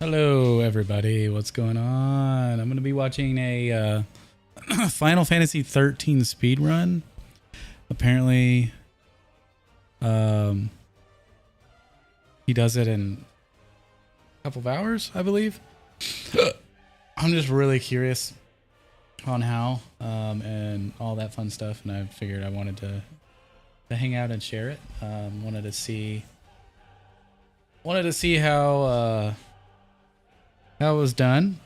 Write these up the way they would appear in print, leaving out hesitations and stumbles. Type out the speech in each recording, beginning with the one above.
Hello, everybody. What's going on? I'm going to be watching a Final Fantasy 13 speed run. Apparently, he does it in a couple of hours, I believe. I'm just really curious on how and all that fun stuff, and I figured I wanted to hang out and share it. Wanted to see how it was done.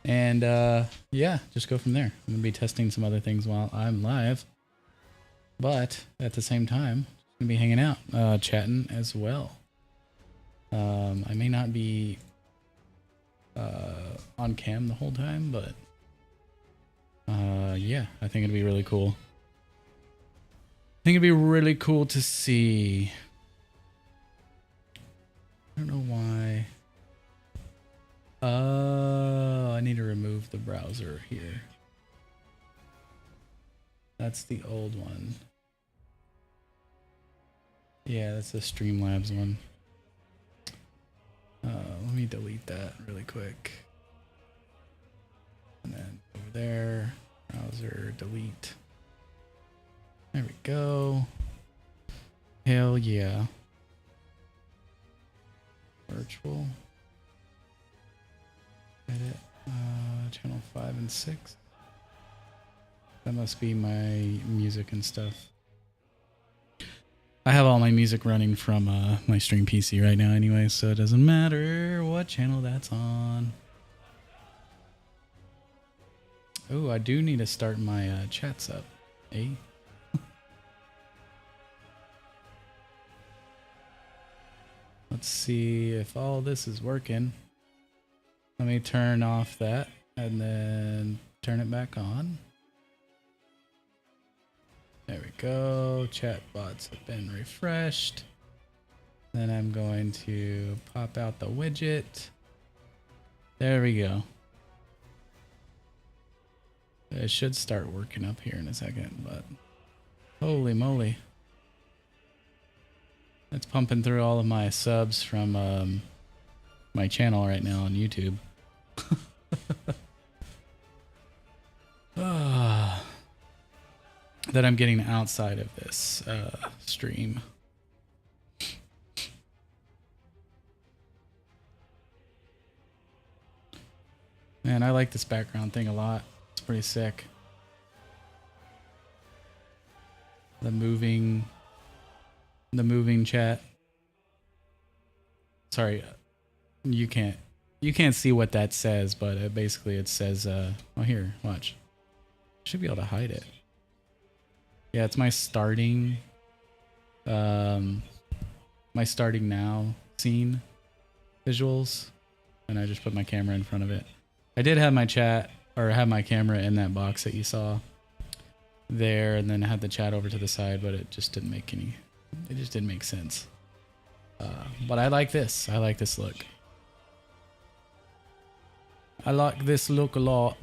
And yeah, just go from there. I'm gonna be testing some other things while I'm live, but at the same time, I'm gonna be hanging out, chatting as well. I may not be on cam the whole time, but yeah, I think it'd be really cool. I think it'd be really cool to see. I don't know why. I need to remove the browser here. That's the old one. Yeah, that's the Streamlabs one. Let me delete that really quick. And then over there, browser, delete. There we go. Hell yeah. Virtual. Edit. Channel 5 and 6. That must be my music and stuff. I have all my music running from my stream PC right now anyway, so it doesn't matter what channel that's on. Oh, I do need to start my chats up. Eh? Let's see if all this is working. Let me turn off that and then turn it back on. There we go. Chat bots have been refreshed. Then I'm going to pop out the widget. There we go. It should start working up here in a second, but holy moly. It's pumping through all of my subs from my channel right now on YouTube. That I'm getting outside of this stream. Man, I like this background thing a lot. It's pretty sick. The moving chat. Sorry, you can't see what that says, but basically it says oh, here, watch. Should be able to hide it. Yeah, it's my starting now scene visuals, and I just put my camera in front of it. I did have my chat, or have my camera in that box that you saw there, and then I had the chat over to the side, but it just didn't make sense. But I like this. I like this look. I like this look a lot.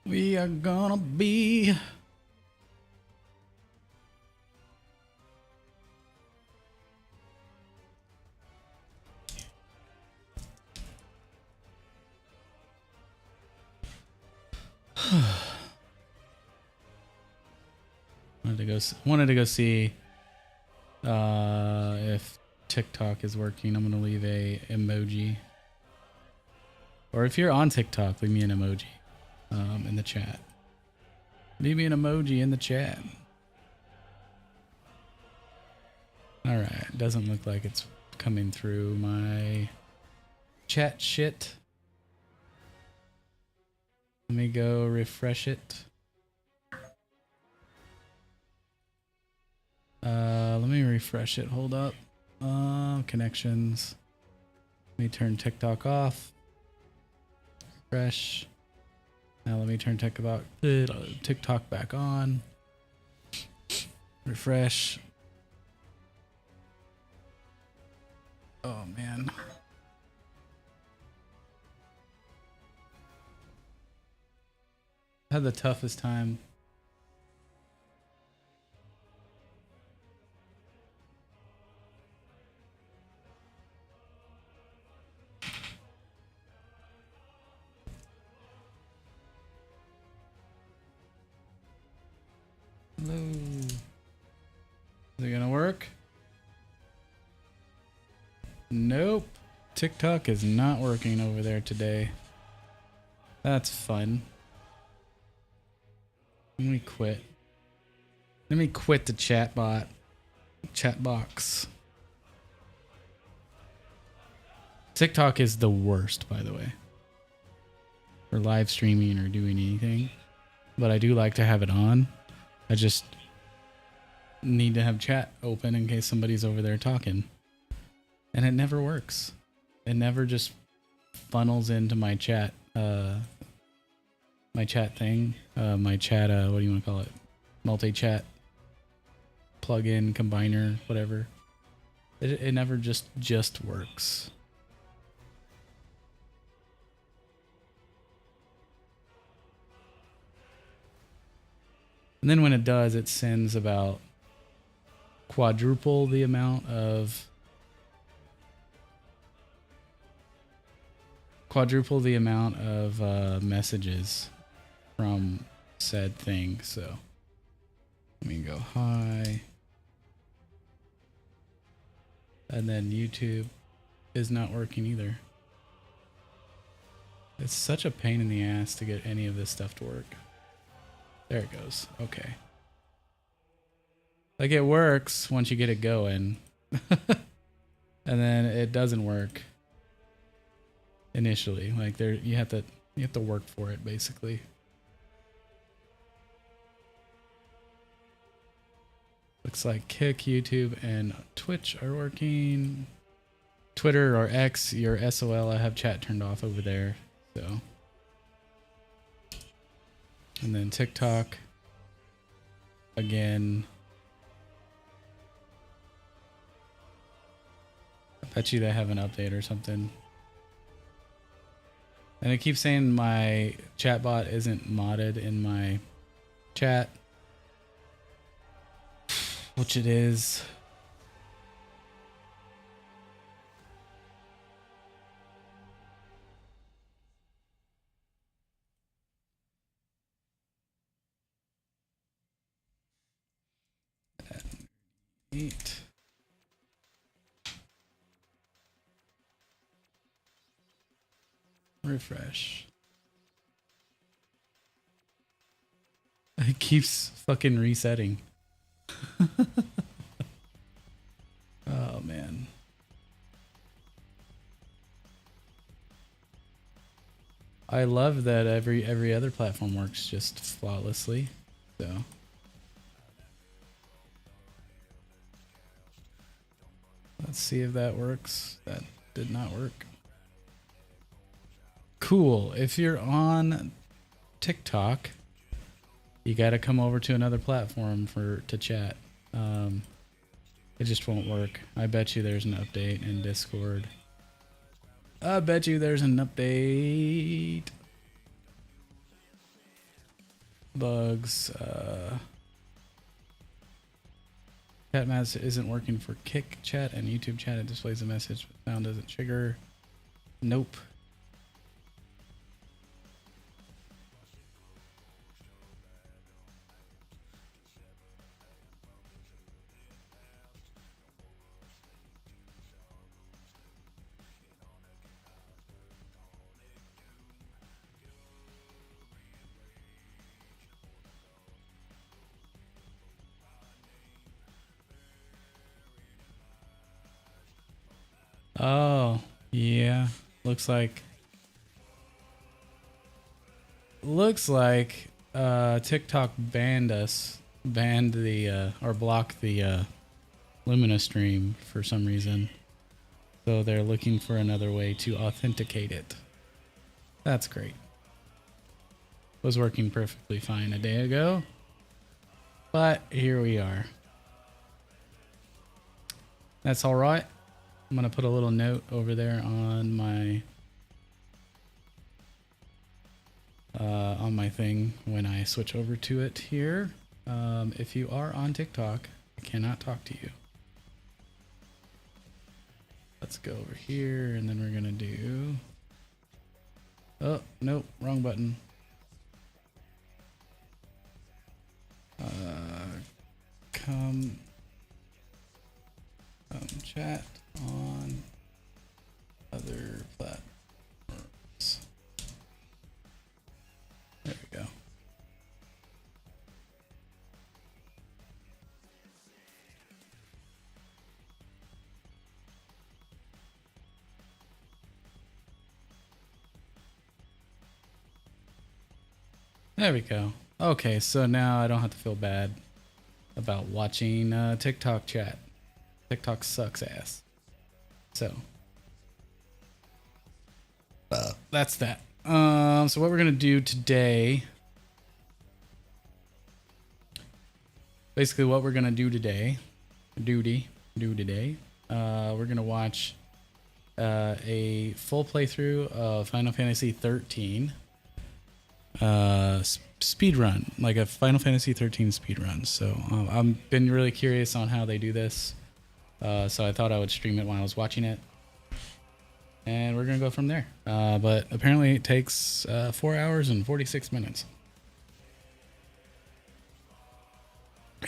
We are gonna be wanted to go see if TikTok is working. I'm gonna leave a emoji, or if you're on TikTok, leave me an emoji in the chat. Leave me an emoji in the chat. All right, doesn't look like it's coming through my chat shit. Let me go refresh it. Let me refresh it. Hold up. Connections. Let me turn TikTok off. Refresh. Now let me turn TikTok back on. Refresh. Oh man. I had the toughest time. Hello. Is it gonna work? Nope. TikTok is not working over there today. That's fun. Let me quit. Let me quit the chat box. TikTok is the worst, by the way, for live streaming or doing anything. But I do like to have it on. I just need to have chat open in case somebody's over there talking. And it never works. It never just funnels into my chat thing. My chat, what do you want to call it? Multi-chat plugin, combiner, whatever. It never just works. And then when it does, it sends about quadruple the amount of messages from said thing. So let me go hi. And then YouTube is not working either. It's such a pain in the ass to get any of this stuff to work. There it goes. Okay. Like, it works once you get it going. And then it doesn't work initially. Like, you have to work for it, basically. Looks like Kick, YouTube, and Twitch are working. Twitter or X, your SOL, I have chat turned off over there. So, and then TikTok again. I bet you they have an update or something. And it keeps saying my chatbot isn't modded in my chat, which it is. Eight. Refresh. It keeps fucking resetting. Oh man. I love that every other platform works just flawlessly. So let's see if that works. That did not work. Cool. If you're on TikTok, you got to come over to another platform to chat. It just won't work. I bet you there's an update in Discord. I bet you there's an update. Bugs. Chat mask isn't working for Kick chat and YouTube chat. It displays a message, but sound doesn't trigger. Nope. Oh, yeah. Looks like TikTok banned the or blocked the Lumina stream for some reason. So they're looking for another way to authenticate it. That's great. Was working perfectly fine a day ago, but here we are. That's all right. I'm gonna put a little note over there on my thing when I switch over to it here. If you are on TikTok, I cannot talk to you. Let's go over here, and then we're gonna do. Oh nope, wrong button. Come chat on other platforms. There we go. There we go. Okay, so now I don't have to feel bad about watching TikTok chat. TikTok sucks ass. So that's that. So what we're gonna do today, basically what we're gonna do today, we're gonna watch a full playthrough of Final Fantasy 13 speed run, like a Final Fantasy 13 speed run. So I've been really curious on how they do this. So I thought I would stream it while I was watching it, and we're gonna go from there. But apparently it takes 4 hours and 46 minutes.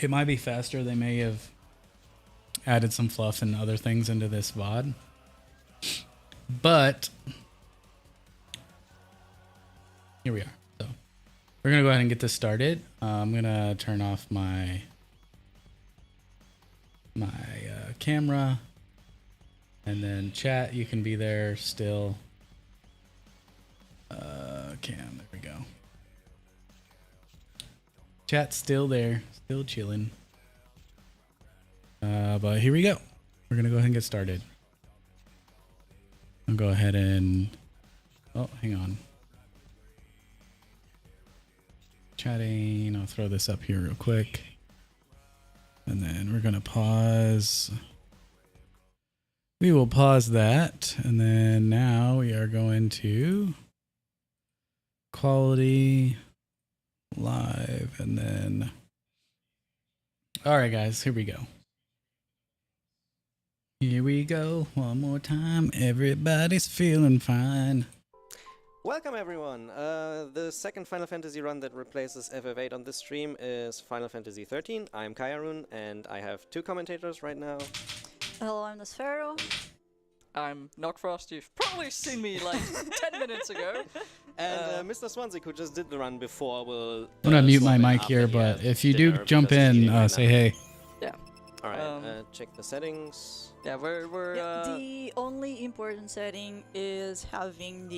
It might be faster. They may have added some fluff and other things into this VOD, but here we are. So we're gonna go ahead and get this started. I'm gonna turn off my camera, and then chat, you can be there still. Cam, there we go. Chat's still there, still chilling. But here we go. We're gonna go ahead and get started. I'll go ahead and, oh, hang on. Chatting, I'll throw this up here real quick. And then we're gonna pause. We will pause that. And then now we are going to quality live. And then, all right, guys, here we go. Here we go. One more time. Everybody's feeling fine. Welcome everyone! The second Final Fantasy run that replaces FF8 on this stream is Final Fantasy 13. I'm Kayarun, and I have two commentators right now. Hello, I'm Nosfero. I'm Knockfrost. You've probably seen me like 10 minutes ago. And Mr. Swansea, who just did the run before, will... I'm gonna mute my swap in mic after here, he but has if you do dinner jump because he's in, eating right say now. hey. Yeah. Alright, check the settings. Yeah, we're The only important setting is having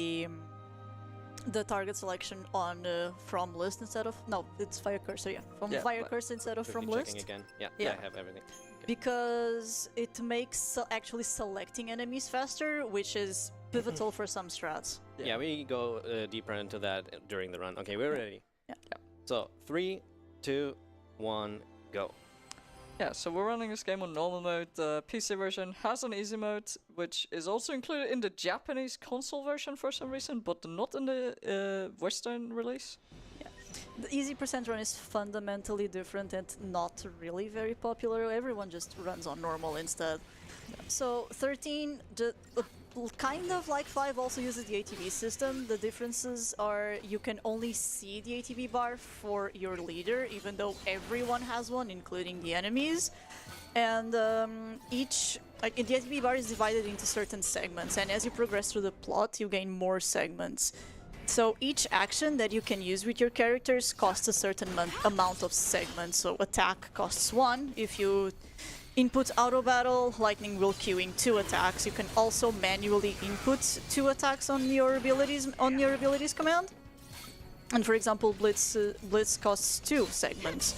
the target selection on from list instead of, no, it's fire cursor, yeah, from fire cursor instead of from Quickly checking list. again. Yeah, Yeah. I have everything. Okay. Because it makes actually selecting enemies faster, which is pivotal for some strats. Yeah, we go deeper into that during the run. Okay, we're ready. Yeah. So, 3, 2, 1, go. Yeah, so we're running this game on normal mode. The PC version has an easy mode, which is also included in the Japanese console version for some reason, but not in the Western release. The easy percent run is fundamentally different and not really very popular. Everyone just runs on normal instead. So 13, kind of like 5, also uses the ATB system. The differences are you can only see the ATB bar for your leader, even though everyone has one, including the enemies. And the ATB bar is divided into certain segments, and as you progress through the plot, you gain more segments. So each action that you can use with your characters costs a certain amount of segments. So attack costs 1. If you input auto battle, lightning will queue in 2 attacks. You can also manually input 2 attacks on your abilities command. And for example, blitz costs 2 segments.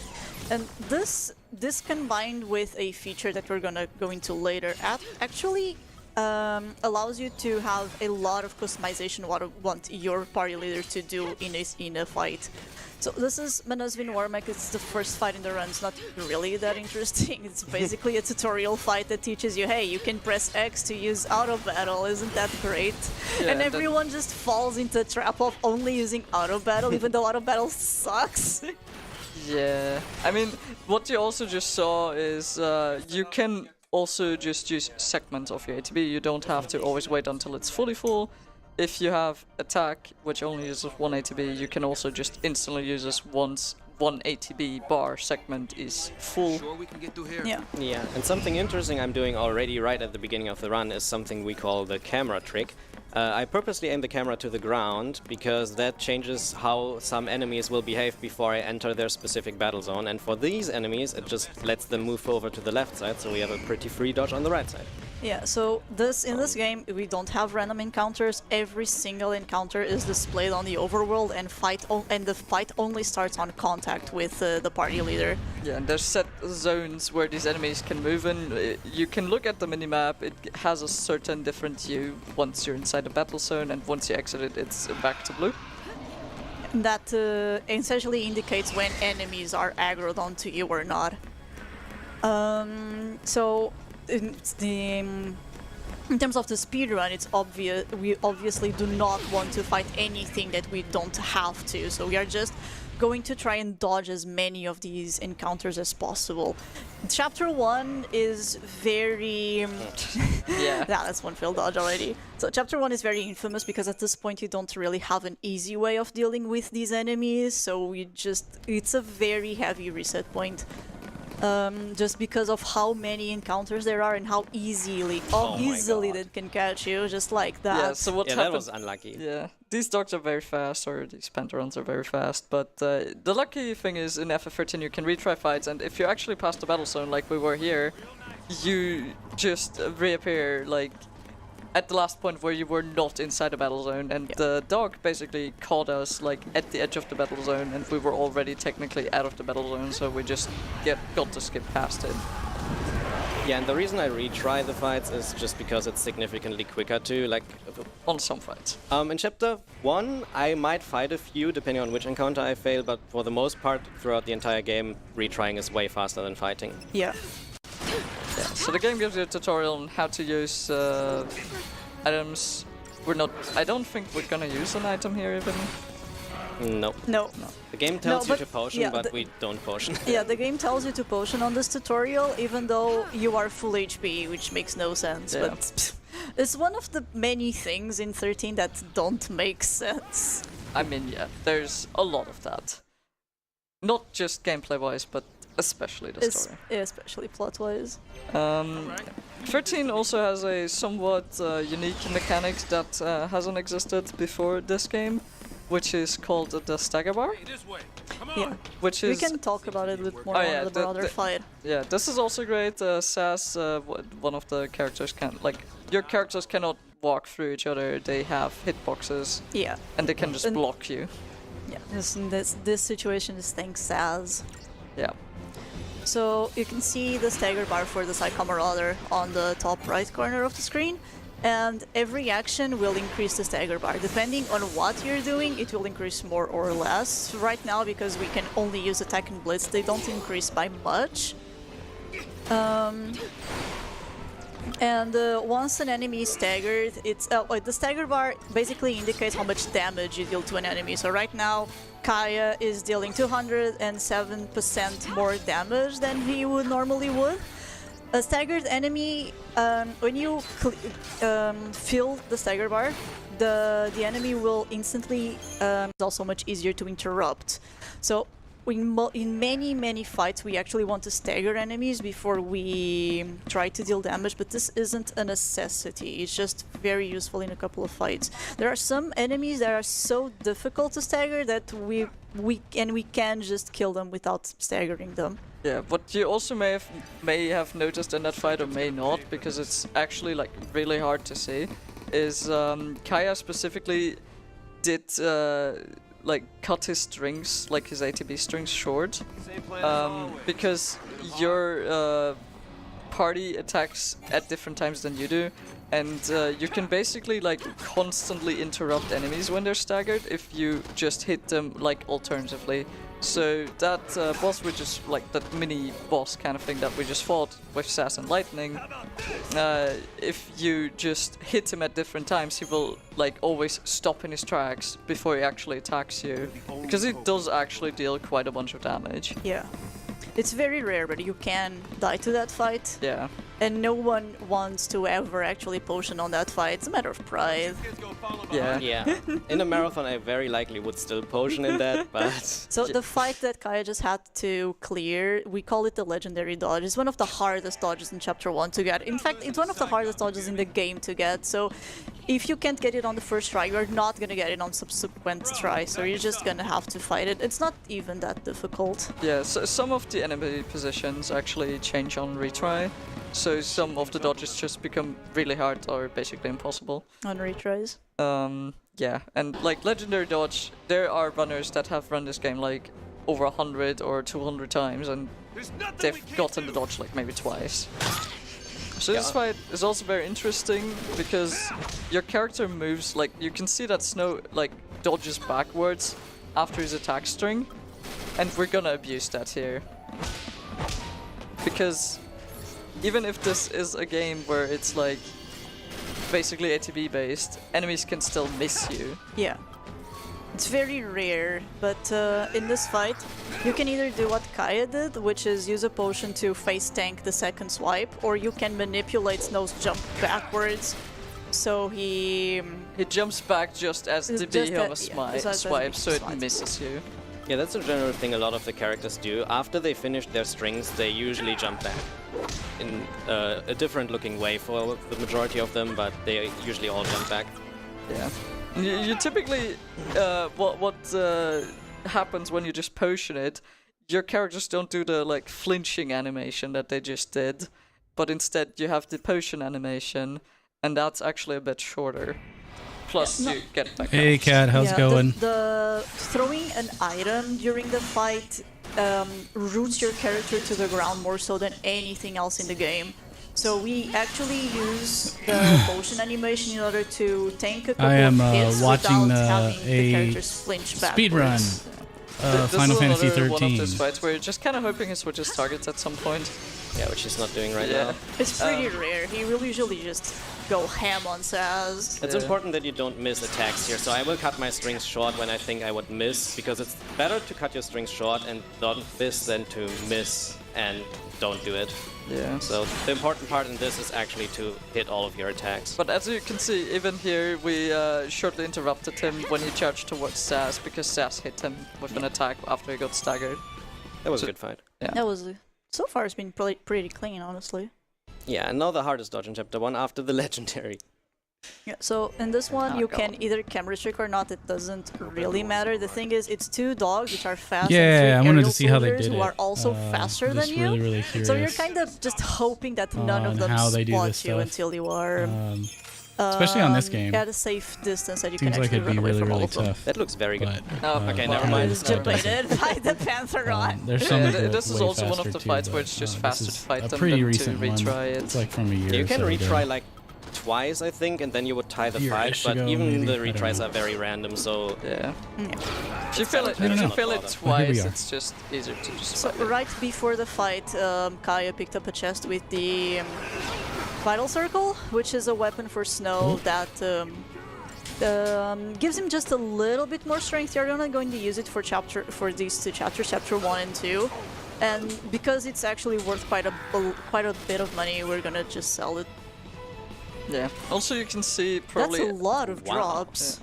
And this combined with a feature that we're gonna go into later actually allows you to have a lot of customization what you want your party leader to do in a fight. So this is Manasvin Warmech. It's the first fight in the run. It's not really that interesting. It's basically a tutorial fight that teaches you, hey, you can press X to use auto battle. Isn't that great? Yeah, and everyone just falls into the trap of only using auto battle, even though auto battle sucks. Yeah, I mean, what you also just saw is you can also just use segments of your ATB. You don't have to always wait until it's fully full. If you have attack, which only uses one ATB, you can also just instantly use this once one ATB bar segment is full. Sure we can get through here? Yeah. Yeah, and something interesting I'm doing already right at the beginning of the run is something we call the camera trick. I purposely aim the camera to the ground because that changes how some enemies will behave before I enter their specific battle zone, and for these enemies it just lets them move over to the left side, so we have a pretty free dodge on the right side. Yeah, so in this game we don't have random encounters. Every single encounter is displayed on the overworld, and the fight only starts on contact with the party leader. Yeah, and there's set zones where these enemies can move in. You can look at the minimap. It has a certain different hue once you're inside the battle zone, and once you exit it, it's back to blue. That essentially indicates when enemies are aggroed onto you or not. So in terms of the speedrun, it's obvious we obviously do not want to fight anything that we don't have to, so we are just going to try and dodge as many of these encounters as possible. Chapter 1 is very... Yeah. That's one failed dodge already. So chapter 1 is very infamous because at this point you don't really have an easy way of dealing with these enemies, so it's a very heavy reset point. Just because of how many encounters there are and how easily they can catch you, just like that. Yeah, so what happened? That was unlucky. Yeah, these dogs are very fast, or these Pantarons are very fast, but the lucky thing is in FF13 you can retry fights, and if you actually pass the battle zone like we were here, you just reappear like at the last point where you were not inside the battle zone, and the dog basically caught us like at the edge of the battle zone, and we were already technically out of the battle zone, so we just got to skip past it. Yeah, and the reason I retry the fights is just because it's significantly quicker too. Like On some fights. in chapter 1, I might fight a few depending on which encounter I fail, but for the most part, throughout the entire game, retrying is way faster than fighting. Yeah. Yeah, so the game gives you a tutorial on how to use items. I don't think we're gonna use an item here even. No. No. The game tells you but- to potion, yeah, but we don't potion. Yeah, the game tells you to potion on this tutorial, even though you are full HP, which makes no sense. Yeah. But it's one of the many things in 13 that don't make sense. I mean, yeah, there's a lot of that. Not just gameplay-wise, but especially the story. Especially plot-wise. 13 also has a somewhat unique mechanic that hasn't existed before this game, which is called the stagger bar. Hey, this way. Come on. Yeah. Which We is can talk about it a bit more Oh, on yeah, the the- other fight. yeah, this is also great. Sass, one of the characters your characters cannot walk through each other. They have hitboxes, Yeah. and they can just And- block you. Yeah. This situation is thanks Saz. Yeah. So you can see the stagger bar for the Psycho Marauder on the top right corner of the screen, and every action will increase the stagger bar. Depending on what you're doing, it will increase more or less. Right now, because we can only use attack and blitz, they don't increase by much. And once an enemy is staggered, the stagger bar basically indicates how much damage you deal to an enemy. So right now, Kaya is dealing 207% more damage than he would normally would. A staggered enemy, when you fill the stagger bar, the enemy will instantly. It's also much easier to interrupt. So in many fights, we actually want to stagger enemies before we try to deal damage, but this isn't a necessity. It's just very useful in a couple of fights. There are some enemies that are so difficult to stagger that we can just kill them without staggering them. Yeah, what you also may have noticed in that fight, or may not, because it's actually like really hard to see, is Kaya specifically did like cut his strings, like his ATB strings short, Same plan as always. because your party attacks at different times than you do, and you can basically like constantly interrupt enemies when they're staggered if you just hit them like alternatively. So that boss, which is like that mini boss kind of thing that we just fought with Sass and Lightning, if you just hit him at different times, he will like always stop in his tracks before he actually attacks you, because it does actually deal quite a bunch of damage. Yeah. It's very rare, but you can die to that fight. Yeah. And no one wants to ever actually potion on that fight. It's a matter of pride. Yeah. Yeah. In a marathon, I very likely would still potion in that, but... So the fight that Kaya just had to clear, we call it the legendary dodge. It's one of the hardest dodges in Chapter 1 to get. In fact, it's one of the hardest dodges in the game to get. So if you can't get it on the first try, you're not gonna get it on subsequent try. So you're just gonna have to fight it. It's not even that difficult. Yeah, so some of the enemy positions actually change on retry. So some of the dodges just become really hard or basically impossible. On retries. Yeah, and like legendary dodge, there are runners that have run this game like over 100 or 200 times, and they've gotten the dodge like maybe twice. So this fight is also very interesting because your character moves, like you can see that Snow like dodges backwards after his attack string, and we're gonna abuse that here. Because even if this is a game where it's like basically ATB based, enemies can still miss you. Yeah. It's very rare, but in this fight, you can either do what Kaya did, which is use a potion to face tank the second swipe, or you can manipulate Snow's jump backwards, so he jumps back just as the Behemoth swipes, so it swipes. misses you. Yeah, that's a general thing a lot of the characters do. After they finish their strings, they usually jump back in a different looking way for the majority of them, but they usually all jump back. Yeah. You typically, what happens when you just potion it, your characters don't do the like flinching animation that they just did, but instead you have the potion animation, and that's actually a bit shorter. Plus you get back Hey, up. Cat, how's it going? The throwing an item during the fight roots your character to the ground more so than anything else in the game. So we actually use the potion animation in order to tank a couple I am of hits watching without having the a characters flinch backwards. speed run. This Final is Fantasy another one of 13. those fights where you're just kind of hoping he switches targets at some point. Yeah, which he's not doing right Yeah. now. It's pretty rare. He will usually just go ham on Saz. It's Yeah. important that you don't miss attacks here, so I will cut my strings short when I think I would miss, because it's better to cut your strings short and don't miss than to miss and don't do it. Yeah. So the important part in this is actually to hit all of your attacks. But as you can see, even here, we shortly interrupted him when he charged towards Sass, because Sass hit him with an attack after he got staggered. That was a good fight. That was so far. It's been pretty clean, honestly. Yeah, and now the hardest dodge in Chapter 1 after the legendary. Yeah. So in this one, Oh, you God. can either camera trick or not. It doesn't really matter. The thing is, it's two dogs which are fast. Yeah, and I three wanted to aerial see how they soldiers did who it. are also faster I'm than just you. really, really curious. So you're kind of just hoping that none of on them how they do spot this you stuff. until you are Especially on this game. at a safe distance that you Seems can like actually it'd run be away really, from all really of them. tough. That looks very good. But, No, okay, never I mind. was No, it doesn't. debated by the Panther There's some Yeah, that this go is way also one of faster the too, fights where but, it's just this faster is to fight a them pretty than to recent one. retry it. It's like from a year You or can so retry ago. like twice, I think, and then you would tie the fight, Years but ago, even maybe? the I don't retries know. are very random, so Yeah. Yeah. If you fail it, I don't if you know. fail it Well, here we twice, are. it's just easier to just So fight it. right before the fight, Kaya picked up a chest with the Vital Circle, which is a weapon for Snow that gives him just a little bit more strength. You're only going to use it for these two chapters, chapter 1 and 2. And because it's actually worth quite a bit of money, we're gonna just sell it. Yeah. Also, you can see probably That's a lot of Wow. drops.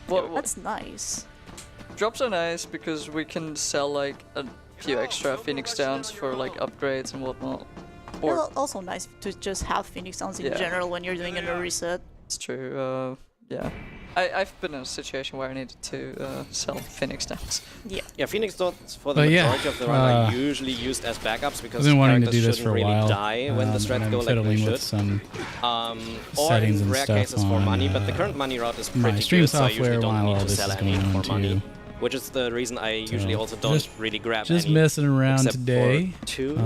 what That's nice. drops are nice because we can sell like a few extra Phoenix Downs for like upgrades and whatnot. Or Well, also nice to just have Phoenix Downs in Yeah. general when you're doing a reset. it's true. Yeah. I've been in a situation where I needed to sell Phoenix Downs. yeah, Phoenix Dots for the But yeah, majority of the run are usually used as backups because I've been wanting to characters do this shouldn't for a really while. die when the and strats I'm go like they fiddling should. with some Or settings in and rare stuff cases for money, but the on, current money route is my pretty stream good, so I usually software don't while need all to this sell is any going for on money. too. Which is the reason I usually So, also don't just- really grab Just any. messing around except today. For 2.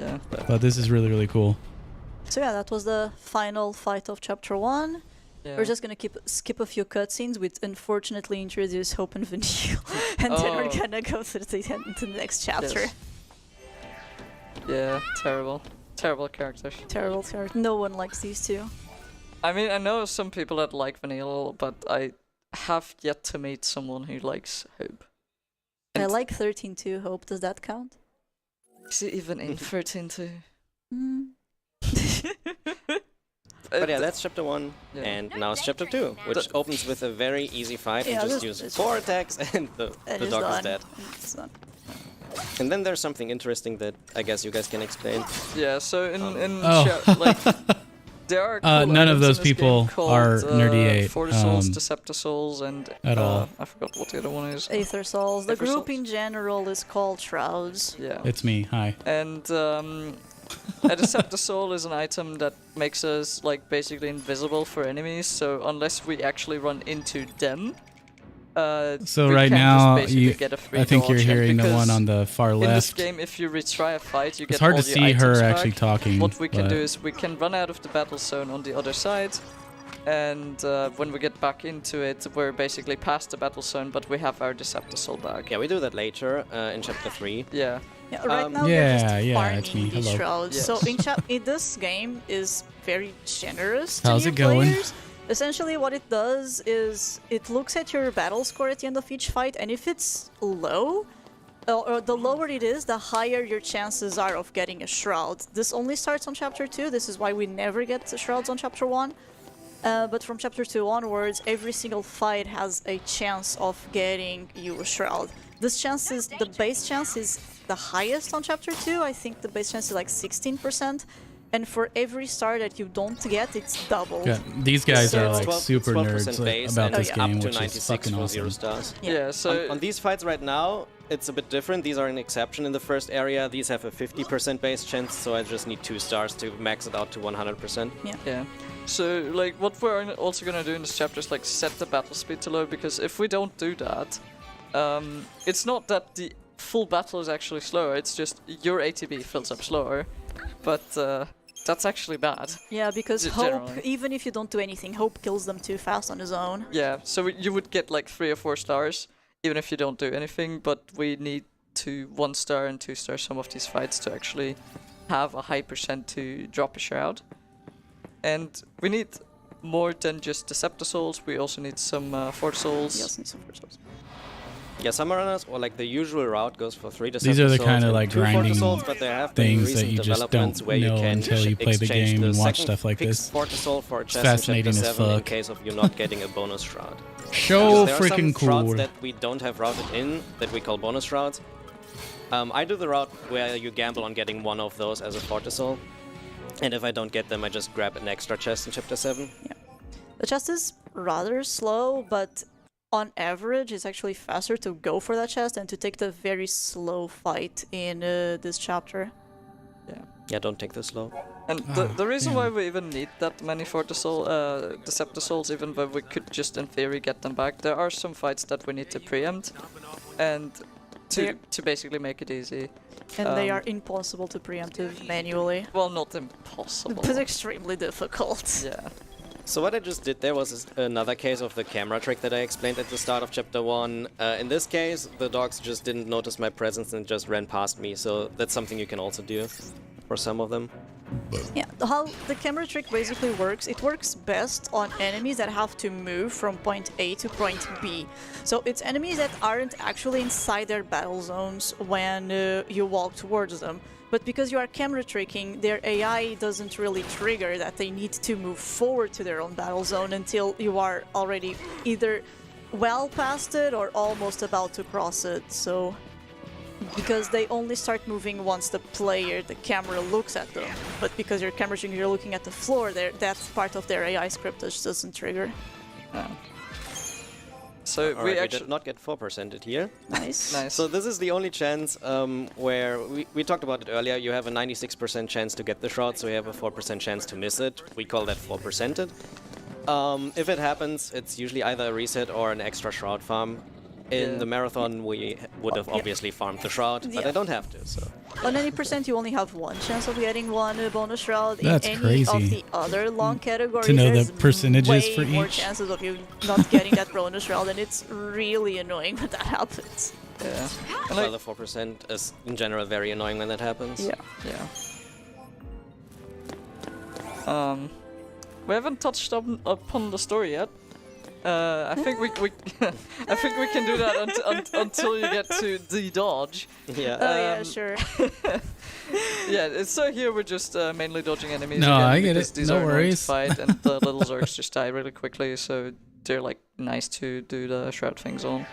Yeah. But this is really, really cool. So yeah, that was the final fight of chapter 1. Yeah. We're just gonna skip a few cutscenes, which unfortunately introduce Hope and Vanille, and then we're Oh. gonna go to the next chapter. Yes. Yeah, terrible. Terrible characters. Terrible character. No one likes these two. I mean, I know some people that like Vanille, but I have yet to meet someone who likes Hope. I And like 13 too. Hope, does that count? is it even in 13 too? Mm. But yeah, that's chapter 1, Yeah. and now it's chapter 2, which opens with a very easy fight. Yeah, You just this- use 4 attacks, and the It's dog is done. dead. It's done. And then there's something interesting that I guess you guys can explain. Yeah, so in Oh. like there are cool None of items those in this people game called, are Nerdy 8, Fortisouls, Deceptisouls, and at all. I forgot what the other one is. Aether Souls. The Aether group Souls. in general is called Shrouds. Yeah. It's me. Hi. And a Deceptisoul is an item that makes us like basically invisible for enemies. So unless we actually run into them, So we right can now, just basically get a free I think you're dodge, and hearing the because one on the far in this left. game, if you retry a fight, you It's get hard all to your see her items actually back. talking. What we can but do is we can run out of the battle zone on the other side, and when we get back into it, we're basically past the battle zone, but we have our Deceptisoul back. Yeah, we do that later in chapter 3. Yeah. Yeah, right now Yeah, we're just yeah, farming it's me. these Hello. Shrouds. Yes. So in this game is very generous to How's new it going? players. Essentially what it does is it looks at your battle score at the end of each fight, and if it's low, or the lower it is, the higher your chances are of getting a Shroud. This only starts on chapter 2, this is why we never get the Shrouds on chapter 1. But from chapter 2 onwards, every single fight has a chance of getting you a Shroud. This chance is, the base chance is the highest on chapter 2, I think the base chance is like 16%. And for every star that you don't get, it's doubled. yeah, these guys So are it's like 12 super 12% nerds base about and this yeah, game, up to which is 96 fucking for awesome. 0 stars. Yeah. So On these fights right now, it's a bit different. These are an exception in the first area. These have a 50% base chance, so I just need 2 stars to max it out to 100%. yeah. So like what we're also gonna do in this chapter is like set the battle speed to low, because if we don't do that, it's not that the full battle is actually slower. It's just your ATB fills up slower, but that's actually bad. Yeah, because G- Hope, generally. even if you don't do anything, Hope kills them too fast on his own. Yeah. So you would get like 3 or 4 stars even if you don't do anything, but we need to 1 star and 2 star some of these fights to actually have a high percent to drop a shroud. And we need more than just Deceptisouls, we also need some Fortisouls. He also needs some first souls. Yeah, Summer Runners, or like the usual route, goes for 3 These are the Deceptisouls kinda and like 2 grinding Fortisouls, but there have been things that recent you just developments don't where you know can until you play the exchange game and watch second stuff like fixed this. Fortisoul for a chest in fascinating chapter as 7 in fuck. case of you not getting a bonus shroud. So There are some freaking shrouds cool. that we don't have routed in that we call bonus shrouds. I do the route where you gamble on getting one of those as a Fortisoul. And if I don't get them, I just grab an extra chest in chapter 7. The chest is rather slow, but on average, it's actually faster to go for that chest and to take the very slow fight in this chapter. Yeah, don't take this slow. And the reason why we even need that many Deceptisouls, even though we could just in theory get them back, there are some fights that we need to preempt, and to basically make it easy. And they are impossible to preemptive manually. Well, not impossible. But extremely difficult. Yeah. So what I just did there was another case of the camera trick that I explained at the start of chapter 1. In this case, the dogs just didn't notice my presence and just ran past me, so that's something you can also do for some of them. Yeah, how the camera trick basically works, it works best on enemies that have to move from point A to point B. So it's enemies that aren't actually inside their battle zones when you walk towards them. But because you are camera tricking, their AI doesn't really trigger that they need to move forward to their own battle zone until you are already either well past it or almost about to cross it. So because they only start moving once the camera looks at them. But because you're camera tricking, you're looking at the floor, that part of their AI script just doesn't trigger. So Alright, we we actually did not get 4%ed here. Nice. nice. So this is the only chance where we talked about it earlier. You have a 96% chance to get the shroud, so you have a 4% chance to miss it. We call that 4%ed. If it happens, it's usually either a reset or an extra shroud farm. In Yeah. the marathon, we would have obviously farmed the shroud, but Yeah. I don't have to. So On any percent, you only have one chance of getting one bonus shroud. That's In any crazy. of the other long categories, To know the there's percentages way for more each. chances of you not getting that bonus shroud, and it's really annoying when that happens. Yeah. And Well, like, the 4% is in general very annoying when that happens. Yeah. yeah. We haven't touched upon the story yet. I think we I think we can do that until you get to the dodge. Yeah. Oh yeah, Um, sure. Yeah, so here we're just mainly dodging enemies. No, again, I get because it. These No are annoying to worries. fight, and the little Zergs just die really quickly, so they're like nice to do the shroud things on.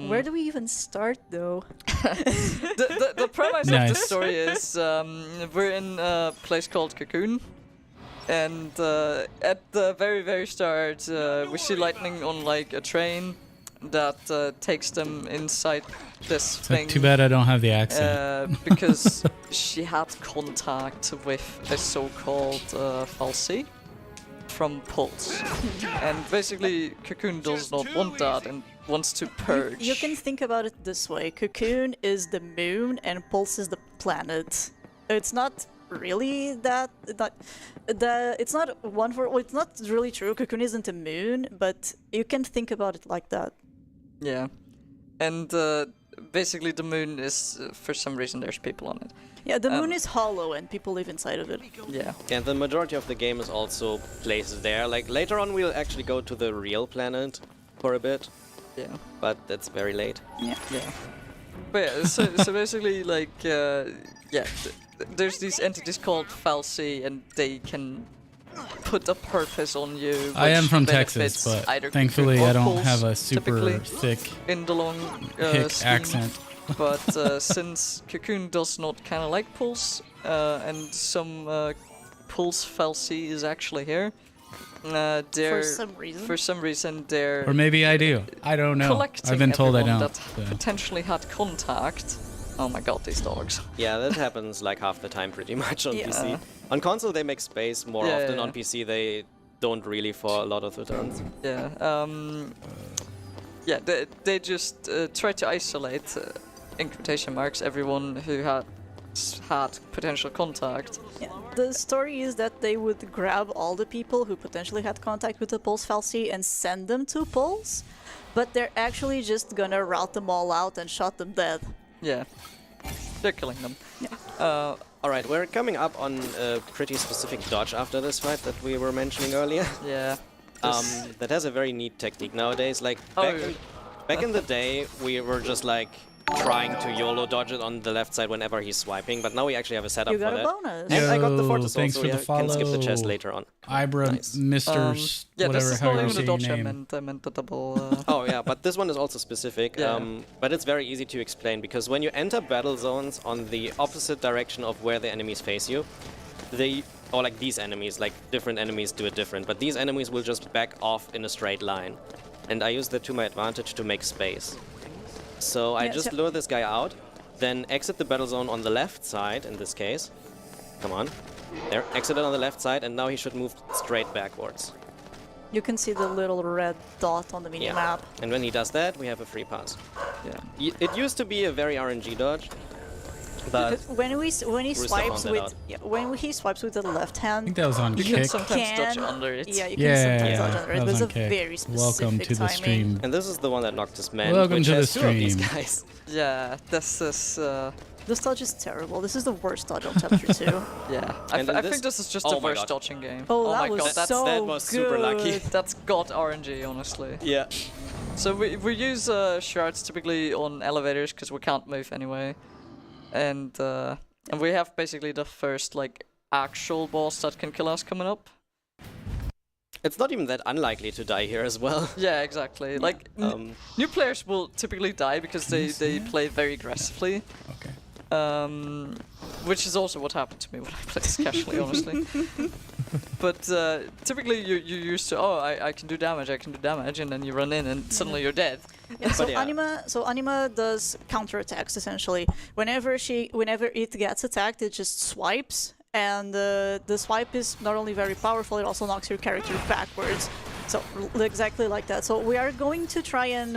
Where do we even start, though? The premise of the Nice. story is we're in a place called Cocoon, and at the very start we see lightning on like a train that takes them inside this It's thing. like, too bad I don't have the accent. Because she had contact with a so-called Falsi from Pulse, and basically Cocoon does not want that and wants to purge. You can think about it this way: Cocoon is the moon, and Pulse is the planet. It's not really that. It's not one for. Well, it's not really true. Cocoon isn't a moon, but you can think about it like that. Yeah, and basically the moon is for some reason there's people on it. Yeah, the moon is hollow, and people live inside of it. Yeah. And the majority of the game is also placed there. Like later on, we'll actually go to the real planet for a bit, Yeah. but that's very late. Yeah. But yeah, so basically, like, there's these entities called Falsi, and they can put a purpose on you. I am which from benefits Texas, but either thankfully Cocoon or I don't Pulse, have a super typically, thick in the long hick scheme. accent. But since Cocoon does not kind of like Pulse, and some Pulse Falsi is actually here, they're For some reason. they're Or maybe I do. I don't know. collecting I've been told I everyone don't. that so. potentially had contact. Oh my god, these dogs. Yeah, that happens like half the time pretty much on Yeah. PC. On console, they make space more Yeah, often. yeah. On PC, they don't really for a lot of the turns. Yeah. Yeah. They just try to isolate, in quotation marks, everyone who had potential contact. Yeah. The story is that they would grab all the people who potentially had contact with the Pulse Falsi and send them to Pulse, but they're actually just gonna route them all out and shot them dead. Yeah. They're killing them. Alright, we're coming up on a pretty specific dodge after this fight that we were mentioning earlier. Yeah. This- That has a very neat technique nowadays. Like back in the day, we were just like trying to YOLO dodge it on the left side whenever he's swiping, but now we actually have a setup You got for a that. bonus. And I got the Yo, Fortress thanks also, for the can skip the chest follow. later on. Ibra, Nice. Mr. yeah, this whatever, is how not you even say a your dodge. I name. meant the double. Oh yeah, but this one is also specific. Yeah. But it's very easy to explain because when you enter battle zones on the opposite direction of where the enemies face you, or like these enemies, like different enemies do it different, but these enemies will just back off in a straight line. And I use that to my advantage to make space. So I Yeah, just so- lure this guy out, then exit the battle zone on the left side in this case. Come on. There, exit it on the left side, and now he should move straight backwards. You can see the little red dot on the minimap. And when he does that, we have a free pass. Yeah. It used to be a very RNG dodge, but When he Rooster swipes found that with out. when he swipes with the left I think hand, that was on You can kick. sometimes dodge under it. Yeah, you can Yeah, sometimes dodge under it. that But was it's on a kick. very specific Welcome to the timing. stream. and this is the one that knocked us man. Welcome which to the has two of these stream. guys. Yeah, this is. This dodge is terrible. This is the worst dodge on chapter 2. Yeah. And in I this- think this is just Oh the my worst God. dodging game. Oh, that my was god, that's so that was super lucky. good. that's god RNG, honestly. Yeah. So we use shards typically on elevators because we can't move anyway, and we have basically the first like actual boss that can kill us coming up. It's not even that unlikely to die here as well. Yeah, exactly. Like new players will typically die because they play very aggressively. Okay. Which is also what happened to me when I played this casually, honestly. But typically you're used to, I can do damage, and then you run in and suddenly you're dead. Yeah, so yeah. Anima does counterattacks essentially. Whenever it gets attacked, it just swipes, and the swipe is not only very powerful, it also knocks your character backwards. So exactly like that. So we are going to try and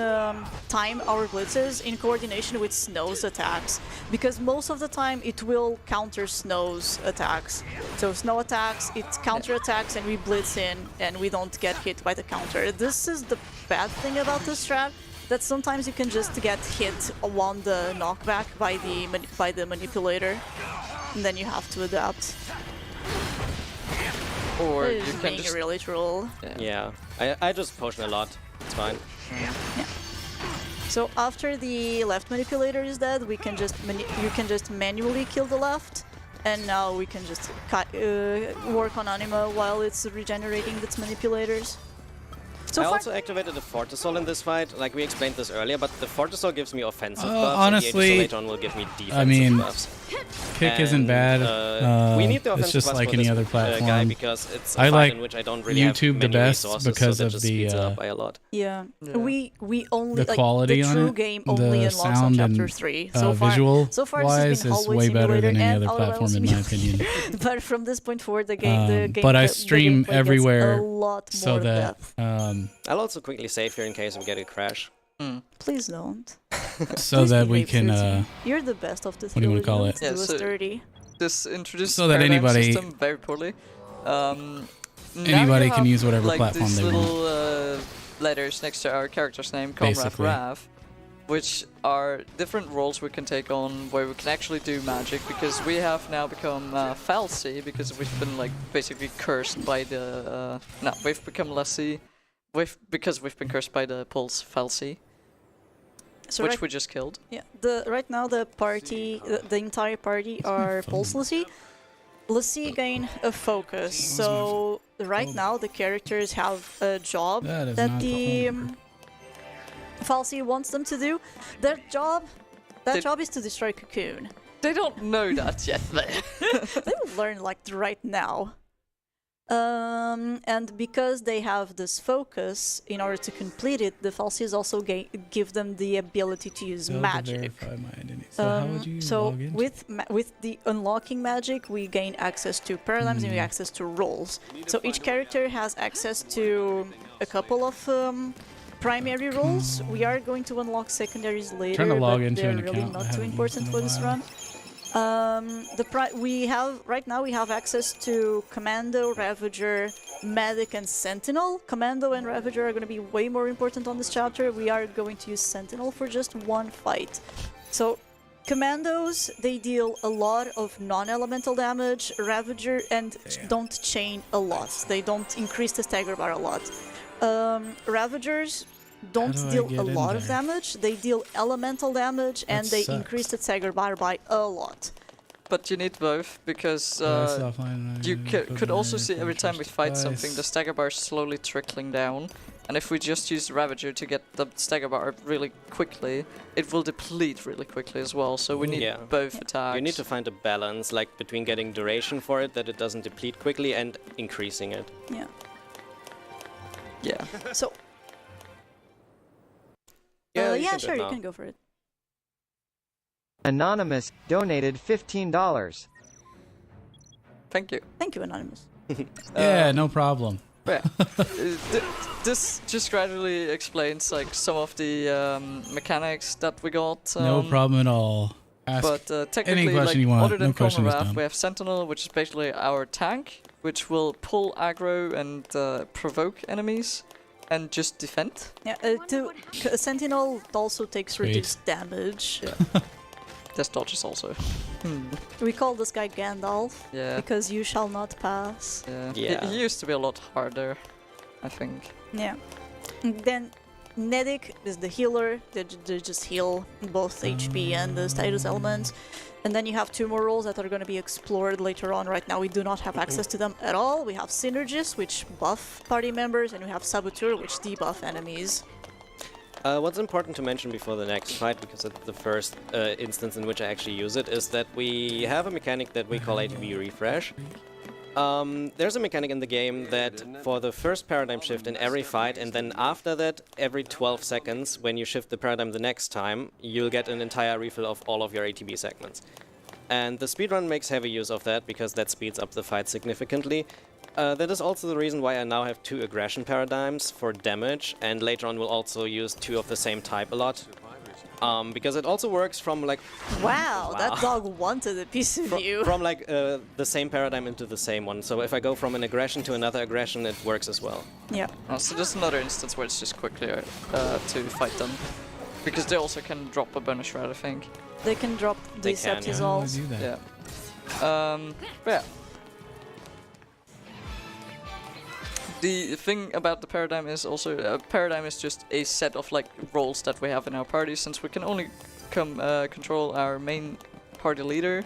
time our blitzes in coordination with Snow's attacks, because most of the time it will counter Snow's attacks. So Snow attacks, it counter attacks, and we blitz in, and we don't get hit by the counter. This is the bad thing about this strat, that sometimes you can just get hit on the knockback by the manipulator, and then you have to adapt. Or It you is can being just really troll. Yeah, I just potion a lot. It's fine. So after the left manipulator is dead, we can just you can just manually kill the left, and now we can just work on Anima while it's regenerating its manipulators. So I far, also activated the Fortisol in this fight, like we explained this earlier, but the Fortisol gives me offensive buffs, honestly, and the Aegisol later on will give me defensive I mean, buffs. Kick isn't And, bad. we need the offensive it's just buffs like for any this other guy platform. because it's a I fight like in which I don't really YouTube have the many best resources, because so that of just the speeds it up by a lot. yeah, Yeah. we only the like quality the on true it, game only the unlocks on sound chapter and 3. So visual so far wise this has been is Hallway way better Simulator than any and other Outer platform in Wilds my opinion. But from this point forward, the game, But I the stream gameplay gets everywhere a lot so more that depth. I'll also quickly save here in case we get a crash. Please don't. so Please that we behave, can 13. You're the best of the what do you wanna call trilogy. it? Let's Yeah, do a so- 30. this introduces So that paradigm anybody- system very poorly. Now Anybody you can have, use whatever like, platform these they little want. letters next to our character's name, Comrade Basically. Rav, which are different roles we can take on where we can actually do magic, because we have now become Falsy, because we've been like basically cursed by the no, we've become Lassie because we've been cursed by the Pulse Falsy, So which right, we just killed. yeah, right now the party, the entire party are Pulse Lassie. Lassie gain a focus. So right now the characters have a job That is that not the the phone. Falsy wants them to do. Their job, They- job is to destroy Cocoon. They don't know that yet. They will learn like right now. And because they have this focus, in order to complete it, the Falsies also give them the ability to use Failed to magic. verify my identity. So how would you So log in? with the unlocking magic, we gain access to paradigms and we access to roles. So each character has access to a couple of primary roles. We are going to unlock secondaries later, Trying to log but into they're an really account I not too haven't important used in for a this while. run. Right now we have access to Commando, Ravager, Medic, and Sentinel. Commando and Ravager are going to be way more important on this chapter. We are going to use Sentinel for just one fight. So Commandos, they deal a lot of non-elemental damage. Ravager and don't chain a lot. They don't increase the stagger bar a lot. Ravagers don't How do I deal get a in lot of there? damage. They deal elemental damage and That they sucks. increase the stagger bar by a lot. But you need both, because you could also see every time we fight something, the stagger bar is slowly trickling down. And if we just use Ravager to get the stagger bar up really quickly, it will deplete really quickly as well. So we need Yeah. both attacks. You need to find a balance, like between getting duration for it, that it doesn't deplete quickly, and increasing it. Yeah. Yeah. So you yeah, can do it sure, you now. can go for it. Anonymous donated $15. Thank you. Thank you, Anonymous. Yeah, no problem. Yeah. This just gradually explains like some of the mechanics that we got. No problem at all. Ask But technically, question like, you want. other than No question is Comrade, dumb. we have Sentinel, which is basically our tank, which will pull aggro and provoke enemies, and just defend. Yeah, Sentinel also takes Sweet. reduced damage. There's dodges also. We call this guy Gandalf Yeah. because you shall not pass. Yeah. Yeah. He used to be a lot harder, I think. Yeah. And then Nedic is the healer. They just heal both HP and the status elements. And then you have two more roles that are going to be explored later on. Right now we do not have access to them at all. We have Synergists, which buff party members, and we have Saboteur, which debuff enemies. What's important to mention before the next fight, because it's the first instance in which I actually use it, is that we have a mechanic that we call ATB refresh. There's a mechanic in the game that for the first paradigm shift in every fight, and then after that, every 12 seconds, when you shift the paradigm the next time, you'll get an entire refill of all of your ATB segments. And the speedrun makes heavy use of that, because that speeds up the fight significantly. That is also the reason why I now have 2 aggression paradigms for damage, and later on we'll also use 2 of the same type a lot. Because it also works from like Wow, that dog wanted a piece of you. from like the same paradigm into the same one. So if I go from an aggression to another aggression, it works as well. Yeah. So this is another instance where it's just quicker to fight them. Because they also can drop a bonus shroud, I think. They can drop They can, yeah. How do I Deceptizols. do that? Yeah. But yeah. The thing about the paradigm is also a paradigm is just a set of like roles that we have in our party. Since we can only control our main party leader,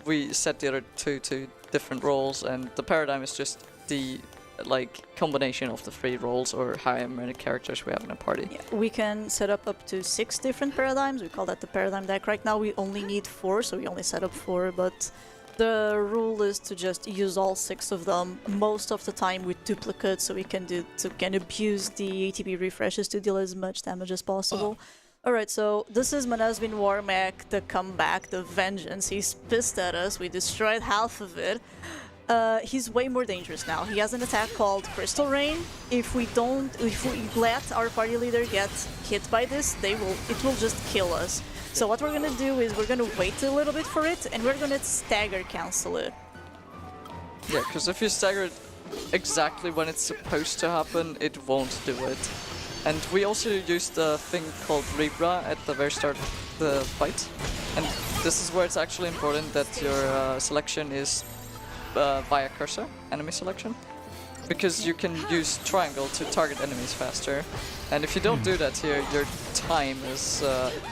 we set the other 2 to different roles, and the paradigm is just the like combination of the 3 roles or however many characters we have in a party. Yeah, we can set up to 6 different paradigms. We call that the paradigm deck. Right now we only need 4, so we only set up 4, but the rule is to just use all 6 of them most of the time with duplicates, so we can abuse the ATB refreshes to deal as much damage as possible. Alright, so this is Manasvin Warmac, the comeback, the vengeance. He's pissed at us, we destroyed half of it. He's way more dangerous now. He has an attack called Crystal Rain. If we let our party leader get hit by this, it will just kill us. So what we're gonna do is we're gonna wait a little bit for it, and we're gonna stagger cancel it. Yeah, because if you stagger it exactly when it's supposed to happen, it won't do it. And we also used a thing called Libra at the very start of the fight. And this is where it's actually important that your selection is via cursor, enemy selection. Because you can use triangle to target enemies faster. And if you don't do that here, your time is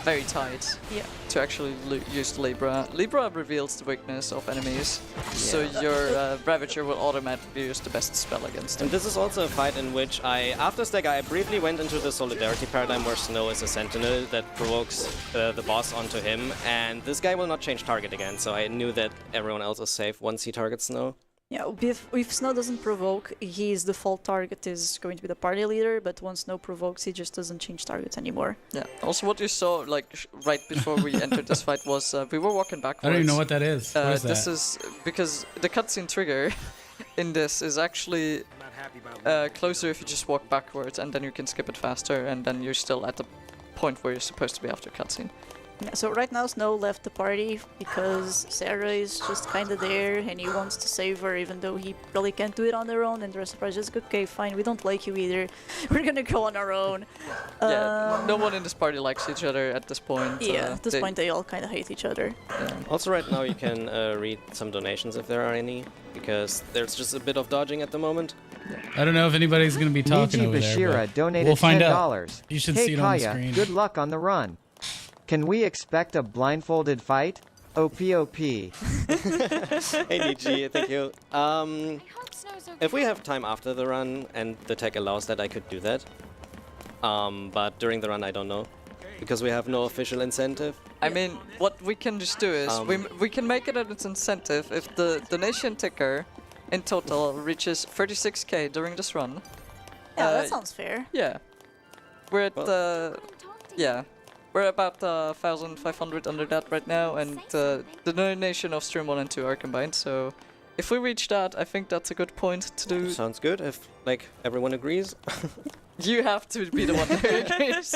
very tight Yeah. to actually use Libra. Libra reveals the weakness of enemies, so your Ravager will automatically use the best spell against them. And this is also a fight in which after Stagger, I briefly went into the Solidarity paradigm where Snow is a sentinel that provokes the boss onto him, and this guy will not change target again, so I knew that everyone else is safe once he targets Snow. Yeah, if Snow doesn't provoke, his default target is going to be the party leader, but once Snow provokes, he just doesn't change targets anymore. Yeah. Also, what you saw like right before we entered this fight was we were walking backwards. I don't even know what that is. What is This that? is because the cutscene trigger in this is actually closer if you just walk backwards, and then you can skip it faster, and then you're still at the point where you're supposed to be after cutscene. Yeah, so right now Snow left the party because Sarah is just kind of there and he wants to save her even though he really can't do it on their own, and the rest of the party is just, okay, fine, we don't like you either. We're gonna go on our own. Yeah, no one in this party likes each other at this point. Yeah, at this point they all kind of hate each other. Also right now you can read some donations if there are any, because there's just a bit of dodging at the moment. I don't know if anybody's going to be talking Niji over there. Bashira but donated we'll find $10. out. You should Hey see it on the Kaya, screen. good luck on the run. Can we expect a blindfolded fight? OPOP. Hey Niji, thank you. If we have time after the run and the tech allows that, I could do that. But during the run I don't know, because we have no official incentive. I mean, what we can just do is we can make it an incentive if the donation ticker in total reaches 36k during this run. Yeah, that sounds fair. Yeah, we're at yeah, we're about 1,500 under that right now, and the donation of Stream 1 and 2 are combined. So if we reach that, I think that's a good point to do. Sounds good if like everyone agrees. You have to be the one who agrees.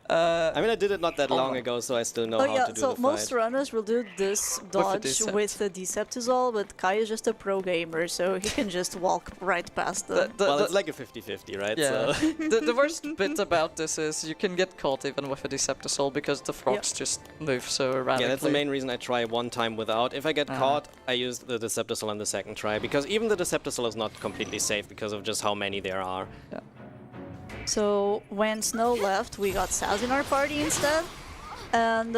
I mean, I did it not that long ago, so I still know how to do so the most fight. runners will do this dodge Decept. with the Deceptizol, but Kai is just a pro gamer, so he can just walk right past them. Well, it's like a 50-50, right? Yeah. So. The worst bit about this is you can get caught even with a Deceptisol because the frogs just move so erratically. Yeah, that's the main reason I try one time without. If I get caught, I use the Deceptisol on the second try, because even the Deceptisol is not completely safe because of just how many there are. Yeah. So when Snow left, we got Saz in our party instead, and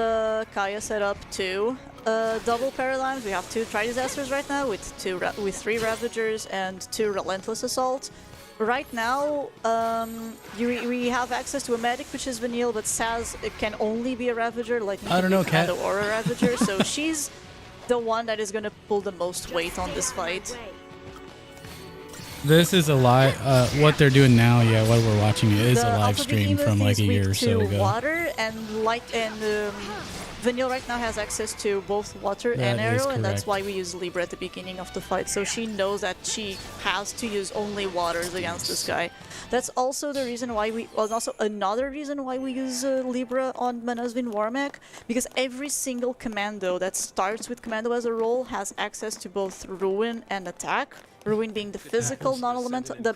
Kaya set up 2 double paradigms. We have 2 Tri-Disasters right now with 3 Ravagers and 2 Relentless Assaults. Right now, we have access to a medic, which is Vanille, but Saz can only be a Ravager, like I don't know, Kat. or a Ravager, so she's the one that is gonna pull the most weight on this fight. This is a live. What they're doing now, yeah, what we're watching is a live Alpha stream Behemoth from like is a weak year or so to ago. water and light, and Vanille right now has access to both water That and is arrow, and that's correct. why we use Libra at the beginning of the fight. So she knows that she has to use only waters against this guy. That's also the reason why we, well, also another reason why we use Libra on Manasvin Warmech, because every single commando that starts with commando as a role has access to both ruin and attack. Ruin being the physical non-elemental, the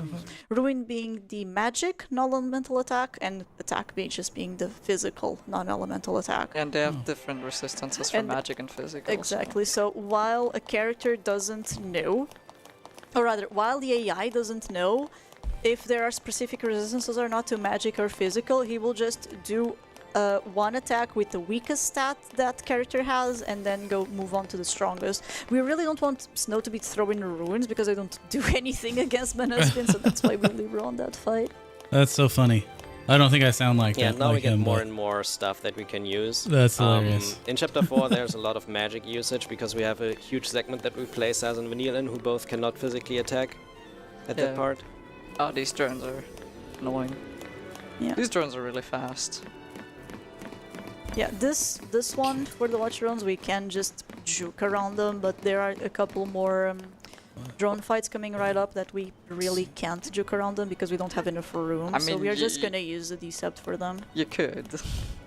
ruin being the magic non-elemental attack, and attack being just being the physical non-elemental attack. And they have different resistances for And- magic and physical. Exactly. So while a character doesn't know, or rather, while the AI doesn't know if there are specific resistances or not to magic or physical, he will just do one attack with the weakest stat that character has, and then go move on to the strongest. We really don't want Snow to be throwing ruins because I don't do anything against Manasvin, so that's why we leave her on that fight. That's so funny. I don't think I sound like Yeah, that. now like we get him, more but and more stuff that we can use. That's hilarious. In Chapter 4, there's a lot of magic usage because we have a huge segment that we play Saz and Vanille in, who both cannot physically attack at that Yeah. part. Oh, these drones are annoying. Yeah. These drones are really fast. Yeah, this one for the watch drones, we can just juke around them, but there are a couple more drone fights coming right up that we really can't juke around them because we don't have enough room. I So mean, we are just gonna use the Decept for them. You could.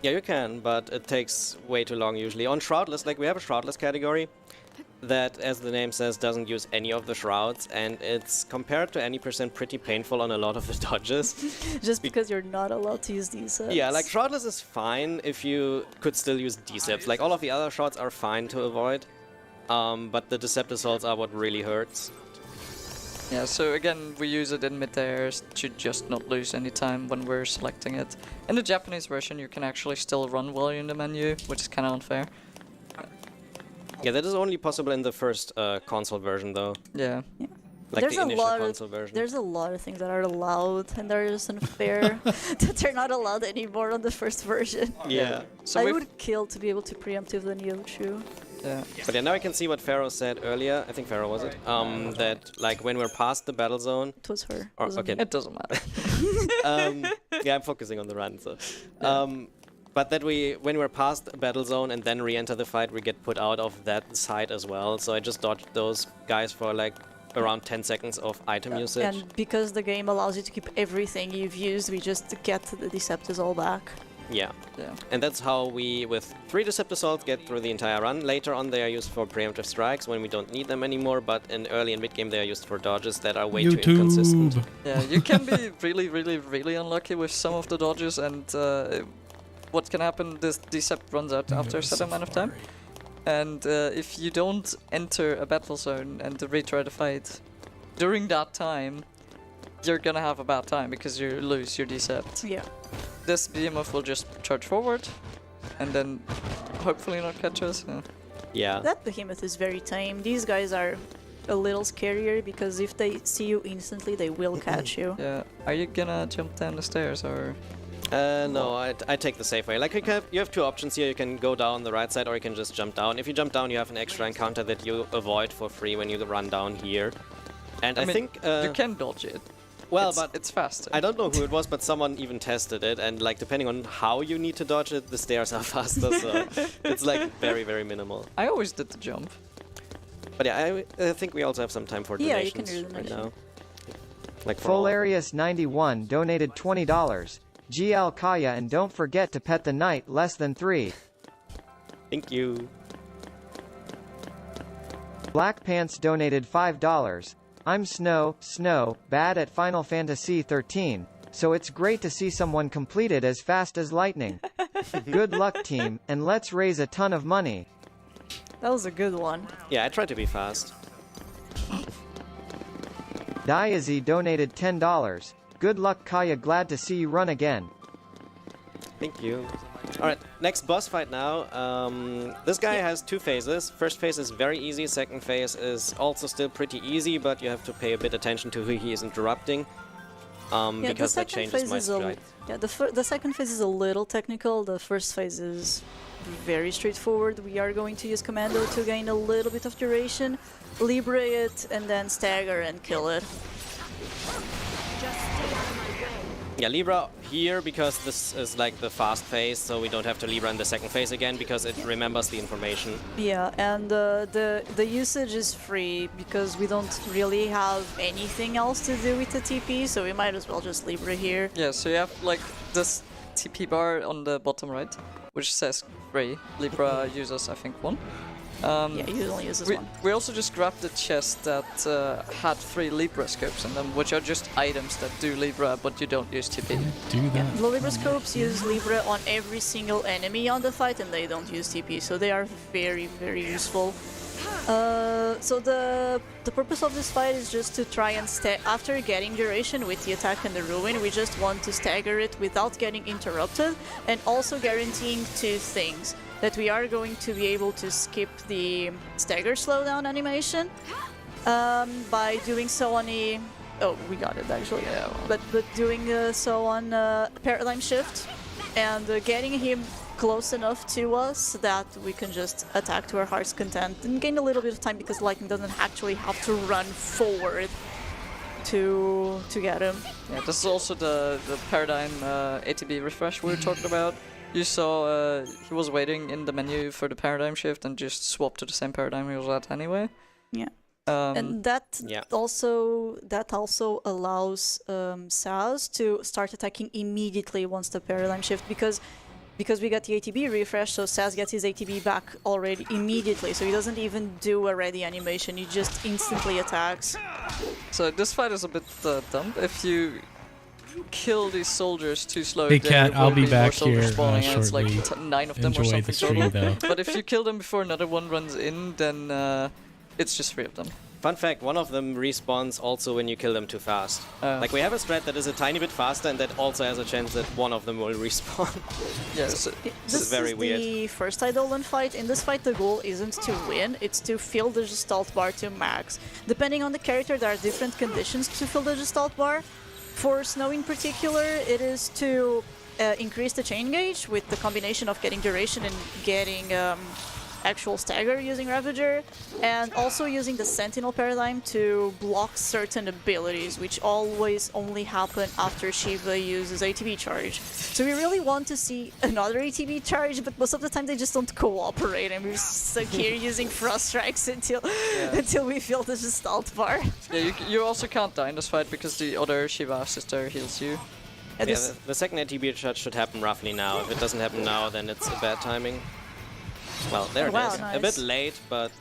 Yeah, you can, but it takes way too long usually. On Shroudless, like we have a Shroudless category that, as the name says, doesn't use any of the shrouds, and it's compared to any percent pretty painful on a lot of the dodges. Just because you're not allowed to use Decepts. Yeah, like Shroudless is fine if you could still use Decepts. Like all of the other shots are fine to avoid, but the Decept assaults are what really hurts. Yeah, so again, we use it in mid-air to just not lose any time when we're selecting it. In the Japanese version, you can actually still run while you're in the menu, which is kind of unfair. Yeah, that is only possible in the first console version, though. Yeah. Like There's the a initial lot of- console version. There's a lot of things that are allowed, and they're just unfair that they're not allowed anymore on the first version. Yeah. So I we've- would kill to be able to preemptive the Neochu. Yeah. But yeah, now I can see what Pharaoh said earlier. I think Pharaoh was it. That like when we're past the battle zone. It was her. Or- wasn't okay. me. It doesn't matter. Yeah, I'm focusing on the run. So, but that when we're past the battle zone and then re-enter the fight, we get put out of that side as well. So I just dodged those guys for like around 10 seconds of item usage. And because the game allows you to keep everything you've used, we just get the Deceptors all back. Yeah. Yeah. And that's how we, with 3 Decept Assaults, get through the entire run. Later on, they are used for preemptive strikes when we don't need them anymore, but in early and mid-game, they are used for dodges that are way too inconsistent. YouTube. Yeah, you can be really, really, really unlucky with some of the dodges, and what can happen, this Decept runs out after a certain amount of time. And if you don't enter a battle zone and retry the fight during that time, you're gonna have a bad time because you lose your Decept. Yeah. This behemoth will just charge forward and then hopefully not catch us. Yeah. Yeah. That behemoth is very tame. These guys are a little scarier because if they see you instantly, they will catch you. Yeah. Are you gonna jump down the stairs or? No, I take the safe way. Like you have 2 options here. You can go down the right side or you can just jump down. If you jump down, you have an extra encounter that you avoid for free when you run down here. And I mean, think... you can dodge it. well, it's, but it's faster. I don't know who it was, but someone even tested it, and like depending on how you need to dodge it, the stairs are faster, so it's like very, very minimal. I always did the jump. But yeah, I think we also have some time for Yeah, you donations can do right donation. now. Like for all. Fularius91 donated $20. GL Kaya, and don't forget to pet the knight less than 3. Thank you. Black Pants donated $5. I'm Snow, bad at Final Fantasy 13, so it's great to see someone complete it as fast as lightning. Good luck, team, and let's raise a ton of money. That was a good one. Yeah, I try to be fast. Diazy donated $10. Good luck, Kaya, glad to see you run again. Thank you. Alright, next boss fight now. This guy has 2 phases. First phase is very easy, second phase is also still pretty easy, but you have to pay a bit attention to who he is interrupting. Yeah, Because that changes my stride. the second phase is a little technical. The first phase is very straightforward. We are going to use Commando to gain a little bit of duration, Libre it, and then stagger and kill it. Yeah, Libra here because this is like the fast phase, so we don't have to Libra in the second phase again because it remembers the information. Yeah, and the usage is free because we don't really have anything else to do with the TP, so we might as well just Libra here. Yeah, so you have like this TP bar on the bottom right, which says free. Libra uses, I think, 1. Yeah, you only use this one. We also just grabbed the chest that had 3 Libra scopes in them, which are just items that do Libra, but you don't use TP. Do that. The Libra scopes use Libra on every single enemy on the fight, and they don't use TP, so they are very, very useful. So the purpose of this fight is just to try and after getting duration with the attack and the ruin, we just want to stagger it without getting interrupted, and also guaranteeing 2 things. That we are going to be able to skip the stagger slowdown animation by doing so on a... Oh, we got it actually. Yeah, well. But doing so on paradigm shift and getting him close enough to us that we can just attack to our heart's content and gain a little bit of time because Lightning doesn't actually have to run forward to get him. Yeah, this is also the paradigm ATB refresh we were talking about. You saw he was waiting in the menu for the paradigm shift and just swapped to the same paradigm he was at anyway. Yeah. And that Yeah. also allows Saz to start attacking immediately once the paradigm shift because we got the ATB refresh, so Saz gets his ATB back already immediately, so he doesn't even do a ready animation, he just instantly attacks. So this fight is a bit dumb. If you kill these soldiers too slow, Big there Cat, I'll will be more back soldiers here spawning, and it's like shortly. 9 of them or Enjoy something the stream, total. though. But if you kill them before another one runs in, then it's just 3 of them. Fun fact, one of them respawns also when you kill them too fast. Like we have a strat that is a tiny bit faster and that also has a chance that one of them will respawn. Yeah, so This is very weird. The first Eidolon fight. In this fight the goal isn't to win, it's to fill the Gestalt bar to max. Depending on the character there are different conditions to fill the Gestalt bar. For Snow in particular, it is to increase the chain gauge with the combination of getting duration and getting actual stagger using Ravager, and also using the Sentinel paradigm to block certain abilities, which always only happen after Shiva uses ATB charge. So we really want to see another ATB charge, but most of the time they just don't cooperate, and we're stuck here using Frost Strikes until we fill the Gestalt bar. yeah, you also can't die in this fight because the other Shiva sister heals you. And Yeah, this- the second ATB charge should happen roughly now. If it doesn't happen now, then it's a bad timing. Well, there it Wow, is. nice. A bit late, but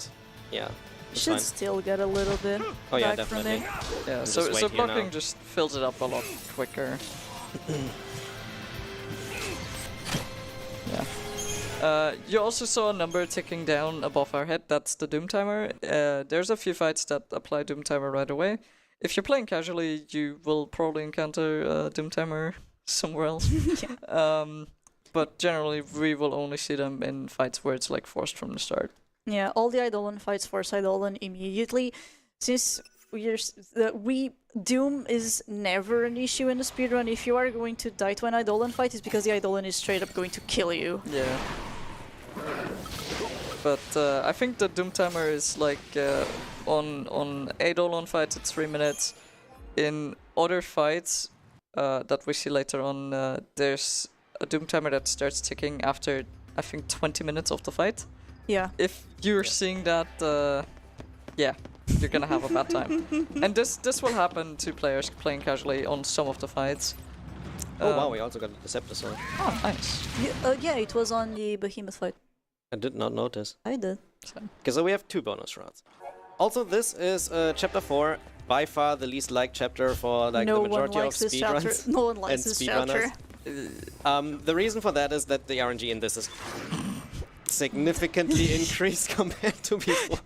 yeah, it's should fine. still get a little bit Oh yeah, back from definitely. there. Yeah, Just so wait here blocking now. just fills it up a lot quicker. Yeah. You also saw a number ticking down above our head. That's the Doom Timer. There's a few fights that apply Doom Timer right away. If you're playing casually, you will probably encounter Doom Timer somewhere else. But generally, we will only see them in fights where it's like forced from the start. Yeah, all the Eidolon fights force Eidolon immediately. Since Doom is never an issue in the speedrun. If you are going to die to an Eidolon fight, it's because the Eidolon is straight up going to kill you. Yeah. But I think the Doom Timer is like on Eidolon fights it's 3 minutes. In other fights that we see later on, there's a Doom Timer that starts ticking after I think 20 minutes of the fight. Yeah. If you're seeing that, yeah, you're gonna have a bad time. And this will happen to players playing casually on some of the fights. Oh wow, we also got a Deceptor Sword. Oh, nice. Yeah, it was on the Behemoth fight. I did not notice. I did. Okay, so we have 2 bonus rounds. Also, this is chapter 4, by far the least liked chapter for like No the one majority of likes this chapter. speedruns. No one likes and this chapter. The reason for that is that the RNG in this is significantly increased compared to before.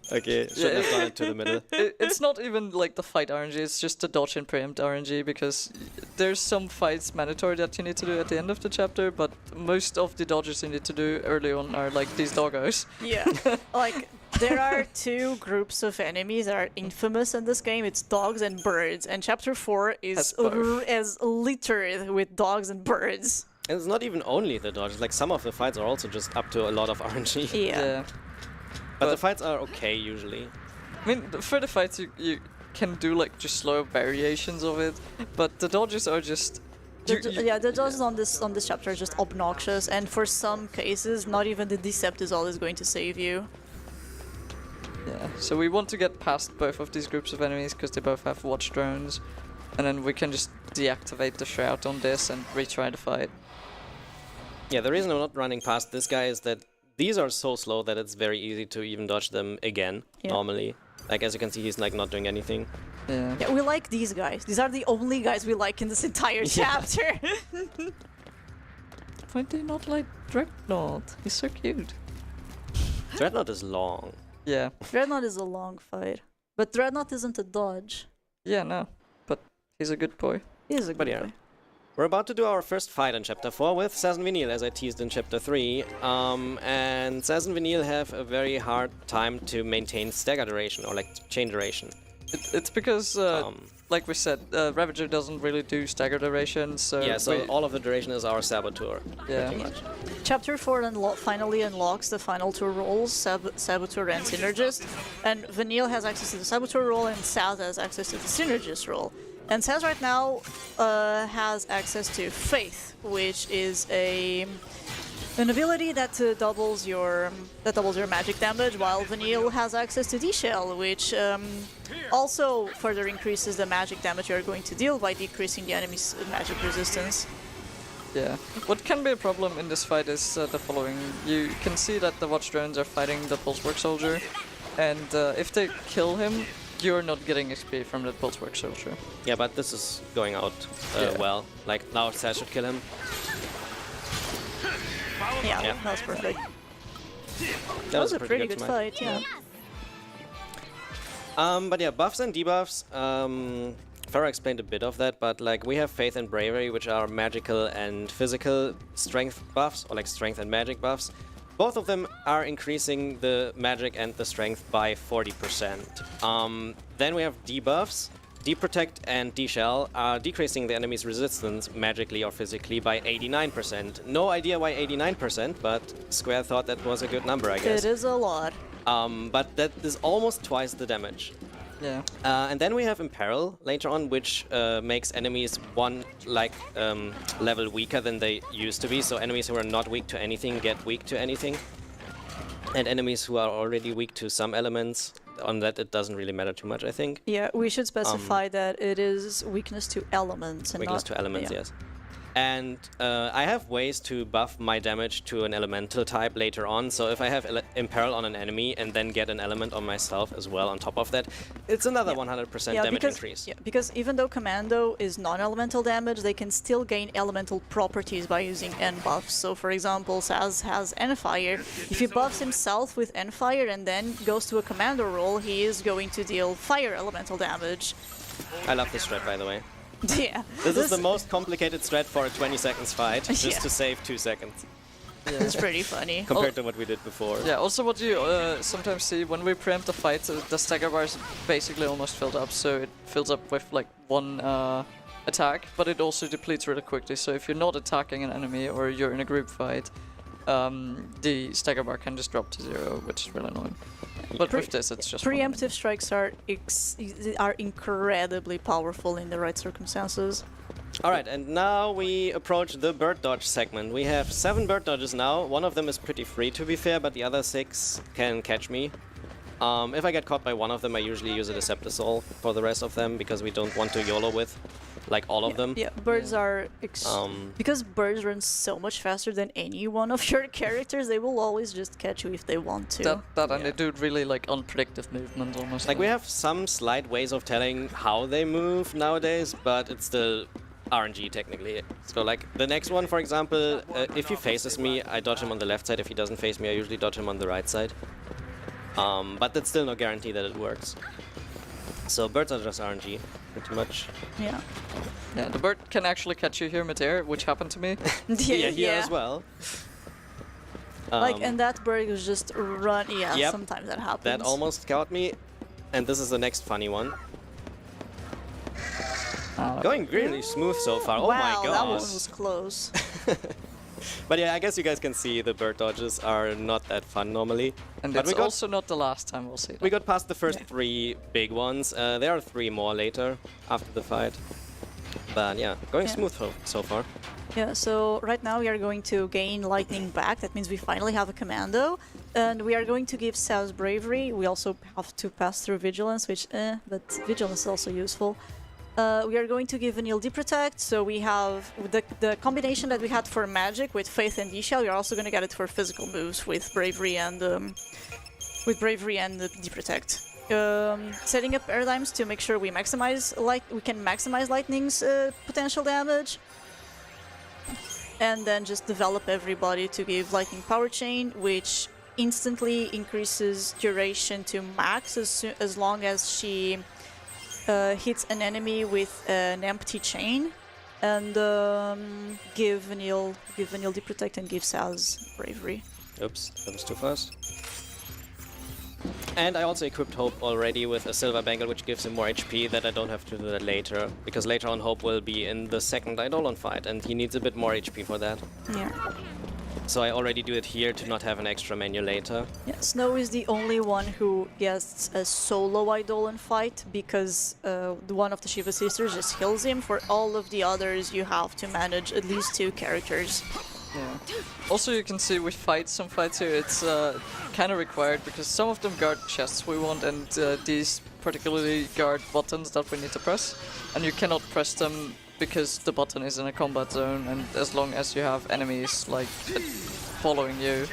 Okay, shouldn't have gone into the middle. It's not even like the fight RNG, it's just the dodge and preempt RNG, because there's some fights mandatory that you need to do at the end of the chapter, but most of the dodges you need to do early on are like these doggos. Yeah, like there are 2 groups of enemies that are infamous in this game. It's dogs and birds, and chapter 4 is as littered with dogs and birds. And it's not even only the dodges, like some of the fights are also just up to a lot of RNG. Yeah. But the fights are okay usually. I mean, for the fights you can do like just slow variations of it, but the dodges are just. Yeah, the dodges on this chapter are just obnoxious, and for some cases, not even the Deceptizol is going to save you. Yeah, so we want to get past both of these groups of enemies because they both have watch drones, and then we can just deactivate the Shroud on this and retry the fight. Yeah, the reason I'm not running past this guy is that these are so slow that it's very easy to even dodge them again, normally. Like, as you can see, he's like not doing anything. Yeah. Yeah, we like these guys. These are the only guys we like in this entire chapter. Why do you not like Dreadnought? He's so cute. Dreadnought is long. Yeah. Dreadnought is a long fight, but Dreadnought isn't a dodge. Yeah, no. But he's a good boy. He is a But good yeah. boy. We're about to do our first fight in Chapter 4 with Saz and Vanille, as I teased in Chapter 3. And Saz and Vanille have a very hard time to maintain stagger duration, or like chain duration. It's because, like we said, Ravager doesn't really do stagger duration, so... Yeah, so all of the duration is our Saboteur, Yeah. pretty much. Chapter 4 finally unlocks the final two roles, Saboteur and Synergist, and Vanille has access to the Saboteur role, and Saz has access to the Synergist role. And Saz right now has access to Faith, which is an ability that doubles your magic damage, while Vanille has access to D-Shell, which also further increases the magic damage you're going to deal by decreasing the enemy's magic resistance. Yeah. What can be a problem in this fight is the following. You can see that the Watch Drones are fighting the Pulsework Soldier, and if they kill him, you're not getting XP from the Pulsework Soldier. Yeah, but this is going out well. Like, now Saz should kill him. Yeah, Yeah. that was perfect. That was a pretty good smite. fight, yeah. But yeah, buffs and debuffs. Farah explained a bit of that, but like we have Faith and Bravery, which are magical and physical strength buffs, or like strength and magic buffs. Both of them are increasing the magic and the strength by 40%. Then we have debuffs. D-Protect and D-Shell are decreasing the enemy's resistance magically or physically by 89%. No idea why 89%, but Square thought that was a good number, I guess. It is a lot. But that is almost twice the damage. Yeah. And then we have Imperil later on, which makes enemies one level weaker than they used to be. So enemies who are not weak to anything get weak to anything. And enemies who are already weak to some elements, on that it doesn't really matter too much, I think. Yeah, we should specify that it is weakness to elements and Weakness not... to elements, yeah. yes. And I have ways to buff my damage to an elemental type later on. So if I have Imperil on an enemy and then get an element on myself as well on top of that, it's another 100% damage increase. Yeah, because even though Commando is non-elemental damage, they can still gain elemental properties by using N-buffs. So for example, Saz has N-Fire. If he buffs himself with N-Fire and then goes to a Commando role, he is going to deal fire elemental damage. I love this strat, by the way. Yeah. This is the most complicated strat for a 20 seconds fight, just Yeah. to save 2 seconds, It's pretty funny. compared to what we did before. Yeah, also what you sometimes see when we preempt a fight, the stagger bar is basically almost filled up, so it fills up with like one attack, but it also depletes really quickly, so if you're not attacking an enemy or you're in a group fight, the stagger bar can just drop to 0, which is really annoying. But with this, it's just Preemptive strikes are incredibly powerful in the right circumstances. Alright, and now we approach the bird dodge segment. We have 7 bird dodges now. One of them is pretty free, to be fair, but the other 6 can catch me. If I get caught by one of them, I usually use a Deceptisol for the rest of them, because we don't want to YOLO with, like, all of them. Yeah, birds are... because birds run so much faster than any one of your characters, they will always just catch you if they want to. That and Yeah. they do really like unpredictable movement almost. Like, we have some slight ways of telling how they move nowadays, but it's still RNG technically. So like, the next one, for example, if he faces me, I dodge him on the left side. If he doesn't face me, I usually dodge him on the right side. But that's still no guarantee that it works. So birds are just RNG, pretty much. Yeah. Yeah, the bird can actually catch you here midair, which happened to me. Yeah, here as well. Like, and that bird was just run. Yeah, Yep. sometimes that happens. That almost caught me. And this is the next funny one. Going really smooth so far. Oh wow, my god. that one was close. But yeah, I guess you guys can see the bird dodges are not that fun normally. And But it's we got- also not the last time we'll see them. We got past the first 3 big ones. There are 3 more later after the fight. But yeah, going Yeah. smooth so far. Yeah, so right now we are going to gain lightning back. That means we finally have a commando. And we are going to give Saz bravery. We also have to pass through vigilance, which but vigilance is also useful. We are going to give Vanille Deprotect, so we have the combination that we had for magic with Faith and D-Shell. We are also going to get it for physical moves with bravery and Deprotect. Setting up paradigms to make sure we can maximize lightning's potential damage. And then just develop everybody to give lightning power chain, which instantly increases duration to max as long as she hits an enemy with an empty chain, and give Vanille Deprotect and give Saz bravery. Oops, that was too fast. And I also equipped Hope already with a Silver Bangle, which gives him more HP that I don't have to do that later. Because later on Hope will be in the second Eidolon fight, and he needs a bit more HP for that. Yeah. So I already do it here to not have an extra menu later. Yeah, Snow is the only one who gets a solo Eidolon fight because one of the Shiva sisters just heals him. For all of the others, you have to manage at least 2 characters. Yeah. Also, you can see we fight some fights here. It's kind of required because some of them guard chests we want, and these particularly guard buttons that we need to press. And you cannot press them because the button is in a combat zone, and as long as you have enemies like following you,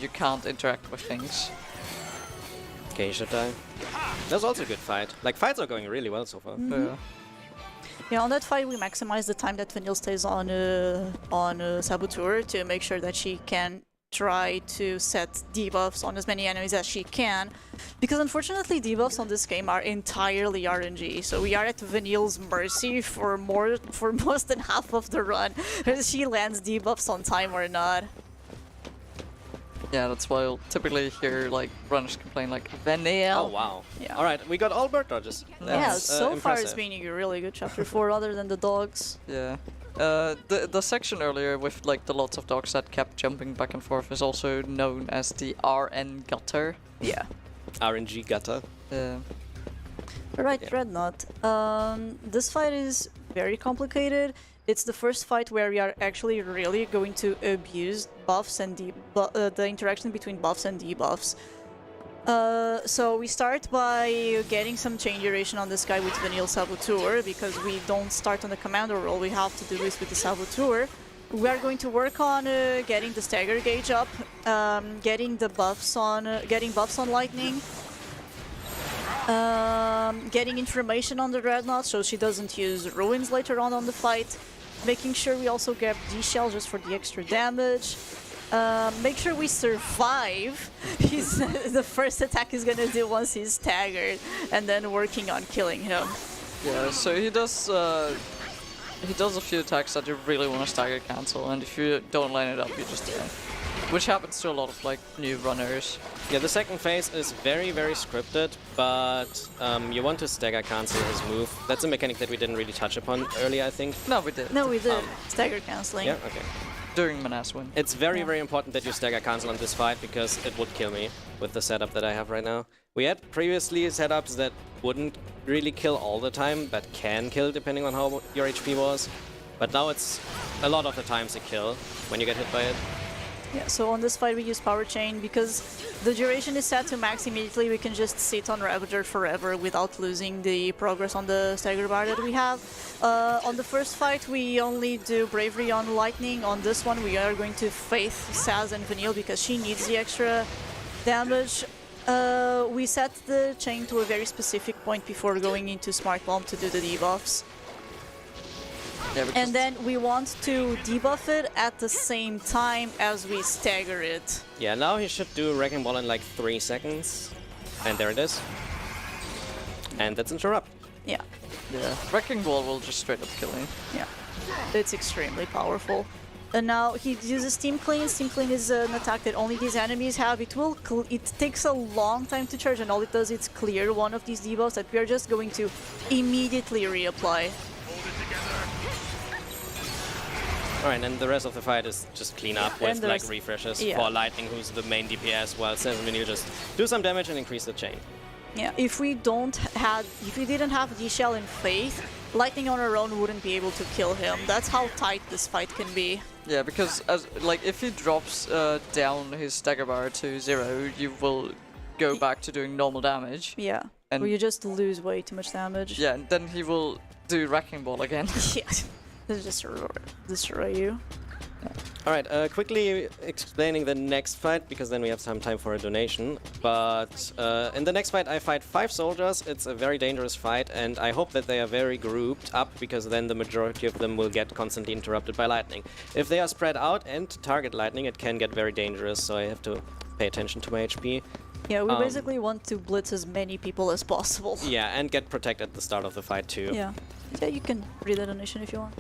you can't interact with things. Geisha time. That's also a good fight. Like, fights are going really well so far. Yeah. Yeah, on that fight we maximize the time that Vanille stays on Saboteur to make sure that she can try to set debuffs on as many enemies as she can, because unfortunately debuffs on this game are entirely RNG, so we are at Vanille's mercy for most than half of the run, whether she lands debuffs on time or not. Yeah, that's why you'll typically hear like runners complain like Vanille. Oh wow. Yeah. Alright, we got all bird dodges. Yeah, That's, so far it's impressive. been a really good chapter 4 other than the dogs. Yeah. The section earlier with like the lots of dogs that kept jumping back and forth is also known as the RN gutter. Yeah. RNG gutter. Yeah. Alright, Yeah. Dreadnought. This fight is very complicated. It's the first fight where we are actually really going to abuse buffs and the interaction between buffs and debuffs. So we start by getting some chain duration on this guy with Vanille Saboteur, because we don't start on the commander roll, we have to do this with the Saboteur. We are going to work on getting the stagger gauge up, getting buffs on lightning, getting information on the Dreadnought so she doesn't use ruins later on the fight, making sure we also get D-Shell just for the extra damage, make sure we survive the first attack he's gonna do once he's staggered, and then working on killing him. Yeah, so he does a few attacks that you really want to stagger cancel, and if you don't line it up, you just die. Which happens to a lot of like new runners. Yeah, the second phase is very, very scripted, but you want to stagger cancel his move. That's a mechanic that we didn't really touch upon earlier, I think. No, we did. No, we did. Stagger canceling. Yeah, okay. During Manaswin. It's very, Yeah. very important that you stagger cancel on this fight, because it would kill me with the setup that I have right now. We had previously setups that wouldn't really kill all the time, but can kill depending on how your HP was. But now it's a lot of the times a kill when you get hit by it. Yeah, so on this fight we use Power Chain because the duration is set to max immediately. We can just sit on Ravager forever without losing the progress on the stagger bar that we have. On the first fight we only do Bravery on Lightning. On this one we are going to Faith, Saz and Vanille because she needs the extra damage. We set the chain to a very specific point before going into Smart Bomb to do the debuffs. Yeah, because And then we want to debuff it at the same time as we stagger it. Yeah, now he should do Wrecking Ball in like 3 seconds. And there it is. And that's interrupt. Yeah, yeah, Wrecking Ball will just straight up kill him. yeah. It's extremely powerful. And now he uses Steam Clean. Steam Clean is an attack that only these enemies have. It takes a long time to charge, and all it does is clear one of these debuffs that we are just going to immediately reapply. Alright, and the rest of the fight is just clean up Yeah, with and like there's- refreshes yeah. for Lightning, who's the main DPS, while Seven Vanille just do some damage and increase the chain. Yeah, if we didn't have D-Shell and Faith, Lightning on her own wouldn't be able to kill him. That's how tight this fight can be. Yeah, because if he drops down his stagger bar to 0, you will go back to doing normal damage. Yeah, And- or you just lose way too much damage. Yeah, and then he will do Wrecking Ball again. Yeah, this just destroy you. Alright, quickly explaining the next fight, because then we have some time for a donation. But in the next fight I fight 5 soldiers. It's a very dangerous fight, and I hope that they are very grouped up, because then the majority of them will get constantly interrupted by Lightning. If they are spread out and target Lightning, it can get very dangerous, so I have to pay attention to my HP. Yeah, we basically want to blitz as many people as possible. Yeah, and get Protect at the start of the fight too. Yeah, yeah, you can read the donation if you want.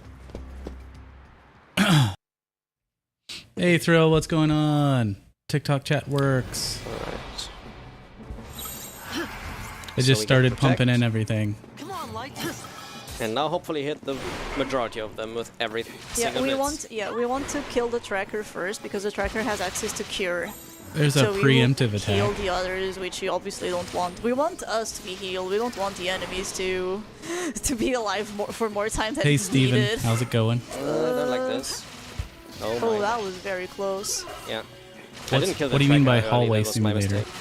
Hey, Thrill, what's going on? TikTok chat works. Alright. It So just we get started Protect. pumping in everything. Come on, Light. And now hopefully hit the majority of them with every Yeah, single blitz. we want to kill the tracker first because the tracker has access to cure. There's So a we preemptive will heal attack. the others, which we obviously don't want. We want us to be healed. We don't want the enemies to be alive for more time than Hey, is Steven, needed. how's it going? I don't like this. Oh my. Oh, that was very close. Yeah. I What's- didn't kill the what do you mean by tracker early, hallway that was my simulator? mistake.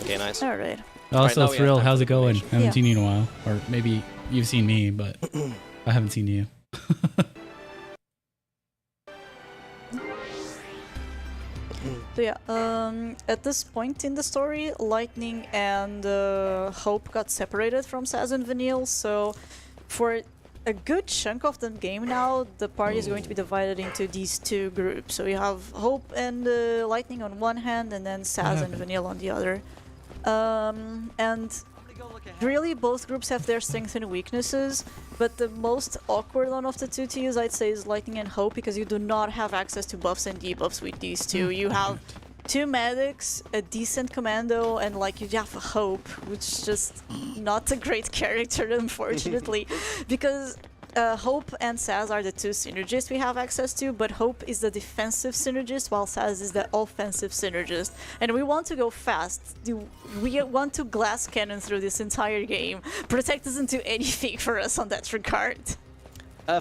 Okay, nice. All right. Also, now we have Thrill, time how's for it going? donation. Haven't Yeah. seen you in a while. Or maybe you've seen me, but I haven't seen you. So yeah, at this point in the story, Lightning and Hope got separated from Saz and Vanille, so for a good chunk of the game now, the party is going to be divided into these two groups. So you have Hope and Lightning on one hand, and then Saz and Vanille on the other. And really, both groups have their strengths and weaknesses, but the most awkward one of the two to use, I'd say, is Lightning and Hope, because you do not have access to buffs and debuffs with these two. You have 2 medics, a decent commando, and like you have Hope, which is just not a great character, unfortunately, because Hope and Saz are the 2 synergists we have access to, but Hope is the defensive synergist while Saz is the offensive synergist. And we want to go fast. We want to glass cannon through this entire game. Protect doesn't do anything for us on that regard.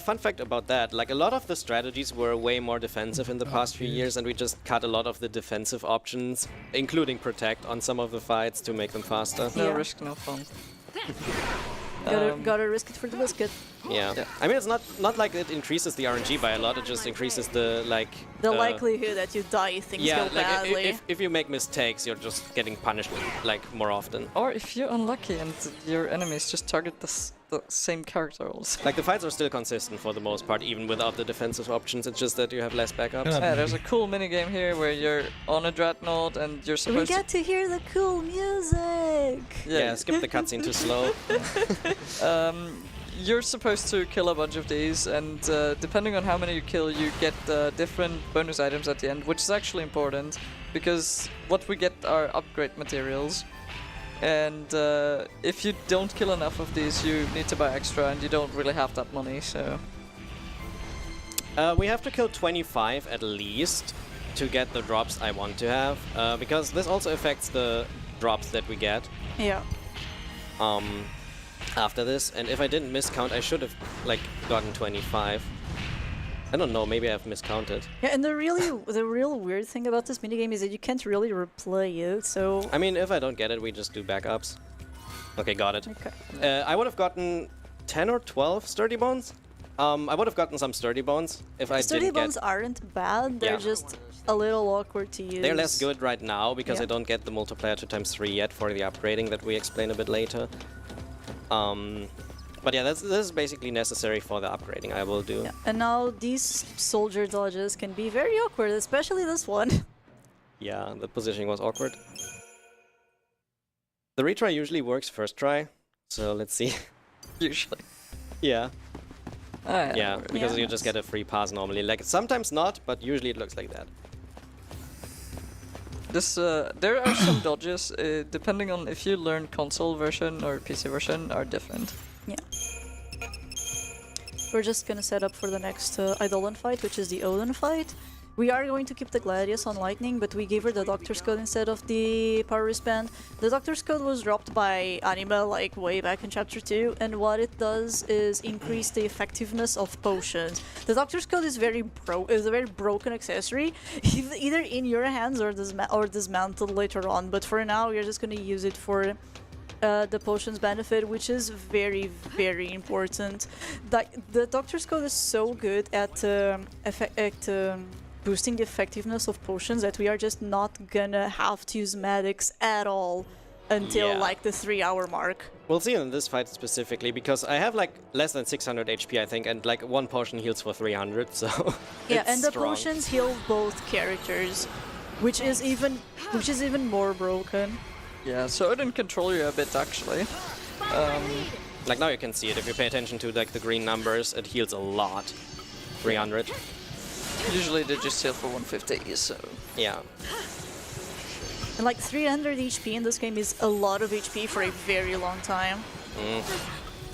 Fun fact about that, like a lot of the strategies were way more defensive in the past few years, and we just cut a lot of the defensive options, including Protect, on some of the fights to make them faster. No Yeah. risk, no fun. Gotta risk it for the biscuit. Yeah. Yeah. I mean, it's not like it increases the RNG by a lot, it just increases the, like... The likelihood that you die if things Yeah, go like badly. if you make mistakes, you're just getting punished, like, more often. Or if you're unlucky and your enemies just target the same character also. Like, the fights are still consistent for the most part, even without the defensive options, it's just that you have less backups. Yeah, there's a cool minigame here where you're on a dreadnought and you're we supposed get to hear the cool music! Yeah, skip the cutscene too slow. you're supposed to kill a bunch of these, and depending on how many you kill, you get different bonus items at the end, which is actually important, because what we get are upgrade materials. And if you don't kill enough of these, you need to buy extra, and you don't really have that money, so... We have to kill 25 at least to get the drops I want to have, because this also affects the drops that we get Yeah. after this. And if I didn't miscount, I should have like gotten 25. I don't know, maybe I've miscounted. Yeah, and the real weird thing about this minigame is that you can't really replay it, so... I mean, if I don't get it, we just do backups. Okay, got it. Okay. I would have gotten 10 or 12 sturdy bones. I would have gotten some sturdy bones if I Sturdy didn't get... bones aren't bad, they're Yeah. just a little awkward to use. They're less good right now because Yeah. I don't get the multiplier 2x3 yet for the upgrading that we explain a bit later. But yeah, this is basically necessary for the upgrading I will do. Yeah. And now these soldier dodges can be very awkward, especially this one. Yeah, the positioning was awkward. The retry usually works first try, so let's see. Usually. Yeah, Ah, yeah, because Yeah. you just get a free pass normally. Like, sometimes not, but usually it looks like that. This, there are some dodges, depending on if you learn console version or PC version, are different. Yeah. we're just gonna set up for the next Eidolon fight, which is the Odin fight. We are going to keep the Gladius on Lightning, but we gave her the Doctor's Code instead of the Power Wristband. The Doctor's Code was dropped by Anima like way back in Chapter 2, and what it does is increase the effectiveness of potions. The Doctor's Code is a very broken accessory, either in your hands or dismantled later on, but for now we're just going to use it for the potions benefit, which is very, very important. The Doctor's Code is so good at boosting the effectiveness of potions that we are just not gonna have to use medics at all until like the 3-hour mark. We'll see in this fight specifically, because I have like less than 600 HP, I think, and like one potion heals for 300, so yeah, it's and the strong. potions heal both characters, which is even more broken. Yeah, so Odin control you a bit actually. Like now you can see it, if you pay attention to like the green numbers, it heals a lot. 300. Usually they just heal for 150, so... Yeah. And like 300 HP in this game is a lot of HP for a very long time.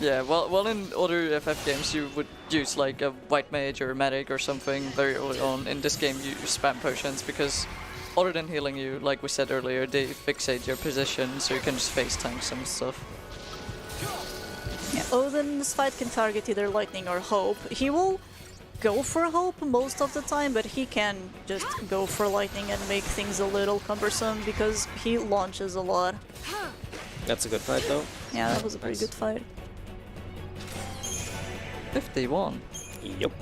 Yeah, well in other FF games you would use like a white mage or a medic or something very early on. In this game you spam potions because other than healing you, like we said earlier, they fixate your position so you can just face tank some stuff. Yeah, Odin's fight can target either Lightning or Hope. He will go for Hope most of the time, but he can just go for Lightning and make things a little cumbersome because he launches a lot. That's a good fight though. Yeah, that was a pretty good fight. 51. Yep.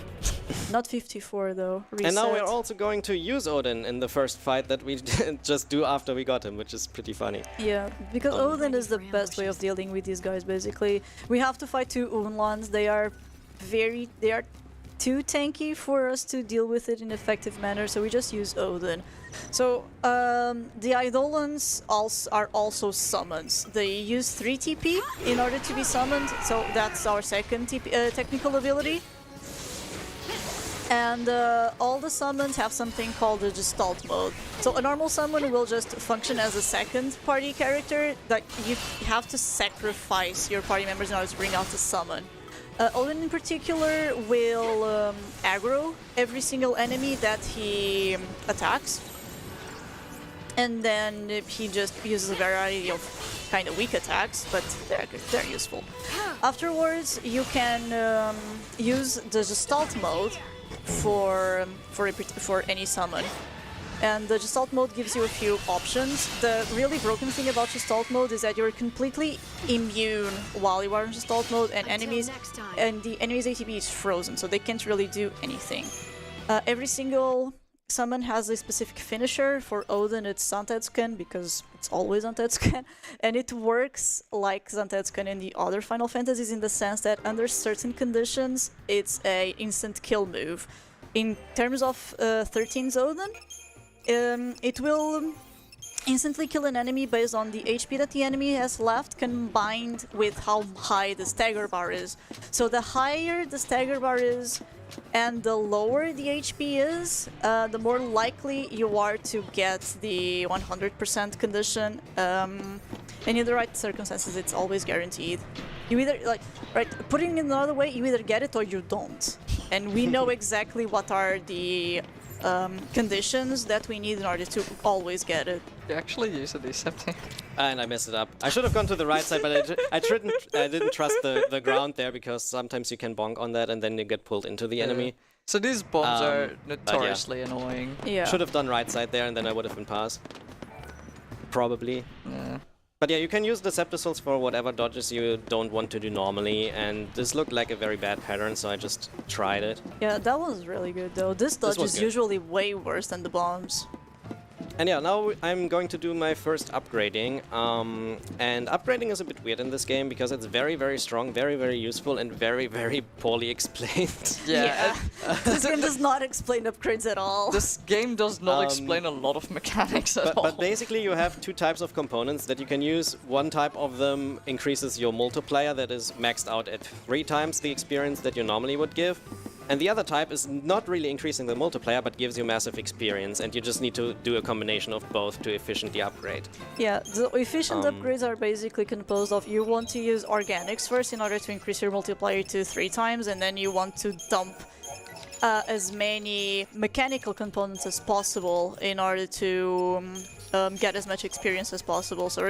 Not 54 though. Reset. And now we're also going to use Odin in the first fight that we just do after we got him, which is pretty funny. Yeah, because Odin is the best way of dealing with these guys basically. We have to fight 2 Unlans. They are too tanky for us to deal with it in an effective manner, so we just use Odin. So the Eidolons are also summons. They use 3 TP in order to be summoned, so that's our second technical ability. And all the summons have something called the Gestalt mode. So a normal summon will just function as a second party character that you have to sacrifice your party members in order to bring out the summon. Odin in particular will aggro every single enemy that he attacks, and then he just uses a variety of kind of weak attacks, but they're useful. Afterwards, you can use the Gestalt mode for any summon. And the Gestalt mode gives you a few options. The really broken thing about Gestalt mode is that you're completely immune while you are in Gestalt mode, and the enemy's ATB is frozen, so they can't really do anything. Every single summon has a specific finisher. For Odin it's Zantetsuken, because it's always Zantetsuken, and it works like Zantetsuken in the other Final Fantasies in the sense that under certain conditions it's a instant kill move. In terms of 13's Odin, it will instantly kill an enemy based on the HP that the enemy has left combined with how high the stagger bar is. So the higher the stagger bar is and the lower the HP is, the more likely you are to get the 100% condition. And in the right circumstances, it's always guaranteed. You either, putting it another way, you either get it or you don't. And we know exactly what are the conditions that we need in order to always get it. You actually use a decepting. And I messed it up. I should have gone to the right side, but I didn't trust the ground there, because sometimes you can bonk on that and then you get pulled into the enemy. So these bombs are notoriously annoying. Yeah. Should have done right side there, and then I would have been passed. Probably. Yeah. But yeah, you can use Decepticons for whatever dodges you don't want to do normally, and this looked like a very bad pattern, so I just tried it. Yeah, that was really good though. This dodge is usually way worse than the bombs. And yeah, now I'm going to do my first upgrading. And upgrading is a bit weird in this game because it's very, very strong, very, very useful, and very, very poorly explained. Yeah. This game does not explain upgrades at all. This game does not explain a lot of mechanics at all. But basically you have 2 types of components that you can use. One type of them increases your multiplier that is maxed out at 3 times the experience that you normally would give. And the other type is not really increasing the multiplayer, but gives you massive experience, and you just need to do a combination of both to efficiently upgrade. Yeah, the efficient upgrades are basically composed of you want to use organics first in order to increase your multiplier to 3 times, and then you want to dump as many mechanical components as possible in order to get as much experience as possible. So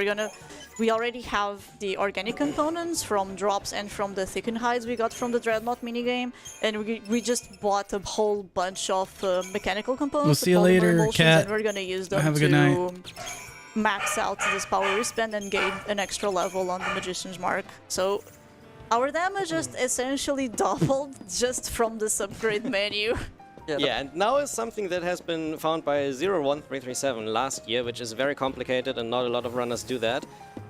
we already have the organic components from drops and from the thickened hides we got from the Dreadnought minigame, and we just bought a whole bunch of mechanical components. We'll see you the polymer later, emulsions, Cat. And we're gonna use them Have a to good night. max out this power wristband and gain an extra level on the Magician's Mark. So our damage just essentially doubled just from this upgrade menu. Yeah, and now is something that has been found by 01337 last year, which is very complicated and not a lot of runners do that.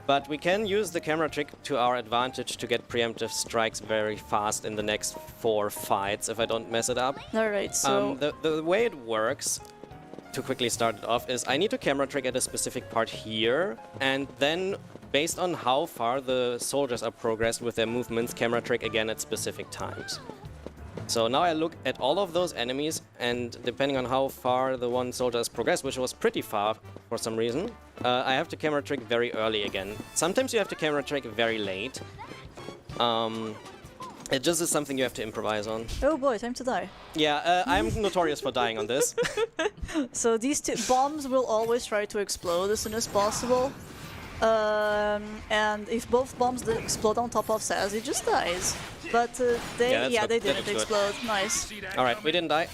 But we can use the camera trick to our advantage to get preemptive strikes very fast in the next 4 fights if I don't mess it up. Alright, so... The way it works, to quickly start it off, is I need to camera trick at a specific part here, and then based on how far the soldiers are progressed with their movements, camera trick again at specific times. So now I look at all of those enemies, and depending on how far the one soldier has progressed, which was pretty far for some reason, I have to camera trick very early again. Sometimes you have to camera trick very late. It just is something you have to improvise on. Oh boy, time to die. Yeah, I'm notorious for dying on this. So these 2 bombs will always try to explode as soon as possible. And if both bombs explode on top of Saz, it just dies. But they that didn't looks good. explode. Nice. Alright, we didn't die.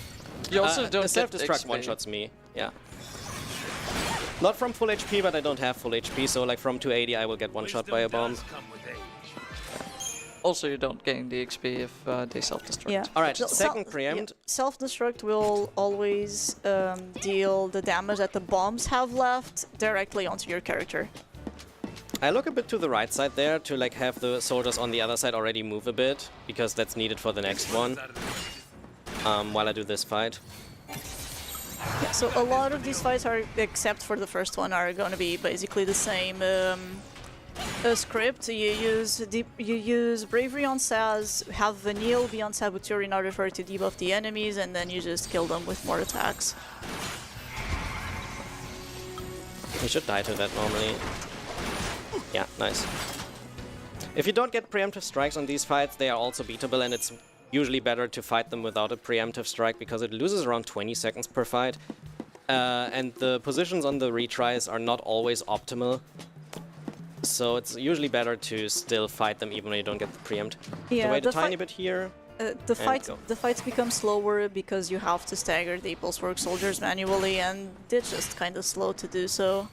You also don't the get self-destruct XP. one-shots me, yeah. Not from full HP, but I don't have full HP, so like from 280 I will get one-shot by a bomb. Also, you don't gain the XP if they self-destruct. Yeah. Alright, So- second preempt. Self-destruct will always deal the damage that the bombs have left directly onto your character. I look a bit to the right side there to like have the soldiers on the other side already move a bit, because that's needed for the next one. While I do this fight. Yeah, so a lot of these fights are, except for the first one, are going to be basically the same script. You use Bravery on Saz, have Vanille be on Saboteur in order for it to debuff the enemies, and then you just kill them with more attacks. You should die to that normally. Yeah, nice. If you don't get preemptive strikes on these fights, they are also beatable, and it's usually better to fight them without a preemptive strike because it loses around 20 seconds per fight. And the positions on the retries are not always optimal. So it's usually better to still fight them even when you don't get the preempt. Yeah, So wait a the tiny fight- bit here. The go. fights become slower because you have to stagger the Pulsework soldiers manually, and it's just kind of slow to do so.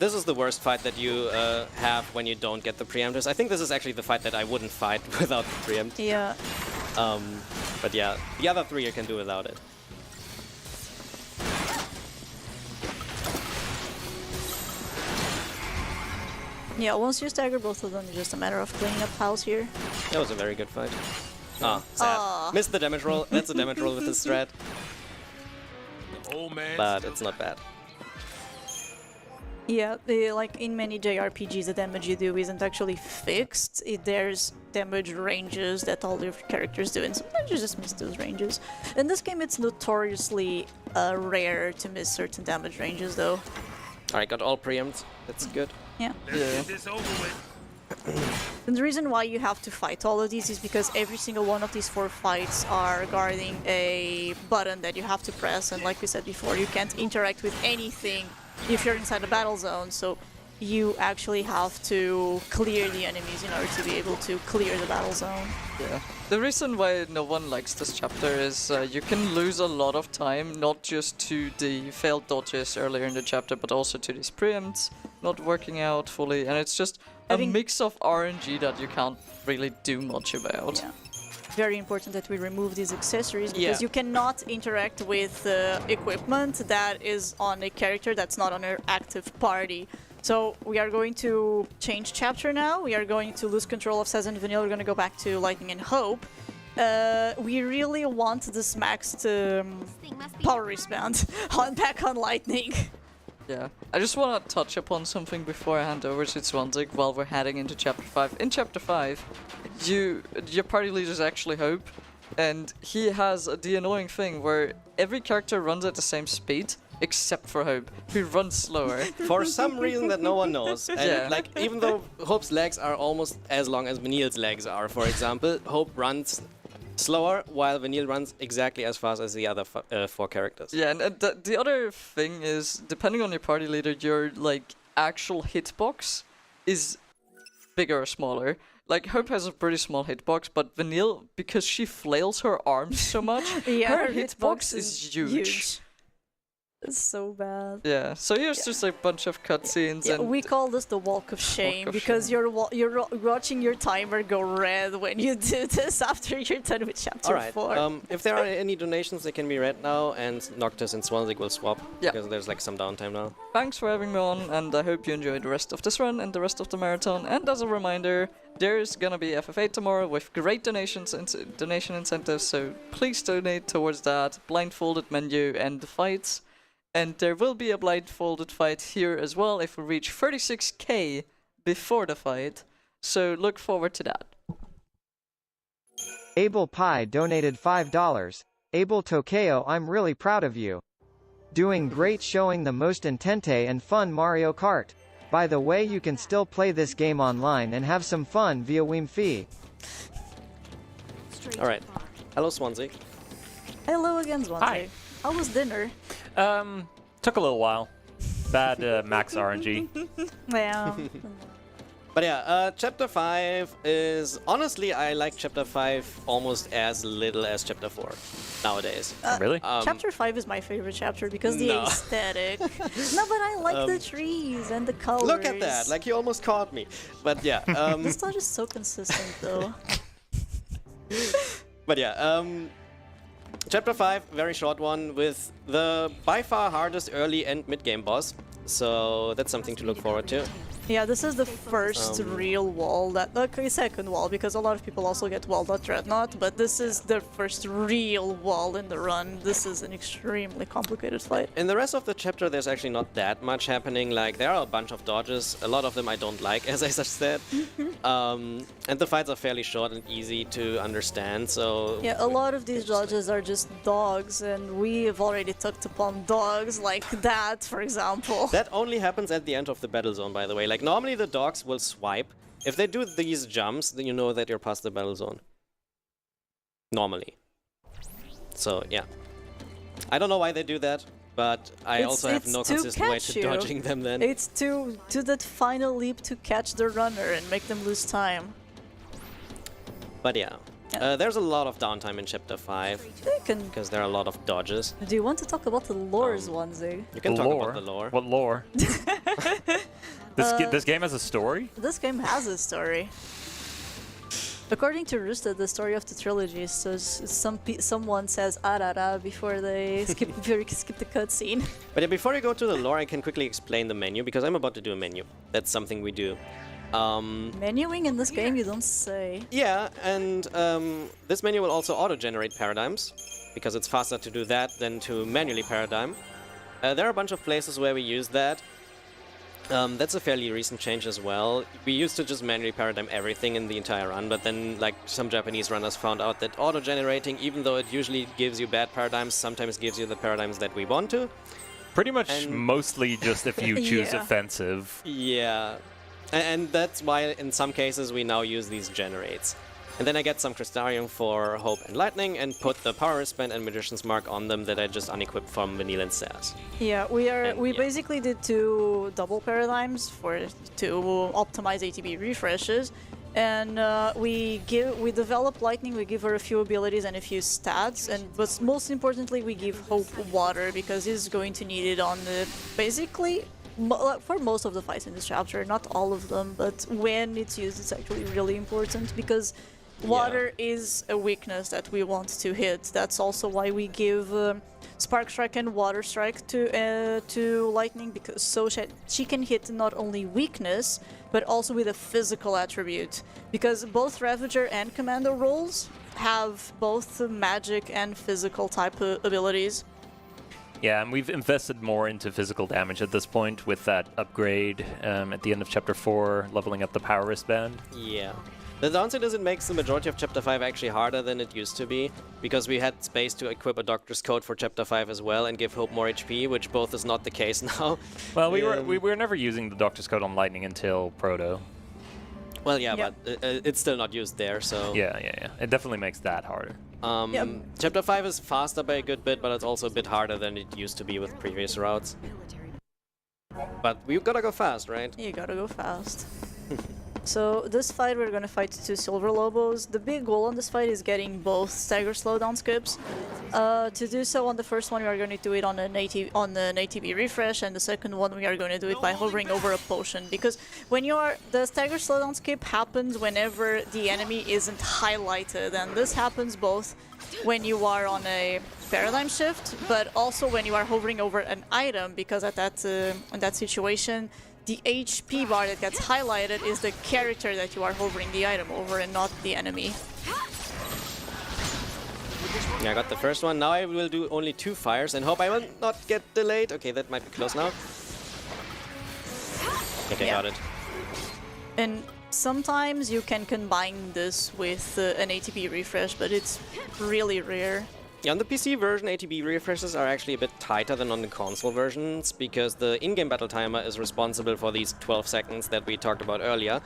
This is the worst fight that you have when you don't get the preemptors. I think this is actually the fight that I wouldn't fight without the preempt. Yeah. But yeah, the other 3 you can do without it. Yeah, once you stagger both of them, it's just a matter of cleaning up piles here. That was a very good fight. Ah, sad. Aw. Missed the damage roll. That's a damage roll with this strat. Old man. But it's not bad. Yeah, like in many JRPGs, the damage you do isn't actually fixed. There's damage ranges that all your characters do, and sometimes you just miss those ranges. In this game, it's notoriously rare to miss certain damage ranges, though. Alright, got all preempts. That's good. Yeah. Let's Yeah. get this over with. And the reason why you have to fight all of these is because every single one of these 4 fights are guarding a button that you have to press, and like we said before, you can't interact with anything if you're inside a battle zone, so you actually have to clear the enemies in order to be able to clear the battle zone. Yeah. The reason why no one likes this chapter is you can lose a lot of time, not just to the failed dodges earlier in the chapter, but also to these preempts not working out fully, and it's just a Having- mix of RNG that you can't really do much about. Yeah. Very important that we remove these accessories because Yeah. you cannot interact with equipment that is on a character that's not on an active party. So we are going to change chapter now. We are going to lose control of Saz and Vanille. We're going to go back to Lightning and Hope. We really want this maxed power wristband back on Lightning. Yeah. I just want to touch upon something before I hand over to Swansig while we're heading into Chapter 5. In Chapter 5, your party leader is actually Hope, and he has the annoying thing where every character runs at the same speed except for Hope, who runs slower. For some reason that no one knows. And Yeah. like, even though Hope's legs are almost as long as Vanille's legs are, for example, Hope runs slower while Vanille runs exactly as fast as the other 4 characters. Yeah, and the other thing is, depending on your party leader, your like actual hitbox is bigger or smaller. Like Hope has a pretty small hitbox, but Vanille, because she flails her arms so much, her hitbox is huge. It's so bad. Yeah, so here's just a bunch of cutscenes, Yeah, and we call this the walk of shame of because shame. you're watching your timer go red when you do this after you're done with chapter Alright, 4. if there are any donations, they can be read now, and Noctis and Swansea will swap, Yeah. because there's like some downtime now. thanks for having me on, and I hope you enjoy the rest of this run and the rest of the marathon. And as a reminder, there's gonna be FF8 tomorrow with great donation incentives, so please donate towards that. Blindfolded menu and the fights. And there will be a blindfolded fight here as well if we reach 36k before the fight, so look forward to that. Abel Pi donated $5. Abel Tokyo, I'm really proud of you. Doing great, showing the most intente and fun Mario Kart. By the way, you can still play this game online and have some fun via Wiimfi. Alright. Hello, Swansea. Hello again, Swansea. Hi. How was dinner? Took a little while. Bad max RNG. Yeah. But yeah, Chapter 5 is... Honestly, I like Chapter 5 almost as little as Chapter 4 nowadays. Really? Chapter 5 is my favorite chapter because the No. aesthetic. No, but I like the trees and the colors. Look at that! Like, you almost caught me. But yeah, This stuff is so consistent, though. but yeah, Chapter 5, very short one, with the by far hardest early and mid-game boss. So that's something to look forward to. Yeah, this is the first real wall that, okay, second wall, because a lot of people also get wall.dreadnought, but this is the first real wall in the run. This is an extremely complicated fight. In the rest of the chapter, there's actually not that much happening. Like, there are a bunch of dodges. A lot of them I don't like, as I just said. And the fights are fairly short and easy to understand, so... Yeah, a lot of these dodges are just dogs, and we have already touched upon dogs like that, for example. That only happens at the end of the battle zone, by the way. Like, normally the dogs will swipe. If they do these jumps, then you know that you're past the battle zone. Normally. So, yeah. I don't know why they do that, but I also have no to consistent way catch to you. dodging them then. It's to do that final leap to catch the runner and make them lose time. But yeah. There's a lot of downtime in Chapter 5, You can. because there are a lot of dodges. Do you want to talk about the lores, Onesie? You can The talk lore? about the lore. What lore? This game has a story? This game has a story. According to Rusta, the story of the trilogy is so someone says "arara" before they skip the cutscene. But yeah, before you go to the lore, I can quickly explain the menu, because I'm about to do a menu. That's something we do. Menuing in this game, you don't say. Yeah, and this menu will also auto-generate paradigms, because it's faster to do that than to manually paradigm. There are a bunch of places where we use that. That's a fairly recent change as well. We used to just manually paradigm everything in the entire run, but then like some Japanese runners found out that auto-generating, even though it usually gives you bad paradigms, sometimes gives you the paradigms that we want to. Pretty much And- mostly just if you choose Yeah. offensive. Yeah, and that's why in some cases we now use these generates. And then I get some Crystarium for Hope and Lightning and put the Power Wristband and Magician's Mark on them that I just unequipped from Vanille and Sass. Yeah, And, we yeah. basically did 2 double paradigms to optimize ATB refreshes, and we develop Lightning. We give her a few abilities and a few stats, but most importantly, we give Hope Water because he's going to need it on the basically. For most of the fights in this chapter, not all of them, but when it's used, it's actually really important because water is a weakness that we want to hit. That's also why we give Spark Strike and Water Strike to Lightning, because so she can hit not only weakness, but also with a physical attribute. Because both Ravager and Commando roles have both magic and physical type abilities. Yeah, and we've invested more into physical damage at this point with that upgrade at the end of Chapter 4, leveling up the Power Wristband. Yeah. The downside is it makes the majority of Chapter 5 actually harder than it used to be, because we had space to equip a Doctor's Coat for Chapter 5 as well and give Hope more HP, which both is not the case now. Well, we were never using the Doctor's Code on Lightning until Proto. Well, yeah, Yep. but it's still not used there, so... Yeah. It definitely makes that harder. Yep. Chapter 5 is faster by a good bit, but it's also a bit harder than it used to be with previous routes. But we gotta go fast, right? You gotta go fast. So this fight we're gonna fight 2 Silver Lobos. The big goal on this fight is getting both stagger slowdown skips. To do so on the first one we are going to do it on an ATB refresh, and the second one we are going to do it by hovering over a potion, because when the stagger slowdown skip happens whenever the enemy isn't highlighted, and this happens both when you are on a paradigm shift, but also when you are hovering over an item, because at that in that situation the HP bar that gets highlighted is the character that you are hovering the item over and not the enemy. Yeah, I got the first one. Now I will do only 2 fires and hope I will not get delayed. Okay, that might be close now. Okay, Yeah. got it. And sometimes you can combine this with an ATB refresh, but it's really rare. Yeah, on the PC version, ATB refreshes are actually a bit tighter than on the console versions, because the in-game battle timer is responsible for these 12 seconds that we talked about earlier.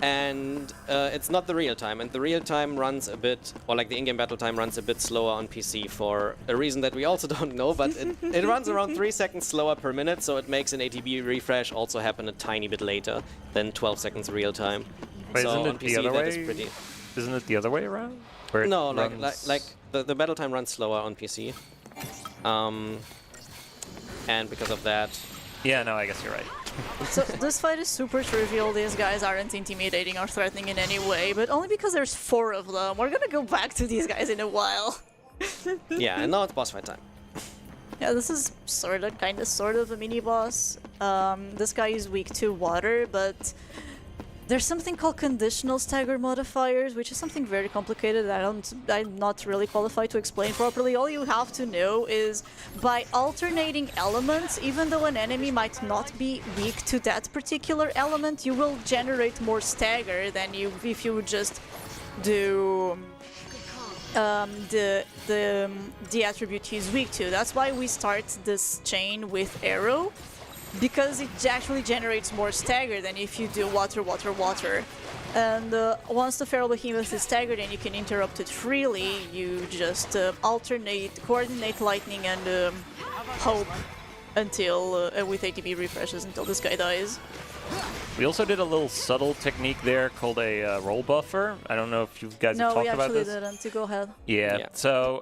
And it's not the real time, and the real time runs a bit, or like the in-game battle time runs a bit slower on PC for a reason that we also don't know, but it runs around 3 seconds slower per minute, so it makes an ATB refresh also happen a tiny bit later than 12 seconds real time. Wait, so isn't on it the PC other that is way? pretty... Isn't it the other way around? Where it No, like runs- the battle time runs slower on PC. And because of that... Yeah, no, I guess you're right. So this fight is super trivial. These guys aren't intimidating or threatening in any way, but only because there's 4 of them. We're gonna go back to these guys in a while. Yeah, and now it's boss fight time. Yeah, this is sort of a mini boss. This guy is weak to water, but there's something called conditional stagger modifiers, which is something very complicated that I'm not really qualified to explain properly. All you have to know is by alternating elements, even though an enemy might not be weak to that particular element, you will generate more stagger than if you would just do the attribute he's weak to. That's why we start this chain with arrow, because it actually generates more stagger than if you do water, water, water. And once the Feral Behemoth is staggered and you can interrupt it freely, you just coordinate lightning and hope until with ATB refreshes until this guy dies. We also did a little subtle technique there called a roll buffer. I don't know if you guys have No, we talked about actually this. didn't. To go ahead. Yeah. So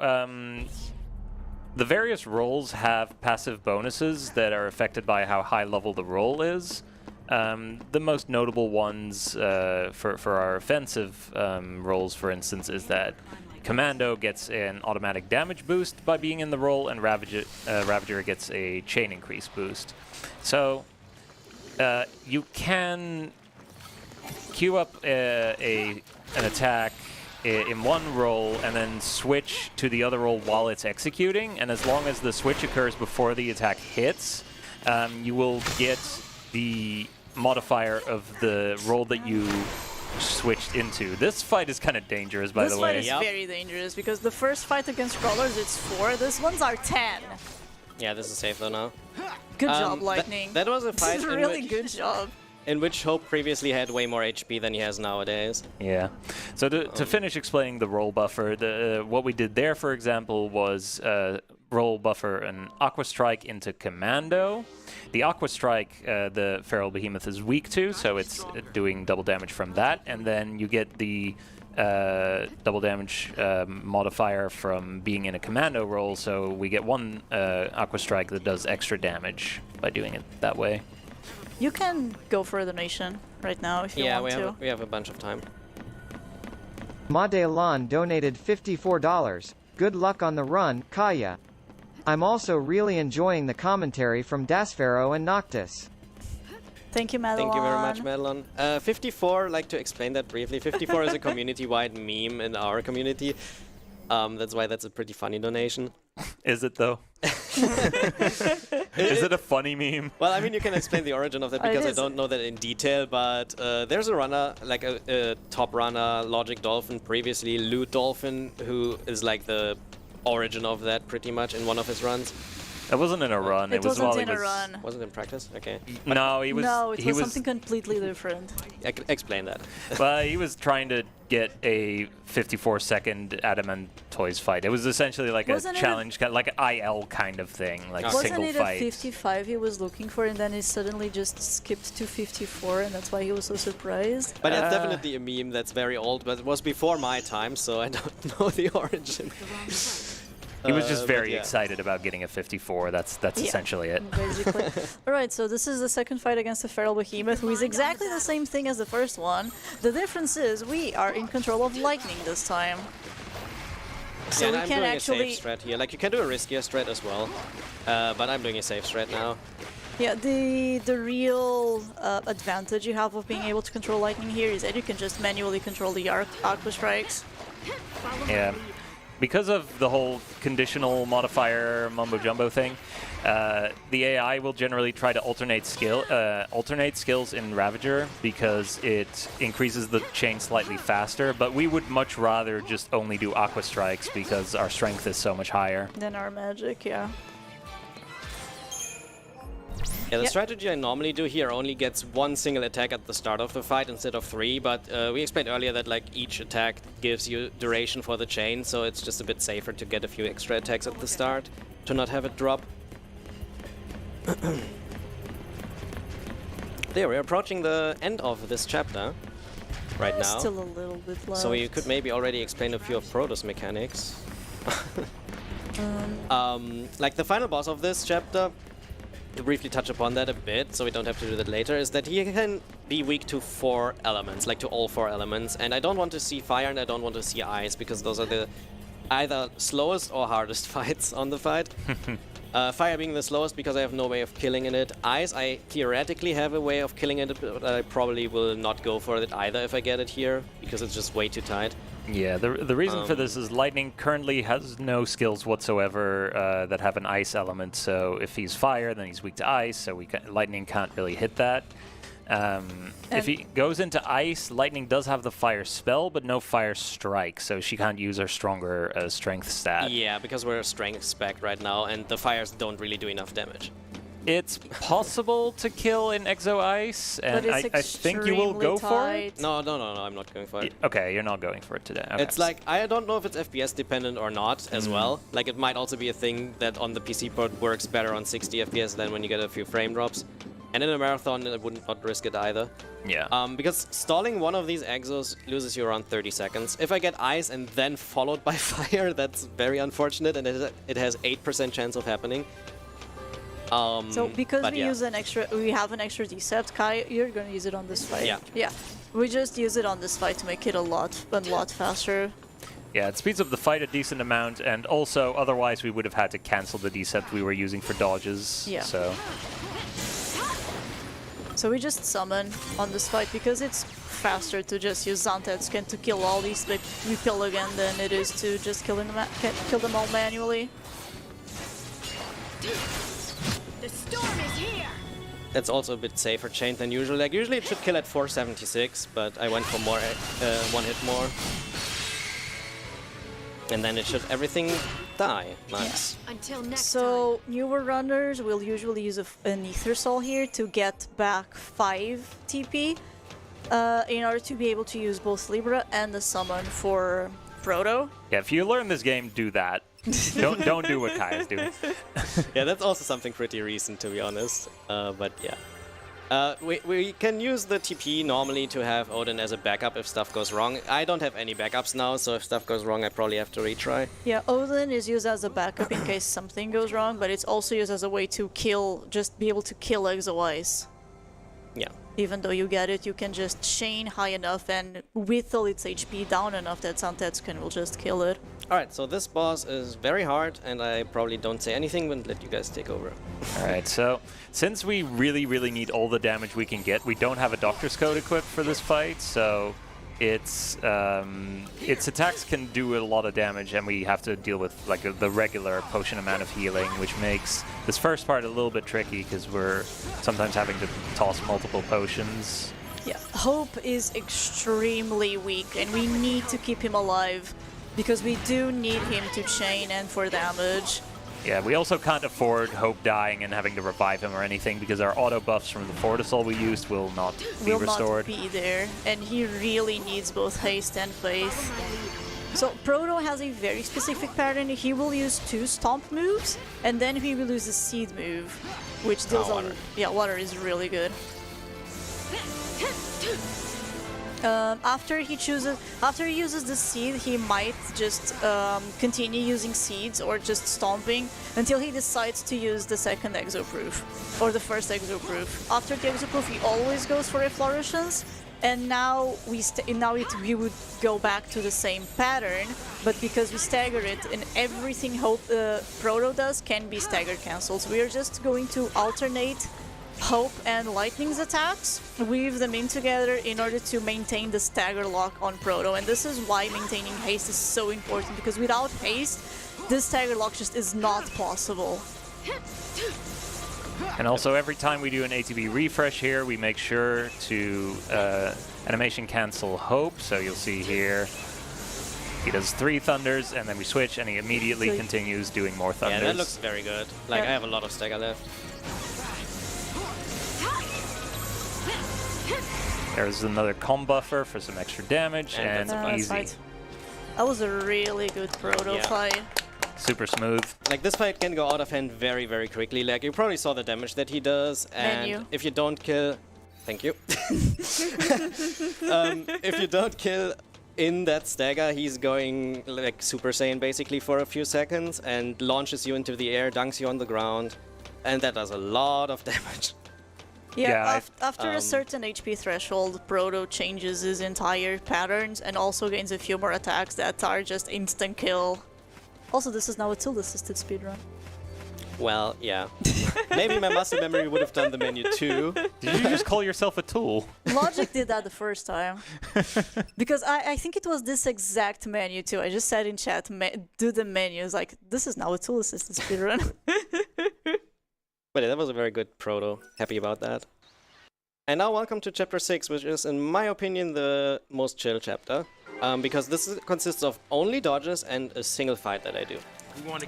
the various roles have passive bonuses that are affected by how high level the roll is. The most notable ones for our offensive roles, for instance, is that Commando gets an automatic damage boost by being in the roll, and Ravager gets a chain increase boost. So you can queue up an attack in one roll and then switch to the other roll while it's executing, and as long as the switch occurs before the attack hits, you will get the modifier of the roll that you switched into. This fight is kind of dangerous, by This the fight way. is very dangerous because the first fight against crawlers it's 4. This ones are 10. Yeah, this is safe though now. Good job, Lightning. That was a fight This is in really which- good job. in which Hope previously had way more HP than he has nowadays. Yeah. So to finish explaining the roll buffer, what we did there, for example, was roll buffer an Aqua Strike into Commando. The Aqua Strike, the Feral Behemoth is weak to, so it's doing double damage from that, and then you get the double damage modifier from being in a Commando roll, so we get one Aqua Strike that does extra damage by doing it that way. You can go for a donation right now if you Yeah, want to. we have a bunch of time. Madelan donated $54. Good luck on the run, Kaya. I'm also really enjoying the commentary from Dasfero and Noctis. Thank you, Madeline. Thank you very much, Madeline. 54, like to explain that briefly, 54 is a community-wide meme in our community. That's why that's a pretty funny donation. Is it, though? Is it a funny meme? Well, I mean, you can explain the origin of that because I is. don't know that in detail, but there's a runner, like a top runner, Logic Dolphin, previously Loot Dolphin, who is like the origin of that pretty much in one of his runs. It wasn't in a run. It was wasn't while he in a was. run. Was it in practice? Okay. No, he was. No, it he was something completely different. Explain that. Well, he was trying to get a 54-second Adamantoise fight. It was essentially like Wasn't a it challenge, like an IL kind of thing, like a Wasn't single it fight. a 55 he was looking for, and then he suddenly just skipped to 54, and that's why he was so surprised? But it's definitely a meme that's very old, but it was before my time, so I don't know the origin. He was just but very yeah. excited about getting a 54. That's Yeah. essentially it. Basically. Alright, so this is the second fight against the Feral Behemoth, who is exactly the same thing as the first one. The difference is we are in control of lightning this time. So Yeah, we and I'm can doing actually... a safe strat here. Like, you can do a riskier strat as well, but I'm doing a safe strat now. Yeah, the real advantage you have of being able to control lightning here is that you can just manually control the Aqua Strikes. Yeah. Because of the whole conditional modifier mumbo jumbo thing, the AI will generally try to alternate skills in Ravager because it increases the chain slightly faster. But we would much rather just only do Aqua Strikes because our strength is so much higher. Then our magic, yeah. Yeah, the Yep. strategy I normally do here only gets one single attack at the start of the fight instead of 3, but we explained earlier that like each attack gives you duration for the chain, so it's just a bit safer to get a few extra attacks at the start to not have it drop. There, we're approaching the end of this chapter right now. Still a little bit left. So you could maybe already explain a few of Protoss mechanics. Like the final boss of this chapter, to briefly touch upon that a bit, so we don't have to do that later, is that he can be weak to 4 elements, like to all 4 elements. And I don't want to see fire and I don't want to see ice, because those are the either slowest or hardest fights on the fight. Fire being the slowest because I have no way of killing in it. Ice, I theoretically have a way of killing it, but I probably will not go for it either if I get it here, because it's just way too tight. Yeah, the reason for this is Lightning currently has no skills whatsoever that have an ice element. So if he's fire, then he's weak to ice. So Lightning can't really hit that. If he goes into ice, Lightning does have the fire spell, but no fire strike. So she can't use her stronger strength stat. Yeah, because we're strength spec right now, and the fires don't really do enough damage. It's possible to kill in Exo Ice, and But it's I think you will go for it. No, I'm not going for it. Okay, you're not going for it today. Okay. It's like, I don't know if it's FPS dependent or not as well. Like, it might also be a thing that on the PC port works better on 60 FPS than when you get a few frame drops. And in a marathon, I wouldn't not risk it either. Yeah. Because stalling one of these exos loses you around 30 seconds. If I get ice and then followed by fire, that's very unfortunate, and it has 8% chance of happening. So because but we yeah. use we have an extra Decept, Kai, you're gonna use it on this fight. Yeah. Yeah. We just use it on this fight to make it a lot faster. Yeah, it speeds up the fight a decent amount, and also otherwise we would have had to cancel the decept we were using for dodges. Yeah. So we just summon on this fight because it's faster to just use Xantet's Skin to kill all these like refill again than it is to just kill them all manually. The storm is here. That's also a bit safer chain than usual. Like, usually it should kill at 476, but I went for more, one hit more. And then it should everything die. Nice. Until next So newer runners will usually use an Ether Soul here to get back 5 TP in order to be able to use both Libra and the summon for Proto. yeah, if you learn this game, do that. don't do what Kai is doing. Yeah, that's also something pretty recent, to be honest. But yeah. We can use the TP normally to have Odin as a backup if stuff goes wrong. I don't have any backups now, so if stuff goes wrong, I probably have to retry. Yeah, Odin is used as a backup in case something goes wrong, but it's also used as a way to just be able to kill Exo Ice. Yeah. Even though you get it, you can just chain high enough and whittle its HP down enough that Xantetsuken will just kill it. Alright, so this boss is very hard, and I probably don't say anything, but let you guys take over. Alright, so since we really need all the damage we can get, we don't have a Doctor's Code equipped for this fight, so its attacks can do a lot of damage, and we have to deal with like the regular potion amount of healing, which makes this first part a little bit tricky because we're sometimes having to toss multiple potions. Yeah, Hope is extremely weak, and we need to keep him alive because we do need him to chain and for damage. Yeah, we also can't afford Hope dying and having to revive him or anything because our auto buffs from the Fortisol we used will not be restored. Will not be there, and he really needs both haste and faith. So Proto has a very specific pattern. He will use 2 stomp moves, and then he will use a seed move, which deals water. water is really good. After he uses the seed, he might just continue using seeds or just stomping until he decides to use the second Exoproof or the first Exoproof. After the Exoproof, he always goes for Efflorescence, and now we would go back to the same pattern, but because we stagger it, and everything Proto does can be stagger cancelled. So we are just going to alternate Hope and Lightning's attacks, weave them in together in order to maintain the stagger lock on Proto, and this is why maintaining haste is so important, because without haste, this stagger lock just is not possible. And also every time we do an ATB refresh here, we make sure to animation cancel Hope, so you'll see here he does 3 thunders, and then we switch, and he immediately continues doing more thunders. Yeah, that looks very good. Like, I have a lot of stagger left. There's another com buffer for some extra damage, and easy. Fight. That was a really good Proto fight. Super smooth. Like, this fight can go out of hand very, very quickly. Like, you probably saw the damage that he does, and if you don't kill... Thank you. If you don't kill in that stagger, he's going like Super Saiyan basically for a few seconds and launches you into the air, dunks you on the ground, and that does a lot of damage. Yeah, after a certain HP threshold, Proto changes his entire patterns and also gains a few more attacks that are just instant kill. Also, this is now a tool-assisted speedrun. Well, yeah. Maybe my muscle memory would have done the menu too. Did you just call yourself a tool? Logic did that the first time. Because I think it was this exact menu too. I just said in chat, do the menu. It's like, this is now a tool-assisted speedrun. But yeah, that was a very good Proto. Happy about that. And now welcome to Chapter 6, which is, in my opinion, the most chill chapter. Because this consists of only dodges and a single fight that I do.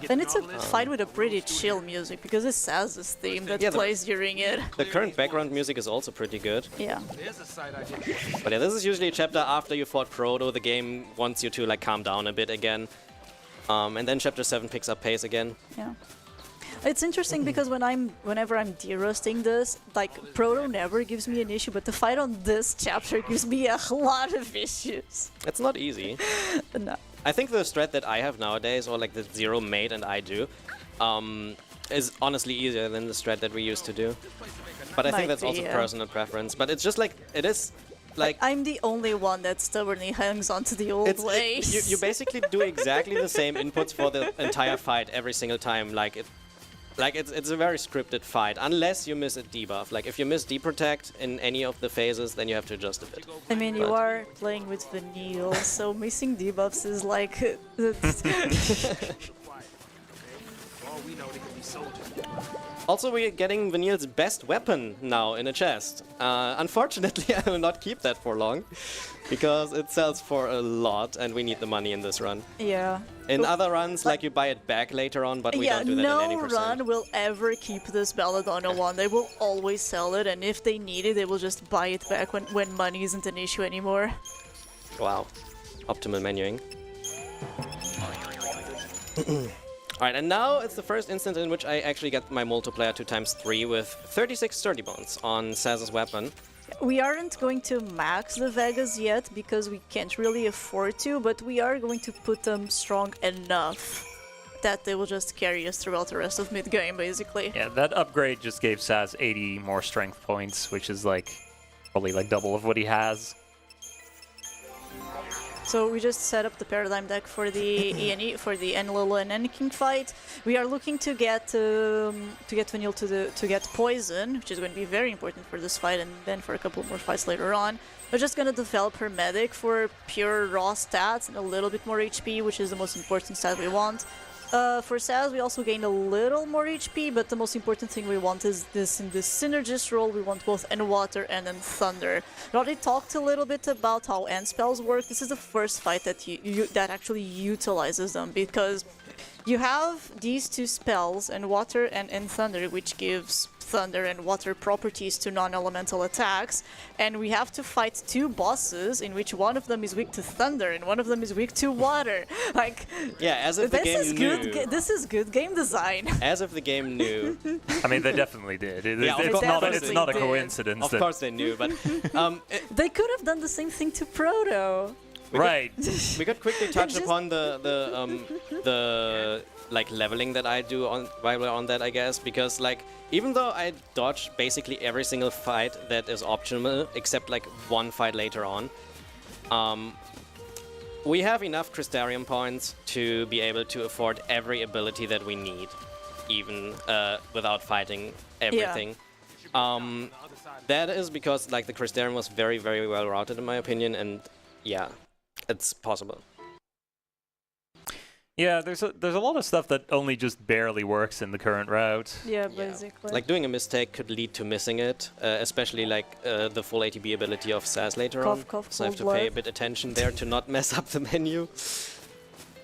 And it's a fight with a pretty chill music, because it's Saz's theme that plays during it. The current background music is also pretty good. Yeah. But yeah, this is usually a chapter after you fought Proto. The game wants you to like calm down a bit again. And then Chapter 7 picks up pace again. Yeah. It's interesting because whenever I'm derusting this, like, Proto never gives me an issue, but the fight on this chapter gives me a lot of issues. It's not easy. No. I think the strat that I have nowadays, or like the Zero mate and I do, is honestly easier than the strat that we used to do. But I think that's also personal preference. But it's just like, it is like... I'm the only one that stubbornly hangs on to the old ways. You basically do exactly the same inputs for the entire fight every single time. It's a very scripted fight, unless you miss a debuff. Like, if you miss deprotect in any of the phases, then you have to adjust a bit. I mean, you are playing with Vanille, so missing debuffs is like... Also, we're getting Vanille's best weapon now in a chest. Unfortunately, I will not keep that for long, because it sells for a lot, and we need the money in this run. Yeah. In other runs, like, you buy it back later on, but we don't do that in any percent. No run will ever keep this Belladonna one. They will always sell it, and if they need it, they will just buy it back when money isn't an issue anymore. Wow. Optimal menuing. Alright, and now it's the first instance in which I actually get my multiplier 2x3 with 36 sturdy bones on Saz's weapon. We aren't going to max the Vegas yet because we can't really afford to, but we are going to put them strong enough that they will just carry us throughout the rest of mid-game, basically. Yeah, that upgrade just gave Saz 80 more strength points, which is like probably like double of what he has. So we just set up the paradigm deck for the ENE for the Enlil and Enking fight. We are looking to get Vanille to get poison, which is going to be very important for this fight and then for a couple more fights later on. We're just going to develop her medic for pure raw stats and a little bit more HP, which is the most important stat we want. For Saz, we also gained a little more HP, but the most important thing we want is this in this synergist role. We want both End Water and then Thunder. We already talked a little bit about how end spells work. This is the first fight that that actually utilizes them, because you have these two spells, End Water and End Thunder, which gives Thunder and Water properties to non-elemental attacks, and we have to fight two bosses in which one of them is weak to Thunder and one of them is weak to Water. Like, Yeah, as if the game knew. This is good game design. As if the game knew. I mean, they definitely did. Yeah, of It's course not. they It's not a did. coincidence. Of that- course they knew, but They could have done the same thing to Proto. Right. we could quickly touch Just- upon the like leveling that I do on while we're on that, I guess, because like even though I dodge basically every single fight that is optional except like one fight later on, we have enough Crystarium points to be able to afford every ability that we need, even without fighting everything. That is because like the Crystarium was very, very well routed in my opinion, and yeah, it's possible. Yeah, there's a lot of stuff that only just barely works in the current route. Yeah, basically. Like doing a mistake could lead to missing it, especially like the full ATB ability of Saz later on. So I have to pay a bit attention there to not mess up the menu.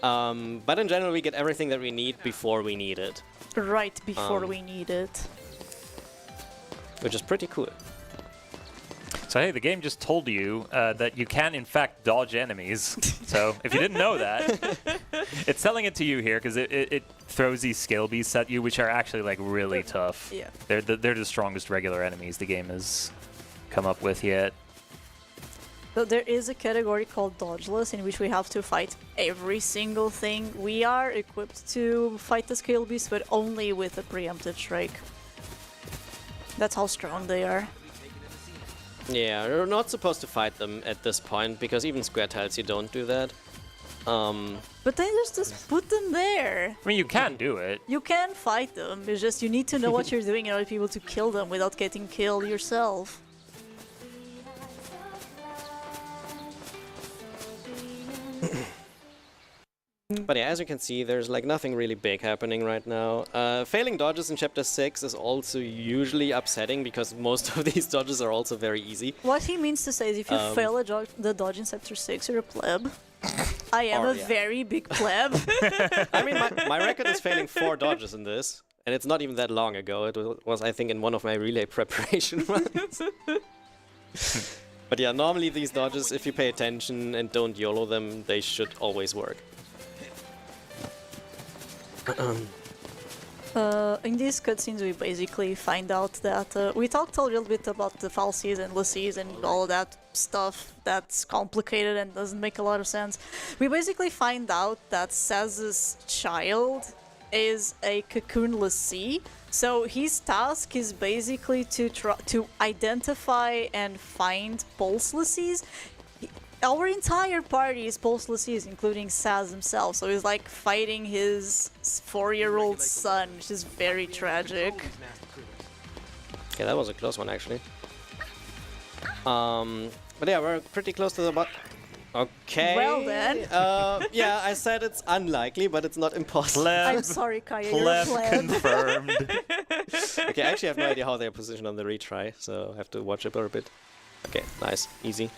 But in general, we get everything that we need before we need it, Right before we need it. which is pretty cool. So hey, the game just told you that you can in fact dodge enemies. So if you didn't know that, it's telling it to you here because it throws these skill beasts at you, which are actually like really tough. Yeah. They're the strongest regular enemies the game has come up with yet. So there is a category called Dodgeless in which we have to fight every single thing. We are equipped to fight the scale beast, but only with a preemptive strike. That's how strong they are. Yeah, you're not supposed to fight them at this point because even square tiles you don't do that. But then just put them there. I mean, you can do it. You can fight them. It's just you need to know what you're doing in order to be able to kill them without getting killed yourself. But yeah, as you can see, there's like nothing really big happening right now. Failing dodges in Chapter 6 is also usually upsetting because most of these dodges are also very easy. What he means to say is if you fail the dodge in Chapter 6, you're a pleb. I am Or, a yeah. very big pleb. I mean, my record is failing 4 dodges in this, and it's not even that long ago. It was, I think, in one of my relay preparation runs. But yeah, normally these dodges, if you pay attention and don't YOLO them, they should always work. In these cutscenes, we basically find out that we talked a little bit about the falsies and lassies and all of that stuff that's complicated and doesn't make a lot of sense. We basically find out that Saz's child is a cocoon lassie, so his task is basically to identify and find pulse lassies. Our entire party is pulse lassies, including Saz himself, so he's like fighting his 4-year-old son, which is very tragic. Okay, that was a close one, actually. But yeah, we're pretty close to the bot. Okay. Well then. Yeah, I said it's unlikely, but it's not impossible. I'm sorry, Kaya, you're a Pleb pleb. confirmed. Okay, I actually have no idea how they're positioned on the retry, so I have to watch it a bit. Okay, nice, easy.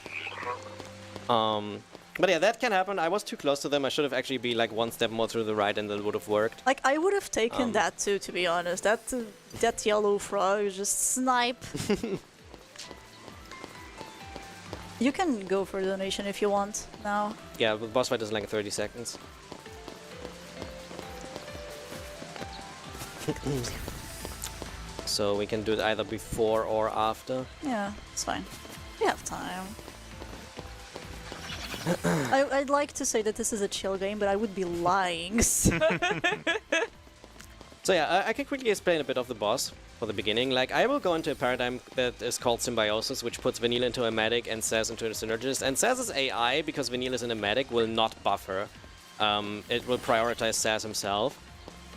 But yeah, that can happen. I was too close to them. I should have actually been like one step more through the right, and that would have worked. Like, I would have taken that too, to be honest. That yellow frog is just snipe. You can go for donation if you want now. Yeah, the boss fight is like 30 seconds. So we can do it either before or after. Yeah, it's fine. We have time. I'd like to say that this is a chill game, but I would be lying. So So yeah, I can quickly explain a bit of the boss for the beginning. Like, I will go into a paradigm that is called Symbiosis, which puts Vanille into a medic and Saz into a synergist. And Saz's AI, because Vanille is in a medic, will not buff her. It will prioritize Saz himself.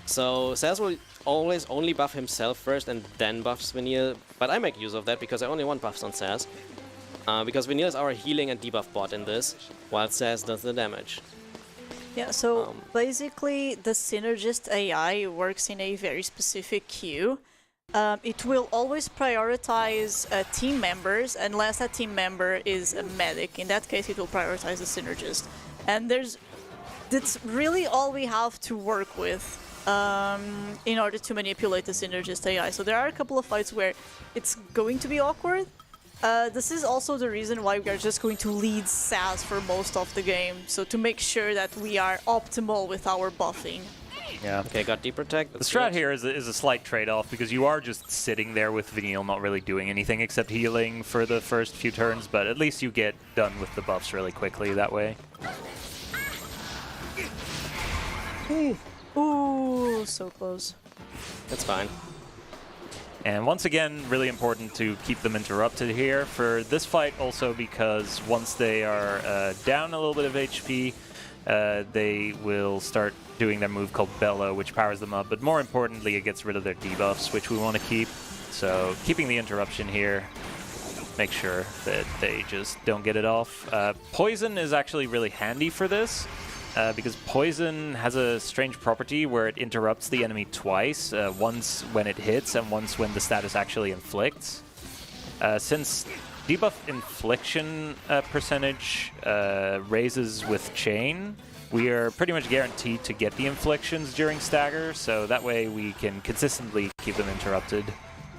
So Saz will always only buff himself first and then buffs Vanille. But I make use of that because I only want buffs on Saz. Because Vanille is our healing and debuff bot in this, while Saz does the damage. Yeah, so basically the Synergist AI works in a very specific queue. It will always prioritize team members unless a team member is a medic. In that case, it will prioritize the Synergist. And that's really all we have to work with in order to manipulate the Synergist AI. So there are a couple of fights where it's going to be awkward. This is also the reason why we are just going to lead Saz for most of the game, so to make sure that we are optimal with our buffing. Yeah. Okay, got Deep Protect. The strat here is a slight trade-off because you are just sitting there with Vanille not really doing anything except healing for the first few turns, but at least you get done with the buffs really quickly that way. Ooh, so close. That's fine. And once again, really important to keep them interrupted here for this fight, also because once they are down a little bit of HP, they will start doing their move called Bellow, which powers them up. But more importantly, it gets rid of their debuffs, which we want to keep. So keeping the interruption here, make sure that they just don't get it off. Poison is actually really handy for this. Because Poison has a strange property where it interrupts the enemy twice, once when it hits and once when the status actually inflicts. Since debuff infliction percentage raises with Chain, we are pretty much guaranteed to get the inflictions during Stagger, so that way we can consistently keep them interrupted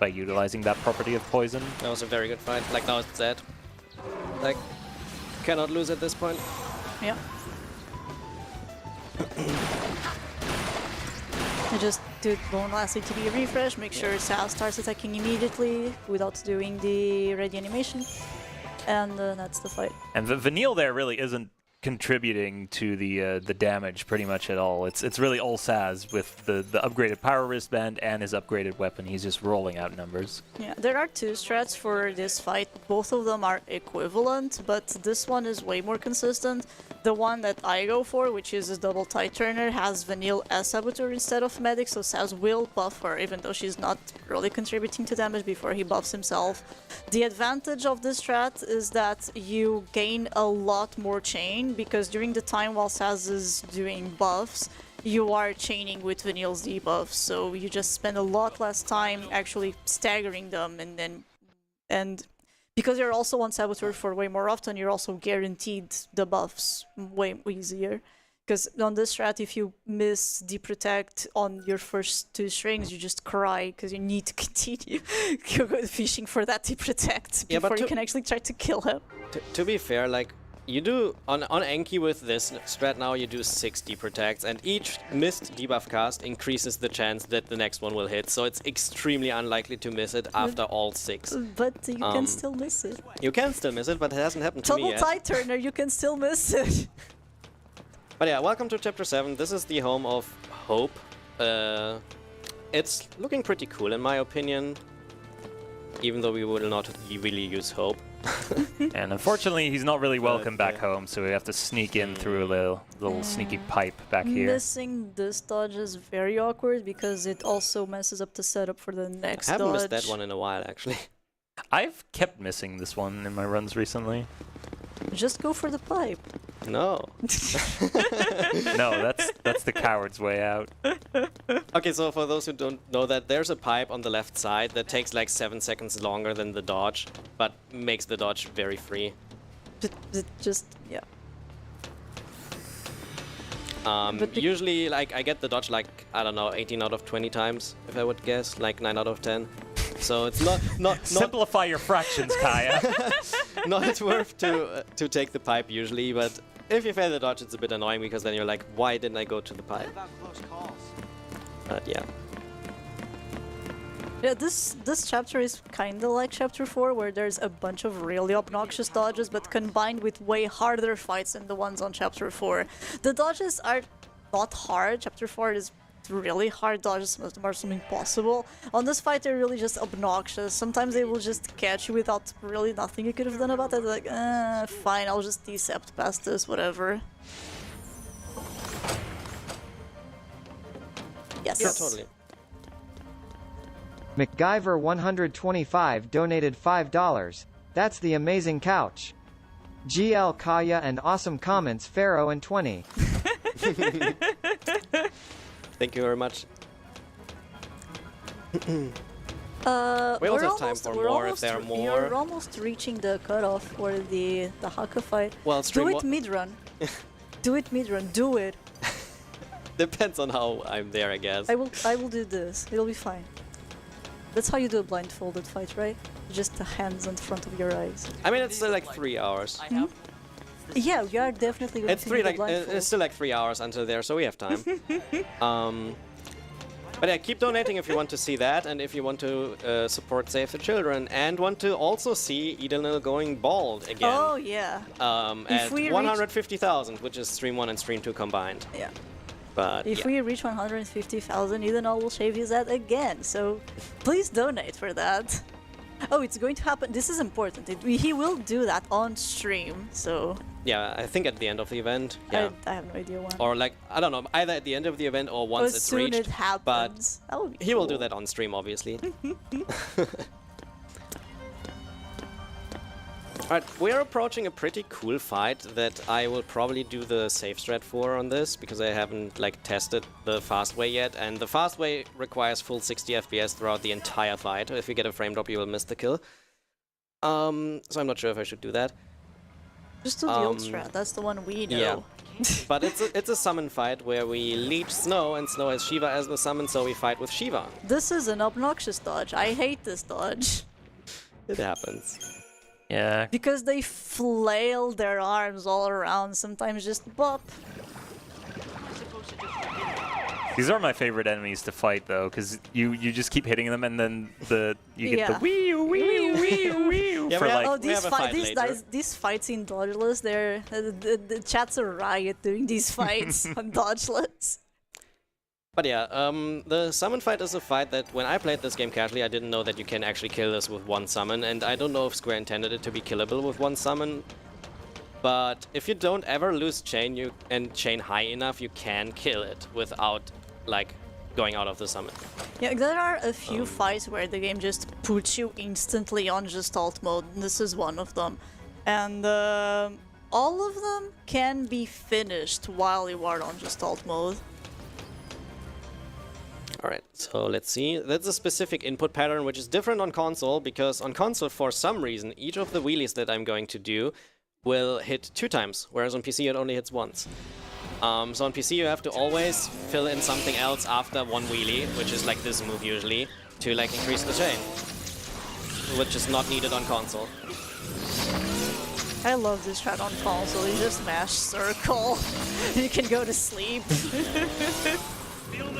by utilizing that property of Poison. That was a very good fight. Like, now it's dead. Like, cannot lose at this point. Yeah. I just do one last ATB refresh, make sure Saz starts attacking immediately without doing the ready animation, and that's the fight. And Vanille there really isn't contributing to the damage pretty much at all. It's really all Saz with the upgraded power wristband and his upgraded weapon. He's just rolling out numbers. Yeah, there are two strats for this fight. Both of them are equivalent, but this one is way more consistent. The one that I go for, which is a double tide turner, has Vanille as Saboteur instead of Medic, so Saz will buff her, even though she's not really contributing to damage before he buffs himself. The advantage of this strat is that you gain a lot more chain, because during the time while Saz is doing buffs, you are chaining with Vanille's debuffs, so you just spend a lot less time actually staggering them, and because you're also on Saboteur for way more often, you're also guaranteed the buffs way easier. Because on this strat, if you miss Deep Protect on your first two strings, you just cry because you need to continue fishing for that Deep Protect before you can actually try to kill him. To be fair, like, you do, on Enki with this strat now, you do 6 Deep Protects, and each missed debuff cast increases the chance that the next one will hit, so it's extremely unlikely to miss it after all 6. But you can still miss it. You can still miss it, but it hasn't happened to me yet. Double Tide Turner, you can still miss it. But yeah, welcome to Chapter 7. This is the home of Hope. It's looking pretty cool in my opinion, even though we will not really use Hope. And unfortunately, he's not really welcome back home, so we have to sneak in through a little sneaky pipe back here. Missing this dodge is very awkward because it also messes up the setup for the next dodge. I haven't missed that one in a while, actually. I've kept missing this one in my runs recently. Just go for the pipe. No. No, that's the coward's way out. Okay, so for those who don't know that, there's a pipe on the left side that takes like 7 seconds longer than the dodge, but makes the dodge very free. Yeah. Usually, like, I get the dodge like, I don't know, 18 out of 20 times, if I would guess, like 9 out of 10. So it's not Simplify your fractions, Kaya. not worth to take the pipe usually, but if you fail the dodge, it's a bit annoying because then you're like, why didn't I go to the pipe? But yeah. Yeah, this chapter is kinda like Chapter 4, where there's a bunch of really obnoxious dodges, but combined with way harder fights than the ones on Chapter 4. The dodges are not hard. Chapter 4 is really hard dodges, are something possible. On this fight, they're really just obnoxious. Sometimes they will just catch you without really nothing you could have done about it. Like, fine, I'll just decept past this, whatever. Yes. Yeah, totally. MacGyver 125 donated $5. That's the amazing couch. GL Kaya and awesome comments Pharaoh and 20. Thank you very much. We also have time for more if there are more. You're almost reaching the cutoff for the Haka fight. Well, do it mid-run. Do it mid-run. Do it. Depends on how I'm there, I guess. I will do this. It'll be fine. That's how you do a blindfolded fight, right? Just the hands in front of your eyes. I mean, it's still like 3 hours. Yeah, we are definitely going It's to three need a like blindfold. it's still like 3 hours until there, so we have time. But yeah, keep donating if you want to see that, and if you want to support Save the Children, and want to also see Edelnil going bald again. Oh yeah. At we reach- 150,000, which is Stream 1 and Stream 2 combined. Yeah. But If yeah. we reach 150,000, Edenol will shave his head again. So please donate for that. Oh, it's going to happen. This is important. He will do that on stream. So Yeah, I think at the end of the event. Yeah. I have no idea when. Or like, I don't know, either at the end of the event or once as it's soon reached. it happens. That would be He will do cool. that on stream, obviously. Alright, we're approaching a pretty cool fight that I will probably do the safe strat for on this, because I haven't like tested the fast way yet, and the fast way requires full 60 FPS throughout the entire fight. If you get a frame drop, you will miss the kill. So I'm not sure if I should do that. Just do the old strat. That's the one we know. Yeah. But it's a summon fight where we leech Snow, and Snow has Shiva as the summon, so we fight with Shiva. This is an obnoxious dodge. I hate this dodge. It happens. Yeah. Because they flail their arms all around, sometimes just bop. These are my favorite enemies to fight, though, because you just keep hitting them, and then you get the wee wee Yeah, for like. Oh, we have a fight later. these fights in Dodgeless, they're the chat's a riot doing these fights on Dodgeless. But yeah, the summon fight is a fight that when I played this game casually, I didn't know that you can actually kill this with one summon, and I don't know if Square intended it to be killable with one summon. But if you don't ever lose chain and chain high enough, you can kill it without like going out of the summon. Yeah, there are a few fights where the game just puts you instantly on just alt mode, and this is one of them. And all of them can be finished while you are on just alt mode. Alright, so let's see. That's a specific input pattern which is different on console, because on console, for some reason, each of the wheelies that I'm going to do will hit 2 times, whereas on PC it only hits once. So on PC you have to always fill in something else after one wheelie, which is like this move usually, to like increase the chain, which is not needed on console. I love this strat on console. You just mash circle, you can go to sleep.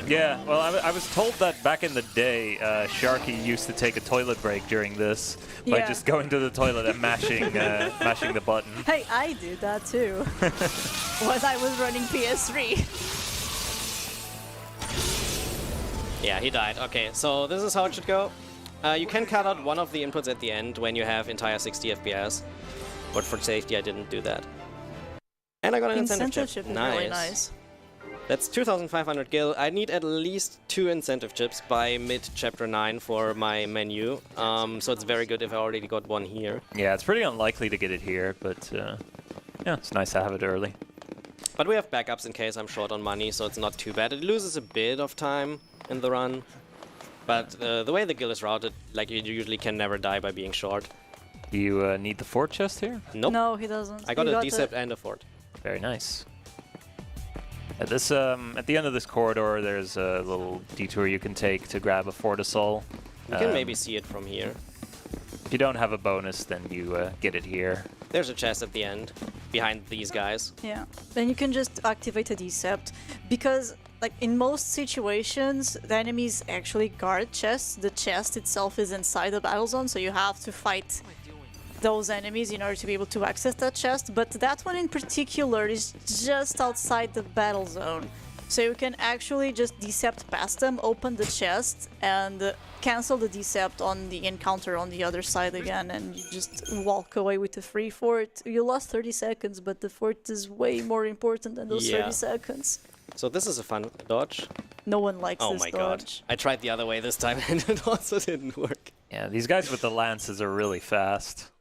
Yeah, well, I was told that back in the day, Sharky used to take a toilet break during this by Yeah. just going to the toilet and mashing the button. Hey, I did that too. When I was running PS3. Yeah, he died. Okay, so this is how it should go. You can cut out one of the inputs at the end when you have entire 60 FPS, but for safety I didn't do that. And I got an incentive chip. is really nice. That's 2,500 gil. I need at least 2 incentive chips by mid-chapter 9 for my menu, so it's very good if I already got one here. Yeah, it's pretty unlikely to get it here, but yeah, it's nice to have it early. But we have backups in case I'm short on money, so it's not too bad. It loses a bit of time in the run, but the way the gil is routed, like you usually can never die by being short. Do you need the fort chest here? Nope. No, he doesn't. I got He a the- Decept and a fort. Very nice. At this, at the end of this corridor, there's a little detour you can take to grab a Fortisol. You can maybe see it from here. If you don't have a bonus, then you get it here. There's a chest at the end, behind these guys. Yeah, then you can just activate a Decept, because like in most situations, the enemies actually guard chests. The chest itself is inside the battle zone, so you have to fight those enemies in order to be able to access that chest. But that one in particular is just outside the battle zone, So you can actually just decept past them, open the chest, and cancel the decept on the encounter on the other side again, and you just walk away with a free fort. You lost 30 seconds, but the fort is way more important than those 30 seconds. So this is a fun dodge. No one likes Oh this my dodge. god. I tried the other way this time and it also didn't work. Yeah, these guys with the lances are really fast.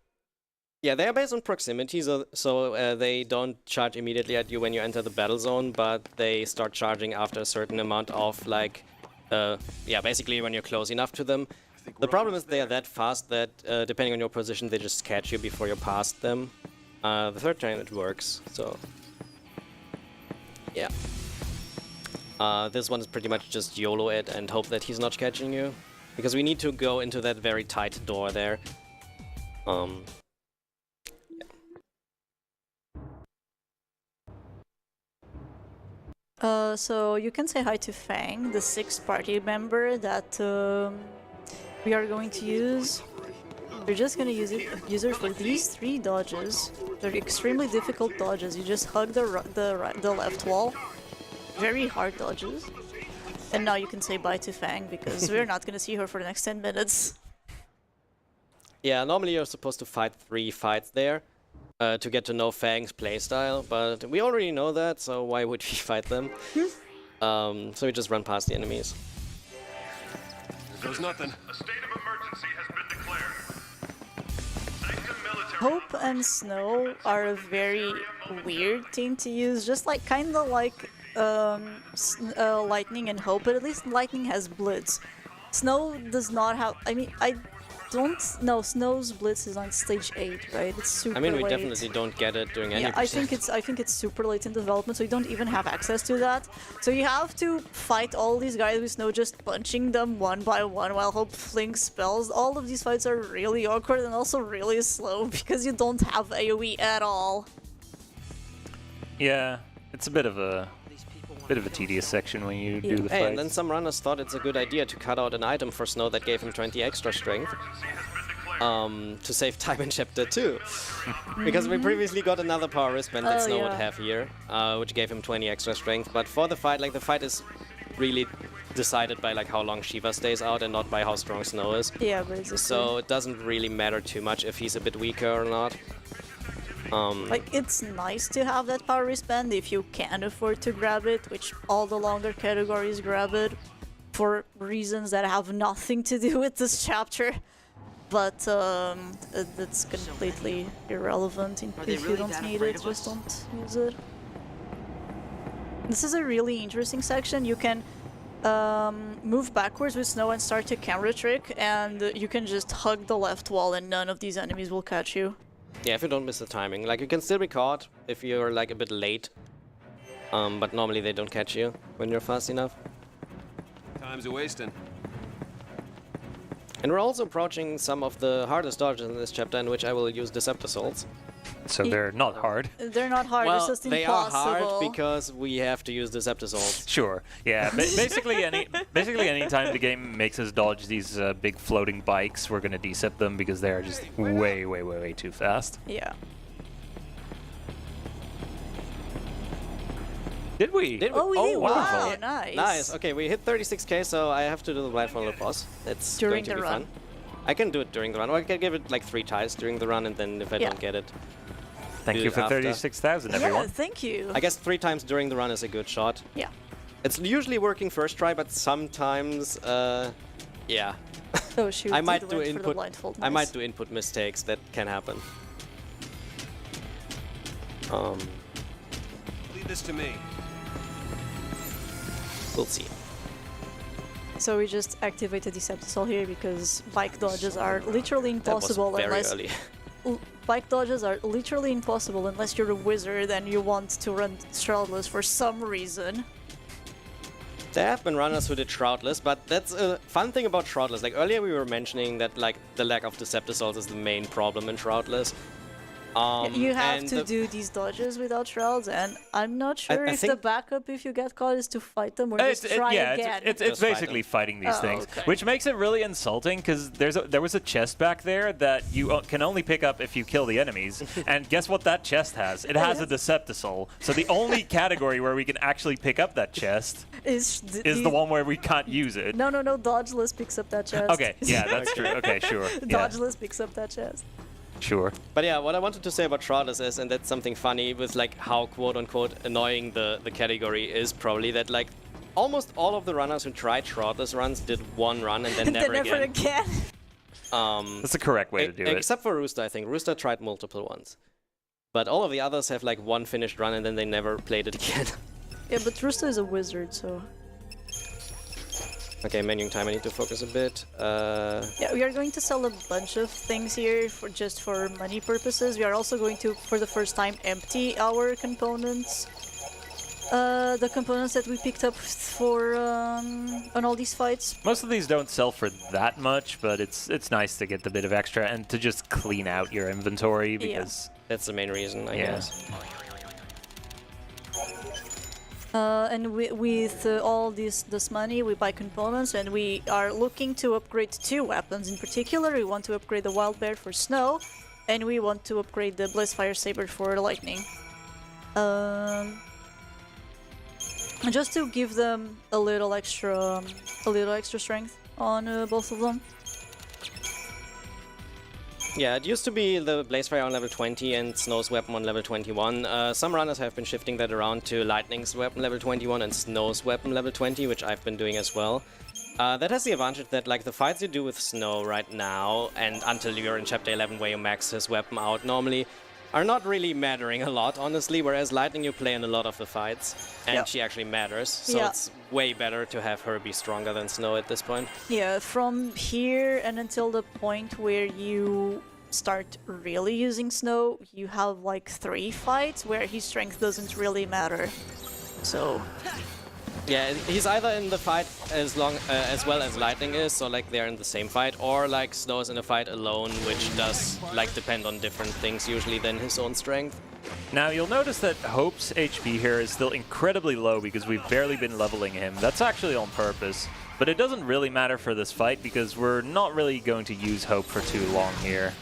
Yeah, they are based on proximity, so they don't charge immediately at you when you enter the battle zone, but they start charging after a certain amount of, like, yeah, basically when you're close enough to them. The problem is they are that fast that, depending on your position, they just catch you before you're past them. The third time it works, so... Yeah. This one is pretty much just YOLO it and hope that he's not catching you. Because we need to go into that very tight door there. So you can say hi to Fang, the 6th party member that we are going to use. We're just gonna use her for these 3 dodges. They're extremely difficult dodges. You just hug the left wall. Very hard dodges. And now you can say bye to Fang because we're not gonna see her for the next 10 minutes. Yeah, normally you're supposed to fight 3 fights there. To get to know Fang's playstyle, but we already know that, so why would we fight them? So we just run past the enemies. There goes nothing. A state of emergency has been declared. Sanctum military. Hope and Snow are a very weird team to use, just like kinda like Lightning and Hope, but at least Lightning has Blitz. Snow does not have. I mean, I don't know. Snow's Blitz is on stage 8, right? It's super late. I mean, we definitely don't get it during any. Yeah, I think it's super late in development, so you don't even have access to that. So you have to fight all these guys with Snow, just punching them one by one while Hope flings spells. All of these fights are really awkward and also really slow because you don't have AoE at all. Yeah, it's a bit of a tedious section when you do the Hey, fights. and then some runners thought it's a good idea to cut out an item for Snow that gave him 20 extra strength. To save time in Chapter 2. Because we previously got another power wristband that Snow would have here, which gave him 20 extra strength. But for the fight, like, the fight is really decided by, like, how long Shiva stays out and not by how strong Snow is. Yeah, basically. So it doesn't really matter too much if he's a bit weaker or not. Like, it's nice to have that power wristband if you can afford to grab it, which all the longer categories grab it for reasons that have nothing to do with this chapter. But that's completely irrelevant. If you don't need it, just don't use it. This is a really interesting section. You can move backwards with Snow and start to camera trick, and you can just hug the left wall and none of these enemies will catch you. Yeah, if you don't miss the timing. Like, you can still be caught if you're, like, a bit late. But normally they don't catch you when you're fast enough. Time's a-wasting. And we're also approaching some of the hardest dodges in this chapter, in which I will use Decept Assaults. So they're not hard. They're not hard, Well, it's just they are impossible. hard because we have to use Decept Assaults. Sure. Yeah. Basically, any time the game makes us dodge these big floating bikes, we're gonna decept them because they are just way too fast. Yeah. Did we? Oh, we did. wonderful. Wow, nice. Nice. Okay, we hit 36k, so I have to do the blindfolded boss. That's During going to the be run. fun. I can do it during the run, or I can give it like 3 tries during the run, and then if I Yeah. don't get it, Thank do you it for after. 36,000, Yeah, everyone. thank you. I guess 3 times during the run is a good shot. Yeah. It's usually working first try, but sometimes, yeah. Oh shoot, I did might went do for the input. blindfold. I might Nice. do input mistakes that can happen. Leave this to me. We'll see. So we just activated Deceptisol here because bike dodges are literally That was impossible very unless early. bike dodges are literally impossible unless you're a wizard and you want to run Shroudless for some reason. There have been runners who did Shroudless, but that's a fun thing about Shroudless. Like, earlier we were mentioning that, like, the lack of Decept Assaults is the main problem in Shroudless. You have and to the- do these dodges without shrouds, and I'm not sure I if the think- backup, if you get caught, is to fight them or just try again. It's Just fight basically them. fighting these Oh, things, okay. which makes it really insulting because there was a chest back there that you can only pick up if you kill the enemies. And guess what that chest has? It has a Deceptisol. So the only category where we can actually pick up that chest is is the one where we can't use it. No, Dodgeless picks up that chest. Okay, yeah, that's true. Okay, sure. Yeah, Dodgeless picks up that chest. sure. But yeah, what I wanted to say about Shroudless is, and that's something funny with like how quote-unquote annoying the category is probably that like almost all of the runners who tried Shroudless runs did one run and then Then never never again. again. That's the correct way to do it. Except for Rooster, I think. Rooster tried multiple ones. But all of the others have like one finished run and then they never played it again. Yeah, but Rooster is a wizard, so... Okay, menuing time, I need to focus a bit. Yeah, we are going to sell a bunch of things here for just for money purposes. We are also going to, for the first time, empty our components. The components that we picked up for on all these fights. Most of these don't sell for that much, but it's nice to get the bit of extra and to just clean out your inventory because That's the main reason, I guess. And with all this money, we buy components, and we are looking to upgrade 2 weapons in particular. We want to upgrade the Wild Bear for snow, and we want to upgrade the Blazefire Saber for lightning. Just to give them a little extra strength on both of them. Yeah, it used to be the Blazefire on level 20 and Snow's weapon on level 21. Some runners have been shifting that around to Lightning's weapon level 21 and Snow's weapon level 20, which I've been doing as well. That has the advantage that like the fights you do with Snow right now, and until you're in Chapter 11 where you max his weapon out normally, are not really mattering a lot, honestly, whereas Lightning you play in a lot of the fights, and Yep. she actually matters, so Yeah. it's way better to have her be stronger than Snow at this point. Yeah, from here and until the point where you start really using Snow, you have like 3 fights where his strength doesn't really matter. So, Yeah, he's either in the fight as well as Lightning is, so like they're in the same fight, or like Snow is in a fight alone, which does like depend on different things usually than his own strength. Now you'll notice that Hope's HP here is still incredibly low because we've barely been leveling him. That's actually on purpose, but it doesn't really matter for this fight because we're not really going to use Hope for too long here.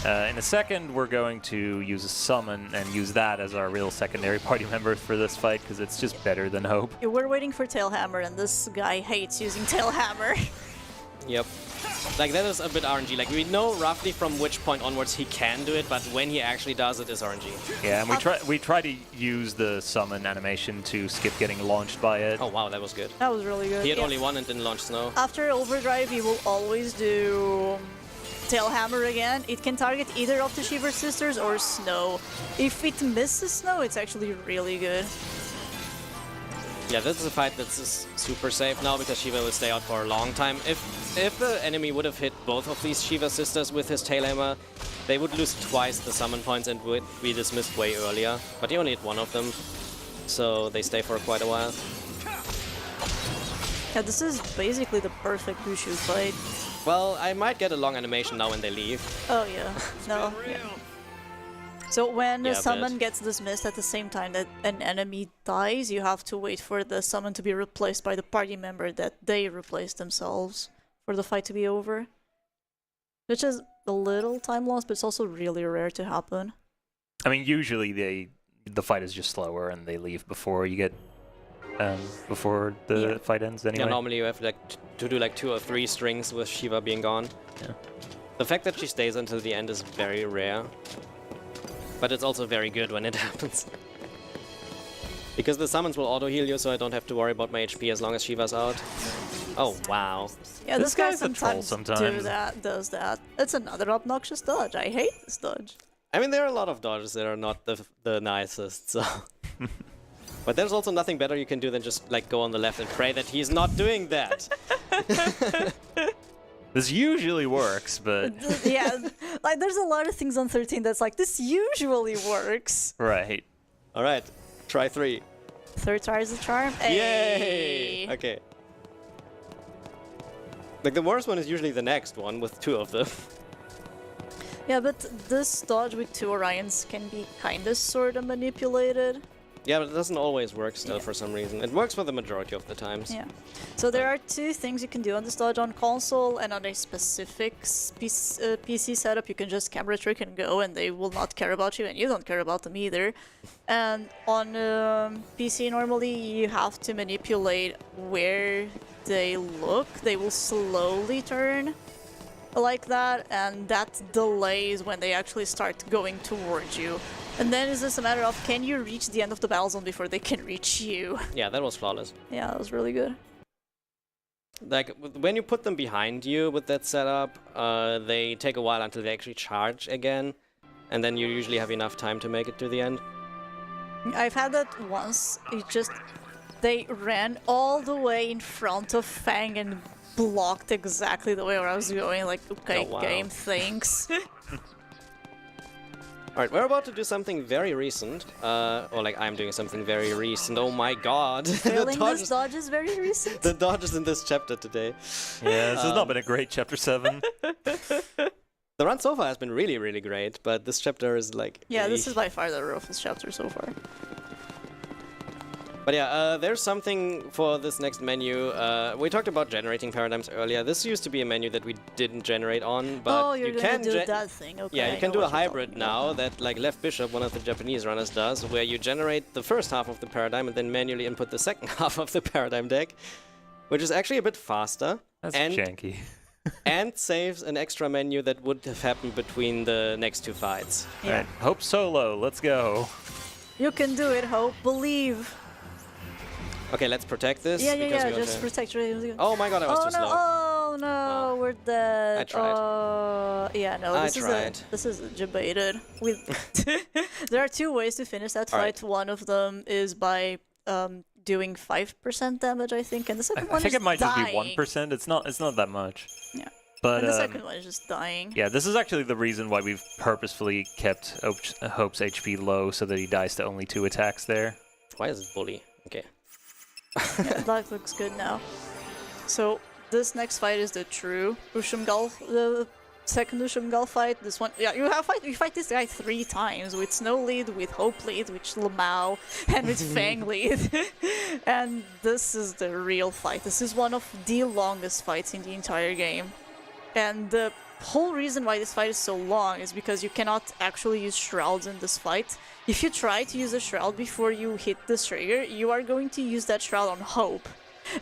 In a second, we're going to use a summon and use that as our real secondary party member for this fight because it's just better than Hope. yeah, we're waiting for Tailhammer, and this guy hates using Tailhammer. Yep. Like that is a bit RNG. Like we know roughly from which point onwards he can do it, but when he actually does it is RNG. Yeah, and we try to use the summon animation to skip getting launched by it. Oh wow, that was good. That was really good. He had Yeah. only one and didn't launch Snow. After Overdrive, you will always do Tailhammer again. It can target either of the Shiver Sisters or Snow. If it misses Snow, it's actually really good. Yeah, this is a fight that's super safe now because Shiva will stay out for a long time. If the enemy would have hit both of these Shiva sisters with his Tailhammer, they would lose twice the summon points and would be dismissed way earlier. But he only hit one of them, so they stay for quite a while. Yeah, this is basically the perfect Bushu fight. Well, I might get a long animation now when they leave. Oh yeah, no. Yeah. So when Yeah, the summon but- gets dismissed at the same time that an enemy dies, you have to wait for the summon to be replaced by the party member that they replaced themselves for the fight to be over. Which is a little time loss, but it's also really rare to happen. I mean, usually the fight is just slower and they leave before you get before the Yeah. fight ends anyway. Yeah, normally you have like to do like 2 or 3 strings with Shiva being gone. Yeah. The fact that she stays until the end is very rare. But it's also very good when it happens. Because the summons will auto-heal you, so I don't have to worry about my HP as long as Shiva's out. Oh, wow. Yeah, This this guy guy's a troll sometimes. does that. It's another obnoxious dodge. I hate this dodge. I mean, there are a lot of dodges that are not the nicest, so... But there's also nothing better you can do than just like go on the left and pray that he's not doing that. This usually works, but Yeah, like there's a lot of things on 13 that's like, this usually works. right. All right, try 3. Third try is the charm. Yay! Hey. Okay. Like the worst one is usually the next one with 2 of them. Yeah, but this dodge with 2 Orions can be kinda sorta manipulated. Yeah, but it doesn't always work still Yeah. for some reason. It works for the majority of the times. Yeah. So there are 2 things you can do on this dodge on console, and on a specific PC setup you can just camera trick and go, and they will not care about you, and you don't care about them either. And on PC normally you have to manipulate where they look. They will slowly turn like that, and that delays when they actually start going towards you. And then it's just a matter of, can you reach the end of the battle zone before they can reach you? Yeah, that was flawless. Yeah, that was really good. Like, when you put them behind you with that setup, they take a while until they actually charge again. And then you usually have enough time to make it to the end. I've had that once. They ran all the way in front of Fang and blocked exactly the way where I was going. Like, okay, Oh, wow. game, thanks. Alright, we're about to do something very recent. Or like, I'm doing something very recent. Oh my god. Failing this dodge is very recent. The dodges in this chapter today. Yeah, this has not been a great chapter 7. The run so far has been really, really great, but this chapter is like... Yeah, this is by far the roughest chapter so far. But yeah, there's something for this next menu. We talked about generating paradigms earlier. This used to be a menu that we didn't generate on, but Oh, you're you gonna can do that thing, okay. Yeah, I you can know do a what you're hybrid talking now about. that like Left Bishop, one of the Japanese runners, does, where you generate the first half of the paradigm and then manually input the second half of the paradigm deck, which is actually a bit faster. That's and janky. and saves an extra menu that would have happened between the next 2 fights. Yeah. Alright, Hope Solo, let's go. You can do it, Hope. Believe. Okay, let's protect this. Yeah, because we want just to- protect your... Oh my god, I was Oh too no! slow. Oh no! We're dead. I tried. Yeah, no. I This tried. this is debated. There are 2 ways to finish that Alright. fight. One of them is by doing 5% damage, I think, and the second I one think is it might dying. just be 1%. It's not that much. Yeah. But And the second one is just dying. yeah, this is actually the reason why we've purposefully kept Hope's HP low so that he dies to only 2 attacks there. Why is it bully? Okay. Yeah, that looks good now. So this next fight is the true Ushumgal, the second Ushumgal fight. This one, yeah, you fight this guy 3 times with Snow lead, with Hope lead, with Lamau, and with Fang lead. And this is the real fight. This is one of the longest fights in the entire game. And the whole reason why this fight is so long is because you cannot actually use shrouds in this fight. If you try to use a shroud before you hit this trigger, you are going to use that shroud on Hope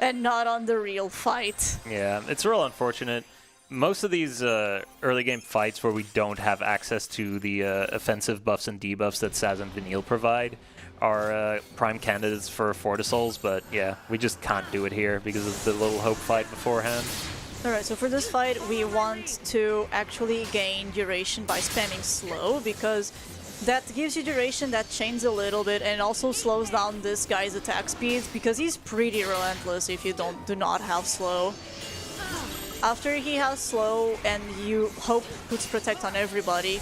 and not on the real fight. Yeah, it's real unfortunate. Most of these early game fights where we don't have access to the offensive buffs and debuffs that Saz and Vanille provide are prime candidates for Fortisouls, but yeah, we just can't do it here because of the little Hope fight beforehand. Alright, so for this fight we want to actually gain duration by spamming slow, because that gives you duration, that chains a little bit, and also slows down this guy's attack speed, because he's pretty relentless if you do not have slow. After he has slow and you Hope puts protect on everybody,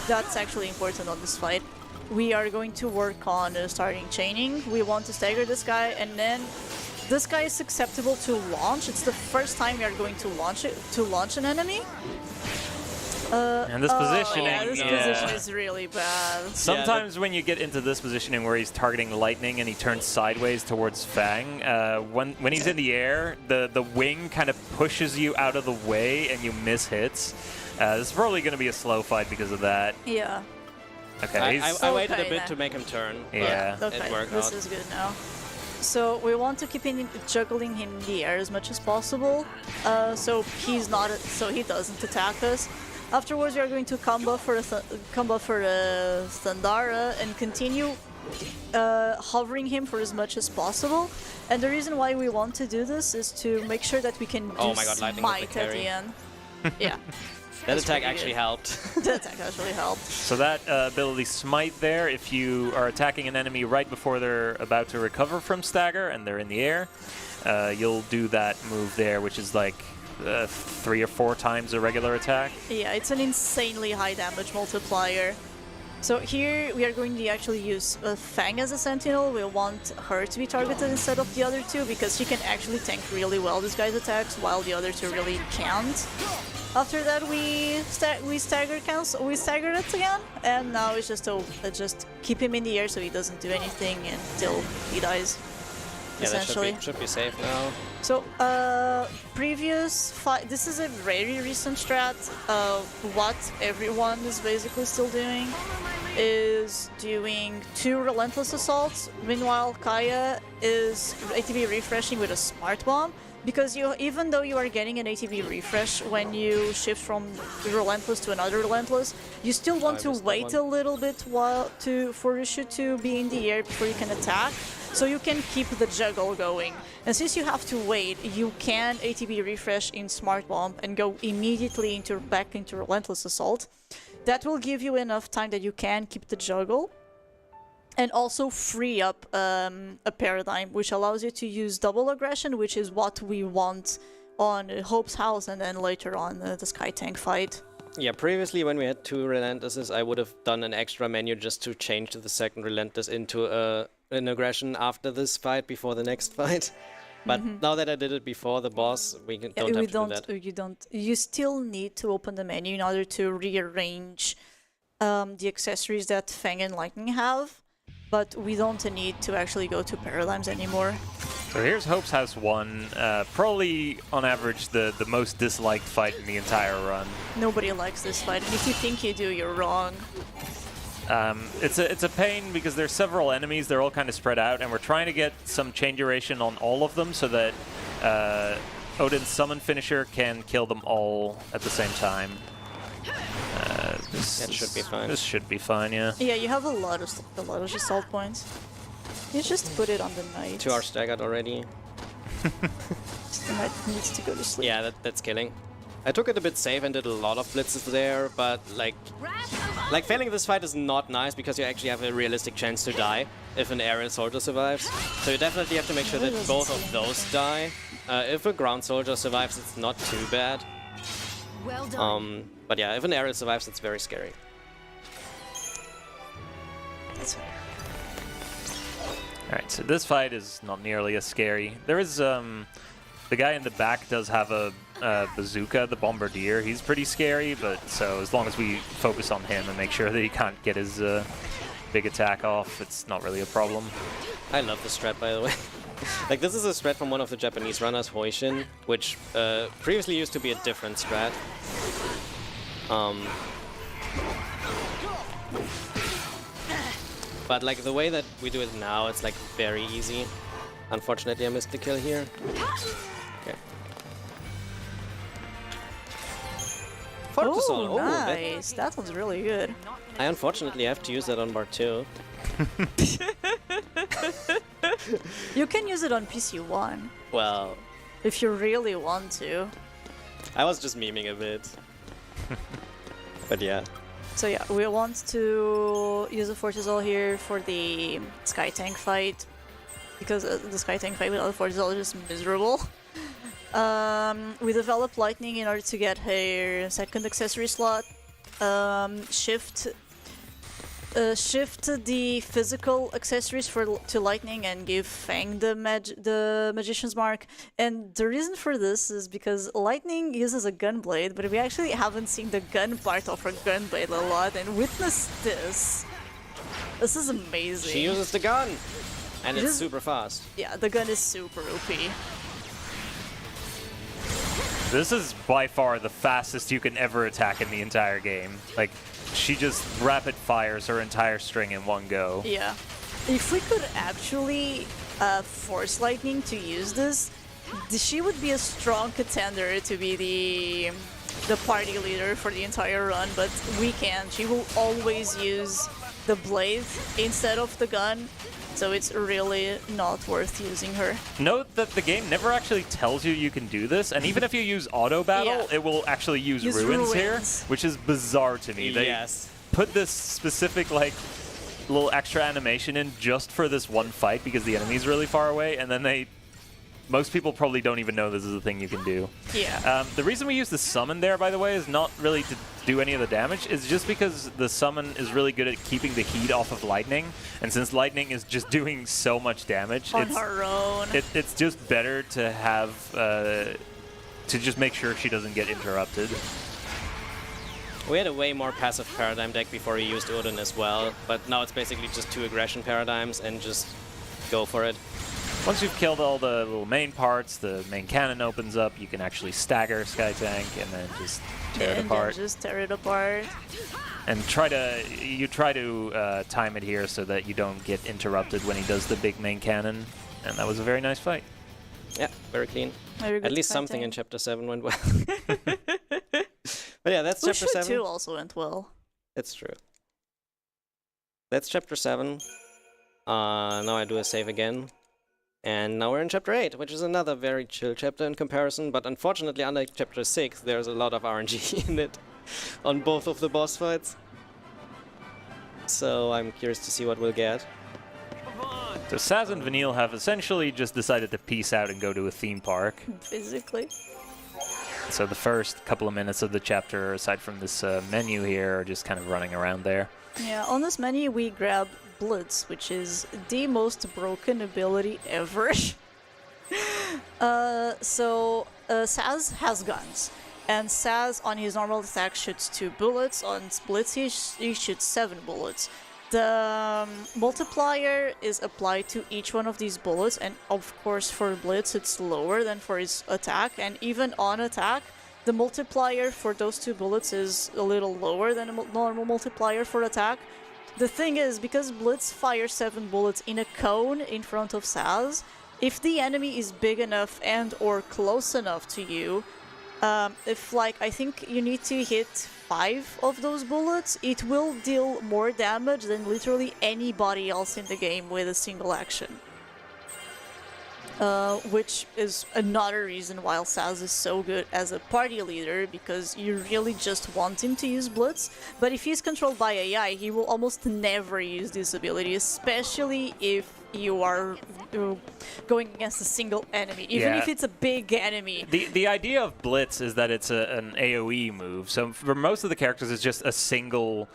that's actually important on this fight. We are going to work on starting chaining. We want to stagger this guy, and then this guy is susceptible to launch. It's the first time we are going to launch an enemy. And this positioning, yeah, this position is really bad. Sometimes when you get into this positioning where he's targeting lightning and he turns sideways towards Fang, when he's in the air, the wing kind of pushes you out of the way and you miss hits. This is probably going to be a slow fight because of that. Yeah. Okay, I waited a Okay, bit then. to make him turn. but Yeah. Okay, it worked this out. is good now. So we want to keep juggling him in the air as much as possible, so he doesn't attack us. Afterwards, we are going to combo for Thundara and continue hovering him for as much as possible. And the reason why we want to do this is to make sure that we can do Oh my god, lightning was the smite at the carry. end. Yeah, That That's attack pretty actually good. helped. the attack actually helped. So that ability Smite there, if you are attacking an enemy right before they're about to recover from stagger and they're in the air, you'll do that move there, which is like 3 or 4 times a regular attack. Yeah, it's an insanely high damage multiplier. So here we are going to actually use Fang as a sentinel. We want her to be targeted instead of the other 2 because she can actually tank really well this guy's attacks while the other 2 really can't. After that, we staggered it again, and now it's just keep him in the air so he doesn't do anything until he dies. Yeah, Essentially. that should be safe now. So, previous fight. This is a very recent strat. What everyone is basically still doing is doing 2 relentless assaults. Meanwhile, Kaya is ATB refreshing with a smart bomb. Because even though you are getting an ATB refresh when you shift from relentless to another relentless, you still want to wait a little bit for your shoot to be in the air before you can attack, so you can keep the juggle going. And since you have to wait, you can ATB refresh in Smart Bomb and go immediately back into relentless assault. That will give you enough time that you can keep the juggle. And also free up a paradigm, which allows you to use double aggression, which is what we want on Hope's house and then later on the Sky Tank fight. Yeah, previously when we had 2 Relentlesses, I would have done an extra menu just to change the second Relentless into an aggression after this fight, before the next fight. But now that I did it before the boss, don't have to do that. You still need to open the menu in order to rearrange the accessories that Fang and Lightning have. But we don't need to actually go to paradigms anymore. So here's Hope's House 1, probably on average the most disliked fight in the entire run. Nobody likes this fight, and if you think you do, you're wrong. It's a pain because there's several enemies, they're all kind of spread out, and we're trying to get some chain duration on all of them so that Odin's summon finisher can kill them all at the same time. That should be fine. This should be fine, yeah. Yeah, you have a lot of assault points. You just put it on the knight. 2 are staggered already. The knight needs to go to sleep. Yeah, that's killing. I took it a bit safe and did a lot of blitzes there, but like failing this fight is not nice because you actually have a realistic chance to die if an aerial soldier survives. So you definitely have to make sure that both of those die. If a ground soldier survives, it's not too bad. Well done. But yeah, if an aerial survives, it's very scary. Alright, so this fight is not nearly as scary. There is, the guy in the back does have a bazooka, the Bombardier. He's pretty scary, but so as long as we focus on him and make sure that he can't get his big attack off, it's not really a problem. I love this strat, by the way. Like, this is a strat from one of the Japanese runners, Hoishin, which previously used to be a different strat. But like the way that we do it now, it's like very easy. Unfortunately, I missed the kill here. Okay. Oh, nice. That one's really good. I unfortunately have to use that on bar 2. You can use it on PC1. Well, if you really want to. I was just memeing a bit. But yeah. So yeah, we want to use the Fortizol here for the Sky Tank fight. Because the Sky Tank fight without the Fortizol is just miserable. We developed Lightning in order to get her second accessory slot. Shift the physical accessories to Lightning and give Fang the Magician's Mark. And the reason for this is because Lightning uses a gunblade, but we actually haven't seen the gun part of her gunblade a lot. And witness this. This is amazing. She uses the gun! And it's super fast. Yeah, the gun is super OP. This is by far the fastest you can ever attack in the entire game. Like, she just rapid fires her entire string in one go. Yeah. If we could actually force Lightning to use this, she would be a strong contender to be the party leader for the entire run, but we can't. She will always use the blade instead of the gun, so it's really not worth using her. Note that the game never actually tells you can do this, and even if you use auto battle, it will actually use ruins here, which is bizarre to me. They put this specific like little extra animation in just for this one fight because the enemy's really far away, and then most people probably don't even know this is a thing you can do. Yeah. The reason we use the summon there, by the way, is not really to do any of the damage. It's just because the summon is really good at keeping the heat off of Lightning, and since Lightning is just doing so much damage, on her own, it's just better to have to just make sure she doesn't get interrupted. We had a way more passive paradigm deck before he used Odin as well, but now it's basically just 2 aggression paradigms and just go for it. Once you've killed all the little main parts, the main cannon opens up, you can actually stagger Sky Tank and then just tear it apart. Just tear it apart. And try to time it here so that you don't get interrupted when he does the big main cannon. And that was a very nice fight. Yeah, very clean. Very good At least something in Chapter 7 went well. But yeah, that's Chapter 7. 2 also went well. It's true. That's Chapter 7. Now I do a save again. And now we're in Chapter 8, which is another very chill chapter in comparison, but unfortunately, unlike Chapter 6, there's a lot of RNG in it on both of the boss fights. So I'm curious to see what we'll get. So Saz and Vanille have essentially just decided to peace out and go to a theme park. Physically. So the first couple of minutes of the chapter, aside from this menu here, are just kind of running around there. Yeah, on this menu we grab Blitz, which is the most broken ability ever. Saz has guns, and Saz on his normal attack shoots 2 bullets, on Blitz he shoots 7 bullets. The multiplier is applied to each one of these bullets, and of course for Blitz it's lower than for his attack, and even on attack the multiplier for those 2 bullets is a little lower than a normal multiplier for attack. The thing is, because Blitz fires 7 bullets in a cone in front of Saz, if the enemy is big enough and or close enough to you, if I think you need to hit 5 of those bullets, it will deal more damage than literally anybody else in the game with a single action. Which is another reason why Saz is so good as a party leader, because you really just want him to use Blitz, but if he's controlled by AI, he will almost never use this ability, especially if you are going against a single enemy, even if it's a big enemy. The idea of Blitz is that it's an AoE move, so for most of the characters it's just a single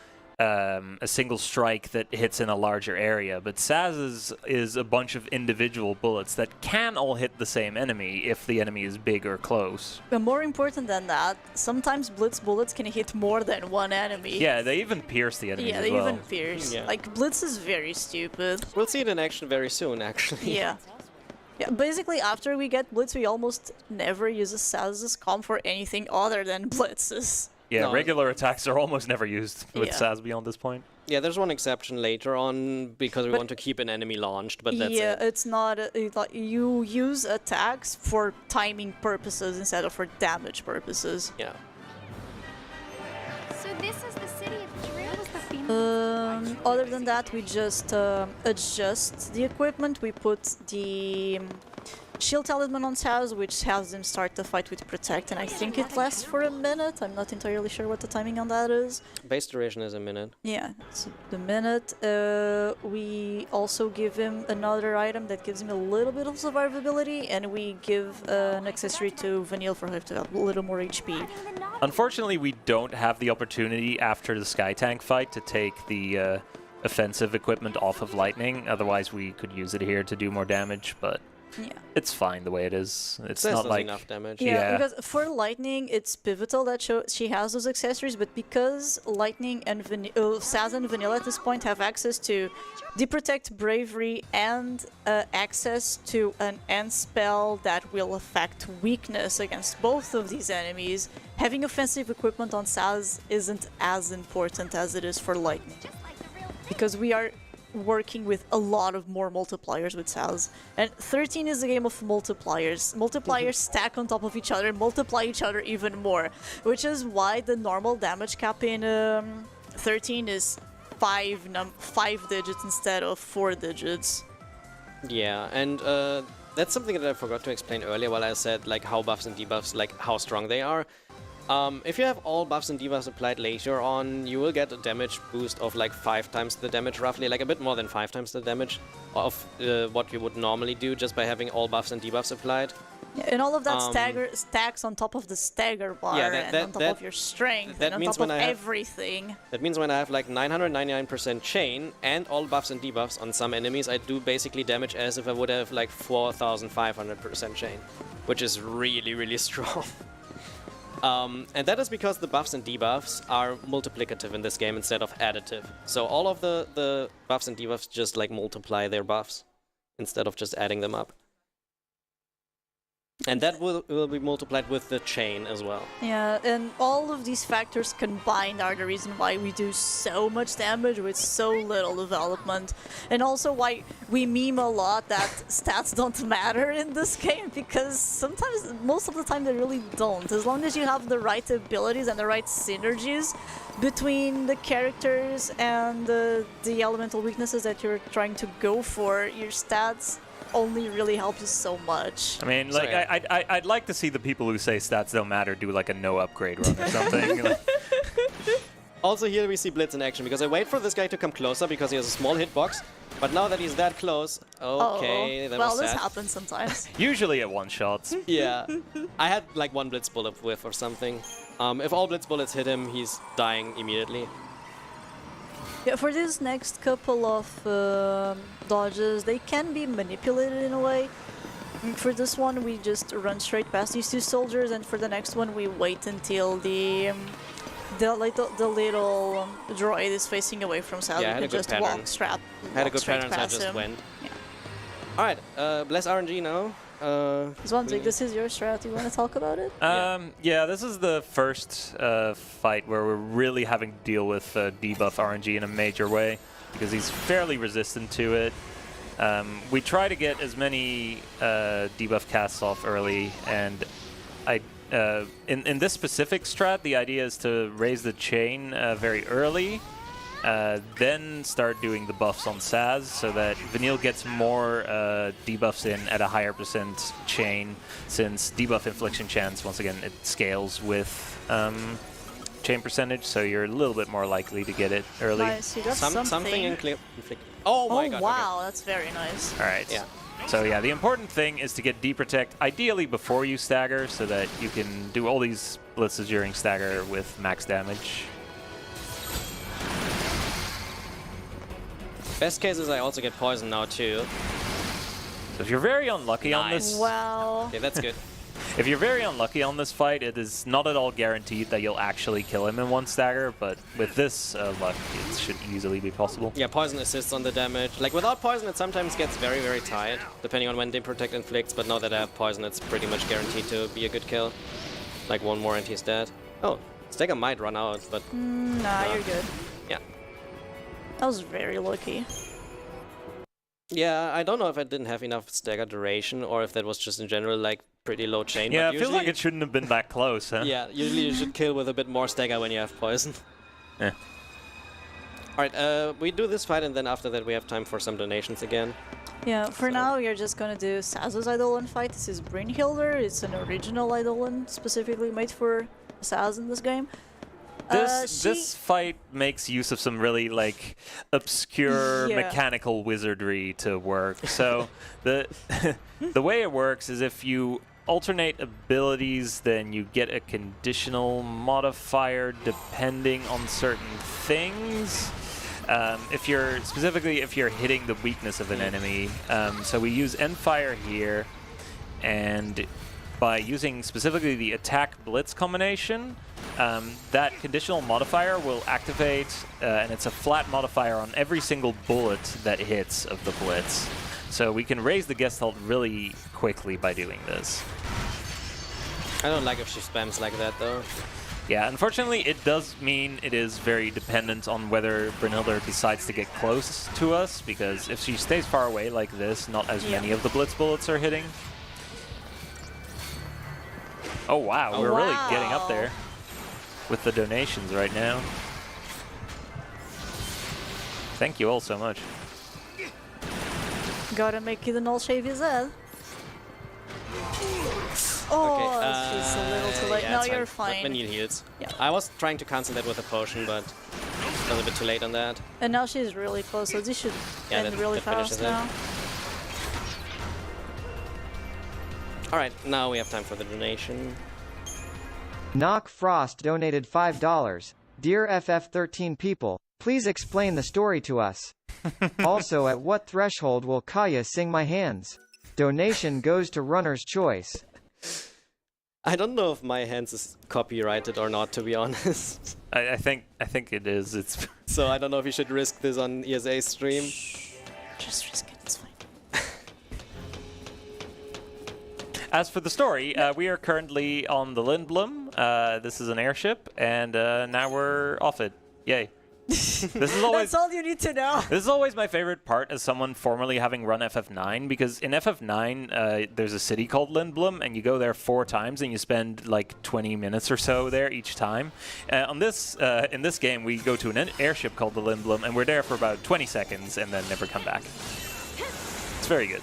strike that hits in a larger area, but Saz's is a bunch of individual bullets that can all hit the same enemy if the enemy is big or close. But more important than that, sometimes Blitz bullets can hit more than one enemy. Yeah, they even pierce the enemy Yeah, as they well. even pierce. Yeah. Like, Blitz is very stupid. We'll see it in action very soon, actually. Yeah. Yeah, basically after we get Blitz, we almost never use a Saz's comp for anything other than Blitzes. Yeah, No. regular attacks are almost never used with Yeah. Saz beyond this point. Yeah, there's one exception later on because we But- want to keep an enemy launched, but that's Yeah, it. it's not. You use attacks for timing purposes instead of for damage purposes. Yeah. So this is the city of dreams. Other than that, we just adjust the equipment. We put the Shield Talisman on Saz, which has him start the fight with Protect, and I think it lasts for a minute. I'm not entirely sure what the timing on that is. Base duration is a minute. Yeah, it's the minute. We also give him another item that gives him a little bit of survivability, and we give an accessory to Vanille for her to have a little more HP. Unfortunately, we don't have the opportunity after the Sky Tank fight to take the offensive equipment off of Lightning. Otherwise, we could use it here to do more damage, but Yeah. it's fine the way it is. It's This not does like... enough damage. Yeah, Yeah. because for Lightning, it's pivotal that she has those accessories, but because Lightning and Saz and Vanilla at this point have access to Deprotect, Bravery, and access to an end spell that will affect weakness against both of these enemies, having offensive equipment on Saz isn't as important as it is for Lightning. Because we are working with a lot of more multipliers with Saz. And 13 is a game of multipliers. Multipliers stack on top of each other and multiply each other even more, which is why the normal damage cap in 13 is 5 digits instead of 4 digits. Yeah, and that's something that I forgot to explain earlier while I said like how buffs and debuffs, like how strong they are. If you have all buffs and debuffs applied later on, you will get a damage boost of like 5 times the damage roughly, like a bit more than 5 times the damage of what you would normally do just by having all buffs and debuffs applied. Yeah, and all of that stacks on top of the stagger bar and on top of your strength that and on means top of when I have- everything. That means when I have like 999% chain and all buffs and debuffs on some enemies, I do basically damage as if I would have like 4500% chain. which is really, really strong. And that is because the buffs and debuffs are multiplicative in this game instead of additive. So all of the buffs and debuffs just like multiply their buffs instead of just adding them up. And that will be multiplied with the chain as well. Yeah, and all of these factors combined are the reason why we do so much damage with so little development. And also why we meme a lot that stats don't matter in this game, because sometimes, most of the time, they really don't. As long as you have the right abilities and the right synergies between the characters and the elemental weaknesses that you're trying to go for, your stats only really help you so much. I mean, like, I'd like to see the people who say stats don't matter do like a no upgrade run or something. Like, Also here we see Blitz in action, because I wait for this guy to come closer because he has a small hitbox. But now that he's that close, okay, that well, was this sad. happens sometimes. usually at one shots. Yeah, I had like one Blitz bullet whiff or something. If all Blitz bullets hit him, he's dying immediately. Yeah, for these next couple of dodges, they can be manipulated in a way. For this one, we just run straight past these two soldiers, and for the next one, we wait until the little droid is facing away from Sal. Yeah, I You had can a good just pattern. Had a good straight pattern, so I past just him. went. Yeah. Alright, bless RNG now. Zwanzig, this is your strat. You want to talk about it? Yeah, this is the first fight where we're really having to deal with debuff RNG in a major way, because he's fairly resistant to it. We try to get as many debuff casts off early, and in this specific strat, the idea is to raise the chain very early, then start doing the buffs on Saz, so that Vanille gets more debuffs in at a higher percent chain, since debuff infliction chance, once again, it scales with chain percentage, so you're a little bit more likely to get it early. Nice, you got Something in inflict. Oh my god. wow, that's very nice. All right. Yeah. So yeah, the important thing is to get deprotect, ideally before you stagger, so that you can do all these blitzes during stagger with max damage. Best case is I also get poison now too. So if you're very unlucky on this, Wow. Okay, that's good. if you're very unlucky on this fight, it is not at all guaranteed that you'll actually kill him in one stagger. But with this luck, it should easily be possible. Yeah, poison assists on the damage. Like without poison, it sometimes gets very, very tight, depending on when they protect inflicts. But now that I have poison, it's pretty much guaranteed to be a good kill. Like one more and he's dead. Oh, stagger might run out, but Nah, you're good. yeah. That was very lucky. Yeah, I don't know if I didn't have enough stagger duration or if that was just in general like pretty low chain. Yeah, but it feels like usually- it shouldn't have been that close, huh? Yeah, usually you should kill with a bit more stagger when you have poison. Yeah. Alright, we do this fight and then after that we have time for some donations again. Yeah, for now we are just gonna do Saz's Eidolon fight. This is Brynhilder. It's an original Eidolon specifically made for Saz in this game. This fight makes use of some really like obscure Yeah. mechanical wizardry to work. So the the way it works is if you alternate abilities, then you get a conditional modifier depending on certain things. If you're hitting the weakness of an enemy, so we use Endfire here, and by using specifically the attack blitz combination, that conditional modifier will activate, and it's a flat modifier on every single bullet that hits of the blitz. So we can raise the Gestalt really quickly by doing this. I don't like if she spams like that though. Yeah, unfortunately, it does mean it is very dependent on whether Brynhilder decides to get close to us, because if she stays far away like this, not as many of the blitz bullets are hitting. Oh wow, we're really getting up there with the donations right now. Thank you all so much. Gotta make it an all shave his head. Oh, she's a little too late. Yeah, No, it's you're fine. fine. Vanille heals. Yeah. I was trying to cancel that with a potion, but I was a bit too late on that. And now she's really close, so this should Yeah, end that- really that finishes fast it. now. Alright, now we have time for the donation. Knock Frost donated $5. Dear FF13 people, please explain the story to us. Also, at what threshold will Kaya sing My Hands? Donation goes to Runner's Choice. I don't know if my hands is copyrighted or not, to be honest. I think it is. It's So I don't know if you should risk this on ESA's stream. Just risk it, it's fine. As for the story, we are currently on the Lindblom. This is an airship, and now we're off it. Yay! This is always That's all you need to know. this is always my favorite part as someone formerly having run FF9, because in FF9 there's a city called Lindblom, and you go there 4 times, and you spend like 20 minutes or so there each time. On this in this game, we go to an airship called the Lindblom, and we're there for about 20 seconds, and then never come back. It's very good.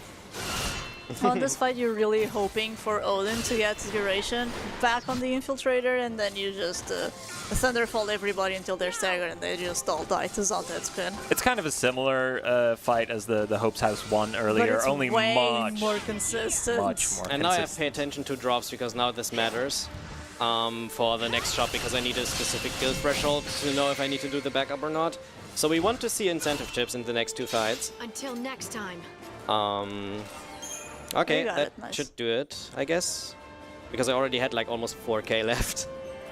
On this fight, you're really hoping for Odin to get duration back on the Infiltrator, and then you just Thunderfall everybody until they're staggered, and they just all die to Zalted Spin. It's kind of a similar fight as the Hope's House one But earlier, it's only way much more consistent. much more And now I have to consistent. pay attention to drops because now this matters for the next shop, because I need a specific guild threshold to know if I need to do the backup or not. So we want to see incentive chips in the next 2 fights. Until next time. Okay, You got that it, nice. should do it, I guess. Because I already had like almost 4k left.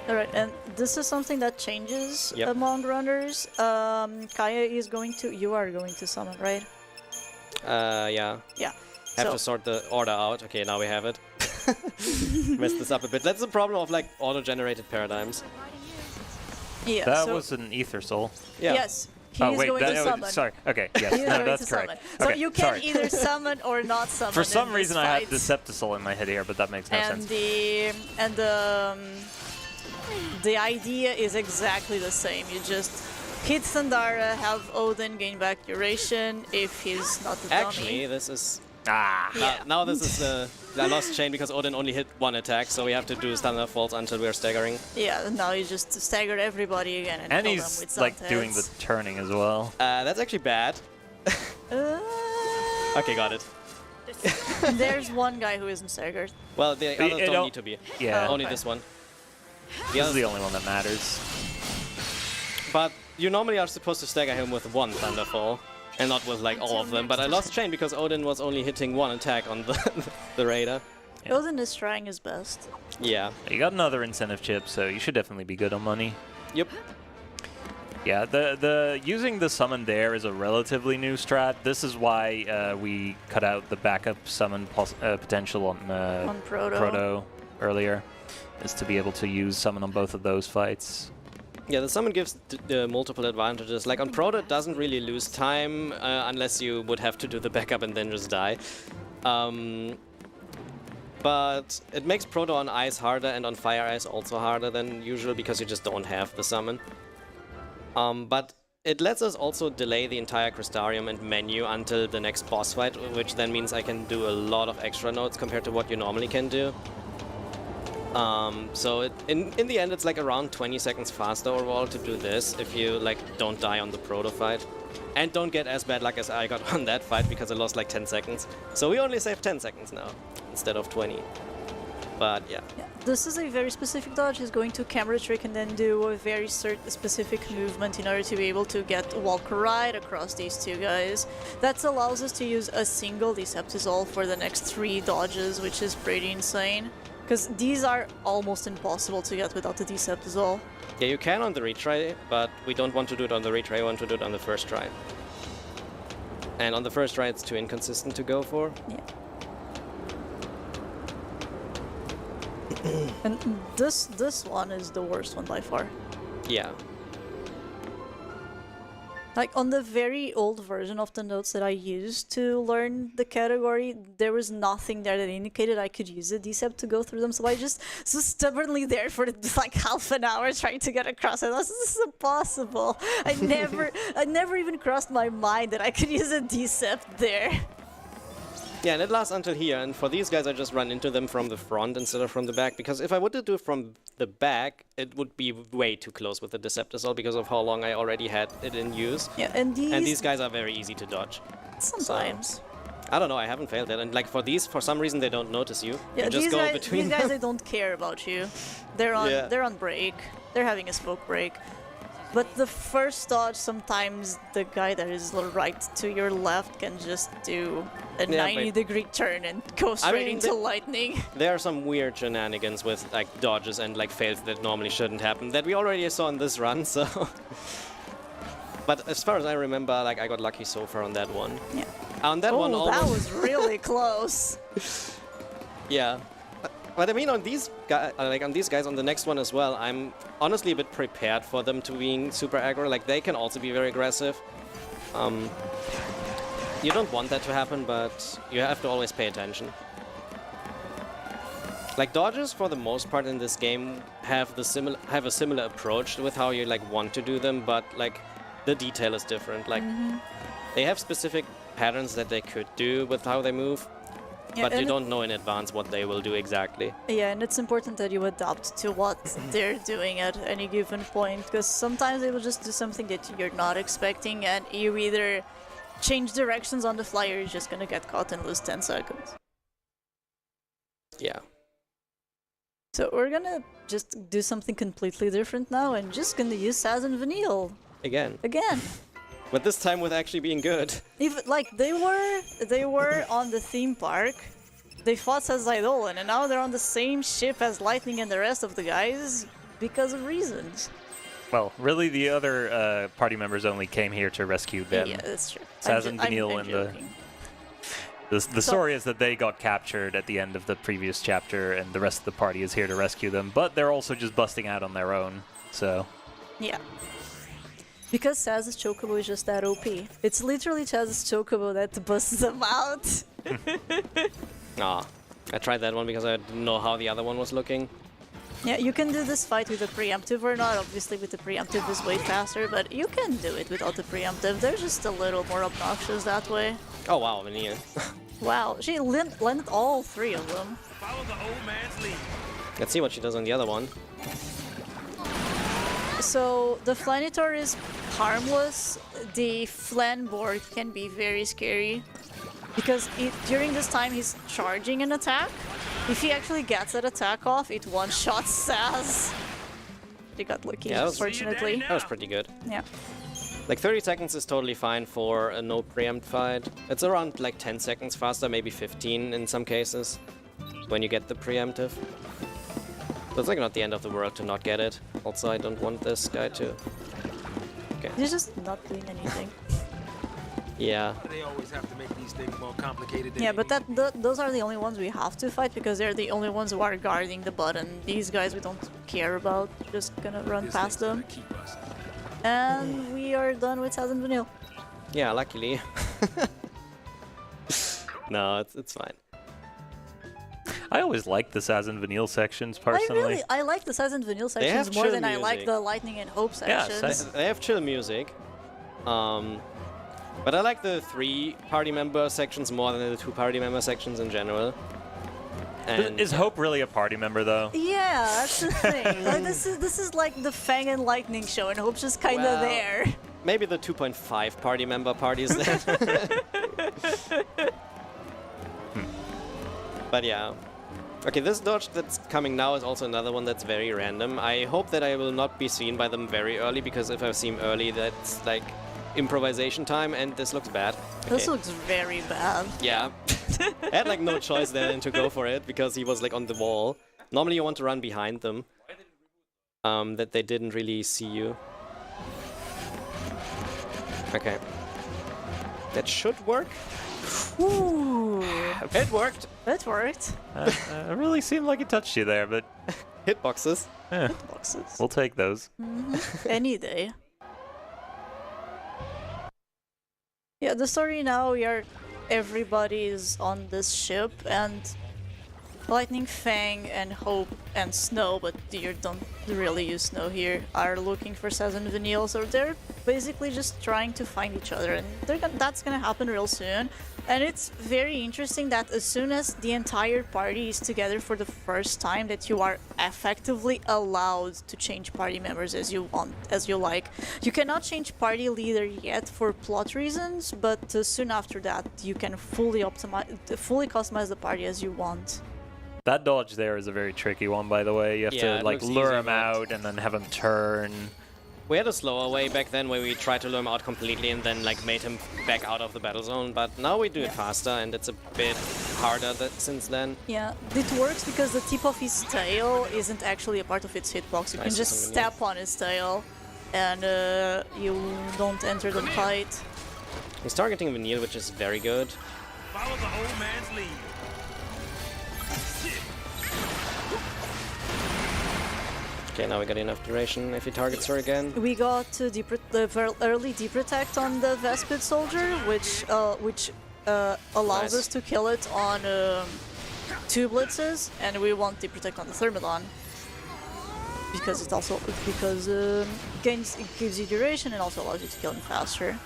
Alright, and this is something that changes Yep. among runners. Kaya is going to... You are going to summon, right? Yeah. Yeah. Have So- to sort the order out. Okay, now we have it. Messed this up a bit. That's the problem of like auto-generated paradigms. Yeah, That so was an Ether Soul. Yeah. Yes, he Oh is wait, going to that, summon. sorry. Okay, yes, He is no, going that's to summon. correct. So Okay, you can sorry. either summon or not summon. For some in reason, this I had fight. Deceptisol in my head here, but that makes no And sense. the idea is exactly the same. You just hit Sandara, have Odin gain back duration if he's not the Actually, dummy. this is... Ah, Yeah. Now this is the lost chain because Odin only hit 1 attack, so we have to do standard faults until we are staggering. Yeah, and now you just stagger everybody again and, and kill them he's with like Zantes. doing the turning as well. That's actually bad. Okay, got it. There's one guy who isn't staggered. Well, the others it don't don't- need to be. Yeah, Oh. Only okay. this one. this is the only one that matters. But you normally are supposed to stagger him with 1 Thunderfall, and not with like all of them. But I lost chain because Odin was only hitting 1 attack on the Raider. Yeah. Odin is trying his best. Yeah. You got another incentive chip, so you should definitely be good on money. Yep. Yeah, the using the summon there is a relatively new strat. This is why we cut out the backup summon potential on Proto. earlier, is to be able to use summon on both of those fights. Yeah, the summon gives multiple advantages. Like on Proto, it doesn't really lose time unless you would have to do the backup and then just die. But it makes Proto on Ice harder and on Fire Ice also harder than usual because you just don't have the summon. But it lets us also delay the entire Crystarium and menu until the next boss fight, which then means I can do a lot of extra nodes compared to what you normally can do. So in the end, it's like around 20 seconds faster overall to do this if you like don't die on the Proto fight. And don't get as bad luck as I got on that fight because I lost like 10 seconds. So we only saved 10 seconds now instead of 20. But yeah. Yeah, this is a very specific dodge. He's going to camera trick and then do a very specific movement in order to be able to walk right across these 2 guys. That allows us to use a single Deceptisol for the next 3 dodges, which is pretty insane. Because these are almost impossible to get without the Deceptisol. Yeah, you can on the retry, but we don't want to do it on the retry, we want to do it on the first try. And on the first try, it's too inconsistent to go for. Yeah. And this one is the worst one by far. Yeah. Like on the very old version of the notes that I used to learn the category, there was nothing there that indicated I could use a Decept to go through them. So I just was stubbornly there for like half an hour trying to get across it. This is impossible. I never even crossed my mind that I could use a Decept there. Yeah, and it lasts until here, and for these guys I just run into them from the front instead of from the back, because if I would do it from the back, it would be way too close with the Deceptisol because of how long I already had it in use. Yeah, and these guys are very easy to dodge. sometimes. I don't know, I haven't failed it, and like for these, for some reason they don't notice you. Yeah, You just these go guys, between these guys, them. they don't care about you. They're on Yeah. they're on break. They're having a smoke break. But the first dodge, sometimes the guy that is right to your left can just do a Yeah, 90-degree turn and go straight mean, into lightning. There are some weird shenanigans with like dodges and like fails that normally shouldn't happen that we already saw in this run, so... But as far as I remember, like I got lucky so far on that one. Yeah. On that one Oh, almost... that was really close. Yeah. But I mean, on these guys, on these guys on the next one as well, I'm honestly a bit prepared for them to being super aggro. Like they can also be very aggressive. You don't want that to happen, but you have to always pay attention. Like dodges, for the most part in this game, have a similar approach with how you like want to do them, but like the detail is different. Like they have specific patterns that they could do with how they move. Yeah, But you and don't know in advance what they will do exactly. Yeah, and it's important that you adapt to what they're doing at any given point, because sometimes they will just do something that you're not expecting, and you either change directions on the fly or you're just gonna get caught and lose 10 seconds. Yeah. So we're gonna just do something completely different now, and just gonna use Saz and Vanille Again. again. But this time with actually being good. Even like they were on the theme park. They fought Saz Eidolon, and now they're on the same ship as Lightning and the rest of the guys because of reasons. Well, really, the other party members only came here to rescue them. Yeah, that's true. Saz and Vanille and joking. the story is that they got captured at the end of the previous chapter, and the rest of the party is here to rescue them. But they're also just busting out on their own. So. Yeah. Because Saz's Chocobo is just that OP. It's literally Saz's Chocobo that busts them out. Ah, I tried that one because I didn't know how the other one was looking. Yeah, you can do this fight with a preemptive or not. Obviously, with the preemptive is way faster, but you can do it without the preemptive. They're just a little more obnoxious that way. Oh wow, Vanille. Wow, she landed all three of them. Follow the old man's lead. Let's see what she does on the other one. So the Flanitor is harmless. The Flanborg can be very scary because during this time he's charging an attack. If he actually gets that attack off, it one-shots Saz. They got lucky, Yeah, fortunately. That was pretty good. Yeah. Like 30 seconds is totally fine for a no preempt fight. It's around like 10 seconds faster, maybe 15 in some cases, when you get the preemptive. So it's like not the end of the world to not get it. Also, I don't want this guy to... Okay. He's just not doing anything. Yeah. They always have to make these things more complicated than Yeah, they but need. those are the only ones we have to fight because they're the only ones who are guarding the button. These guys we don't care about. Just gonna run This past thing's them. gonna keep us. And we are done with Saz and Vanille. Yeah, luckily. No, it's fine. I always like the Saz and Vanille sections personally. I like the Saz and Vanille They have sections more chill than I like music. the Lightning and Hope Yeah, sections. Saz- They have chill music. But I like the 3 party member sections more than the 2 party member sections in general. And Is Hope really a party member though? Yeah, that's the thing. Like this is like the Fang and Lightning show, and Hope's just kind of Well, there. maybe the 2.5 party member parties then. But yeah. Okay, this dodge that's coming now is also another one that's very random. I hope that I will not be seen by them very early, because if I see him early, that's like improvisation time, and this looks bad. This Okay. looks very bad. Yeah. I had like no choice then to go for it, because he was like on the wall. Normally you want to run behind them. That they didn't really see you. Okay. That should work. Ooh, It worked. that worked. It really seemed like it touched you there, but Hitboxes. Boxes. we'll take those. Any day. Yeah, the story now, everybody is on this ship, and Lightning, Fang, and Hope, and Snow, but you don't really use Snow here, are looking for Saz and Vanille, so they're basically just trying to find each other, and that's gonna happen real soon. And it's very interesting that as soon as the entire party is together for the first time, that you are effectively allowed to change party members as you want, as you like. You cannot change party leader yet for plot reasons, but soon after that, you can fully customize the party as you want. That dodge there is a very tricky one, by the way. You have Yeah, to it like looks lure easy, him but- out and then have him turn. We had a slower way back then where we tried to lure him out completely and then like made him back out of the battle zone, but now we do it faster and it's a bit harder since then. Yeah, it works because the tip of his tail isn't actually a part of its hitbox. You can just step on his tail and you don't enter the fight. He's targeting Vanille, which is very good. Follow the old man's lead. Okay, now we got enough duration if he targets her again. We got the early deprotect on the Vespid soldier, which allows us to kill it on 2 blitzes, and we want deprotect on the Thermodon because it also it gives you duration and also allows you to kill him faster.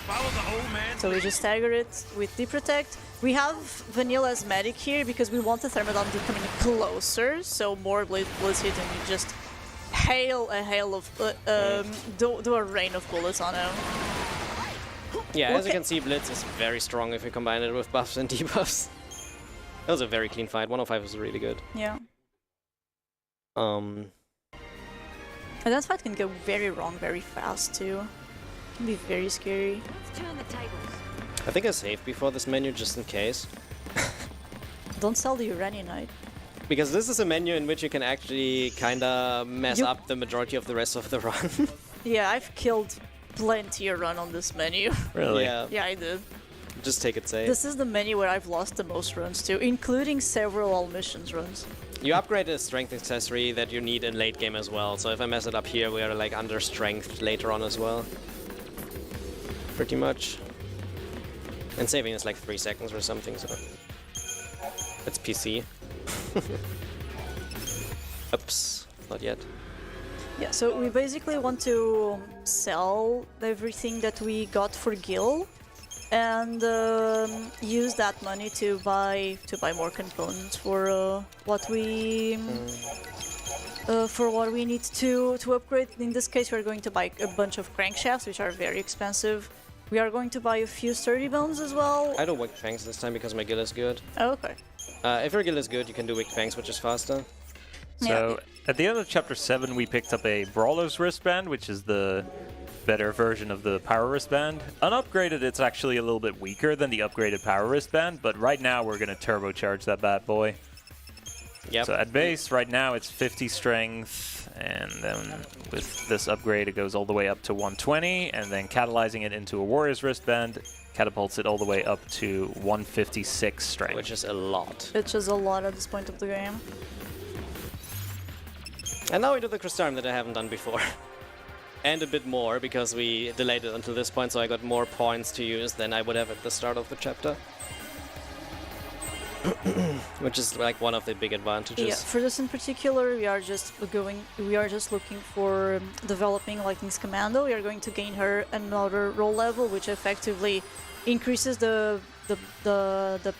Follow the old man's So we just stagger it with deprotect. We have Vanilla as medic here because we want the Thermodon to come in closer, so more blitz hit and you just do a rain of bullets on him. Yeah, as you can see, Blitz is very strong if you combine it with buffs and debuffs. That was a very clean fight. 105 was really good. Yeah. And that fight can go very wrong very fast too. It can be very scary. Let's turn the tables. I think I saved before this menu just in case. Don't sell the Uraninite. Because this is a menu in which you can actually kinda mess up the majority of the rest of the run. Yeah, I've killed plenty a run on this menu. Really? Yeah, Yeah, I did. just take it safe. This is the menu where I've lost the most runs to, including several all missions runs. You upgrade a strength accessory that you need in late game as well, so if I mess it up here, we are like under strength later on as well. Pretty much. And saving is like 3 seconds or something, so... It's PC. Oops, not yet. Yeah, so we basically want to sell everything that we got for Gil and use that money to buy more components for what we need to upgrade. In this case, we're going to buy a bunch of crankshafts, which are very expensive. We are going to buy a few sturdy bones as well. I don't wick fangs this time because my Gil is good. Oh, okay. If your Gil is good, you can do wick fangs, which is faster. So at the end of Chapter 7, we picked up a Brawler's Wristband, which is the better version of the Power Wristband. Unupgraded, it's actually a little bit weaker than the upgraded Power Wristband, but right now we're going to turbocharge that bad boy. Yep. So at base, right now it's 50 strength, and then with this upgrade it goes all the way up to 120, and then catalyzing it into a Warrior's Wristband catapults it all the way up to 156 strength. Which is a lot. It's just a lot at this point of the game. And now we do the Crystarium that I haven't done before. And a bit more, because we delayed it until this point, so I got more points to use than I would have at the start of the chapter. Which is like one of the big advantages. Yeah, for this in particular, we are just looking for developing Lightning's Commando. We are going to gain her another role level, which effectively increases the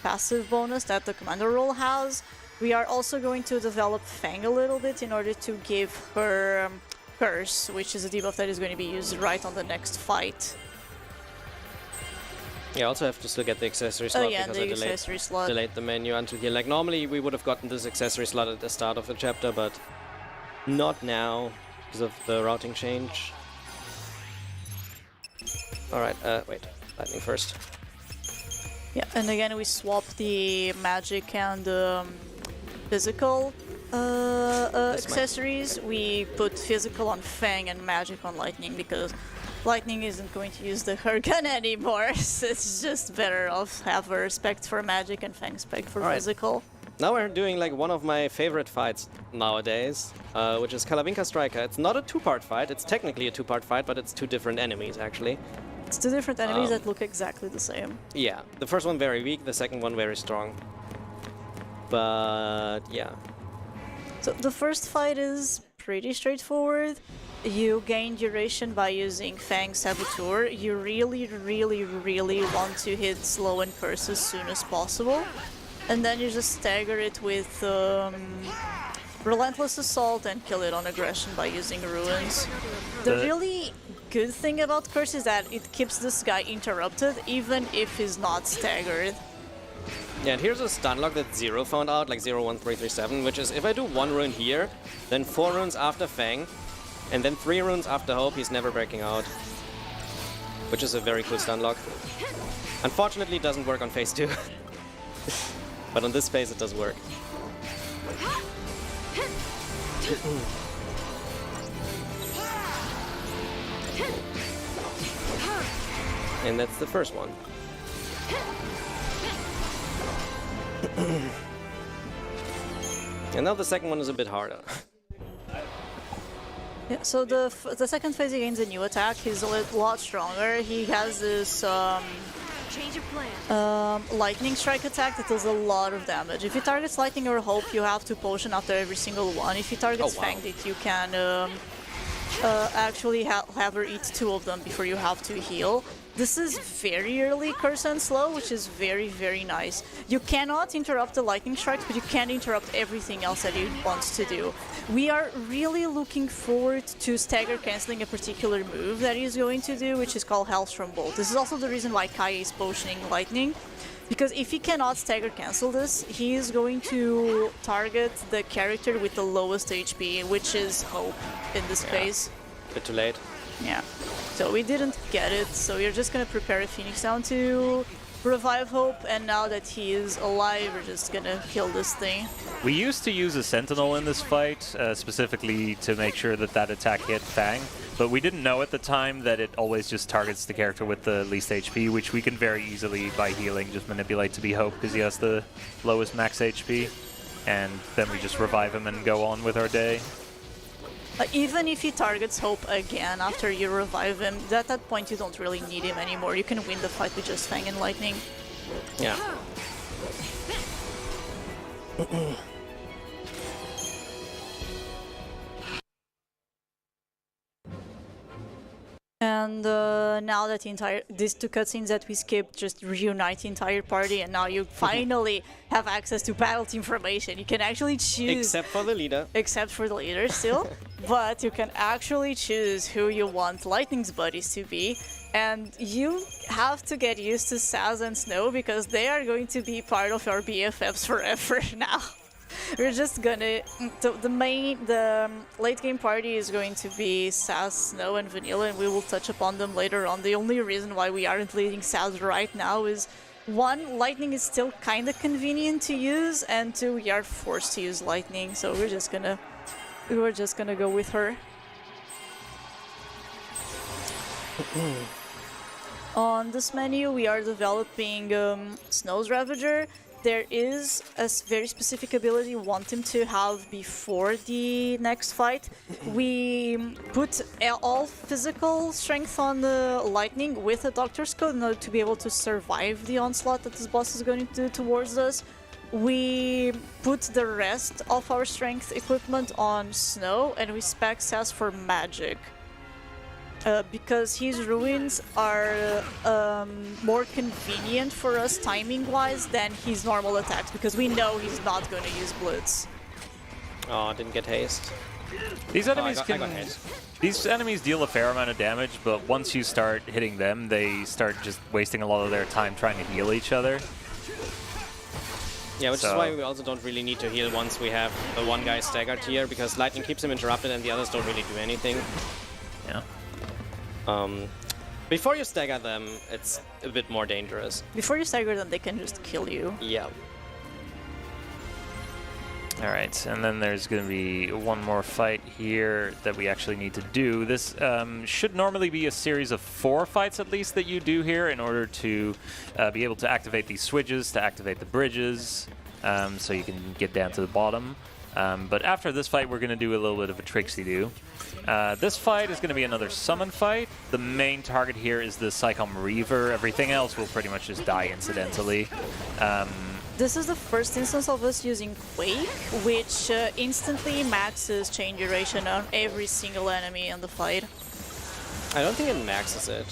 passive bonus that the Commander role has. We are also going to develop Fang a little bit in order to give her Curse, which is a debuff that is going to be used right on the next fight. Yeah, I also have to still get the accessory slot yeah, because the I accessory slot. delayed the menu until here. Like normally we would have gotten this accessory slot at the start of the chapter, but not now because of the routing change. Alright, wait. Lightning first. Yeah, and again we swap the magic and physical accessories. We put physical on Fang and magic on Lightning because Lightning isn't going to use the her gun anymore. So it's just better off have a respect for magic and Fang spec for physical. Now we're doing like one of my favorite fights nowadays, which is Kalavinka Striker. It's not a two-part fight. It's technically a two-part fight, but it's 2 different enemies actually. It's 2 different enemies that look exactly the same. Yeah, the first one very weak, the second one very strong. But yeah. So the first fight is pretty straightforward. You gain duration by using Fang Saboteur. You really want to hit slow and curse as soon as possible. And then you just stagger it with Relentless Assault and kill it on aggression by using Ruins. The really good thing about Curse is that it keeps this guy interrupted even if he's not staggered. Yeah, and here's a stun lock that Zero found out, like 01337, which is if I do 1 rune here, then 4 runes after Fang, And then 3 runes after Hope, he's never breaking out. Which is a very cool stun lock. Unfortunately, it doesn't work on phase 2. But on this phase, it does work. And that's the first one. And now the second one is a bit harder. Yeah, so the second phase he gains a new attack. He's a lot stronger. He has this Change of plan. lightning strike attack that does a lot of damage. If he targets lightning or hope, you have to potion after every single one. If he targets Fanged, you can actually have her eat 2 of them before you have to heal. This is very early Curse and Slow, which is very, very nice. You cannot interrupt the lightning strikes, but you can interrupt everything else that he wants to do. We are really looking forward to stagger cancelling a particular move that he's going to do, which is called Hellstrom Bolt. This is also the reason why Kai is potioning lightning, because if he cannot stagger cancel this, he is going to target the character with the lowest HP, which is Hope in this phase. Bit too late. Yeah. So we didn't get it, so we're just gonna prepare a Phoenix down to revive Hope, and now that he is alive, we're just gonna kill this thing. We used to use a Sentinel in this fight, specifically to make sure that that attack hit Fang, but we didn't know at the time that it always just targets the character with the least HP, which we can very easily, by healing, just manipulate to be Hope because he has the lowest max HP, and then we just revive him and go on with our day. Even if he targets Hope again after you revive him, at that point you don't really need him anymore. You can win the fight with just Fang and Lightning. Yeah. And now that these 2 cutscenes that we skipped just reunite the entire party, and now you finally have access to battle team formation. You can actually choose... Except for the leader. Except for the leader still. But you can actually choose who you want Lightning's buddies to be. And you have to get used to Saz and Snow, because they are going to be part of your BFFs forever now. We're just gonna... The late game party is going to be Saz, Snow, and Vanilla, and we will touch upon them later on. The only reason why we aren't leading Saz right now is, 1, Lightning is still kinda convenient to use, and 2, we are forced to use Lightning, so we're just gonna go with her. On this menu, we are developing Snow's Ravager. There is a very specific ability we want him to have before the next fight. We put all physical strength on the Lightning with a Doctor's Code in order to be able to survive the onslaught that this boss is going to do towards us. We put the rest of our strength equipment on Snow, and we spec Saz for magic. Because his ruins are more convenient for us timing-wise than his normal attacks, because we know he's not going to use Blitz. Oh, didn't get haste. These enemies I got haste. These enemies deal a fair amount of damage, but once you start hitting them, they start just wasting a lot of their time trying to heal each other. Yeah, which is why we also don't really need to heal once we have the one guy staggered here, because Lightning keeps him interrupted and the others don't really do anything. Yeah. Before you stagger them, it's a bit more dangerous. Before you stagger them, they can just kill you. Yeah. Alright, and then there's going to be one more fight here that we actually need to do. This should normally be a series of 4 fights at least that you do here in order to be able to activate these switches, to activate the bridges, so you can get down to the bottom. But after this fight, we're going to do a little bit of a tricksy-do. This fight is going to be another summon fight. The main target here is the Psycom Reaver. Everything else will pretty much just die incidentally. This is the first instance of us using Quake, which instantly maxes chain duration on every single enemy in the fight. I don't think it maxes it.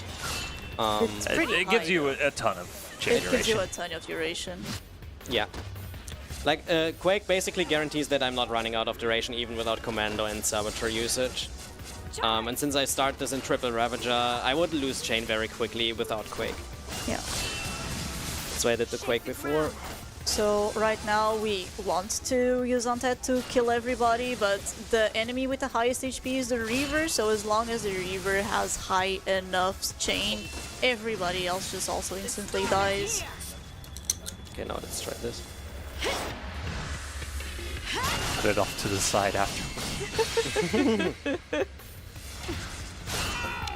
It's pretty it high, gives you though. a ton of chain duration. It gives you a ton of duration. Yeah. Like, Quake basically guarantees that I'm not running out of duration even without Commando and Saboteur usage. And since I start this in Triple Ravager, I would lose chain very quickly without Quake. Yeah. That's why I did the Quake before. So right now we want to use Undead to kill everybody, but the enemy with the highest HP is the Reaver, so as long as the Reaver has high enough chain, everybody else just also instantly dies. Okay, now let's try this. Put it off to the side after.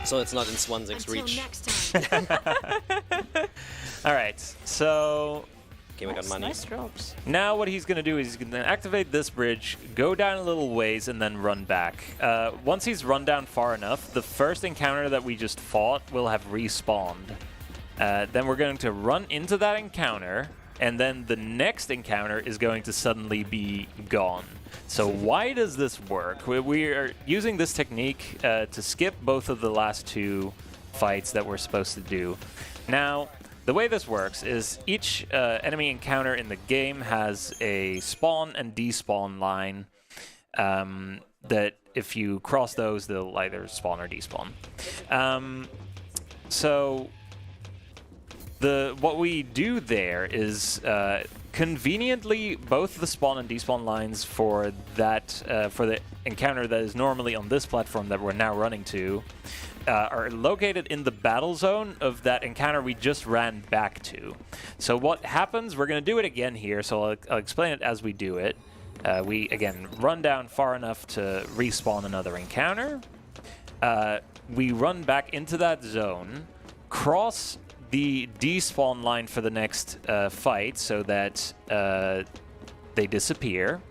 So it's not in Swanzig's Until reach. next time. All right, so Okay, we got money. Nice drops. now what he's going to do is he's going to activate this bridge, go down a little ways, and then run back. Once he's run down far enough, the first encounter that we just fought will have respawned. Then we're going to run into that encounter, and then the next encounter is going to suddenly be gone. So why does this work? We are using this technique to skip both of the last two fights that we're supposed to do. Now, the way this works is each enemy encounter in the game has a spawn and despawn line that if you cross those, they'll either spawn or despawn. So what we do there is conveniently both the spawn and despawn lines for the encounter that is normally on this platform that we're now running to are located in the battle zone of that encounter we just ran back to. So what happens, we're going to do it again here, so I'll explain it as we do it. We, again, run down far enough to respawn another encounter. We run back into that zone, cross the despawn line for the next fight so that they disappear,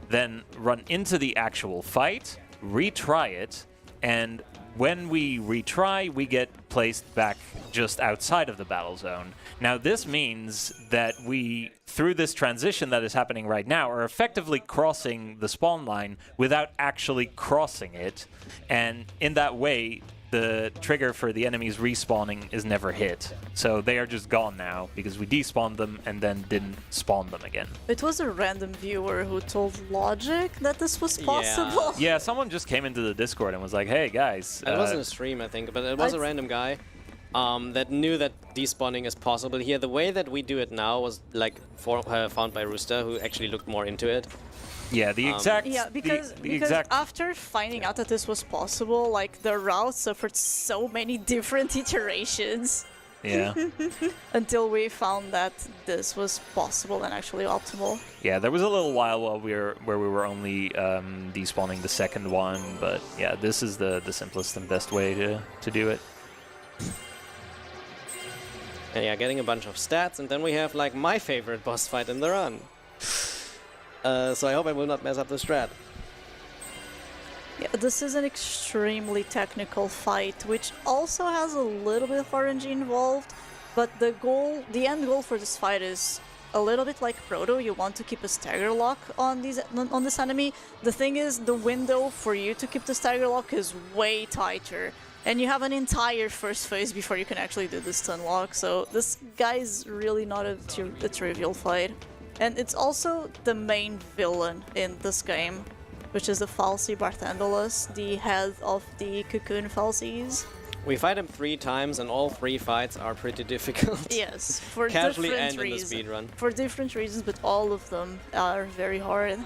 then run into the actual fight, retry it, and when we retry, we get placed back just outside of the battle zone. Now, this means that we, through this transition that is happening right now, are effectively crossing the spawn line without actually crossing it. And in that way, the trigger for the enemies respawning is never hit. So they are just gone now because we despawned them and then didn't spawn them again. It was a random viewer who told Logic that this was possible. Yeah, someone just came into the Discord and was like, hey guys. It wasn't a stream, I think, but it was a random guy that knew that despawning is possible here. The way that we do it now was like found by Rooster, who actually looked more into it. Yeah, the exact... Yeah, because exact after finding out that this was possible, like, the route suffered so many different iterations. Yeah. Until we found that this was possible and actually optimal. Yeah, there was a little while where we were only despawning the second one, but yeah, this is the simplest and best way to do it. And yeah, getting a bunch of stats, and then we have like my favorite boss fight in the run. So I hope I will not mess up the strat. Yeah, this is an extremely technical fight, which also has a little bit of RNG involved, but the end goal for this fight is a little bit like Proto. You want to keep a stagger lock on this enemy. The thing is, the window for you to keep the stagger lock is way tighter, and you have an entire first phase before you can actually do the stun lock, so this guy's really not a trivial fight. And it's also the main villain in this game, which is the Fal'Cie Barthandelus, the head of the Cocoon Fal'Cies. We fight him 3 times, and all 3 fights are pretty difficult. Yes, for Casually different end in the reasons. speedrun. For different reasons, but all of them are very hard.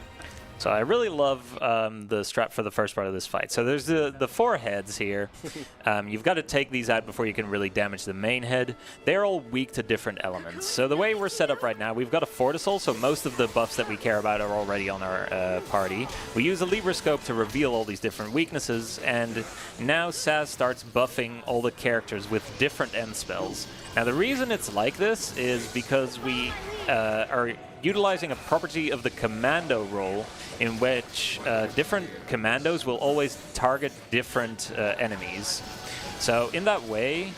So I really love the strat for the first part of this fight. So there's the 4 heads here. You've got to take these out before you can really damage the main head. They're all weak to different elements. So the way we're set up right now, we've got a Fortisol, so most of the buffs that we care about are already on our party. We use a Libroscope to reveal all these different weaknesses, and now Saz starts buffing all the characters with different end spells. Now the reason it's like this is because we are utilizing a property of the commando role in which different commandos will always target different enemies. So in that way,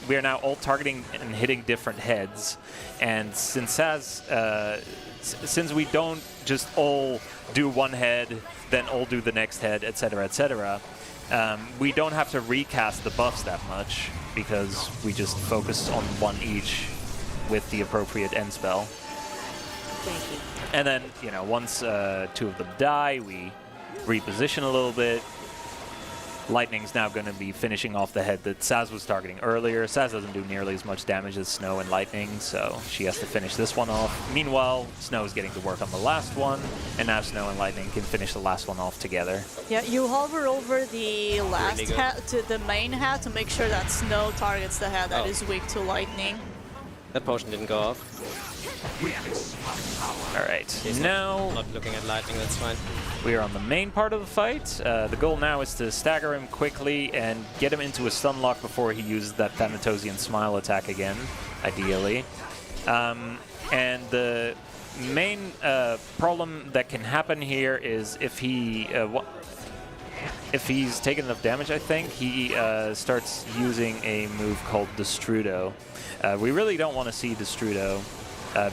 we are now all targeting and hitting different heads. And since we don't just all do one head, then all do the next head, etc., etc., we don't have to recast the buffs that much because we just focus on one each with the appropriate end spell. Thank you. And then, once 2 of them die, we reposition a little bit. Lightning's now going to be finishing off the head that Saz was targeting earlier. Saz doesn't do nearly as much damage as Snow and Lightning, so she has to finish this one off. Meanwhile, Snow is getting to work on the last one, and now Snow and Lightning can finish the last one off together. Yeah, you hover over the last Really good. hat to the main hat to make sure that Snow targets the hat that is weak to lightning. That potion didn't go off. Alright, He's now Not looking at lightning, that's fine. we are on the main part of the fight. The goal now is to stagger him quickly and get him into a stun lock before he uses that Thanatos Smile attack again, ideally. And the main problem that can happen here is if he if he's taken enough damage, I think, he starts using a move called Destrudo. We really don't want to see Destrudo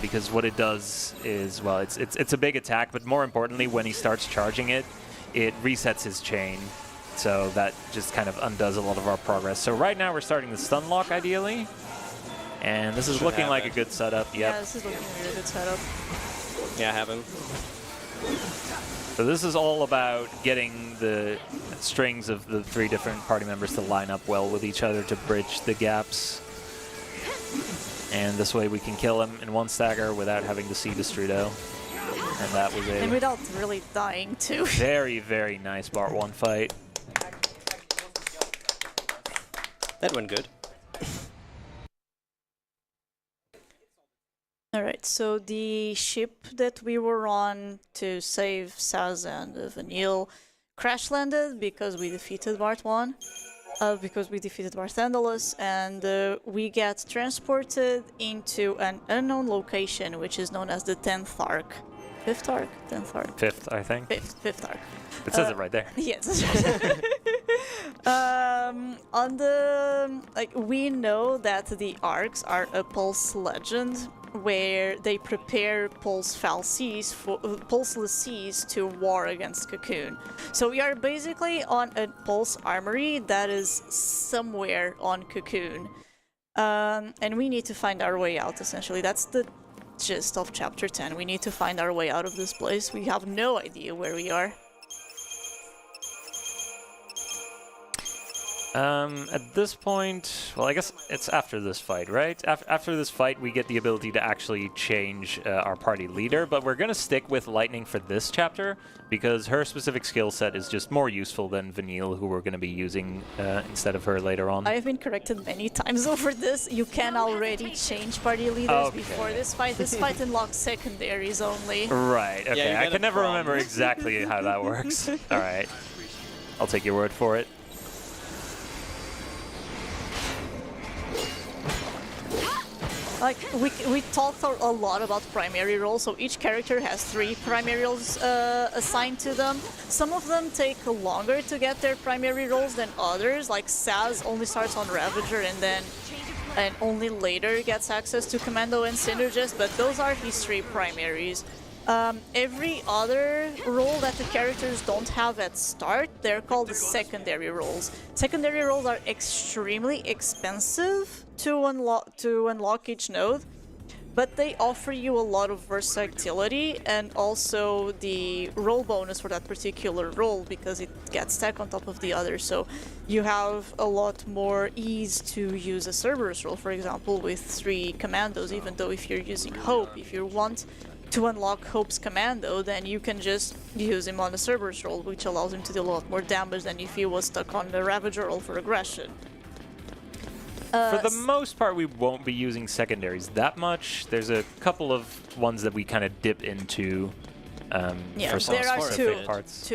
because what it does is, well, it's a big attack, but more importantly, when he starts charging it, it resets his chain. So that just kind of undoes a lot of our progress. So right now we're starting the stun lock, ideally. And this is Should looking have like a it. good setup. Yep. Yeah, this is looking like a really good setup. Yeah, I have him. So this is all about getting the strings of the 3 different party members to line up well with each other to bridge the gaps. And this way we can kill him in one stagger without having to see Destrudo. And that was And a without really dying too. very, very nice Part 1 fight. That went good. Alright, so the ship that we were on to save Saz and Vanille crash landed because we defeated Bart 1. Because we defeated Barthandalus, and we get transported into an unknown location, which is known as the 10th Arc. 5th Arc? 10th Arc? 5th, I think. 5th Arc. It says it right there. Yes. On the we know that the arcs are a pulse legend where they prepare pulseless seas to war against Cocoon. So we are basically on a pulse armory that is somewhere on Cocoon, and we need to find our way out. Essentially, that's the gist of chapter 10. We need to find our way out of this place. We have no idea where we are. At this point, well, I guess it's after this fight, right? After this fight, we get the ability to actually change our party leader, but we're going to stick with Lightning for this chapter because her specific skill set is just more useful than Vanille, who we're going to be using instead of her later on. I have been corrected many times over this. You can already change party leaders Okay. before this fight. This fight unlocks secondaries only. Right, okay. you I get can a never prompt. remember exactly how that works. All right. I'll take your word for it. Like, we talked a lot about primary roles, so each character has 3 primary roles assigned to them. Some of them take longer to get their primary roles than others, like Saz only starts on Ravager and only later gets access to Commando and Synergist, but those are his 3 primaries. Every other role that the characters don't have at start, they're called the secondary roles. Secondary roles are extremely expensive to unlock each node, but they offer you a lot of versatility and also the role bonus for that particular role because it gets stacked on top of the other. So you have a lot more ease to use a Cerberus role, for example, with 3 commandos, even though if you're using Hope, if you want to unlock Hope's commando, then you can just use him on a Cerberus roll, which allows him to deal a lot more damage than if he was stuck on the Ravager roll for aggression. For the most part, we won't be using secondaries that much. There's a couple of ones that we kind of dip into Yeah, for some there are specific parts.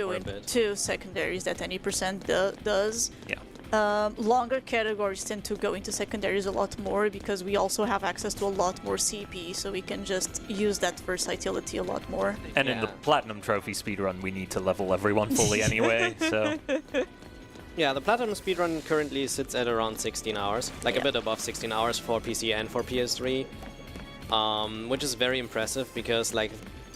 two secondaries that any percent does. Yeah. Longer categories tend to go into secondaries a lot more because we also have access to a lot more CP, so we can just use that versatility a lot more. And in the Yeah. Platinum Trophy speedrun, we need to level everyone fully anyway, so... Yeah, the Platinum speedrun currently sits at around 16 hours, like a Yeah. bit above 16 hours for PC and for PS3, which is very impressive because, like,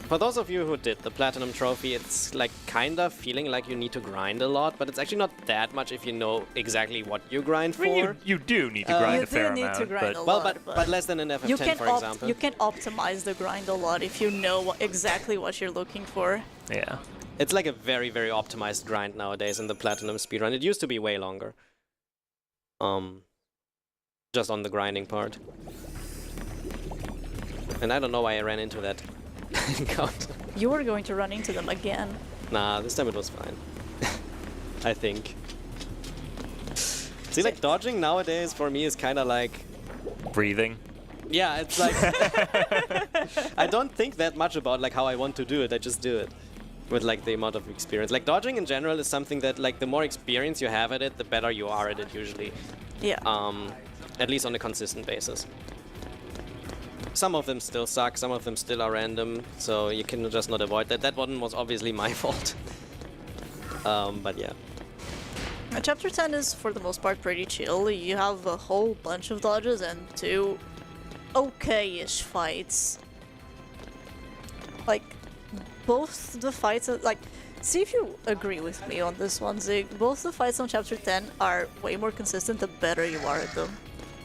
for those of you who did the Platinum Trophy, it's like kind of feeling like you need to grind a lot, but it's actually not that much if you know exactly what you grind I mean, for. you do need to grind You a fair do need amount, to grind but... a Well, lot, but less than an FF10, for example. You can optimize the grind a lot if you know exactly what you're looking for. Yeah. It's like a very, very optimized grind nowadays in the Platinum speedrun. It used to be way longer. Just on the grinding part. And I don't know why I ran into that encounter. You were going to run into them again. Nah, this time it was fine. I think. See, like, dodging nowadays for me is kind of like... Breathing. Yeah, it's like... I don't think that much about, like, how I want to do it. I just do it. With, like, the amount of experience. Like, dodging in general is something that, like, the more experience you have at it, the better you are at it, usually. Yeah. At least on a consistent basis. Some of them still suck, some of them still are random, so you can just not avoid that. That one was obviously my fault. But yeah. Chapter 10 is, for the most part, pretty chill. You have a whole bunch of dodges and 2 okay-ish fights. Like, both the fights, like, see if you agree with me on this one, Zig. Both the fights on Chapter 10 are way more consistent the better you are at them.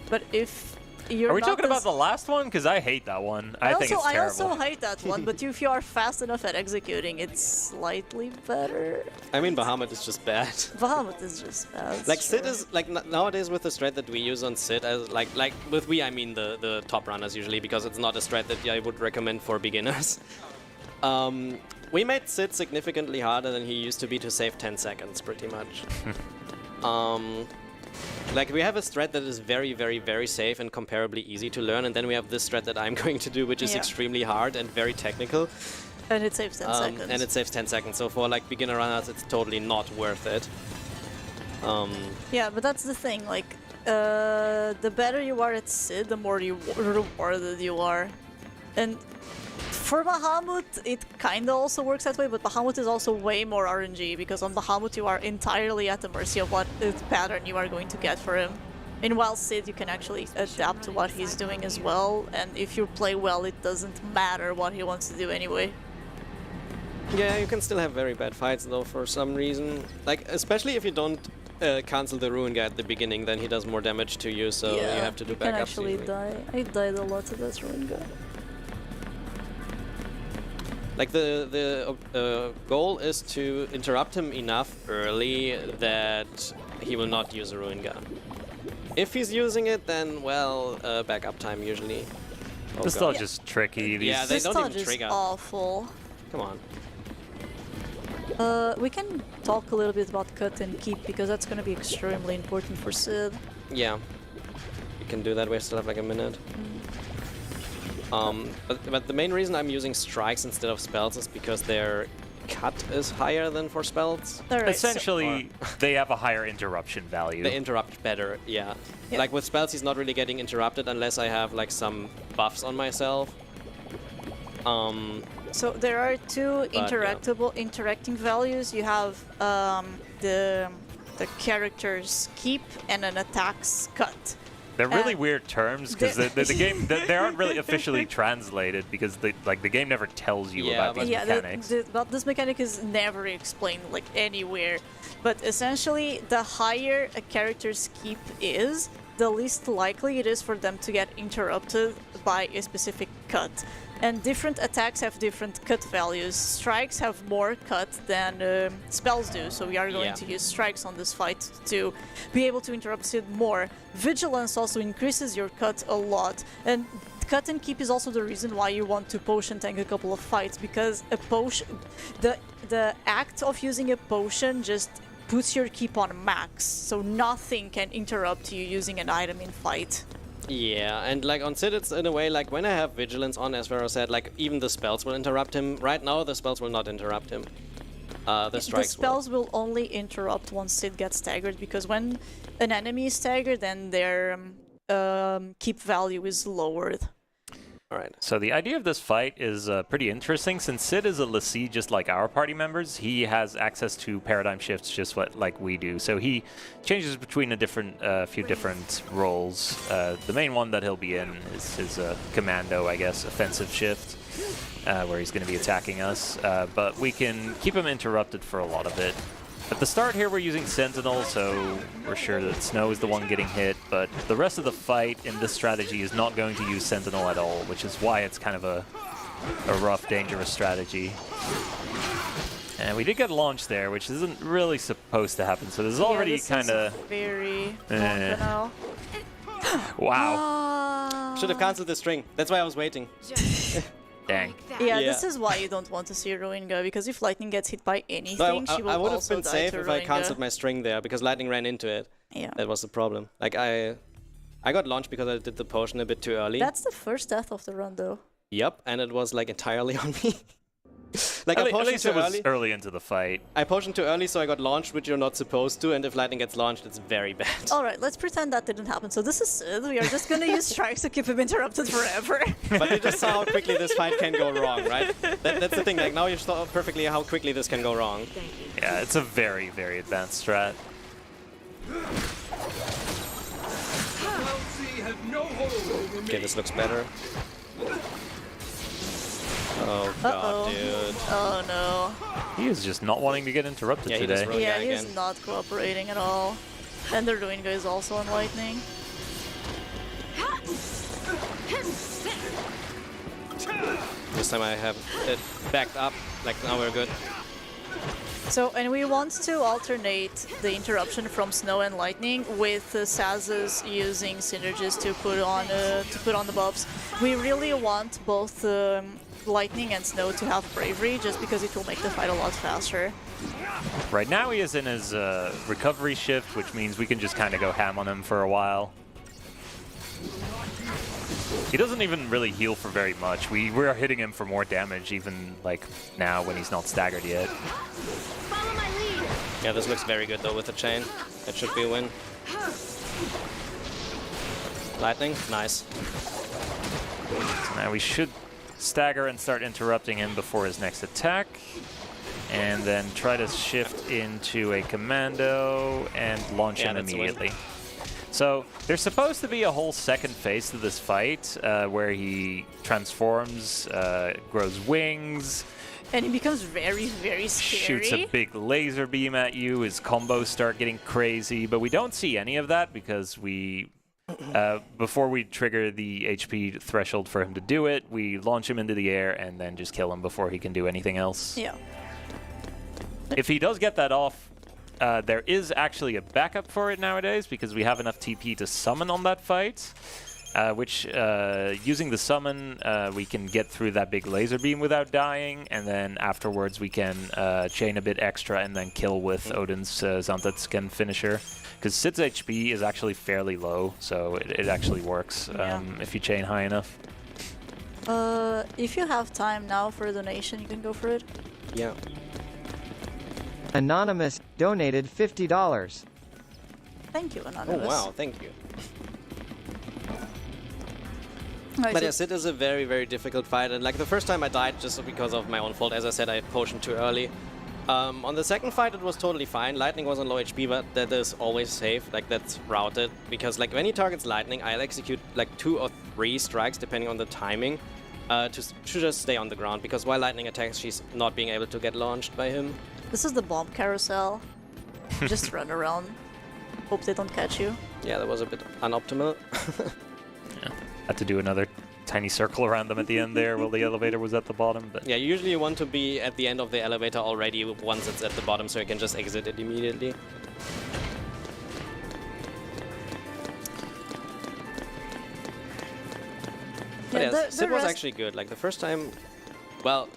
But if you're Are we not talking about the last one? Because I hate that one. I think it's terrible. I also hate that one, but if you are fast enough at executing, it's slightly better. I mean, Bahamut is just bad. Bahamut is just bad. Like, Sid is, like, nowadays with the strat that we use on Sid, as like with we, I mean the top runners usually, because it's not a strat that I would recommend for beginners. We made Sid significantly harder than he used to be to save 10 seconds, pretty much. Like, we have a strat that is very, very, very safe and comparably easy to learn, and then we have this strat that I'm going to do, which is extremely hard and very technical. And it saves 10 seconds. And it saves 10 seconds, so for, like, beginner runners, it's totally not worth it. Yeah, but that's the thing, like, the better you are at Sid, the more rewarded you are. And for Bahamut, it kinda also works that way, but Bahamut is also way more RNG, because on Bahamut you are entirely at the mercy of what pattern you are going to get for him. Meanwhile, Sid, you can actually adapt to what he's doing as well, and if you play well, it doesn't matter what he wants to do anyway. Yeah, you can still have very bad fights, though, for some reason. Like, especially if you don't cancel the Ruin Guy at the beginning, then he does more damage to you, so you have to do backups. You can actually die. I died a lot to that Ruin Guy. Like, the goal is to interrupt him enough early that he will not use a Ruin Gun. If he's using it, then, well, backup time usually. Oh, this dodge is tricky. Yeah, they don't even trigger. Is awful. Come on. We can talk a little bit about cut and keep, because that's going to be extremely important for Sid. Yeah. We can do that, we still have like a minute. But the main reason I'm using strikes instead of spells is because their cut is higher than for spells. Right, essentially, they have a higher interruption value. They interrupt better, yeah. Like with spells, he's not really getting interrupted unless I have like some buffs on myself. So there are two interacting values. You have the character's keep and an attack's cut. They're really weird terms because the game they aren't really officially translated because the game never tells you about these mechanics. But this mechanic is never explained like anywhere. But essentially, the higher a character's keep is, the least likely it is for them to get interrupted by a specific cut. And different attacks have different cut values. Strikes have more cut than spells do, so we are going to use strikes on this fight to be able to interrupt Sid more. Vigilance also increases your cut a lot, and cut and keep is also the reason why you want to potion tank a couple of fights, because a potion, the act of using a potion just puts your keep on max, so nothing can interrupt you using an item in fight. Yeah, and like on Sid, it's in a way like when I have Vigilance on, as Vero said, like even the spells will interrupt him. Right now, the spells will not interrupt him. The strikes spells will only interrupt once Sid gets staggered, because when an enemy is staggered, then their keep value is lowered. Alright. So the idea of this fight is pretty interesting. Since Sid is a l'Cie just like our party members, he has access to paradigm shifts just like we do. So he changes between a few different roles. The main one that he'll be in is his commando, I guess, offensive shift, where he's going to be attacking us. But we can keep him interrupted for a lot of it. At the start here, we're using Sentinel, so we're sure that Snow is the one getting hit, but the rest of the fight in this strategy is not going to use Sentinel at all, which is why it's kind of a rough, dangerous strategy. And we did get launched there, which isn't really supposed to happen. So there's Yeah, already this is kind of... very Eh. now. Wow. Should have cancelled the string. That's why I was waiting. Dang. Yeah, Yeah. this is why you don't want to see Ruin go, because if Lightning gets hit by anything, No, she will I would have also been die safe to if I Ruinga. cancelled my string there, because lightning ran into it. Yeah. That was the problem. Like, I got launched because I did the potion a bit too early. That's the first death of the run, though. Yep, and it was like entirely on me. Like, I At potioned least too it was early. early into the fight. I potioned too early, so I got launched, which you're not supposed to, and if lightning gets launched, it's very bad. Alright, let's pretend that didn't happen. So this is Sid. We are just gonna use strikes to keep him interrupted forever. But you just saw how quickly this fight can go wrong, right? That's the thing, like, now you saw perfectly how quickly this can go wrong. Thank you. Yeah, it's a very, very advanced strat. Okay, this looks better. Oh god, dude. Oh no. He is just not wanting to get interrupted Yeah, he just today. ruined Yeah, that he's again. not cooperating at all. And the Ruinga is also on Lightning. This time I have it backed up. Like, now we're good. So, and we want to alternate the interruption from Snow and Lightning with Saz's using synergies to put on the buffs. We really want both Lightning and Snow to have Bravery, just because it will make the fight a lot faster. Right now he is in his recovery shift, which means we can just kind of go ham on him for a while. He doesn't even really heal for very much. We're hitting him for more damage even like now when he's not staggered yet. Follow my lead. Yeah, this looks very good though with the chain. That should be a win. Lightning, nice. So now we should stagger and start interrupting him before his next attack. And then try to shift into a commando and launch Yeah, him that's a win. immediately. So there's supposed to be a whole second phase to this fight where he transforms, grows wings, And he becomes very, very scary. shoots a big laser beam at you. His combos start getting crazy, but we don't see any of that because we, before we trigger the HP threshold for him to do it, we launch him into the air and then just kill him before he can do anything else. Yeah. If he does get that off, there is actually a backup for it nowadays because we have enough TP to summon on that fight, which using the summon, we can get through that big laser beam without dying, and then afterwards we can chain a bit extra and then kill with Odin's Zantatsken finisher. Because Sid's HP is actually fairly low, so it actually works if you chain high enough. If you have time now for a donation, you can go for it. Yeah. Anonymous donated $50. Thank you, Oh Anonymous. wow, thank you. Right, But so- yeah, Sid is a very, very difficult fight, and like the first time I died just because of my own fault. As I said, I potioned too early. On the second fight, it was totally fine. Lightning was on low HP, but that is always safe. Like, that's routed. Because, like, when he targets Lightning, I'll execute, like, 2 or 3 strikes, depending on the timing, to just stay on the ground. Because while Lightning attacks, she's not being able to get launched by him. This is the bomb carousel. Just run around. Hope they don't catch you. Yeah, that was a bit unoptimal. Had to do another tiny circle around them at the end there while the elevator was at the bottom. But Yeah, usually you want to be at the end of the elevator already once it's at the bottom, so you can just exit it immediately. But yeah, the Sid was rest- actually good. Like the first time, well,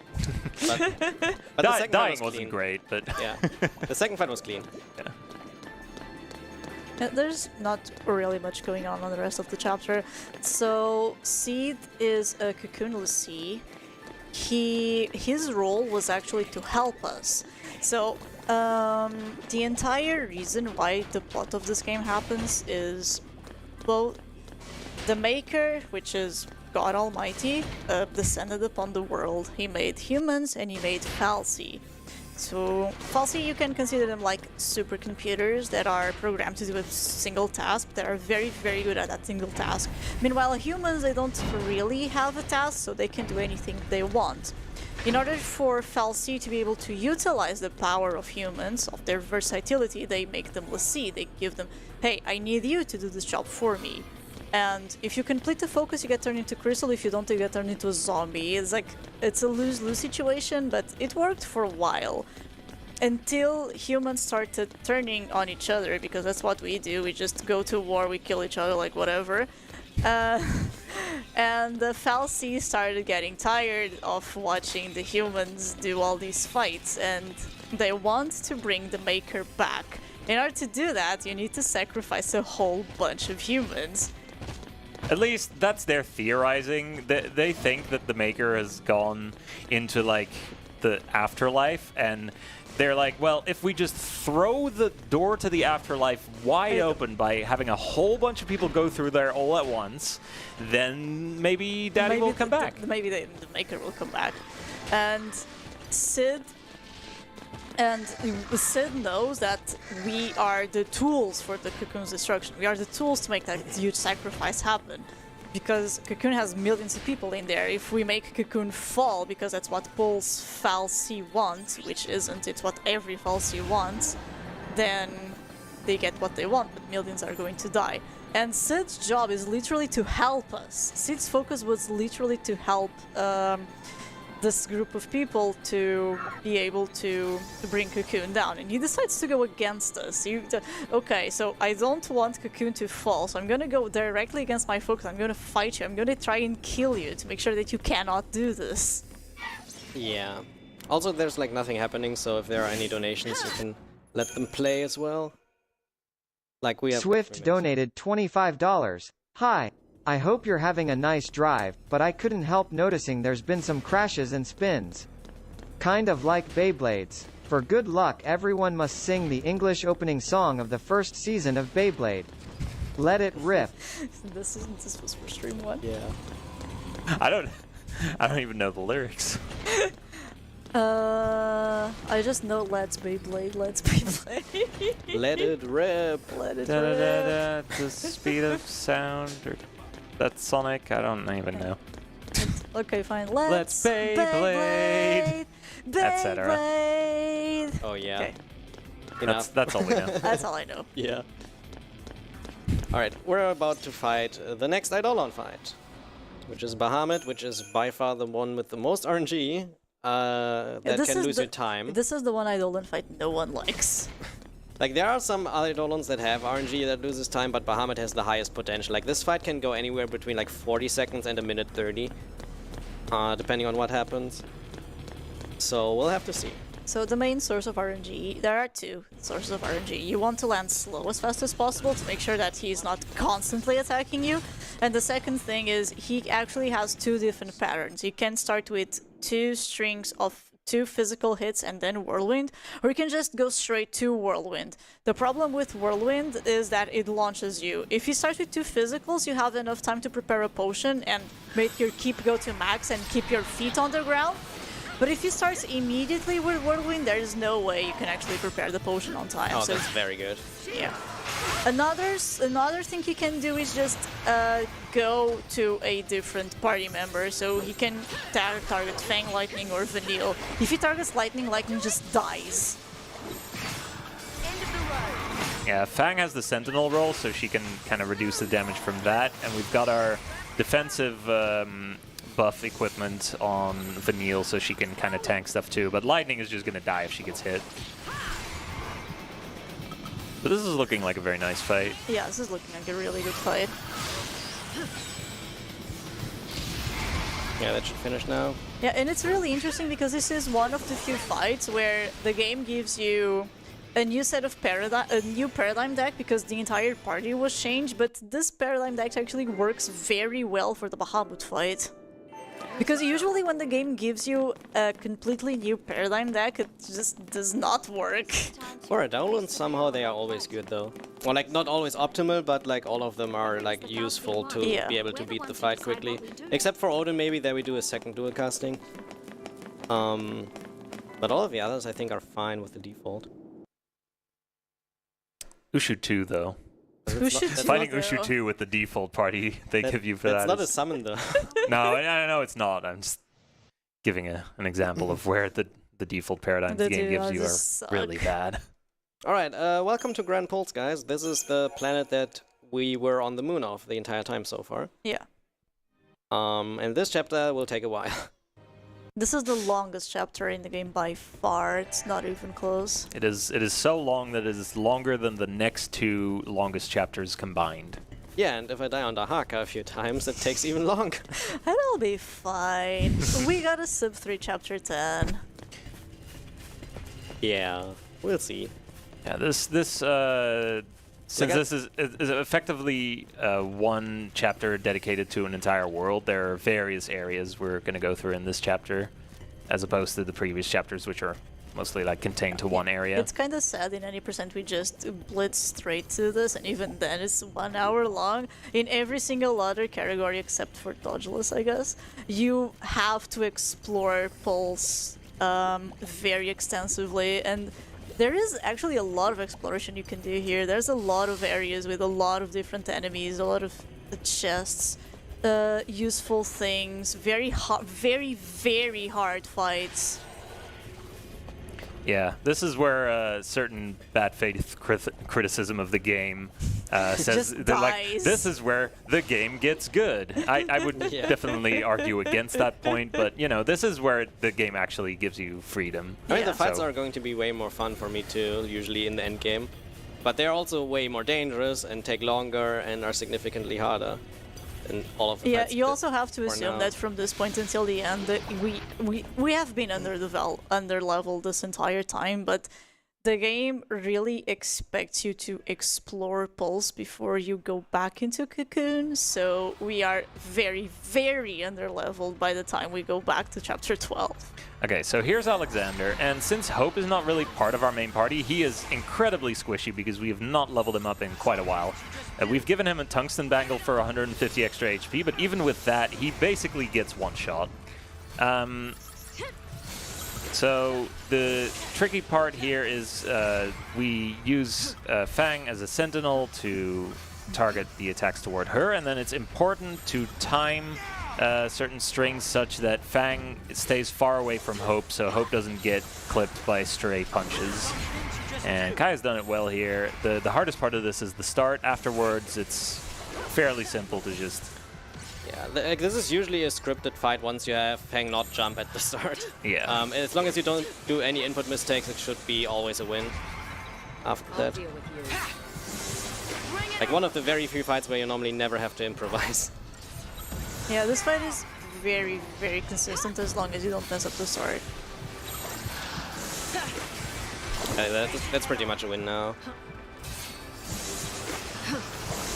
but the second fight dying was wasn't clean. great, but Yeah, the second fight was clean. There's not really much going on the rest of the chapter. So Seed is a cocoonless sea. His role was actually to help us. So the entire reason why the plot of this game happens is, well, the Maker, which is God Almighty, descended upon the world. He made humans and he made Fal'Cie. So, Fal'Cie, you can consider them like supercomputers that are programmed to do a single task, that are very, very good at that single task. Meanwhile, humans, they don't really have a task, so they can do anything they want. In order for Fal'Cie to be able to utilize the power of humans, of their versatility, they make them l'Cie. They give them, hey, I need you to do this job for me. And if you complete the focus, you get turned into Crystal. If you don't, you get turned into a zombie. It's like, it's a lose-lose situation, but it worked for a while. until humans started turning on each other, because that's what we do. We just go to war, we kill each other, like whatever. And the fal'Cie started getting tired of watching the humans do all these fights, and they want to bring the Maker back. In order to do that, you need to sacrifice a whole bunch of humans. At least that's their theorizing. They think that the Maker has gone into like the afterlife, and they're like, well, if we just throw the door to the afterlife wide open by having a whole bunch of people go through there all at once, then maybe Daddy will come back. Maybe the Maker will come back. And Sid knows that we are the tools for the Cocoon's destruction. We are the tools to make that huge sacrifice happen. Because Cocoon has millions of people in there. If we make Cocoon fall, because that's what Paul's fal'Cie wants, which isn't, it's what every fal'Cie wants, then they get what they want, but millions are going to die. And Sid's job is literally to help us. Sid's focus was literally to help this group of people to be able to bring Cocoon down, and he decides to go against us. Okay, so I don't want Cocoon to fall, so I'm gonna go directly against my focus. I'm gonna fight you. I'm gonna try and kill you to make sure that you cannot do this. Yeah. Also, there's like nothing happening, so if there are any donations, you can let them play as well. Like we have. Swift donated $25. Hi. I hope you're having a nice drive, but I couldn't help noticing there's been some crashes and spins. Kind of like Beyblades. For good luck, everyone must sing the English opening song of the first season of Beyblade. Let it rip. This was for stream 1. Yeah. I don't even know the lyrics. I just know let's Beyblade, let's Beyblade. Let it rip. Let it Da, da, rip. da, da, the speed of sound, or that's Sonic. I don't even know. Okay, fine. Let's Beyblade. Etc. Beyblade. Oh yeah. Okay. That's all we know. That's all I know. Yeah. Alright, we're about to fight the next Eidolon fight, which is Bahamut, which is by far the one with the most RNG that can lose you time. This is the one Eidolon fight no one likes. Like, there are some Eidolons that have RNG that loses time, but Bahamut has the highest potential. Like, this fight can go anywhere between like 40 seconds and a minute 30, depending on what happens. So we'll have to see. So the main source of RNG, there are two sources of RNG. You want to land slow as fast as possible to make sure that he's not constantly attacking you. And the second thing is he actually has two different patterns. You can start with 2 strings of 2 physical hits and then Whirlwind, or you can just go straight to Whirlwind. The problem with Whirlwind is that it launches you. If you start with 2 physicals, you have enough time to prepare a potion and make your keep go to max and keep your feet on the ground. But if you start immediately with Whirlwind, there is no way you can actually prepare the potion on time. Oh, so that's very good. yeah. Another thing he can do is just go to a different party member, so he can target Fang, Lightning, or Vanille. If he targets Lightning, Lightning just dies. Yeah, Fang has the Sentinel role, so she can kind of reduce the damage from that, and we've got our defensive buff equipment on Vanille, so she can kind of tank stuff too, but Lightning is just going to die if she gets hit. But this is looking like a very nice fight. Yeah, this is looking like a really good fight. Yeah, that should finish now. Yeah, and it's really interesting because this is one of the few fights where the game gives you a new set of paradigm deck, because the entire party was changed, but this paradigm deck actually works very well for the Bahamut fight. Because usually when the game gives you a completely new paradigm deck, it just does not work. For Eidolons, somehow they are always good though. Or like not always optimal, but like all of them are like useful to be able to beat the fight quickly. Except for Odin, maybe there we do a second dual casting. But all of the others I think are fine with the default. Ushu 2 though. Ushu 2 Fighting though. Ushu 2 with the default party they give you for that. That's not a is- summon though. No, I know it's not. I'm just giving an example of where the default paradigms the game gives you are really bad. Alright, welcome to Grand Pulse, guys. This is the planet that we were on the moon of the entire time so far. Yeah. And this chapter will take a while. This is the longest chapter in the game by far. It's not even close. It is so long that it is longer than the next 2 longest chapters combined. Yeah, and if I die on Dahaka a few times, it takes even longer. It'll be fine. We got a sub 3 chapter 10. Yeah, we'll see. Yeah, this since this is effectively one chapter dedicated to an entire world, there are various areas we're going to go through in this chapter, as opposed to the previous chapters, which are mostly like contained to one area. It's kind of sad in any percent we just blitz straight to this, and even then it's 1 hour long. In every single other category except for Dodgeless, I guess, you have to explore Pulse very extensively, and there is actually a lot of exploration you can do here. There's a lot of areas with a lot of different enemies, a lot of chests, useful things, very hard fights. Yeah, this is where certain bad faith criticism of the game says that, like, this is where the game gets good. I would definitely argue against that point, but you know, this is where the game actually gives you freedom. I mean, the fights are going to be way more fun for me too, usually in the end game, but they're also way more dangerous and take longer and are significantly harder. And all of the Yeah, fights you also have to assume now. that from this point until the end, that we have been under leveled this entire time, but the game really expects you to explore Pulse before you go back into Cocoon, so we are very, very under leveled by the time we go back to chapter 12. Okay, so here's Alexander, and since Hope is not really part of our main party, he is incredibly squishy because we have not leveled him up in quite a while. We've given him a tungsten bangle for 150 extra HP, but even with that, he basically gets one shot. So the tricky part here is we use Fang as a sentinel to target the attacks toward her, and then it's important to time certain strings such that Fang stays far away from Hope, so Hope doesn't get clipped by stray punches. And Kai's done it well here. The hardest part of this is the start. Afterwards, it's fairly simple to just... Yeah, this is usually a scripted fight once you have Fang not jump at the start. Yeah. As long as you don't do any input mistakes, it should be always a win after that. Like one of the very few fights where you normally never have to improvise. Yeah, this fight is very, very consistent as long as you don't mess up the start. That's pretty much a win now.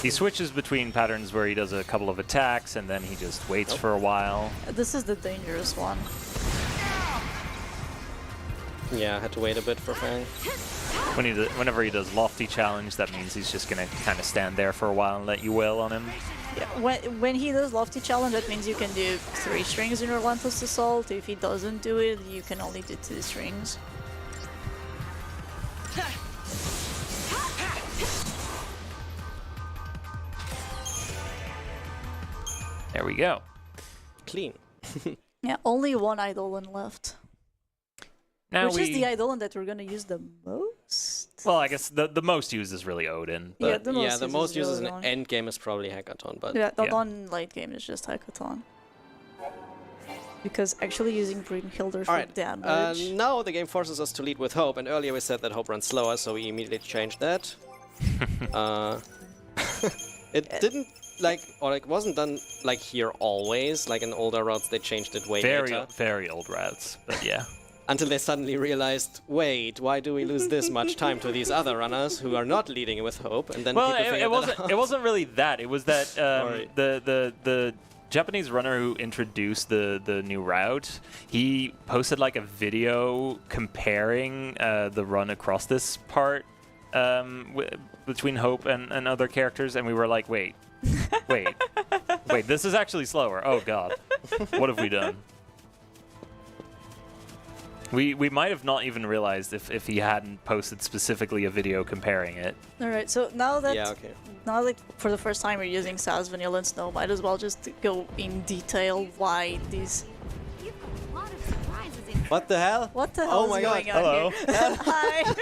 He switches between patterns where he does a couple of attacks and then he just waits for a while. This is the dangerous one. Yeah, I had to wait a bit for Fang. Whenever he does Lofty Challenge, that means he's just going to kind of stand there for a while and let you wail on him. Yeah, when he does Lofty Challenge, that means you can do 3 strings in Relentless Assault. If he doesn't do it, you can only do 2 strings. There we go. Clean. Yeah, only one Eidolon left. Now Which is the Eidolon that we're gonna use the most? Well, I guess the most used is really Odin. Yeah, But The most used in Eidolon. end game is probably Hackathon, but Yeah, the yeah. non-late game is just Hackathon. Because actually using Brynhilder for Alright, damage... now the game forces us to lead with Hope, and earlier we said that Hope runs slower, so we immediately changed that. It didn't wasn't done like here always, like in older routes they changed it way later. Very old routes, but yeah. Until they suddenly realized, wait, why do we lose this much time to these other runners who are not leading with Hope? And then Well, people figured that out. it wasn't really that. It was that Sorry. the Japanese runner who introduced the new route, he posted like a video comparing the run across this part between Hope and other characters, and we were like, wait, this is actually slower. Oh god, what have we done? We might have not even realized if he hadn't posted specifically a video comparing it. Alright, so now that Yeah, okay. for the first time we're using SAS, Vanilla, and Snow, might as well just go in detail why these... You've got a lot of surprises in What the hell? What the hell Oh is my going god. on Hello. here? Hi!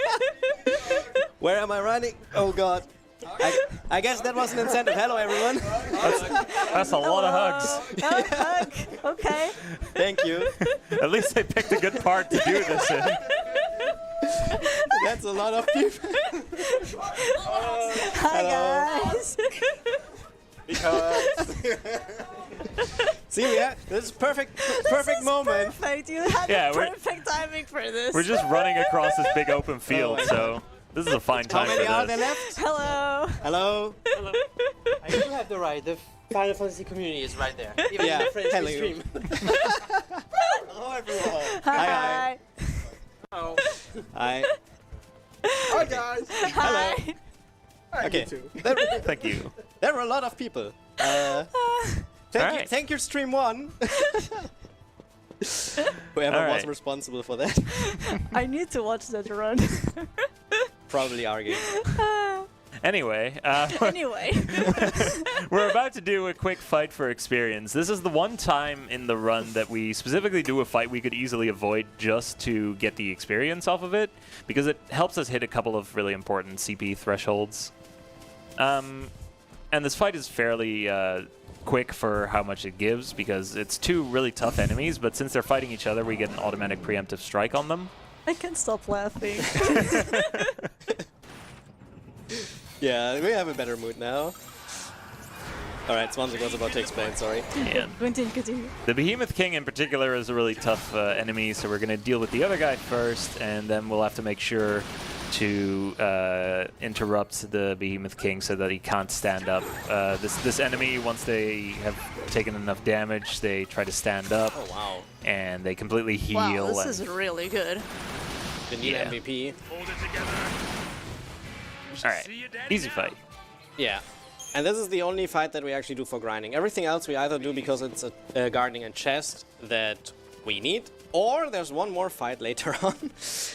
Where am I running? Oh god. I guess that was an incentive. Hello, everyone. That's a lot of hugs. Hug. Okay. Thank you. At least they picked a good part to do this in. That's a lot of people. Hi guys. Because see, this is perfect moment. Perfect. You had Yeah, the we're- perfect timing for this. We're just running across this big open field, my so this is a fine How time many are for there this. left? Hello. Hello. I do have the right. The Final Fantasy community is right there. Even Yeah, in the French hello. stream. Hello, everyone. Hi. Oh. Hi. Hi guys. Hi. Okay. Thank you. There were a lot of people. Alright. Thank you, Stream 1. Whoever was Alright. responsible for that. I need to watch that run. Probably Argy. Anyway, Anyway. we're about to do a quick fight for experience. This is the one time in the run that we specifically do a fight we could easily avoid just to get the experience off of it, because it helps us hit a couple of really important CP thresholds. And this fight is fairly quick for how much it gives, because it's two really tough enemies, but since they're fighting each other, we get an automatic preemptive strike on them. I can't stop laughing. Yeah, we have a better mood now. Alright, Swansea was about to explain, sorry. Yeah. Continue. The Behemoth King in particular is a really tough enemy, so we're going to deal with the other guy first, and then we'll have to make sure to interrupt the Behemoth King so that he can't stand up. This enemy, once they have taken enough damage, they try to stand up, Oh, wow. and they completely heal. Wow, this and is really good. The new Yeah. MVP. Hold it together. Alright, See you, Daddy, easy now. fight. Yeah. And this is the only fight that we actually do for grinding. Everything else we either do because it's a gardening and chest that we need, or there's one more fight later on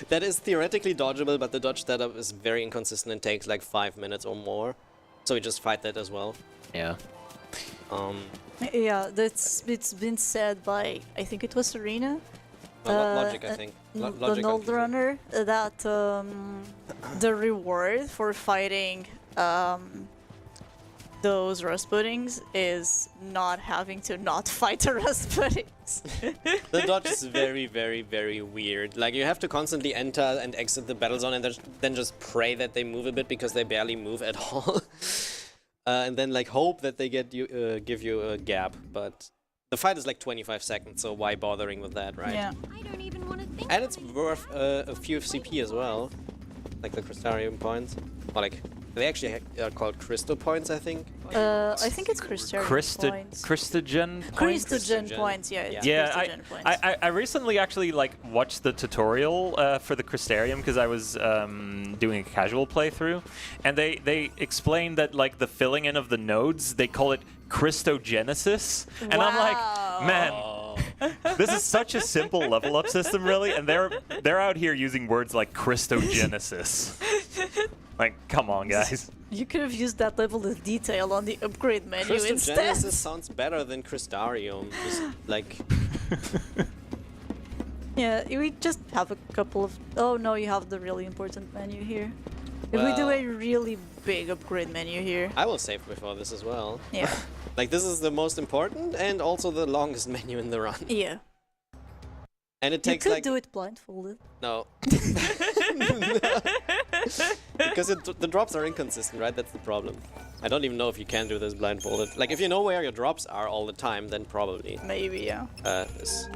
that is theoretically dodgeable, but the dodge setup is very inconsistent and takes like 5 minutes or more. So we just fight that as well. Yeah. Yeah, it's been said by, I think it was Serena. Logic, I think. The Node Runner, that the reward for fighting those Rasputin's is not having to not fight the Rasputin's. The dodge is very, very, very weird. Like, you have to constantly enter and exit the battle zone and then just pray that they move a bit because they barely move at all. And then, like, hope that they give you a gap. But the fight is like 25 seconds, so why bothering with that, right? Yeah. I don't even want to think. And it's worth a few CP as well. Like the Crystarium points. Or like, they actually are called Crystal points, I think. I think it's Christian points. Christogen points? Christogen points, yeah. It's Yeah, Christogen points. I recently actually like watched the tutorial for the Crystarium because I was doing a casual playthrough, and they explained that like the filling in of the nodes, they call it Christogenesis, and I'm like, man, this is such a simple level up system, really, and they're out here using words like Christogenesis. Like, come on, guys. You could have used that level of detail on the upgrade menu instead. Christogenesis sounds better than Crystarium. Just like... Yeah, we just have a couple of... Oh no, you have the really important menu here. If we do Well- a really big upgrade menu here. I will save before this as well. Yeah. Like, this is the most important and also the longest menu in the run. Yeah. And it You takes could like... do it blindfolded. No. Because the drops are inconsistent, right? That's the problem. I don't even know if you can do this blindfolded. Like, if you know where your drops are all the time, then probably. Maybe, yeah. This.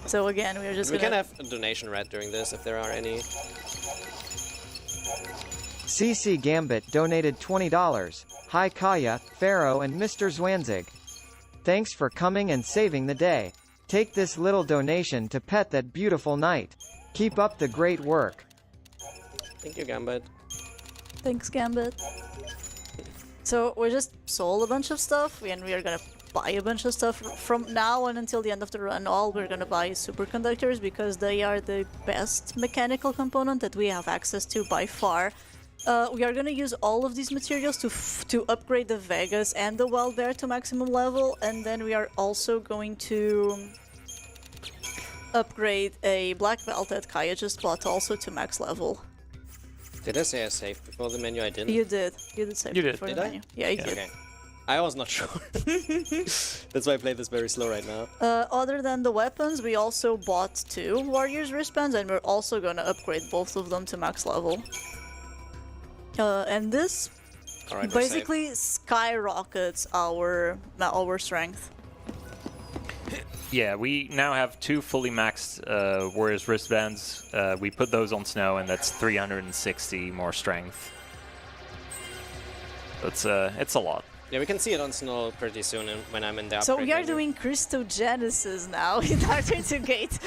So again, we're just We gonna... can have a donation read during this if there are any. CC Gambit donated $20. Hi Kaya, Pharaoh and Mr. Zwanzig. Thanks for coming and saving the day. Take this little donation to pet that beautiful knight. Keep up the great work. Thank you, Gambit. Thanks, Gambit. So we just sold a bunch of stuff, and we are gonna buy a bunch of stuff from now on until the end of the run. All we're gonna buy is superconductors because they are the best mechanical component that we have access to by far. We are gonna use all of these materials to upgrade the Vegas and the Wild Bear to maximum level, and then we are also going to upgrade a Black Belt that Kaya just bought also to max level. Did I say I saved before the menu? I didn't. You did. You did save You did. before Did the I? menu. Yeah, you did. Okay. I was not sure. That's why I play this very slow right now. Other than the weapons, we also bought 2 Warriors wristbands, and we're also gonna upgrade both of them to max level. And this Alright, we're safe. basically skyrockets our strength. Yeah, we now have 2 fully maxed Warriors wristbands. We put those on Snow, and that's 360 more strength. It's a lot. Yeah, we can see it on Snow pretty soon when I'm in the So upgrade we are menu. doing Christogenesis now in order to get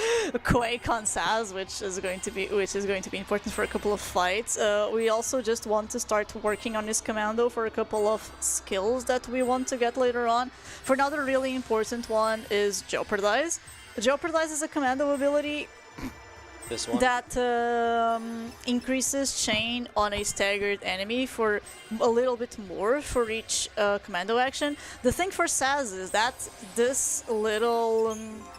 Quake on Saz, which is going to be important for a couple of fights. We also just want to start working on his commando for a couple of skills that we want to get later on. For another really important one is Jeopardize. Jeopardize is a commando ability This one. that increases chain on a staggered enemy for a little bit more for each commando action. The thing for Saz is that this little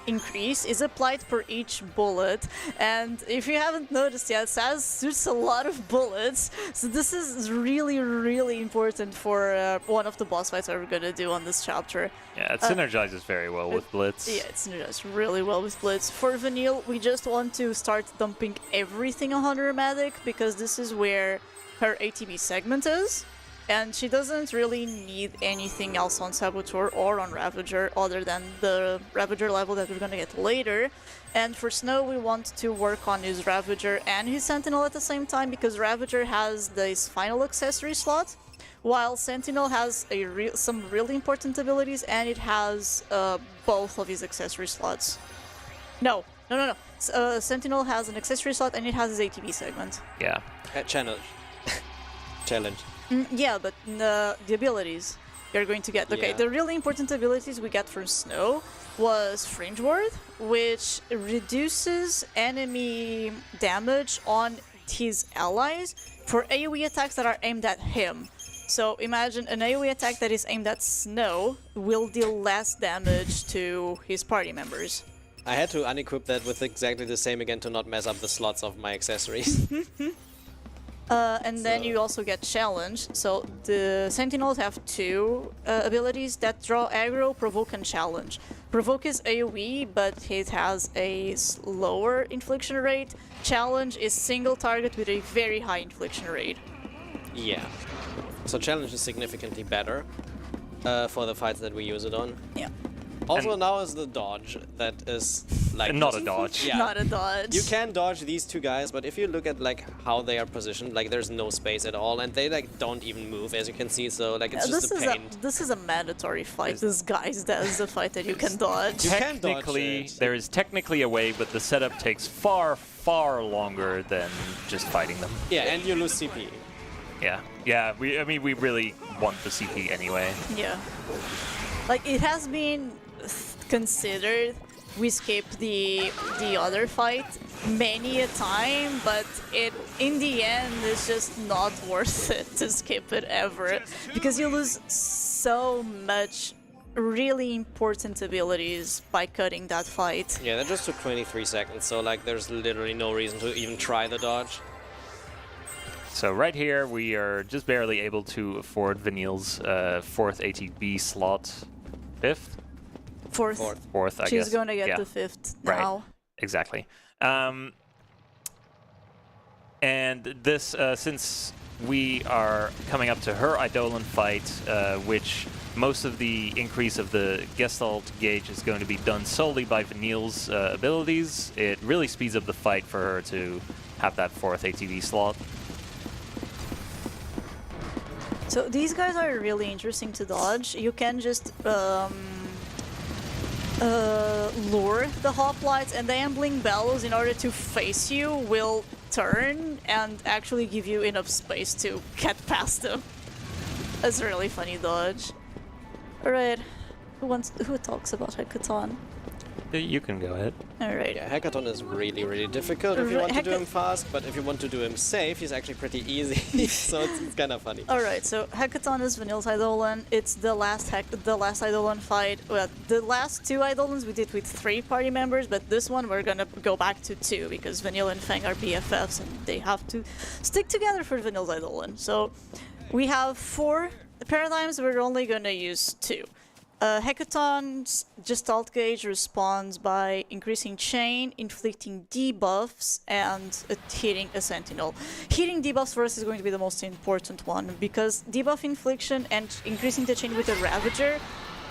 increase is applied per each bullet, and if you haven't noticed yet, Saz shoots a lot of bullets, so this is really, really important for one of the boss fights that we're gonna do on this chapter. Yeah, it synergizes very well with Blitz. Yeah, it's synergized really well with Blitz. For Vanille, we just want to start dumping everything on her medic, because this is where her ATB segment is, and she doesn't really need anything else on Saboteur or on Ravager other than the Ravager level that we're gonna get later. And for Snow, we want to work on his Ravager and his Sentinel at the same time, because Ravager has this final accessory slot, while Sentinel has some really important abilities, and it has both of his accessory slots. No. Sentinel has an accessory slot, and it has his ATB segment. Yeah. Challenge. Challenge. Yeah, but the abilities you're going to get. Okay, Yeah. the really important abilities we get from Snow was Fringe Ward, which reduces enemy damage on his allies for AoE attacks that are aimed at him. So imagine an AoE attack that is aimed at Snow will deal less damage to his party members. I had to unequip that with exactly the same again to not mess up the slots of my accessories. And then you also get Challenge. So the Sentinels have 2 abilities that draw aggro, Provoke and Challenge. Provoke is AoE, but it has a lower infliction rate. Challenge is single target with a very high infliction rate. Yeah. So challenge is significantly better for the fights that we use it on. Yeah. Also, And- now is the dodge that is like Not a dodge. Yeah. Not a dodge. You can dodge these 2 guys, but if you look at like how they are positioned, like there's no space at all, and they like don't even move, as you can see. So like it's just a pain. This is a mandatory fight. This guys, that is a fight that you can dodge. You can dodge Technically, it. there is technically a way, but the setup takes far, far longer than just fighting them. Yeah, and you lose CP. Yeah. I mean, we really want the CP anyway. Yeah. Like, it has been considered we skip the other fight many a time, but in the end it's just not worth it to skip it ever, because you lose so much really important abilities by cutting that fight. Yeah, that just took 23 seconds, so like there's literally no reason to even try the dodge. So right here, we are just barely able to afford Vanille's 4th ATB slot. 5th? Fourth. 4th, I guess. She's gonna get Yeah. the 5th Right. now. Exactly. And this, since we are coming up to her Eidolon fight, which most of the increase of the Gestalt gauge is going to be done solely by Vanille's abilities, it really speeds up the fight for her to have that 4th ATB slot. So these guys are really interesting to dodge. You can just lure the hoplites, and the ambling bellows, in order to face you, will turn and actually give you enough space to get past them. That's a really funny dodge. Alright, who talks about Hekaton? You can go ahead. Alright. Yeah, Hackathon is really, really difficult if you want to do him fast, but if you want to do him safe, he's actually pretty easy. So it's kind of funny. Alright, so Hackathon is Vanille's Eidolon. It's the last Eidolon fight. Well, the last 2 Eidolons we did with 3 party members, but this one we're gonna go back to 2 because Vanille and Fang are BFFs and they have to stick together for Vanille's Eidolon. So we have 4 paradigms, we're only gonna use 2. Hackathon's Gestalt gauge responds by increasing chain, inflicting debuffs, and hitting a sentinel. Hitting debuffs first is going to be the most important one, because debuff infliction and increasing the chain with a Ravager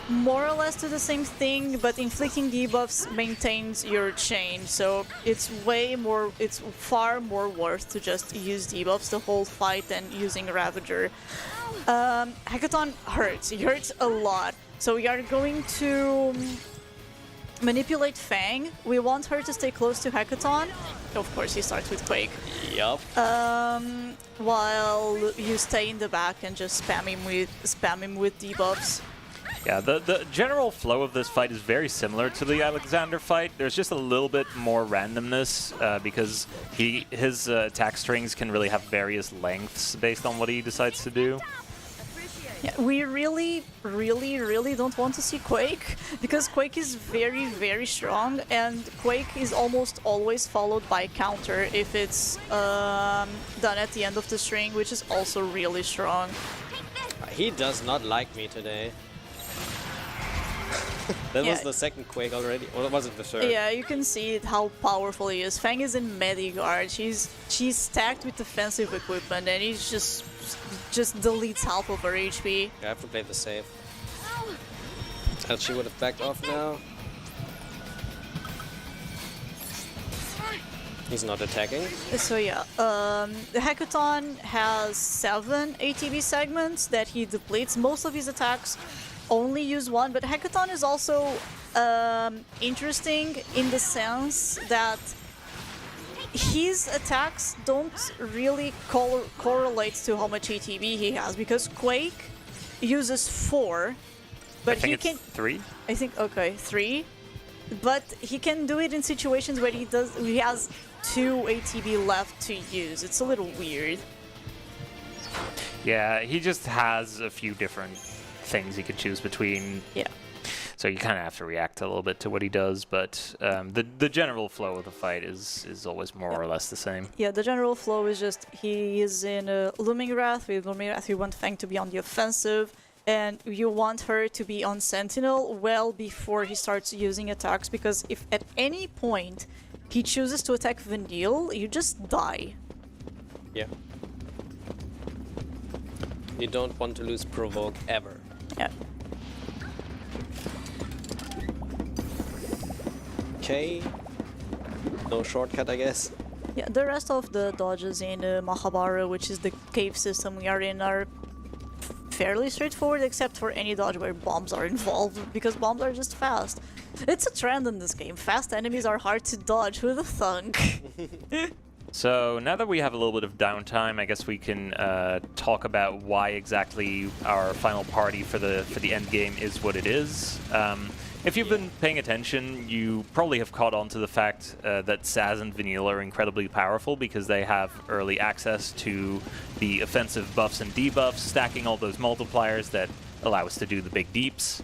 more or less do the same thing, but inflicting debuffs maintains your chain, so it's far more worth to just use debuffs the whole fight than using Ravager. Hackathon hurts. It hurts a lot. So we are going to manipulate Fang. We want her to stay close to Hackathon. Of course, he starts with Quake. Yup. While you stay in the back and just spam him with debuffs. Yeah, the general flow of this fight is very similar to the Alexander fight. There's just a little bit more randomness because his attack strings can really have various lengths based on what he decides to do. Yeah, we really don't want to see Quake, because Quake is very, very strong, and Quake is almost always followed by counter if it's done at the end of the string, which is also really strong. He does not like me today. That was the second Quake already, or was it the third? Yeah, you can see how powerful he is. Fang is in Mediguard. She's stacked with defensive equipment, and he's just deletes half of her HP. I have to play the safe. And she would have backed off now. He's not attacking. So yeah, the Hackathon has 7 ATB segments that he depletes. Most of his attacks only use 1, but Hackathon is also interesting in the sense that his attacks don't really correlate to how much ATB he has, because Quake uses 4, but he can 3. I think 3, but he can do it in situations where he has 2 ATB left to use. It's a little weird. Yeah, he just has a few different things he could choose between. Yeah. So you kind of have to react a little bit to what he does, but the general flow of the fight is always more or less the same. Yeah, the general flow is just he is in Looming Wrath. With Looming Wrath, you want Fang to be on the offensive, and you want her to be on Sentinel well before he starts using attacks, because if at any point he chooses to attack Vanille, you just die. Yeah. You don't want to lose Provoke ever. Yeah. Okay. No shortcut, I guess. Yeah, the rest of the dodges in Mahabara, which is the cave system we are in, are fairly straightforward, except for any dodge where bombs are involved, because bombs are just fast. It's a trend in this game. Fast enemies are hard to dodge. Who the thunk? So now that we have a little bit of downtime, I guess we can talk about why exactly our final party for the end game is what it is. If you've been paying attention, you probably have caught on to the fact that Saz and Vanille are incredibly powerful because they have early access to the offensive buffs and debuffs, stacking all those multipliers that allow us to do the big deeps.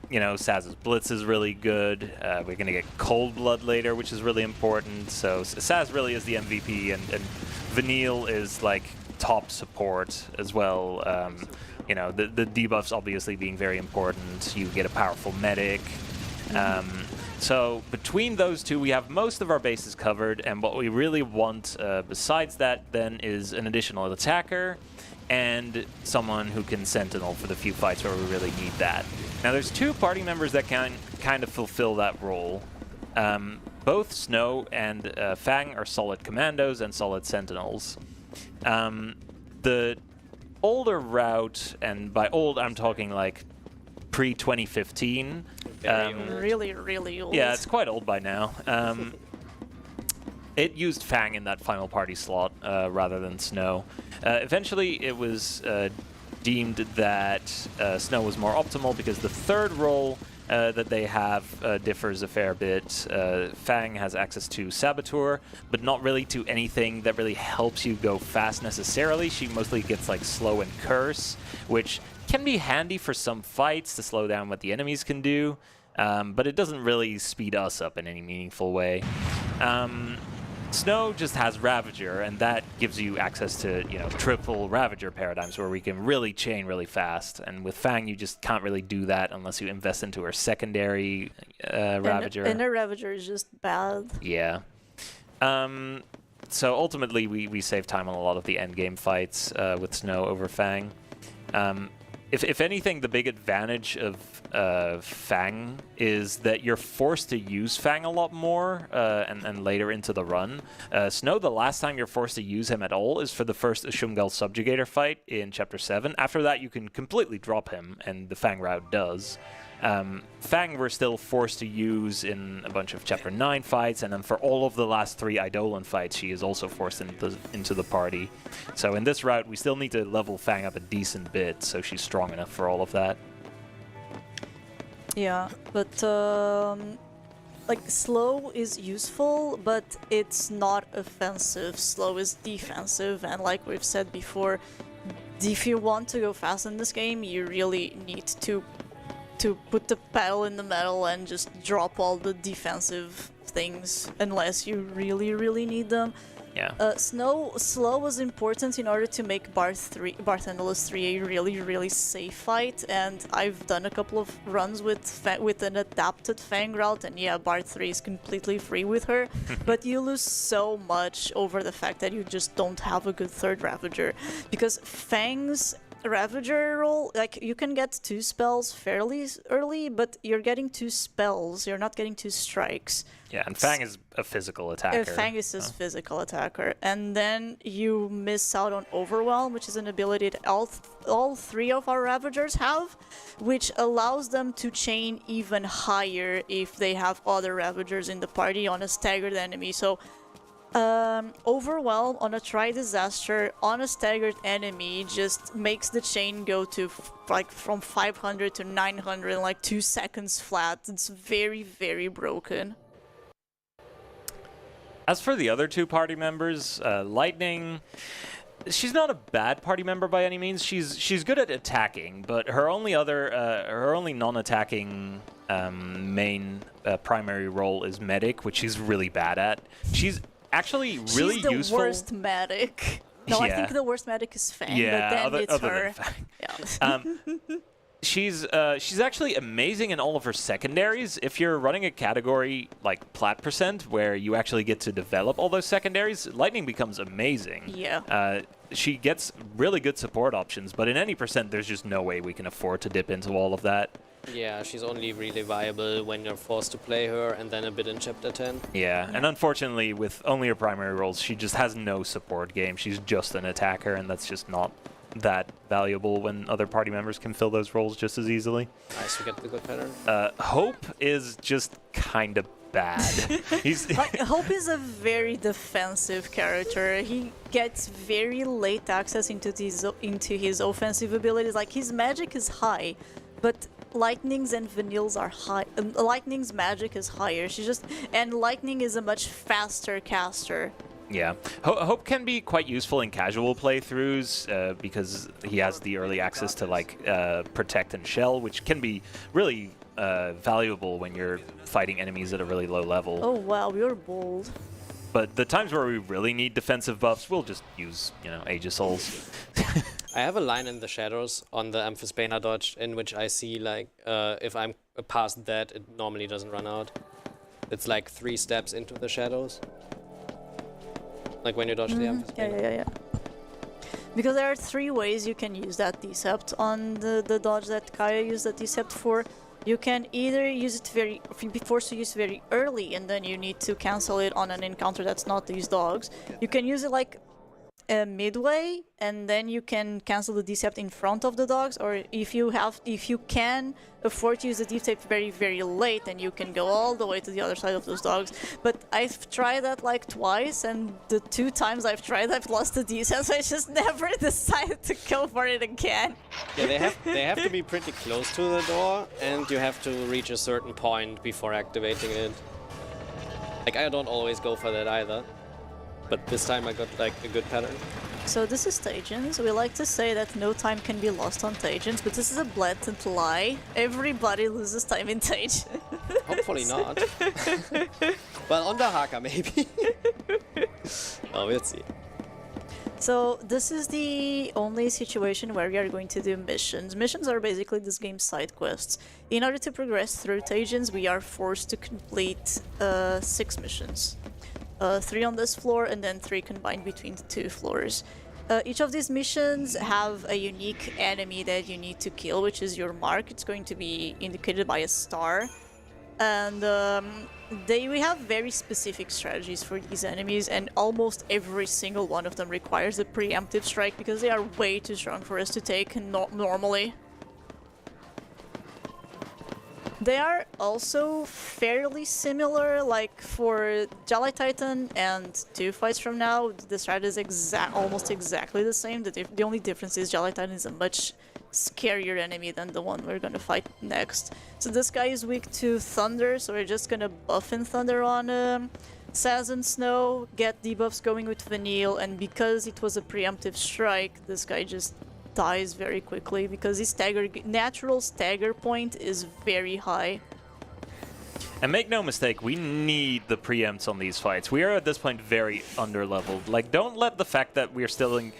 You know, Saz's Blitz is really good. We're going to get Cold Blood later, which is really important. So Saz really is the MVP, and Vanille is like top support as well. You know, the debuffs obviously being very important. You get a powerful medic. So between those two, we have most of our bases covered, and what we really want besides that then is an additional attacker and someone who can Sentinel for the few fights where we really need that. Now there's 2 party members that can kind of fulfill that role. Both Snow and Fang are solid commandos and solid Sentinels. The older route, and by old I'm talking like pre-2015. Really, really old. Yeah, it's quite old by now. It used Fang in that final party slot rather than Snow. Eventually it was deemed that Snow was more optimal because the third role that they have differs a fair bit. Fang has access to Saboteur, but not really to anything that really helps you go fast necessarily. She mostly gets like Slow and Curse, which can be handy for some fights to slow down what the enemies can do, but it doesn't really speed us up in any meaningful way. Snow just has Ravager, and that gives you access to, you know, triple Ravager paradigms where we can really chain really fast. And with Fang, you just can't really do that unless you invest into her secondary Ravager. And her Ravager is just bad. Yeah. So ultimately, we save time on a lot of the endgame fights with Snow over Fang. If anything, the big advantage of Fang is that you're forced to use Fang a lot more and later into the run. Snow, the last time you're forced to use him at all is for the first Ashumgal Subjugator fight in Chapter 7. After that, you can completely drop him, and the Fang route does. Fang we're still forced to use in a bunch of Chapter 9 fights, and then for all of the last 3 Eidolon fights, she is also forced into the party. So in this route, we still need to level Fang up a decent bit, so she's strong enough for all of that. Yeah, but like slow is useful, but it's not offensive. Slow is defensive, and like we've said before, if you want to go fast in this game, you really need to put the pedal in the metal and just drop all the defensive things unless you really need them. Yeah. Slow was important in order to make Barth Endless 3 a really safe fight, and I've done a couple of runs with an adapted Fang route, and yeah, Barth 3 is completely free with her, but you lose so much over the fact that you just don't have a good third Ravager, because Fang's Ravager roll, like, you can get 2 spells fairly early, but you're getting 2 spells, you're not getting 2 strikes. Yeah, and Fang is a physical attacker. Fang is a physical attacker, and then you miss out on Overwhelm, which is an ability that all 3 of our Ravagers have, which allows them to chain even higher if they have other Ravagers in the party on a staggered enemy. So Overwhelm on a Tri-Disaster on a staggered enemy just makes the chain go to like from 500 to 900 in like 2 seconds flat. It's very broken. As for the other 2 party members, Lightning, she's not a bad party member by any means. She's good at attacking, but her only non-attacking main primary role is medic, which she's really bad at. She's actually really useful. She's the worst medic. No, yeah. I think the worst medic is Fang, yeah, but then it's her. Yeah. She's actually amazing in all of her secondaries. If you're running a category like Plat Percent, where you actually get to develop all those secondaries, Lightning becomes amazing. Yeah. She gets really good support options, but in any percent, there's just no way we can afford to dip into all of that. Yeah, she's only really viable when you're forced to play her, and then a bit in Chapter 10. Yeah, and unfortunately, with only her primary roles, she just has no support game. She's just an attacker, and that's just not that valuable when other party members can fill those roles just as easily. Nice, we get the good pattern. Hope is just kind of bad. Hope is a very defensive character. He gets very late access into his offensive abilities. Like, his magic is high, but Lightning's and Vanille's are high. Lightning's magic is higher. And Lightning is a much faster caster. Yeah, Hope can be quite useful in casual playthroughs because he has the early access to like Protect and Shell, which can be really valuable when you're fighting enemies at a really low level. Oh wow, you're bold. But the times where we really need defensive buffs, we'll just use, Age of Souls. I have a line in the shadows on the Amphisbaena dodge in which I see, like, if I'm past that, it normally doesn't run out. It's like 3 steps into the shadows. Like when you dodge the Amphisbaena. Yeah. Because there are 3 ways you can use that Decept on the dodge that Kaya used that Decept for. You can either use it be forced to use very early, and then you need to cancel it on an encounter that's not these dogs. You can use it like midway, and then you can cancel the Decept in front of the dogs, or if you can afford to use the Decept very late, then you can go all the way to the other side of those dogs. But I've tried that like twice, and the 2 times I've tried, I've lost the Decept, so I just never decided to go for it again. Yeah, they have to be pretty close to the door, and you have to reach a certain point before activating it. Like, I don't always go for that either, but this time I got like a good pattern. So this is Tajins. We like to say that no time can be lost on Tajins, but this is a blatant lie. Everybody loses time in Tajin. Hopefully not. Well, on the Haka maybe. Oh, we'll see. So this is the only situation where we are going to do missions. Missions are basically this game's side quests. In order to progress through Tajins, we are forced to complete 6 missions. 3 on this floor and then 3 combined between the 2 floors. Each of these missions have a unique enemy that you need to kill, which is your mark. It's going to be indicated by a star. And we have very specific strategies for these enemies, and almost every single one of them requires a preemptive strike because they are way too strong for us to take normally. They are also fairly similar, like for Jali Titan and 2 fights from now, the strat is almost exactly the same. The only difference is Jali Titan is a much scarier enemy than the one we're gonna fight next. So this guy is weak to Thunder, so we're just gonna buff in Thunder on Saz and Snow, get debuffs going with Vanille, and because it was a preemptive strike, this guy just dies very quickly because his natural stagger point is very high. And make no mistake, we need the preempts on these fights. We are at this point very under-leveled. Like, don't let the fact that we're still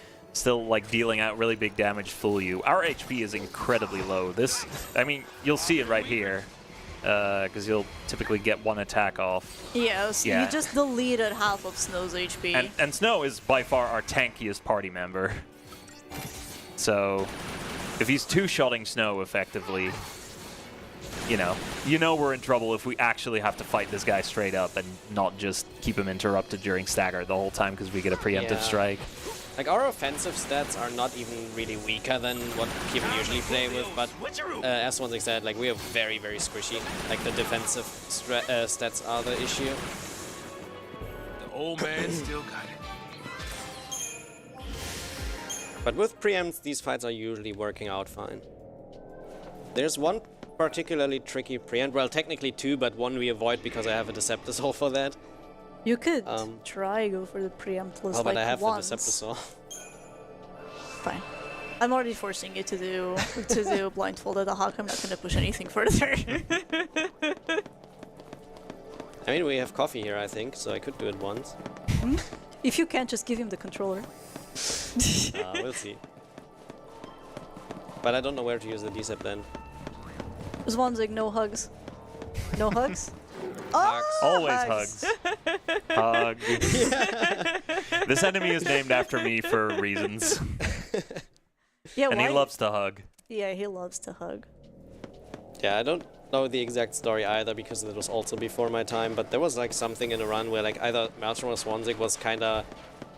like dealing out really big damage fool you. Our HP is incredibly low. This, I mean, you'll see it right here, because you'll typically get 1 attack off. Yes, Yeah. you just deleted half of Snow's HP. And Snow is by far our tankiest party member. So, if he's 2-shotting Snow effectively, you know we're in trouble if we actually have to fight this guy straight up and not just keep him interrupted during stagger the whole time because we get a preemptive strike. Like, our offensive stats are not even really weaker than what people usually play with, but as Swansea said, like, we are very, very squishy. Like, the defensive stats are the issue. The old man still got it. But with preempts, these fights are usually working out fine. There's one particularly tricky preempt, well, technically 2, but one we avoid because I have a Deceptisol for that. You could try go for the preemptless Oh, but like I have once. the Deceptisol. Fine. I'm already forcing you to do blindfolded the Hawk. I'm not gonna push anything further. I mean, we have coffee here, I think, so I could do it once. If you can't, just give him the controller. We'll see. But I don't know where to use the Decept then. Swansig, no hugs. No hugs? Hugs. Always hugs. Hug. This enemy is named after me for reasons. Yeah, and why? he loves to hug. Yeah, he loves to hug. Yeah, I don't know the exact story either because it was also before my time, but there was like something in a run where like either Maelstrom or Swansig was kinda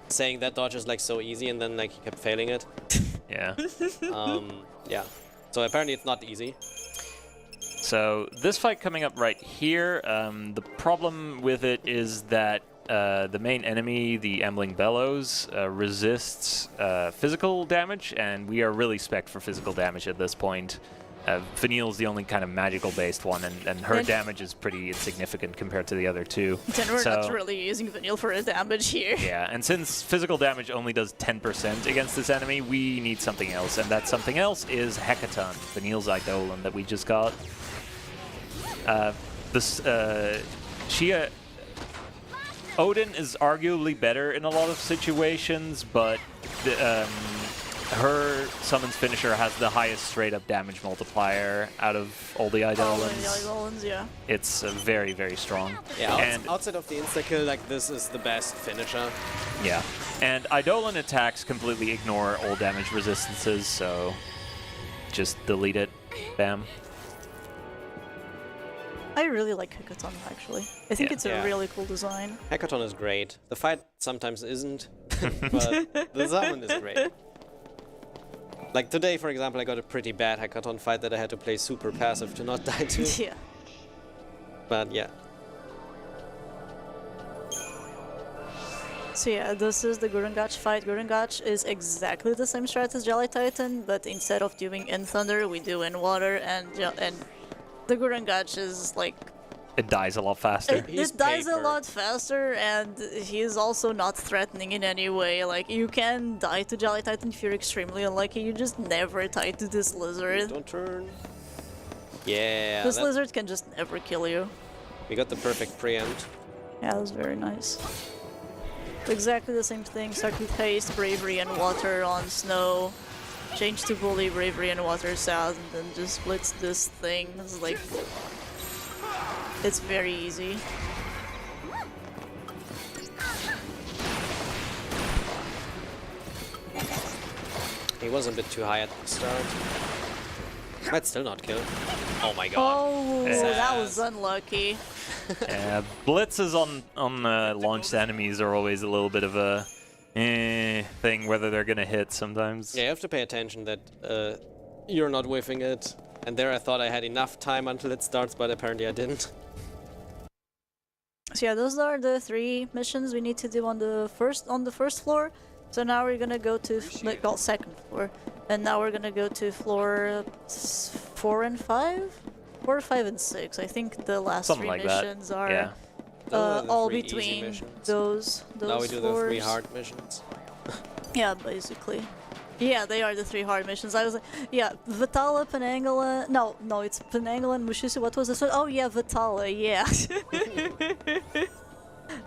saying that dodge is like so easy and then like he kept failing it. Yeah. Yeah. So apparently it's not easy. So this fight coming up right here, the problem with it is that the main enemy, the Embling Bellows, resists physical damage, and we are really spec'd for physical damage at this point. Vanille's the only kind of magical-based one, and her damage is pretty insignificant compared to the other 2. Then we're not really using Vanille for a damage here. Yeah, and since physical damage only does 10% against this enemy, we need something else, and that something else is Hecaton, Vanille's Eidolon that we just got. Odin is arguably better in a lot of situations, but her Summon's finisher has the highest straight-up damage multiplier out of all the Eidolons. Yeah. It's very, very strong. Yeah, and outside of the insta-kill, like, this is the best finisher. Yeah, and Eidolon attacks completely ignore all damage resistances, so just delete it. Bam. I really like Hecaton, actually. I think it's a really cool design. Hecaton is great. The fight sometimes isn't, but the summon is great. Like today, for example, I got a pretty bad Hecaton fight that I had to play super passive to not die to. Yeah. But yeah. So yeah, this is the Gurren Gotch fight. Gurren Gotch is exactly the same strat as Jelly Titan, but instead of doing in thunder, we do in water, and the Gurren Gotch is like... It dies a lot faster. It dies a lot faster, and he is also not threatening in any way. Like, you can die to Jelly Titan if you're extremely unlucky, you just never die to this lizard. Don't turn. Yeah. This lizard can just never kill you. We got the perfect preempt. Yeah, that was very nice. Exactly the same thing. Start with haste, bravery, and water on snow. Change to bully, bravery, and water south, and then just blitz this thing. It's like... It's very easy. He was a bit too high at the start. Might still not kill. Oh my god. Oh, that was unlucky. Yeah, blitzes on launched enemies are always a little bit of a thing, whether they're gonna hit sometimes. Yeah, you have to pay attention that you're not whiffing it. And there I thought I had enough time until it starts, but apparently I didn't. So yeah, those are the 3 missions we need to do on the first floor. So now we're gonna go to well, second floor, and now we're gonna go to floor 4 and 5, 4, 5, and 6. I think the last Something 3 like missions that. are Yeah. all 3 easy between missions. those Now we do floors. the 3 hard missions. Yeah, basically. Yeah, they are the 3 hard missions. I was like, yeah, Vitala, Penangala... No, it's Penangala, Mushisu. What was this one? Oh, yeah, Vitala, yeah.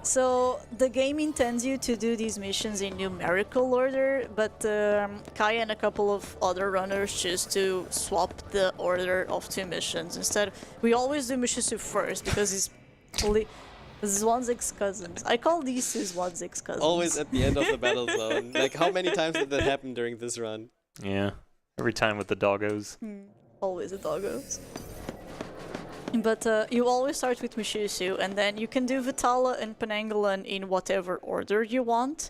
So, the game intends you to do these missions in numerical order, but Kai and a couple of other runners choose to swap the order of 2 missions. Instead, we always do Mushisu first, because he's... This is Wanzig's cousins. I call these his Wanzig's cousins. Always at the end of the battle zone. Like, how many times did that happen during this run? Yeah, every time with the doggos. Always the doggos. But you always start with Mushisu, and then you can do Vitala and Penanggalan in whatever order you want.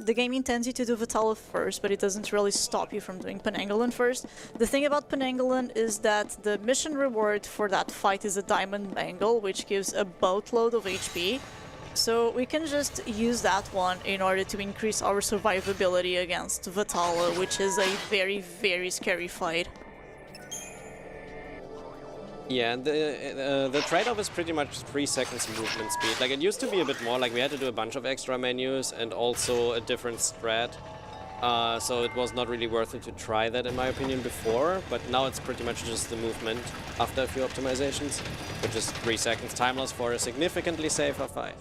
The game intends you to do Vitala first, but it doesn't really stop you from doing Penanggalan first. The thing about Penanggalan is that the mission reward for that fight is a Diamond Bangle, which gives a boatload of HP. So we can just use that one in order to increase our survivability against Vitala, which is a very, very scary fight. Yeah, and the trade-off is pretty much 3 seconds movement speed. Like, it used to be a bit more, like we had to do a bunch of extra menus and also a different strat. So it was not really worth it to try that, in my opinion, before. But now it's pretty much just the movement after a few optimizations, which is 3 seconds time loss for a significantly safer fight.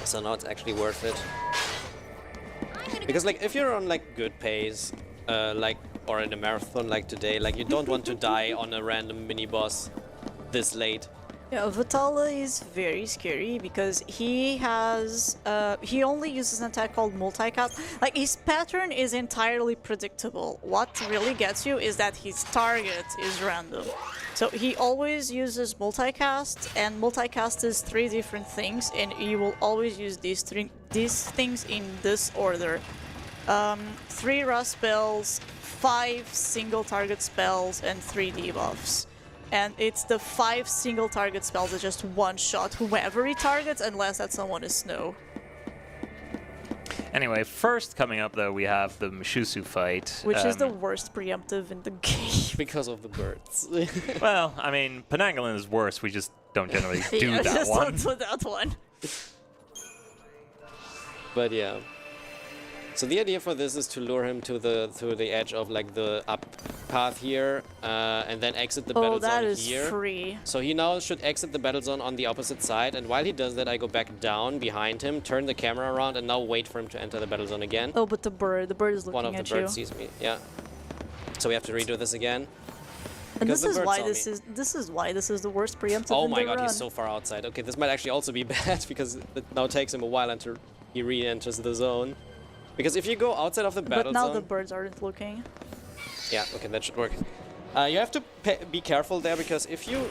So now it's actually worth it. Because, like, if you're on, like, good pace, or in a marathon like today, like, you don't want to die on a random mini-boss this late. Yeah, Vitala is very scary because he has, he only uses an attack called Multicast. Like, his pattern is entirely predictable. What really gets you is that his target is random. So he always uses Multicast, and Multicast is 3 different things, and you will always use these things in this order. 3 Rust spells, 5 single target spells, and 3 debuffs. And it's the 5 single target spells that just one-shot whoever he targets, unless that someone is Snow. Anyway, first coming up though, we have the Mushisu fight. Which is the worst preemptive in the game. Because of the birds. Well, I mean, Penanggalan is worse, we just don't generally do yeah, that just one. don't do that one. But yeah. So the idea for this is to lure him to the edge of, like, the up path here, and then exit the battle that zone is here. free. So he now should exit the battle zone on the opposite side, and while he does that, I go back down behind him, turn the camera around, and now wait for him to enter the battle zone again. Oh, but the bird is looking One of at the you. birds sees me. Yeah. So we have to redo this again. And because this the is bird why saw this is the worst preemptive Oh in my the god, run. he's so far outside. Okay, this might actually also be bad because it now takes him a while until he re-enters the zone. Because if you go outside of the battle But now zone... the birds aren't looking. Yeah, okay, that should work. You have to be careful there, because if you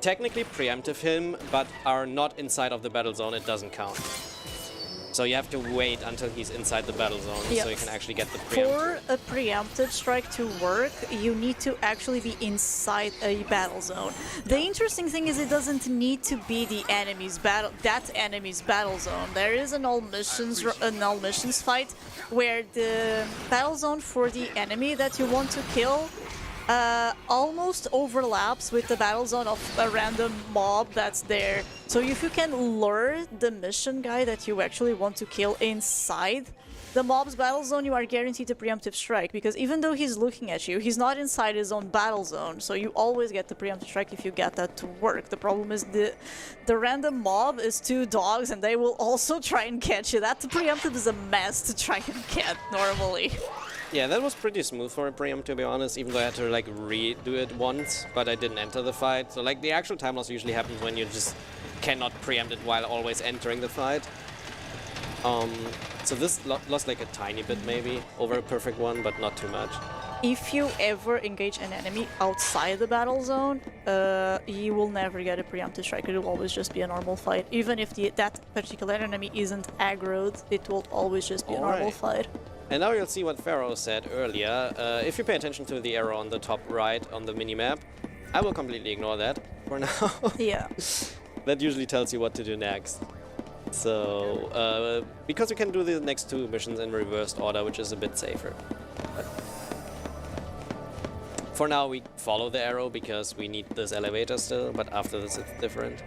technically preemptive him, but are not inside of the battle zone, it doesn't count. So you have to wait until he's inside the battle zone Yeah. so you can actually get the preempt. For a preemptive strike to work, you need to actually be inside a battle zone. The interesting thing is it doesn't need to be the enemy's battle zone. There is an all missions fight where the battle zone for the enemy that you want to kill almost overlaps with the battle zone of a random mob that's there. So if you can lure the mission guy that you actually want to kill inside the mob's battle zone, you are guaranteed a preemptive strike, because even though he's looking at you, he's not inside his own battle zone, so you always get the preemptive strike if you get that to work. The problem is the random mob is 2 dogs and they will also try and catch you. That preemptive is a mess to try and get normally. Yeah, that was pretty smooth for a preempt, to be honest, even though I had to like redo it once, but I didn't enter the fight. So like the actual time loss usually happens when you just cannot preempt it while always entering the fight. So this lost like a tiny bit maybe over a perfect one, but not too much. If you ever engage an enemy outside the battle zone, you will never get a preemptive strike. It will always just be a normal fight. Even if that particular enemy isn't aggroed, it will always just be a normal fight. And now you'll see what Pharaoh said earlier. If you pay attention to the arrow on the top right on the minimap, I will completely ignore that for now. Yeah. That usually tells you what to do next. So, because you can do the next 2 missions in reversed order, which is a bit safer. But for now, we follow the arrow because we need this elevator still, but after this it's different.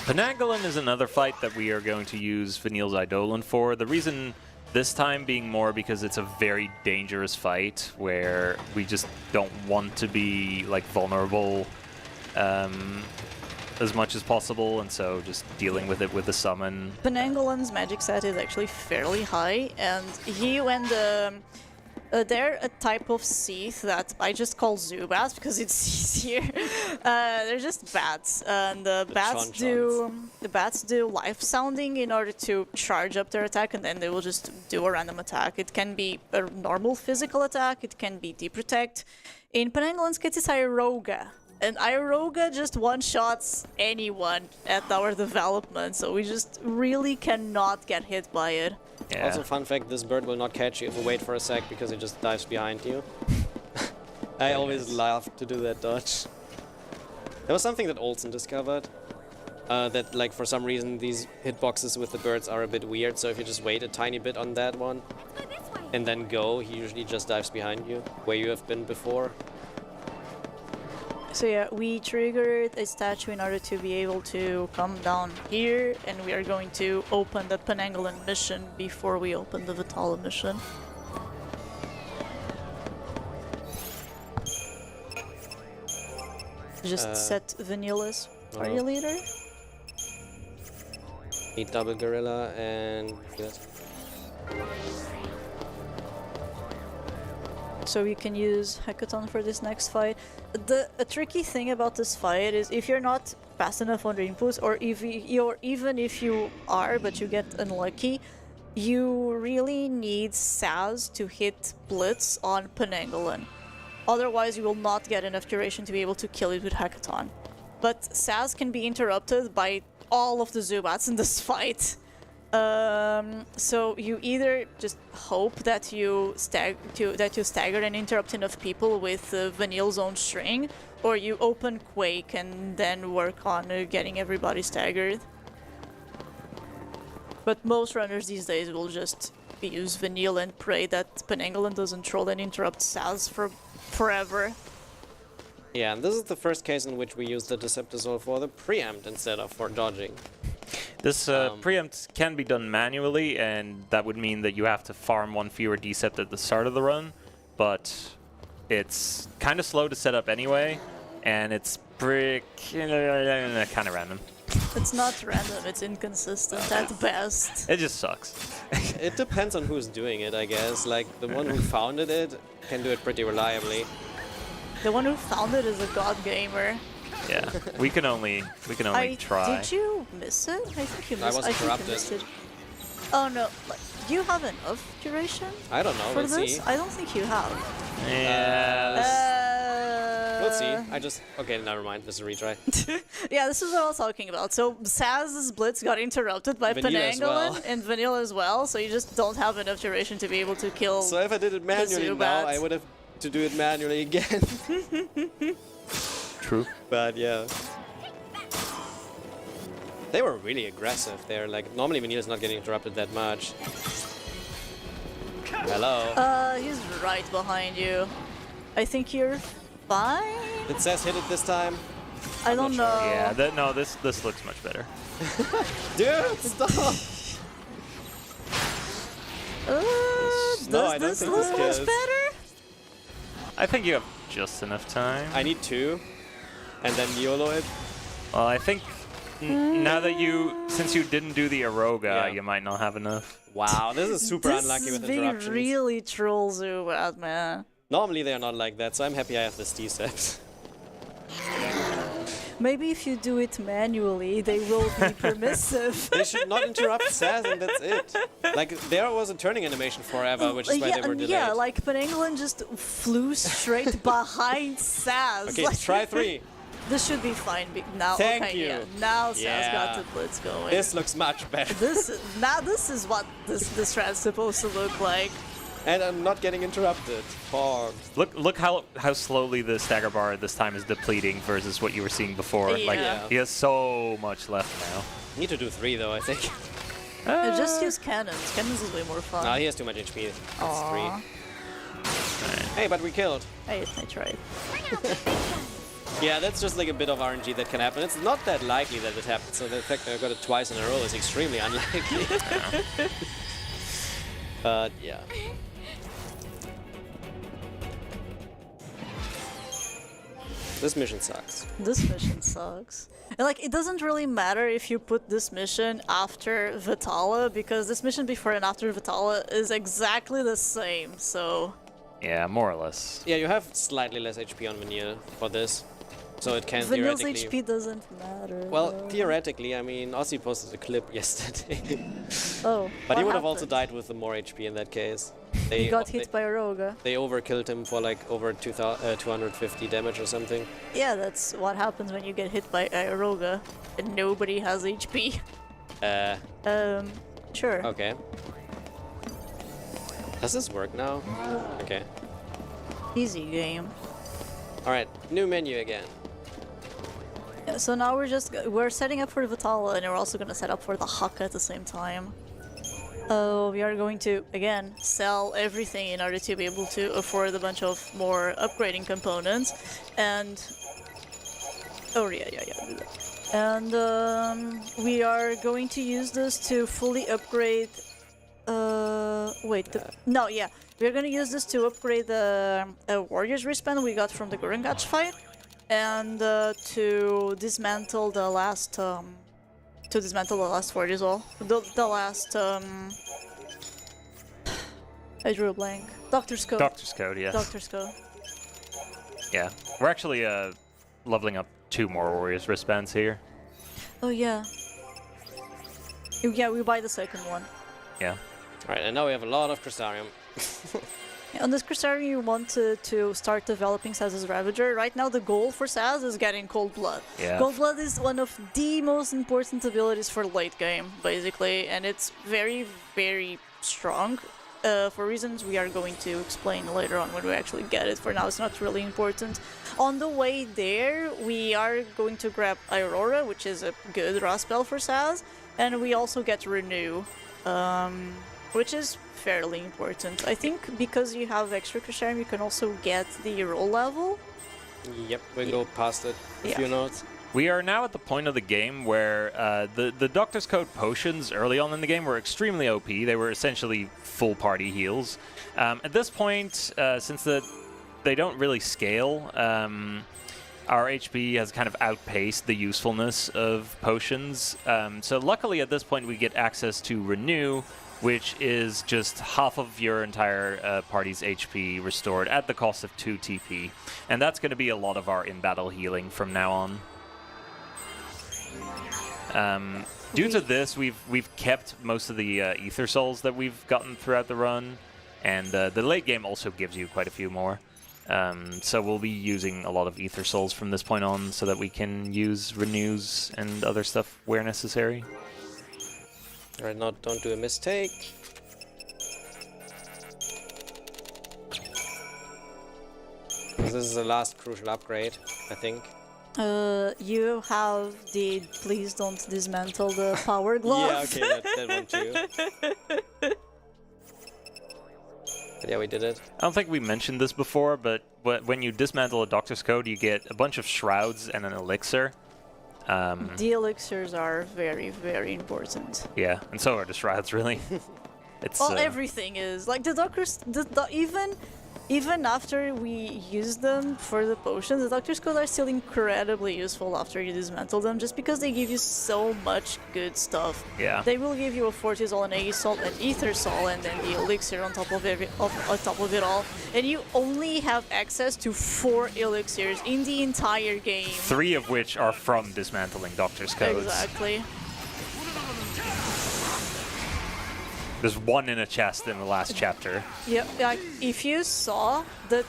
Penanggalan is another fight that we are going to use Vanille's Eidolon for. The reason this time being more because it's a very dangerous fight where we just don't want to be like vulnerable as much as possible, and so just dealing with it with the summon. Penanggalan's magic set is actually fairly high, and you and they're a type of Seath that I just call Zubats because it's easier. They're just bats, and the bats do life sounding in order to charge up their attack, and then they will just do a random attack. It can be a normal physical attack, it can be deep protect. In Penanggalan's case, it's Iroga. And Iroga just one-shots anyone at our development, so we just really cannot get hit by it. Yeah. Also, fun fact, this bird will not catch you if you wait for a sec because it just dives behind you. I always laugh to do that dodge. There was something that Olsen discovered, that like for some reason these hitboxes with the birds are a bit weird, so if you just wait a tiny bit on that one and then go, he usually just dives behind you, where you have been before. So yeah, we triggered a statue in order to be able to come down here, and we are going to open the Penanggalan mission before we open the Vitala mission. Just set Vanilla's party leader. Need double gorilla and... So we can use Hekaton for this next fight. A tricky thing about this fight is if you're not fast enough on the inputs, or even if you are but you get unlucky, you really need Saz to hit Blitz on Penanggalan. Otherwise you will not get enough duration to be able to kill it with Hekaton. But Saz can be interrupted by all of the Zubats in this fight. So you either just hope that you stagger and interrupt enough people with Vanille's own string, or you open Quake and then work on getting everybody staggered. But most runners these days will just use Vanille and pray that Penanggalan doesn't troll and interrupt Saz for forever. Yeah, and this is the first case in which we use the Deceptisol for the preempt instead of for dodging. This preempt can be done manually, and that would mean that you have to farm 1 fewer Decept at the start of the run, but it's kind of slow to set up anyway, and it's kind of random. It's not random, it's inconsistent at best. It just sucks. It depends on who's doing it, I guess. Like, the one who founded it can do it pretty reliably. The one who founded is a god gamer. Yeah, we can only try. Did you miss it? I think you missed. I was corrupted. You missed it. Oh no! Do you have enough duration? I don't know. For Let's this? see. I don't think you have. Yeah. We'll see. Okay, never mind. This is a retry. Yeah, this is what I was talking about. So Saz's Blitz got interrupted by Vanilla as Penangolin well. and Vanilla as well, so you just don't have enough duration to be able to kill. So if I did it manually now, Zubat. I would have to do it manually again. True. But yeah. They were really aggressive there. Like, normally Vanilla's not getting interrupted that much. Hello. He's right behind you. I think you're fine? Did Sass hit it this time? I don't know. Yeah, no, this looks much better. Dude, stop! Does No, I don't this think look this much kills. better? I think you have just enough time. I need 2. And then YOLO it. Well, I think now that since you didn't do the Aroga, Yeah. you might not have enough. Wow, this is super unlucky with This is interruptions. really troll Zubat, man. Normally they are not like that, so I'm happy I have this D-set. Maybe if you do it manually, they will be permissive. They should not interrupt Sass and that's it. Like, there was a turning animation forever, which is why they were delayed. Yeah, like Penangolin just flew straight behind Saz. Okay, like, try 3. This should be fine. Now, Thank okay, you. yeah. Now Saz Yeah. got the blitz going. This looks much better. This is what this strat's supposed to look like. And I'm not getting interrupted. Fog. Look how slowly the stagger bar this time is depleting versus what you were seeing before. Yeah. Like he has so much left now. Need to do 3 though, I think. Just use cannons. Cannons is way more fun. No, he has too much HP. That's 3. Aw. Hey, but we killed. I tried. Yeah, that's just like a bit of RNG that can happen. It's not that likely that it happens, so the fact that I got it twice in a row is extremely unlikely. But yeah. This mission sucks. This mission sucks. And like, it doesn't really matter if you put this mission after Vitala, because this mission before and after Vitala is exactly the same, so... Yeah, more or less. Yeah, you have slightly less HP on Vanille for this, so it can Vanilla's theoretically... HP doesn't matter. Well, though. theoretically, I mean, Ozzy posted a clip yesterday. Oh, But he what would have also happened? died with the more HP in that case. He got hit by a Roga. They overkilled him for like over 250 damage or something. Yeah, that's what happens when you get hit by a Roga and nobody has HP. Sure. Okay. Does this work now? Okay. Easy game. Alright, new menu again. Yeah, so now we're setting up for Vitala, and we're also gonna set up for the Huck at the same time. We are going to, again, sell everything in order to be able to afford a bunch of more upgrading components, and... Oh, yeah, do that. And we are going to use this to fully upgrade... No, yeah. We're gonna use this to upgrade the Warriors wristband we got from the Gurungach fight, and to dismantle the last... Warriors wall. The last... I drew a blank. Doctor's Code. Doctor's Code, yes. Doctor's Code. Yeah. We're actually leveling up 2 more Warriors wristbands here. Oh, yeah. Yeah, we buy the second one. Yeah. Alright, and now we have a lot of Crystarium. On this Crystarium, you want to start developing Saz's Ravager. Right now, the goal for Saz is getting Cold Blood. Yeah. Cold Blood is one of the most important abilities for late game, basically, and it's very, very strong. For reasons we are going to explain later on when we actually get it. For now, it's not really important. On the way there, we are going to grab Aurora, which is a good raw spell for Saz, and we also get Renew, which is fairly important. I think because you have extra Crystarium, you can also get the roll level. Yep, we go past it a few notes. We are now at the point of the game where the Doctor's Code potions early on in the game were extremely OP. They were essentially full party heals. At this point, since they don't really scale, our HP has kind of outpaced the usefulness of potions. So luckily at this point we get access to Renew, which is just half of your entire party's HP restored at the cost of 2 TP. And that's going to be a lot of our in-battle healing from now on. Due to this, we've kept most of the Ether Souls that we've gotten throughout the run, and the late game also gives you quite a few more. So we'll be using a lot of Ether Souls from this point on so that we can use Renews and other stuff where necessary. Alright, now don't do a mistake. This is the last crucial upgrade, I think. You have the please don't dismantle the power glove. Yeah, okay, that one too. But yeah, we did it. I don't think we mentioned this before, but when you dismantle a Doctor's Code, you get a bunch of shrouds and an elixir. The elixirs are very, very important. Yeah, and so are the shrouds, really. It's Well, everything is. Like, the doctors, even after we use them for the potions, the Doctor's Code are still incredibly useful after you dismantle them, just because they give you so much good stuff. Yeah. They will give you a Fortis Soul, an Aegis Soul, an Ether Soul, and then the Elixir on top of it all. And you only have access to 4 elixirs in the entire game. 3 of which are from dismantling Doctor's Codes. Exactly. There's 1 in a chest in the last chapter. Yeah, like if you saw the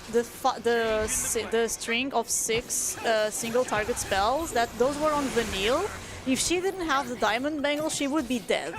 string of 6 single target spells, those were on Vanille. If she didn't have the diamond bangle, she would be dead.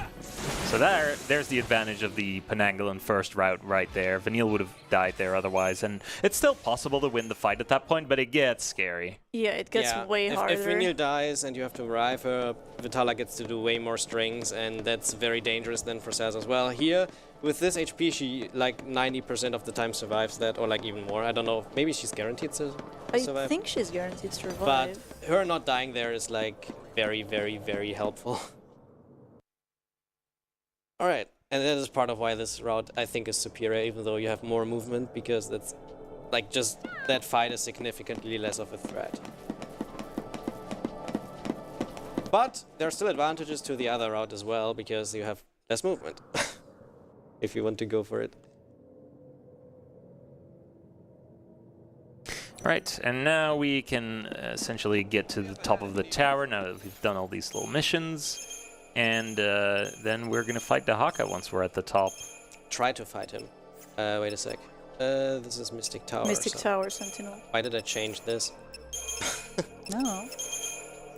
So there's the advantage of the Penanggalan first route right there. Vanille would have died there otherwise, and it's still possible to win the fight at that point, but it gets scary. Yeah, it gets way harder. If Vanille dies and you have to revive her, Vitala gets to do way more strings, and that's very dangerous then for Saz as well. Here, with this HP, she like 90% of the time survives that, or like even more. I don't know. Maybe she's guaranteed to survive. I think she's guaranteed to survive. But her not dying there is like very, very, very helpful. Alright, and that is part of why this route I think is superior, even though you have more movement, because that's like just that fight is significantly less of a threat. But there are still advantages to the other route as well, because you have less movement. If you want to go for it. Right, and now we can essentially get to the top of the tower now that we've done all these little missions. And then we're gonna fight Dahaka once we're at the top. Try to fight him. Wait a sec. This is Mystic Tower. Mystic Tower Sentinel. Why did I change this? No.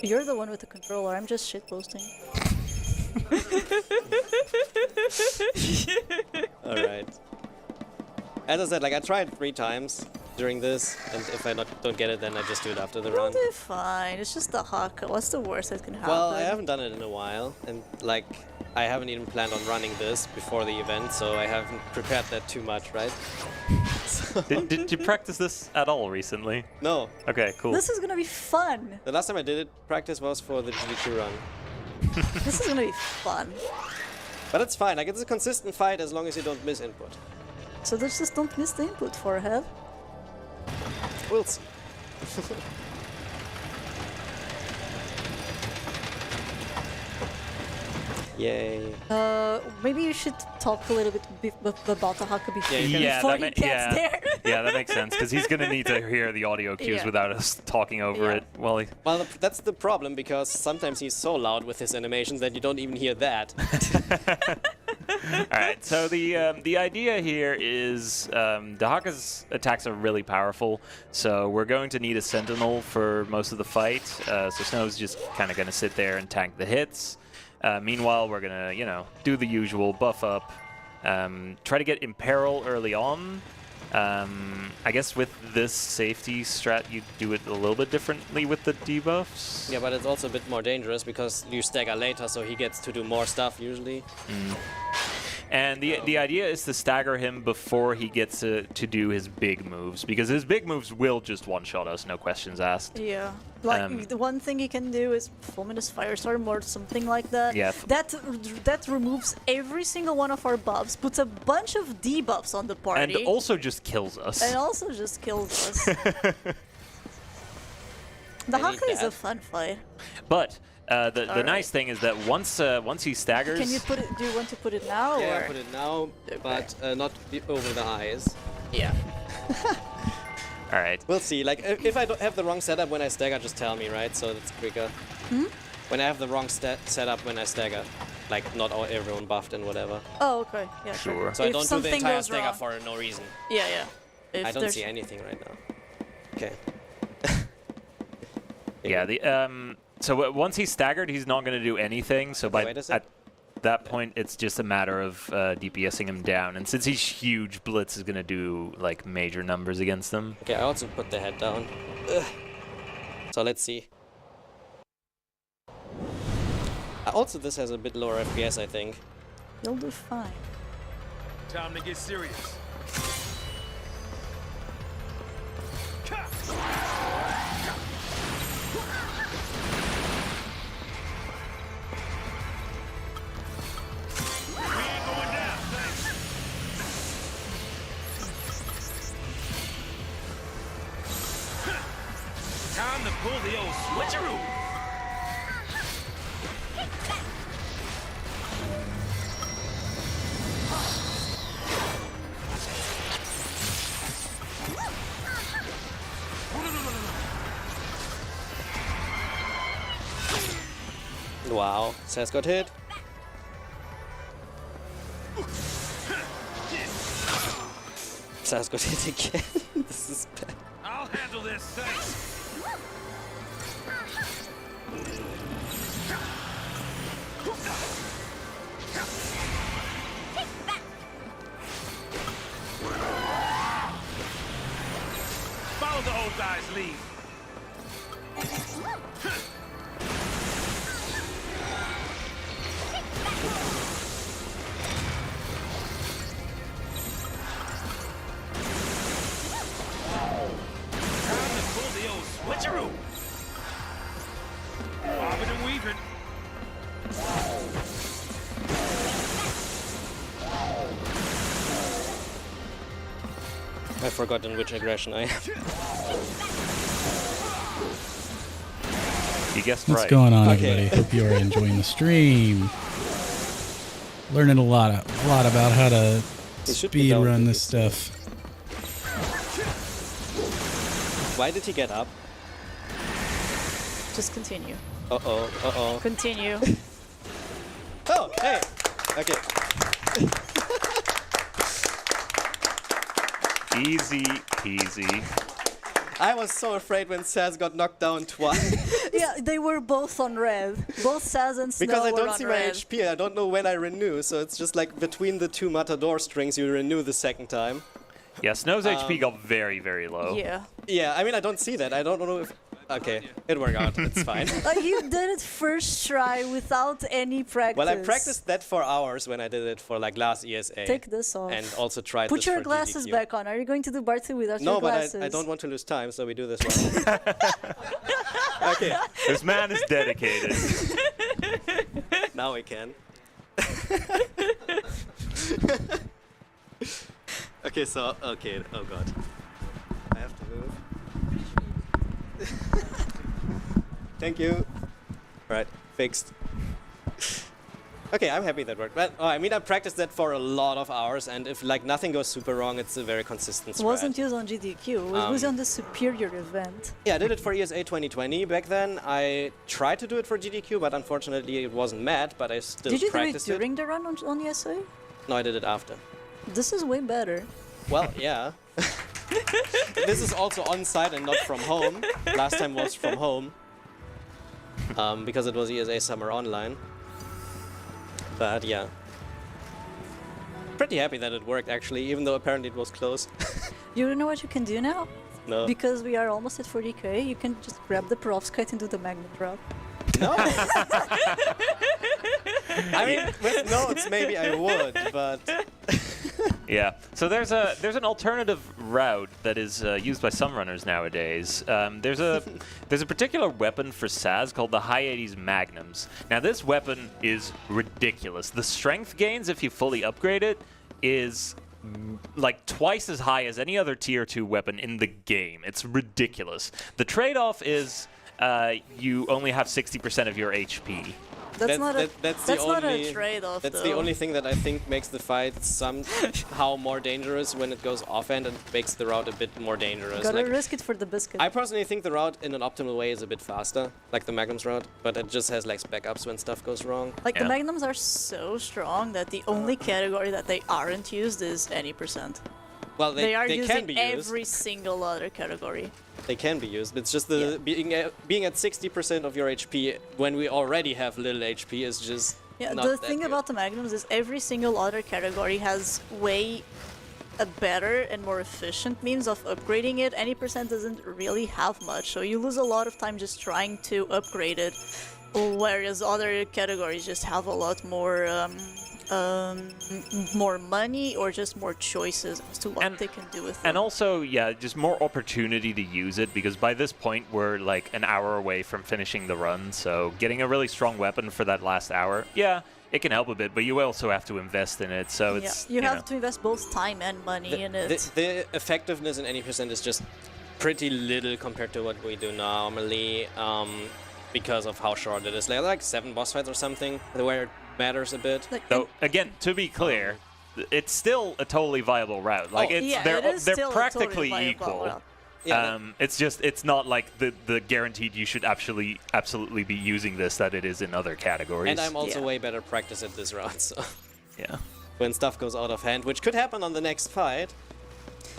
You're the one with the controller, I'm just shitposting. Alright. As I said, like I tried 3 times during this, and if I don't get it, then I just do it after the run. You'll do fine, it's just the Haka. What's the worst that can happen? Well, I haven't done it in a while, and like I haven't even planned on running this before the event, so I haven't prepared that too much, right? So Did you practice this at all recently? No. Okay, cool. This is gonna be fun! The last time I did it, practice was for the GD2 run. This is gonna be fun. But it's fine, like it's a consistent fight as long as you don't miss input. So just don't miss the input, Forehead. We'll see. Yay. Maybe you should talk a little bit about the Haka before he gets there. Yeah, that makes sense, because he's going to need to hear the audio cues without us talking over it. Well, that's the problem, because sometimes he's so loud with his animations that you don't even hear that. Alright, so the idea here is Dahaka's attacks are really powerful, so we're going to need a Sentinel for most of the fight. So Snow's just kind of going to sit there and tank the hits. Meanwhile, we're going to, do the usual, buff up, try to get Imperil early on. I guess with this safety strat, you do it a little bit differently with the debuffs. Yeah, but it's also a bit more dangerous because you stagger later, so he gets to do more stuff usually. And the idea is to stagger him before he gets to do his big moves, because his big moves will just one-shot us, no questions asked. Yeah. Like, the one thing he can do is Fulminous Firestorm or something like that. Yeah. That removes every single one of our buffs, puts a bunch of debuffs on the party. And also just kills us. And also just kills us. The Haka is a fun fight. But the nice thing is that once he staggers... Can you put it? Do you want to put it now? Yeah, or? put it now, but not over the eyes. Yeah. All right. We'll see. Like, if I don't have the wrong setup when I stagger, just tell me, right? So it's quicker. When I have the wrong setup when I stagger, like not everyone buffed and whatever. Oh, okay. Yeah, sure. So I don't do the entire stagger wrong. for no reason. Yeah, yeah. If I don't there's- see anything right now. Okay. Yeah, so once he's staggered, he's not going to do anything. So Wait a sec. at that point, it's just a matter of DPSing him down. And since he's huge, Blitz is going to do like major numbers against them. Okay, I also put the head down. Ugh. So let's see. Also, this has a bit lower FPS, I think. You'll do fine. Time to get serious. We ain't going down, thanks. Time to pull the old switcheroo. Wow, Saz got hit. Saz got hit again. This is bad. I'll handle this, thanks. Follow the old guy's lead. Time to pull the old switcheroo. Bobbing and weaving. I've forgotten which aggression I have. You guessed What's right. going on, Okay. everybody? Hope you are enjoying the stream. Learning a lot about how to He should be speed down run to this this. stuff. Why did he get up? Just continue. Uh-oh, uh-oh. Continue. Oh, hey! Okay. Easy peasy. I was so afraid when Saz got knocked down twice. Yeah, they were both on red. Both Saz and Snow Because I were don't on see my red. HP, I don't know when I renew, so it's just like between the two Matador strings you renew the second time. Yeah, Snow's HP got very, very low. Yeah. Yeah, I mean, I don't see that. I don't know if... Okay, it worked out. It's fine. You did it first try without any practice. Well, I practiced that for hours when I did it for like last ESA. Take this off. And also tried Put this your for glasses GDQ. back on. Are you going to do Bartley without No, your but glasses? I don't want to lose time, so we do this one. Okay, This man is dedicated. now we can. Okay, so, okay, oh god. I have to move. Thank you. Right, fixed. Okay, I'm happy that worked. But, I mean, I practiced that for a lot of hours, and if like nothing goes super wrong, it's a very consistent It strat. wasn't used on GDQ. It was Um, on the Superior event. Yeah, I did it for ESA 2020 back then. I tried to do it for GDQ, but unfortunately it wasn't met, but I still Did you do it practiced during the run on ESA? No, I did it after. This is way better. Well, yeah. This is also on site and not from home. Last time was from home. Because it was ESA Summer Online. But yeah. Pretty happy that it worked actually, even though apparently it was close. You know what you can do now? No. Because we are almost at 40k, you can just grab the perovskite and do the magnet drop. No. I mean, with notes maybe I would, but Yeah. So there's an alternative route that is used by some runners nowadays. There's a particular weapon for Saz called the High 80s Magnums. Now this weapon is ridiculous. The strength gains if you fully upgrade it is like twice as high as any other tier 2 weapon in the game. It's ridiculous. The trade-off is you only have 60% of your HP. That's not a only trade-off. That's though. the only thing that I think makes the fight somehow more dangerous when it goes offhand and makes the route a bit more dangerous. Gotta Like, risk it for the biscuit. I personally think the route in an optimal way is a bit faster, like the Magnum's route, but it just has like backups when stuff goes wrong. Like Yeah. the magnums are so strong that the only category that they aren't used is any percent. Well, They are can using be used. every single other category. They can be used. It's just the being at 60% of your HP when we already have little HP is just Yeah, not the that thing good. about the Magnums is every single other category has way a better and more efficient means of upgrading it. Any percent doesn't really have much, so you lose a lot of time just trying to upgrade it, whereas other categories just have a lot more more money or just more choices as to what they can do with And them. also, yeah, just more opportunity to use it, because by this point we're like an hour away from finishing the run, so getting a really strong weapon for that last hour, yeah, it can help a bit, but you also have to invest in it, so it's, you have know. to invest both time and money in it. The effectiveness in any percent is just pretty little compared to what we do normally, because of how short it is. Like 7 boss fights or something, where it matters a bit. So, again, to be clear, it's still a totally viable route. Like, it's, yeah, they're, it is they're still a practically totally viable equal. route. Yeah, It's not like the guaranteed you should absolutely be using this that it is in other categories. And I'm also way better practiced at this route, so yeah. when stuff goes out of hand, which could happen on the next fight.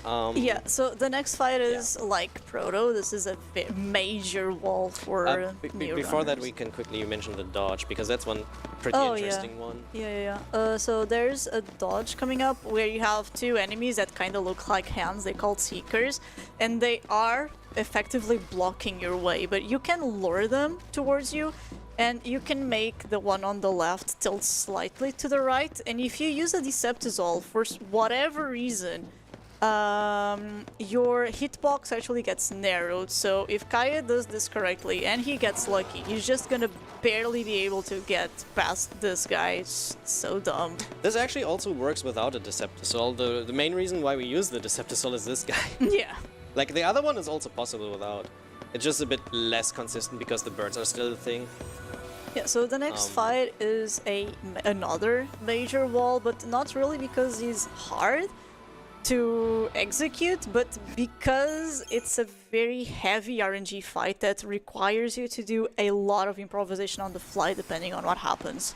Yeah, so the next fight is like Proto. This is a major wall for new Before that, runners. we can quickly mention the dodge, because that's one pretty interesting one. Yeah. So there's a dodge coming up where you have 2 enemies that kind of look like hands. They're called Seekers, and they are effectively blocking your way, but you can lure them towards you, and you can make the one on the left tilt slightly to the right, and if you use a Deceptizol for whatever reason, your hitbox actually gets narrowed. So if Kaya does this correctly and he gets lucky, he's just gonna barely be able to get past this guy. It's so dumb. This actually also works without a Deceptisol. The main reason why we use the Deceptisol is this guy. Yeah. Like, the other one is also possible without. It's just a bit less consistent because the birds are still a thing. Yeah, so the next fight is another major wall, but not really because he's hard to execute, but because it's a very heavy RNG fight that requires you to do a lot of improvisation on the fly depending on what happens.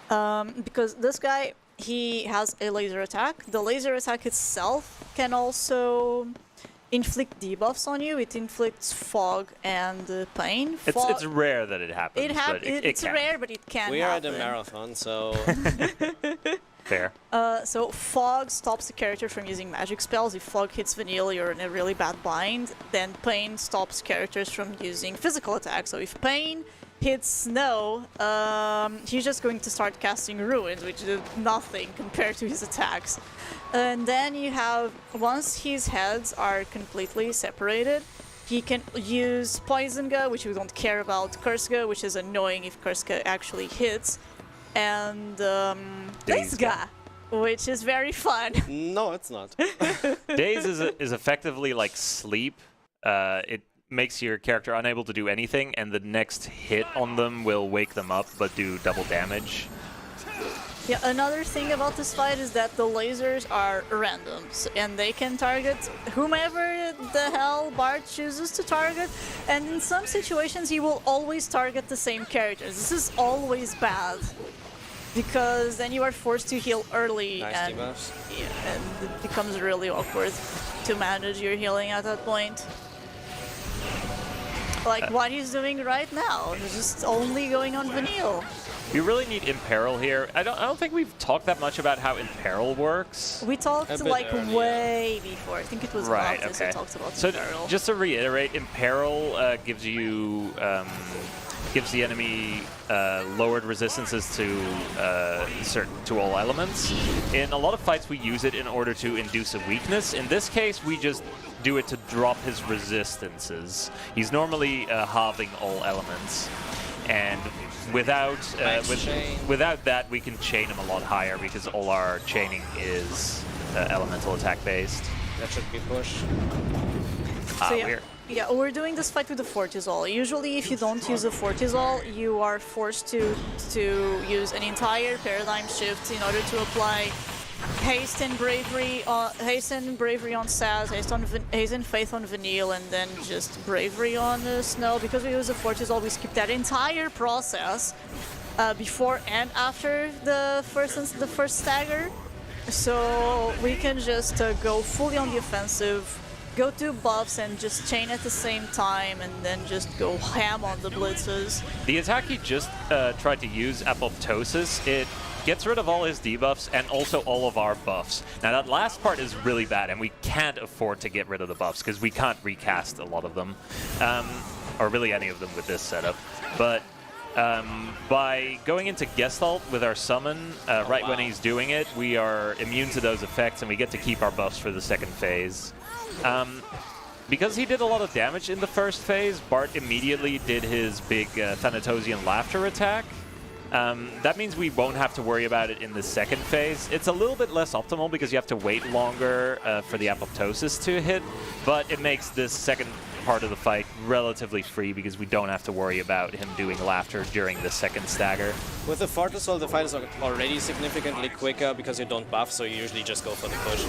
Because this guy, he has a laser attack. The laser attack itself can also inflict debuffs on you. It inflicts fog and pain. It's rare that it happens. But it's can. rare, but it can We are happen. at a marathon, so... Fair. So fog stops the character from using magic spells. If fog hits Vanilla, you're in a really bad bind. Then pain stops characters from using physical attacks. So if pain hits Snow, he's just going to start casting ruins, which is nothing compared to his attacks. And then you have, once his heads are completely separated, he can use Poison Gun, which we don't care about, Curse Gun, which is annoying if Curse Gun actually hits, and Daze Gun, which is very fun. No, it's not. Daze is effectively like sleep. It makes your character unable to do anything, and the next hit on them will wake them up but do double damage. Yeah, another thing about this fight is that the lasers are random, and they can target whomever the hell Bart chooses to target, and in some situations he will always target the same characters. This is always bad, because then you are forced to heal early, Nice and, debuffs. yeah, and it becomes really awkward to manage your healing at that point. Like what he's doing right now, he's just only going on Vanille. You really need Imperil here. I don't think we've talked that much about how Imperil works. We talked A bit like earlier. way before. I think it was Right, Noctis okay. who talked about So Imperil. just to reiterate, Imperil gives you gives the enemy lowered resistances to all elements. In a lot of fights, we use it in order to induce a weakness. In this case, we just do it to drop his resistances. He's normally halving all elements, and without without that, we can chain him a lot higher because all our chaining is elemental attack based. That should be pushed. So yeah, we're doing this fight with the Fortizol. Usually, if you don't use the Fortizol, you are forced to use an entire paradigm shift in order to apply haste and bravery on Saz, haste and faith on Vanille, and then just bravery on Snow. Because we use the Fortizol, we skip that entire process before and after the first stagger. So we can just go fully on the offensive, go to buffs and just chain at the same time, and then just go ham on the blitzes. The attack he just tried to use, Apoptosis, it gets rid of all his debuffs and also all of our buffs. Now that last part is really bad, and we can't afford to get rid of the buffs because we can't recast a lot of them, or really any of them with this setup. But by going into Gestalt with our summon when he's doing it, we are immune to those effects and we get to keep our buffs for the second phase. Because he did a lot of damage in the first phase, Bart immediately did his big Thanatosian Laughter attack. That means we won't have to worry about it in the second phase. It's a little bit less optimal because you have to wait longer for the Apoptosis to hit, but it makes this second part of the fight relatively free because we don't have to worry about him doing Laughter during the second stagger. With the Fortress Soul, the fight is already significantly quicker because you don't buff, so you usually just go for the push.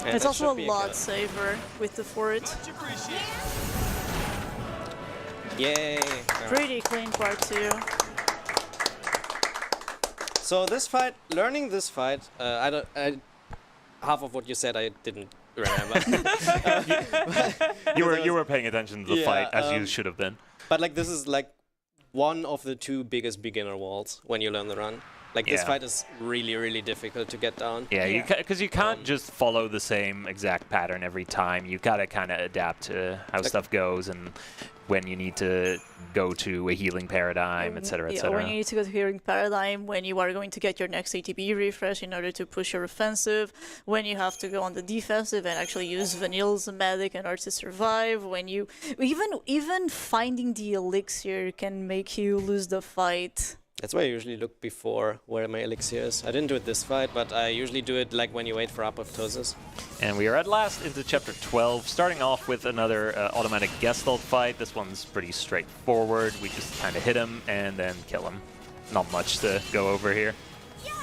And It's also a should be lot good. safer with the fort. Yay! Pretty clean part too. So this fight, learning this fight, half of what you said I didn't remember. You were paying attention to the fight, as you should have been. But like this is like one of the two biggest beginner walls when you learn the run. Like this fight is really, really difficult to get down. Yeah, because you can't just follow the same exact pattern every time. You gotta kind of adapt to how stuff goes and when you need to go to a healing paradigm, etc., Yeah, etc. when you need to go to healing paradigm, when you are going to get your next ATB refresh in order to push your offensive, when you have to go on the defensive and actually use Vanille's medic in order to survive, when you even finding the elixir can make you lose the fight. That's why I usually look before where my elixir is. I didn't do it this fight, but I usually do it like when you wait for Apoptosis. And we are at last into Chapter 12, starting off with another automatic Gestalt fight. This one's pretty straightforward. We just kind of hit him and then kill him. Not much to go over here.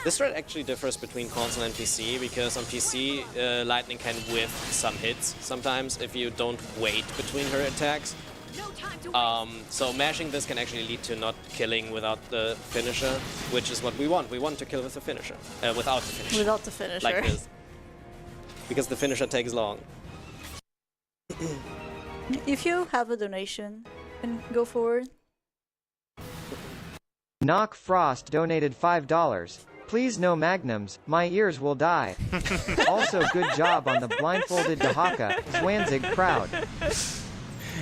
This thread actually differs between console and PC, because on PC, Lightning can whiff some hits sometimes if you don't wait between her attacks. So mashing this can actually lead to not killing without the finisher, which is what we want. We want to kill with the finisher, without the finisher. Without the finisher. Like this. Because the finisher takes long. If you have a donation, then go forward. Knock Frost donated $5. Please no magnums, my ears will die. Also good job on the blindfolded Dahaka, Zwanzig crowd.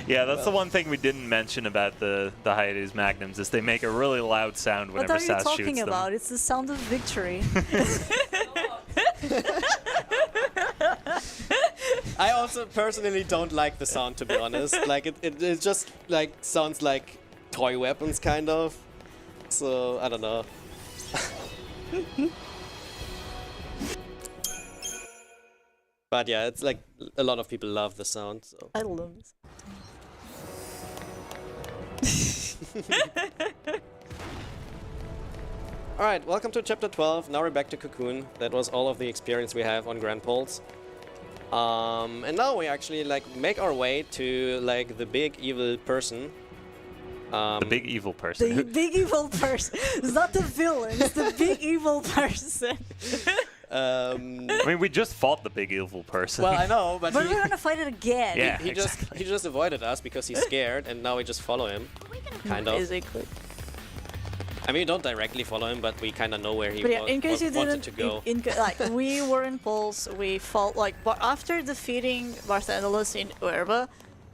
Yeah, that's the one thing we didn't mention about the Hyades Magnums, is they make a really loud sound whenever What are you Sass shoots talking them. about? It's the sound of victory. I also personally don't like the sound, to be honest. Like it just like sounds like toy weapons, kind of. So I don't know. But yeah, it's like a lot of people love the sound. So. I love this. Alright, welcome to chapter 12. Now we're back to Cocoon. That was all of the experience we have on Grand Pulse. And now we actually like make our way to like the big evil person. The big evil person. The big evil person. It's not the villain, it's the big evil person. I mean, we just fought the big evil person. Well, I know, but we're gonna fight it again. Yeah, he just avoided us because he's scared, and now we just follow him. Kind of. Basically. I mean, we don't directly follow him, but we kind of know where he But yeah, in case you wanted didn't, to go. like we were in Pulse, we fought like, but after defeating Barthandelus in Urba,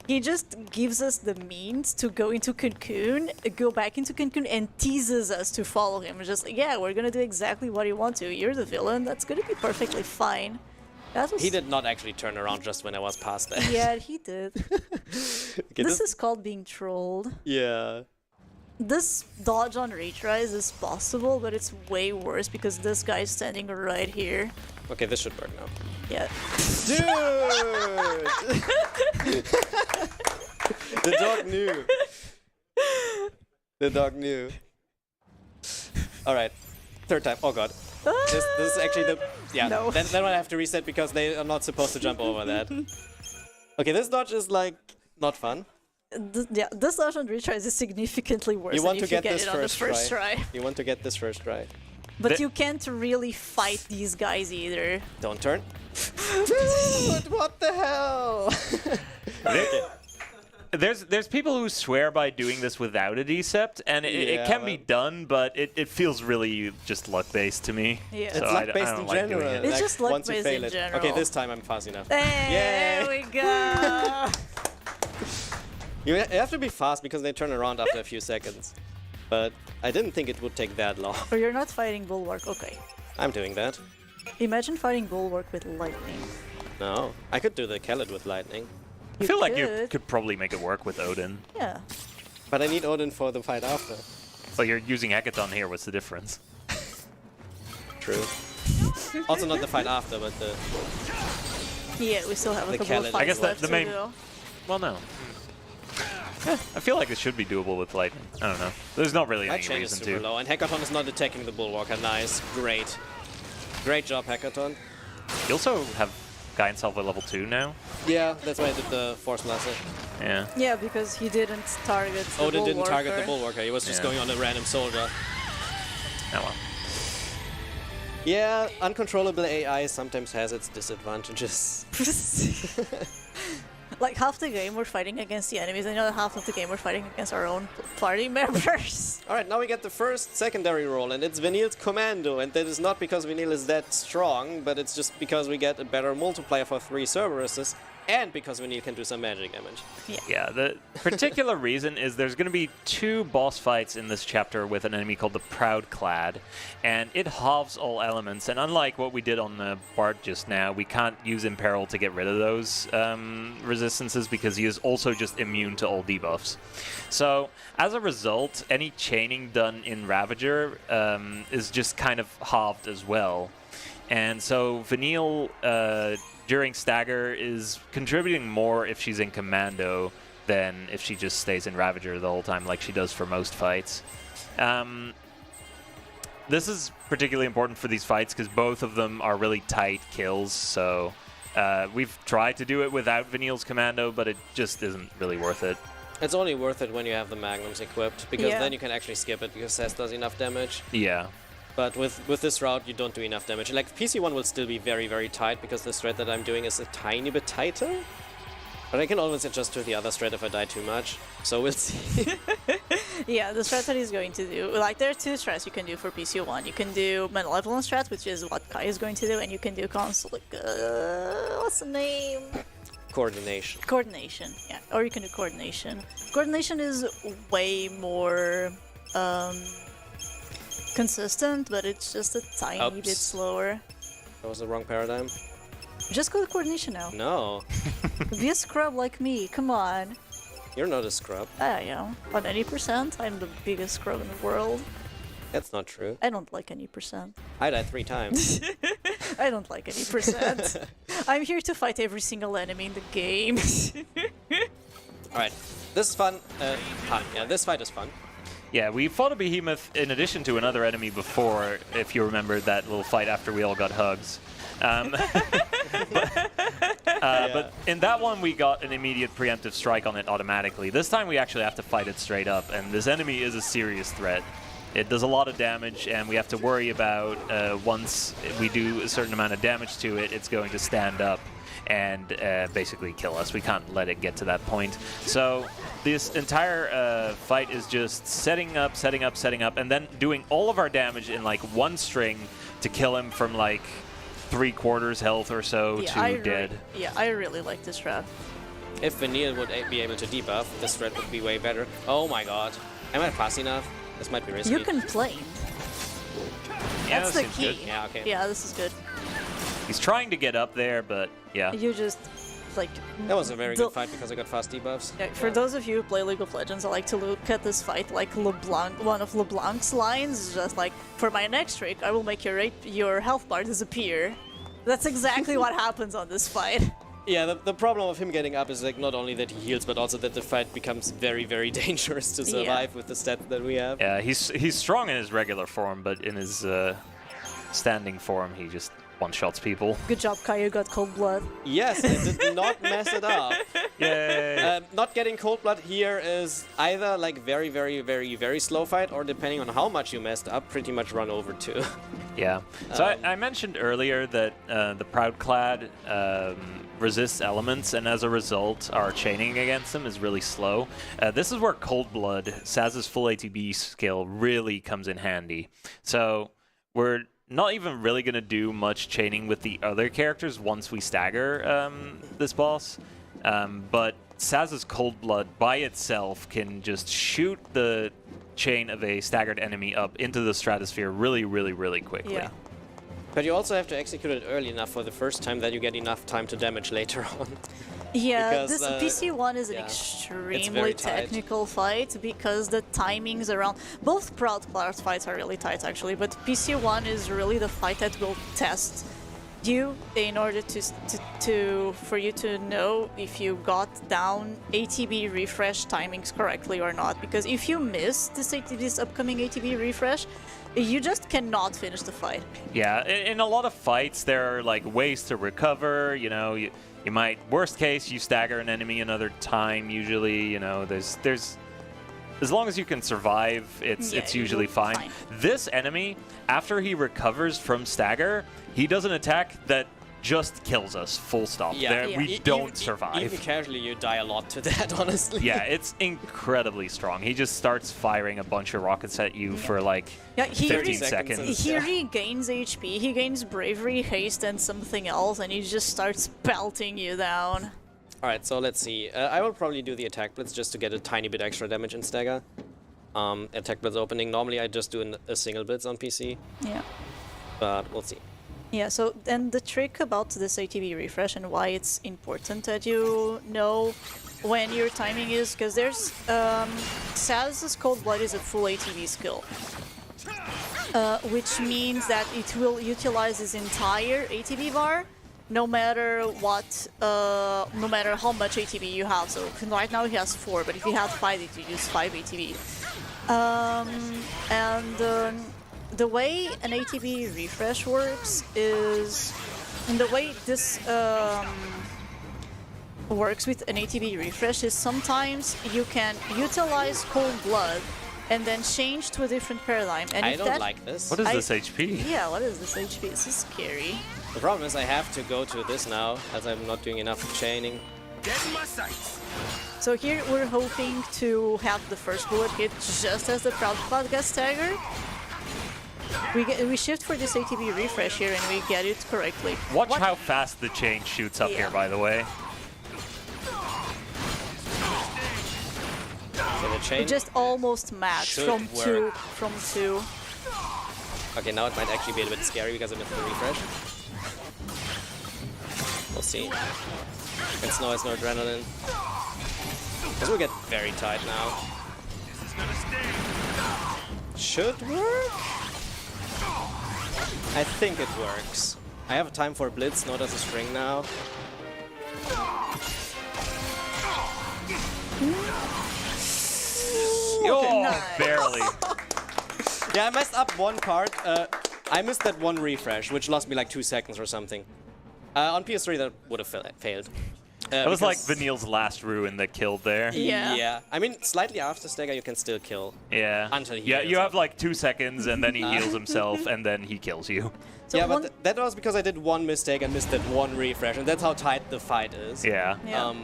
he just gives us the means to go into Cocoon, go back into Cocoon, and teases us to follow him. We're just like, yeah, we're gonna do exactly what you want to. You're the villain. That's gonna be perfectly fine. That was... He did not actually turn around just when I was past that. Yeah, he did. Okay, this is called being trolled. Yeah. This dodge on retries is possible, but it's way worse because this guy's standing right here. Okay, this should work now. Yeah. Dude! The dog knew. The dog knew. Alright. Third time. Oh god. This is actually the... Yeah, No. then I have to reset because they are not supposed to jump over that. Okay, this dodge is like... not fun. Yeah, this dodge on retries is significantly worse You want than to if get you this get it on the first try. You want to get this first try. But you can't really fight these guys either. Don't turn. Dude, what the hell? There's people who swear by doing this without a decept, and it can be done, but it feels really just luck-based to me. Yeah. So It's luck-based don't in like doing general. it. It's Like, just once you luck-based fail in it. general. Okay, this time I'm fast enough. There Yay. we go. You have to be fast because they turn around after a few seconds. But I didn't think it would take that long. Or you're not fighting Bulwark. Okay. I'm doing that. Imagine fighting Bulwark with lightning. No, I could do the Khaled with lightning. I feel like you could. could probably make it work with Odin. Yeah. But I need Odin for the fight after. Well, you're using Hecaton here. What's the difference? True. Also not the fight after, but the... Yeah, we still have a The couple Khaled. of I fights guess left the to main- go. Well, no. I feel like it should be doable with lightning. I don't know. There's not really That any change is reason super to. low. And Hecaton is not attacking the Bulwarker. Nice. Great. Great job, Hecaton. You also have Guy and Salva level 2 now. Yeah, that's why I did the Force Blaster. Yeah. Yeah, because he didn't target the Odin didn't target the Bulwarker. Bulwarker. He was just Yeah. going on a random soldier. Oh well. Yeah, uncontrollable AI sometimes has its disadvantages. Like half the game we're fighting against the enemies, and the other half of the game we're fighting against our own party members. Alright, now we get the first secondary role, and it's Vanille's Commando. And that is not because Vanille is that strong, but it's just because we get a better multiplier for 3 Cerberuses, and because Vanille can do some magic damage. Yeah, the particular reason is there's going to be 2 boss fights in this chapter with an enemy called the Proud Clad, and it halves all elements, and unlike what we did on the Bard just now, we can't use Imperil to get rid of those resistances because he is also just immune to all debuffs. So, as a result, any chaining done in Ravager is just kind of halved as well. And so Vanille, during Stagger, is contributing more if she's in Commando than if she just stays in Ravager the whole time like she does for most fights. This is particularly important for these fights because both of them are really tight kills, so we've tried to do it without Vanille's Commando, but it just isn't really worth it. It's only worth it when you have the Magnums equipped, because Yeah. then you can actually skip it because Cess does enough damage. Yeah. But with this route, you don't do enough damage. Like, PC1 will still be very, very tight because the strat that I'm doing is a tiny bit tighter. But I can always adjust to the other strat if I die too much. So we'll see. Yeah, the strat that he's going to do, like there are 2 strats you can do for PC1. You can do Malevolent strat, which is what Kai is going to do, and you can do what's the name? Coordination. Coordination, yeah. Or you can do Coordination. Coordination is way more consistent, but it's just a tiny bit Oops. slower. That was the wrong paradigm. Just go to Coordination now. No, Be a scrub like me, come on. you're not a scrub. I am. On any percent, I'm the biggest scrub in the world. That's not true. I don't like any percent. I died 3 times. I don't like any percent. I'm here to fight every single enemy in the game. Alright, this is fun. Yeah, this fight is fun. Yeah, we fought a behemoth in addition to another enemy before, if you remember that little fight after we all got hugs. But in that one, we got an immediate preemptive strike on it automatically. This time, we actually have to fight it straight up, and this enemy is a serious threat. It does a lot of damage, and we have to worry about once we do a certain amount of damage to it, it's going to stand up and basically kill us. We can't let it get to that point. So this entire fight is just setting up, and then doing all of our damage in like one string to kill him from like 3/4 health or so to dead. I really like this strat. If Vanille would be able to debuff, this threat would be way better. Oh my god. Am I fast enough? This might be risky. You can plane. Yeah, That's that the seems key. good. Yeah, okay. Yeah, this is good. He's trying to get up there, but yeah. You just, like... That was a very good fight because I got fast debuffs. Yeah, for those of you who play League of Legends, I like to look at this fight like LeBlanc. One of LeBlanc's lines is just like, for my next trick, I will make your health bar disappear. That's exactly what happens on this fight. Yeah, the problem of him getting up is like not only that he heals, but also that the fight becomes very, very dangerous to survive with the stats that we have. Yeah, he's strong in his regular form, but in his standing form, he just one-shots people. Good job, Kai, you got cold blood. Yes, it did not mess it up. Yay! Not getting cold blood here is either like very, very, very, very slow fight, or depending on how much you messed up, pretty much run over too. Yeah. So I mentioned earlier that the Proudclad resists elements, and as a result, our chaining against them is really slow. This is where Cold Blood, Saz's full ATB skill, really comes in handy. So we're not even really going to do much chaining with the other characters once we stagger this boss. But Saz's Cold Blood by itself can just shoot the chain of a staggered enemy up into the stratosphere really, really, really quickly. Yeah. But you also have to execute it early enough for the first time that you get enough time to damage later on. Yeah, Because, this PC1 is an yeah, extremely very tight. technical fight because the timings around both Proudclad fights are really tight actually, but PC1 is really the fight that will test you in order for you to know if you got down ATB refresh timings correctly or not. Because if you miss this upcoming ATB refresh, you just cannot finish the fight. Yeah, in a lot of fights, there are like ways to recover. You know, you might, worst case, you stagger an enemy another time. Usually, you know, there's as long as you can survive, it's usually fine. This enemy, after he recovers from stagger, he does an attack that just kills us, full stop. We don't survive. Even casually, you die a lot to that, honestly. Yeah, it's incredibly strong. He just starts firing a bunch of rockets at you for like 15 seconds. He regains HP, he gains bravery, haste, and something else, and he just starts pelting you down. Alright, so let's see. I will probably do the attack blitz just to get a tiny bit extra damage in stagger. Attack blitz opening. Normally I just do a single blitz on PC. Yeah. But we'll see. Yeah, so then the trick about this ATB refresh and why it's important that you know when your timing is, because there's Saz's Cold Blood is a full ATB skill, which means that it will utilize his entire ATB bar, no matter what, no matter how much ATB you have. So right now he has 4, but if he had 5, it would use 5 ATB. The way an ATB refresh works is, and the way this works with an ATB refresh is sometimes you can utilize Cold Blood and then change to a different paradigm. And I don't like this. What is this HP? Yeah, what is this HP? This is scary. The problem is I have to go to this now, as I'm not doing enough chaining. Get in my sights. So here we're hoping to have the first bullet hit just as the Proudclad gets staggered. We shift for this ATB refresh here and we get it correctly. Watch how fast the chain shoots up here, by the way. So the chain We just almost match should from two. Okay, now it might actually be a bit scary because I missed the refresh. We'll see. And Snow has no adrenaline. This will get very tight now. Should work? I think it works. I have time for Blitz, Snow does a string now. Oh, Nice. barely. Yeah, I messed up one card. I missed that one refresh, which lost me like 2 seconds or something. On PS3, that would have failed. That was like Vanille's last ruin that killed there. Yeah. I mean, slightly after stagger, you can still kill. Yeah. Until he Yeah, heals you up. have like 2 seconds and then he heals himself and then he kills you. So yeah, one- but that was because I did one mistake and missed that one refresh, and that's how tight the fight is. Yeah. Yeah.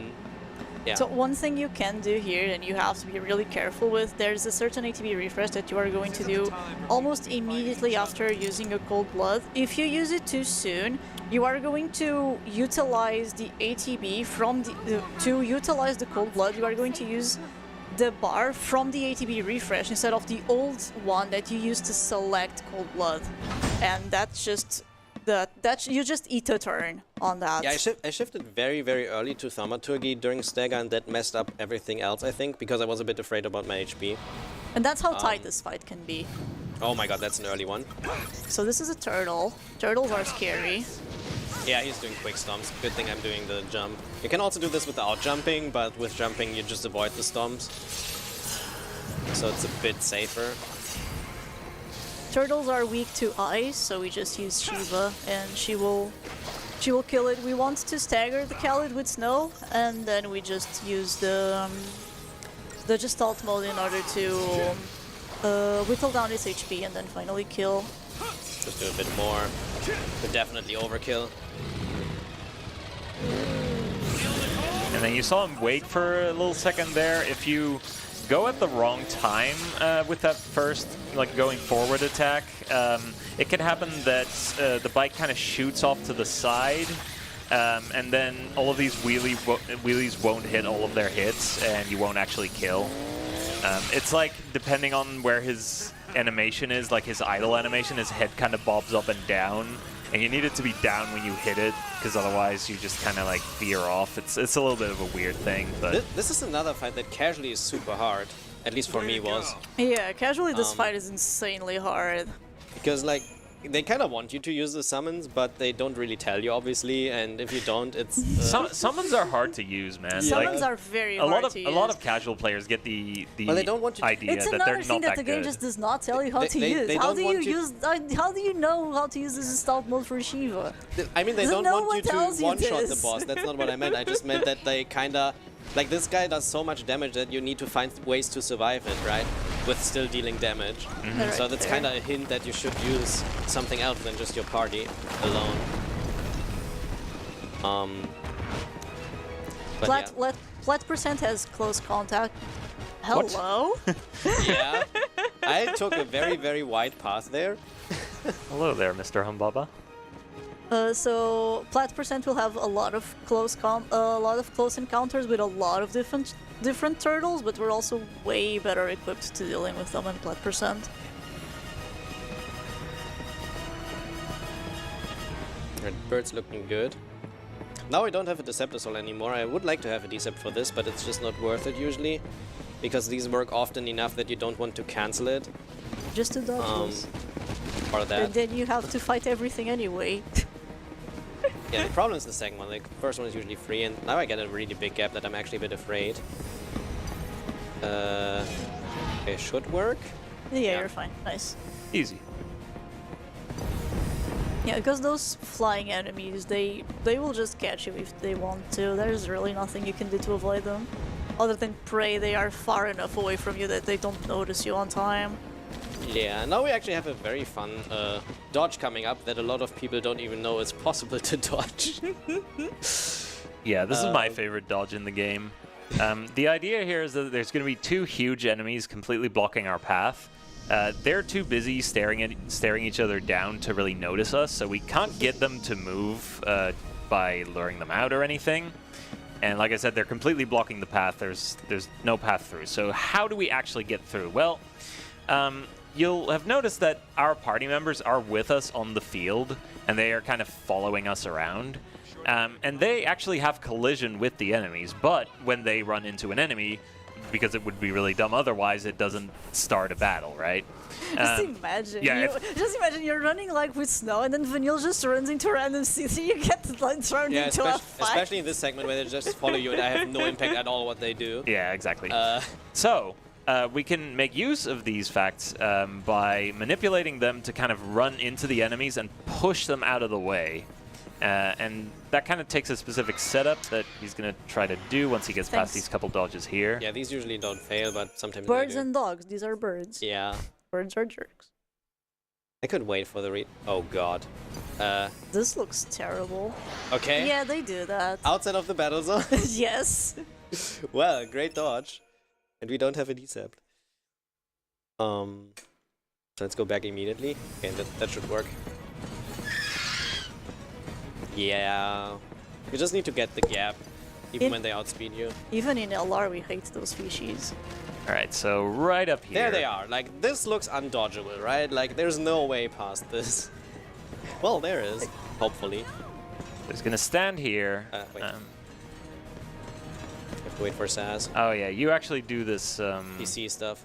Yeah. So one thing you can do here, and you have to be really careful with, there's a certain ATB refresh that you are going to do almost immediately after using a Cold Blood. If you use it too soon, you are going to utilize the ATB from to utilize the Cold Blood, you are going to use the bar from the ATB refresh instead of the old one that you used to select Cold Blood. And that's just... you just eat a turn on that. Yeah, I shifted very, very early to Thaumaturgy during stagger, and that messed up everything else, I think, because I was a bit afraid about my HP. And that's how tight this fight can be. Oh my god, that's an early one. So this is a turtle. Turtles are scary. Yeah, he's doing quick stomps. Good thing I'm doing the jump. You can also do this without jumping, but with jumping you just avoid the stomps. So it's a bit safer. turtles are weak to ice, so we just use Shiva, and she will kill it. We want to stagger the Khalid with snow, and then we just use the Gestalt mode in order to whittle down its HP and then finally kill. Just do a bit more. But definitely overkill. And then you saw him wait for a little second there. If you go at the wrong time with that first, like, going forward attack, it can happen that the bike kind of shoots off to the side, and then all of these wheelies won't hit all of their hits, and you won't actually kill. It's like, depending on where his animation is, like his idle animation, his head kind of bobs up and down, and you need it to be down when you hit it, because otherwise you just kind of like veer off. It's a little bit of a weird thing, but This is another fight that casually is super hard. At least for me was. Yeah, casually this fight is insanely hard. Because, like, they kind of want you to use the summons, but they don't really tell you, obviously, and if you don't, it's... Summons are hard to use, man. Summons are very hard to use. A lot of casual players get the well, they don't want you idea it's that another they're thing not that the game good. just does not tell you how to They use. How don't do you want you- use? How do you know how to use this Gestalt mode for Shiva? I mean, they No don't want one you to tells you one-shot the this. boss. That's not what I meant. I just meant that they kind of... Like, this guy does so much damage that you need to find ways to survive it, right? With still dealing damage. Right So that's there. kind of a hint that you should use something else than just your party alone. But Plat percent has close contact. Hello. yeah. I took a very, very wide path there. Hello there, Mr. Humbaba. So Plat percent will have a lot of close encounters with a lot of different turtles, but we're also way better equipped to dealing with them in Plat percent. Red Bird's looking good. Now I don't have a Deceptor Soul anymore. I would like to have a Decept for this, but it's just not worth it usually. Because these work often enough that you don't want to cancel it. Just to dodge Or that. and then you have to fight everything anyway. Yeah, the problem is the second one. The first one is usually free, and now I get a really big gap that I'm actually a bit afraid. It should work. Yeah, you're fine. Nice. Easy. Yeah, because those flying enemies, they will just catch you if they want to. There's really nothing you can do to avoid them. Other than pray they are far enough away from you that they don't notice you on time. Yeah, now we actually have a very fun dodge coming up that a lot of people don't even know it's possible to dodge. Yeah, this is my favorite dodge in the game. The idea here is that there's going to be two huge enemies completely blocking our path. They're too busy staring each other down to really notice us, so we can't get them to move by luring them out or anything. And like I said, they're completely blocking the path. There's no path through. So how do we actually get through? Well, you'll have noticed that our party members are with us on the field, and they are kind of following us around. And they actually have collision with the enemies, but when they run into an enemy, because it would be really dumb otherwise, it doesn't start a battle, right? Just imagine. yeah, Just imagine you're running like with snow, and then Vanille just runs into a random city. You get like thrown Yeah, into a fight. especially in this segment where they just follow you and I have no impact at all what they do. Yeah, exactly. So, we can make use of these facts by manipulating them to kind of run into the enemies and push them out of the way. And that kind of takes a specific setup that he's going to try to do once he gets past these couple dodges here. Yeah, these usually don't fail, but sometimes Birds they do. and dogs. These are birds. Yeah. Birds are jerks. I could wait for the Oh god. This looks terrible. Okay. Yeah, they do that. Outside of the battle zone? Yes. Well, great dodge. And we don't have a Decept. So let's go back immediately. Okay, that should work. Yeah. You just need to get the gap, even when they outspeed you. Even in LR, we hate those species. Alright, so right up here. There they are. Like, this looks undodgeable, right? Like, there's no way past this. Well, there is. Hopefully. He's going to stand here. Wait. Have to wait for Saz. Oh yeah, you actually do this. PC stuff.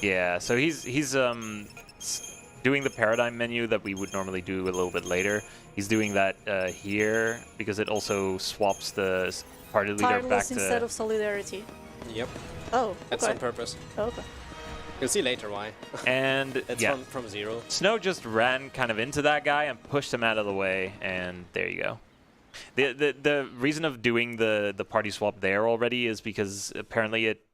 Yeah, so he's doing the paradigm menu that we would normally do a little bit later. He's doing that here because it also swaps the party leader back Tireless to. instead of solidarity. Yep. Oh, That's okay. on purpose. Okay. You'll see later why. And It's yeah, from zero. Snow just ran kind of into that guy and pushed him out of the way, and there you go. The reason of doing the party swap there already is because apparently it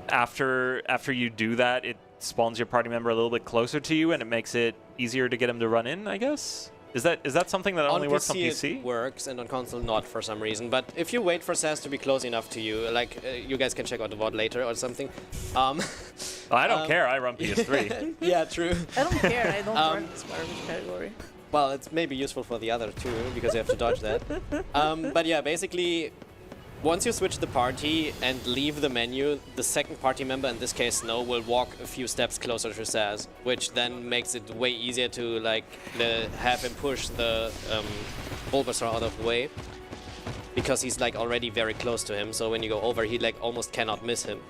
after you do that, it spawns your party member a little bit closer to you, and it makes it easier to get him to run in, I guess. Is that something that only works on PC? It works, and on console not for some reason. But if you wait for Saz to be close enough to you, like you guys can check out the VOD later or something. I don't care. I run PS3. Yeah, true. I don't care. I don't run this garbage category. Well, it's maybe useful for the other two because you have to dodge that. But yeah, basically, once you switch the party and leave the menu, the second party member, in this case Snow, will walk a few steps closer to Saz, which then makes it way easier to like have him push the Bulbasaur out of the way, because he's like already very close to him. So when you go over, he like almost cannot miss him.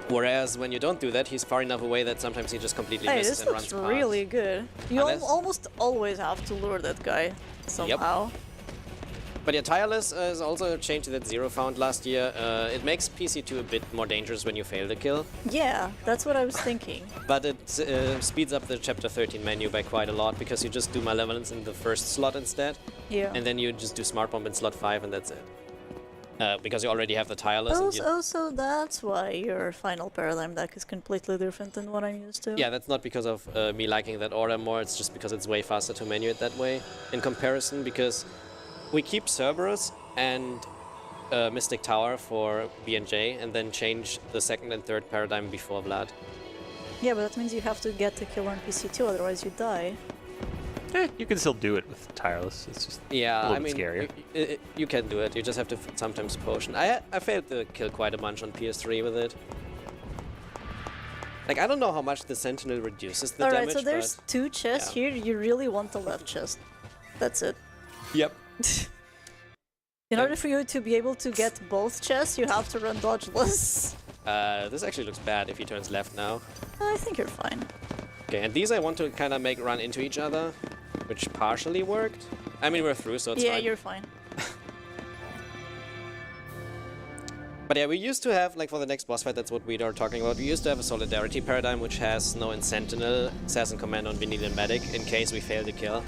Whereas when you don't do that, he's far enough away that sometimes he just completely Hey, misses this and runs looks past. really good. You Unless- almost always have to lure that guy somehow. But yeah, Tireless is also a change that Zero found last year. It makes PC2 a bit more dangerous when you fail the kill, Yeah, that's what I was thinking. but it speeds up the Chapter 13 menu by quite a lot, because you just do Malevolence in the first slot instead, Yeah. and then you just do Smart Bomb in slot 5, and that's it. Because you already have the Tireless. And Also, that's why your final paradigm deck is completely different than what I'm used to. yeah, that's not because of me liking that order more, it's just because it's way faster to menu it that way in comparison, because we keep Cerberus and Mystic Tower for B&J, and then change the second and third paradigm before Vlad. Yeah, but that means you have to get the kill on PC2, otherwise you die. You can still do it with Tireless. It's just Yeah, a little I bit mean, scarier. you can do it. You just have to sometimes potion. I failed to kill quite a bunch on PS3 with it. Like, I don't know how much the Sentinel reduces the Alright, damage, so there's but... two chests yeah. here. You really want the left chest. That's it. Yep. In order for you to be able to get both chests, you have to run dodgeless. This actually looks bad if he turns left now. I think you're fine. Okay, and these I want to kind of make run into each other, which partially worked. I mean, we're through, so it's Yeah, fine. you're fine. But yeah, we used to have, like for the next boss fight, that's what we are talking about, we used to have a Solidarity paradigm which has Snow and Sentinel, Assassin Commando and Vanilla and Medic in case we fail the kill.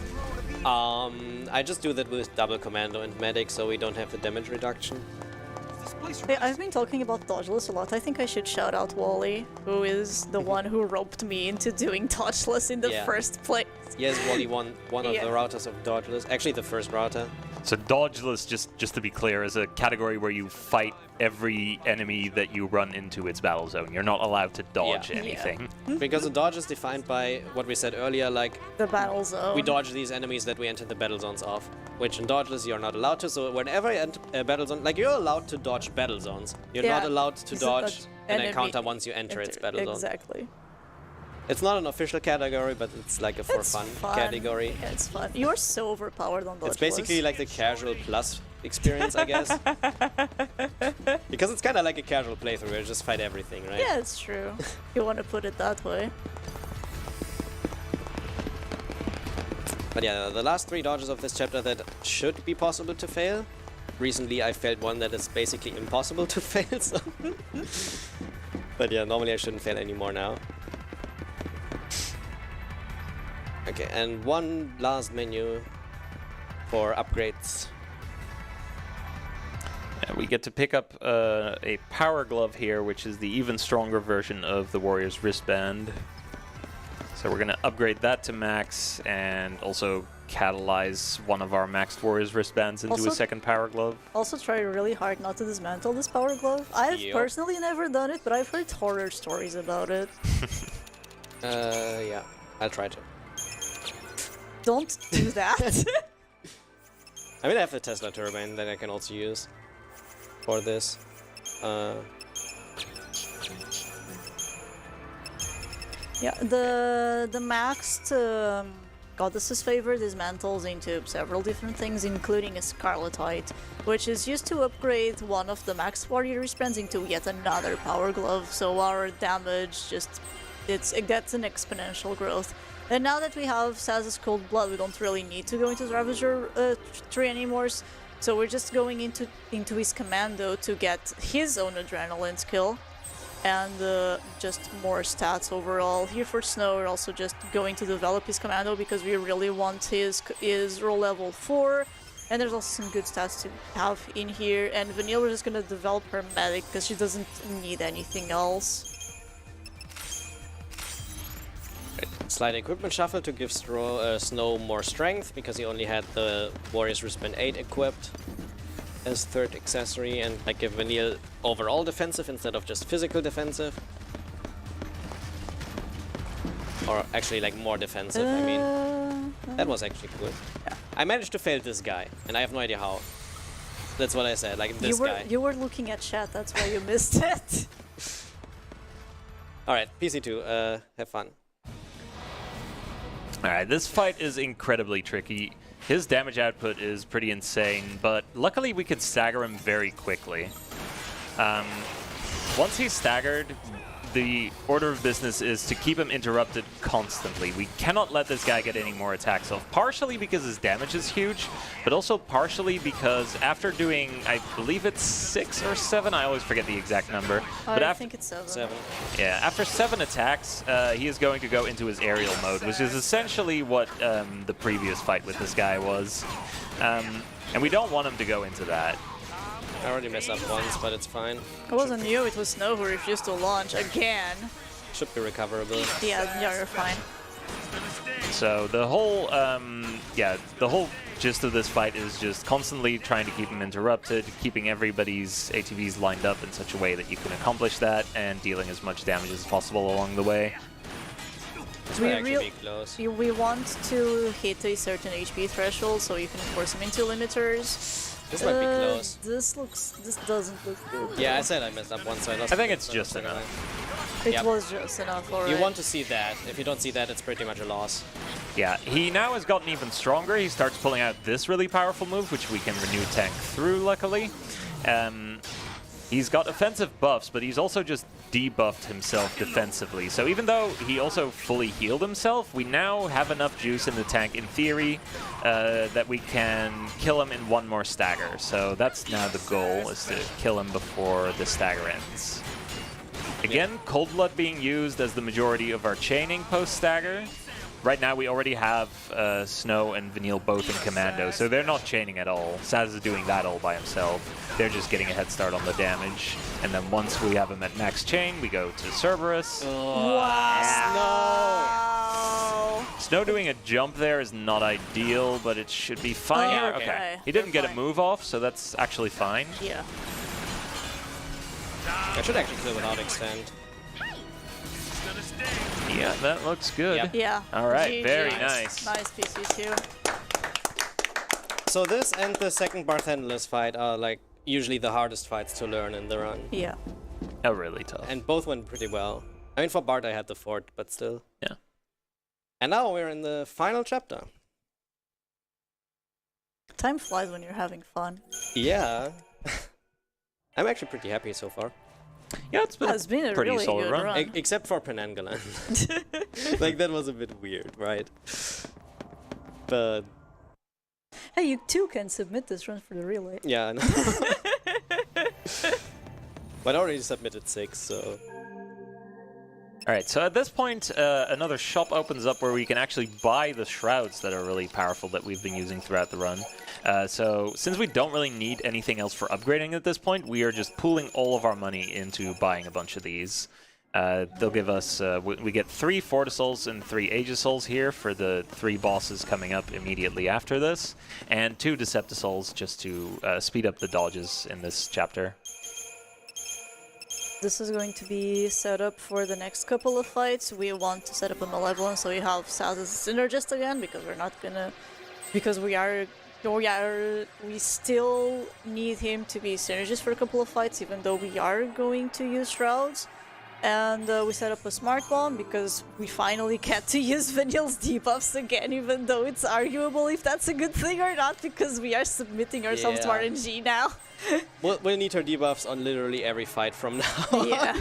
I just do that with double Commando and Medic so we don't have the damage reduction. Hey, I've been talking about dodgeless a lot. I think I should shout out Wally, who is the one who roped me into doing dodgeless in the Yeah. first place. Yes, Wally won one of Yeah. the routers of Dodgeless, actually the first router. So dodgeless, just to be clear, is a category where you fight every enemy that you run into its battle zone. You're not allowed to dodge Yeah. anything. Because a dodge is defined by what we said earlier, like The battle zone. we dodge these enemies that we enter the battle zones of, which in Dodgeless you're not allowed to, so whenever you enter a battle zone, like you're allowed to dodge battle zones, you're Yeah, not allowed to it's a dodge dodge an enemy encounter once you enter its battle zone. Exactly. It's not an official category, but it's like a for It's fun, fun. category. Yeah, it's fun. You're so overpowered on dodgeless. It's basically like the casual plus experience, I guess. Because it's kind of like a casual playthrough where you just fight everything, right? Yeah, it's true. You want to put it that way. But yeah, the last 3 dodges of this chapter that should be possible to fail. Recently I failed one that is basically impossible to fail, so... But yeah, normally I shouldn't fail anymore now. Okay, and one last menu for upgrades. We get to pick up a Power Glove here, which is the even stronger version of the Warrior's Wristband. So we're going to upgrade that to max and also catalyze one of our maxed Warrior's Wristbands into Also- a second Power Glove. Also try really hard not to dismantle this power glove. I've Yep. personally never done it, but I've heard horror stories about it. Yeah, I'll try to. Don't do that. I mean, I have the Tesla turbine that I can also use for this. Yeah, the maxed Goddess's Favor dismantles into several different things, including a Scarletite, which is used to upgrade one of the max warrior wristbands into yet another power glove, so our damage just it gets an exponential growth. And now that we have Saz's Cold Blood, we don't really need to go into the Ravager tree anymore. So we're just going into his commando to get his own adrenaline skill and just more stats overall. Here for Snow, we're also just going to develop his commando because we really want his role level 4. And there's also some good stats to have in here. And Vanille, we're just gonna develop her medic because she doesn't need anything else. Slight equipment shuffle to give Snow more strength because he only had the Warrior's Wristband 8 equipped as third accessory, and like give Vanille overall defensive instead of just physical defensive. Or actually like more defensive, I mean. That was actually cool. Yeah. I managed to fail this guy, and I have no idea how. That's what I said, like this guy. You were looking at chat, that's why you missed it. Alright, PC2, have fun. Alright, this fight is incredibly tricky. His damage output is pretty insane, but luckily we could stagger him very quickly. Once he's staggered, the order of business is to keep him interrupted constantly. We cannot let this guy get any more attacks off, partially because his damage is huge, but also partially because after doing, I believe it's 6 or 7, I always forget the exact number. But I think it's 7. Yeah, after 7 attacks, he is going to go into his aerial mode, which is essentially what the previous fight with this guy was. And we don't want him to go into that. I already messed up once, but it's fine. It wasn't you, it was Snow who refused to launch again. Should be recoverable. Yeah, you're fine. So the whole, the whole gist of this fight is just constantly trying to keep him interrupted, keeping everybody's ATVs lined up in such a way that you can accomplish that, and dealing as much damage as possible along the way. We want to hit a certain HP threshold so you can force him into limiters. This might be close. This doesn't look good. Yeah, I said I messed up once, so I lost. I think it's just enough. It was just enough, alright. You want to see that. If you don't see that, it's pretty much a loss. Yeah, he now has gotten even stronger. He starts pulling out this really powerful move, which we can renew tank through, luckily. He's got offensive buffs, but he's also just debuffed himself defensively. So even though he also fully healed himself, we now have enough juice in the tank, in theory, that we can kill him in one more stagger. So that's now the goal, is to kill him before the stagger ends. Again, Cold Blood being used as the majority of our chaining post-stagger. Right now we already have Snow and Vanille both in commando, so they're not chaining at all. Saz is doing that all by himself. They're just getting a head start on the damage. And then once we have him at max chain, we go to Cerberus. Wow! Snow doing a jump there is not ideal, but it should be fine. Oh, okay. He didn't get a move off, so that's actually fine. Yeah. I should actually kill without extend. Yeah, that looks good. Yep. Yeah. All right, GG. very nice. Nice PC2. So this and the second Barthendelus fight are like usually the hardest fights to learn in the run. Yeah. Oh, really tough. And both went pretty well. I mean, for Bart I had the fort, but still. Yeah. And now we're in the final chapter. Time flies when you're having fun. Yeah. I'm actually pretty happy so far. Yeah, it's been, a pretty really solid good run. Except for Penangalan. Like, that was a bit weird, right? But... Hey, you too can submit this run for the relay. Yeah, I know. But I already submitted 6, so... Alright, so at this point, another shop opens up where we can actually buy the shrouds that are really powerful that we've been using throughout the run. So since we don't really need anything else for upgrading at this point, we are just pooling all of our money into buying a bunch of these. They'll give us, we get 3 Fortisouls and 3 Aegisouls here for the 3 bosses coming up immediately after this, and 2 Deceptisouls just to speed up the dodges in this chapter. This is going to be set up for the next couple of fights. We want to set up a Malevolence so we have Saz as a Synergist again, because we're not gonna... Because we still need him to be Synergist for a couple of fights, even though we are going to use Shrouds. And we set up a Smart Bomb because we finally get to use Vanille's debuffs again, even though it's arguable if that's a good thing or not, because we are submitting ourselves to RNG now. We'll need her debuffs on literally every fight from now. Yeah.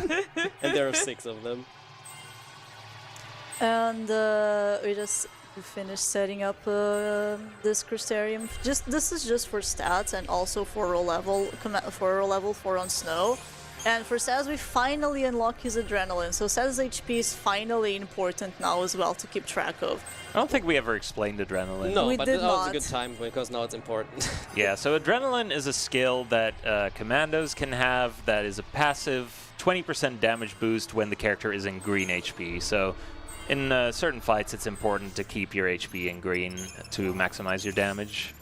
And there are 6 of them. And we just to finish setting up this Crystarium. This is just for stats and also for roll level 4 on Snow. And for Saz, we finally unlock his Adrenaline, so Saz's HP is finally important now as well to keep track of. I don't think we ever explained Adrenaline. No, We but did that was a not. good time because now it's important. Yeah, so Adrenaline is a skill that commandos can have that is a passive 20% damage boost when the character is in green HP. So in certain fights, it's important to keep your HP in green to maximize your damage.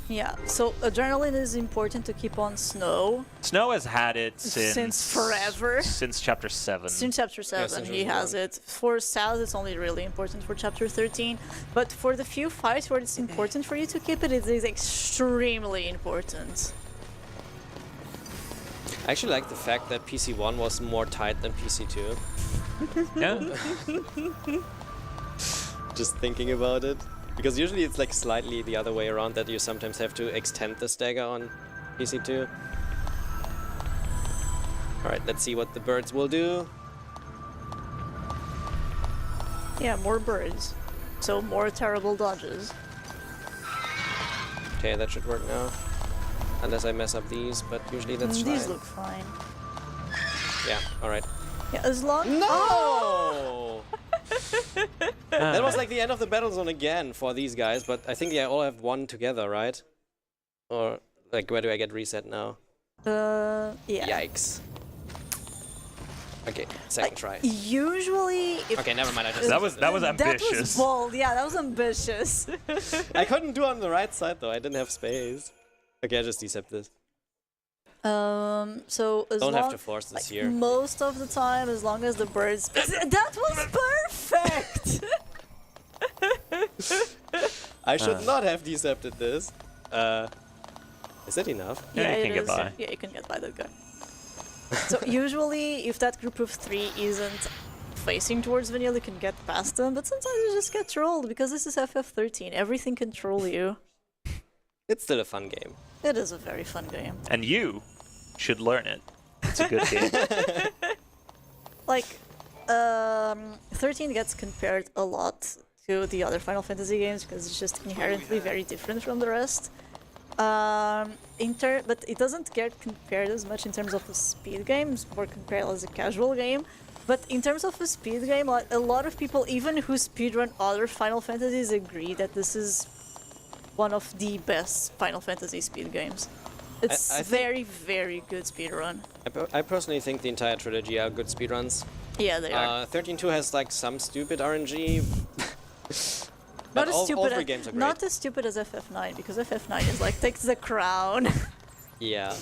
Yeah, so Adrenaline is important to keep on Snow. Snow has had it Since forever. Since Chapter 7. Since Chapter 7, since he Chapter has it. For Saz, it's only really important for Chapter 13. But for the few fights where it's important for you to keep it, it is extremely important. I actually like the fact that PC1 was more tight than PC2. Yeah. Just thinking about it. Because usually it's like slightly the other way around, that you sometimes have to extend the stagger on PC2. Alright, let's see what the birds will do. Yeah, more birds. So more terrible dodges. Okay, that should work now. Unless I mess up these, but usually that's fine. These look fine. Yeah, alright. Yeah, as long... No! That was like the end of the battle zone again for these guys, but I think they all have one together, right? Or, like, where do I get reset now? Yeah. Yikes. Okay, second try. Usually... If Okay, never mind, I just... That was That was ambitious. bold, yeah, that was ambitious. I couldn't do it on the right side though, I didn't have space. Okay, I just decept this. So as Don't long, have to force this like, here. most of the time, as long as the birds... That was perfect! I should not have decepted this. Is that enough? Yeah, you it can get is. by. Yeah, you can get by that guy. So usually, if that group of 3 isn't facing towards Vanilla, you can get past them, but sometimes you just get trolled, because this is FF13. Everything can troll you. It's still a fun game. It is a very fun game. And you should learn it. It's a good game. Like, 13 gets compared a lot to the other Final Fantasy games because it's just inherently very different from the rest. But it doesn't get compared as much in terms of a speed game, it's more compared as a casual game. But in terms of a speed game, like, a lot of people, even who speedrun other Final Fantasies, agree that this is one of the best Final Fantasy speed games. It's I think- very, very good speedrun. I personally think the entire trilogy are good speedruns. Yeah, they are. 13.2 has like some stupid RNG. Not but as all stupid three as, games are great. not as stupid as FF9, because FF9 is like takes the crown. Yeah.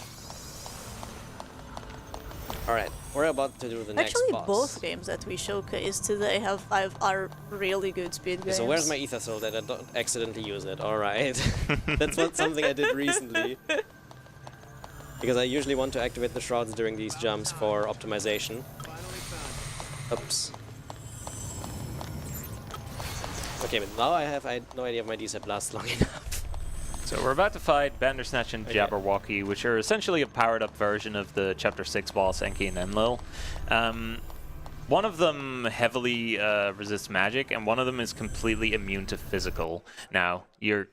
Alright, we're about to do the next Actually, boss. both games that we showcased today are really good speed games. So where's my ether soul that I don't accidentally use it? Alright. That's not something I did recently. Because I usually want to activate the shrouds during these jumps for optimization. Oops. Okay, but now I had no idea if my decept lasts long enough. So we're about to fight Bandersnatch and Okay. Jabberwocky, which are essentially a powered-up version of the Chapter 6 boss, Enki and Enlil. One of them heavily resists magic, and one of them is completely immune to physical. Now, you're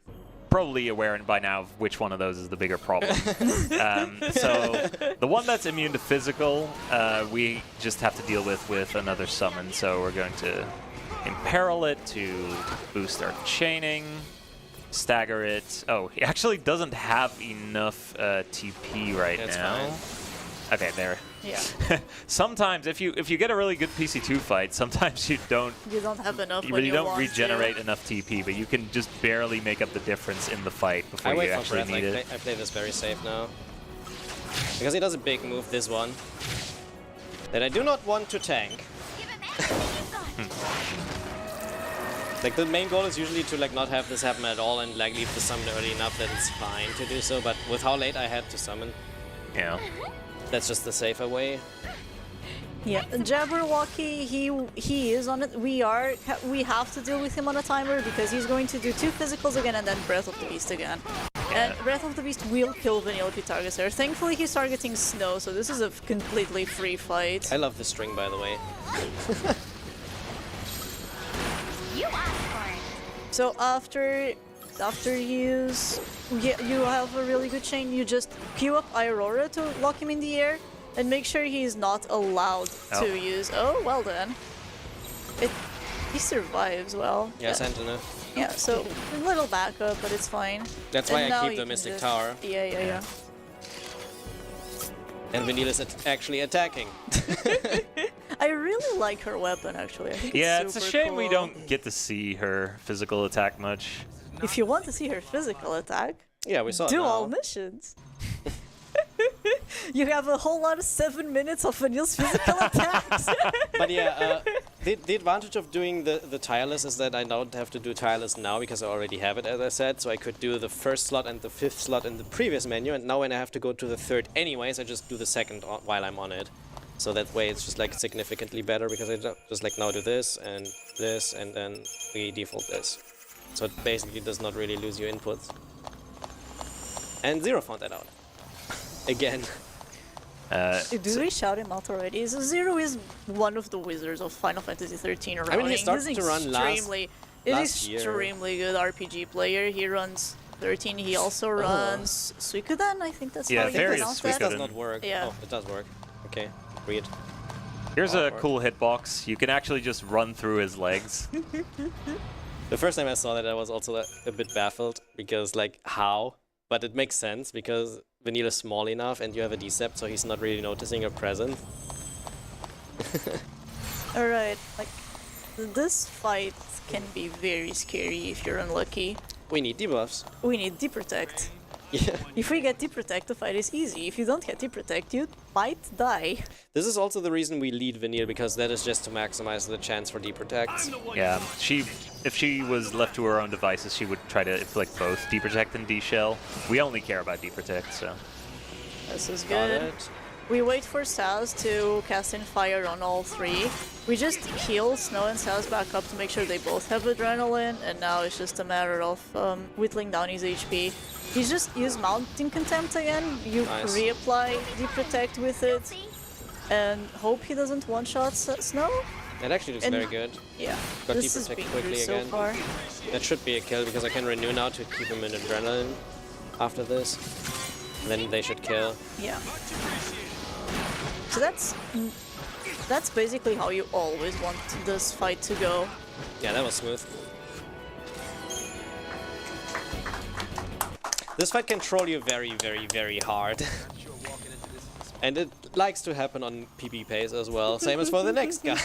probably aware by now of which one of those is the bigger problem. So the one that's immune to physical, we just have to deal with another summon. So we're going to imperil it to boost our chaining, stagger it. Oh, he actually doesn't have enough TP right That's now. fine. Okay, there. Yeah, Sometimes if you get a really good PC2 fight, sometimes you don't you don't have enough. you when really you don't want regenerate to. enough TP, but you can just barely make up the difference in the fight before I you wait for actually breath. need it. I play this very safe now. Because he does a big move, this one. That I do not want to tank. Give him everything you've got. Like, the main goal is usually to like not have this happen at all and like leave the summon early enough that it's fine to do so, but with how late I had to summon, Yeah. that's just the safer way. Yeah, Jabberwocky, he is on it. We have to deal with him on a timer because he's going to do 2 physicals again and then Breath of the Beast again. And Breath of the Beast will kill Vanilla if he targets her. Thankfully, he's targeting Snow, so this is a completely free fight. I love the string, by the way. You asked for it. So after you use, you have a really good chain. You just queue up Aurora to lock him in the air, and make sure he's not allowed to use. Oh, well done. He survives well. Yeah, Sentinel. Yeah, so a little backup, but it's fine. That's And why I now keep you the can Mystic just- Tower. Yeah. And Vanille is actually attacking. I really like her weapon, actually. I think Yeah, it's it's a super shame we cool. don't get to see her physical attack much. If you want to see her physical attack, Yeah, we saw it do now. all missions. You have a whole lot of 7 minutes of Vanille's physical attacks. But yeah, the advantage of doing the tireless is that I don't have to do tireless now because I already have it, as I said. So I could do the first slot and the fifth slot in the previous menu, and now when I have to go to the third anyways, I just do the second while I'm on it. So that way it's just like significantly better because I just like now do this, and then we default this. So it basically does not really lose your inputs. And Zero found that out. Again. Do we shout him out already? So Zero is one of the wizards of Final Fantasy 13 around. I mean, he started to run last year. Extremely good RPG player. He runs 13. He also runs Suikoden. I think that's how you various pronounce This that. does not work. Yeah. Oh, it does work. Okay, read. Here's a Awkward. cool hitbox. You can actually just run through his legs. The first time I saw that, I was also a bit baffled because, like, how? But it makes sense because Vanille is small enough and you have a Decept, so he's not really noticing your presence. Alright, like, this fight can be very scary if you're unlucky. We need debuffs. We need Deprotect. Yeah. If we get Deprotect, the fight is easy. If you don't get Deprotect, you might die. This is also the reason we lead Vanille, because that is just to maximize the chance for Deprotects. Yeah, if she was left to her own devices, she would try to inflict both Deprotect and D-Shell. We only care about Deprotect, so... This is Got good. it. We wait for Saz to cast in fire on all three. We just heal Snow and Saz back up to make sure they both have adrenaline, and now it's just a matter of whittling down his HP. He's just used Mounting Contempt again. You Nice. reapply Deprotect with it, and hope he doesn't one-shot Snow. It actually looks And- very good. Yeah, Got this has Deprotect been quickly good so again. far. That should be a kill because I can renew now to keep him in adrenaline after this. Then they should kill. Yeah. So that's basically how you always want this fight to go. Yeah, that was smooth. This fight can troll you very, very, very hard. And it likes to happen on PP pace as well. Same as for the next guy.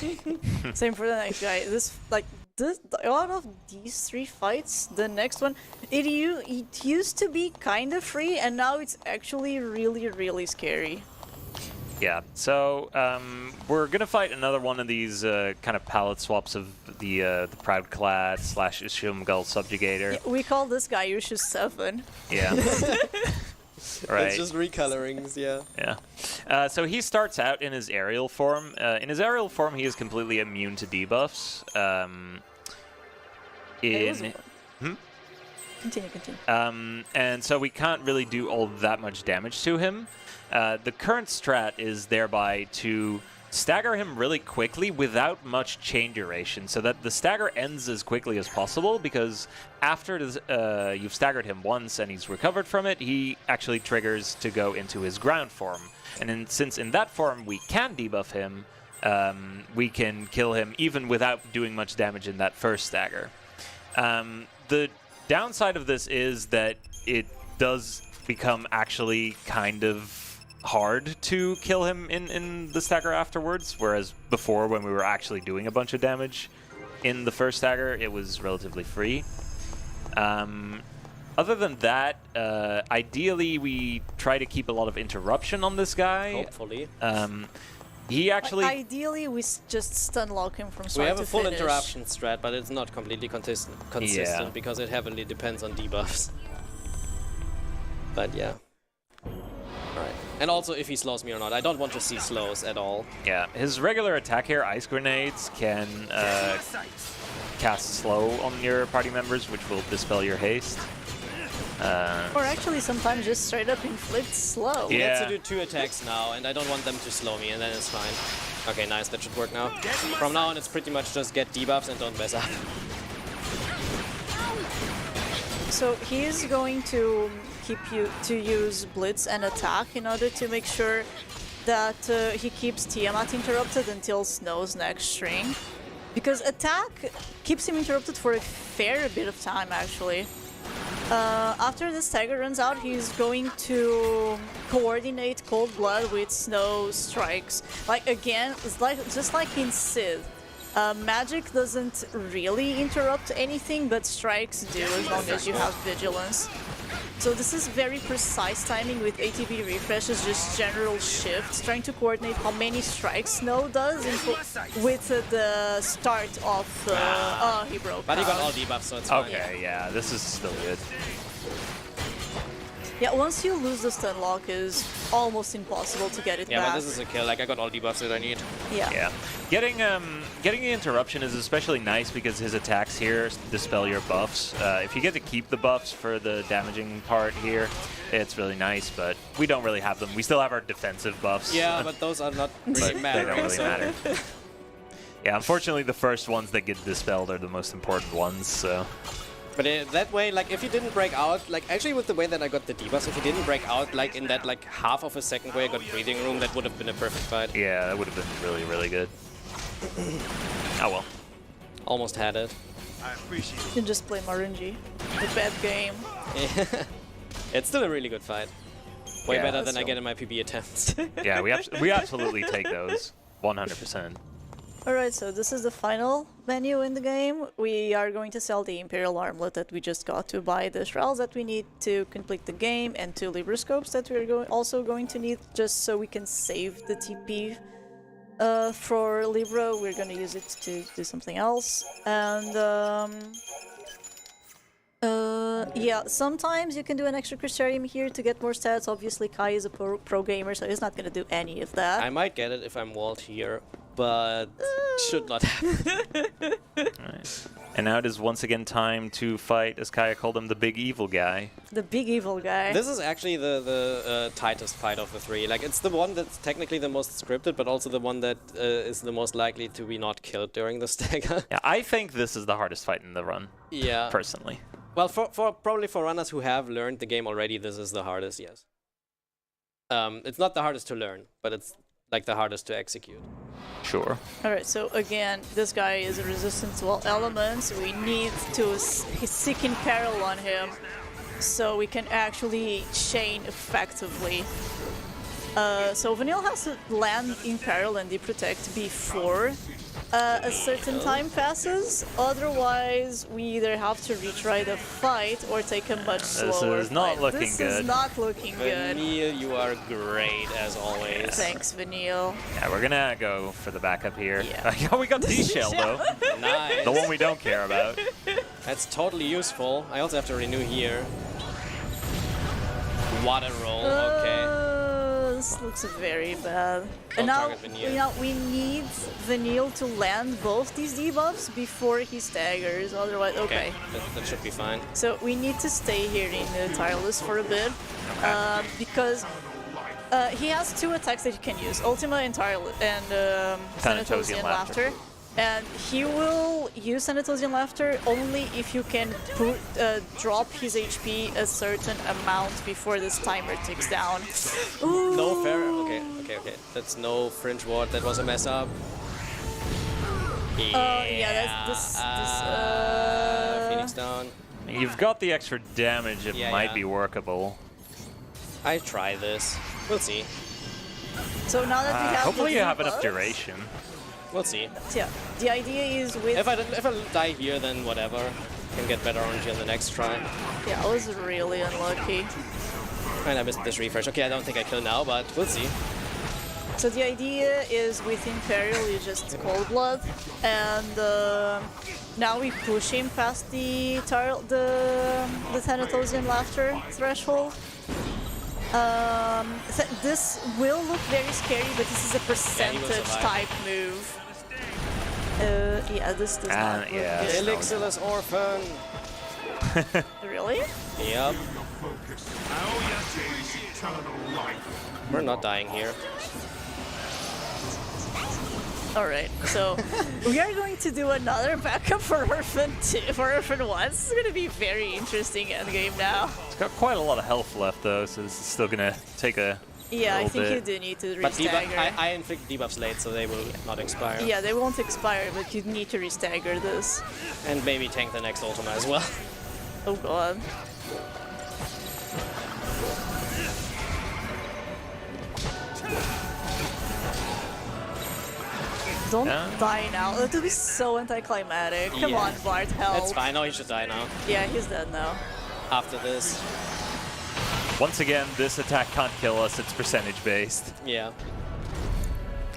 Same for the next guy. Out of these three fights, the next one, it used to be kind of free, and now it's actually really, really scary. Yeah, so we're gonna fight another one of these kind of palette swaps of the Proud Clad / Ishimgal Subjugator. Yeah, we call this guy Yushu 7. Yeah. Right. It's just recolorings, yeah. Yeah. So he starts out in his aerial form. In his aerial form, he is completely immune to debuffs. Continue. And so we can't really do all that much damage to him. The current strat is thereby to stagger him really quickly without much chain duration, so that the stagger ends as quickly as possible, because after you've staggered him once and he's recovered from it, he actually triggers to go into his ground form. And since in that form we can debuff him, we can kill him even without doing much damage in that first stagger. The downside of this is that it does become actually kind of hard to kill him in the stagger afterwards, whereas before, when we were actually doing a bunch of damage in the first stagger, it was relatively free. Other than that, ideally we try to keep a lot of interruption on this guy. Hopefully. He actually... Ideally, we just stun lock him from We start have to a full finish. interruption strat, but it's not completely consistent Yeah. because it heavily depends on debuffs. But yeah. Alright. And also if he slows me or not. I don't want to see slows at all. Yeah, his regular attack here, Ice Grenades, can cast slow on your party members, which will dispel your haste. Or actually, sometimes just straight up inflict slow. He Yeah. gets to do 2 attacks now, and I don't want them to slow me, and then it's fine. Okay, nice, that should work now. From now on, it's pretty much just get debuffs and don't mess up. So he is going to keep you to use Blitz and attack in order to make sure that he keeps Tiamat interrupted until Snow's next string. Because attack keeps him interrupted for a fair bit of time, actually. After the stagger runs out, he's going to coordinate Cold Blood with Snow strikes. Like, again, it's like just like in Sid. Magic doesn't really interrupt anything, but strikes do as long as you have vigilance. So this is very precise timing with ATB refreshes, just general shifts, trying to coordinate how many strikes Snow does with the start of... oh, he broke But he got out. all debuffs, so it's fine. Okay, yeah, this is still good. Yeah, once you lose the stun lock, is almost impossible to get it Yeah, back. but this is a kill. Like, I got all debuffs that I need. Yeah. Yeah. Getting the interruption is especially nice because his attacks here dispel your buffs. If you get to keep the buffs for the damaging part here, it's really nice, but we don't really have them. We still have our defensive buffs. Yeah, but those are not really But mattering. they don't really so- matter. Yeah, unfortunately the first ones that get dispelled are the most important ones, so... But that way, like, if you didn't break out, like, actually with the way that I got the debuffs, if you didn't break out, like, in that, like, half of a second where I got breathing room, that would have been a perfect fight. Yeah, that would have been really, really good. Oh well. Almost had it. You can just play Marunji. The bad game. It's still a really good fight. Way Yeah. better than I get in my PB attempts. Yeah, we absolutely take those. 100%. Alright, so this is the final menu in the game. We are going to sell the Imperial Armlet that we just got to buy the Shrouds that we need to complete the game, and 2 Libroscopes that we're also going to need just so we can save the TP. For Libra, we're going to use it to do something else. And yeah, sometimes you can do an extra Crystarium here to get more stats. Obviously, Kai is a pro gamer, so he's not going to do any of that. I might get it if I'm walled here, but should not happen. Right. And now it is once again time to fight, as Kaya called him, the big evil guy. The big evil guy. This is actually the tightest fight of the 3. Like, it's the one that's technically the most scripted, but also the one that is the most likely to be not killed during the stagger. Yeah, I think this is the hardest fight in the run, Yeah. personally. Well, probably for runners who have learned the game already, this is the hardest, yes. It's not the hardest to learn, but it's like the hardest to execute. Sure. Alright, so again, this guy is resistant to all elements. We need to seek in peril on him so we can actually chain effectively. So Vanille has to land in peril and deprotect before a certain time passes, otherwise we either have to retry the fight or take a much slower This is not fight. looking This good. is not looking good. Vanille, you are great as always. Thanks, Vanille. Yeah, we're gonna go for the backup here. Yeah. We got D-Shell, though. Nice. The one we don't care about. That's totally useful. I also have to renew here. What a roll, okay. This looks very bad. Don't And now, target Vanille. we need Vanille to land both these debuffs before he staggers, otherwise, okay. That should be fine. So we need to stay here in the Tireless for a bit, because he has 2 attacks that he can use, Ultima and Tireless, and Thanatosian Laughter. And he will use Thanatosian Laughter only if you can drop his HP a certain amount before this timer ticks down. Ooh. No fair. Okay. That's no Fringe Ward. That was a mess up. Yeah, that's Phoenix down. You've got the extra damage. It Yeah, might yeah. be workable. I try this. We'll see. So now that we have Hopefully the you have enough debuffs, duration. We'll see. Yeah, the idea is with... If I die here, then whatever. Can get better orange on the next try. Yeah, I was really unlucky. And I missed this refresh. Okay, I don't think I kill now, but we'll see. So the idea is with Imperial you just Cold Blood, and now we push him past the Thanatosian Laughter threshold. This will look very scary, but this is a percentage type move. Yeah, this does not look yeah. good. Elixirless Orphan! Really? Yep. We're not dying here. Alright, so we are going to do another backup for Orphan 2, for Orphan 1. This is going to be very interesting endgame now. It's got quite a lot of health left though, so this is still gonna take a Yeah, I little think bit. you do need to But restagger. I inflict debuffs late, so they will not expire. Yeah, they won't expire, but you need to restagger this. And maybe tank the next Ultima as well. Oh god. Don't die now. That would be so anticlimactic. Come on, Bart, help. That's fine. No, he should die now. Yeah, he's dead now. After this. Once again, this attack can't kill us, it's percentage based. Yeah.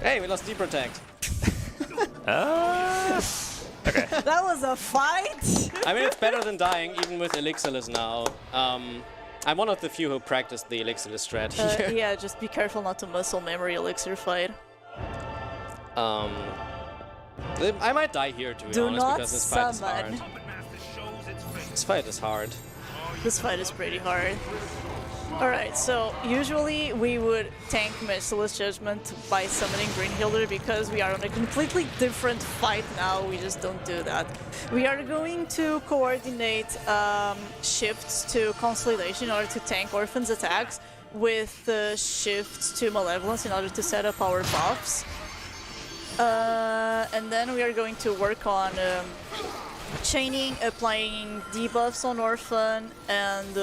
Hey, we lost D-Protect. Okay. That was a fight! I mean, it's better than dying, even with Elixirless now. I'm one of the few who practiced the Elixirless strat here. Yeah, just be careful not to muscle memory elixir fight. I might die here, to be Do honest, not because this fight is summon. hard. This fight is hard. This fight is pretty hard. Alright, so usually we would tank Merciless Judgment by summoning Brynhilder because we are on a completely different fight now, we just don't do that. We are going to coordinate shifts to Consolidation in order to tank Orphan's attacks with shifts to Malevolence in order to set up our buffs. And then we are going to work on chaining, applying debuffs on Orphan, and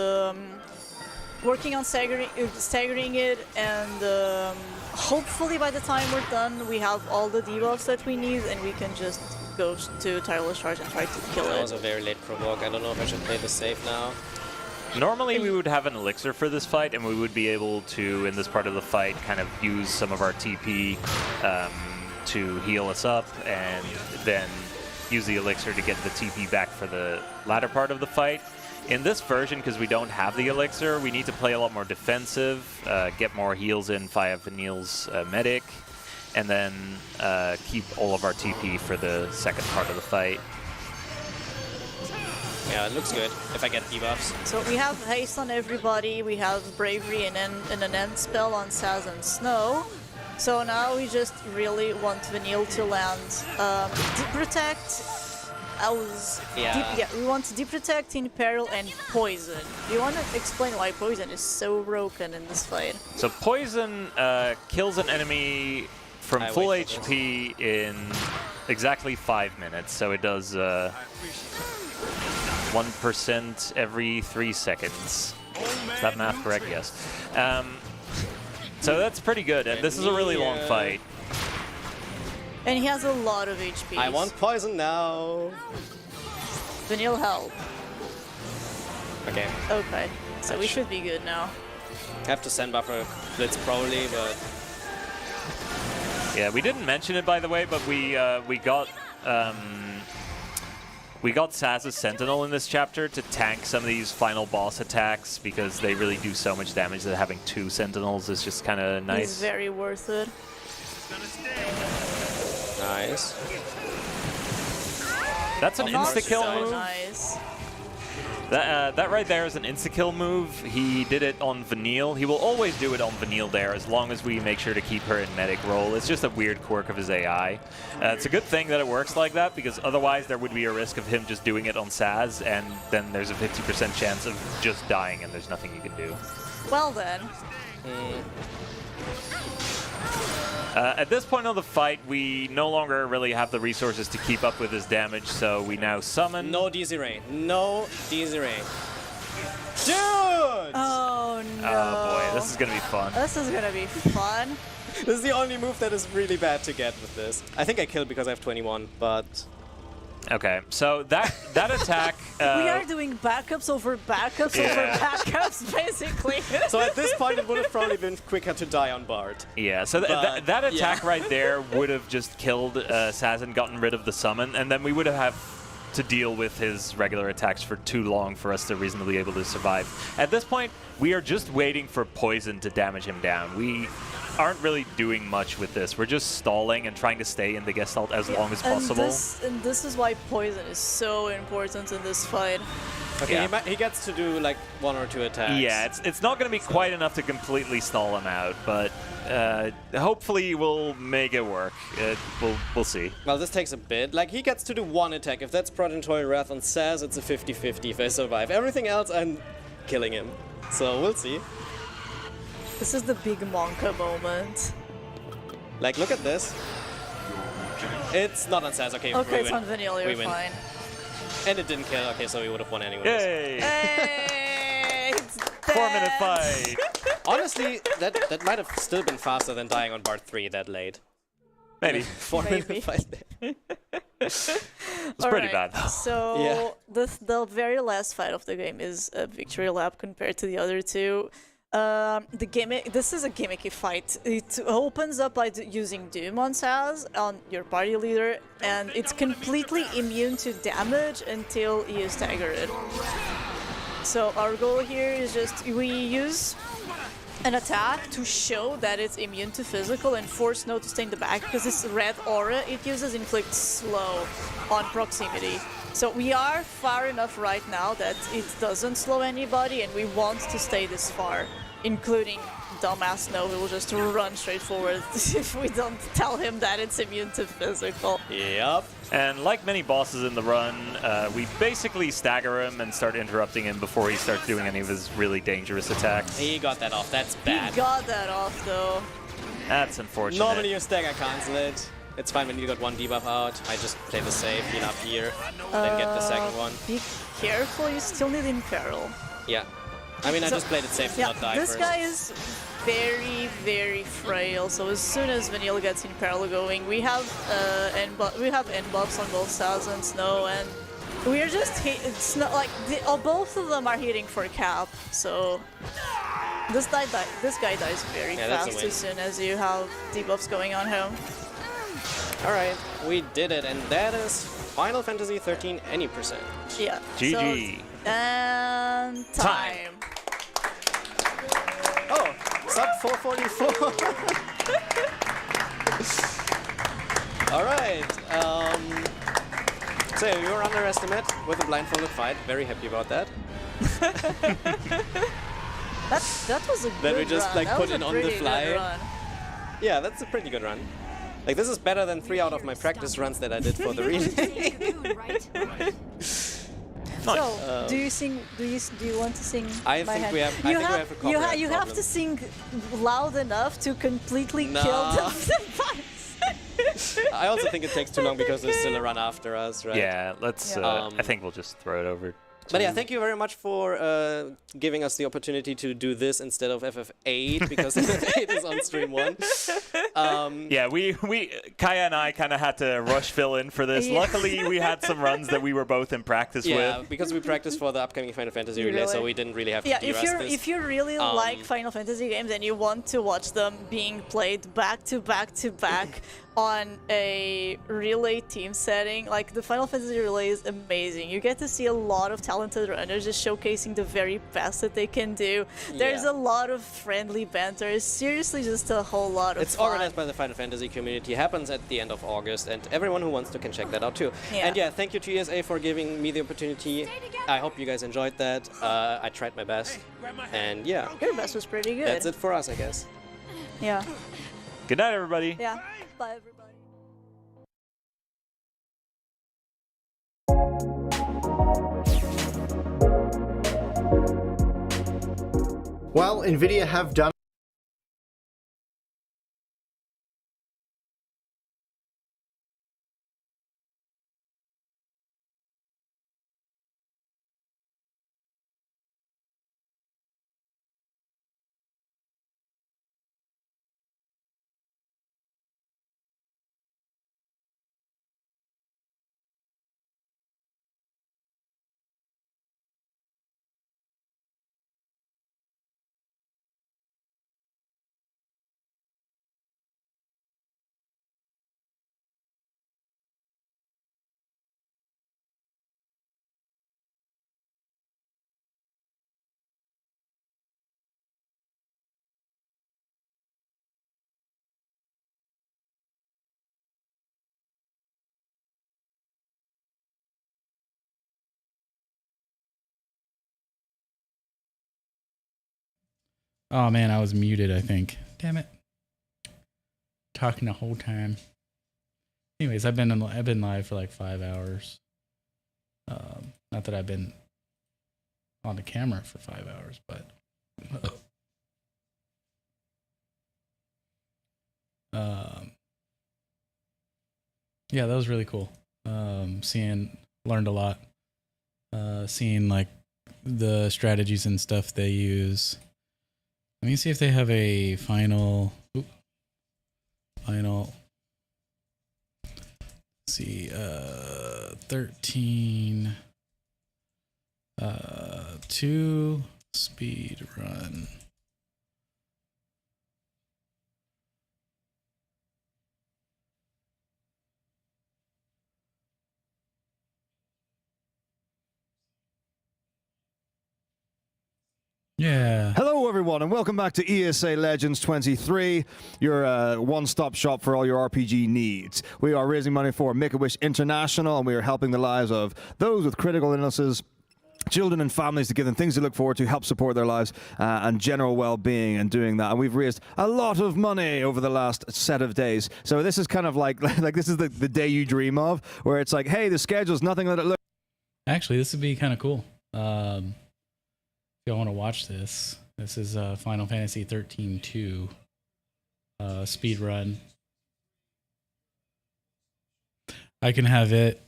working on staggering it, and hopefully by the time we're done we have all the debuffs that we need and we can just go to Tireless Charge and try to kill That it. was a very late provoke. I don't know if I should play this safe now. Normally we would have an elixir for this fight, and we would be able to, in this part of the fight, kind of use some of our TP to heal us up, and then use the elixir to get the TP back for the latter part of the fight. In this version, because we don't have the elixir, we need to play a lot more defensive, get more heals in via Vanille's medic, and then keep all of our TP for the second part of the fight. Yeah, it looks good if I get debuffs. So we have haste on everybody, we have bravery and an end spell on Saz and Snow. So now we just really want Vanille to land Deep Protect. We want Deep Protect, in Peril, and Poison. Do you want to explain why Poison is so broken in this fight? So Poison kills an enemy from full HP in exactly 5 minutes. So it does 1% every 3 seconds. Is that math correct? Yes. So that's pretty good, and this is a really long fight. And he has a lot of HP. I want poison now. Vanille help. Okay. Okay, so we should be good now. Have to send buffer blitz probably, but Yeah, we didn't mention it, by the way, but we got Saz's Sentinel in this chapter to tank some of these final boss attacks because they really do so much damage that having 2 Sentinels is just kind of nice. It's very worth it. nice. That's an insta-kill so move. Nice. That right there is an insta-kill move. He did it on Vanille. He will always do it on Vanille there as long as we make sure to keep her in medic role. It's just a weird quirk of his AI. It's a good thing that it works like that because otherwise there would be a risk of him just doing it on Saz, and then there's a 50% chance of just dying and there's nothing you can do. Well then. At this point of the fight, we no longer really have the resources to keep up with his damage, so we now summon... No DZ Ray. No DZ Ray. Dude! Oh no. Oh boy, this is gonna be fun. This is gonna be fun. This is the only move that is really bad to get with this. I think I killed because I have 21, but... Okay, so that attack... We are doing backups over backups over backups, basically. So at this point, it would have probably been quicker to die on Bard. Yeah, so that attack right there would have just killed Saz and gotten rid of the summon, and then we would have to deal with his regular attacks for too long for us to reasonably be able to survive. At this point, we are just waiting for Poison to damage him down. We aren't really doing much with this. We're just stalling and trying to stay in the Gestalt as long as possible. And this is why poison is so important in this fight. Okay, he gets to do like 1 or 2 attacks. Yeah, it's not going to be quite enough to completely stall him out, but hopefully we'll make it work. We'll see. Well, this takes a bit. Like, he gets to do 1 attack. If that's Protatory Wrath on Saz, it's a 50-50 if I survive. Everything else, I'm killing him. So, we'll see. This is the big Monka moment. Like, look at this. It's not on Saz. Okay, Okay, we it's win. on Vanilla, you're fine. And it didn't kill. Okay, so we would have won anyways. Yay! Hey, it's 4-minute fight. Honestly, that might have still been faster than dying on Bard 3 that late. Maybe. 4-minute fight. It's pretty bad, though. So the very last fight of the game is a victory lap compared to the other two. This is a gimmicky fight. It opens up by using Doom on Saz, on your party leader, and it's completely immune to damage until you stagger it. So our goal here is just we use an attack to show that it's immune to physical and force Snow to stay in the back because this red aura it uses inflicts slow on proximity. So we are far enough right now that it doesn't slow anybody and we want to stay this far, including dumbass Snow who will just run straight forward if we don't tell him that it's immune to physical. Yep. And like many bosses in the run, we basically stagger him and start interrupting him before he starts doing any of his really dangerous attacks. He got that off. That's bad. He got that off though. That's unfortunate. Normally you stagger cancel it. It's fine when you got 1 debuff out. I just play the safe, heal up here, then get the second one. Be careful, you still need Imperil. Yeah. I mean, I just played it safe to not die this first. guy is very, very frail. So as soon as Vanilla gets Imperil going, we have end buffs on both Saz and Snow, and we're just it's not like both of them are hitting for cap. So this guy dies very fast as soon as you have debuffs going on him. Alright, we did it, and that is Final Fantasy 13 any percent. Yeah. GG. So, and time. Oh, sub 444. Alright, so you were underestimate with a blindfolded fight. Very happy about that. That was a good That we just run. like That put was in a on the pretty fly. good run. Yeah, that's a pretty good run. Like, this is better than 3 out of my practice runs that I did for the relay. So, do you sing? Do you want to sing? I My think Hand? we have. I think we have a copyright you have problem. to sing loud enough to completely No. kill the boss. I also think it takes too long because there's still a run after us, right? Yeah, let's. I think we'll just throw it over. But yeah, thank you very much for giving us the opportunity to do this instead of FF8 because FF8 is on stream 1. Yeah, Kaya and I kind of had to rush fill in for this. Yeah. Luckily, we had some runs that we were both in practice Yeah, with. because we practiced for the upcoming Final Fantasy relay, so we didn't really have to de-rust this. If you really like Final Fantasy games and you want to watch them being played back to back to back on a relay team setting, like the Final Fantasy relay is amazing. You get to see a lot of talented runners just showcasing the very best that they can do. There's a lot of friendly banter. It's seriously just a whole lot of It's fun. organized by the Final Fantasy community, happens at the end of August, and everyone who wants to can check that out too. Yeah. And yeah, thank you to ESA for giving me the opportunity. I hope you guys enjoyed that. I tried my best. And yeah, Your best was pretty good. that's it for us, I guess. Yeah. Good night, everybody. Yeah. Bye, everybody. Well, NVIDIA have done Oh man, I was muted, I think. Damn it. Talking the whole time. Anyways, I've been live for like 5 hours. Not that I've been on the camera for 5 hours, but yeah, that was really cool. Learned a lot. Seeing like the strategies and stuff they use. Let me see if they have a final. Let's see, 13, 2 speed run. Yeah. Hello, everyone, and welcome back to ESA Legends 23, your one-stop shop for all your RPG needs. We are raising money for Make-A-Wish International, and we are helping the lives of those with critical illnesses, children and families, to give them things to look forward to, help support their lives and general well-being, and doing that. And we've raised a lot of money over the last set of days. So this is kind of like this is the day you dream of, where it's like, hey, the schedule's nothing that it looks. Actually, this would be kind of cool. If y'all want to watch this, this is Final Fantasy 13-2 speed run. I can have it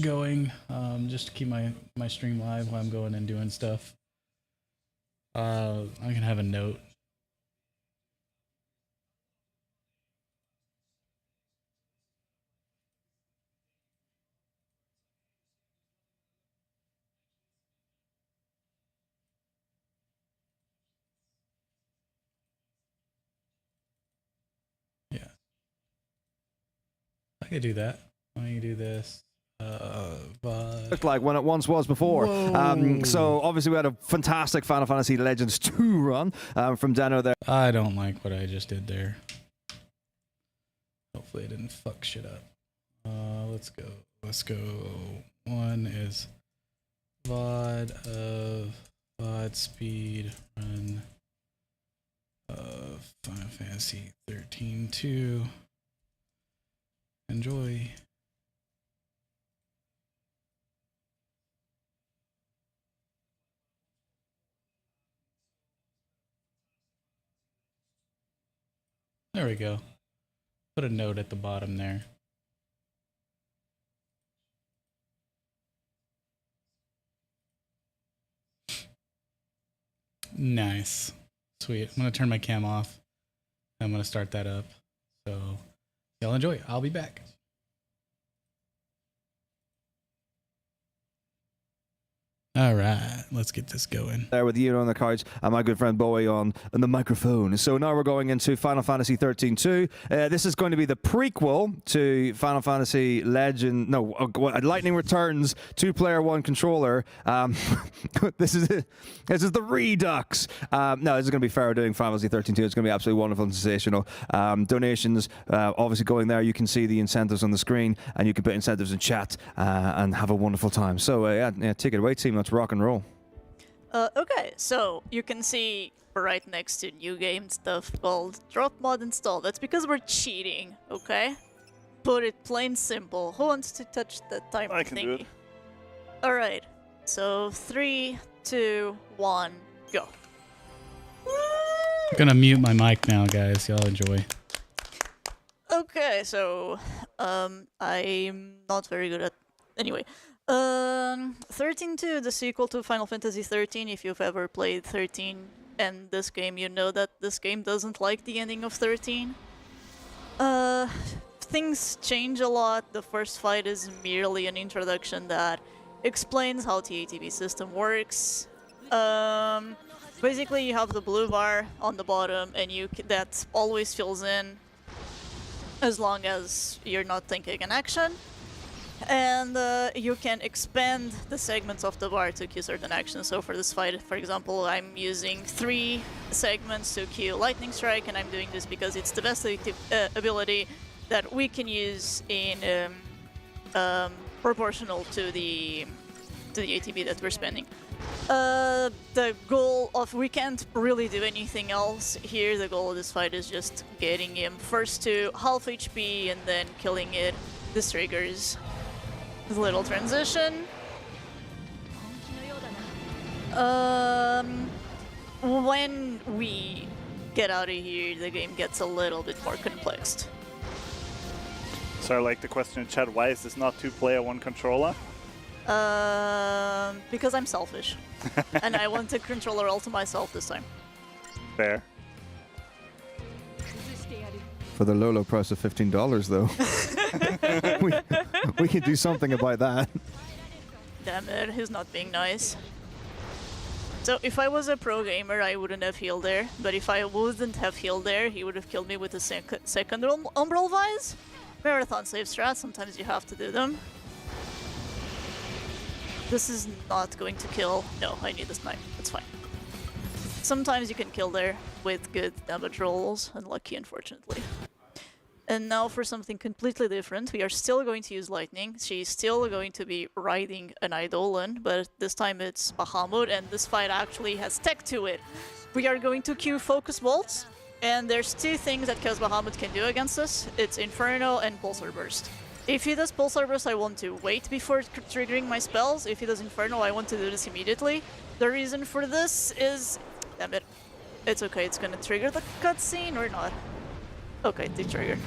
going just to keep my stream live while I'm going and doing stuff. I can have a note. I could do that. Why don't you do this? Looked like when it once was before. So obviously we had a fantastic Final Fantasy Legends 2 run from Deno there. I don't like what I just did there. Hopefully I didn't fuck shit up. Let's go. One is VOD speed run of Final Fantasy 13-2. Enjoy. There we go. Put a note at the bottom there. Nice. Sweet. I'm going to turn my cam off. I'm going to start that up. So y'all enjoy. I'll be back. All right, let's get this going. There with you on the cards and my good friend Bowie on the microphone. So now we're going into Final Fantasy 13-2. This is going to be the prequel to Final Fantasy Lightning Returns 2-player 1 controller. This is the Redux. No, this is going to be Pharaoh doing Final Fantasy 13-2. It's going to be absolutely wonderful and sensational. Donations, obviously going there. You can see the incentives on the screen, and you can put incentives in chat and have a wonderful time. So yeah, take it away, team. Let's rock and roll. Okay, so you can see right next to new game stuff called drop mod install. That's because we're cheating, okay? Put it plain simple. Who wants to touch the timer I can do it. Alright, so 3, 2, 1, go. I'm gonna mute my mic now, guys. Y'all enjoy. Okay, so I'm not very good at anyway. 13-2, the sequel to Final Fantasy 13. If you've ever played 13 and this game, you know that this game doesn't like the ending of 13. Things change a lot. The first fight is merely an introduction that explains how the ATB system works. Basically, you have the blue bar on the bottom, and that always fills in as long as you're not thinking an action. And you can expand the segments of the bar to cue certain actions. So for this fight, for example, I'm using 3 segments to cue Lightning Strike, and I'm doing this because it's the best ability that we can use in proportional to the to the ATB that we're spending. The goal of we can't really do anything else here. The goal of this fight is just getting him first to half HP and then killing it. This triggers the little transition. When we get out of here, the game gets a little bit more complex. So I like the question in chat, why is this not 2-player, 1 controller? Because I'm selfish. And I want a controller all to myself this time. Fair. For the low price of $15, though. we can do something about that. Damn it, he's not being nice. So if I was a pro gamer, I wouldn't have healed there. But if I wouldn't have healed there, he would have killed me with a second Umbral Vise. Marathon save strat, sometimes you have to do them. This is not going to kill. No, I need this knife. It's fine. Sometimes you can kill there with good damage rolls. Unlucky, unfortunately. And now for something completely different. We are still going to use lightning. She's still going to be riding an Eidolon, but this time it's Bahamut, and this fight actually has tech to it. We are going to queue Focus Bolts, and there's two things that Chaos Bahamut can do against us. It's Inferno and Pulsar Burst. If he does Pulsar Burst, I want to wait before triggering my spells. If he does Inferno, I want to do this immediately. The reason for this is... Damn it. It's okay, it's gonna trigger the cutscene or not. Okay, the trigger.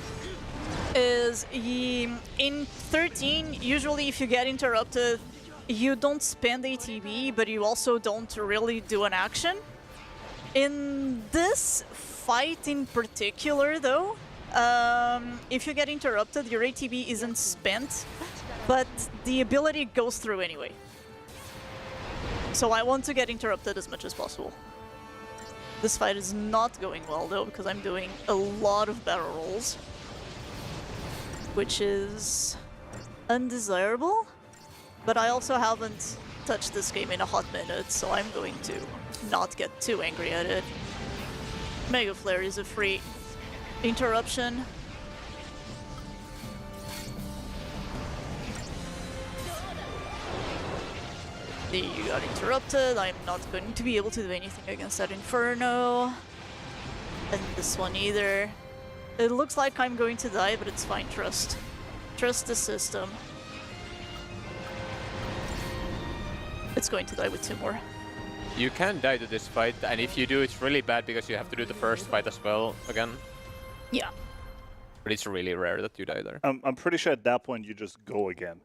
Is in 13, usually if you get interrupted, you don't spend ATB, but you also don't really do an action. In this fight in particular, though, if you get interrupted, your ATB isn't spent, but the ability goes through anyway. So I want to get interrupted as much as possible. This fight is not going well, though, because I'm doing a lot of barrel rolls, which is undesirable, but I also haven't touched this game in a hot minute, so I'm going to not get too angry at it. Mega Flare is a free interruption. You got interrupted. I'm not going to be able to do anything against that Inferno. And this one either. It looks like I'm going to die, but it's fine. Trust. Trust the system. It's going to die with 2 more. You can die to this fight, and if you do, it's really bad because you have to do the first fight as well again. Yeah. But it's really rare that you die there. I'm pretty sure at that point you just go again.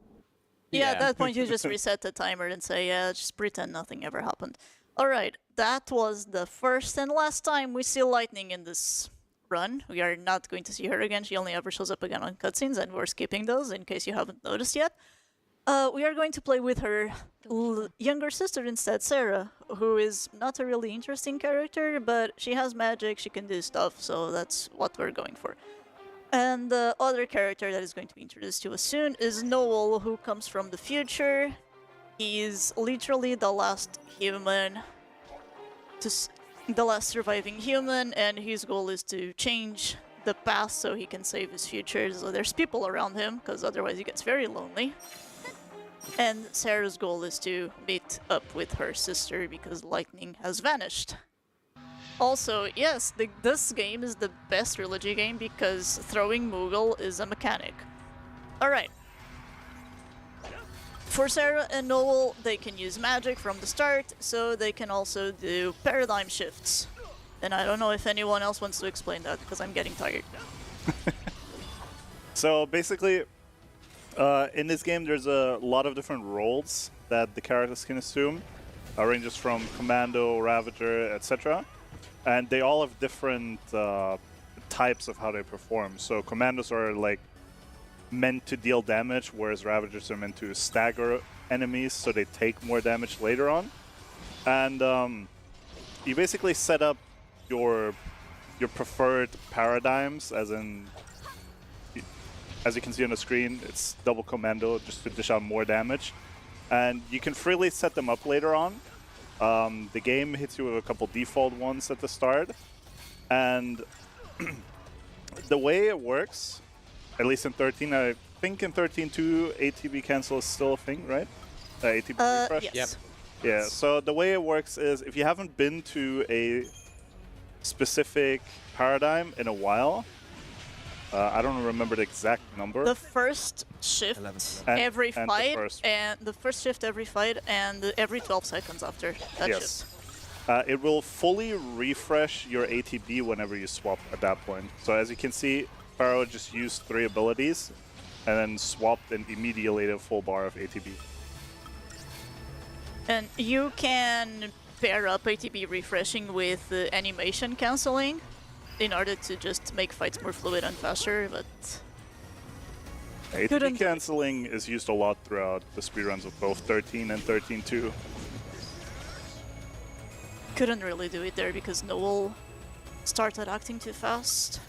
Yeah, at that point you just reset the timer and say, yeah, just pretend nothing ever happened. Alright, that was the first and last time we see Lightning in this run. We are not going to see her again. She only ever shows up again on cutscenes, and we're skipping those in case you haven't noticed yet. We are going to play with her younger sister instead, Sarah, who is not a really interesting character, but she has magic, she can do stuff, so that's what we're going for. And the other character that is going to be introduced to us soon is Noel, who comes from the future. He's literally the last human, the last surviving human, and his goal is to change the past so he can save his future. So there's people around him, because otherwise he gets very lonely. And Sarah's goal is to meet up with her sister because Lightning has vanished. Also, yes, this game is the best trilogy game because throwing Moogle is a mechanic. Alright. For Sarah and Noel, they can use magic from the start, so they can also do paradigm shifts. And I don't know if anyone else wants to explain that because I'm getting tired. So basically, in this game there's a lot of different roles that the characters can assume. Ranges from Commando, Ravager, etc. And they all have different types of how they perform. So Commandos are like meant to deal damage, whereas Ravagers are meant to stagger enemies so they take more damage later on. And you basically set up your preferred paradigms, as in, as you can see on the screen, it's double Commando just to dish out more damage. And you can freely set them up later on. The game hits you with a couple default ones at the start, and the way it works, at least in 13, I think in 13.2 ATB cancel is still a thing, right? ATB refresh? Yes. Yeah, so the way it works is if you haven't been to a specific paradigm in a while, I don't remember the exact number. The first shift every fight, and the first shift every fight, and every 12 seconds after that shift. It will fully refresh your ATB whenever you swap at that point. So as you can see, Pharaoh just used 3 abilities and then swapped and immediately a full bar of ATB. And you can pair up ATB refreshing with animation cancelling in order to just make fights more fluid and faster, but... ATB cancelling is used a lot throughout the speedruns of both 13 and 13-2. Couldn't really do it there because Noel started acting too fast.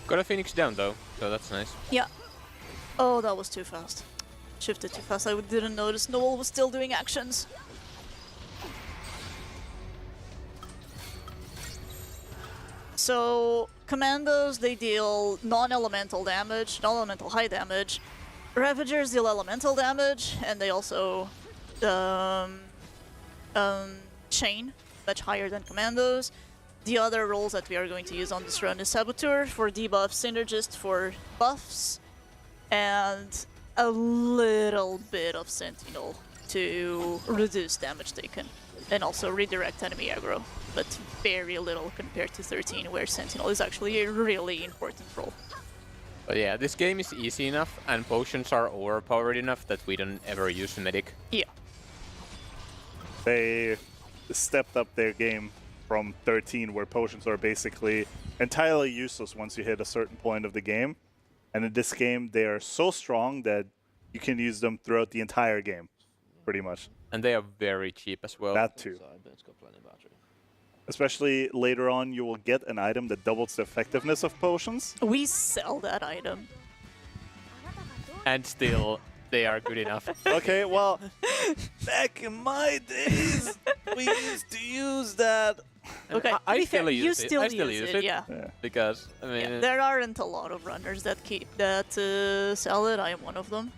Got a Phoenix down though, so that's nice. Yeah. Oh, that was too fast. Shifted too fast. I didn't notice Noel was still doing actions. So, commandos, they deal non-elemental damage, non-elemental high damage. Ravagers deal elemental damage, and they also chain, much higher than commandos. The other roles that we are going to use on this run is Saboteur for debuff, Synergist for buffs, and a little bit of Sentinel to reduce damage taken, and also redirect enemy aggro, but very little compared to 13, where Sentinel is actually a really important role. But yeah, this game is easy enough, and potions are overpowered enough that we don't ever use Medic. Yeah. They stepped up their game from 13, where potions are basically entirely useless once you hit a certain point of the game. And in this game, they are so strong that you can use them throughout the entire game, pretty much. And they are very cheap as well. That too. Especially later on, you will get an item that doubles the effectiveness of potions. We sell that item. And still, they are good enough. Okay, well, back in my days, we used to use that. Okay, I still you use it. still I still use use it, it. yeah. Because, I mean... Yeah, there aren't a lot of runners that sell it. I am one of them.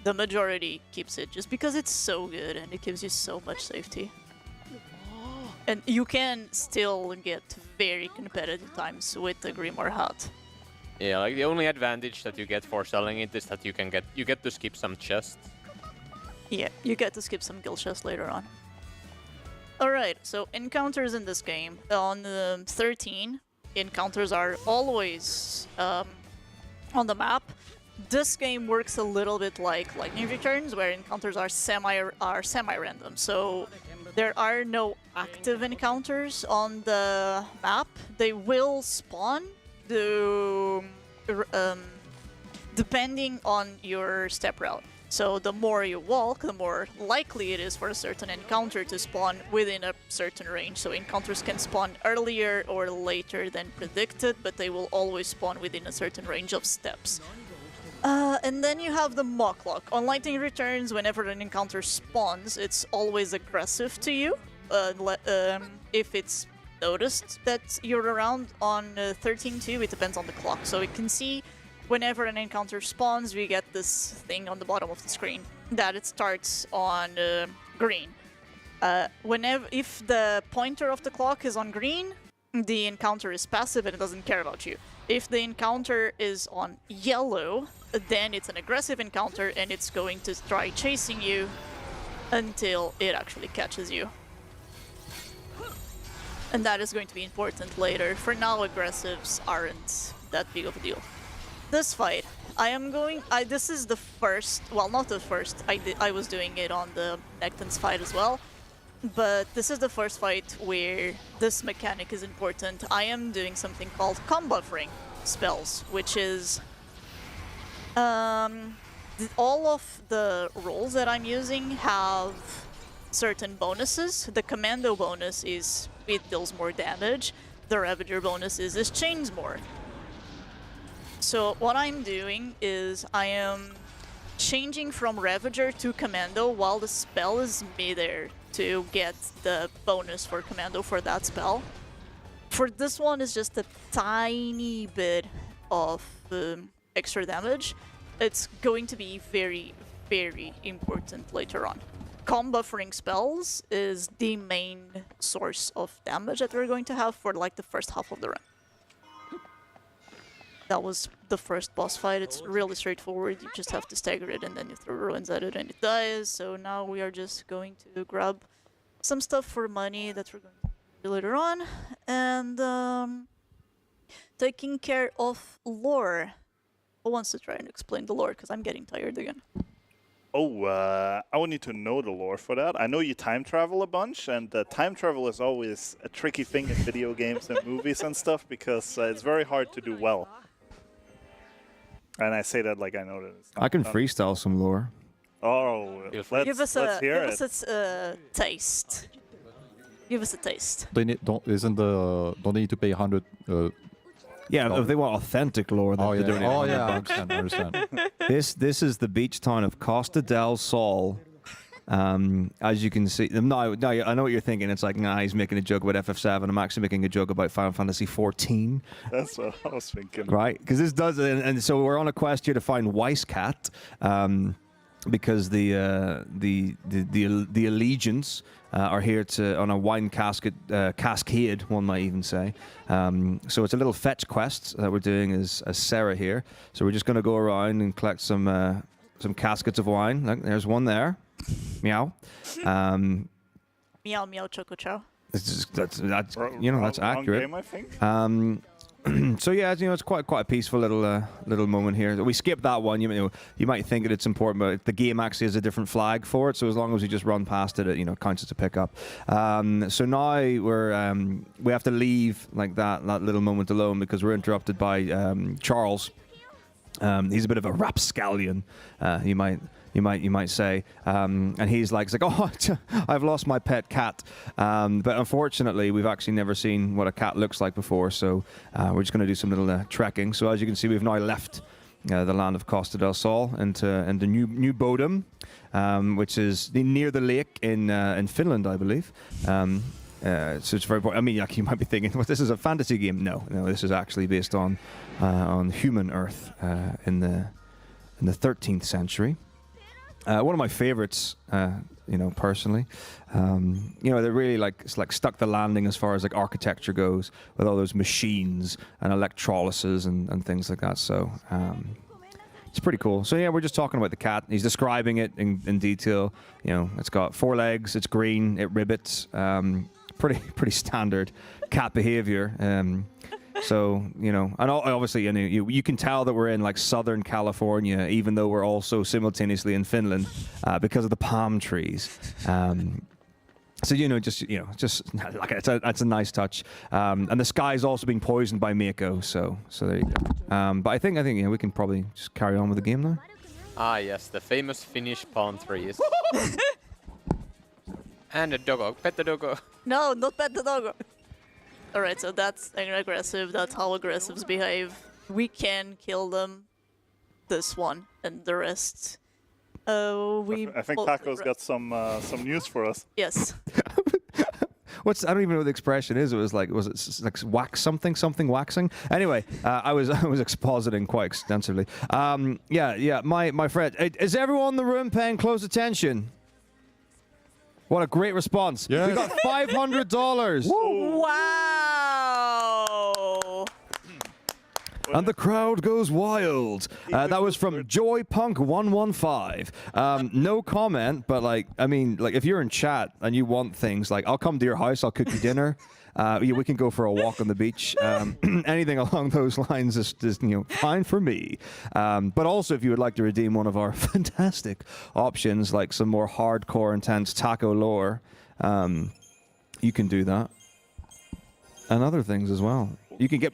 The majority keeps it just because it's so good and it gives you so much safety. And you can still get very competitive times with the Grimoire hat. Yeah, like the only advantage that you get for selling it is that you get to skip some chests. Yeah, you get to skip some guild chests later on. Alright, so encounters in this game. On 13, encounters are always on the map. This game works a little bit like Lightning Returns, where encounters are semi-random. So there are no active encounters on the map. They will spawn depending on your step route. So the more you walk, the more likely it is for a certain encounter to spawn within a certain range. So encounters can spawn earlier or later than predicted, but they will always spawn within a certain range of steps. And then you have the Mach Lock. On Lightning Returns, whenever an encounter spawns, it's always aggressive to you. If it's noticed that you're around. On 13.2, it depends on the clock. So we can see whenever an encounter spawns, we get this thing on the bottom of the screen that it starts on green. If the pointer of the clock is on green, the encounter is passive and it doesn't care about you. If the encounter is on yellow, then it's an aggressive encounter and it's going to try chasing you until it actually catches you. And that is going to be important later. For now, aggressives aren't that big of a deal. This fight, this is the first, well, not the first, I was doing it on the Nectans fight as well. But this is the first fight where this mechanic is important. I am doing something called combo buffering spells, which is all of the rolls that I'm using have certain bonuses. The commando bonus is it deals more damage. The Ravager bonus is it chains more. So what I'm doing is I am changing from Ravager to Commando while the spell is midair to get the bonus for Commando for that spell. For this one, it's just a tiny bit of extra damage. it's going to be very, very important later on. Comb buffering spells is the main source of damage that we're going to have for like the first half of the run. That was the first boss fight. It's really straightforward. You just have to stagger it and then you throw ruins at it and it dies. So now we are just going to grab some stuff for money that we're going to do later on. And taking care of lore. Who wants to try and explain the lore? Because I'm getting tired again. Oh, I would need to know the lore for that. I know you time travel a bunch, and time travel is always a tricky thing in video games and movies and stuff because it's very hard to do well. And I say that like I know that it's not I can done. freestyle some lore. Oh, Give us let's hear it. a taste. Give us a taste. They need, don't they need to pay 100? Yeah, if they want authentic lore, then they're doing it. Oh yeah, I understand. This is the beach town of Costa del Sol. As you can see, no, I know what you're thinking. It's like, nah, he's making a joke about FF7. I'm actually making a joke about Final Fantasy 14. That's what I was thinking. Right, because this does, and so we're on a quest here to find Weisscat, because the Allegiance are here to on a wine cascade, one might even say. So it's a little fetch quest that we're doing as Sarah here. So we're just going to go around and collect some caskets of wine. Look, there's one there. Meow. Meow meow choco chow. That's you know, that's Wrong accurate. game, I think. So yeah, you know, it's quite a peaceful little moment here. We skipped that one. You might think that it's important, but the game actually has a different flag for it. So as long as you just run past it, it counts as a pickup. So now we have to leave like that little moment alone because we're interrupted by Charles. He's a bit of a rapscallion, you might say, and he's like, oh, I've lost my pet cat, but unfortunately we've actually never seen what a cat looks like before, so we're just going to do some little trekking. So as you can see, we've now left the land of Costa del Sol into New Bodom, which is near the lake in Finland, I believe. So it's very important. I mean, like, you might be thinking, well, this is a fantasy game. No, this is actually based on human Earth in the 13th century. One of my favorites, personally. They're really it's stuck the landing as far as like architecture goes, with all those machines and electrolysis and things like that. So it's pretty cool. So yeah, we're just talking about the cat. He's describing it in detail. It's got 4 legs. It's green. It ribbits. Pretty standard cat behavior. So, and obviously, you can tell that we're in like Southern California, even though we're also simultaneously in Finland because of the palm trees. So, just like it's a nice touch. And the sky's also being poisoned by Mako. So there you go. But I think we can probably just carry on with the game now. Ah, yes, the famous Finnish palm trees. And a doggo. Pet the doggo. No, not pet the doggo. Alright, so that's aggressive. That's how aggressives behave. We can kill them. This one and the rest. I think Paco's got some news for us. Yes. I don't even know what the expression is. Was it like wax something waxing? Anyway, I was expositing quite extensively. My friend, is everyone in the room paying close attention? What a great response. Yes. We got $500. Wow! And the crowd goes wild. That was from JoyPunk115. No comment, but if you're in chat and you want things like, I'll come to your house, I'll cook you dinner. We can go for a walk on the beach. Anything along those lines is fine for me. But also, if you would like to redeem one of our fantastic options, like some more hardcore, intense taco lore, you can do that. And other things as well.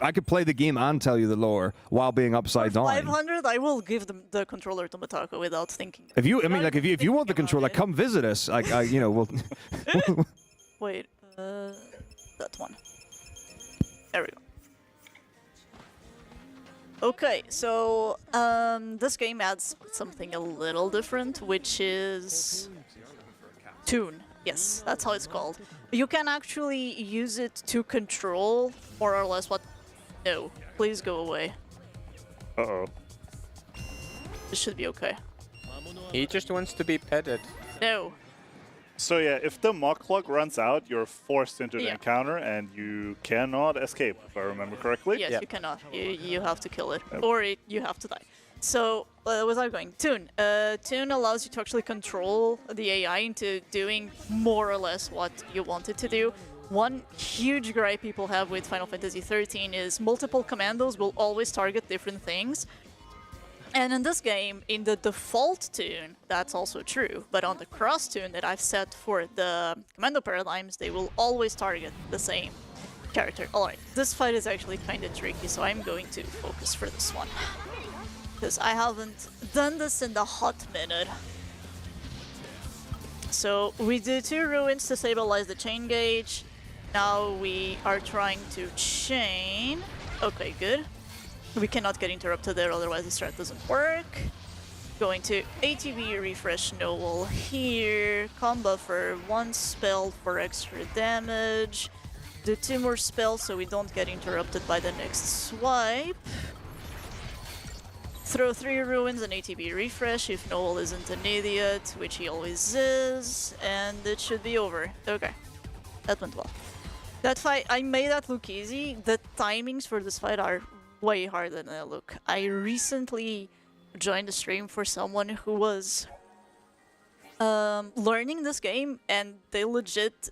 I could play the game and tell you the lore while being upside down. 500, I will give the controller to Matako without thinking. If you want the controller, come visit us. We'll. Wait. That one. There we go. Okay, so this game adds something a little different, which is Tune. Yes, that's how it's called. You can actually use it to control more or less what... No, please go away. Uh-oh. This should be okay. He just wants to be petted. No. So yeah, if the Mach Clock runs out, you're forced into the Yeah. encounter and you cannot escape, if I remember correctly. Yes, you cannot. You have to kill it, or you have to die. So, without going, Toon. Toon allows you to actually control the AI into doing more or less what you want it to do. One huge gripe people have with Final Fantasy XIII is multiple commandos will always target different things. And in this game, in the default Toon, that's also true. But on the cross Toon that I've set for the commando paradigms, they will always target the same character. Alright, this fight is actually kind of tricky, so I'm going to focus for this one. Because I haven't done this in a hot minute. So we do 2 ruins to stabilize the chain gauge. Now we are trying to chain. Okay, good. We cannot get interrupted there, otherwise the strat doesn't work. Going to ATB refresh Noel here. Combo for 1 spell for extra damage. Do 2 more spells so we don't get interrupted by the next swipe. Throw 3 ruins and ATB refresh if Noel isn't an idiot, which he always is, and it should be over. Okay, that went well. That fight, I made that look easy. The timings for this fight are way harder than they look. I recently joined a stream for someone who was learning this game, and they legit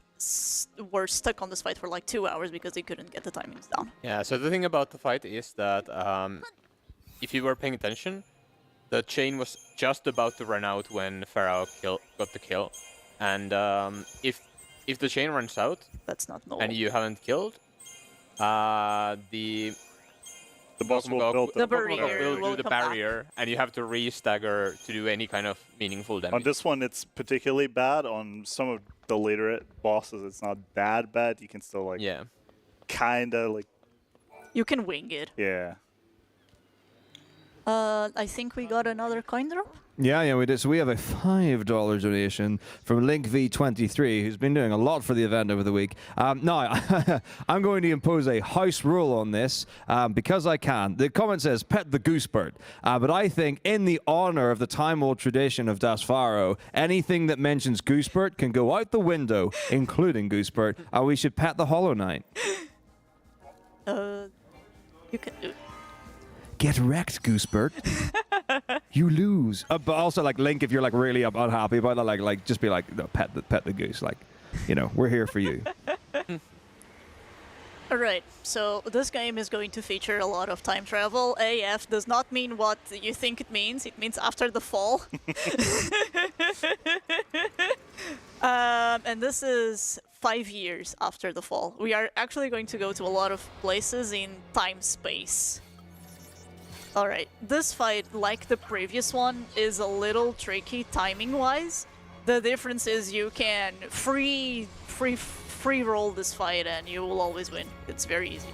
were stuck on this fight for like 2 hours because they couldn't get the timings down. Yeah, so the thing about the fight is that if you were paying attention, the chain was just about to run out when Pharaoh got the kill. And if the chain runs out, that's not normal. And you haven't killed, the boss will build the barrier will do the barrier, and you have to re-stagger to do any kind of meaningful damage. On this one, it's particularly bad. On some of the later bosses, it's not that bad. You can still like, kinda like. You can wing it. Yeah. I think we got another coin drop. Yeah, we did. So we have a $5 donation from Link V23, who's been doing a lot for the event over the week. Now, I'm going to impose a house rule on this because I can. The comment says, pet the goosebird. But I think in the honor of the time-old tradition of Das Pharaoh, anything that mentions goosebird can go out the window, including goosebird, and we should pet the Hollow Knight. You can do. Get wrecked, Goosebird. You lose. But also, like Link, if you're like really unhappy about that, like just be like, no, pet the goose. Like, we're here for you. Alright, so this game is going to feature a lot of time travel. AF does not mean what you think it means. It means after the fall. And this is 5 years after the fall. We are actually going to go to a lot of places in time-space. Alright, this fight, like the previous one, is a little tricky timing-wise. The difference is you can free roll this fight and you will always win. It's very easy.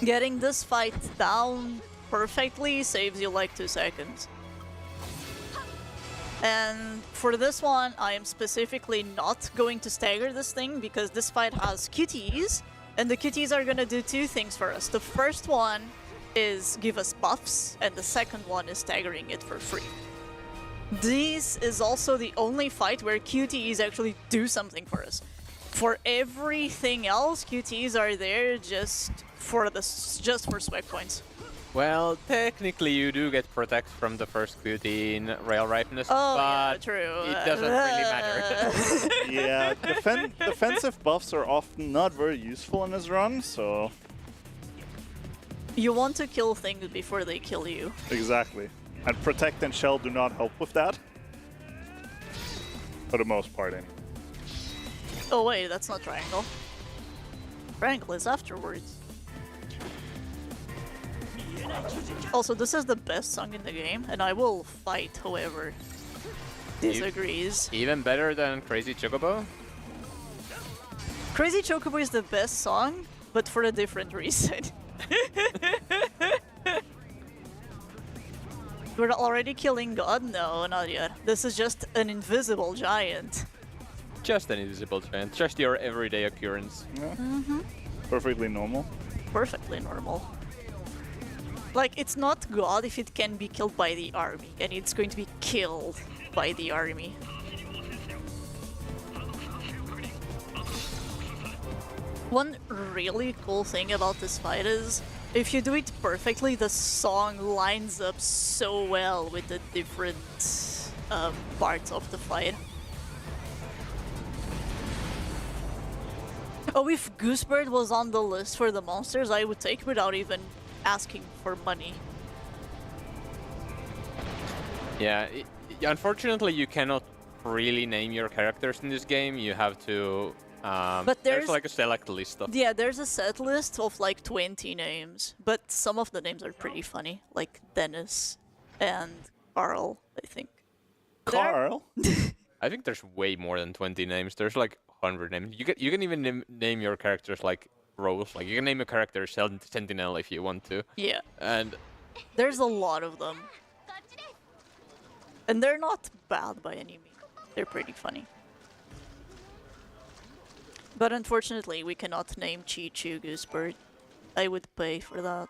Getting this fight down perfectly saves you like 2 seconds. And for this one, I am specifically not going to stagger this thing because this fight has QTEs. And the QTEs are gonna do 2 things for us. The first one is give us buffs, and the second one is staggering it for free. This is also the only fight where QTEs actually do something for us. For everything else, QTEs are there just for swag points. Well, technically you do get protect from the first QT in Rail Ripeness, Oh, but yeah, true. it doesn't really matter. Yeah, defensive buffs are often not very useful in this run, so... You want to kill things before they kill you. Exactly. And Protect and Shell do not help with that. For the most part, anyway. Oh wait, that's not Triangle. Triangle is afterwards. Also, this is the best song in the game, and I will fight whoever disagrees. Even better than Crazy Chocobo? Crazy Chocobo is the best song, but for a different reason. We're already killing God? No, not yet. This is just an invisible giant. Just an invisible giant, just your everyday occurrence. Yeah. Perfectly normal. Perfectly normal. Like, it's not God if it can be killed by the army, and it's going to be killed by the army. One really cool thing about this fight is, if you do it perfectly, the song lines up so well with the different parts of the fight. Oh, if Goosebird was on the list for the monsters, I would take without even asking for money. Yeah, unfortunately you cannot really name your characters in this game. You have to... But there's like a select list of... Yeah, there's a set list of like 20 names, but some of the names are pretty funny, like Dennis and Carl, I think. Carl? I think there's way more than 20 names. There's like 100 names. You can even name your characters like roles. Like you can name a character Sentinel if you want to. Yeah. And there's a lot of them. And they're not bad by any means. They're pretty funny. But unfortunately, we cannot name Chi-Chu Goosebird. I would pay for that.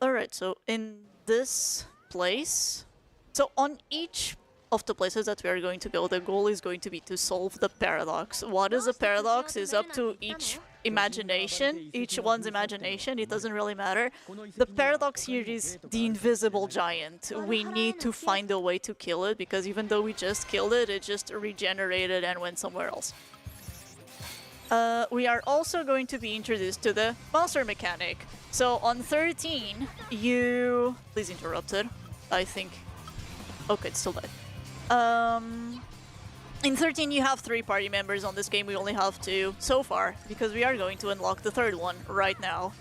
Alright, so in this place... So on each of the places that we are going to go, the goal is going to be to solve the paradox. What is a paradox is up to each imagination, each one's imagination, it doesn't really matter. The paradox here is the invisible giant. We need to find a way to kill it, because even though we just killed it, it just regenerated and went somewhere else. We are also going to be introduced to the monster mechanic. So on 13, you... Please interrupt it. I think... Okay, it's still died. In 13 you have 3 party members. On this game we only have 2 so far, because we are going to unlock the 3rd one right now,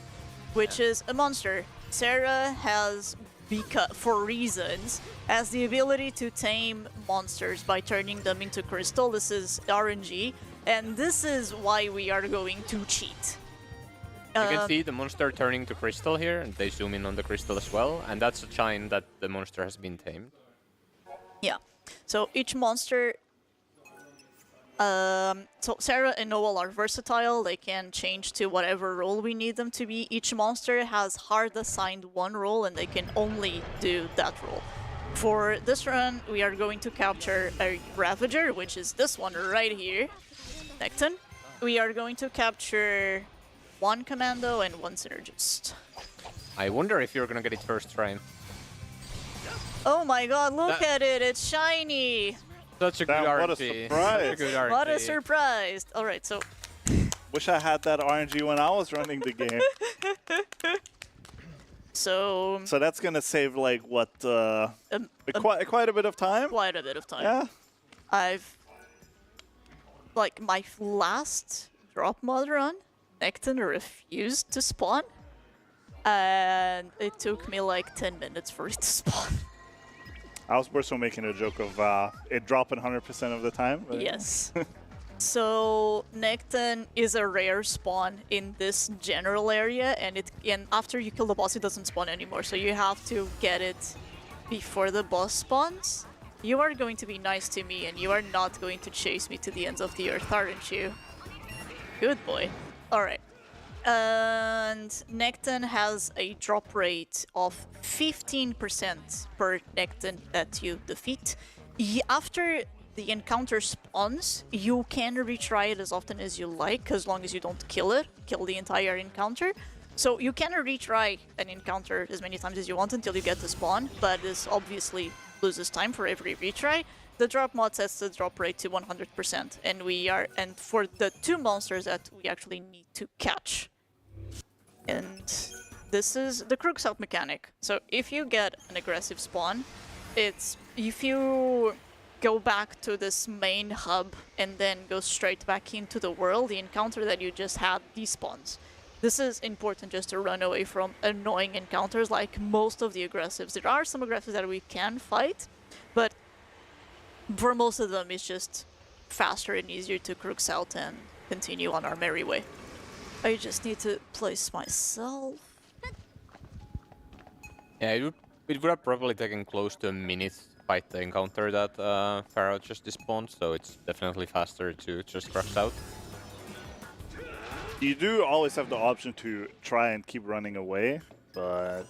which is a monster. Sarah has, for reasons, has the ability to tame monsters by turning them into crystal. This is RNG, and this is why we are going to cheat. you can see the monster turning to crystal here, and they zoom in on the crystal as well, and that's a sign that the monster has been tamed. Yeah, so each monster... so Sarah and Noel are versatile. They can change to whatever role we need them to be. Each monster has hard assigned one role, and they can only do that role. For this run, we are going to capture a Ravager, which is this one right here, Necton. We are going to capture 1 Commando and 1 Synergist. I wonder if you're gonna get it first try. Oh my god, look at it, it's shiny! Such a good Damn, RNG. what a surprise. Such a good RNG. What a surprise! Alright, so... Wish I had that RNG when I was running the game. So that's gonna save like what? Quite a bit of time. Quite a bit of time. Yeah. I've like my last drop mod run, Necton refused to spawn, and it took me like 10 minutes for it to spawn. I was more so making a joke of it dropping 100% of the time. But Yes. So Necton is a rare spawn in this general area, and after you kill the boss, it doesn't spawn anymore. So you have to get it before the boss spawns. You are going to be nice to me, and you are not going to chase me to the ends of the earth, aren't you? Good boy. All right. And Necton has a drop rate of 15% per Necton that you defeat. After the encounter spawns, you can retry it as often as you like, as long as you don't kill the entire encounter. So you can retry an encounter as many times as you want until you get to spawn, but this obviously loses time for every retry. The drop mod sets the drop rate to 100%, and for the 2 monsters that we actually need to catch. And this is the Crooks Out mechanic. So if you get an aggressive spawn, if you go back to this main hub and then go straight back into the world, the encounter that you just had despawns. This is important just to run away from annoying encounters like most of the aggressives. There are some aggressives that we can fight, but for most of them it's just faster and easier to Crooks Out and continue on our merry way. I just need to place myself. Yeah, it would have probably taken close to a minute to fight the encounter that Pharaoh just despawned, so it's definitely faster to just Crooks Out. You do always have the option to try and keep running away, but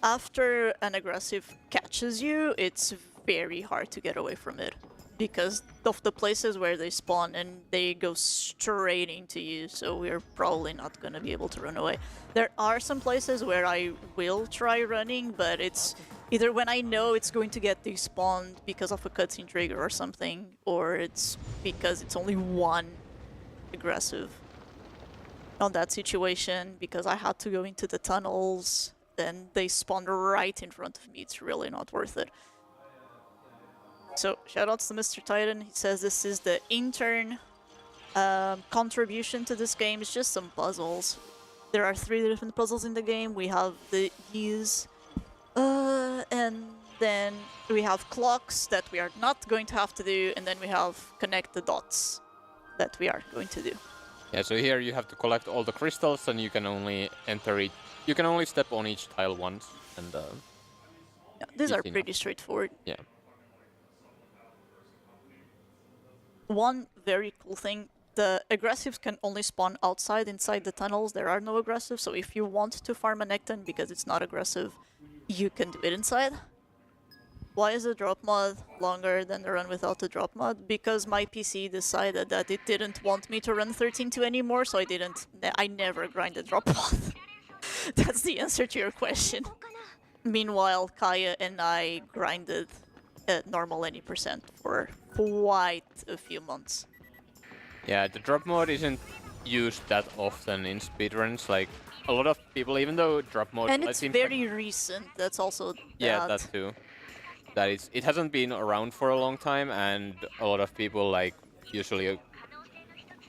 After an aggressive catches you, it's very hard to get away from it because of the places where they spawn and they go straight into you, so we're probably not going to be able to run away. There are some places where I will try running, but it's either when I know it's going to get despawned because of a cutscene trigger or something, or it's because it's only one aggressive. On that situation, because I had to go into the tunnels, then they spawned right in front of me. It's really not worth it. So, shoutouts to Mr. Titan. He says this is the intern contribution to this game. It's just some puzzles. There are 3 different puzzles in the game. We have these, and then we have clocks that we are not going to have to do, and then we have connect the dots that we are going to do. Yeah, so here you have to collect all the crystals, and you can only enter it. You can only step on each tile once, and yeah, these are pretty straightforward. Yeah. One very cool thing, the aggressives can only spawn outside. Inside the tunnels there are no aggressives, so if you want to farm a Necton because it's not aggressive, you can do it inside. Why is the drop mod longer than the run without the drop mod? Because my PC decided that it didn't want me to run 13.2 anymore, so I never grinded drop mod. That's the answer to your question. Meanwhile, Kaya and I grinded at normal any % for quite a few months. Yeah, the drop mode isn't used that often in speedruns. Like, a lot of people, even though drop mode... And it's very recent, that's also Yeah, that too. It hasn't been around for a long time, and a lot of people like usually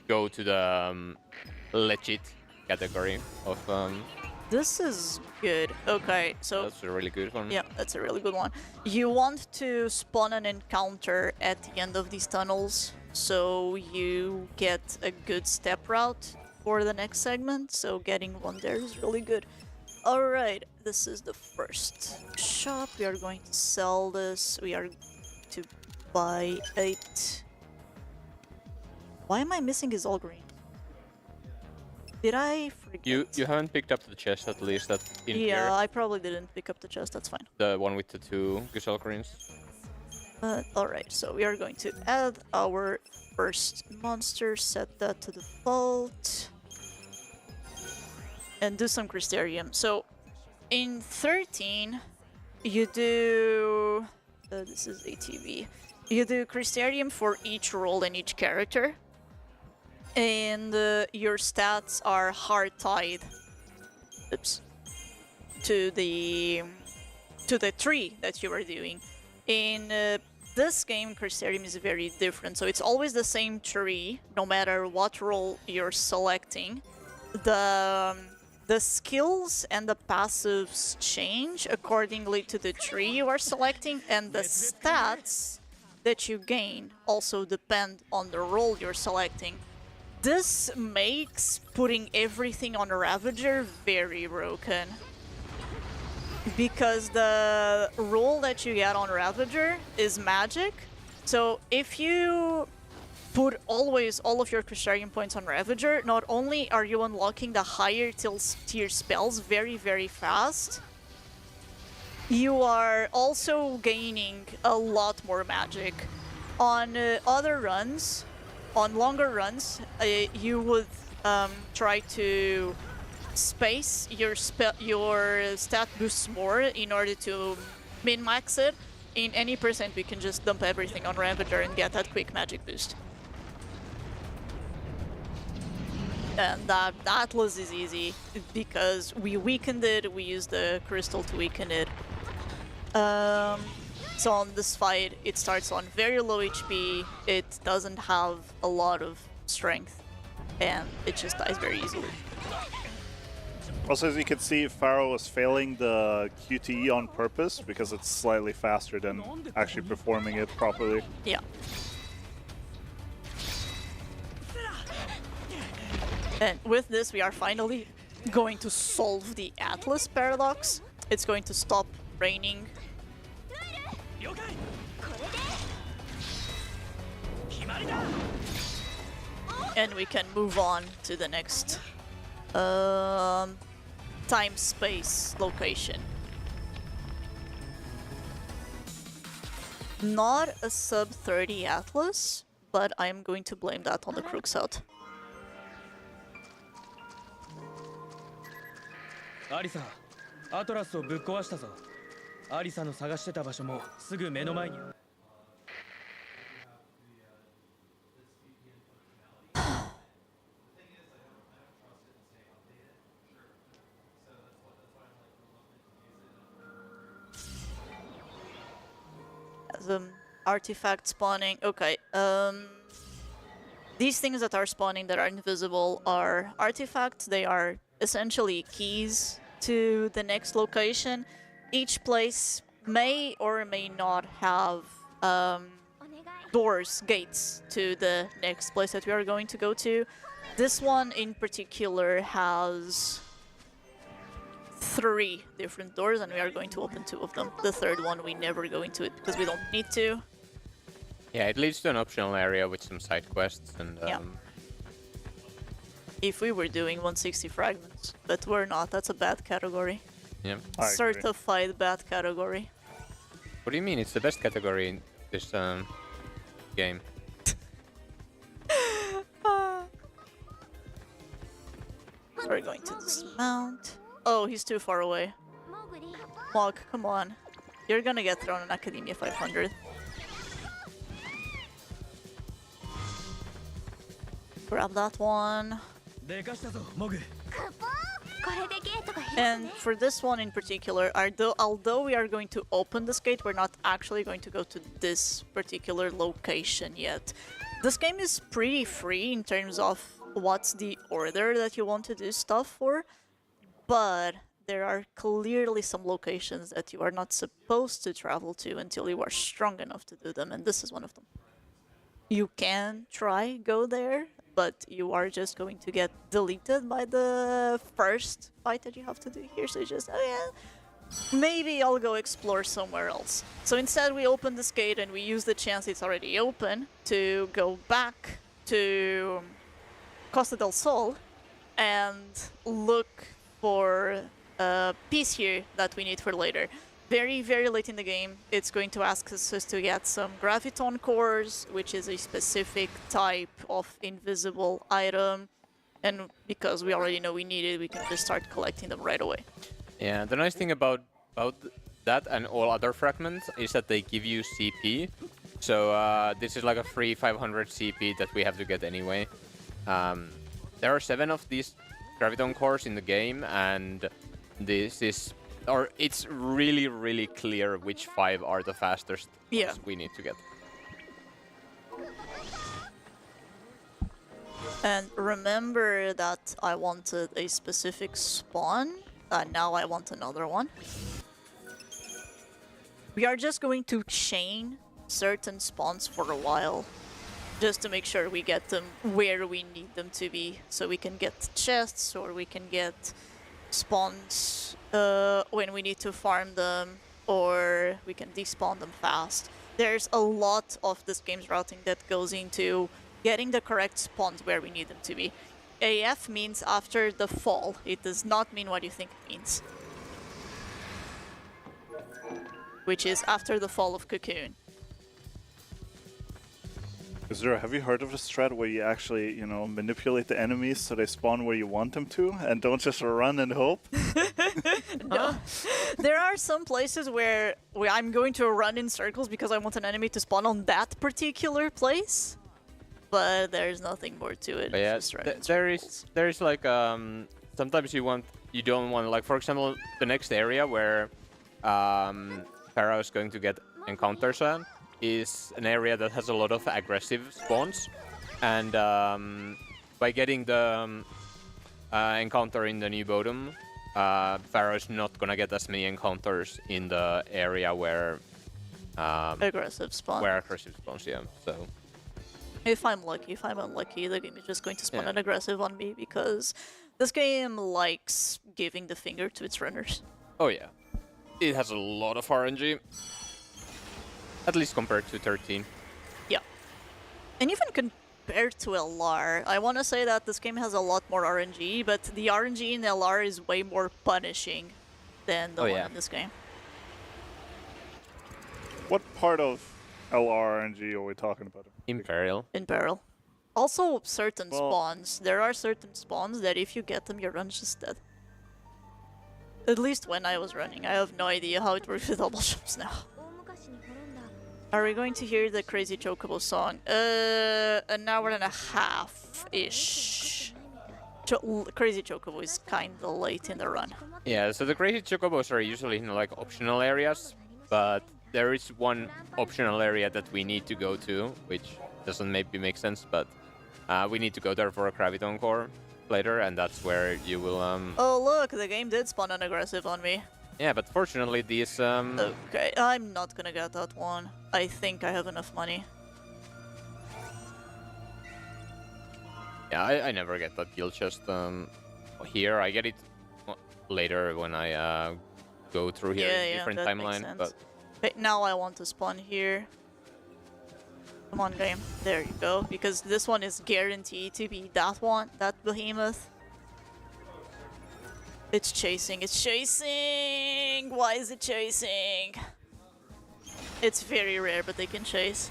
go to the legit category of... This is good. Okay, so... That's a really good one. Yeah, that's a really good one. You want to spawn an encounter at the end of these tunnels, so you get a good step route for the next segment, so getting one there is really good. Alright, this is the first shop. We are going to sell this. We are to buy 8. Why am I missing his all green? Did I forget? You haven't picked up the chest, at least, that in here. Yeah, I probably didn't pick up the chest, that's fine. The one with the 2 Gusel greens. Alright, so we are going to add our first monster, set that to default, and do some Crystarium. So, in 13, you do... this is ATV. You do Crystarium for each role and each character. And your stats are hard-tied to the tree that you are doing. In this game, Crystarium is very different, so it's always the same tree, no matter what role you're selecting. The skills and the passives change accordingly to the tree you are selecting, and the stats that you gain also depend on the role you're selecting. This makes putting everything on a Ravager very broken, because the role that you get on Ravager is magic. So if you put always all of your Crystarium points on Ravager, not only are you unlocking the higher tier spells very, very fast, you are also gaining a lot more magic. On other runs, on longer runs, you would try to space your stat boosts more in order to min-max it. In any %, we can just dump everything on Ravager and get that quick magic boost. And that Atlas is easy because we weakened it, we used the crystal to weaken it. So on this fight, it starts on very low HP, it doesn't have a lot of strength, and it just dies very easily. Also, as you can see, Pharaoh was failing the QTE on purpose because it's slightly faster than actually performing it properly. Yeah. And with this, we are finally going to solve the Atlas paradox. It's going to stop raining. And we can move on to the next time-space location. Not a sub-30 Atlas, but I'm going to blame that on the crooks out. アリサ、アトラスをぶっ壊したぞ。アリサの探してた場所もすぐ目の前に。Artifact spawning. Okay. These things that are spawning that are invisible are artifacts. They are essentially keys to the next location. Each place may or may not have doors, gates to the next place that we are going to go to. This one in particular has 3 different doors, and we are going to open 2 of them. The third one we never go into it because we don't need to. Yeah, it leads to an optional area with some side quests and. If we were doing 160 fragments, but we're not. That's a bad category. Yeah. Certified bad category. What do you mean? It's the best category in this game. We're going to dismount. Oh, he's too far away. Mog, come on. You're gonna get thrown in Academia 500. Grab that one. And for this one in particular, although we are going to open this gate, we're not actually going to go to this particular location yet. This game is pretty free in terms of what's the order that you want to do stuff for, but there are clearly some locations that you are not supposed to travel to until you are strong enough to do them, and this is one of them. You can try go there, but you are just going to get deleted by the first fight that you have to do here, so you just, oh yeah, maybe I'll go explore somewhere else. So instead we open this gate and we use the chance it's already open to go back to Costa del Sol and look for a piece here that we need for later. Very, very late in the game, it's going to ask us to get some Graviton cores, which is a specific type of invisible item. And because we already know we need it, we can just start collecting them right away. Yeah, the nice thing about that and all other fragments is that they give you CP. So this is like a free 500 CP that we have to get anyway. There are 7 of these Graviton cores in the game, and this is... Or it's really, really clear which 5 are the fastest we need to get. And remember that I wanted a specific spawn, and now I want another one. We are just going to chain certain spawns for a while, just to make sure we get them where we need them to be, so we can get chests or we can get spawns when we need to farm them, or we can despawn them fast. There's a lot of this game's routing that goes into getting the correct spawns where we need them to be. AF means after the fall. It does not mean what you think it means. Which is after the fall of Cocoon. Zero, have you heard of the strat where you actually, you know, manipulate the enemies so they spawn where you want them to and don't just run and hope? No. There are some places where I'm going to run in circles because I want an enemy to spawn on that particular place, but there's nothing more to it. But yeah, there is like sometimes you don't want, like, for example, the next area where Pharaoh is going to get encounters on is an area that has a lot of aggressive spawns, and by getting the encounter in the new Bodum, Pharaoh is not gonna get as many encounters in the area where aggressive spawns. Where aggressive spawns, yeah. So if I'm lucky, if I'm unlucky, the game is just going to spawn an aggressive on me because this game likes giving the finger to its runners. Oh yeah, it has a lot of RNG. At least compared to 13. Yeah. And even compared to LR, I want to say that this game has a lot more RNG, but the RNG in LR is way more punishing than the one in this game. What part of LRNG are we talking about? Imperial. Imperial. Also, certain spawns. There are certain spawns that if you get them, your run's just dead. At least when I was running. I have no idea how it works with double jumps now. Are we going to hear the Crazy Chocobo song? An hour and a half-ish. Crazy Chocobo is kinda late in the run. Yeah, so the Crazy Chocobos are usually in like optional areas, but there is one optional area that we need to go to, which doesn't maybe make sense, but we need to go there for a Graviton core later, and that's where you will... Oh look, the game did spawn an aggressive on me. Yeah, but fortunately these... Okay, I'm not gonna get that one. I think I have enough money. Yeah, I never get that guild chest here. I get it later when I go through here in different timeline. But okay, now I want to spawn here. Come on, game. There you go. Because this one is guaranteed to be that one, that behemoth. It's chasing. It's chasing! Why is it chasing? It's very rare, but they can chase.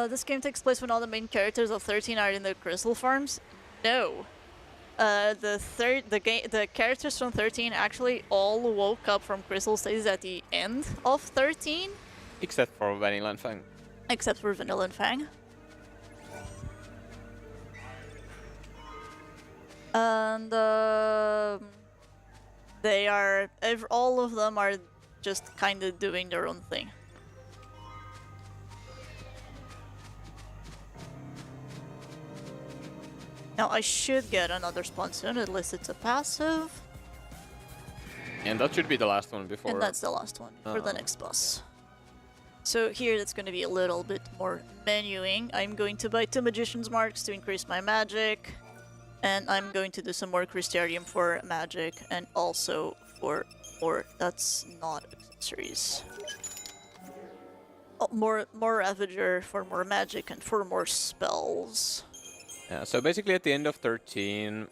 This game takes place when all the main characters of 13 are in the crystal farms? No. The characters from 13 actually all woke up from crystal stages at the end of 13. Except for Vanilla and Fang. Except for Vanilla and Fang. And they are all of them are just kind of doing their own thing. Now I should get another spawn soon, unless it's a passive. And that should be the last one before... And that's the last one for the next boss. So here it's going to be a little bit more menuing. I'm going to buy 2 Magician's Marks to increase my magic. And I'm going to do some more Crystarium for magic and also for more... That's not accessories. Oh, more Ravager for more magic and for more spells. Yeah, so basically at the end of 13,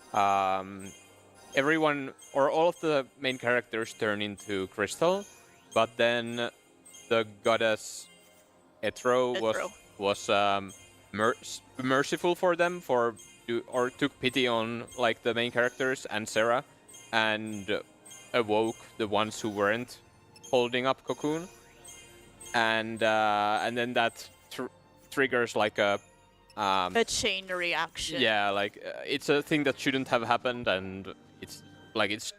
everyone, or all of the main characters turn into crystal, but then the goddess Etro was merciful for them, or took pity on like the main characters and Sarah, and awoke the ones who weren't holding up Cocoon, and then that triggers like a chain reaction. Yeah, like it's a thing that shouldn't have happened, and it's like it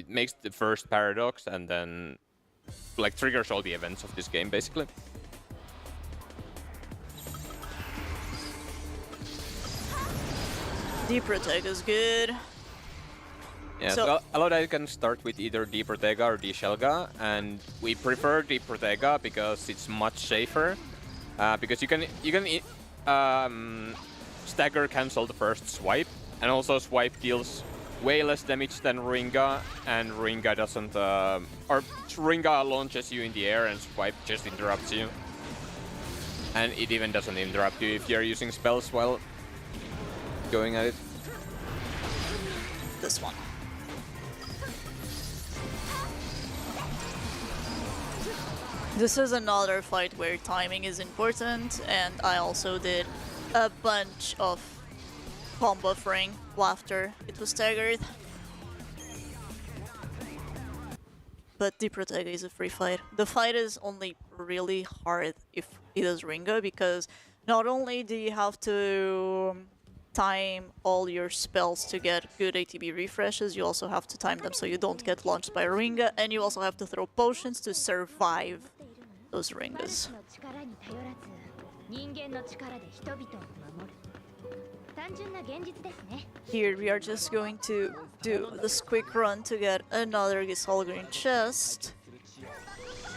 makes the first paradox, and then like triggers all the events of this game, basically. Deep Protect is good. Yeah, so Alodai can start with either D Protega or D Shelga, and we prefer D Protega because it's much safer. Because you can stagger cancel the first swipe, and also swipe deals way less damage than Ringa, and Ringa doesn't, or Ringa launches you in the air and swipe just interrupts you. And it even doesn't interrupt you if you're using spells while going at it. This one. This is another fight where timing is important, and I also did a bunch of palm buffering after it was staggered. But Deep Protega is a free fight. The fight is only really hard if it is Ringa, because not only do you have to time all your spells to get good ATB refreshes, you also have to time them so you don't get launched by Ringa, and you also have to throw potions to survive those Ringas. Here we are just going to do this quick run to get another Gisalgreen chest.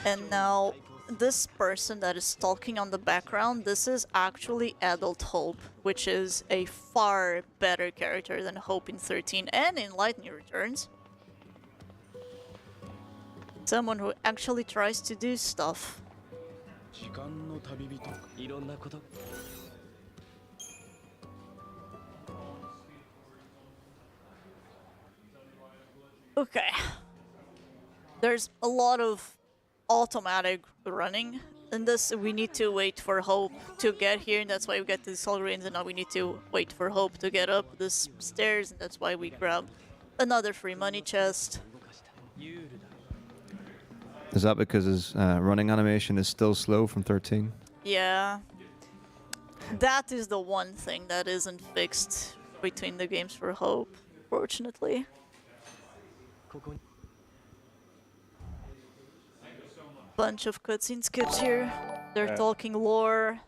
And now this person that is talking on the background, this is actually Adult Hope, which is a far better character than Hope in 13 and in Lightning Returns. Someone who actually tries to do stuff. 時間の旅人いろんなこと Okay. There's a lot of automatic running in this. We need to wait for Hope to get here, and that's why we get the Soul Rains, and now we need to wait for Hope to get up this stairs, and that's why we grab another free money chest. Is that because his running animation is still slow from 13? Yeah. That is the one thing that isn't fixed between the games for Hope, fortunately. Bunch of cutscene skips here. They're Yeah. talking lore.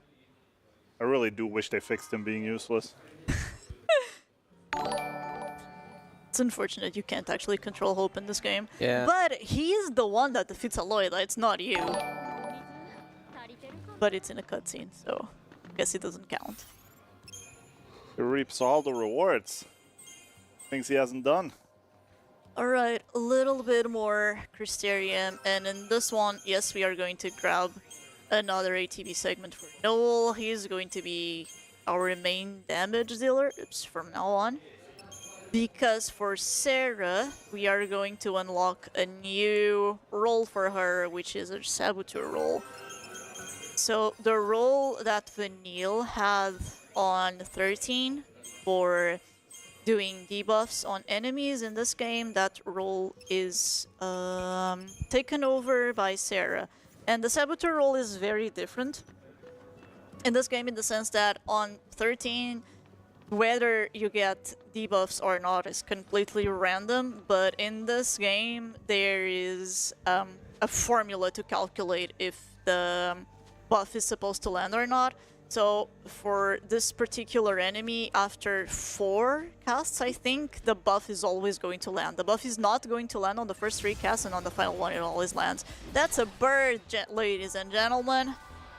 I really do wish they fixed him being useless. It's unfortunate you can't actually control Hope in this game. Yeah. But he's the one that defeats Aloyda, it's not you. But it's in a cutscene, so I guess it doesn't count. He reaps all the rewards. Things he hasn't done. Alright, a little bit more Crystarium, and in this one, yes, we are going to grab another ATB segment for Noel. He's going to be our main damage dealer from now on. Because for Sarah, we are going to unlock a new role for her, which is a Saboteur role. So the role that Vanille had on 13 for doing debuffs on enemies in this game, that role is taken over by Sarah. And the Saboteur role is very different in this game in the sense that on 13, whether you get debuffs or not is completely random, but in this game there is a formula to calculate if the buff is supposed to land or not. So for this particular enemy, after 4 casts, I think, the buff is always going to land. The buff is not going to land on the first 3 casts, and on the final one it always lands. That's a bird, ladies and gentlemen.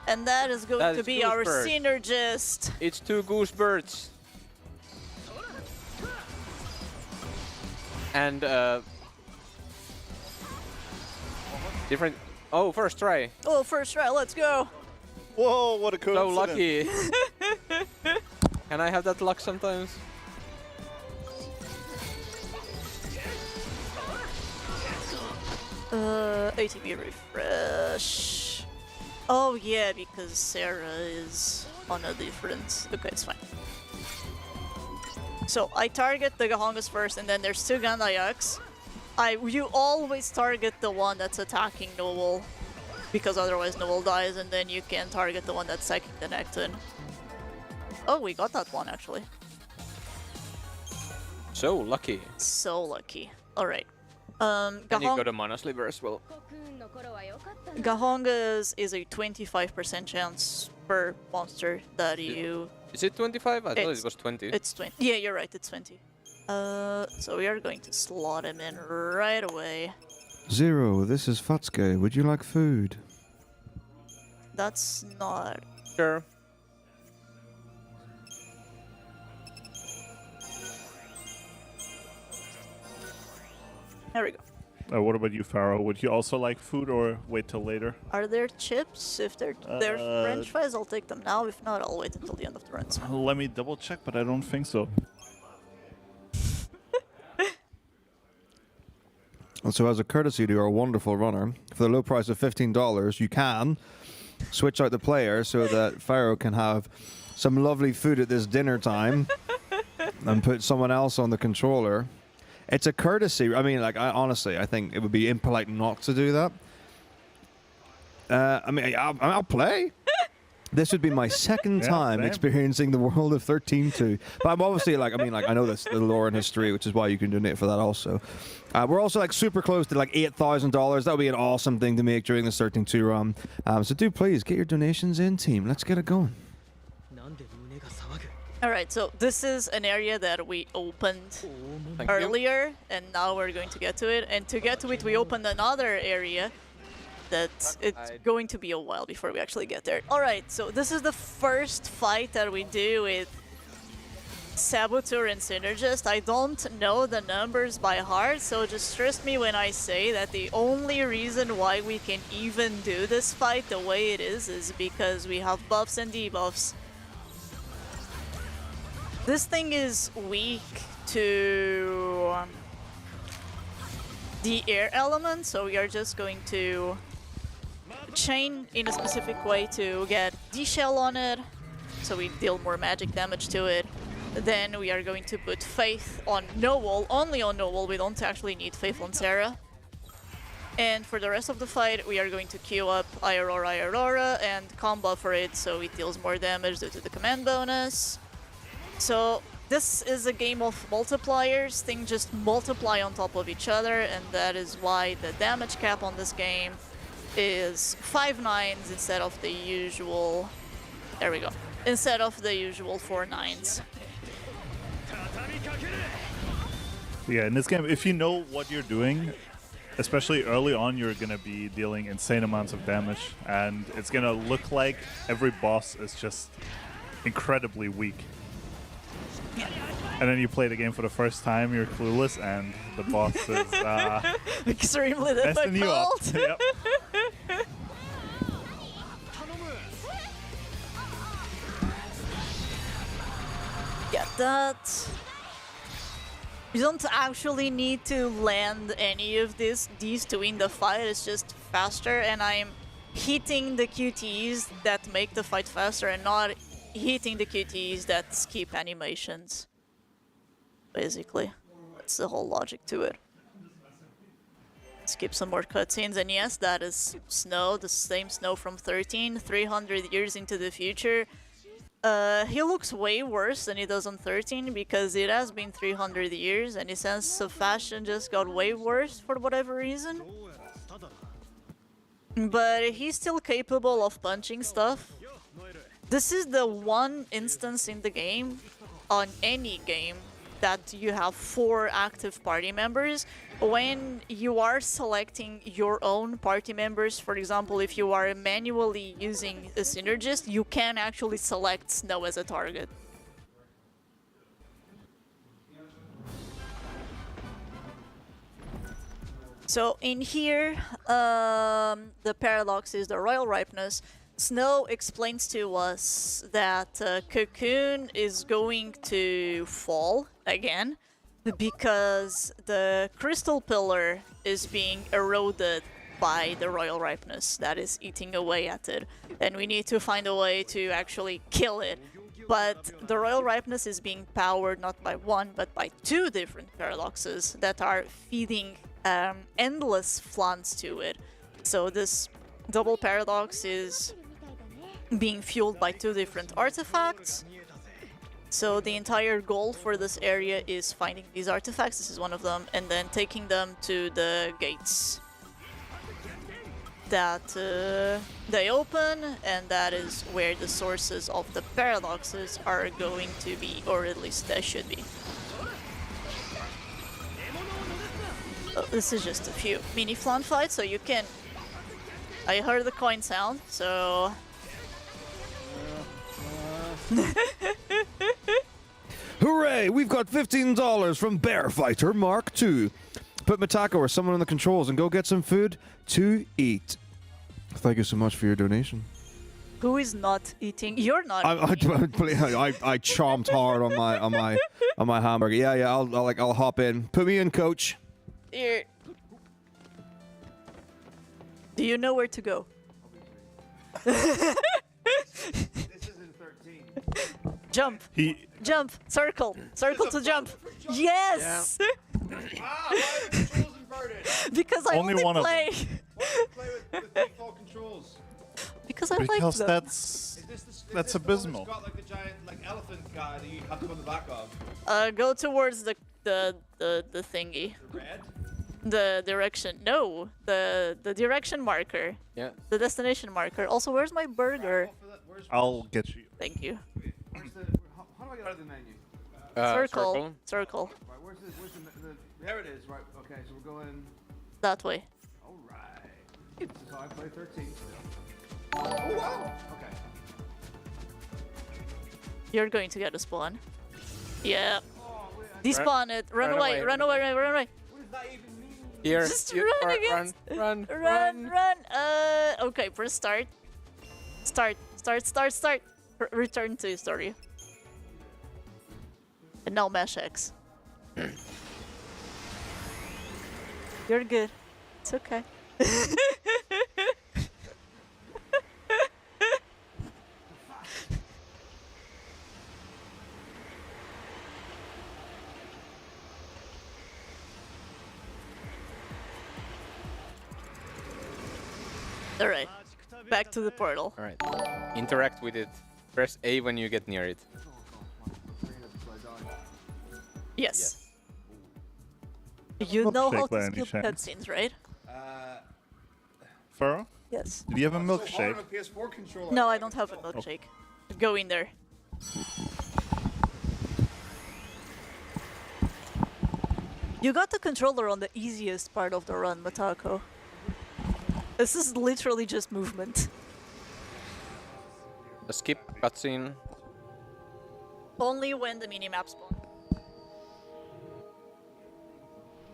And that is going to be our synergist. It's 2 goose birds. And different. Oh, first try. Oh, first try, let's go. Whoa, what a coincidence. So lucky. Can I have that luck sometimes? ATB refresh. Oh yeah, because Sarah is on a different. Okay, it's fine. So I target the Gahongas first, and then there's 2 Gandayaks. You always target the one that's attacking Noel, because otherwise Noel dies, and then you can target the one that's sacking the Necton. Oh, we got that one actually. So lucky. So lucky. Alright. And you got a Mana Sliver as well. Gahongas is a 25% chance per monster that you... Is it 25? I thought it was 20. It's 20. Yeah, you're right, it's 20. So we are going to slot him in right away. Zero, this is Fatsuke. Would you like food? That's not... Sure. There we go. What about you, Pharaoh? Would you also like food or wait till later? Are there chips? If they're French fries, I'll take them now. If not, I'll wait until the end of the run. Let me double check, but I don't think so. And so as a courtesy to our wonderful runner, for the low price of $15, you can switch out the player so that Pharaoh can have some lovely food at this dinner time and put someone else on the controller. It's a courtesy. I mean, like, honestly, I think it would be impolite not to do that. I mean, I'll play. This would be my second time experiencing the world of 13.2. But I'm obviously, like, I mean, like, I know this, the lore and history, which is why you can donate for that also. We're also, like, super close to, like, $8,000. That would be an awesome thing to make during the 13.2 run. So do please get your donations in, team. Let's get it going. Alright, so this is an area that we opened earlier, and now we're going to get to it. And to get to it, we opened another area that it's going to be a while before we actually get there. Alright, so this is the first fight that we do with Saboteur and Synergist. I don't know the numbers by heart, so just trust me when I say that the only reason why we can even do this fight the way it is because we have buffs and debuffs. This thing is weak to the air element, so we are just going to chain in a specific way to get D-Shell on it, so we deal more magic damage to it. Then we are going to put Faith on Noel, only on Noel, we don't actually need Faith on Sarah. And for the rest of the fight, we are going to queue up Iorora and combo for it, so it deals more damage due to the command bonus. So this is a game of multipliers, things just multiply on top of each other, and that is why the damage cap on this game is 5 9s instead of the usual, there we go, instead of the usual 4 9s. Yeah, in this game, if you know what you're doing, especially early on, you're going to be dealing insane amounts of damage, and it's going to look like every boss is just incredibly weak. And then you play the game for the first time, you're clueless, and the boss is extremely messing you up. difficult. Yep. Yeah, that... You don't actually need to land any of these to win the fight, it's just faster, and I'm hitting the QTEs that make the fight faster and not hitting the QTEs that skip animations. Basically, that's the whole logic to it. Skip some more cutscenes, and yes, that is Snow, the same Snow from 13, 300 years into the future. He looks way worse than he does on 13 because it has been 300 years and his sense of fashion just got way worse for whatever reason. But he's still capable of punching stuff. This is the one instance in the game, on any game, that you have 4 active party members. When you are selecting your own party members, for example, if you are manually using a Synergist, you can actually select Snow as a target. So in here, the paradox is the Royal Ripeness. Snow explains to us that Cocoon is going to fall again because the crystal pillar is being eroded by the Royal Ripeness that is eating away at it, and we need to find a way to actually kill it. But the Royal Ripeness is being powered not by one but by 2 different paradoxes that are feeding endless flans to it. So this double paradox is being fueled by 2 different artifacts. So the entire goal for this area is finding these artifacts, this is one of them, and then taking them to the gates that they open, and that is where the sources of the paradoxes are going to be, or at least they should be. This is just a few mini flan fights, so you can... I heard the coin sound, so... Hooray! We've got $15 from Bear Fighter Mark II. Put Matako or someone on the controls and go get some food to eat. Thank you so much for your donation. Who is not eating? You're not. I chomped hard on my hamburger. Yeah. I'll hop in. Put me in, coach. Here. Do you know where to go? Jump. Jump. Circle. Circle to jump. Yes. Because I only play. With default controls. Because I like them. Because that's abysmal. It's got like the giant elephant guy that you have to go in the back of. Go towards the thingy. The red? The direction. No, the direction marker. Yeah. The destination marker. Also, where's my burger? I'll get you. Thank you. How do I get out of the menu? Circle. Circle. Right, where's the there it is, right, okay, so we're going... That way. Alright. This is how I play 13 still. Oh, wow! Okay. You're going to get a spawn. Yeah. Despawn it. Run away. Run away. Run away. Here. Just you- run or- against. run. Run. Okay. Press start. Start. Return to story. And now Mesh X. You're good. It's okay. Alright. Back to the portal. All right. Interact with it. Press A when you get near it. Yes. You know how Milkshake by to any skip chance? cutscenes, right? Furrow? Yes. Do you have a milkshake? No, I don't have a milkshake. Go in there. You got the controller on the easiest part of the run, Matako. This is literally just movement. A skip cutscene. Only when the minimap spawn.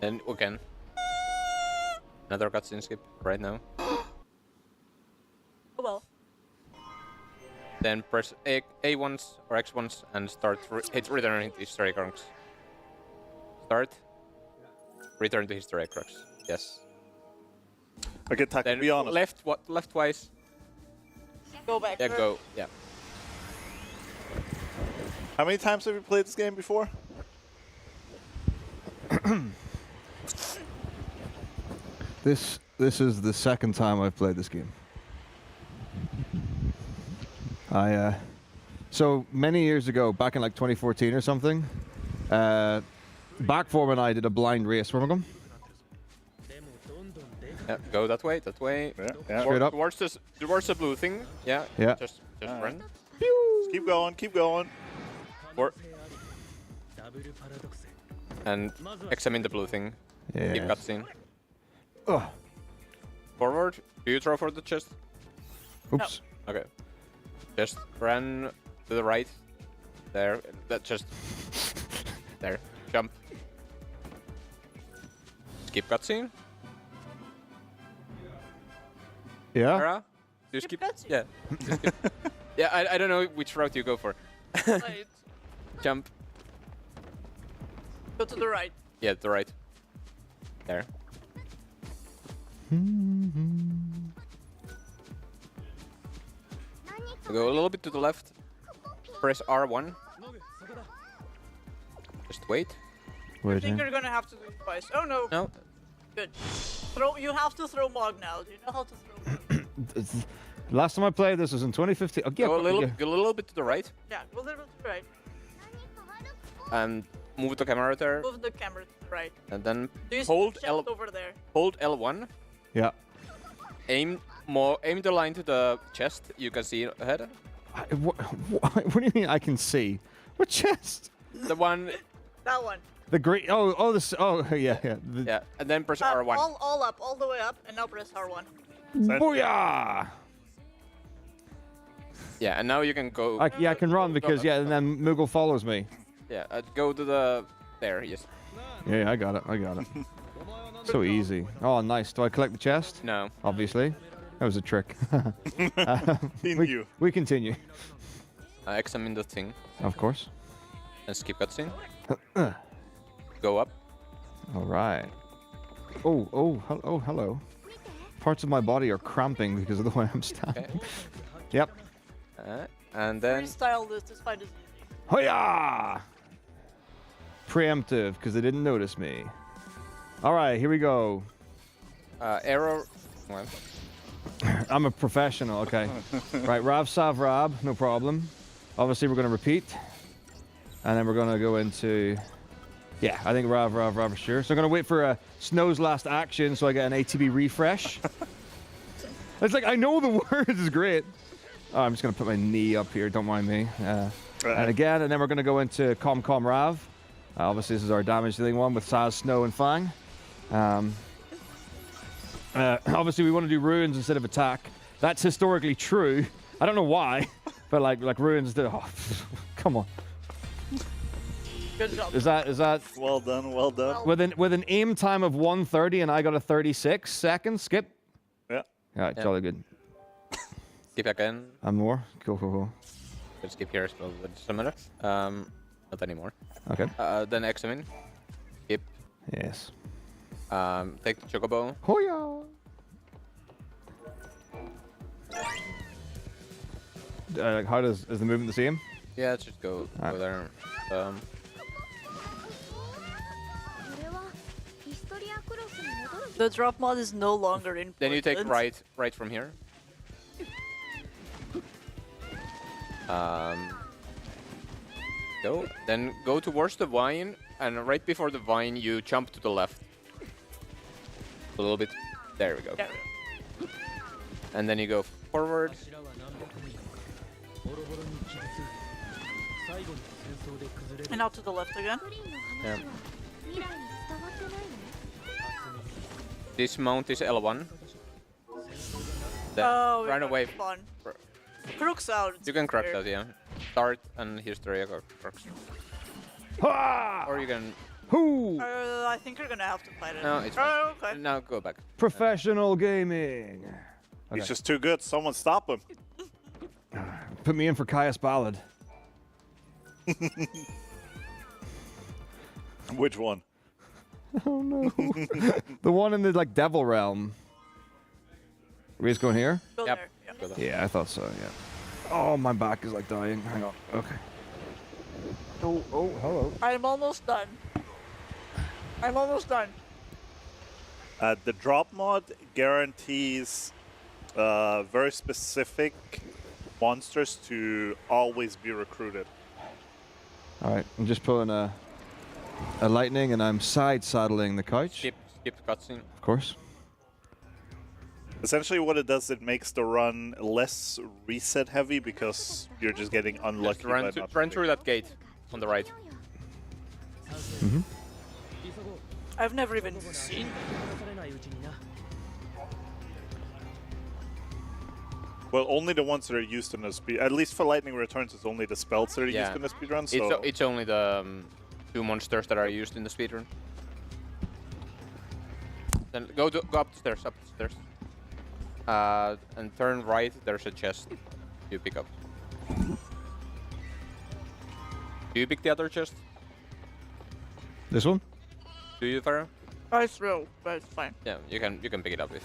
And again. Another cutscene skip right now. Oh well. Then press A once or X once and start hit return to history crux. Start. Return to history crux. Yes. Okay, Taco, Then be honest. left twice. Go back. Yeah, go. Yeah. How many times have you played this game before? This is the second time I've played this game. So many years ago, back in like 2014 or something, Backform and I did a blind race. Remember? Yeah, go that way. Yeah. Straight up. Towards the blue thing. Yeah. Yeah. Just run. Just keep going. And examine the blue thing. Yeah. Keep cutscene. Ugh. Forward. Do you throw for the chest? Oops. Okay. Just run to the right. There. That just. There. Jump. Skip cutscene. Yeah. Sarah? Do you skip? Yeah. Do you skip? Yeah. I don't know which route you go for. Right. Jump. Go to the right. Yeah, the right. There. Go a little bit to the left. Press R1. Just wait. I think you're gonna have to do it twice. Oh no. No. Good. You have to throw Mog now. Do you know how to throw Mog? Last time I played this was in 2015. Oh, yeah, Go a little bit to the right Yeah, go a little bit to the right. and move the camera there, Move the camera to the right. and then Do you see hold the chest L. over there? Hold L1. Yeah. Aim the line to the chest. You can see ahead. What do you mean I can see? What chest? The one. That one. The great. Oh, this. Oh, yeah. Yeah, and then press R1. All up, all the way up, and now press R1. Booyah! Yeah, and now you can go. I can run because and then Moogle follows me. Yeah, go to the there. Yes. Yeah, I got it. So easy. Oh, nice. Do I collect the chest? No. Obviously. That was a trick. Continue. We continue. Examine the thing. Of course. And skip cutscene. Go up. All right. Oh, hello. Parts of my body are cramping because of the way I'm standing. Okay. Yep. And then. Freestyle this fight is easy. Hoya! Preemptive because they didn't notice me. All right, here we go. Arrow. Well. I'm a professional. Okay. Right, Rav Sav Rab, no problem. Obviously, we're going to repeat. And then we're going to go into... Yeah, I think Rav for sure. So I'm going to wait for Snow's last action so I get an ATB refresh. It's like, I know the words is great. Oh, I'm just going to put my knee up here, don't mind me. And again, and then we're going to go into Com Rav. Obviously, this is our damage dealing one with Saz, Snow, and Fang. Obviously, we want to do ruins instead of attack. That's historically true. I don't know why, but like ruins do. Oh, come on. Good job. Is that well done? Well done. with an aim time of 1:30 and I got a 36 seconds? Skip. Yeah. Yeah, jolly good. Skip again. And more. Cool. Let's skip here as well, but similar. Not anymore. Okay. Then examine. Skip. Yes. Take the chocobo. Hoya. How is the movement the same? Yeah, let's just go there. The drop mod is no longer important. Then you take right from here. Then go towards the vine, and right before the vine, you jump to the left. A little bit. There we go. And then you go forward. And out to the left again. Yeah. This mount is L1. Then Oh, run away. Fun. Crooks out. You can crux out, yeah. Start, and here's the Rhea crux. Or you can... I think you're gonna have to fight it. No, it's Oh, okay. Now go back. Professional gaming. He's just too good. Someone stop him. Put me in for Caius Ballad. Which one? Oh no. The one in the devil realm. Are we just going here? Go Yep. there. Go there. Yeah, I thought so, yeah. Oh, my back is dying. Hang on. Okay. Oh, hello. I'm almost done. The drop mod guarantees very specific monsters to always be recruited. Alright, I'm just pulling a lightning and I'm side-saddling the couch. Skip cutscene. Of course. Essentially what it does, it makes the run less reset heavy because you're just getting unlucky Just run, by not run through that gate on the right. Mm-hmm. I've never even seen. Well, only the ones that are used in the speed. At least for Lightning Returns, it's only the spells that are used in the speedrun. So It's only the 2 monsters that are used in the speedrun. Then go up the stairs, and turn right. There's a chest you pick up. Do you pick the other chest? This one? Do you, Farah? I throw, but it's fine. Yeah, you can pick it up with.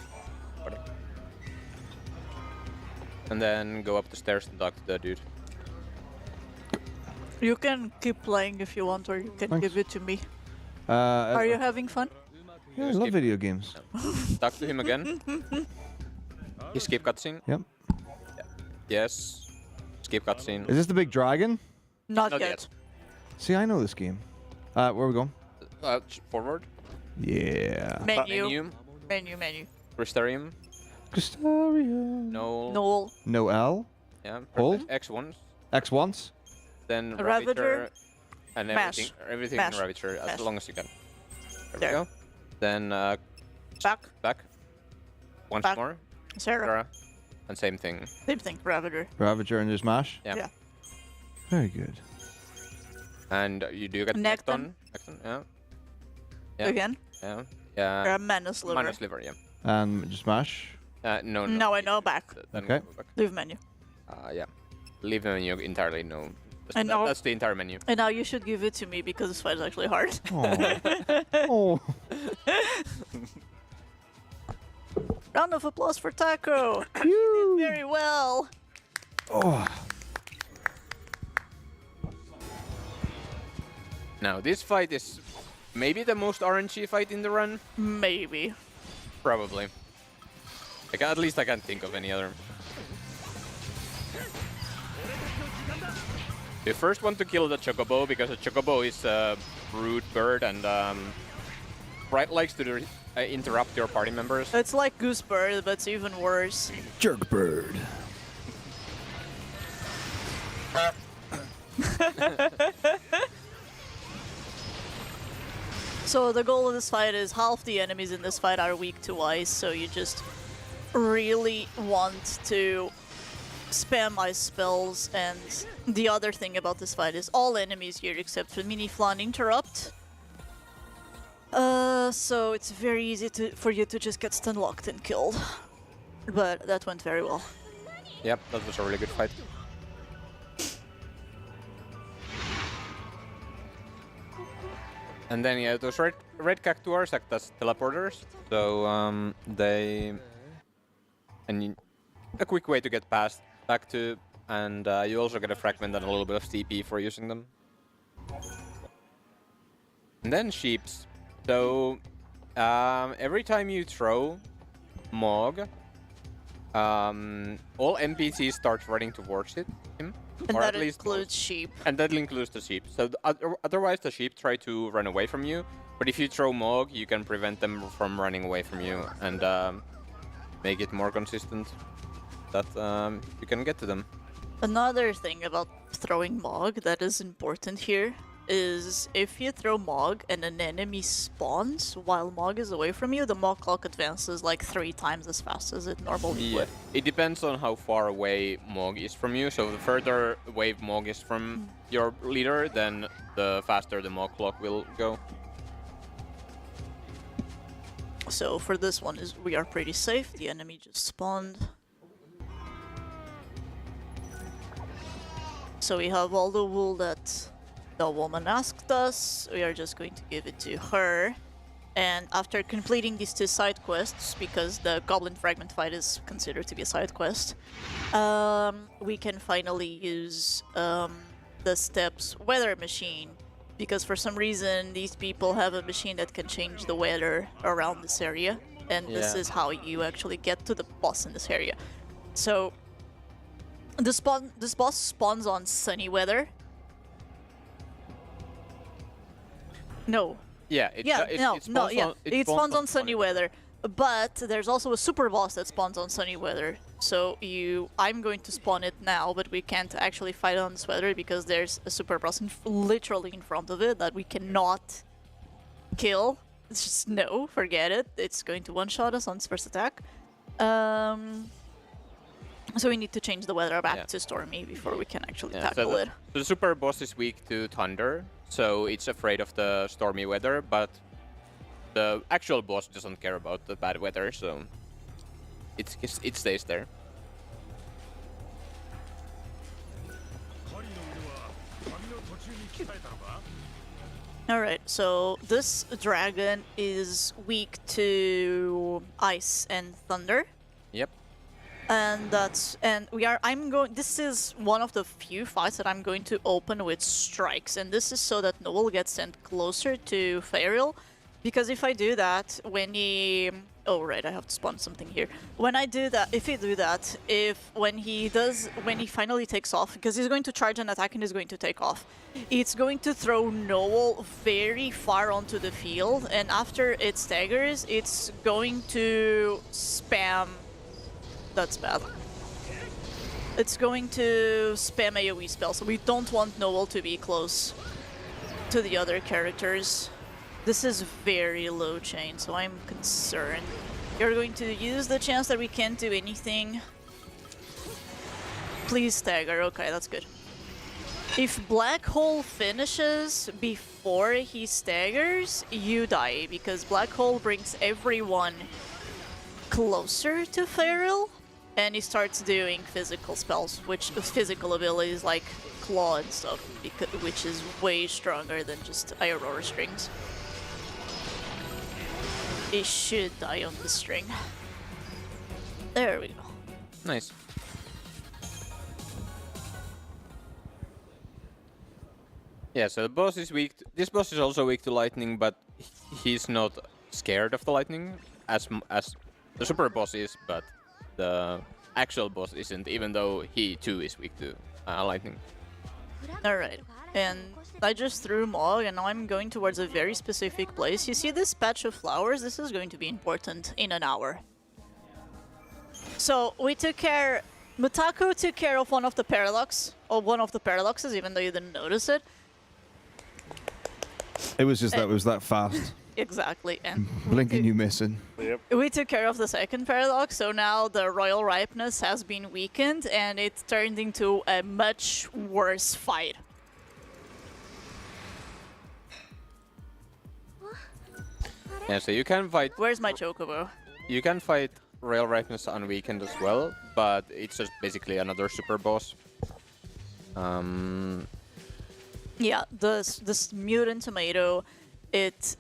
And then go up the stairs and talk to the dude. You can keep playing if you want, or you can give it to me. Are you having fun? Yeah, I love video games. Talk to him again. Skip cutscene. Yep. Yeah. Yes. Skip cutscene. Is this the big dragon? Not Not yet. yet. See, I know this game. Where are we going? Forward. Yeah. Menu. Menu. Crystarium. Crystarium. No. Noel. Noel. Yeah. Hold. X1. X once. Then Ravager. and Mash. everything Mash. in Ravager as Mash. long as you can. There. We go. Then back. Once Back. more. Sarah. And same thing. Same thing. Ravager. Ravager and just mash. Yeah. Very good. And you do get Necton. Necton. Yeah. Again. Yeah. Mana Sliver. Mana Sliver. Yeah. And just mash. No. No, I know. Back. Then Okay. go back. Leave menu. Yeah. Leave the menu entirely. No. I know. That's the entire menu. And now you should give it to me because this fight is actually hard. Oh. Round of applause for Taco. You did very well. Oh. Now this fight is maybe the most RNG fight in the run. Maybe. Probably. At least I can't think of any other. You first want to kill the Chocobo because the Chocobo is a rude bird and likes to interrupt your party members. It's like Goosebird, but it's even worse. Jerk bird. So the goal of this fight is half the enemies in this fight are weak to ice, so you just really want to spam ice spells, and the other thing about this fight is all enemies here except for Mini Flan interrupt. So it's very easy for you to just get stun locked and killed. But that went very well. Yep, that was a really good fight. And then yeah, those red cactuars act as teleporters, so they a quick way to get past back to, and you also get a fragment and a little bit of TP for using them. And then sheeps. So every time you throw Mog, all NPCs start running towards him. And or that at least includes sheep. And that includes the sheep. So otherwise the sheep try to run away from you, but if you throw Mog, you can prevent them from running away from you and make it more consistent that you can get to them. Another thing about throwing Mog that is important here is if you throw Mog and an enemy spawns while Mog is away from you, the Mog clock advances like 3 times as fast as it normally would. It depends on how far away Mog is from you. So the further away Mog is from your leader, then the faster the Mog clock will go. So for this one, we are pretty safe. The enemy just spawned. So we have all the wool that the woman asked us. We are just going to give it to her. And after completing these 2 side quests, because the Goblin Fragment fight is considered to be a side quest, we can finally use the Steps weather machine. Because for some reason, these people have a machine that can change the weather around this area. And this is how you actually get to the boss in this area. So this boss spawns on sunny weather. No. Yeah, it spawns on sunny weather. But there's also a super boss that spawns on sunny weather. So I'm going to spawn it now, but we can't actually fight on this weather because there's a super boss literally in front of it that we cannot kill. It's just no, forget it. It's going to one-shot us on its first attack. So we need to change the weather back to stormy before we can actually tackle it. So the super boss is weak to thunder, so it's afraid of the stormy weather, but the actual boss doesn't care about the bad weather, so it stays there. Alright, so this dragon is weak to ice and thunder. Yep. This is one of the few fights that I'm going to open with strikes, and this is so that Noel gets sent closer to Faeril, because if I do that, when he... Oh right, I have to spawn something here. When I do that, when he finally takes off, because he's going to charge an attack and he's going to take off, it's going to throw Noel very far onto the field, and after it staggers, it's going to spam... That's bad. It's going to spam AoE spell, so we don't want Noel to be close to the other characters. This is very low chain, so I'm concerned. You're going to use the chance that we can't do anything. Please stagger. Okay, that's good. If Black Hole finishes before he staggers, you die, because Black Hole brings everyone closer to Faeril, and he starts doing physical spells, physical abilities like Claw and stuff, which is way stronger than just Aurora strings. It should die on the string. There we go. Nice. Yeah, so the boss is weak. This boss is also weak to lightning, but he's not scared of the lightning as the super boss is, but the actual boss isn't, even though he too is weak to lightning. Alright, and I just threw Mog, and now I'm going towards a very specific place. You see this patch of flowers? This is going to be important in an hour. So we took care... Mutaku took care of one of the paradoxes, even though you didn't notice it. It was just that it was that fast. exactly. And Blinking you missing. Yep. we took care of the second paradox, so now the royal ripeness has been weakened and it turned into a much worse fight. Yeah, so you can fight. Where's my chocobo? You can fight Royal Ripeness on weekend as well, but it's just basically another super boss. Yeah, this mutant tomato, it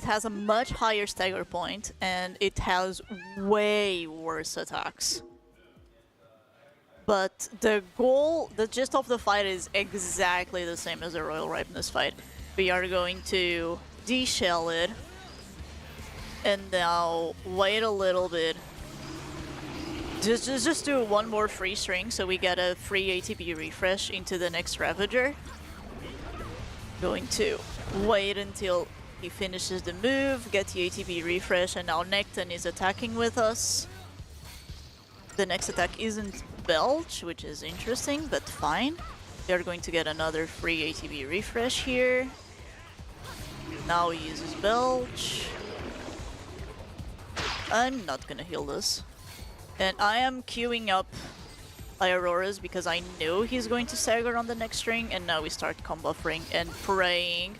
has a much higher stagger point and it has way worse attacks. But the gist of the fight is exactly the same as the Royal Ripeness fight. We are going to de-shell it and now wait a little bit. Just do one more free string so we get a free ATB refresh into the next Ravager. Going to wait until he finishes the move, get the ATB refresh, and now Necton is attacking with us. The next attack isn't Belch, which is interesting, but fine. We are going to get another free ATB refresh here. Now he uses Belch. I'm not gonna heal this. And I am queuing up Auroras because I know he's going to stagger on the next string, and now we start combo buffering and praying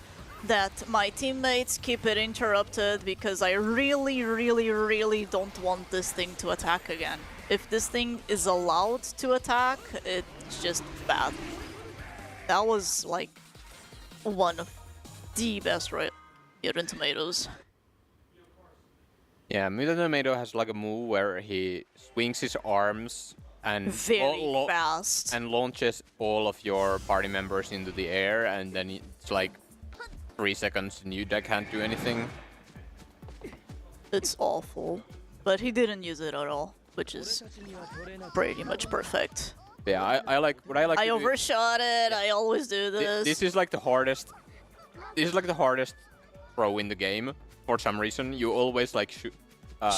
that my teammates keep it interrupted because I really, really, really don't want this thing to attack again. If this thing is allowed to attack, it's just bad. That was like one of the best Mutant Tomatoes. Yeah, Mutant Tomato has like a move where he swings his arms and very fast and launches all of your party members into the air, and then it's like 3 seconds and you can't do anything. It's awful, but he didn't use it at all, which is pretty much perfect. Yeah, I like what I like. I overshot it. I always do this. This is like the hardest. This is like the hardest throw in the game. For some reason, you always like shoot.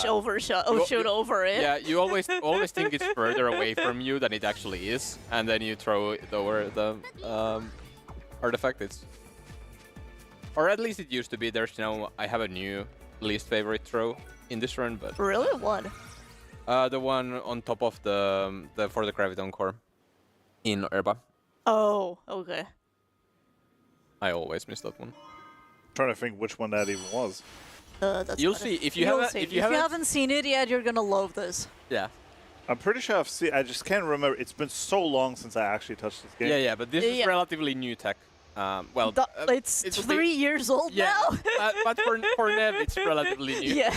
Shoot over it. Yeah, you always think it's further away from you than it actually is, and then you throw it over the artifact. Or at least it used to be. There's no. I have a new least favorite throw in this run, but really, what? The one on top of the for the Graviton core in Herba. Oh, okay. I always miss that one. Trying to think which one that even was. You'll see if you haven't. If you haven't seen it yet, you're gonna love this. Yeah. I'm pretty sure I've seen. I just can't remember. It's been so long since I actually touched this game. Yeah, but this is relatively new tech. Well, it's 3 years old now. But for Nev, it's relatively new. Yeah.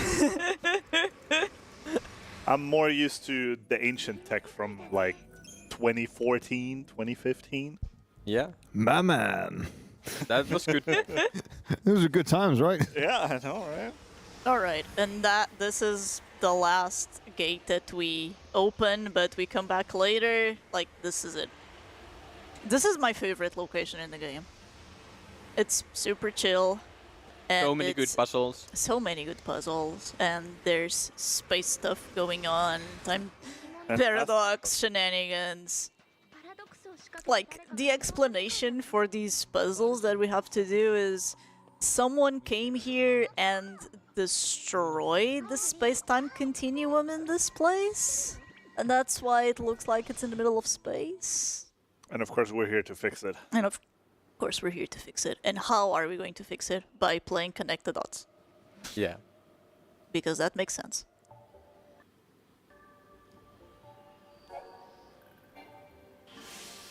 I'm more used to the ancient tech from like 2014, 2015. Yeah. My man. That was good. Those are good times, right? Yeah, I know, right? All right, and this is the last gate that we open, but we come back later. Like, this is it. This is my favorite location in the game. It's super chill. And so many good puzzles. So many good puzzles, and there's space stuff going on. Paradox shenanigans. Like, the explanation for these puzzles that we have to do is someone came here and destroyed the space-time continuum in this place, and that's why it looks like it's in the middle of space. And of course we're here to fix it. And of course we're here to fix it. And how are we going to fix it? By playing Connect the Dots. Yeah. Because that makes sense.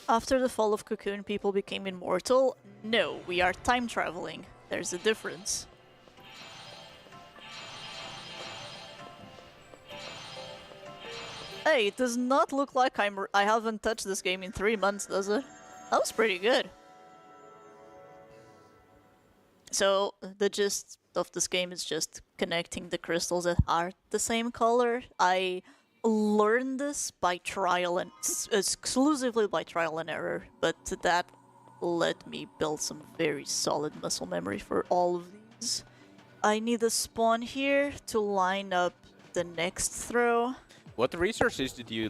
After the fall of Cocoon, people became immortal. No, we are time traveling. There's a difference. Hey, it does not look like I haven't touched this game in 3 months, does it? That was pretty good. So, the gist of this game is just connecting the crystals that are the same color. I learned this by trial and exclusively by trial and error, but that let me build some very solid muscle memory for all of these. I need a spawn here to line up the next throw. What resources did you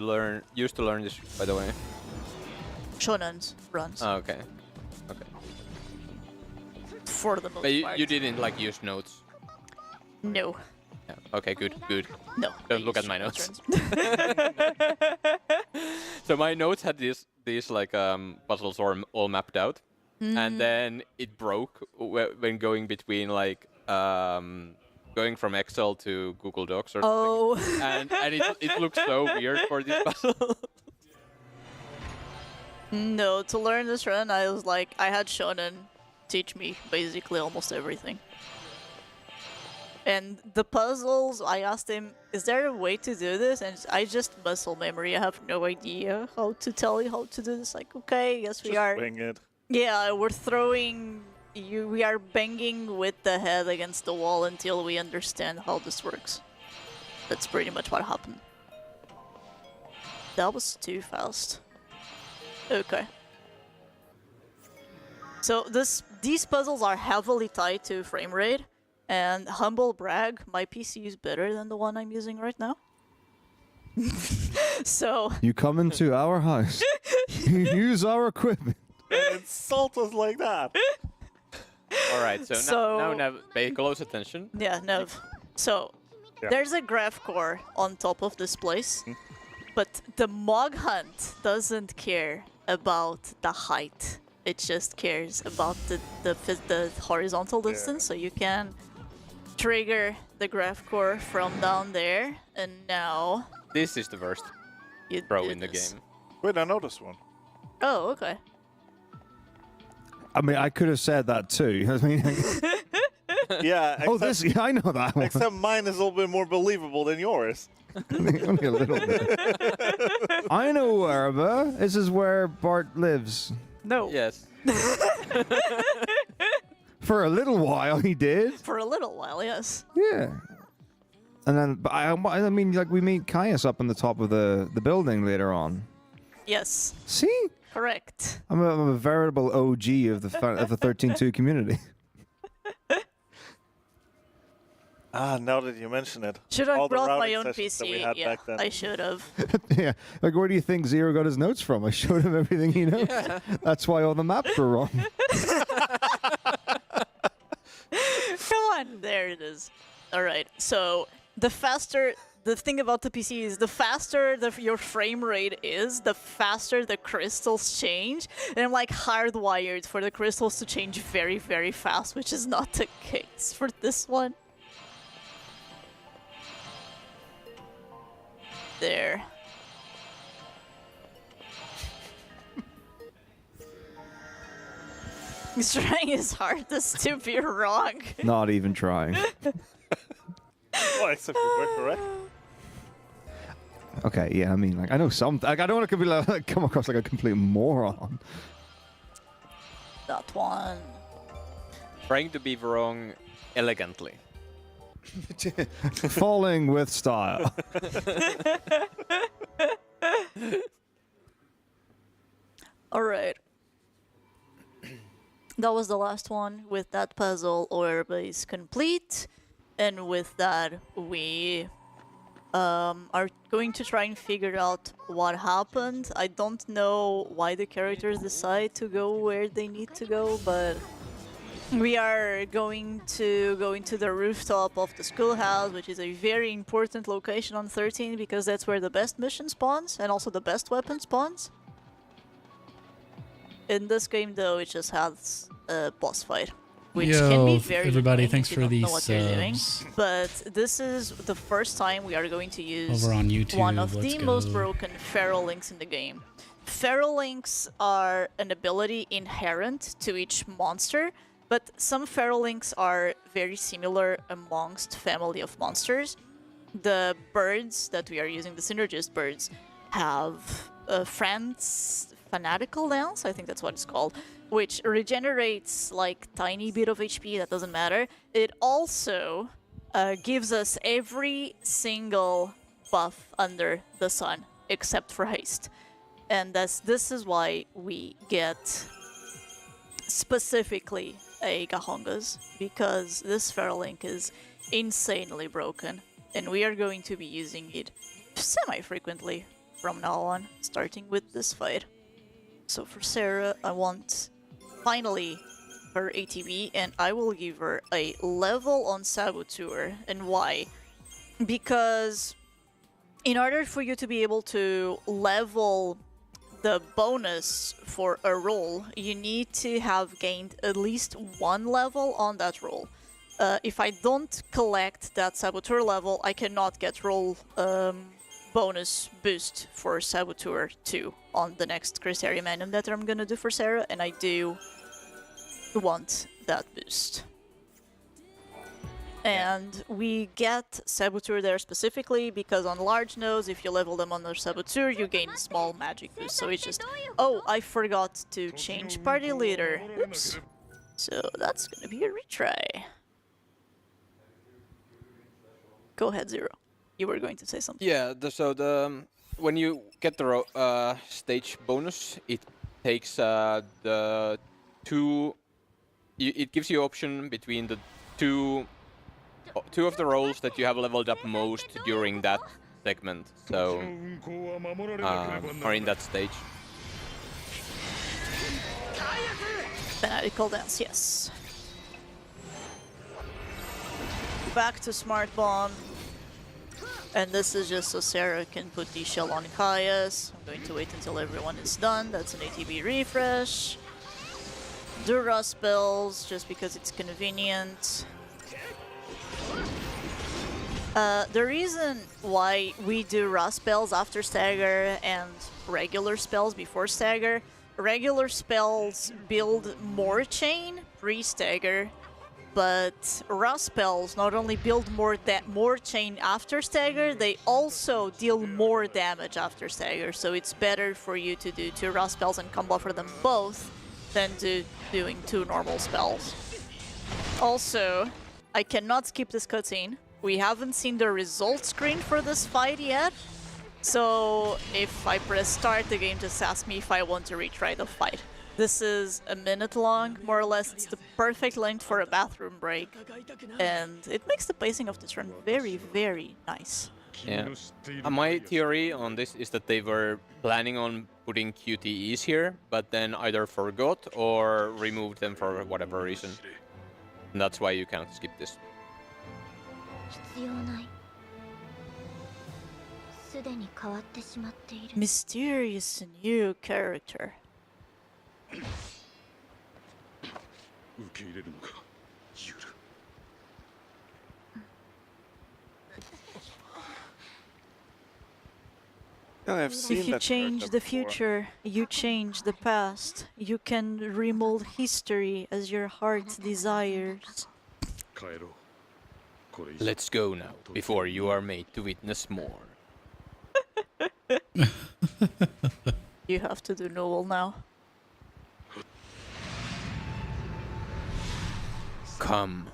use to learn this, by the way? Shonen's runs. Oh, okay. Okay. For the most But part. you didn't like use notes No. Yeah. Okay, good, good. No. Don't look at my notes. So my notes had these like puzzles all mapped out, and then it broke when going between like going from Excel to Google Docs or something. And it looks so weird for this puzzle. No, to learn this run, I had Shonen teach me basically almost everything. And the puzzles, I asked him, is there a way to do this? And I just muscle memory. I have no idea how to tell you how to do this. Like, okay, yes, we are. Wing it. Yeah, we're throwing. We are banging with the head against the wall until we understand how this works. That's pretty much what happened. That was too fast. Okay. So these puzzles are heavily tied to frame rate. And humble brag, my PC is better than the one I'm using right now. So You come into our house, you use our equipment. Insult us like that. All right, so now pay close attention. yeah, Nev. So there's a graph core on top of this place, but the Mog Hunt doesn't care about the height. It just cares about the horizontal distance, so you can trigger the graph core from down there, and now This is the worst you throw do in the this. game. Wait, I noticed one. Oh, okay. I mean, I could have said that too. I mean, Yeah. oh, this, yeah, I know that one. Except mine is a little bit more believable than yours. Only a little bit. I know where, this is where Bart lives. No. Yes. For a little while, he did. For a little while, yes. Yeah. And then, but I mean, like, we meet Caius up on the top of the building later on. Yes. See? Correct. I'm a veritable OG of the 13.2 community. Now that you mention it. Should have all the brought my routing own sessions that we PC. had Yeah, back then. I should have. Yeah. Like, where do you think Zero got his notes from? I showed him everything he knows. Yeah. That's why all the maps were wrong. Come on, there it is. All right, so the thing about the PC is the faster your frame rate is, the faster the crystals change. And I'm like hardwired for the crystals to change very, very fast, which is not the case for this one. There. He's trying his hardest to be wrong. Not even trying. Well, except you were correct. Okay, yeah, I mean, like, I know some. Like, I don't want to come across like a complete moron. That one. Trying to be wrong elegantly. Falling with style. All right. That was the last one. With that puzzle, orb is complete, and with that, we are going to try and figure out what happened. I don't know why the characters decide to go where they need to go, but we are going to go into the rooftop of the schoolhouse, which is a very important location on 13 because that's where the best mission spawns and also the best weapon spawns. In this game, though, it just has a boss fight, which can be very everybody, annoying thanks if for you don't these know what you're doing. subs. But this is the first time we are going to use Over on YouTube, one of let's the most go. broken feral links in the game. Feral links are an ability inherent to each monster, but some feral links are very similar amongst family of monsters. The birds that we are using, the synergist birds, have fanatical dance, I think that's what it's called, which regenerates like tiny bit of HP, that doesn't matter. It also gives us every single buff under the sun, except for haste. And this is why we get specifically a Gahongas, because this feral link is insanely broken, and we are going to be using it semi-frequently from now on, starting with this fight. So for Sarah, I want finally her ATB, and I will give her a level on Saboteur. And why? Because in order for you to be able to level the bonus for a roll, you need to have gained at least 1 level on that roll. If I don't collect that Saboteur level, I cannot get roll bonus boost for Saboteur 2 on the next Criteria Magnum that I'm gonna do for Sarah, and I do want that boost. And we get Saboteur there specifically because on large nodes, if you level them on their Saboteur, you gain small magic boost. So it's just, oh, I forgot to change party leader. Oops. So that's gonna be a retry. Go ahead, Zero. You were going to say something. Yeah, when you get the stage bonus, it takes the two. It gives you option between the two of the roles that you have leveled up most during that segment. So, or in that stage. Fanatical Dance, yes. Back to Smart Bomb. And this is just so Sarah can put the shell on Caius. I'm going to wait until everyone is done. That's an ATB refresh. Do Rust spells just because it's convenient. The reason why we do Rust spells after stagger and regular spells before stagger, regular spells build more chain pre-stagger, but Rust spells not only build more chain after stagger, they also deal more damage after stagger, so it's better for you to do 2 Rust spells and combo for them both than doing 2 normal spells. Also, I cannot skip this cutscene. We haven't seen the result screen for this fight yet, so if I press start, the game just asks me if I want to retry the fight. This is a minute long, more or less. It's the perfect length for a bathroom break, and it makes the pacing of this run very, very nice. Yeah. My theory on this is that they were planning on putting QTEs here, but then either forgot or removed them for whatever reason. And that's why you can't skip this. Mysterious new character. If you change the future, you change the past. You can remold history as your heart desires. Let's go now, before you are made to witness more. You have to do Noel now. Come.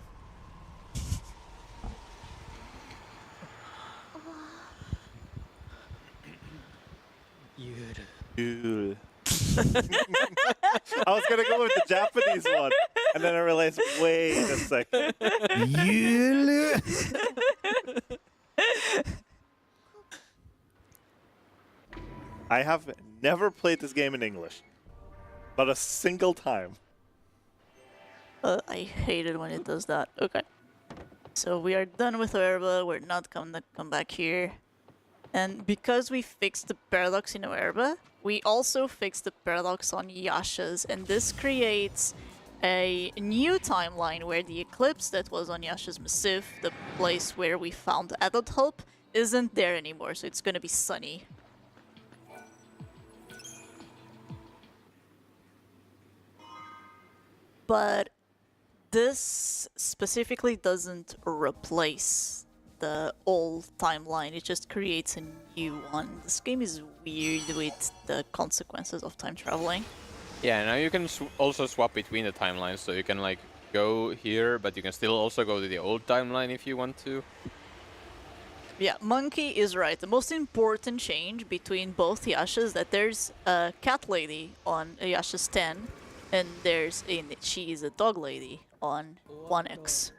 Yuru. I was gonna go with the Japanese one, and then I realized, wait a second. Yuru. I have never played this game in English, not a single time. I hate it when it does that. Okay. So we are done with Oerba, we're not gonna come back here. And because we fixed the paradox in Oerba, we also fixed the paradox on Yasha's, and this creates a new timeline where the eclipse that was on Yasha's Massif, the place where we found Adult Hope, isn't there anymore, so it's gonna be sunny. But this specifically doesn't replace the old timeline, it just creates a new one. This game is weird with the consequences of time traveling. Yeah, now you can also swap between the timelines, so you can like go here, but you can still also go to the old timeline if you want to. Yeah, Monkey is right. The most important change between both Yashas is that there's a cat lady on Yasha's 10, and she is a dog lady on 1X.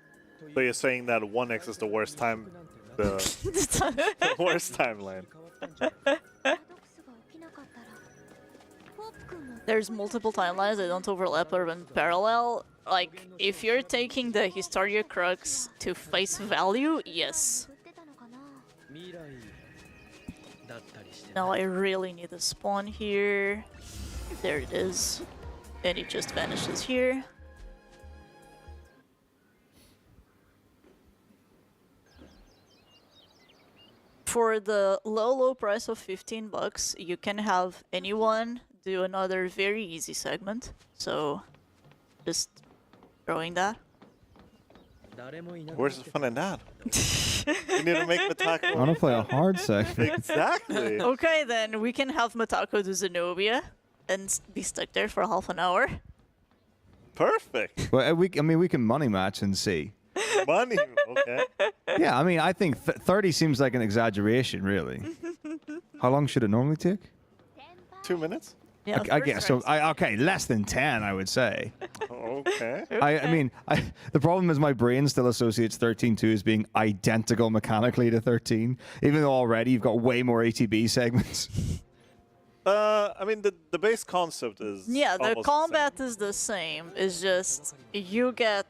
So you're saying that 1X is the worst time, the worst timeline. There's multiple timelines, they don't overlap or run parallel. like, if you're taking the Historia Crux to face value, yes. Now I really need a spawn here. There it is. And it just vanishes here. For the low price of $15, you can have anyone do another very easy segment. So, just throwing that. Where's the fun in that? You need to make Matako. I want to play a hard segment. Exactly. Okay, then we can have Matako do Zenobia and be stuck there for half an hour. Perfect. Well, we can money match and see. Money, okay. Yeah, I mean, I think 30 seems like an exaggeration, really. How long should it normally take? 2 minutes? Yeah, I guess so. Okay, less than 10, I would say. Okay. I mean, the problem is my brain still associates 13.2 as being identical mechanically to 13, even though already you've got way more ATB segments. I mean, the base concept is Yeah, the almost combat is the same. It's just you get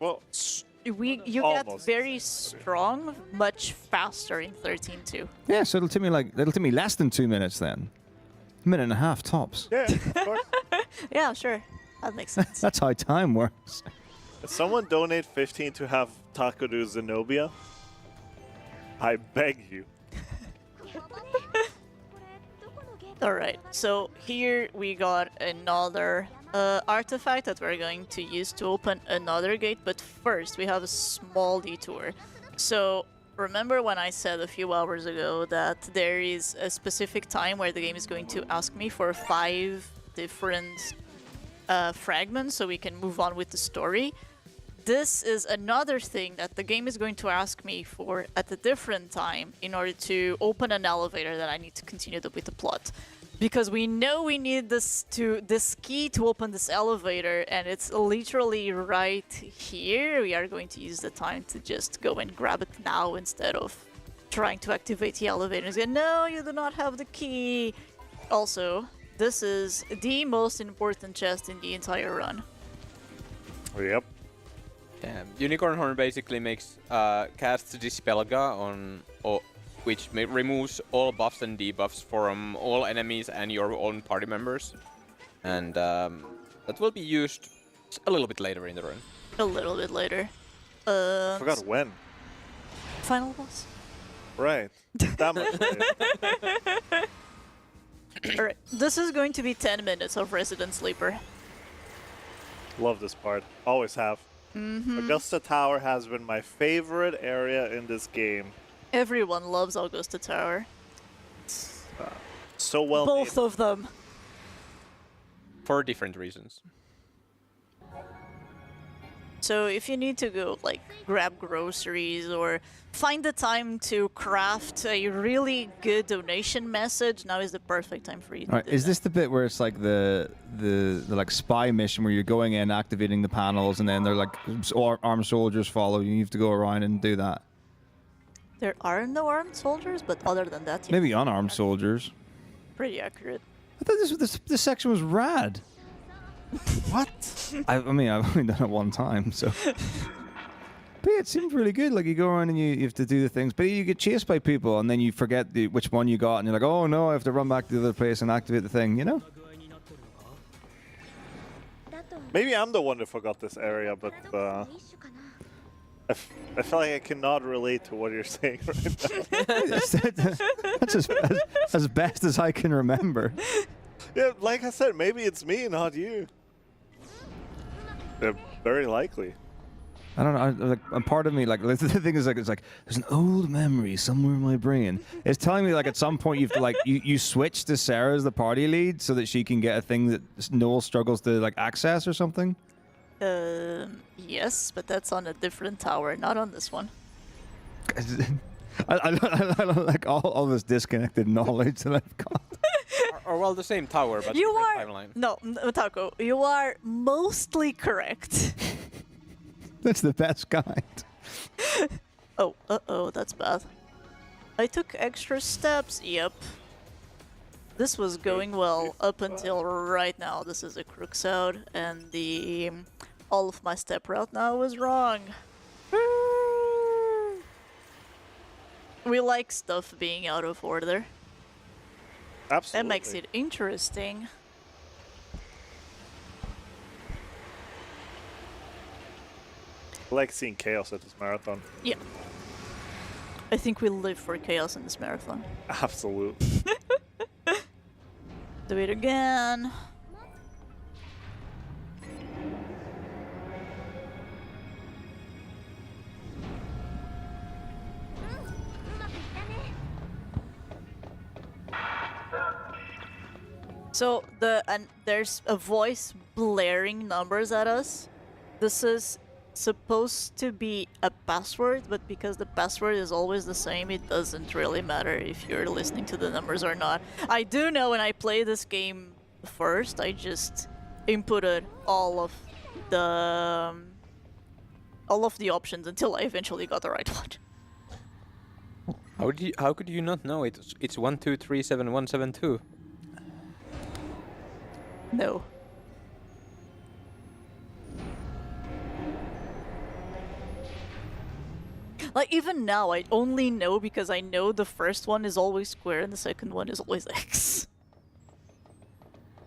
you get almost very strong much faster in 13.2. Yeah, so it'll take me less than 2 minutes then. A minute and a half tops. Yeah, of course. Yeah, sure. That makes sense. That's how time works. If someone donate 15 to have Taco do Zenobia, I beg you. Alright, so here we got another artifact that we're going to use to open another gate, but first we have a small detour. So remember when I said a few hours ago that there is a specific time where the game is going to ask me for 5 different fragments so we can move on with the story? This is another thing that the game is going to ask me for at a different time in order to open an elevator that I need to continue with the plot. Because we know we need this key to open this elevator, and it's literally right here. We are going to use the time to just go and grab it now instead of trying to activate the elevator. And say, no, you do not have the key. Also, this is the most important chest in the entire run. Yep. Yeah, Unicorn Horn basically makes casts Dispelga on, which removes all buffs and debuffs from all enemies and your own party members, and that will be used a little bit later in the run. A little bit later. I forgot when. Final boss. Right. That much later. Alright, this is going to be 10 minutes of Resident Sleeper. Love this part. Always have. Augusta Tower has been my favorite area in this game. Everyone loves Augusta Tower. So well Both of them. For different reasons. So if you need to go, like, grab groceries or find the time to craft a really good donation message, now is the perfect time for you to All right, do is that. this the bit where it's like the like spy mission where you're going in, activating the panels, and then they're like armed soldiers follow you? You have to go around and do that. There are no armed soldiers, but other than that, yeah, Maybe unarmed soldiers. pretty accurate. I thought this section was rad. What? I mean, I've only done it one time, so. But yeah, it seems really good. Like, you go around and you have to do the things, but you get chased by people, and then you forget which one you got, and you're like, oh no, I have to run back to the other place and activate the thing, you know? Maybe I'm the one that forgot this area, but I feel like I cannot relate to what you're saying right now. That's as best as I can remember. Yeah, like I said, maybe it's me, not you. Yeah, very likely. I don't know. A part of me, like, the thing is, like, it's like there's an old memory somewhere in my brain. It's telling me, like, at some point you have to, like, you switch to Sarah as the party lead so that she can get a thing that Noel struggles to, like, access or something. Yes, but that's on a different tower, not on this one. I like all this disconnected knowledge that I've got. Or well, the same tower, but You different are timeline. no, Taco. You are mostly correct. That's the best kind. Oh, that's bad. I took extra steps. Yep. This was going well up until right now. This is a Crux out, and the all of my step route now was wrong. We like stuff being out of order. Absolutely. That makes it interesting. I like seeing chaos at this marathon. Yeah. I think we live for chaos in this marathon. Absolutely. Do it again. So there's a voice blaring numbers at us. This is supposed to be a password, but because the password is always the same, it doesn't really matter if you're listening to the numbers or not. I do know when I play this game first, I just inputted all of the options until I eventually got the right one. How could you not know it? It's 1237172. No. Like, even now, I only know because I know the first one is always square and the second one is always X.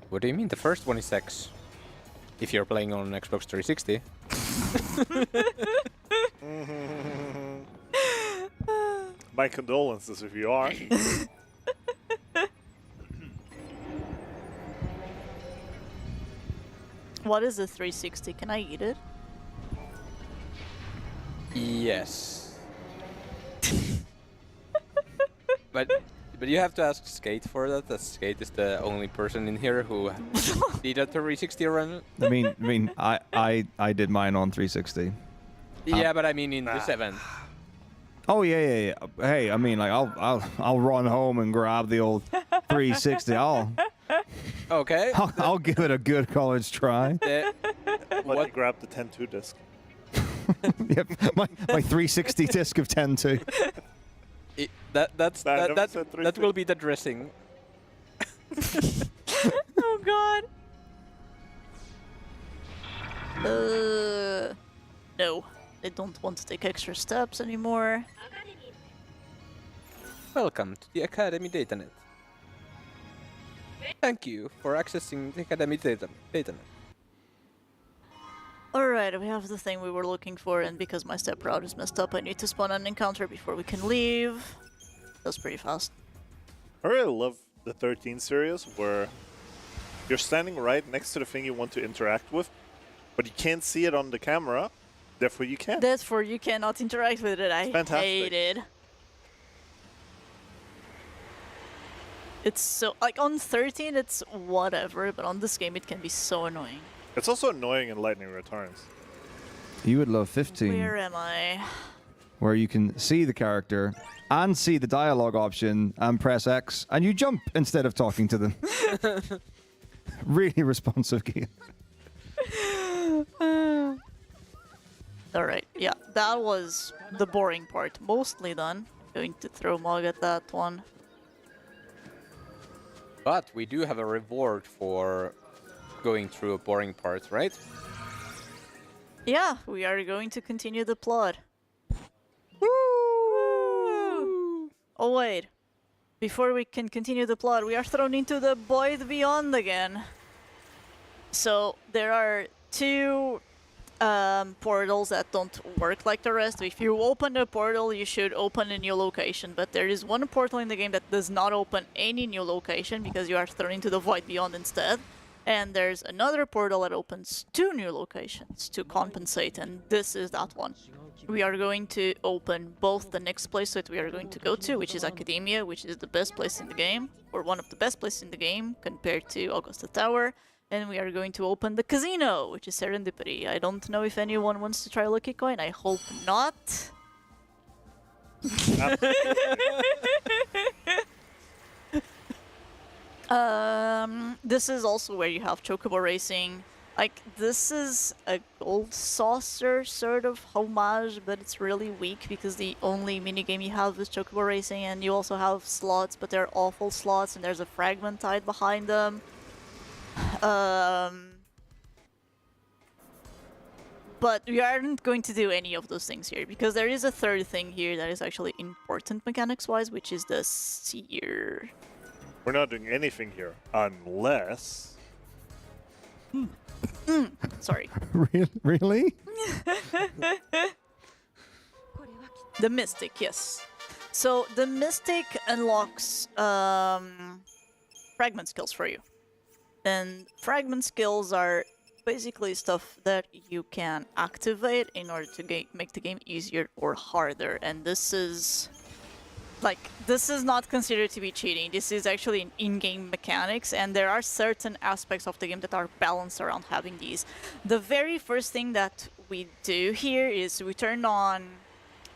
What do you mean? The first one is X. If you're playing on Xbox 360. My condolences if you are. What is a 360? Can I eat it? Yes. but you have to ask Skate for that. That Skate is the only person in here who did a 360 run. I did mine on 360. Yeah, but I mean in this event. Oh yeah. Hey, I mean, like I'll run home and grab the old 360. Okay. I'll give it a good college try. What? You grab the 10.2 disc. Yep, my 360 disc of 10.2. That will be the dressing. Oh god. No. I don't want to take extra steps anymore. Welcome to the Academy Datanet. Thank you for accessing the Academy Datanet. Alright, we have the thing we were looking for, and because my step route is messed up, I need to spawn an encounter before we can leave. That's pretty fast. I really love the 13 series where you're standing right next to the thing you want to interact with, but you can't see it on the camera, therefore you can't. Therefore you cannot interact with it. I hate it. It's so, like, on 13 it's whatever, but on this game it can be so annoying. It's also annoying in Lightning Returns. You would love 15. Where am I? Where you can see the character and see the dialogue option and press X and you jump instead of talking to them. Really responsive game. Alright, yeah, that was the boring part. Mostly done. Going to throw Mog at that one. But we do have a reward for going through a boring part, right? Yeah, we are going to continue the plot. Woo! Oh wait, before we can continue the plot, we are thrown into the Void Beyond again. So there are two portals that don't work like the rest. If you open a portal, you should open a new location, but there is one portal in the game that does not open any new location because you are thrown into the Void Beyond instead. And there's another portal that opens two new locations to compensate, and this is that one. We are going to open both the next place that we are going to go to, which is Academia, which is the best place in the game, or one of the best places in the game compared to Augusta Tower. And we are going to open the casino, which is Serendipity. I don't know if anyone wants to try Lucky Coin. I hope not. This is also where you have Chocobo Racing. Like, this is a Gold Saucer sort of homage, but it's really weak because the only minigame you have is Chocobo Racing, and you also have slots, but they're awful slots, and there's a fragment tied behind them. But we aren't going to do any of those things here, because there is a third thing here that is actually important mechanics-wise, which is the seer. We're not doing anything here unless. Sorry. Really? The Mystic, yes. So the Mystic unlocks fragment skills for you. And fragment skills are basically stuff that you can activate in order to make the game easier or harder. And this is not considered to be cheating. This is actually an in-game mechanics, and there are certain aspects of the game that are balanced around having these. The very first thing that we do here is we turn on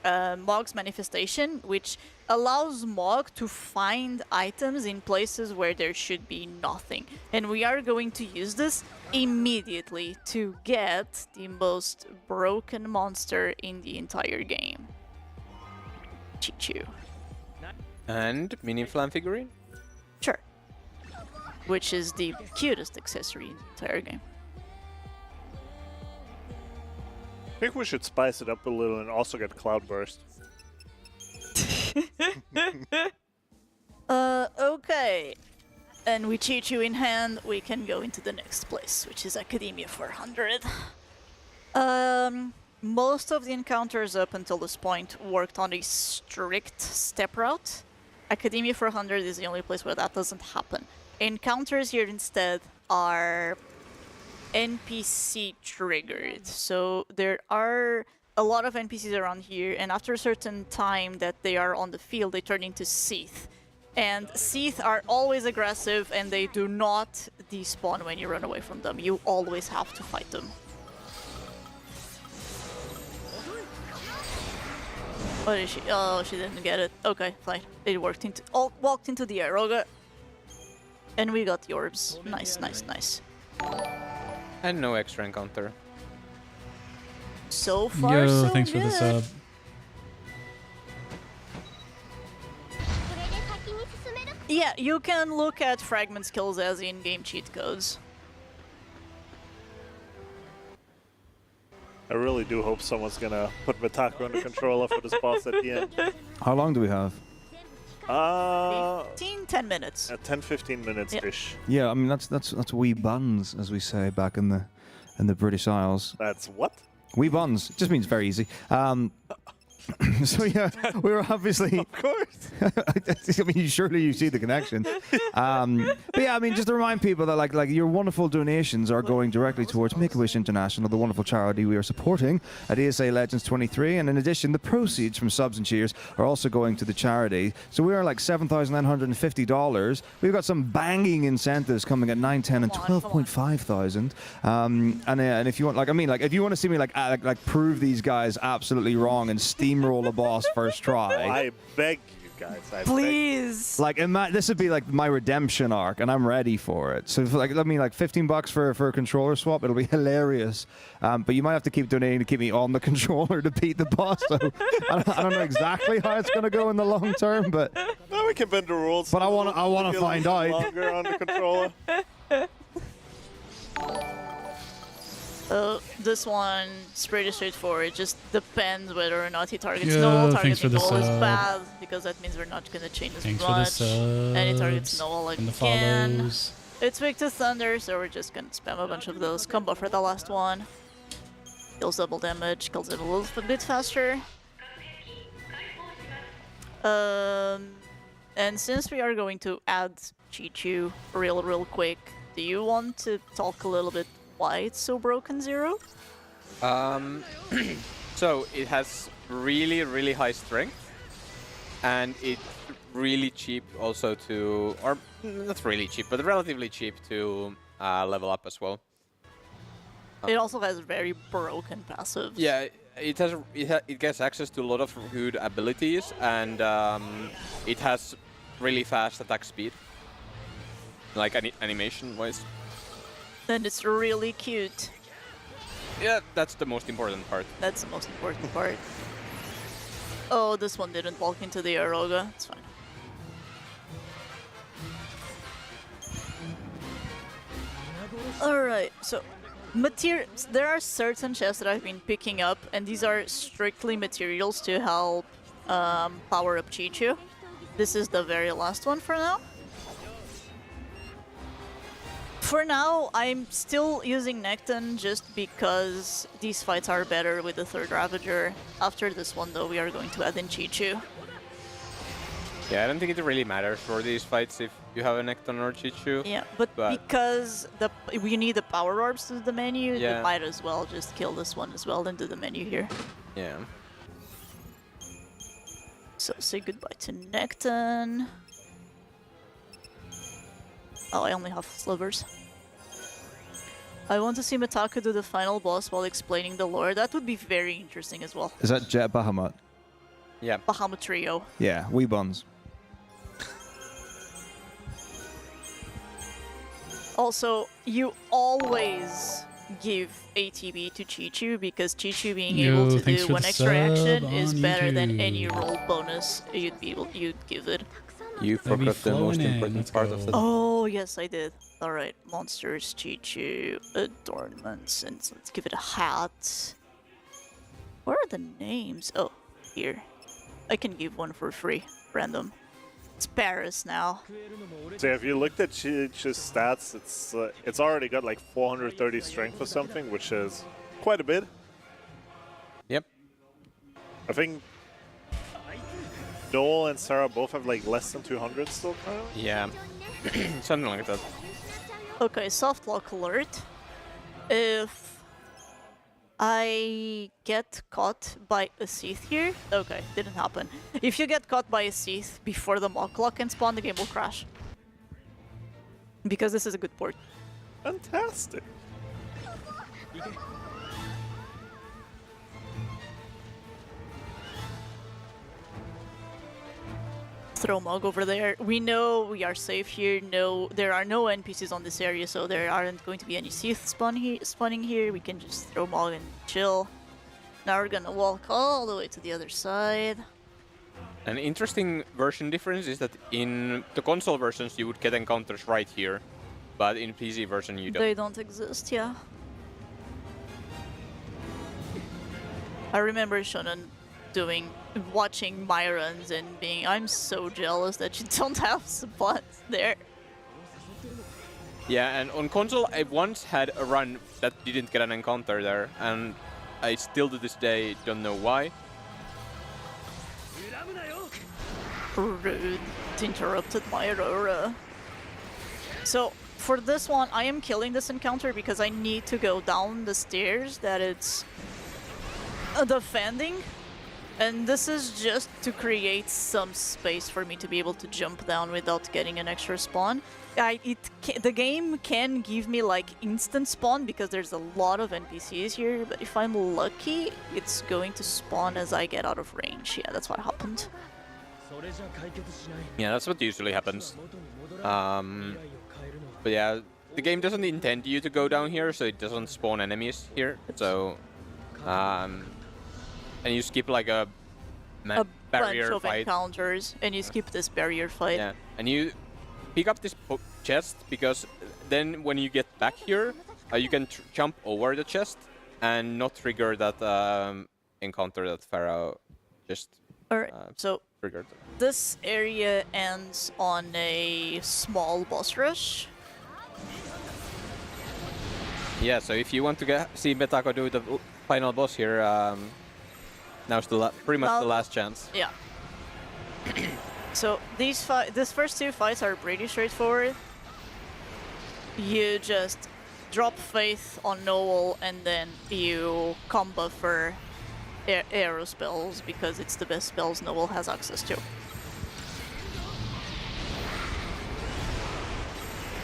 Mog's Manifestation, which allows Mog to find items in places where there should be nothing. And we are going to use this immediately to get the most broken monster in the entire game. Chichu. And Mini Flam figurine? Sure. Which is the cutest accessory in the entire game. I think we should spice it up a little and also get Cloudburst. Okay. And with Chichu in hand, we can go into the next place, which is Academia 400. Most of the encounters up until this point worked on a strict step route. Academia 400 is the only place where that doesn't happen. Encounters here instead are NPC triggered. So there are a lot of NPCs around here, and after a certain time that they are on the field, they turn into Seath. And Seath are always aggressive, and they do not despawn when you run away from them. You always have to fight them. What is she? Oh, she didn't get it. Okay, fine. It walked into the Aeroga. And we got the orbs. Nice, nice, nice. And no extra encounter. So far, so thanks good. for the sub. Yeah, you can look at fragment skills as in-game cheat codes. I really do hope someone's gonna put Mitaku under controller for this boss at the end. How long do we have? 10 minutes. 10-15 minutes ish. Yeah, I mean that's wee buns, as we say back in the British Isles. That's what? Wee buns. It just means very easy. So yeah, we were obviously. Of course. I mean, surely you see the connection. But yeah, I mean, just to remind people that like your wonderful donations are going directly towards Make-A-Wish International, the wonderful charity we are supporting at ESA Legends 23, and in addition, the proceeds from subs and cheers are also going to the charity. So we are like $7,950. We've got some banging incentives coming at 9, 10, and 12.5 thousand. And if you want, if you want to see me like prove these guys absolutely wrong and steamroll a boss first try. I beg you guys. Please. This would be like my redemption arc, and I'm ready for it. So, $15 for a controller swap, it'll be hilarious. But you might have to keep donating to keep me on the controller to beat the boss. So I don't know exactly how it's going to go in the long term, but now we can bend the rules. But I want to find out. Longer on the controller. This one is pretty straightforward. It just depends whether or not he targets Yo, Null. thanks for Targeting the Null is sub. bad, because that means we're not going to change as Thanks for the much. subs And he targets Null and the again. follows. It's weak to Thunder, so we're just going to spam a bunch of those. Combo for the last one. Deals double damage, kills it a little bit faster. And since we are going to add Chichu real quick, do you want to talk a little bit why it's so broken, Zero? So it has really high strength, and it's really cheap also to, or not really cheap, but relatively cheap to level up as well. It also has very broken passives. Yeah, it gets access to a lot of good abilities, and it has really fast attack speed, like animation-wise. And it's really cute. Yeah, that's the most important part. That's the most important part. Oh, this one didn't walk into the Aeroga. It's fine. Alright, so There are certain chests that I've been picking up, and these are strictly materials to help power up Chichu. This is the very last one for now. For now, I'm still using Necton just because these fights are better with the third Ravager. After this one, though, we are going to add in Chichu. Yeah, I don't think it really matters for these fights if you have a Necton or Chichu. Yeah, but because we need the power orbs to the menu, Yeah. we might as well just kill this one as well and do the menu here. Yeah. So say goodbye to Necton. Oh, I only have slivers. I want to see Mitaku do the final boss while explaining the lore. That would be very interesting as well. Is that Jet Bahamut? Yeah. Bahamut Trio. Yeah, wee buns. Also, you always give ATB to Chichu because Chichu being Yo, able to thanks do for one the extra sub action is on better than YouTube. any roll bonus you'd give it. You Let me forgot the flow most in. important Let's part go. of the... Oh, yes, I did. Alright, monsters, Chichu, adornments, and let's give it a hat. Where are the names? Oh, here. I can give one for free. Random. It's Paris now. So if you looked at Chichu's stats, it's already got like 430 strength or something, which is quite a bit. Yep. I think Noel and Sarah both have like less than 200 still currently. Yeah. Something like that. Okay, soft lock alert. If I get caught by a Seath here... Okay, didn't happen. If you get caught by a Seath before the Mock Lock can spawn, the game will crash. Because this is a good port. Fantastic. Throw Mog over there. We know we are safe here. No, there are no NPCs on this area, so there aren't going to be any Seath spawning here. We can just throw Mog and chill. Now we're gonna walk all the way to the other side. An interesting version difference is that in the console versions you would get encounters right here, but in PC version you don't. They don't exist, yeah. I remember Shonen watching my runs and being, I'm so jealous that you don't have spots there. Yeah, and on console I once had a run that didn't get an encounter there, and I still to this day don't know why. Rude. Interrupted my Aurora. So, for this one, I am killing this encounter because I need to go down the stairs that it's defending. And this is just to create some space for me to be able to jump down without getting an extra spawn. The game can give me like instant spawn because there's a lot of NPCs here, but if I'm lucky, it's going to spawn as I get out of range. Yeah, that's what happened. Yeah, that's what usually happens. But yeah, the game doesn't intend you to go down here, so it doesn't spawn enemies here. So, and you skip like a barrier bunch of fight. encounters, and you skip this barrier fight. Yeah, and you pick up this chest because then when you get back here, you can jump over the chest and not trigger that encounter that Pharaoh just so triggered. This area ends on a small boss rush. Yeah, so if you want to see Mitaku do the final boss here, now's pretty much the last chance. Yeah. So these first two fights are pretty straightforward. You just drop Faith on Noel and then you combo for arrow spells because it's the best spells Noel has access to.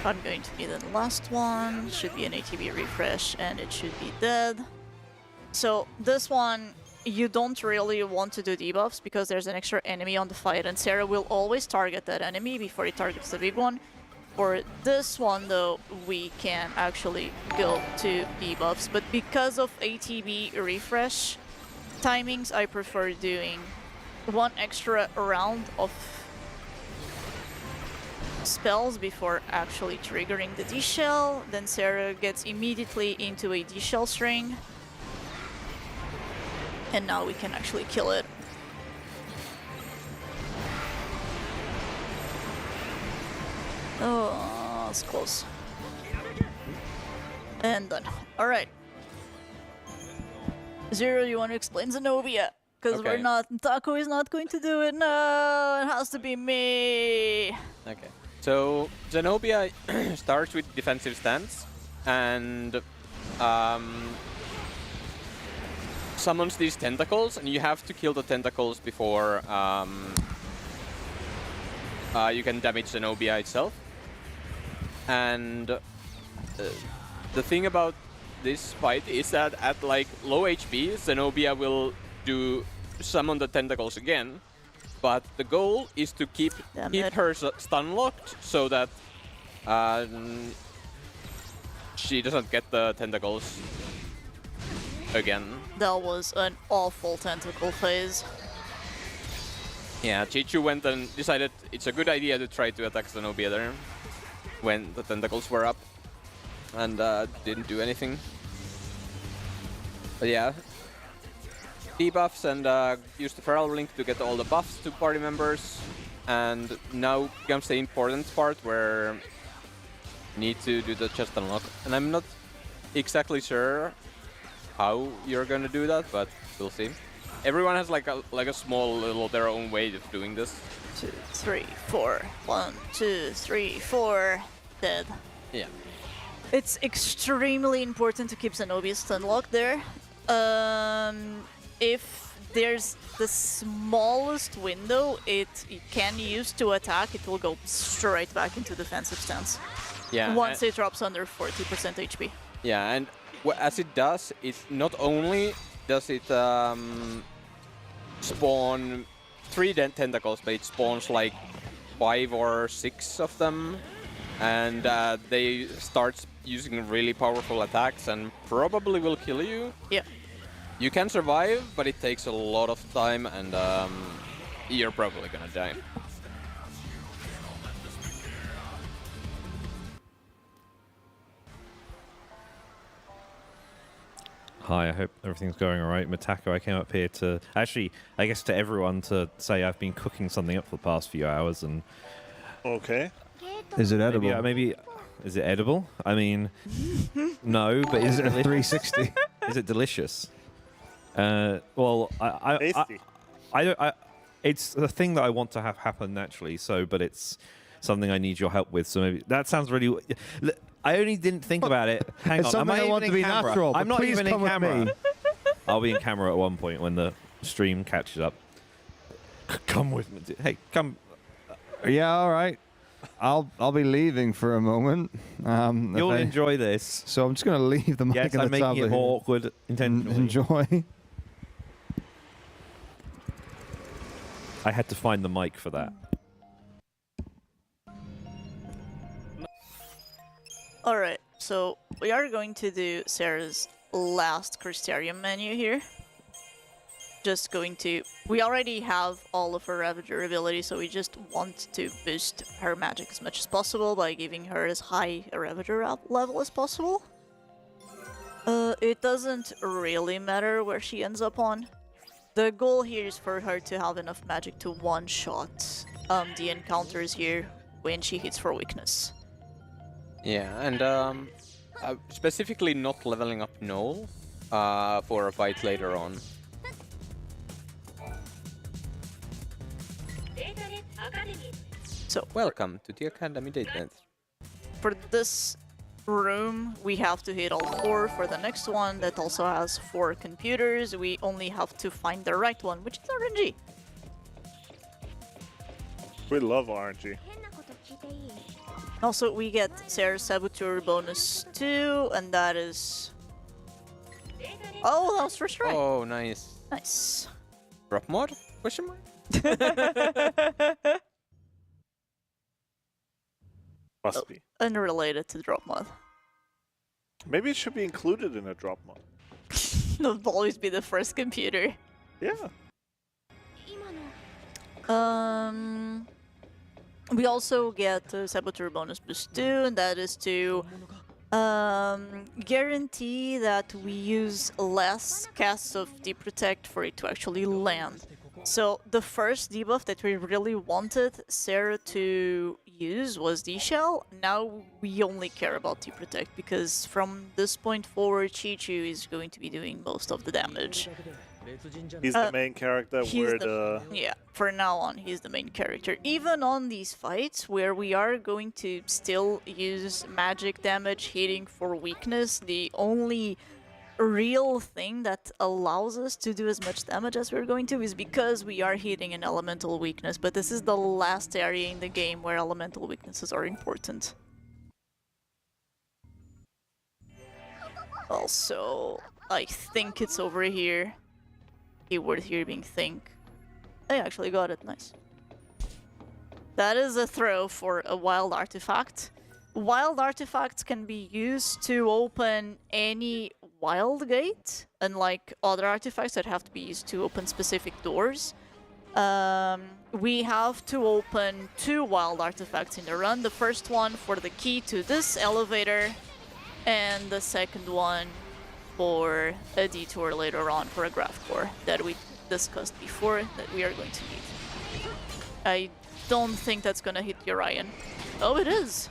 I'm going to be the last one. Should be an ATB refresh and it should be dead. So this one, you don't really want to do debuffs because there's an extra enemy on the fight and Sarah will always target that enemy before he targets the big one. For this one though, we can actually go to debuffs, but because of ATB refresh timings, I prefer doing one extra round of spells before actually triggering the D-Shell. Then Sarah gets immediately into a D-Shell string. And now we can actually kill it. Oh, that's close. And done. Alright. Zero, you want to explain Zenobia? Because Okay. we're not. Taco is not going to do it. No, it has to be me. Okay. So Zenobia starts with defensive stance and summons these tentacles, and you have to kill the tentacles before you can damage Zenobia itself. And the thing about this fight is that at like low HP, Zenobia will summon the tentacles again, but the goal is to keep her stun locked so that she doesn't get the tentacles again. That was an awful tentacle phase. Yeah, Chichu went and decided it's a good idea to try to attack Zenobia there when the tentacles were up, and didn't do anything. But yeah, debuffs and use the Feral Link to get all the buffs to party members, and now comes the important part where you need to do the chest unlock. And I'm not exactly sure how you're gonna do that, but we'll see. Everyone has like a small little their own way of doing this. 2, 3, 4. 1, 2, 3, 4. Dead. Yeah. It's extremely important to keep Zenobia stun locked there. If there's the smallest window it can use to attack, it will go straight back into defensive stance. Yeah. Once it drops under 40% HP. Yeah, and as it does, it not only does it spawn 3 tentacles, but it spawns like 5 or 6 of them, and they start using really powerful attacks and probably will kill you. Yeah. You can survive, but it takes a lot of time, and you're probably gonna die. Hi, I hope everything's going all right. Matako, I came up here to, actually, I guess to everyone to say I've been cooking something up for the past few hours, and... Okay. Is it edible? Maybe is it edible? I mean, no, but Is is it a 360? Is it delicious? Well, it's a thing that I want to have happen naturally. So, but it's something I need your help with. So maybe that sounds really. I only didn't think about it. Hang It's on, something am I I want even to in be camera? natural, but I'm not please even in come with camera. me. I'll be in camera at one point when the stream catches up. Come with me. Hey, come. Yeah, all right. I'll be leaving for a moment. You'll enjoy this. So I'm just going to leave the mic Yes, on I'm the making tablet it more awkward intentionally. Enjoy. I had to find the mic for that. Alright, so we are going to do Sarah's last Crystarium menu here. Just going to... We already have all of her Ravager abilities, so we just want to boost her magic as much as possible by giving her as high a Ravager level as possible. It doesn't really matter where she ends up on. The goal here is for her to have enough magic to one-shot the encounters here when she hits for weakness. Yeah, and specifically not leveling up Null for a fight later on. So welcome to the Academy Datanet. For this room, we have to hit all 4. For the next one, that also has 4 computers, we only have to find the right one, which is RNG. We love RNG. Also, we get Sarah's Saboteur bonus 2, and that is... Oh, that was first try. Oh, nice. Nice. Drop mod? Question mark? Must be. Unrelated to drop mod. Maybe it should be included in a drop mod. It'll always be the first computer. Yeah. We also get a Saboteur bonus boost too, and that is to guarantee that we use less casts of Deep Protect for it to actually land. So the first debuff that we really wanted Sarah to use was D-Shell. Now we only care about Deep Protect because from this point forward, Chi-Chu is going to be doing most of the damage. He's the main character. Yeah, for now on, he's the main character. Even on these fights where we are going to still use magic damage hitting for weakness, the only real thing that allows us to do as much damage as we're going to is because we are hitting an elemental weakness, but this is the last area in the game where elemental weaknesses are important. Also, I think it's over here. Keyword here being think. I actually got it, nice. That is a throw for a wild artifact. Wild artifacts can be used to open any wild gate, unlike other artifacts that have to be used to open specific doors. We have to open 2 wild artifacts in the run. The first one for the key to this elevator, and the second one for a detour later on for a graph core that we discussed before that we are going to need. I don't think that's gonna hit Orion. Oh, it is!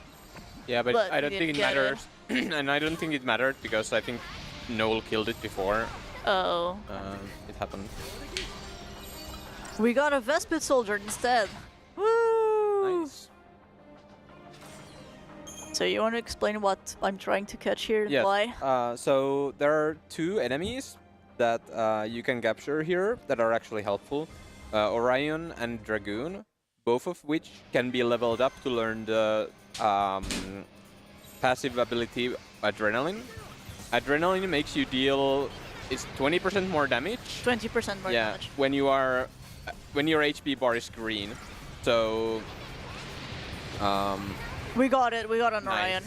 Yeah, but I don't think it matters. And I don't think it mattered because I think Noel killed it before. Oh. It happened. We got a Vespid soldier instead. Woo! Nice. So you want to explain what I'm trying to catch here and Yes. why? So there are 2 enemies that you can capture here that are actually helpful. Orion and Dragoon, both of which can be leveled up to learn the passive ability Adrenaline. Adrenaline makes you deal... It's 20% more damage. 20% more damage. When you are... when your HP bar is green. So... we got it. We got an Nice. Orion.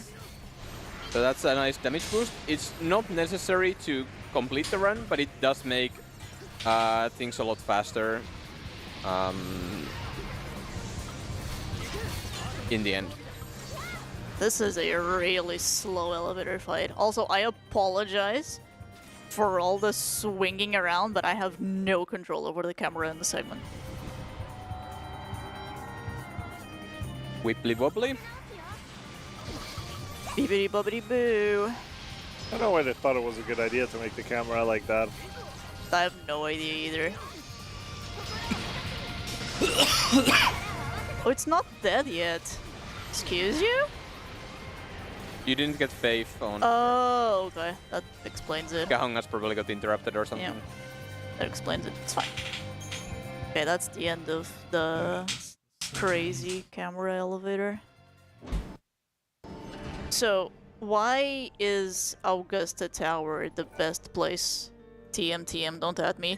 So that's a nice damage boost. It's not necessary to complete the run, but it does make things a lot faster in the end. This is a really slow elevator fight. Also, I apologize for all the swinging around, but I have no control over the camera in the segment. Wibbly wobbly. Bibbidi bobbidi boo. I don't know why they thought it was a good idea to make the camera like that. I have no idea either. Oh, it's not dead yet. Excuse you? You didn't get Faith on. Oh, okay. That explains it. Kahonga's probably got interrupted or something. Yeah. That explains it. It's fine. Okay, that's the end of the crazy camera elevator. So, why is Augusta Tower the best place? TM, don't at me.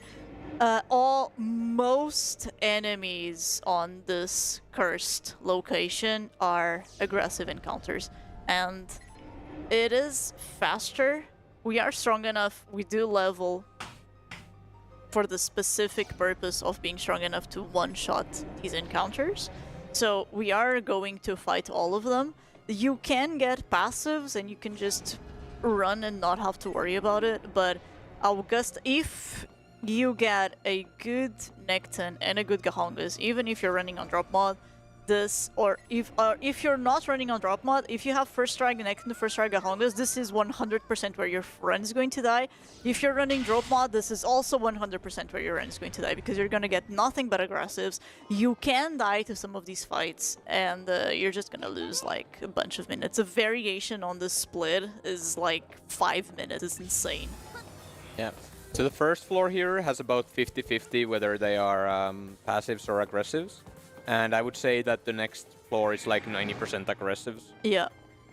Most enemies on this cursed location are aggressive encounters, and it is faster. We are strong enough. We do level for the specific purpose of being strong enough to one-shot these encounters. So we are going to fight all of them. You can get passives and you can just run and not have to worry about it, but Augusta, if you get a good Necton and a good Gahongas, even if you're running on drop mod, this, or if you're not running on drop mod, if you have first strike Necton, first strike Gahongas, this is 100% where your friend is going to die. If you're running drop mod, this is also 100% where your friend is going to die, because you're going to get nothing but aggressives. You can die to some of these fights, and you're just going to lose like a bunch of minutes. A variation on the split is like 5 minutes. It's insane. Yeah. So the first floor here has about 50-50 whether they are passives or aggressives. And I would say that the next floor is like 90% aggressives. Yeah,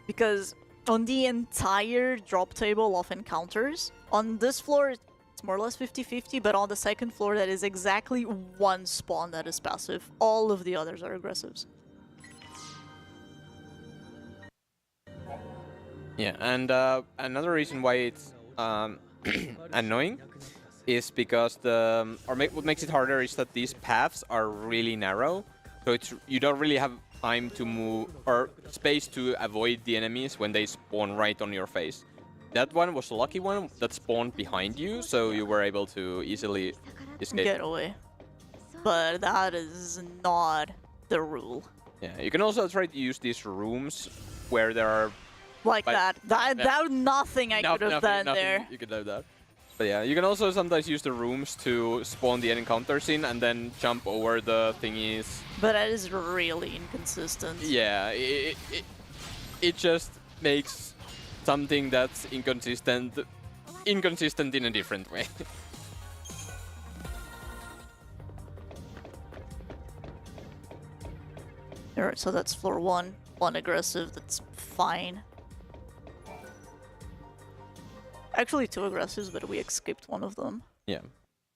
because on the entire drop table of encounters, on this floor it's more or less 50-50, but on the second floor that is exactly one spawn that is passive. All of the others are aggressives. Yeah, and another reason why it's annoying is because what makes it harder is that these paths are really narrow. So you don't really have time to move or space to avoid the enemies when they spawn right on your face. That one was a lucky one that spawned behind you, so you were able to easily escape. Get away. But that is not the rule. Yeah, you can also try to use these rooms where there are Like that. That nothing I could have done nothing there. You could do that. But yeah, you can also sometimes use the rooms to spawn the encounters in and then jump over the thingies. But that is really inconsistent. Yeah, it just makes something that's inconsistent in a different way. Alright, so that's floor 1. 1 aggressive, that's fine. Actually 2 aggressives, but we skipped one of them. Yeah,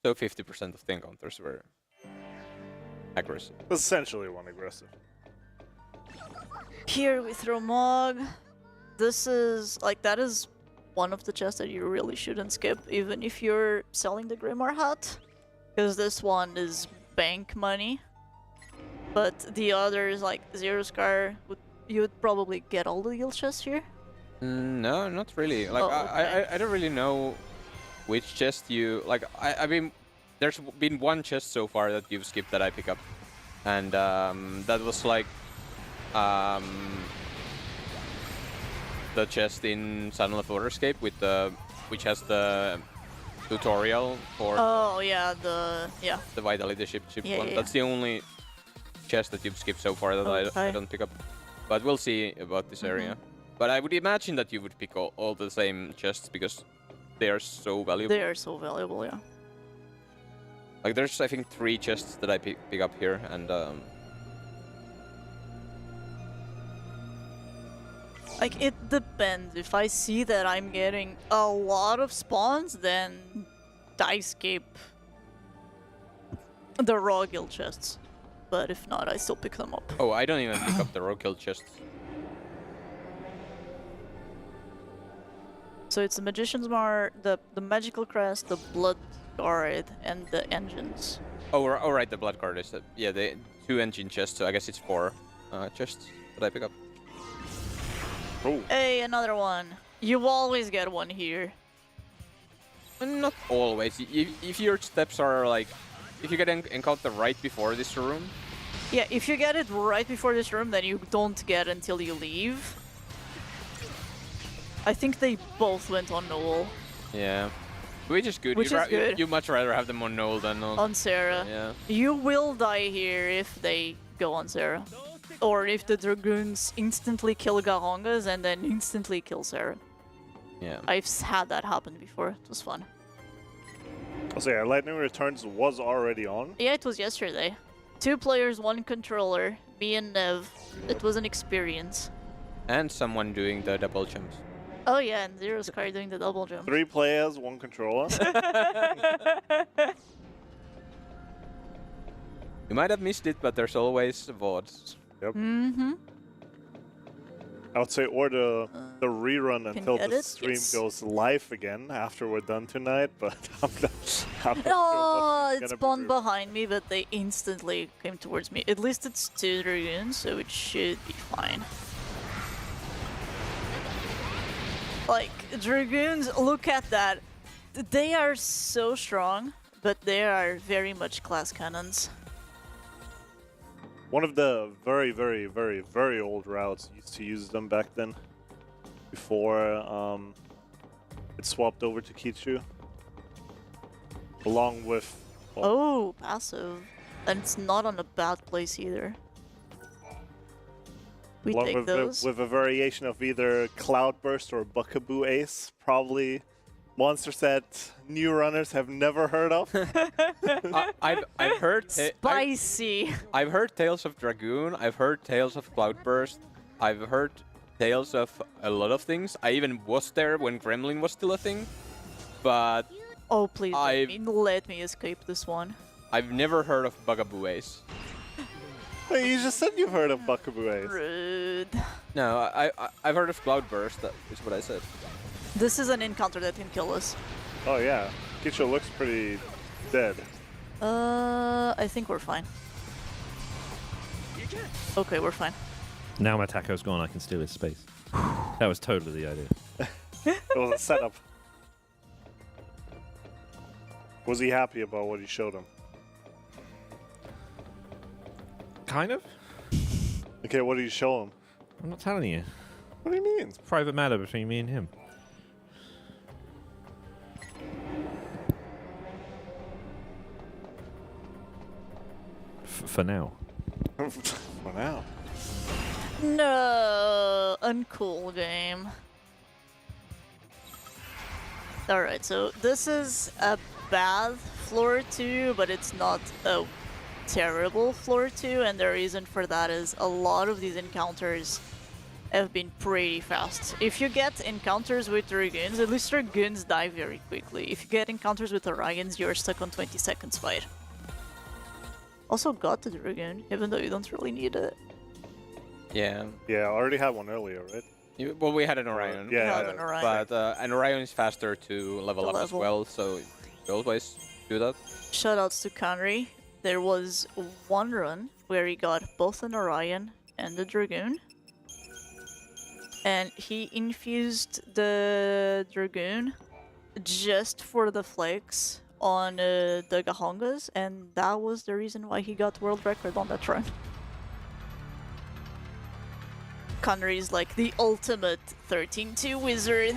so 50% of the encounters were aggressive. Essentially one aggressive. Here we throw Mog. This is, like, that is one of the chests that you really shouldn't skip, even if you're selling the Grimoire hat. Because this one is bank money. But the others, like Zero Scar, you would probably get all the guild chests here. No, not really. Like I don't really know which chest you like. I mean, there's been one chest so far that you've skipped that I pick up, and that was like the chest in Tunnel of Waterscape with the which has the tutorial for. Oh yeah, the Vitality ship Yeah, one. yeah, That's the only chest that you've skipped so far that I don't pick up. But we'll see about this area. But I would imagine that you would pick all the same chests because they are so valuable. They are so valuable, yeah. Like there's I think 3 chests that I pick up here, and like it depends. If I see that I'm getting a lot of spawns, then I skip the raw guild chests. But if not, I still pick them up. oh, I don't even pick up the roadkill chests. So it's the Magician's Mar, the Magical Crest, the Blood Guard, and the engines. Oh, right, the blood card is yeah, the 2 engine chests. So I guess it's 4 chests that I pick up. Oh. Hey, another one. You always get one here. Not always. If your steps are like, if you get an encounter right before this room. Yeah, if you get it right before this room, then you don't get until you leave. I think they both went on Noel. Yeah. Which is good. Which is good. You much rather have them on Noel than on Sarah. Yeah. You will die here if they go on Sarah. Or if the Dragoons instantly kill Garongas and then instantly kill Sarah. Yeah. I've had that happen before. It was fun. I'll say Lightning Returns was already on. Yeah, it was yesterday. 2 players, 1 controller, me and Nev. It was an experience. And someone doing the double jumps. Oh yeah, and Zero Scar doing the double jump. 3 players, 1 controller. You might have missed it, but there's always VODs. Yep. Mm-hmm. I would say, or the rerun until get the it? stream Yes. goes live again after we're done tonight, but I'm not Oh, sure it what's spawned behind me, but they instantly came towards me. At least it's 2 Dragoons, so it should be fine. Like, Dragoons, look at that. They are so strong, but they are very much class cannons. One of the very, very, very, very old routes used to use them back then, before it swapped over to Kichu. Along with... Oh, passive. And it's not on a bad place either. We along take with, those. with a variation of either Cloudburst or Buckaboo Ace, probably monsters that new runners have never heard of. I've heard Spicy. I've heard tales of Dragoon. I've heard tales of Cloudburst. I've heard tales of a lot of things. I even was there when Gremlin was still a thing. But oh please let me escape this one. I've never heard of Bugaboo Ace. Wait, you just said you've heard of Buckaboo Ace. Rude. No, I've heard of Cloudburst. That is what I said. This is an encounter that can kill us. Oh yeah, Kichu looks pretty dead. I think we're fine. Okay, we're fine. Now my taco's gone, I can steal his space. That was totally the idea. It was a setup. Was he happy about what he showed him? Kind of. Okay, what did you show him? I'm not telling you. What do you mean? It's a private matter between me and him. For now. For now. No, uncool game. Alright, so this is a bad floor 2, but it's not a terrible floor 2, and the reason for that is a lot of these encounters have been pretty fast. If you get encounters with Dragoons, at least Dragoons die very quickly. If you get encounters with Orions, you're stuck on 20 seconds fight. Also got the Dragoon, even though you don't really need it. Yeah. Yeah, I already had one earlier, right? Well, we had an Orion. Yeah, had an Orion. But an Orion is faster to level up as well, so you always do that. Shoutouts to Conry. There was one run where he got both an Orion and a Dragoon. And he infused the Dragoon just for the flex on the Gahongas, and that was the reason why he got world record on that run. Conry is like the ultimate 13-2 wizard.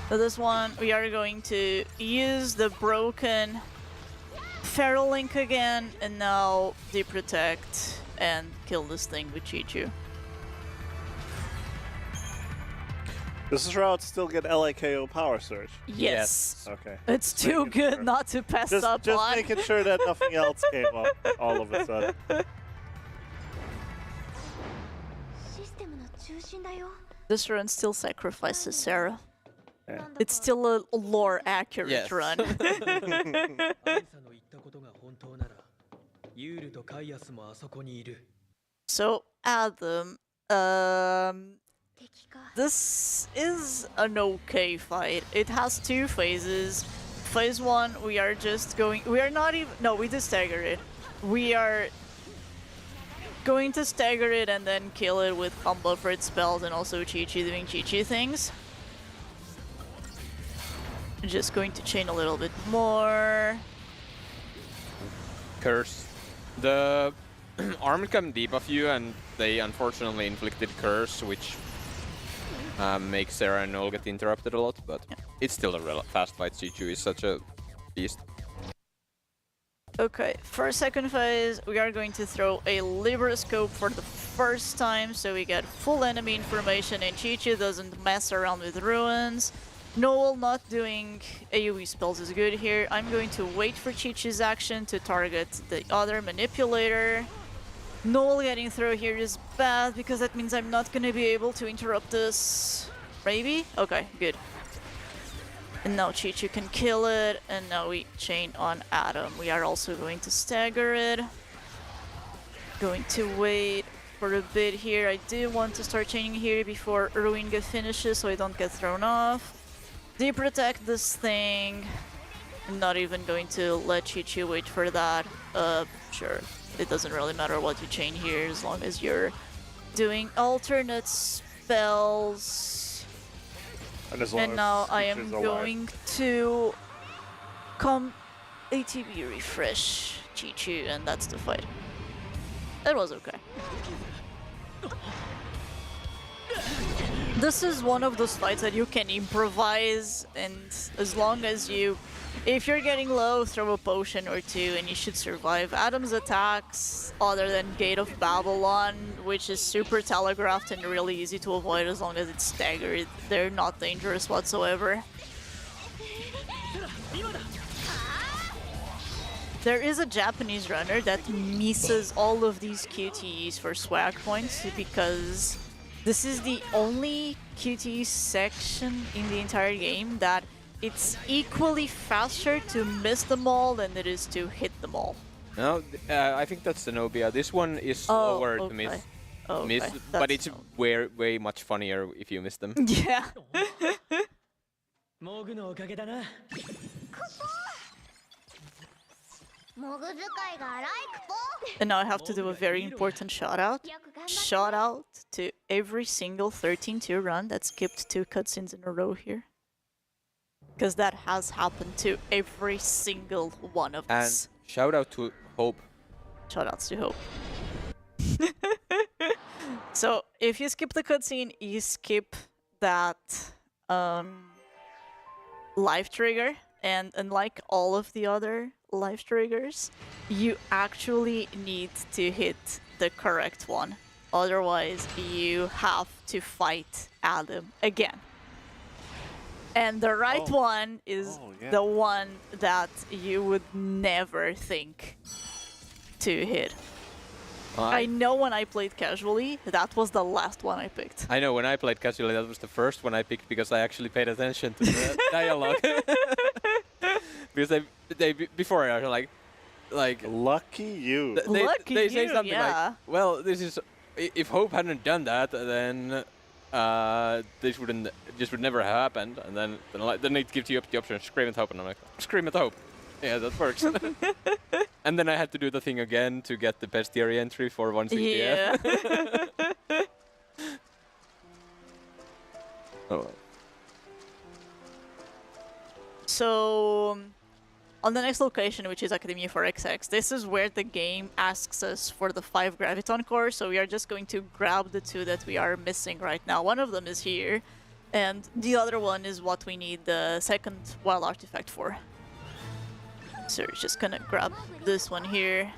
For this one, we are going to use the broken Feral Link again, and now deprotect and kill this thing with Chi-Chu. Does this route still get LAKO Power Surge? Yes. Okay. It's too good not to pass up just on. making sure that nothing else came up all of a sudden. This run still sacrifices Sarah. Yeah. It's still a lore accurate Yes. run. So, Adam, this is an okay fight. It has two phases. Phase 1, we are just going... We are not even... No, we just stagger it. We are going to stagger it and then kill it with unbuffered spells and also Chi-Chi doing Chi-Chi things. Just going to chain a little bit more. Curse. The armor can debuff you, and they unfortunately inflicted Curse, which makes Sarah and Noel get interrupted a lot, but it's still a fast fight. Chi-Chu is such a beast. Okay, for second phase, we are going to throw a Libroscope for the first time, so we get full enemy information and Chi-Chu doesn't mess around with ruins. Noel not doing AoE spells is good here. I'm going to wait for Chi-Chu's action to target the other manipulator. Noel getting through here is bad because that means I'm not going to be able to interrupt this. Maybe? Okay, good. And now Chi-Chu can kill it, and now we chain on Adam. We are also going to stagger it. Going to wait for a bit here. I do want to start chaining here before Ruinga finishes so I don't get thrown off. Deprotect this thing. I'm not even going to let Chi-Chu wait for that. Sure. It doesn't really matter what you chain here as long as you're doing alternate spells. And now I am going to come ATB refresh Chi-Chu, and that's the fight. It was okay. This is one of those fights that you can improvise, and as long as you... If you're getting low, throw a potion or two and you should survive. Adam's attacks, other than Gate of Babylon, which is super telegraphed and really easy to avoid as long as it's staggered, they're not dangerous whatsoever. There is a Japanese runner that misses all of these QTEs for swag points because this is the only QTE section in the entire game that it's equally faster to miss them all than it is to hit them all. No, I think that's Zenobia. This one is slower to miss, but it's way much funnier if you miss them. Yeah. And now I have to do a very important shout out. Shout out to every single 13-2 run that skipped 2 cutscenes in a row here. Because that has happened to every single one of And us. shout out to Hope. Shout outs to Hope. So if you skip the cutscene, you skip that life trigger, and unlike all of the other life triggers, you actually need to hit the correct one. Otherwise, you have to fight Adam again. And the right one is the one that you would never think to hit. I know when I played casually, that was the last one I picked. I know when I played casually, that was the first one I picked because I actually paid attention to the dialogue. Because they before I was like lucky you. They say something yeah. like, well, this is if Hope hadn't done that, then this would never have happened. And then it gives you up the option, scream at Hope, and I'm like, scream at Hope. Yeah, that works. And then I had to do the thing again to get the bestiary entry for 160F. Yeah. Oh. So, on the next location, which is Academia for XX, this is where the game asks us for the 5 Graviton cores, so we are just going to grab the 2 that we are missing right now. One of them is here, and the other one is what we need the second wild artifact for. So we're just gonna grab this one here.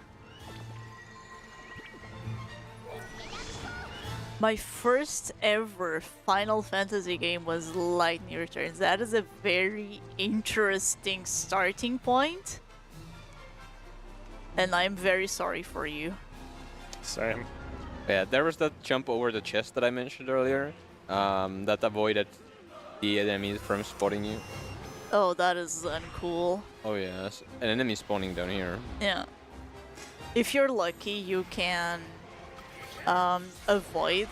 My first ever Final Fantasy game was Lightning Returns. That is a very interesting starting point. And I'm very sorry for you. Same. Yeah, there was that jump over the chest that I mentioned earlier, that avoided the enemies from spotting you. Oh, that is uncool. Oh yes, an enemy spawning down here. Yeah. If you're lucky, you can avoid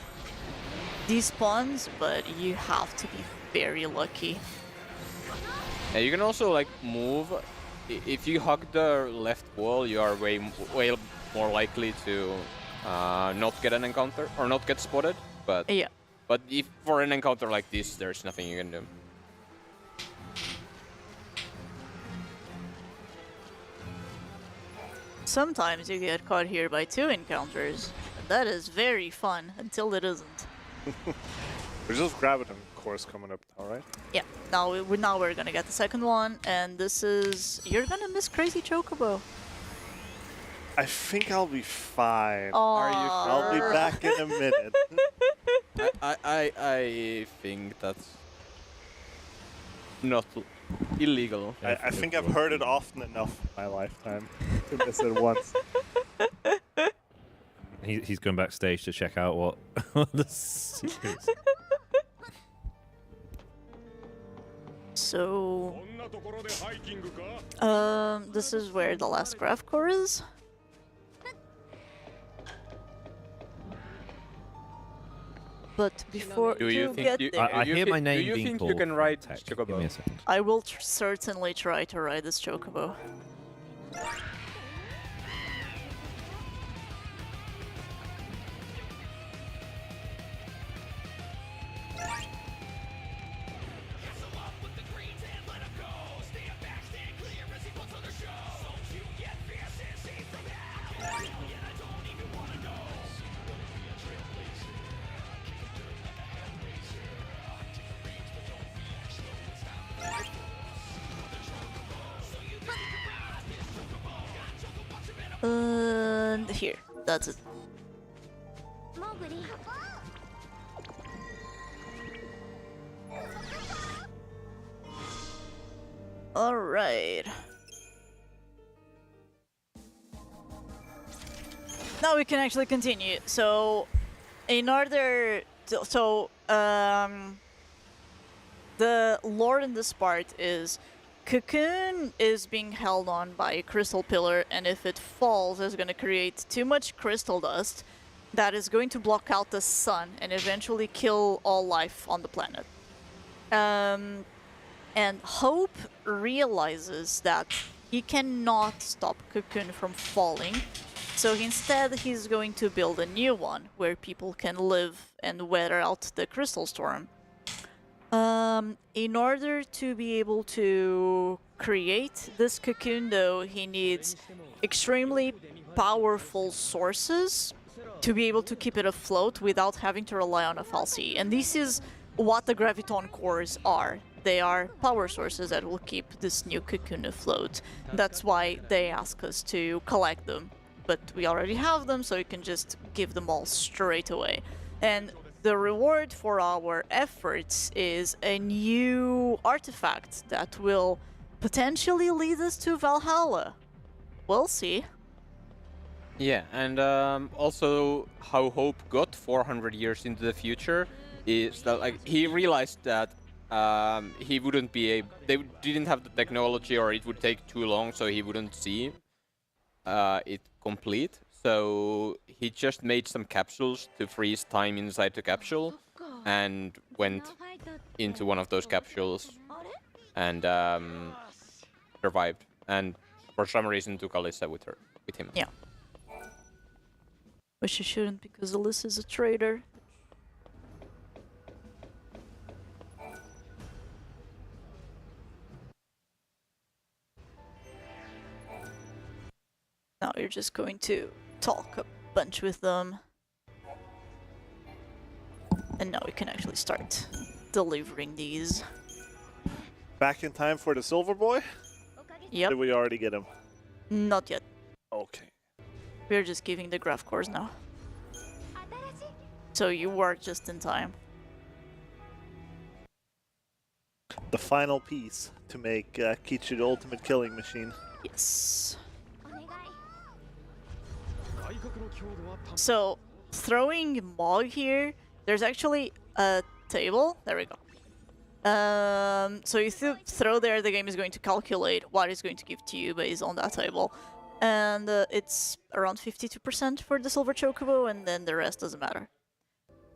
these spawns, but you have to be very lucky. Yeah, you can also like move. If you hug the left wall, you are way more likely to not get an encounter or not get spotted. But yeah. But if for an encounter like this, there's nothing you can do. Sometimes you get caught here by 2 encounters. That is very fun until it isn't. There's just Graviton course coming up now, right? Yeah. Now we're gonna get the second one, and this is you're gonna miss Crazy Chocobo. I think I'll be fine. Are you sure? I'll be back in a minute. I think that's not illegal. I think I've heard it often enough in my lifetime to miss it once. He's going backstage to check out what the secrets. So, this is where the last graph core is. But before Do you you think get you, there, I hear my name do you being think called. you can ride Tech. Give me Chocobo? a second. I will certainly try to ride this Chocobo. Here, that's it. All right. Now we can actually continue. So, in order to, the lore in this part is Cocoon is being held on by a crystal pillar, and if it falls, it's going to create too much crystal dust that is going to block out the sun and eventually kill all life on the planet. And Hope realizes that he cannot stop Cocoon from falling. So instead, he's going to build a new one where people can live and weather out the crystal storm. In order to be able to create this cocoon, though, he needs extremely powerful sources to be able to keep it afloat without having to rely on a fal'Cie. And this is what the graviton cores are. They are power sources that will keep this new cocoon afloat. That's why they ask us to collect them. But we already have them, so you can just give them all straight away. And the reward for our efforts is a new artifact that will potentially lead us to Valhalla. We'll see. Yeah, and also how Hope got 400 years into the future is that like he realized that he wouldn't be able, they didn't have the technology, or it would take too long, so he wouldn't see it complete. So he just made some capsules to freeze time inside the capsule and went into one of those capsules and survived, and for some reason took Alyssa with him. Yeah. But she shouldn't, because Alyssa's a traitor. Now you're just going to talk a bunch with them. And now we can actually start delivering these. Back in time for the Silver Boy? Yep. Did we already get him? Not yet. Okay. We're just giving the graph cores now. So you work just in time. The final piece to make Kichu the ultimate killing machine. Yes. So, throwing Mog here, there's actually a table. There we go. So you throw there, the game is going to calculate what it's going to give to you based on that table. And it's around 52% for the Silver Chocobo, and then the rest doesn't matter.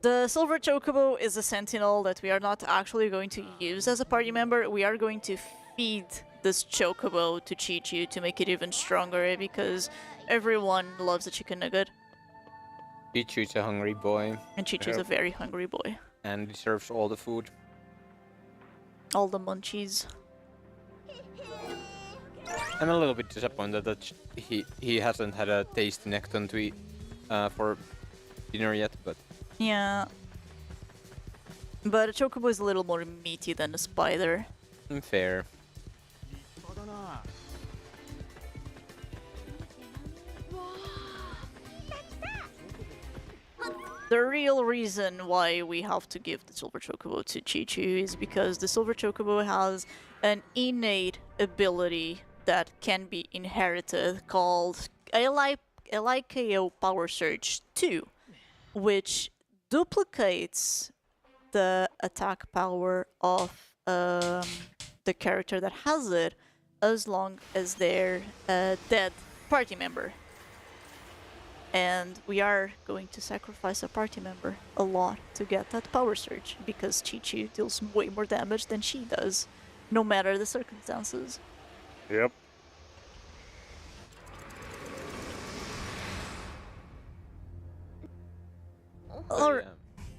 The Silver Chocobo is a sentinel that we are not actually going to use as a party member. We are going to feed this Chocobo to Chi-Chu to make it even stronger, because everyone loves a chicken nugget. Chi-Chu's a hungry boy. And Chi-Chu's a very hungry boy. And deserves all the food. All the munchies. I'm a little bit disappointed that he hasn't had a tasty Necton to eat for dinner yet, but... Yeah. But a Chocobo is a little more meaty than a spider. Fair. The real reason why we have to give the Silver Chocobo to Chi-Chu is because the Silver Chocobo has an innate ability that can be inherited called LIKO Power Surge 2, which duplicates the attack power of the character that has it, as long as they're a dead party member. And we are going to sacrifice a party member a lot to get that power surge, because Chi-Chu deals way more damage than she does, no matter the circumstances. Yep. Or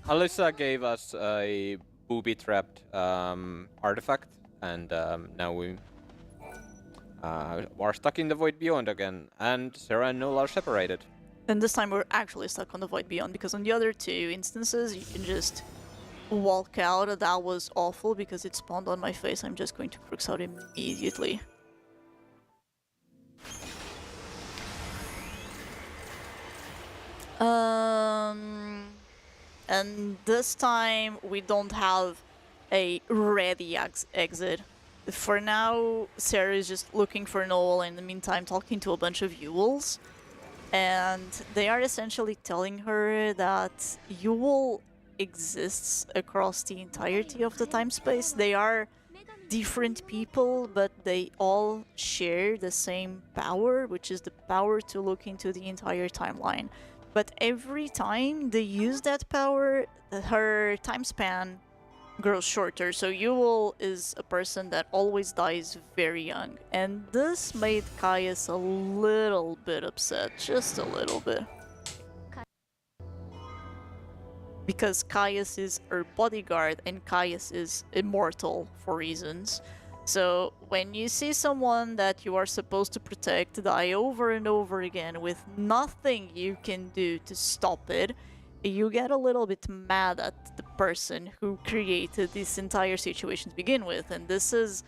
Alyssa gave us a booby-trapped artifact, and now we are stuck in the Void Beyond again, and Sarah and Noel are separated. And this time we're actually stuck on the Void Beyond, because on the other two instances you can just walk out. That was awful because it spawned on my face. I'm just going to Crux out immediately. And this time we don't have a ready exit. For now, Sarah is just looking for Noel, in the meantime talking to a bunch of Yules. And they are essentially telling her that Yule exists across the entirety of the time-space. They are different people, but they all share the same power, which is the power to look into the entire timeline. But every time they use that power, her time span grows shorter. So Yule is a person that always dies very young, and this made Caius a little bit upset, just a little bit. Because Caius is her bodyguard and Caius is immortal for reasons. So when you see someone that you are supposed to protect die over and over again with nothing you can do to stop it, you get a little bit mad at the person who created this entire situation to begin with. And this is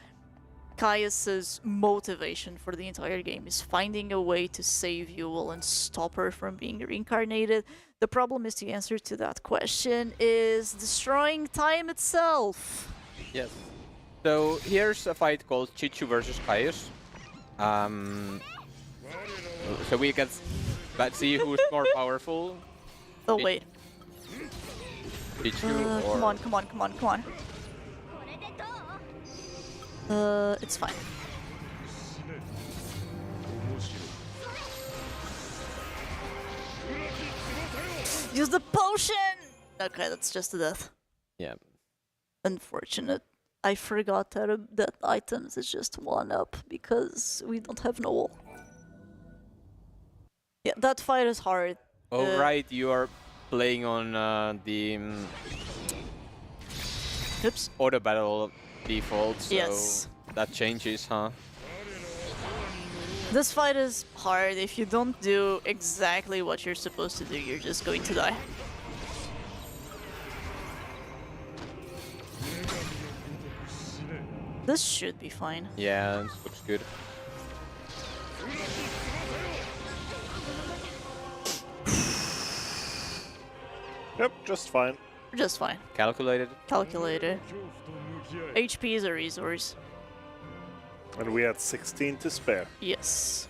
Caius's motivation for the entire game, is finding a way to save Yule and stop her from being reincarnated. The problem is, the answer to that question is destroying time itself. Yes. So here's a fight called Chichu versus Caius. So we can see who's more powerful. Oh wait. Chichu or... Come on, come on, come on, come on. It's fine. Use the potion! Okay, that's just a death. Yeah. Unfortunate. I forgot that that items is just 1-up because we don't have Noel. Yeah, that fight is hard. Oh right, you are playing on the Oops. auto battle default, so Yes. that changes, huh? This fight is hard. If you don't do exactly what you're supposed to do, you're just going to die. This should be fine. Yeah, this looks good. Yep, just fine. Just fine. Calculated. Calculated. HP is a resource. And we had 16 to spare. Yes.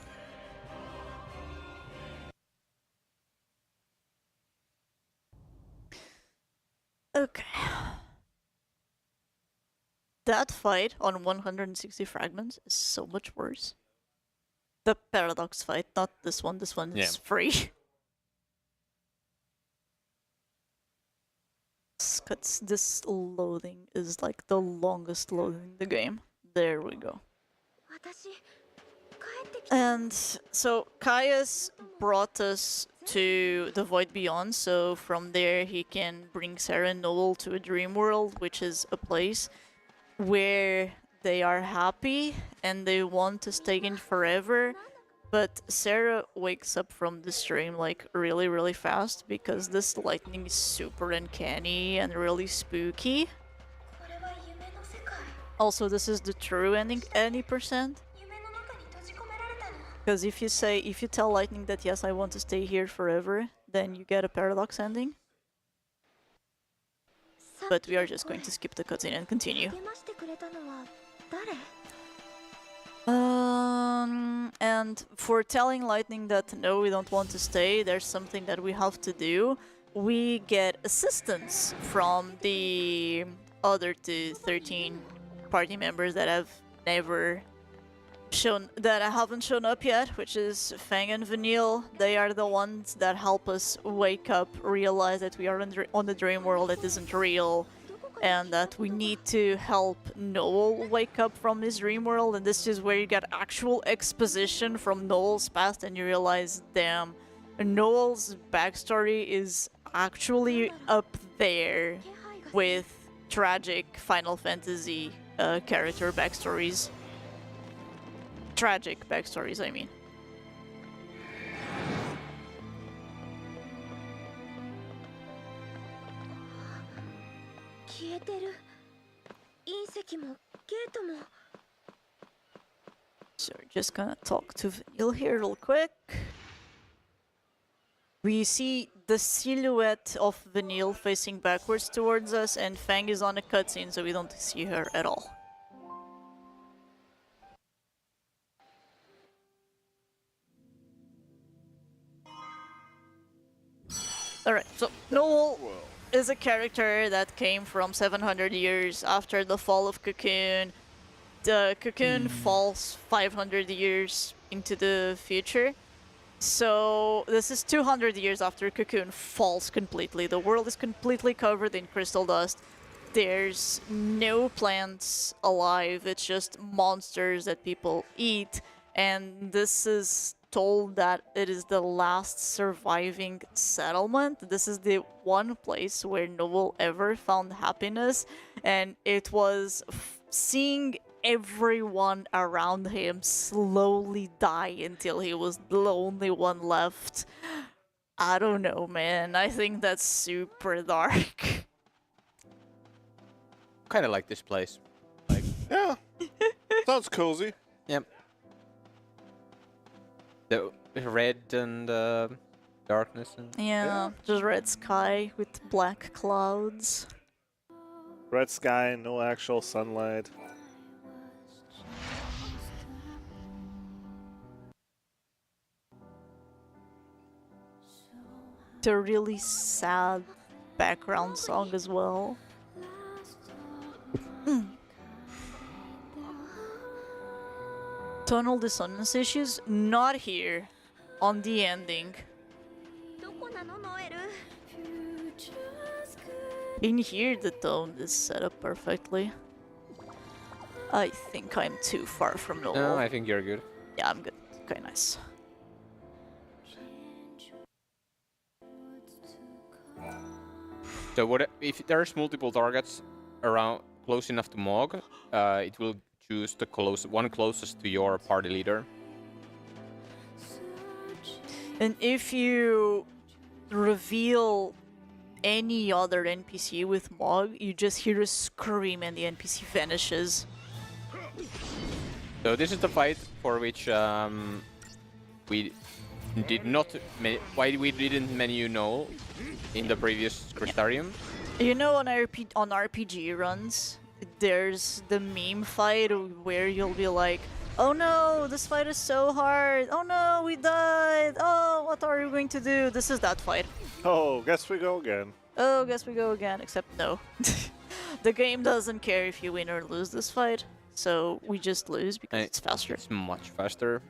Okay. That fight on 160 fragments is so much worse. The Paradox fight, not this one. This one is free. This loading is like the longest loading in the game. There we go. And so Caius brought us to the Void Beyond, so from there he can bring Sarah and Noel to a dream world, which is a place where they are happy and they want to stay in forever. But Sarah wakes up from this dream like really, really fast because this lightning is super uncanny and really spooky. Also, this is the true ending, any percent. Because if you tell lightning that yes, I want to stay here forever, then you get a paradox ending. But we are just going to skip the cutscene and continue. And for telling lightning that no, we don't want to stay, there's something that we have to do. We get assistance from the other 13 party members that have never haven't shown up yet, which is Fang and Vanille. They are the ones that help us wake up, realize that we are on the dream world that isn't real, and that we need to help Noel wake up from his dream world. And this is where you get actual exposition from Noel's past, and you realize, damn, Noel's backstory is actually up there with tragic Final Fantasy character backstories. Tragic backstories, I mean. So we're just gonna talk to Vanille here real quick. We see the silhouette of Vanille facing backwards towards us, and Fang is on a cutscene, so we don't see her at all. Alright, so Noel is a character that came from 700 years after the fall of Cocoon. The Cocoon falls 500 years into the future. So this is 200 years after Cocoon falls completely. The world is completely covered in crystal dust. there's no plants alive, it's just monsters that people eat, and this is told that it is the last surviving settlement. This is the one place where Noel ever found happiness, and it was seeing everyone around him slowly die until he was the only one left. I don't know, man. I think that's super dark. Kind of like this place. Yeah. Sounds cozy. Yep. The red and darkness. And Yeah, just red sky with black clouds. Red sky, no actual sunlight. It's a really sad background song as well. Tonal dissonance issues, not here. On the ending. In here, the tone is set up perfectly. I think I'm too far from Noel. No, I think you're good. Yeah, I'm good. Okay, nice. So what if there's multiple targets around close enough to Mog? It will choose the one closest to your party leader. And if you reveal any other NPC with Mog, you just hear a scream and the NPC vanishes. So this is the fight for which we did not. Why we didn't menu Noel in the previous Crystarium? You know, on RPG runs, there's the meme fight where you'll be like, "Oh no, this fight is so hard. Oh no, we died. Oh, what are we going to do?" This is that fight. Oh, guess we go again. Oh, guess we go again. Except no, the game doesn't care if you win or lose this fight, so we just lose because it's faster. It's much faster.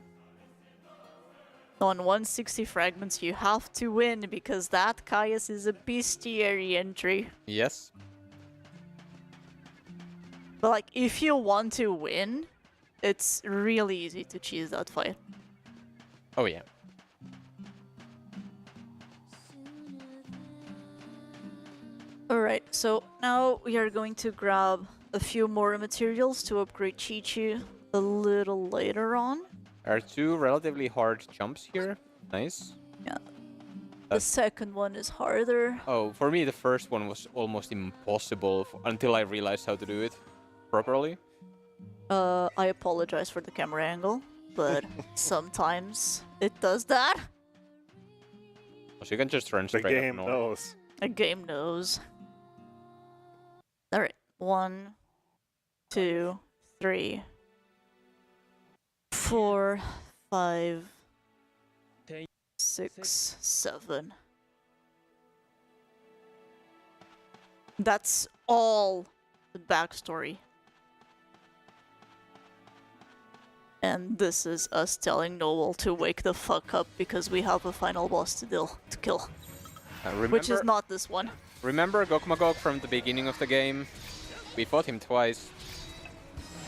On 160 fragments, you have to win because that Caius is a bestiary entry. Yes. But like, if you want to win, it's really easy to cheese that fight. Oh yeah. Alright, so now we are going to grab a few more materials to upgrade Chi-Chi a little later on. There are two relatively hard jumps here. Nice. Yeah. The second one is harder. Oh, for me the first one was almost impossible until I realized how to do it properly. I apologize for the camera angle, but sometimes it does that. So you can just run straight The up game north. knows. A game knows. Alright, 1, 2, 3, 4, 5, 6, 7. That's all the backstory. And this is us telling Noel to wake the fuck up because we have a final boss to kill. Which is not this one. Remember Gogmagog from the beginning of the game? We fought him twice.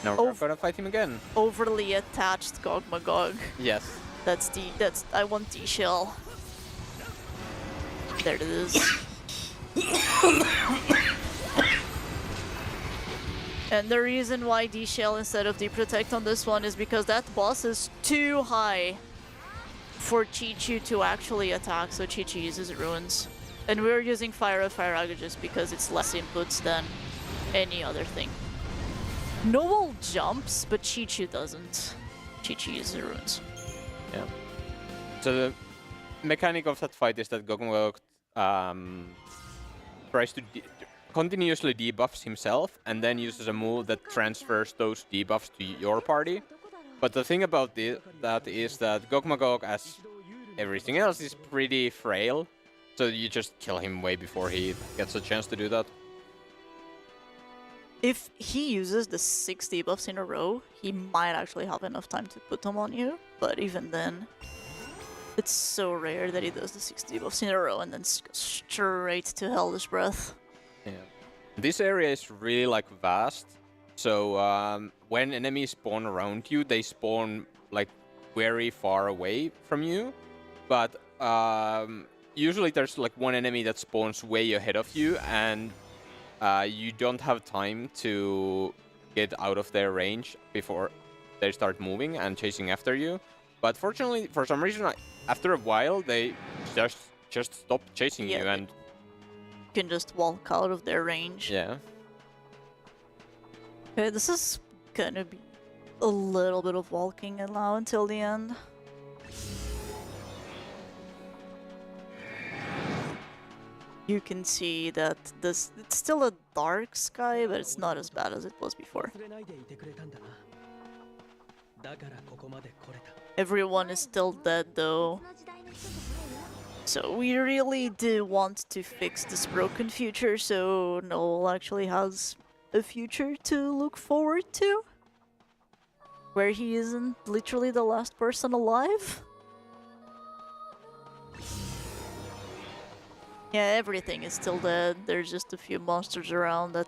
Now we're gonna fight him again. Overly attached Gogmagog. Yes. I want D-Shell. There it is. And the reason why D-Shell instead of D-Protect on this one is because that boss is too high for Chi-Chi to actually attack, so Chi-Chi uses Ruins. And we're using Fire of Firaga just because it's less inputs than any other thing. Noel jumps, but Chi-Chi doesn't. Chi-Chi uses Ruins. Yeah. So the mechanic of that fight is that Gogmagog tries to continuously debuffs himself and then uses a move that transfers those debuffs to your party. But the thing about that is that Gogmagog, as everything else, is pretty frail. So you just kill him way before he gets a chance to do that. If he uses the 6 debuffs in a row, he might actually have enough time to put them on you. But even then, it's so rare that he does the 6 debuffs in a row and then goes straight to Hellish Breath. Yeah. This area is really like vast, so when enemies spawn around you, they spawn like very far away from you. But usually there's like one enemy that spawns way ahead of you, and you don't have time to get out of their range before they start moving and chasing after you. But fortunately, for some reason, after a while, they just stop chasing you, and you can just walk out of their range. yeah. Okay, this is gonna be a little bit of walking now until the end. You can see that it's still a dark sky, but it's not as bad as it was before. Everyone is still dead though. So we really do want to fix this broken future so Noel actually has a future to look forward to. Where he isn't literally the last person alive. Yeah, everything is still dead. There's just a few monsters around that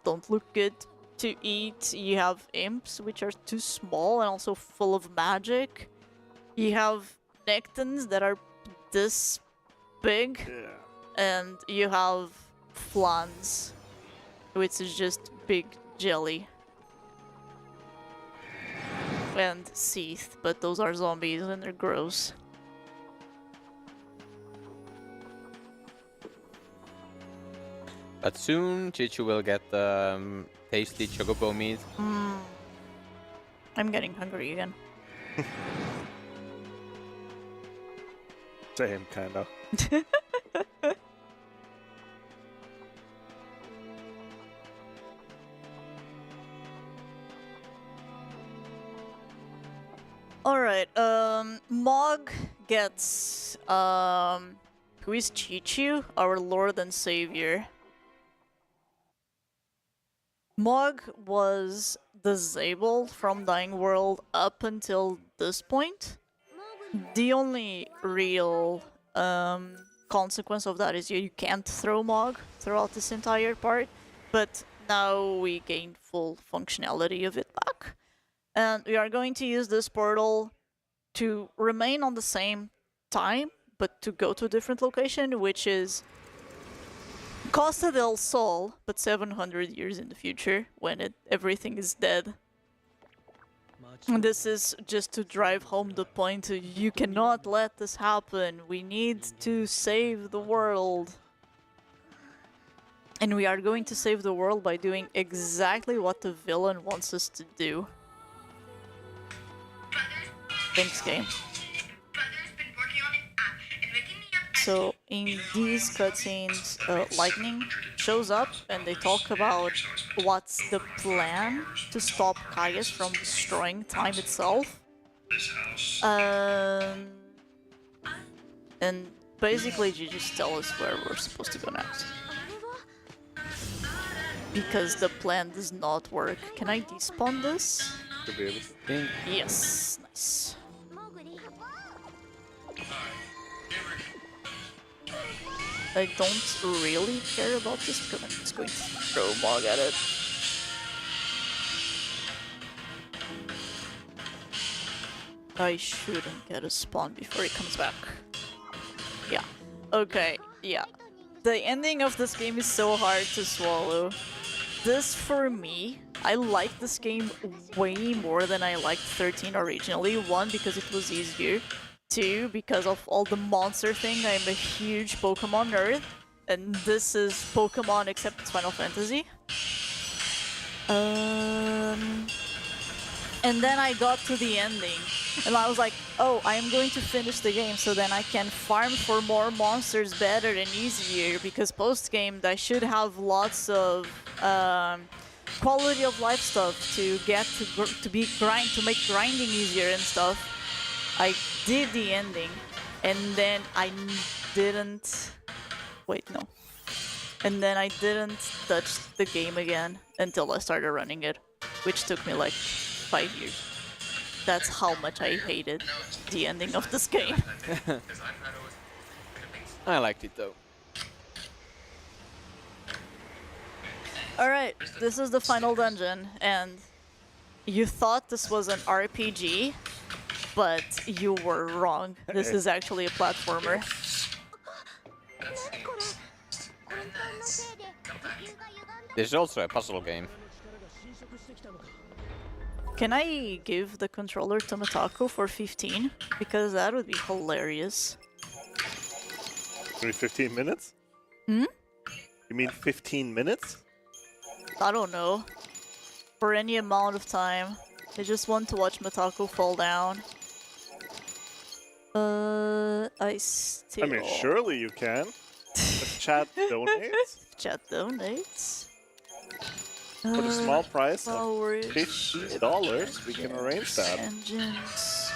don't look good to eat. You have imps, which are too small and also full of magic. You have Nectons that are this big, and you have Flans, which is just big jelly. And Seath, but those are zombies and they're gross. But soon, Chichu will get tasty chocobo meat. I'm getting hungry again. Same, kind of. Alright, Mog gets, who is Chichu? Our Lord and Savior. Mog was disabled from Dying World up until this point. The only real consequence of that is you can't throw Mog throughout this entire part, but now we gain full functionality of it back. And we are going to use this portal to remain on the same time, but to go to a different location, which is Costa del Sol, but 700 years in the future, when everything is dead. And this is just to drive home the point of, you cannot let this happen. We need to save the world. And we are going to save the world by doing exactly what the villain wants us to do. Thanks, game. So in these cutscenes, Lightning shows up and they talk about what's the plan to stop Caius from destroying time itself. And basically you just tell us where we're supposed to go next. Because the plan does not work. Can I despawn this? To be able to. Yes, nice. I don't really care about this because I'm just going to throw Mog at it. I shouldn't get a spawn before he comes back. Yeah. Okay, yeah. The ending of this game is so hard to swallow. This, for me, I like this game way more than I liked 13 originally. 1, because it was easier. 2, because of all the monster thing. I'm a huge Pokemon nerd, and this is Pokemon except it's Final Fantasy. And then I got to the ending, and I was like, oh, I am going to finish the game so then I can farm for more monsters better and easier, because post-game I should have lots of quality of life stuff to get to make grinding easier and stuff. I did the ending, and then I didn't... Wait, no. And then I didn't touch the game again until I started running it, which took me like 5 years. That's how much I hated the ending of this game. I liked it though. Alright, this is the final dungeon, and you thought this was an RPG, but you were wrong. This is actually a platformer. This is also a puzzle game. Can I give the controller to Matako for 15? Because that would be hilarious. Maybe 15 minutes? Hmm? You mean 15 minutes? I don't know. For any amount of time. I just want to watch Matako fall down. I still... I mean, surely you can. If chat donates. Chat donates. For the small price of Power $50, we can arrange that. Engines.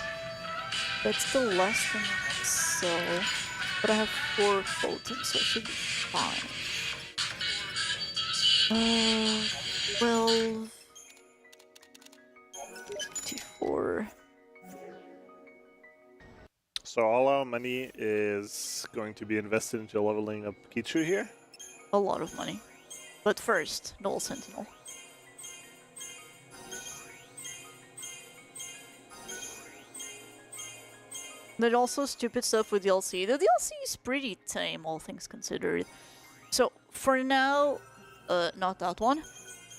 That's still less than so. But I have 4 photons, so it should be fine. 12. 54. So all our money is going to be invested into leveling up Kichu here? A lot of money. But first, Null Sentinel. There's also stupid stuff with DLC. The DLC is pretty tame, all things considered. So, for now, not that one.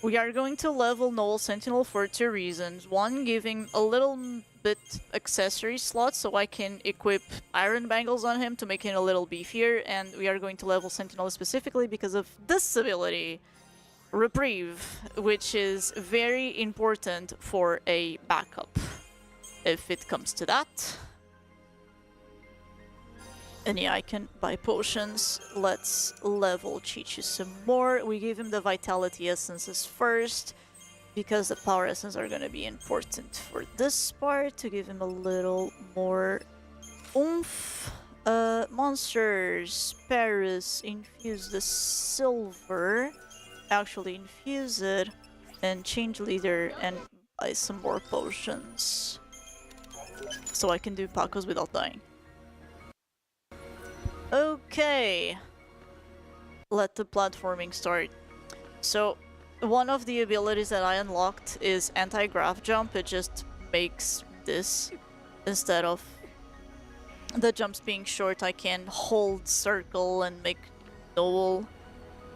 We are going to level Null Sentinel for 2 reasons. One, giving a little bit accessory slots so I can equip iron bangles on him to make him a little beefier. And we are going to level Sentinel specifically because of this ability, Reprieve, which is very important for a backup, if it comes to that. And yeah, I can buy potions. Let's level Chi-Chi some more. We gave him the Vitality Essences first, because the Power Essence are gonna be important for this part, to give him a little more oomph. Monsters, Paris, infuse the silver. Actually infuse it, and change leader, and buy some more potions. So I can do Pacos without dying. Okay, let the platforming start. So, one of the abilities that I unlocked is anti-graph jump. It just makes this, instead of the jumps being short, I can hold circle and make Noel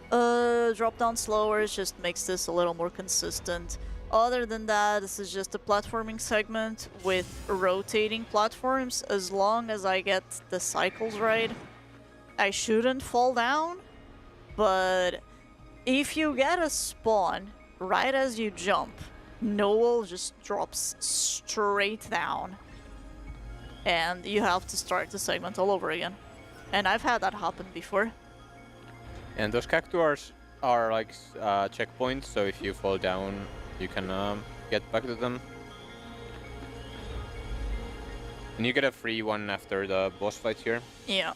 drop down slower. It just makes this a little more consistent. Other than that, this is just a platforming segment with rotating platforms. As long as I get the cycles right, I shouldn't fall down, but if you get a spawn right as you jump, Noel just drops straight down, and you have to start the segment all over again. And I've had that happen before. And those cactuars are like checkpoints, so if you fall down, you can get back to them. And you get a free one after the boss fight here. Yeah.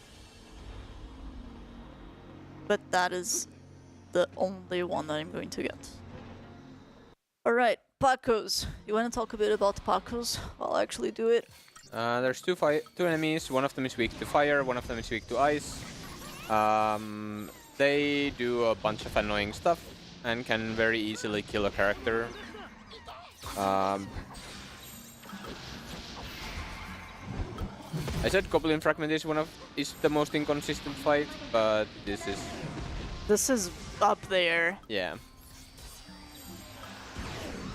But that is the only one that I'm going to get. Alright, Pacos. You want to talk a bit about Pacos? I'll actually do it. There's two enemies. One of them is weak to fire, one of them is weak to ice. They do a bunch of annoying stuff and can very easily kill a character. I said Goblin Fragment is the most inconsistent fight, but this is up there. Yeah.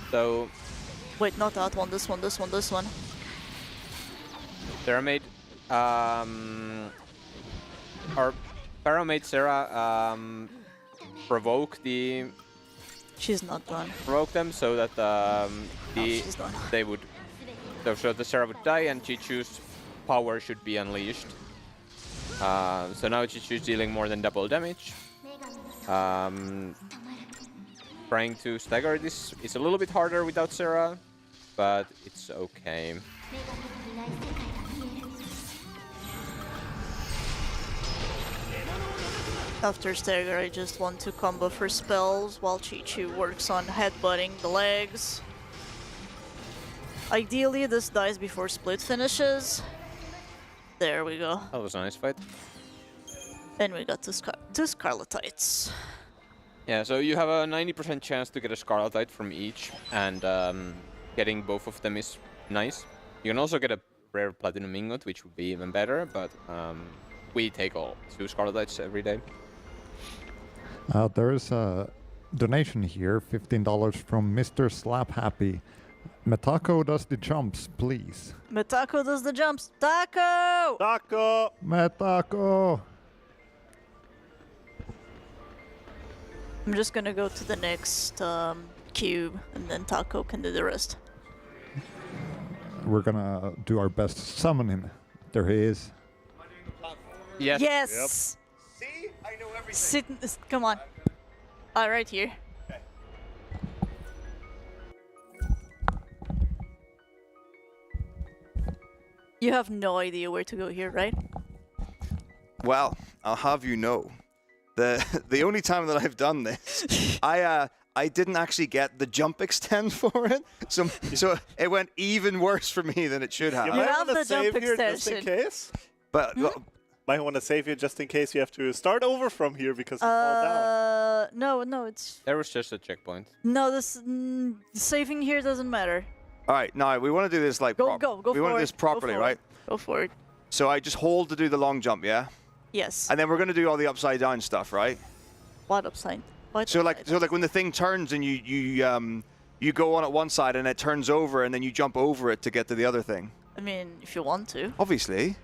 So wait, not that one, this one. Sarah made or Pharaoh made Sarah provoke the She's not done. Provoke them so that she's done. they would so the Sarah would die and Chi-Chu's power should be unleashed. So now Chi-Chu's dealing more than double damage. Trying to stagger this is a little bit harder without Sarah, but it's okay. After stagger, I just want to combo for spells while Chi-Chu works on headbutting the legs. Ideally, this dies before split finishes. There we go. That was a nice fight. And we got two Scarletites. Yeah, so you have a 90% chance to get a Scarletite from each, and getting both of them is nice. You can also get a rare Platinum Ingot, which would be even better, but we take all 2 Scarletites every day. There is a donation here, $15 from Mr. Slap Happy. Metako does the jumps, please. Metako does the jumps. Taco! Taco! Metako! I'm just gonna go to the next cube, and then Taco can do the rest. We're gonna do our best to summon him. There he is. Yes. Yes! See? I know everything. Come on. Right here. You have no idea where to go here, right? Well, I'll have you know, the only time that I've done this, I didn't actually get the jump extend for it, so it went even worse for me than it should have. You You might have want to the jump save here just in extension. case. But Might want to save you just in case you have to start over from here because you fall down. No, it's There was just a checkpoint. no. Saving here doesn't matter. all right, now we want to do this like Go we for want to do it. this properly, Go for right? it. Go for it. So I just hold to do the long jump, yeah, Yes. and then we're gonna do all the upside down stuff, right? What upside? What So upside? like when the thing turns and you go on at one side and it turns over and then you jump over it to get to the other thing. I mean, if you want to. Obviously.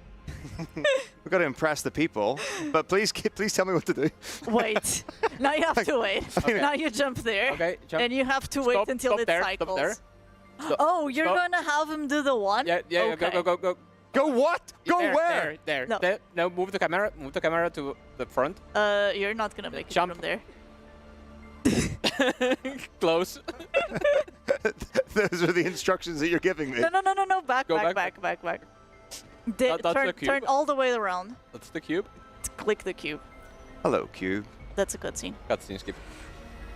We've got to impress the people, but please tell me what to do. Wait. Now you have to wait. Okay. Now you jump there. Okay, jump. And you have to wait Stop, until stop it there, cycles. Stop there. Stop. Oh, you're Stop. gonna have him do the one? Yeah, Okay. go. Go what? Go there, where? There. No. There. No, move the camera to the front. You're not gonna make Jump. it from there. Close. Those are the instructions that you're giving me. No. Back. Go Back. That's the Turn cube. all the way around. That's the cube. Click the cube. Hello, Cube. That's a cutscene. Cutscene skip.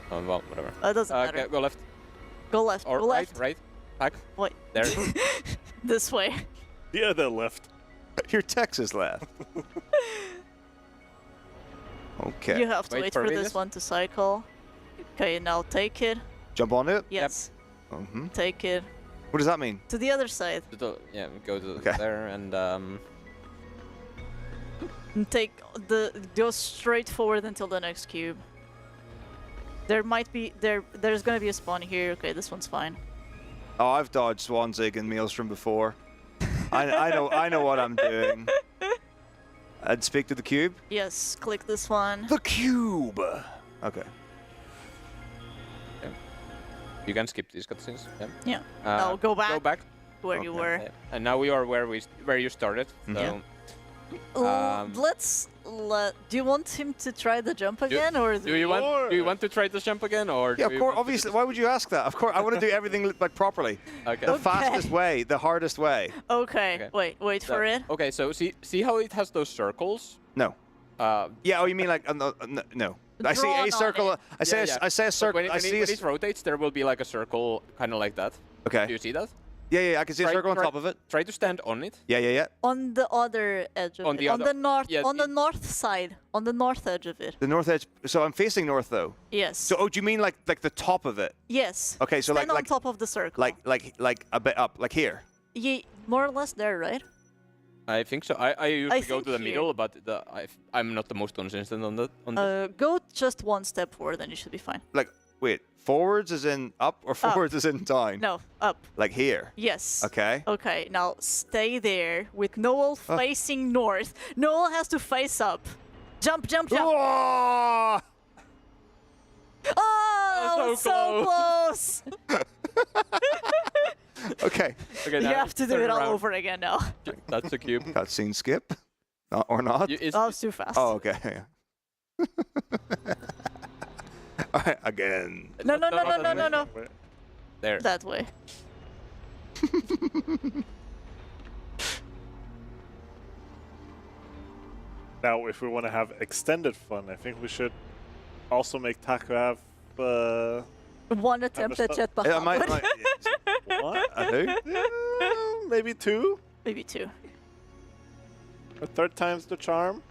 Well, whatever. It doesn't matter. Go left. Go left. Or Go left. right. Back. Wait. There. This way. Yeah, they left. Your Texas left. Okay. You have to Wait wait for for Venus. this one to cycle. Okay, now take it. Jump on it? Yes. Mm-hmm. Take it. What does that mean? To the other side. Yeah, go to Okay. there and And go straight forward until the next cube. There's gonna be a spawn here. Okay, this one's fine. Oh, I've dodged Swanzig and Maelstrom before. I know what I'm doing. I'd speak to the cube. Yes, click this one. The cube. Okay. you can skip these cutscenes. Yeah. Yeah. Now go back. Go back. Where you were. Yeah. And now we are where you started. So Do you want him to try the jump again, or do you want to try the jump again, or Yeah, do of you course. want to Obviously, why would you ask that? Of course, I want to do everything like properly. Okay. The fastest way, the hardest way. Okay. Wait for it. Okay, so see how it has those circles? No. Yeah. Oh, you mean like no? I see Drawn a on circle. it. I say Yeah. I say a But circle. when I see when it rotates, there will be like a circle, kind of like that. Okay. Do you see that? Yeah. I can see a circle on top of it. Try to stand on it. Yeah. On the other edge of On it. the On other- the north. yeah, on the north side. On the north edge of it. The north edge. So I'm facing north though. Yes. So do you mean like the top of it? Yes. Okay, so Stand like on top of the circle. like a bit up, like here. Yeah, more or less there, right? I think so. I usually go think to the here. middle, but I'm not the most consistent on that. Go just one step forward, then you should be fine. Like wait, forwards is in up or forwards is in down? No, up. Like here. Yes. Okay. Okay, now stay there with Noel facing north. Noel has to face up. Jump. Oh! Oh, so close. Okay. Okay, You now have to do turn it all around. over again now. That's a cube. Cutscene skip. Or not? Oh, it's too fast. Oh, okay. All right, again. No. There. That way. Now, if we want to have extended fun, I think we should also make Taco have. One attempt at Jet Yeah, Bahamut. What? Who? Maybe two? Maybe two. A third time's the charm?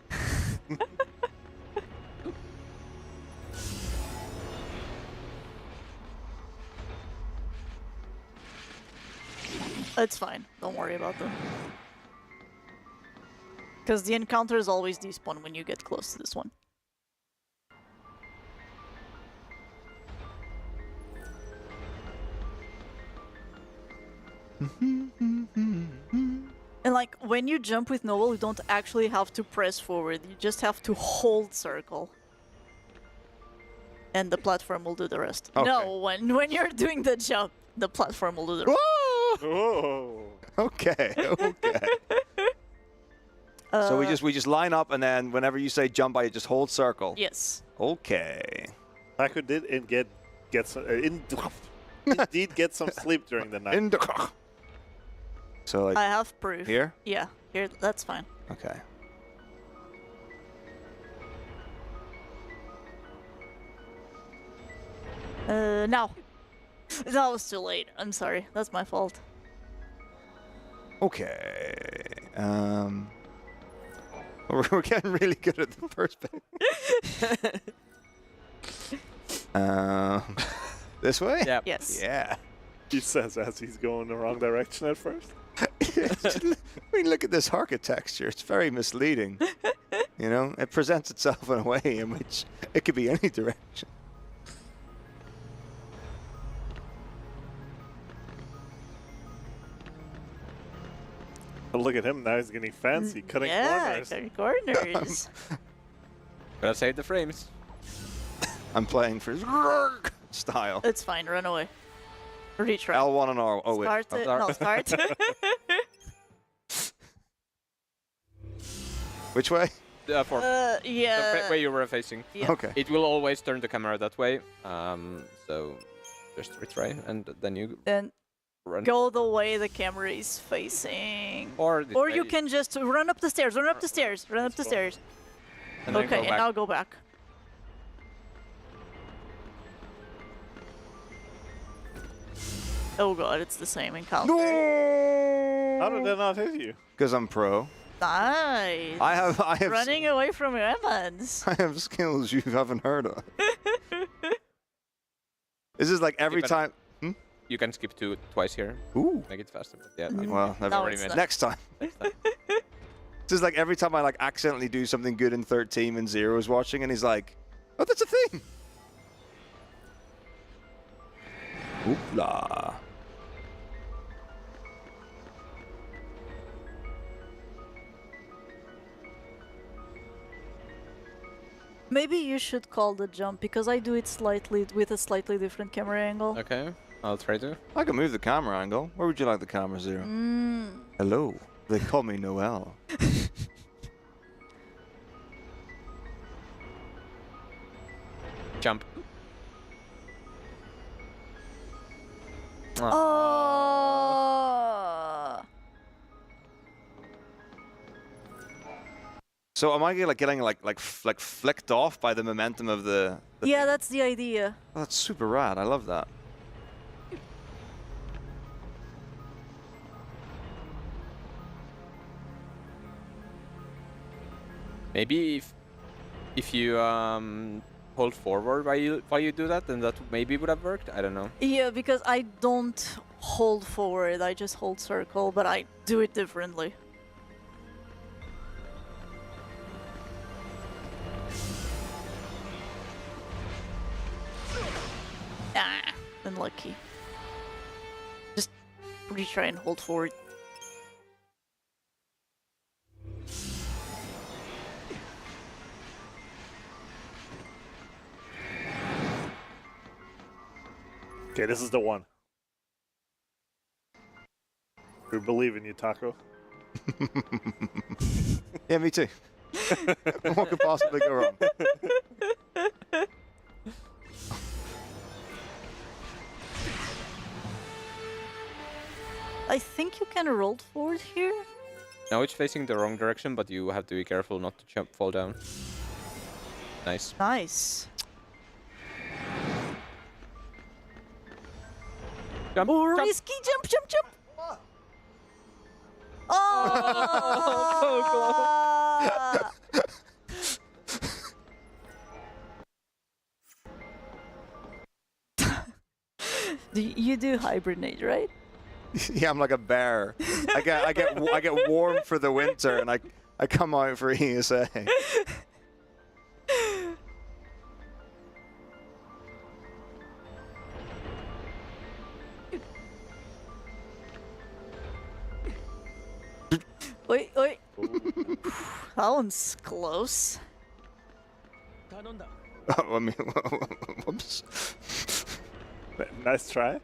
It's fine. Don't worry about them. Because the encounters always despawn when you get close to this one. And like, when you jump with Noble, you don't actually have to press forward. You just have to hold circle. And the platform will do the rest. Okay. No, when you're doing the jump, the platform will do the rest. Whoa! Okay, okay. So we just line up, and then whenever you say jump, I just hold circle. Yes. Okay. Taco did get some, indeed get some sleep during the night. So like I have proof. here? Yeah, here. That's fine. Okay. Now. That was too late. I'm sorry. That's my fault. Okay. We're getting really good at the first bit. This way? Yeah. Yes. Yeah. He says as he's going the wrong direction at first. I mean, look at this architecture. It's very misleading. You know, it presents itself in a way in which it could be any direction. But look at him now, he's getting fancy, cutting Yeah, corners. cutting corners. Gotta save the frames. I'm playing for style. It's fine. Run away. Retry. L1 and R. Oh, wait. Start it. No, start. Which way? For yeah. the way you were facing. Yeah. Okay. It will always turn the camera that way. So just retry, and then you And run. go the way the camera is facing. Or this Or you way. can just run up the stairs. Run up the stairs. Run up the stairs. And then Okay, go and back. now go back. Oh god, it's the same encounter. How did that not hit you? Because I'm pro. Nice. I have Running away from your Evans. I have skills you haven't heard of. This is like every Skip time. You can skip twice here. Ooh. Make it faster. But yeah. Well, No, never it's not. next time. This is like every time I like accidentally do something good in 13 and Zero is watching, and he's like, "Oh, that's a thing." Oopla. Maybe you should call the jump because I do it slightly with a slightly different camera angle. Okay, I'll try to. I can move the camera angle. Where would you like the camera, Zero? Hello. They call me Noel. Jump. Oh. So am I getting like flicked off by the momentum of the Yeah, that's the idea. Oh, that's super rad. I love that. Maybe if you hold forward while you do that, then that maybe would have worked. I don't know. Yeah, because I don't hold forward, I just hold circle, but I do it differently. Ah, unlucky. Just retry and hold forward. Okay, this is the one. We believe in you, Taco. Yeah, me too. What could possibly go wrong? I think you can roll forward here. Now it's facing the wrong direction, but you have to be careful not to fall down. Nice. Nice. Jump, oh, jump. risky jump, jump, jump. Oh, you do hibernate, right? Yeah, I'm like a bear. I get warm for the winter, and I come out for ESA. Wait. That one's close. I mean, whoops. Nice try.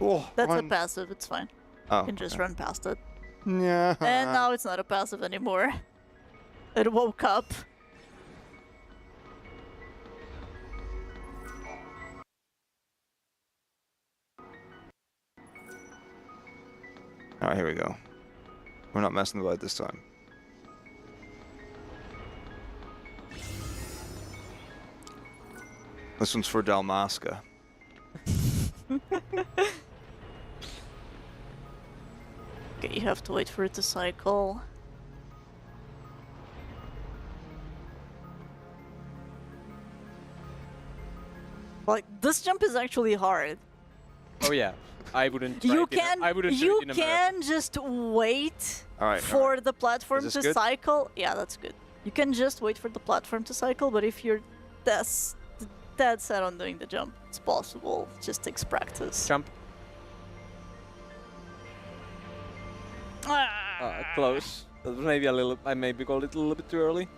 Oh, That's run. a passive, it's fine. Oh, You can just okay. run past it. Yeah. And now it's not a passive anymore. It woke up. Alright, here we go. We're not messing about this time. This one's for Dalmasca. Okay, you have to wait for it to cycle. Like, this jump is actually hard. Oh yeah, I wouldn't. Try You it in a- can I wouldn't do you it in a marathon. can just wait Alright, for the platform Is to this good? cycle. Yeah, that's good. You can just wait for the platform to cycle, but if you're dead set on doing the jump, it's possible. It just takes practice. Jump. Close. That was maybe a little. I maybe called it a little bit too early.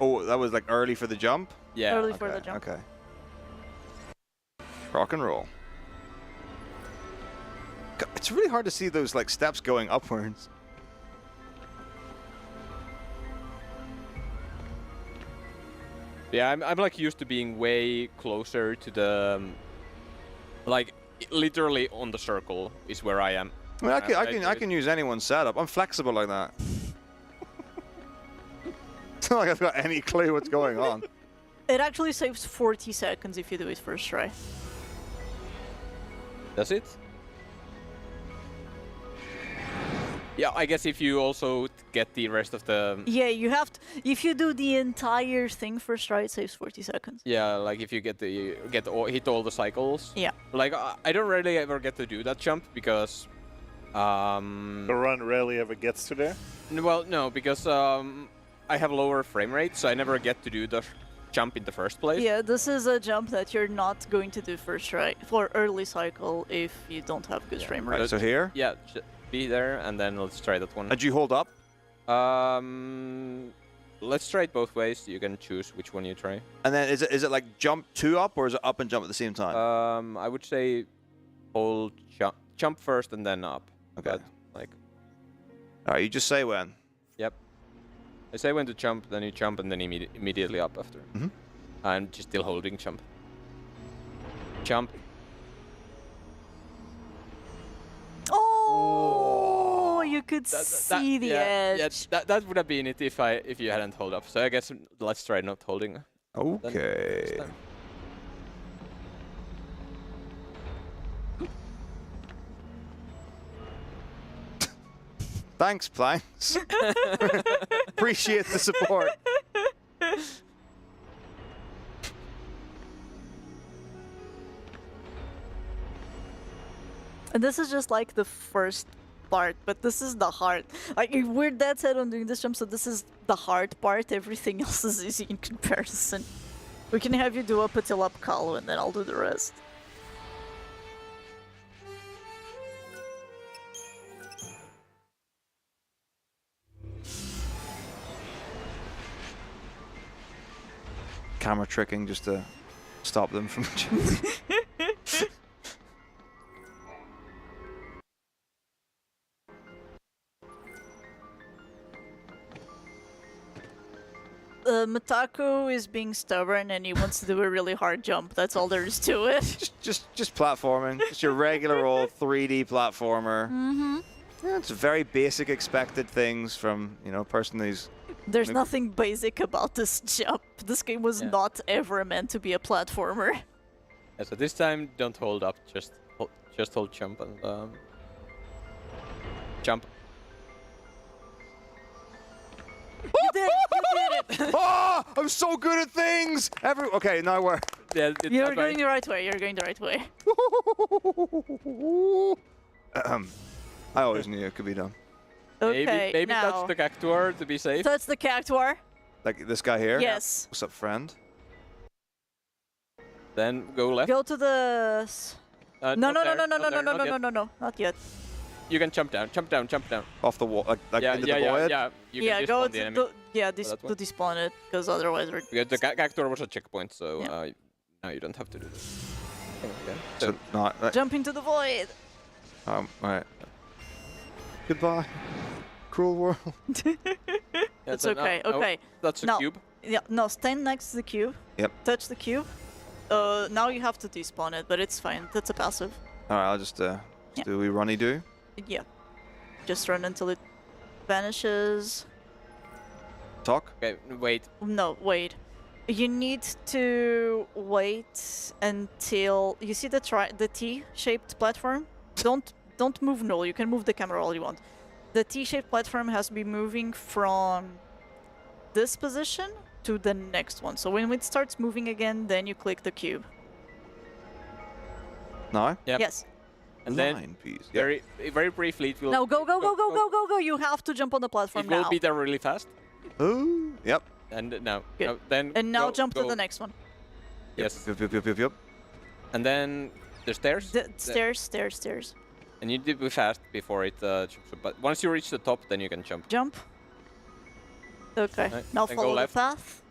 Oh, that was like early for the jump? Yeah. Early for the jump. Okay. Rock and roll. It's really hard to see those like steps going upwards. Yeah, I'm like used to being way closer to the, like literally on the circle is where I am. I mean, I do can use anyone's setup. I'm flexible like that. It's not like I've got any clue what's going on. It actually saves 40 seconds if you do it first try. Does it? Yeah, I guess if you also get the rest of the. Yeah, you have to. If you do the entire thing first try, it saves 40 seconds. Yeah, like if you hit all the cycles. Yeah. Like I don't really ever get to do that jump because. The run rarely ever gets to there. Well, no, because I have lower frame rate, so I never get to do the jump in the first place. Yeah, this is a jump that you're not going to do first try for early cycle if you don't have good frame rate. Right, so here? Yeah, be there, and then let's try that one. And you hold up? Let's try it both ways. You can choose which one you try. And then is it like jump 2 up, or is it up and jump at the same time? I would say hold jump first and then up. Okay. But, like. Alright, you just say when. Yep. I say when to jump, then you jump, and then immediately up after. Mm-hmm. I'm just still holding jump. Jump. Oh, you could see the edge. Yeah, that would have been it if you hadn't hold up. So I guess let's try not holding. Okay. Thanks, Planks. Appreciate the support. And this is just like the first part, but this is the hard. Like, we're dead set on doing this jump, so this is the hard part. Everything else is easy in comparison. We can have you do up until up Kalu, and then I'll do the rest. Camera tricking just to stop them from. Matako is being stubborn and he wants to do a really hard jump. That's all there is to it. Just platforming. Just your regular old 3D platformer. Mm-hmm. Yeah, it's very basic, expected things from a person who's. There's nothing basic about this jump. This game was not ever meant to be a platformer. Yeah, so this time, don't hold up. Just hold jump and jump. You did it! Oh, I'm so good at things. Okay, now we're. Yeah, You're going the right way. You're going the right way. I always knew it could be done. Okay, maybe now. touch the cactuar to be safe. Touch the cactuar. Like this guy here? Yes. What's up, friend? Then go left. Go to the... No, not no, no, there, no, no, not no, there, no, not no, yet. no, no, no, not yet. You can jump down, jump down, jump down. Off the wall, like yeah, into yeah, the yeah, void? yeah. You Yeah, can go despawn the to enemy. to despawn it, because otherwise we're... Because the cactuar was a checkpoint, so now you don't have to do this. Okay. So, not. Jump into the void! Right. Goodbye. Cruel world. It's so now- okay, oh, okay. that's a now, cube. Yeah, no, stand next to the cube. Yep. Touch the cube. Now you have to despawn it, but it's fine. That's a passive. Alright, I'll just do we runny do? Yeah. Just run until it vanishes. Talk? Okay, wait. No, wait. You need to wait until you see the T-shaped platform. Don't move null. You can move the camera all you want. The T-shaped platform has to be moving from this position to the next one. So when it starts moving again, then you click the cube. No? Yep. Yes. And then Line piece. very briefly it will. Now go! You have to jump on the platform It now. will be there really fast. Ooh. Yep. And now, Good. then. And now go- jump to go. the next one. Yes. Yep. And then the stairs. Stairs. And you need to be fast before it jumps up. But once you reach the top, then you can jump. Jump. Okay. Right, Now then go follow the left. path.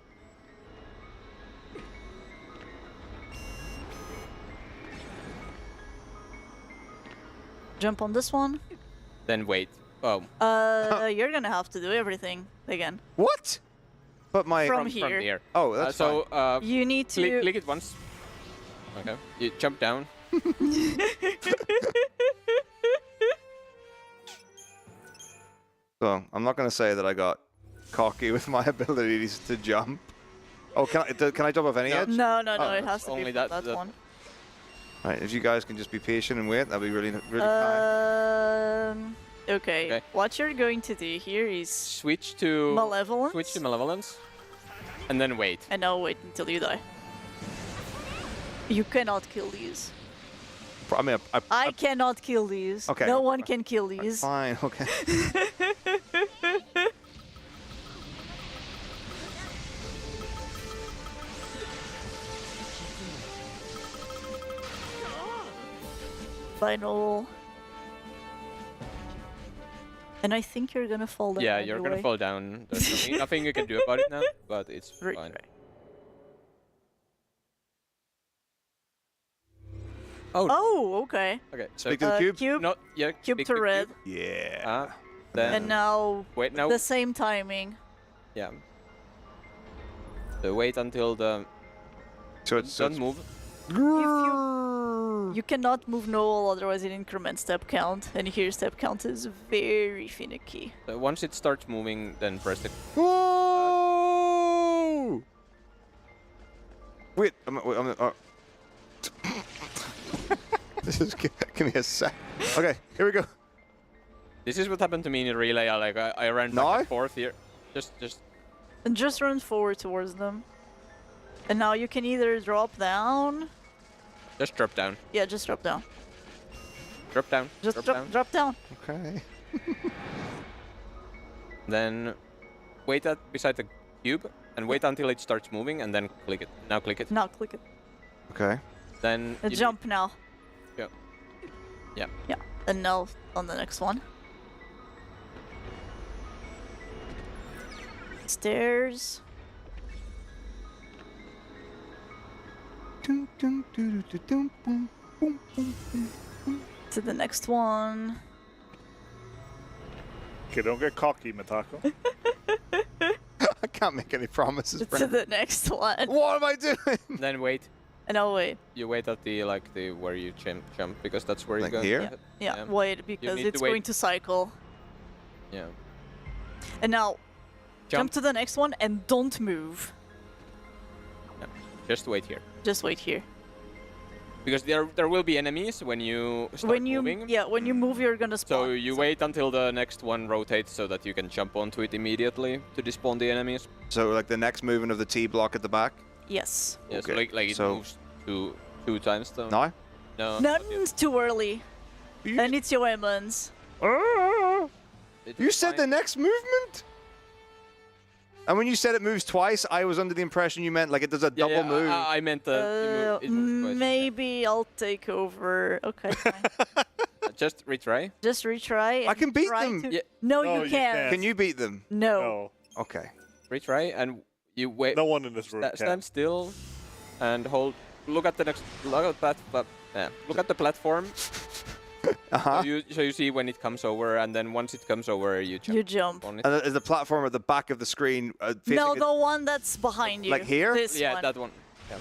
Jump on this one. Then wait. Oh. You're gonna have to do everything again. What? But my From here. Oh, that's so fine. You need to click it once. Okay. You jump down. So I'm not gonna say that I got cocky with my abilities to jump. Oh, can I jump off any edge? No, Oh, it has to only be that- that, that- one. Right, if you guys can just be patient and wait, that'd be really kind. Okay. What you're going to do here is Switch to Malevolence. Switch to malevolence. And then wait. And now wait until you die. You cannot kill these. I mean, I cannot kill these. Okay. No one can kill these. Fine, okay. Final. And I think you're gonna fall down. Yeah, you're gonna anyway. fall down. There's nothing you can do about it now, but it's Right, fine. right. Oh, okay. Okay. Speak to the cube? Cube. Not yeah. Cube speak to the red. Cube. Yeah. Then And now wait now. the same timing. Yeah. So wait until the don't move. You cannot move null, otherwise it increments step count. And here step count is very finicky. So once it starts moving, then press the. Whoa! Wait, this is give me a sec. Okay, here we go. This is what happened to me in relay. I ran back and forth here. Just. And just run forward towards them. And now you can either drop down. Just drop down. Yeah, just drop down. Drop down. Just down. drop down. Okay. Then wait beside the cube and wait until it starts moving and then click it. Now click it. Now click it. Okay. Then you Jump now. Yeah. Yeah. Yeah. And now on the next one. Stairs. To the next one. Okay, don't get cocky, Mitako. I can't make any promises, To Brent. the next one. What am I doing? Then wait. And I'll wait. You wait at the where you jump because that's where Like you go. here? Yeah, wait, because need to it's wait. going to cycle. Yeah. And now, jump Jump. to the next one and don't move. Just wait here. Just wait here. because there will be enemies when you start When you moving. when you move, you're gonna spawn. So you wait until the next one rotates so that you can jump onto it immediately to despawn the enemies. So like the next movement of the T block at the back. Yes. Yes, Okay, like it so- moves two times though. No. No. Nothing's too early. And it's your Emmons. You said the next movement? And when you said it moves twice, I was under the impression you meant like it does a double move. I meant it moves twice. Maybe I'll take over. Okay, fine. Just retry. Just retry. I can and beat try them. to- Yeah. No, No, you you can't. can't. Can you beat them? No. Okay. Retry, and you wait. No one in this room can. Stand still, and hold. Look at the next. Look at the platform. Uh-huh. So you see when it comes over, and then once it comes over, you jump. You jump. On it. And is the platform at the back of the screen facing No, it? the one that's behind you. Like here? This Yeah, one. that one. Yeah.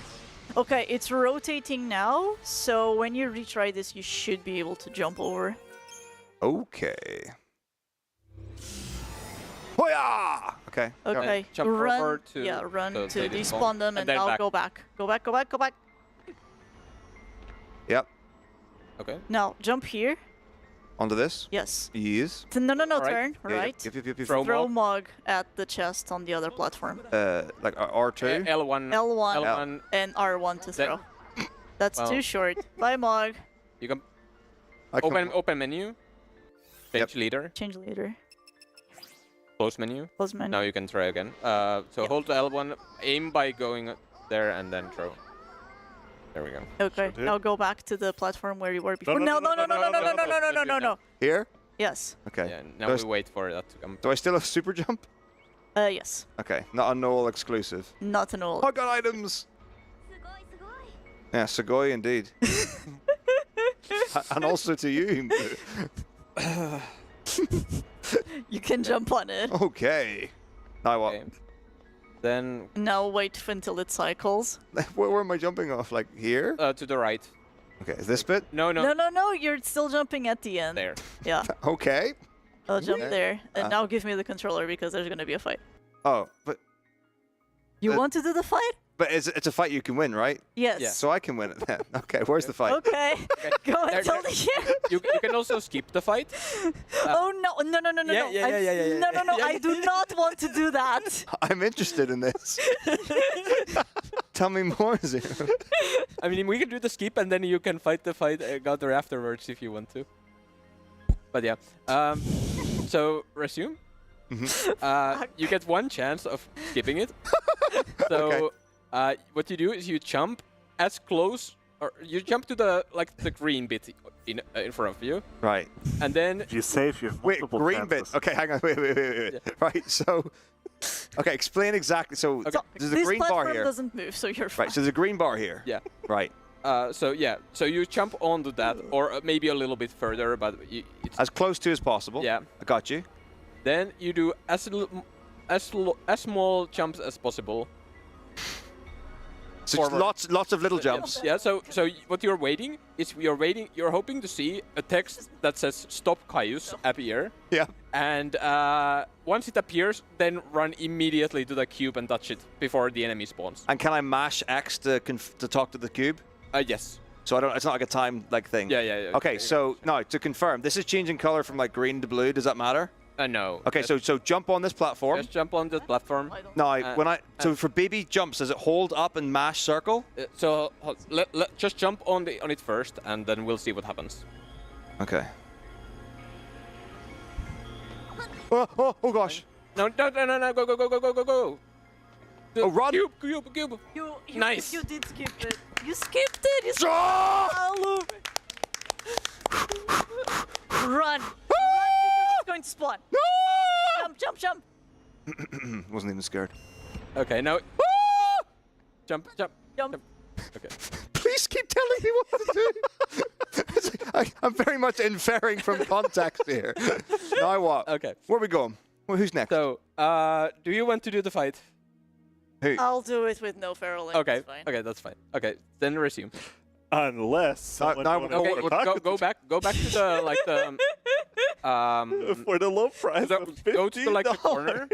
Okay, it's rotating now, so when you retry this, you should be able to jump over. Okay. Hoya! Okay. go. Okay, Jump over run. to Yeah, run the- to the despawn them, and then I'll back. go back. Go back. Go back. Go back. Yep. Okay. Now jump here. Onto this? Yes. Yes. No, Alright. turn. Yeah, yeah. Right. Yep. Throw Mog at the chest on the other platform. Like R2? L1. L1 L1. and R1 to Then- throw. That's Well. too short. Bye, Mog. You can I can- open menu. Change leader. Change leader. Close menu. Close menu. Now you can try again. So hold the L1, aim by going there, and then throw. There we go. Okay. do. Now go back to the platform where you were before. no, No. Yes. Yeah, Okay. now Do I we s- wait for that to come. Do I still have super jump? Yes. Okay. Not a Noel exclusive. Not an old. I got items! Yeah, Sugoi indeed. And also to you. You can jump on it. Okay. Now what? Okay. Then Now wait until it cycles. Where am I jumping off? Like here? to the right. Okay, is this bit? No. No. You're still jumping at the end. There. Yeah. Okay. I'll jump Okay. there. And now give me the controller because there's gonna be a fight. Oh, but You want to do the fight? it's a fight you can win, right? Yes. Yeah. So I can win it then. Okay, where's the fight? Okay. Go There- until there- the end. You can also skip the fight. Oh no! No! Yeah, yeah. No! I do not want to do that. I'm interested in this. Tell me more, Zero. I mean, we can do the skip, and then you can fight the fight Gather afterwards if you want to. But yeah. So resume. You get one chance of skipping it. So what you do is you jump as close, or you jump to the green bit in front of you. Right. And then If you save, you have Wait, multiple green bit. chances. Okay, hang on. Wait. Right, so... Okay, explain exactly. So there's a This green platform bar here. doesn't move, so you're fine. Right, so there's a green bar here. yeah. Right. So you jump onto that, or maybe a little bit further, but it's As close to as possible. Yeah. I got you. Then you do as small jumps as possible. So just lots of little jumps. Yeah. So what you're waiting is you're hoping to see a text that says "Stop Caius" appear. Yeah. And once it appears, then run immediately to the cube and touch it before the enemy spawns. And can I mash X to talk to the cube? Yes. So I don't. It's not like a time thing. Yeah. Okay, so now to confirm, this is changing color from like green to blue. Does that matter? No. Okay, so jump on this platform. Just jump on the platform. Now, so for baby jumps, does it hold up and mash circle? So just jump on it first, and then we'll see what happens. Okay. Oh gosh. No, go. Oh, run! Cube. You Nice. You did skip it. You skipped it. You Stop! Run. Because it's going to spawn. No! Jump. Wasn't even scared. Okay, now. Jump. Okay. Please keep telling me what to do. I'm very much inferring from context here. Now what? Okay. Where are we going? Well, who's next? So, do you want to do the fight? Who? I'll do it with no feral link. Okay. It's fine. Okay, that's fine. Okay, then resume. Unless someone now wanna we're- Okay, attack go back to the for the low price of $50. go to the corner.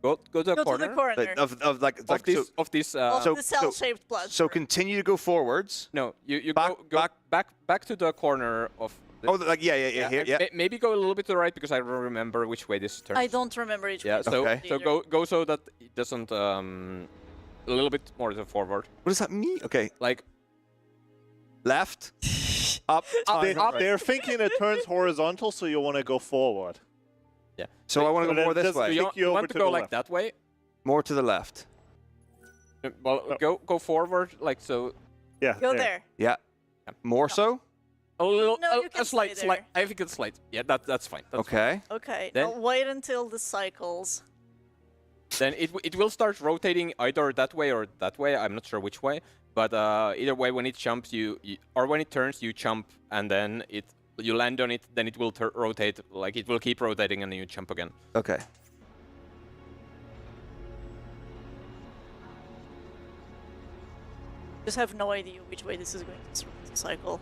Go to the Go corner. to the corner. Of This of the cell-shaped platform. So continue to go forwards. No, you Back- go back to the corner of. Oh, like yeah, here, yeah. Maybe go a little bit to the right because I don't remember which way this turns. I don't remember each Yeah, way. so Okay. so go so that it doesn't a little bit more to forward. What does that mean? Okay, Like left, up, time, They're thinking it turns horizontal, so you want to go forward. yeah. So I want to So go more then this just way. kick you over want to to go the like left. that way. More to the left. Well, go forward like so. Yeah. Go there. Yeah. More so. A little, No, you can a slight, stay there. slight. I think it's slight. Yeah, that's fine. That's Okay. Okay, Then- now wait until the cycles. Then it will start rotating either that way or that way. I'm not sure which way, but either way, when it jumps, you or when it turns, you jump, and then you land on it. Then it will rotate, like it will keep rotating, and then you jump again. Okay. Just have no idea which way this is going to cycle.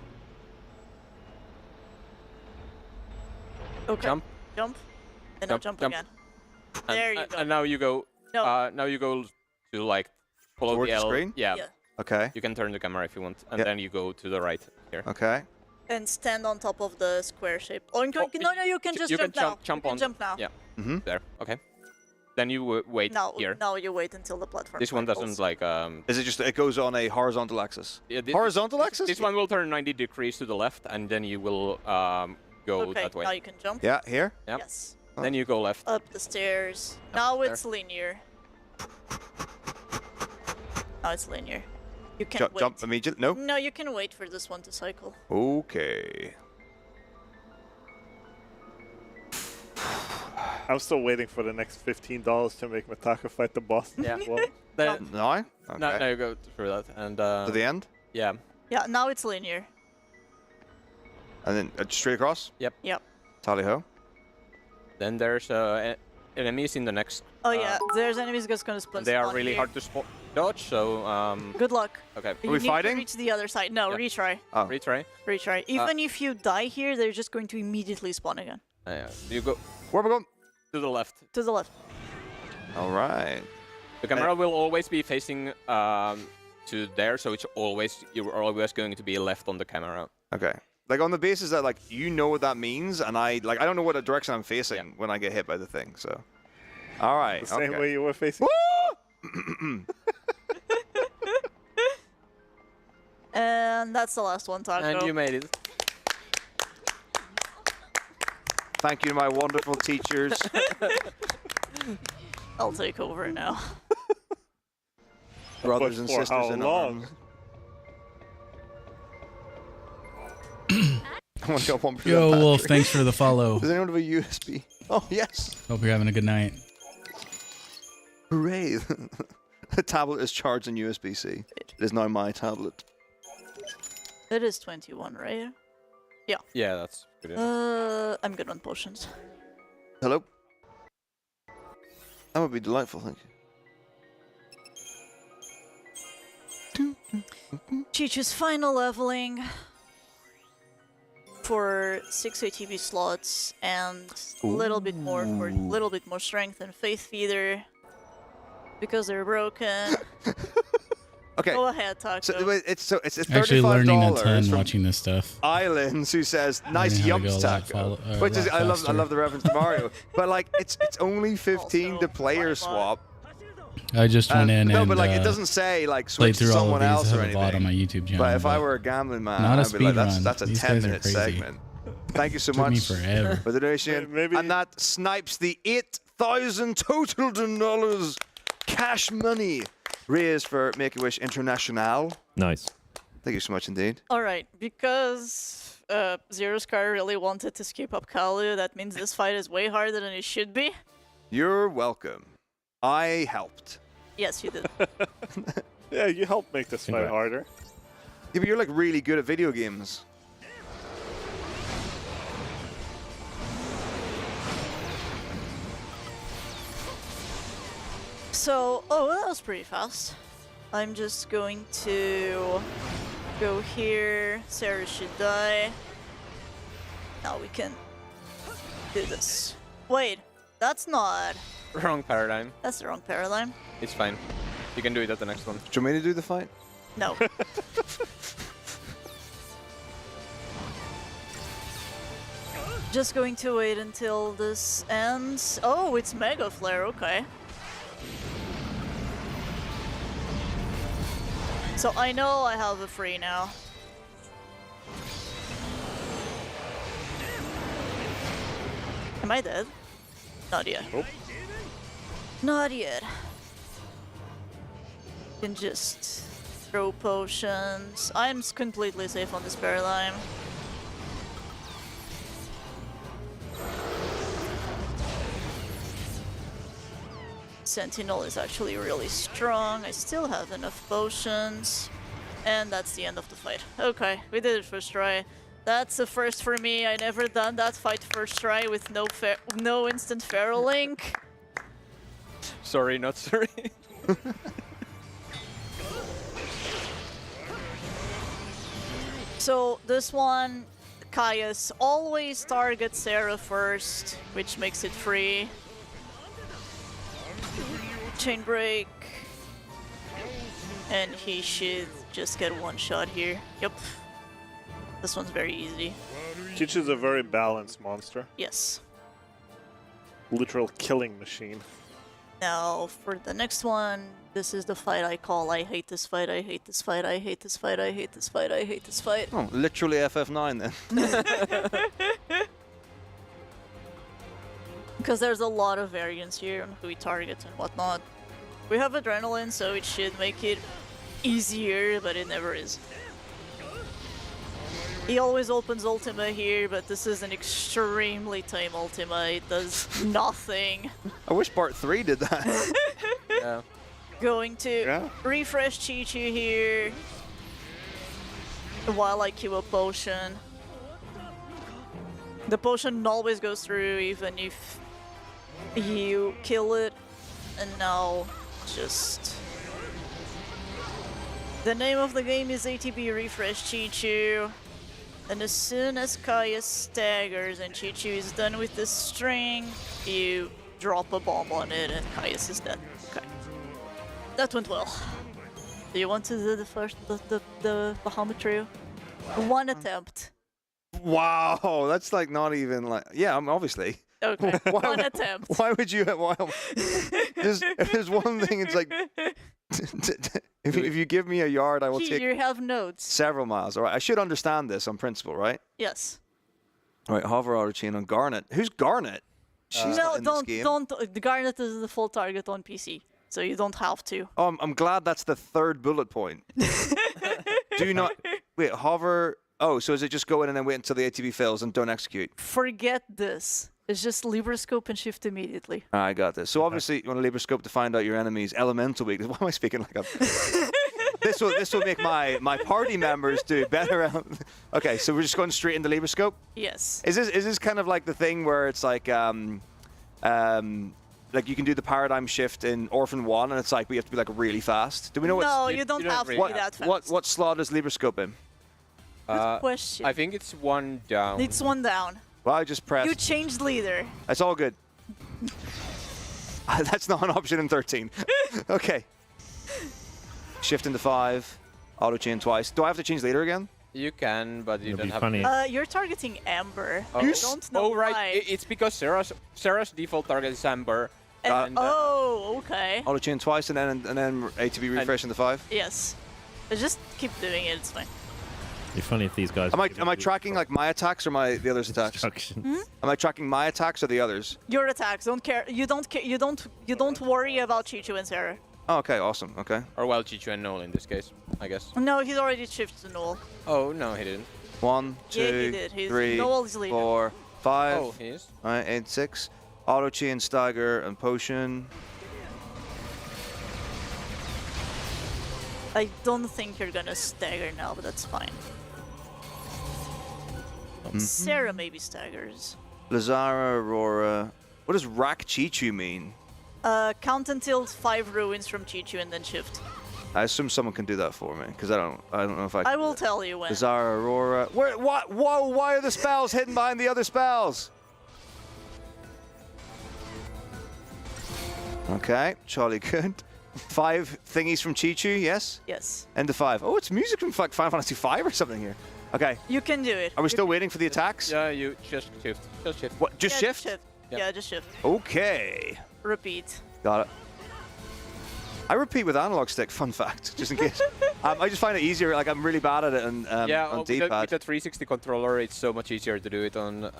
Okay. Jump. Jump. And now jump Jump. again. And, There you go. And now you go. No. Now you go to like follow Towards the the L. screen? Yeah. Yeah. Okay. You can turn the camera if you want, and Yeah. then you go to the right here. Okay. And stand on top of the square shape. Or no, you can just you jump can now. jump you on. can jump now. Yeah. Mm-hmm. There. Okay. Then you wait Now, here. now you wait until the platform. This one cycles. doesn't like. Is it just it goes on a horizontal axis? Yeah, Horizontal axis? This one will turn 90 degrees to the left, and then you will go Okay, that way. now you can jump. Yeah. Here. Yep. Yes. Then you go left. Up the stairs. Now there. it's linear. Now it's linear. You can wait. Jump immediately. No. No, you can wait for this one to cycle. Okay. I'm still waiting for the next $15 to make Mataka fight the boss. Yeah. Well, Then, No. Okay. now you go through that, and To the end, yeah. Yeah, now it's linear. and then straight across. Yep. Yep. Tally ho. Then there's enemies in the next. Oh yeah, there's enemies that's gonna spawn. They are really here. hard to dodge, so Good luck. okay. You we need fighting? to reach the other side. No, Yeah. retry. Oh. Retry. Retry. Even if you die here, they're just going to immediately spawn again. You go Where we going? to the left. To the left. All right. The camera will always be facing to there, so it's always you're always going to be left on the camera. Okay. Like on the basis that like you know what that means, and I don't know what direction I'm facing when I get hit by the thing. So. All right. the same okay. way you were facing. And that's the last one, Taco. And you made it. Thank you to my wonderful teachers. I'll take over now. Brothers and For sisters how in long? arms. I want to go 1% Yo, battery. Wolf, thanks for the follow. Does anyone have a USB? Oh, yes. Hope you're having a good night. Hooray. The tablet is charged in USB-C. It is now my tablet. It is 21, right? Yeah. Yeah, that's good. enough. I'm good on potions. Hello? That would be delightful, thank you. Cheech's final leveling for 6 ATB slots and a little bit more for little bit more strength and Faith Feeder because they're broken. Okay. Go ahead, Taco. So it's Actually learning a ton $35 from watching this stuff. Islands who says nice Learning how to go yumps a lot taco, follow- which a is lot I faster. love the reference to Mario, but like it's only 15 to player swap. I just went in no, and but like it doesn't say like played switch to through all someone of else these. I or have a VOD anything. on my YouTube channel. But if I but were a gambling man, not a I'd be like, speed run. that's a These guys are 10-minute crazy. segment. Thank you so Took me much forever. for the donation. And that snipes the 8,000 total dollars cash money raised for Make-A-Wish International. Nice. Thank you so much indeed. Alright, because Zero Scar really wanted to skip up Kalu, that means this fight is way harder than it should be. You're welcome. I helped. Yes, you did. Yeah, you helped make this fight harder. Yeah, but you're like really good at video games. So, oh, that was pretty fast. I'm just going to go here. Sarah should die. Now we can do this. Wait, that's not Wrong paradigm. That's the wrong paradigm. It's fine. You can do it at the next one. Do you want me to do the fight? No. Just going to wait until this ends. Oh, it's Mega Flare, okay. So I know I have a free now. Am I dead? Not yet. Oh. Not yet. Can just throw potions. I'm completely safe on this paradigm. Sentinel is actually really strong. I still have enough potions. And that's the end of the fight. Okay, we did it first try. That's a first for me. I never done that fight first try with no instant Feral Link. Sorry, not sorry. So this one, Caius always targets Sarah first, which makes it free. Chain break. And he should just get one shot here. Yep. This one's very easy. Chichu is a very balanced monster. Yes. Literal killing machine. Now, for the next one, this is the fight I call I hate this fight, I hate this fight, I hate this fight, I hate this fight, I hate this fight. Oh, literally FF9 then. Because there's a lot of variance here on who he targets and whatnot. We have Adrenaline, so it should make it easier, but it never is. He always opens Ultima here, but this is an extremely tame Ultima. It does nothing. I wish part 3 did that. Yeah. Going to refresh Chi-Chi here while I queue a potion. The potion always goes through even if you kill it. And now just... The name of the game is ATB Refresh Chi-Chu. And as soon as Caius staggers and Chi-Chu is done with the string, you drop a bomb on it and Caius is dead. Okay. That went well. Do you want to do the Bahamut trio? One attempt. Wow, that's like not even like... Yeah, obviously. Okay, one attempt. Why would you... if there's one thing, it's like... if you give me a yard, I will take... You have notes. Several miles. All right, I should understand this on principle, right? Yes. All right, Hover Autochain on Garnet. Who's Garnet? She's not in this game. don't. The Garnet is the full target on PC, so you don't have to. Oh, I'm glad that's the third bullet point. Do not... Wait, Hover... Oh, so is it just go in and then wait until the ATB fails and don't execute? Forget this. It's just Librascope and shift immediately. I got this. So obviously you want to Librascope to find out your enemy's elemental weakness. Why am I speaking like a... This will make my party members do better. Okay, so we're just going straight into Librascope? Yes. Is this kind of like the thing where it's like you can do the paradigm shift in Orphan 1 and it's like we have to be like really fast? Do we know No, you don't have to be that fast. What slot is Librascope in? Good question. I think it's one down. It's one down. Well, I just pressed. You changed leader. That's all good. That's not an option in 13. Okay. Shift into 5. Auto chain twice. Do I have to change leader again? You can, but you don't have to. You're targeting Amber. Oh. I don't know right. why. It's because Sarah's default target is Amber. And, oh, okay. Auto chain twice and then ATB refresh into 5. Yes. Just keep doing it. It's fine. It'd be funny if these guys... Am I tracking like my attacks or the others' attacks? Am I tracking my attacks or the others? Your attacks. Don't care. You don't worry about Chi-Chu and Sarah. Oh, okay, awesome. Okay. Or well, Chi-Chu and Noel in this case, I guess. No, he's already shifted to Noel. Oh no, he didn't. 1, 2, yeah, he did. 3, Noel's leader. 4, 5. Oh, he is. All right, 8, 6. Auto chain, stagger, and potion. I don't think you're gonna stagger now, but that's fine. Sarah maybe staggers. Lazara, Aurora. What does Rack Chi-Chu mean? Count until 5 ruins from Chi-Chu and then shift. I assume someone can do that for me, because I don't know if I can. I will tell you when. Lazara, Aurora. What? Whoa, why are the spells hidden behind the other spells? Okay, Charlie good. 5 thingies from Chi-Chu, yes? Yes. End of 5. Oh, it's music from like Final Fantasy 5 or something here. Okay. You can do it. Are we still waiting for the attacks? Yeah, you just shift. Just shift. What? Just Yeah, shift? Just shift. Yeah. Yeah, just shift. Okay. Repeat. Got it. I repeat with analog stick, fun fact, just in case. I just find it easier, like I'm really bad at it on, Yeah, on with the D-pad. 360 controller, it's so much easier to do it on.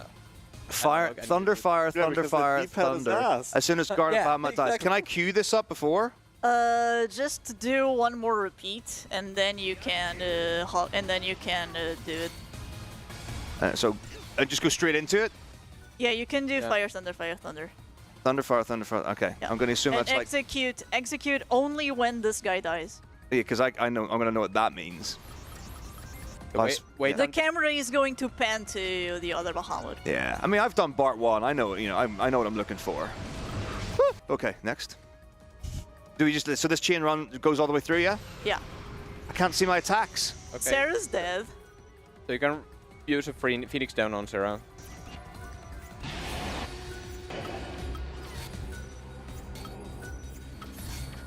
Fire, analog and thunder, fire, Yeah, thunder, because the fire, D-pad is thunder. ass. As soon as Scarlet Yeah, Batman dies. exactly. Can I cue this up before? Just do one more repeat, and then you can, do it. So, I just go straight into it? Yeah, you can do fire, thunder, fire, thunder. Thunder, fire, thunder, fire. Okay, Yeah. I'm going to assume And that's like... execute only when this guy dies. Yeah, because I know, I'm going to know what that means. Wait, The camera is going to pan to the other Bahamut. Yeah, I mean, I've done Bart 1. I know, I know what I'm looking for. Woo! Okay, next. Do we just... So this chain run goes all the way through, yeah? Yeah. I can't see my attacks. Okay. Sarah's dead. So you can use a Phoenix down on Sarah.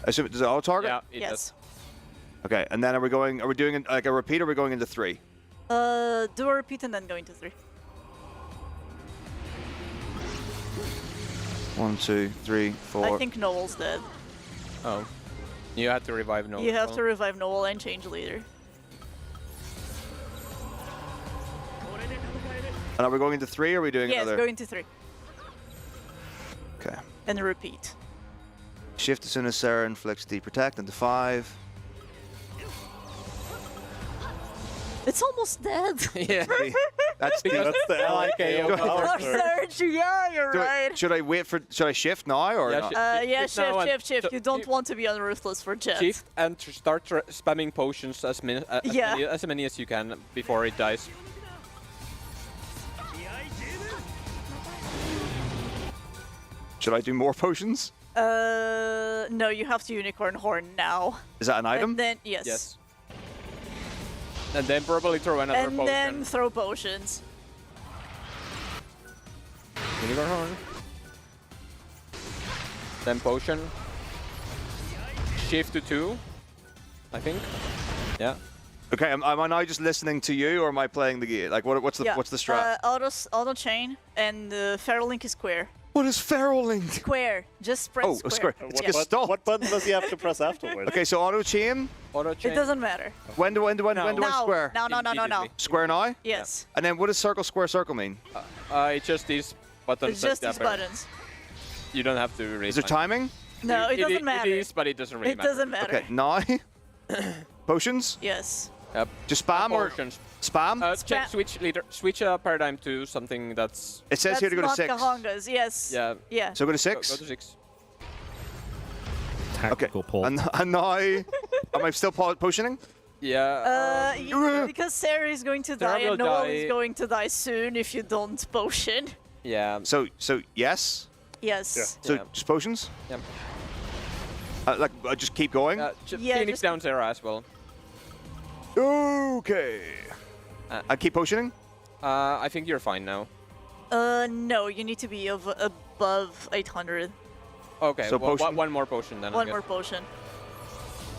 I assume does it auto target? Yeah, it Yes. does. Okay, and then are we doing like a repeat or are we going into 3? Do a repeat and then go into 3. 1, 2, 3, 4. I think Noel's dead. Oh. You have to revive Noel. You have to revive Noel and change leader. And are we going into 3 or are we doing Yes, another? go into 3. Okay. And repeat. Shift as soon as Sarah inflicts the protect into 5. It's almost dead. Yeah. That's the LIKO. Oh, Serge, yeah, you're right. Should I shift now or Yeah, not? Yeah, Shift now and shift. You don't want to be on Ruthless for Jet. Shift and start spamming potions as many as you can before it dies. Should I do more potions? No, you have to Unicorn Horn now. Is that an item? And then, yes. Yes. And then probably throw another And potion. then throw potions. Unicorn Horn. Then potion. Shift to 2, I think. Yeah. Okay, am I now just listening to you or am I playing the gear? Like what's the strat? Auto chain and Feral Link is square. What is Feral Link? Square. Just press Oh, square. What button does he have to press afterwards? Okay, so auto chain. Auto chain. It doesn't matter. When do I square? No. Square now? Yes. And then what does circle, square, circle mean? It's just these buttons. It's just that these appear. buttons. You don't have to read. Is there timing? No, it doesn't matter. It is, but it doesn't really It matter. doesn't matter. Okay, now. Potions? Yes. Yep. Just spam or Potions. spam? Switch leader. Switch paradigm to something that's. It says here to go to That's 6. not Kahonga's, yes. Yeah. Yeah. So go to 6? Go to 6. Tactical pull. And now, am I still potioning? Yeah. Because Sarah is going to Sarah die and will Noel die. is going to die soon if you don't potion. Yeah. So yes? Yes. So Yeah. just potions? Yeah. Just keep going? Yeah, Phoenix just- down Sarah as well. Okay. I keep potioning? I think you're fine now. No, you need to be above 800. Okay. So potion- one more potion then. I One guess. more potion.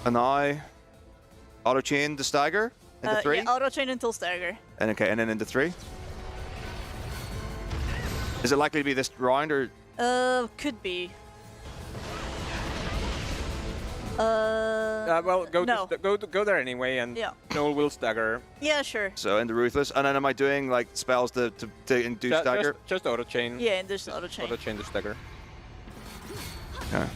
And now, auto chain to stagger into 3? Yeah, auto chain until stagger. And okay, and then into 3? Is it likely to be this round or? Could be. Well, go no. go there anyway, and Yeah. Noel will stagger. Yeah, sure. So into ruthless, and then am I doing like spells to induce stagger? Just auto chain. Yeah, and there's auto chain. Auto chain to stagger. Yeah.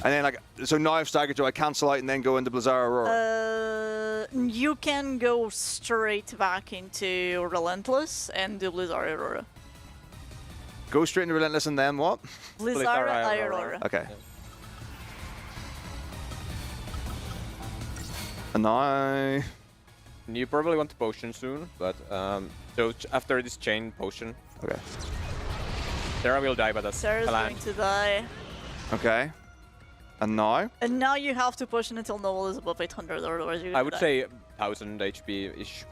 And then like, so now I've staggered, do I cancel out and then go into Blizzard Aurora? You can go straight back into Relentless and do Blizzard Aurora. Go straight into Relentless and then what? Blizzard Aurora. Okay. And now... You probably want the potion soon, but so after this chain potion. Okay. Sarah will die, but that's Sarah's plan. going to die. Okay. And now? And now you have to push until Noel is above 800, otherwise you're I gonna would die. say 1000 HP ish.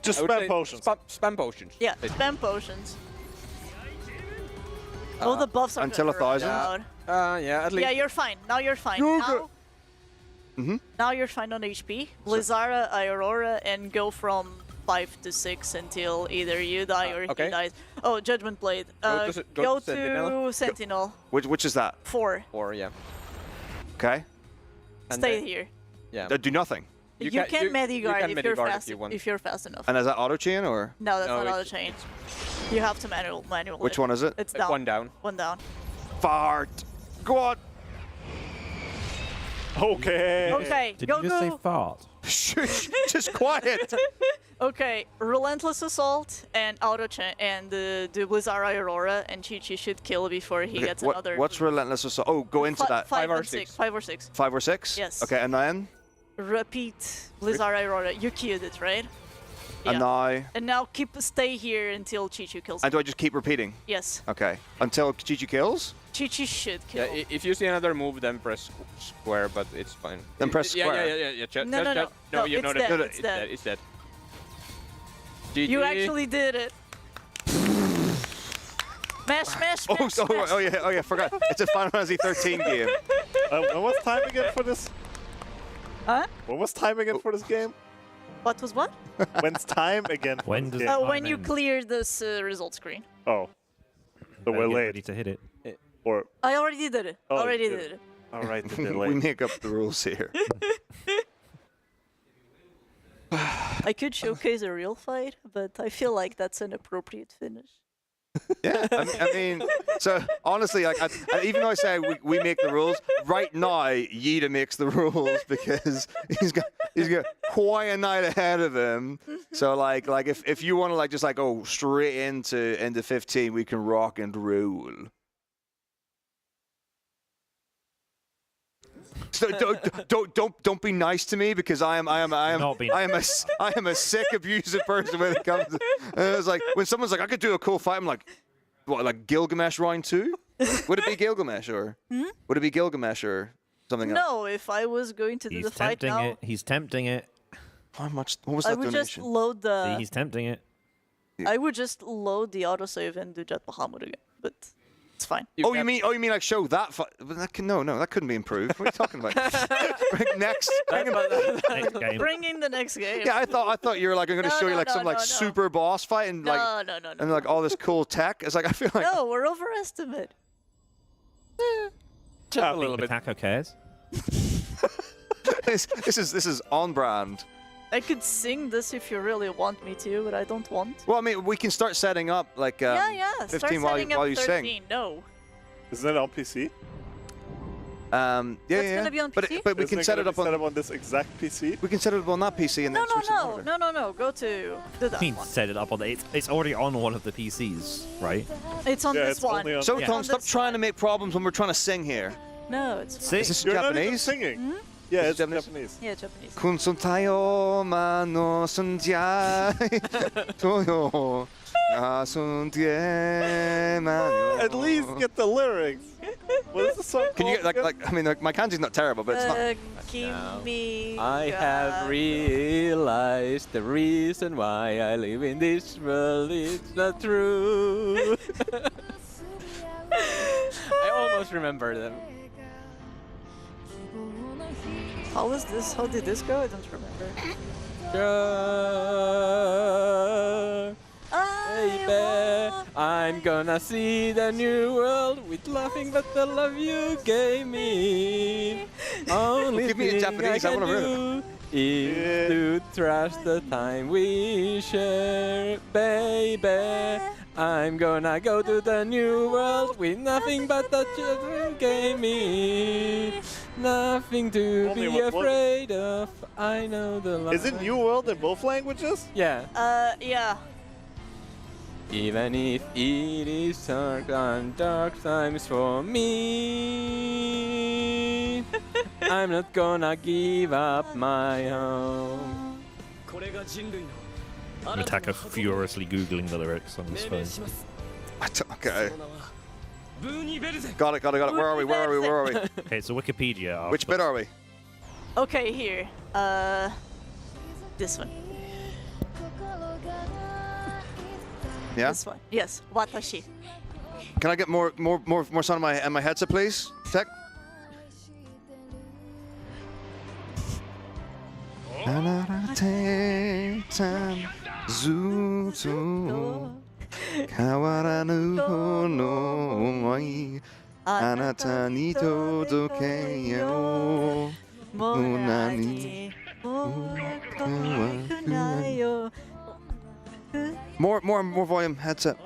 Just I would spam say potions. Spam potions. Yeah, basically. spam potions. Oh, the buffs are until gonna 1,000? run Yeah, at least. Yeah, you're fine. Now you're fine. Now you're fine on HP. Blizzara, Aurora, and go from 5 to 6 until either you die or he dies. Oh, Judgment Blade. Go to Sentinel. Which is that? 4. 4, yeah. Okay. Stay here. Yeah. Do nothing. You can Mediguard if you're Mediguard fast if you're fast enough. And is that auto chain or? No, that's No, not auto chain. You have to manually. Which one is it? It's down. One down. One down. Fart. Go on. Okay. Okay, Did go you just say go. fart? Shush. Just quiet. Okay, Relentless Assault and auto chain and do Blizzara Aurora and Chi-Chi should kill before he gets another. What's relentless assault? Oh, go into that. 5 or 6. 5 or 6. 5 or 6? Yes. Okay, and then? Repeat Blizzara Aurora. You killed it, right? And now? And now stay here until Chi-Chi kills And him. do I just keep repeating? Yes. Okay. Until Chi-Chi kills? Chi-Chi should kill. Yeah, if you see another move, then press square, but it's fine. Then press square? Yeah. No, you it's know dead, that. it's dead. It's dead. You GG. actually did it. Smash. Oh yeah, forgot. It's a Final Fantasy 13 game. When was time again for this? Huh? When was time again for this game? What was what? When's time again? For When this does game? When you clear this result screen. Oh. So we're Get late. ready to hit it. Or. I already did it. Oh, already you did did. it. All right, the we delay. make up the rules here. I could showcase a real fight, but I feel like that's an appropriate finish. Yeah, I mean, so honestly, like, even though I say we make the rules, right now Yida makes the rules because he's got quite a night ahead of him. So like if you want to just go straight into 15, we can rock and roll. So don't be nice to me because I am a sick abusive person when it comes to, it's like when someone's like I could do a cool fight, I'm like, what, like Gilgamesh round 2? Would it be Gilgamesh or would it be Gilgamesh or something else? No, if I was going to do the fight now, He's tempting it. How much? What was I that would just donation? load the. See, he's tempting it. I would just load the autosave and do Jet Bahamut again, but it's fine. You mean like show that? But that no, that couldn't be improved. What are you talking about? next game. Bring in the next game. Yeah, I thought you were like I'm going to show you like some no. super boss fight and like No. and like all this cool tech. It's like I feel like No, we're overestimated. Just a little bit. Taco cares. this is on brand. I could sing this if you really want me to, but I don't want. Well, I mean, we can start setting up like Yeah. 15 Start while setting up you 13. sing. No. Isn't it on PC? Yeah, That's gonna be on PC? But we Isn't can set it up set up on this exact PC. We can set it up on that PC and then switch it over. No. Go to that He one. set it up on the. It's already on one of the PCs, right? It's on this one. So It's Tom, on stop this trying to make problems when we're trying to sing here. No, it's See? Is this You're not even Japanese? singing. Yeah, it's Japanese. Yeah, Japanese. Kun tayo mano sunjai toyo At least get the lyrics. What is the song Can you called get like I mean my kanji's not terrible, but it's not. Kimi I have realized the reason why I live in this world is not true. I almost remember them. How was this? How did this go? I don't remember. Baby, I'm gonna see the new world with nothing but the love you gave me. Only Give me a thing Japanese, I I can wanna do is to trust the time we share, baby. I'm gonna go to the new world with nothing but the children gave me. Nothing to Only be what- afraid of. I know the love. Is it New World in both languages? Yeah. Yeah. Even if it is dark and dark times for me, I'm not gonna give up my home. Mitaka furiously googling the lyrics on his phone. Okay. Got it. Where are we? Okay, so Wikipedia. Which bit are we? Okay, here. This one. Yeah. This one. Yes. Watashi. Can I get more sound on my headset, please? Tech. More volume, headset.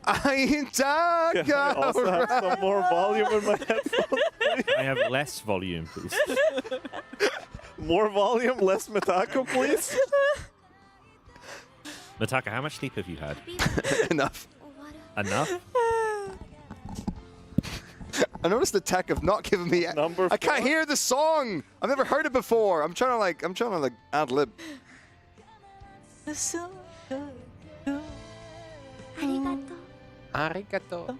Can I also have some more volume in my headphones? I have less volume, please. More volume, less Mitako, please. Mitaka, how much sleep have you had? Enough. Enough? I noticed the tech of not giving me. I can't hear the song. I've never heard it before. I'm trying to ad lib. Arigato.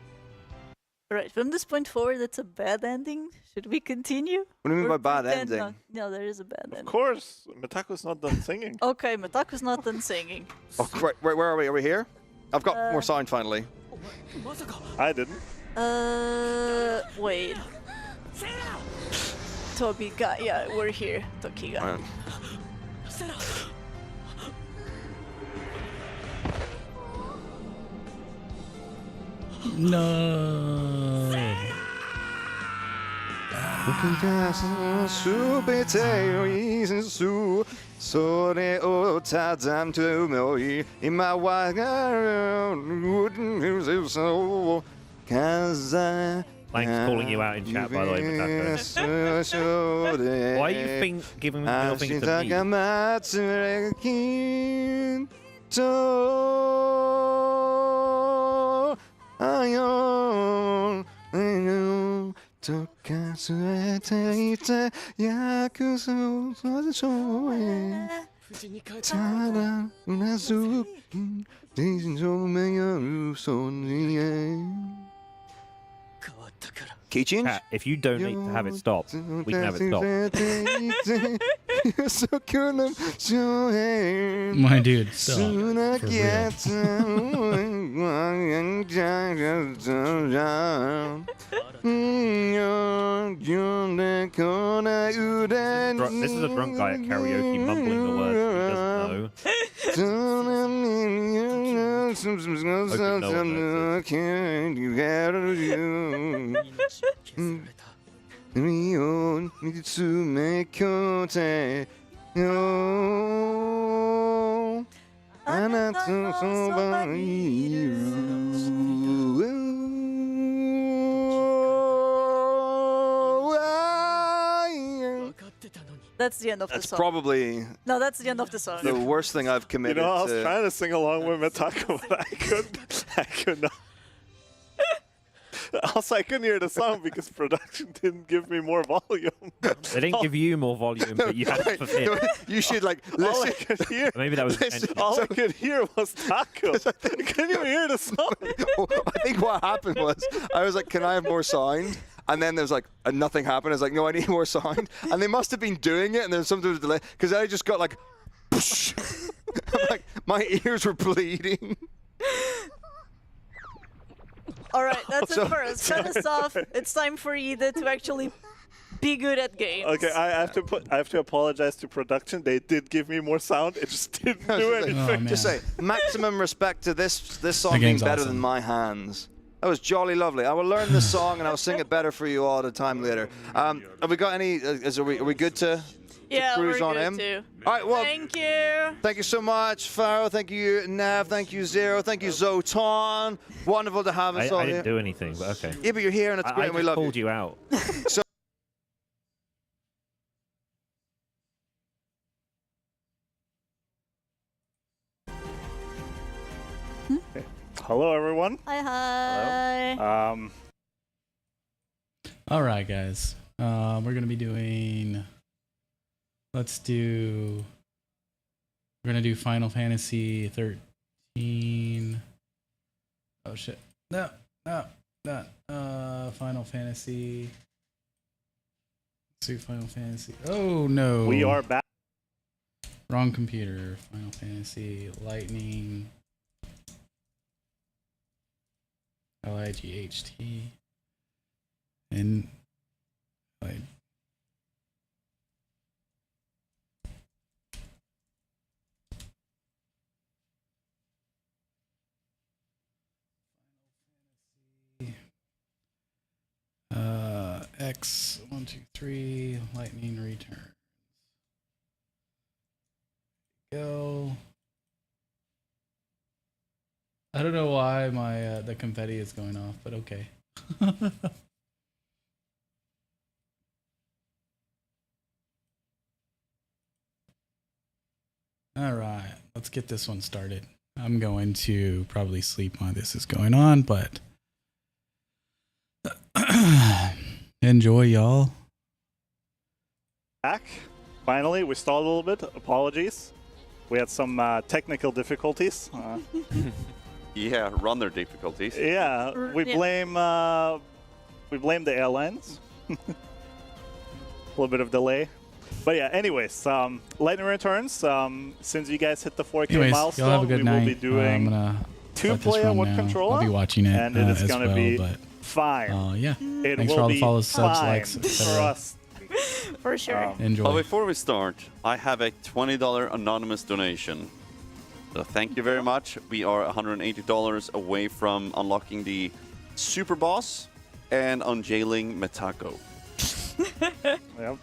Right, from this point forward, it's a bad ending. Should we continue? What do you mean Or by bad pretend ending? not- No, there is a bad ending. Of course, Mitako's not done singing. Okay, Mitaku's not done singing. Oh, right, where are we? Are we here? I've got more sound finally. I didn't. Wait. Toby got, yeah, we're here. Tokiga. Alright. No. すべてをいいすそれをただと思い今はそう風 Thanks for calling you out in chat, by the way, Mitaka. Why are you giving me your things to me? とか据えていて約束のそうへただうなずき人情目が嘘に Key change? Chat, if you donate to have it stop, we can have it stop. My dude, stop. This is a drunk guy at karaoke mumbling the words he doesn't That's the end of the That's song. probably No, that's the end of the song. the worst thing I've You committed know, I was to. trying to sing along with Mitako, but I could not. Also, I couldn't hear the song because production didn't give me more volume. They didn't give you more volume, but you had it for fit. You should like All I listen. could hear, Maybe that was all I could hear was Taco. I couldn't even hear the song. I think what happened was I was like, "Can I have more sound?" And then there's like nothing happened. I was like, "No, I need more sound." And they must have been doing it, and there's some sort of delay because I just got like, like my ears were bleeding. Alright, that's So- it for us. Cut us off. It's time for Ida to actually be good at games. Okay, I have to apologize to production. They did give me more sound. It just didn't do anything. Just say maximum respect to this song That being game's better awesome. than my hands. That was jolly lovely. I will learn this song and I'll sing it better for you all the time later. Have we got any? Are we good to Yeah, cruise we're on good him? too. All right. Well, Thank you. thank you so much, Pharaoh. Thank you, Nav. Thank you, Zero. Thank you, Zotan. Wonderful to have us all I here. didn't do anything, but okay. Yeah, but you're here and it's great I and we just love called you. you out. So Hello, everyone. Hi, hi. All right, guys. We're gonna be doing. We're gonna do Final Fantasy 13. Oh shit! No. Final Fantasy. Let's do Final Fantasy. Oh no! We are back. Wrong computer. Final Fantasy Lightning. LIGHT. And like. X 1 2 3 lightning return. Go. I don't know why my the confetti is going off, but okay. All right, let's get this one started. I'm going to probably sleep while this is going on, but enjoy, y'all. Back. Finally, we stalled a little bit. Apologies. We had some technical difficulties. Yeah, runner difficulties. Yeah, we blame the airlines. A little bit of delay. But yeah, anyways, Lightning Returns. Since you guys hit the 4K Anyways, milestone, y'all have a good we night. will be doing I'm gonna two-player, one controller. I'll be watching it, and it is as gonna well, be but fine. yeah. It Thanks will for all the be follows, subs, fine likes, for etc. us. For sure. Enjoy. But before we start, I have a $20 anonymous donation. So thank you very much. We are $180 away from unlocking the Super Boss and unjailing Metako. Yep.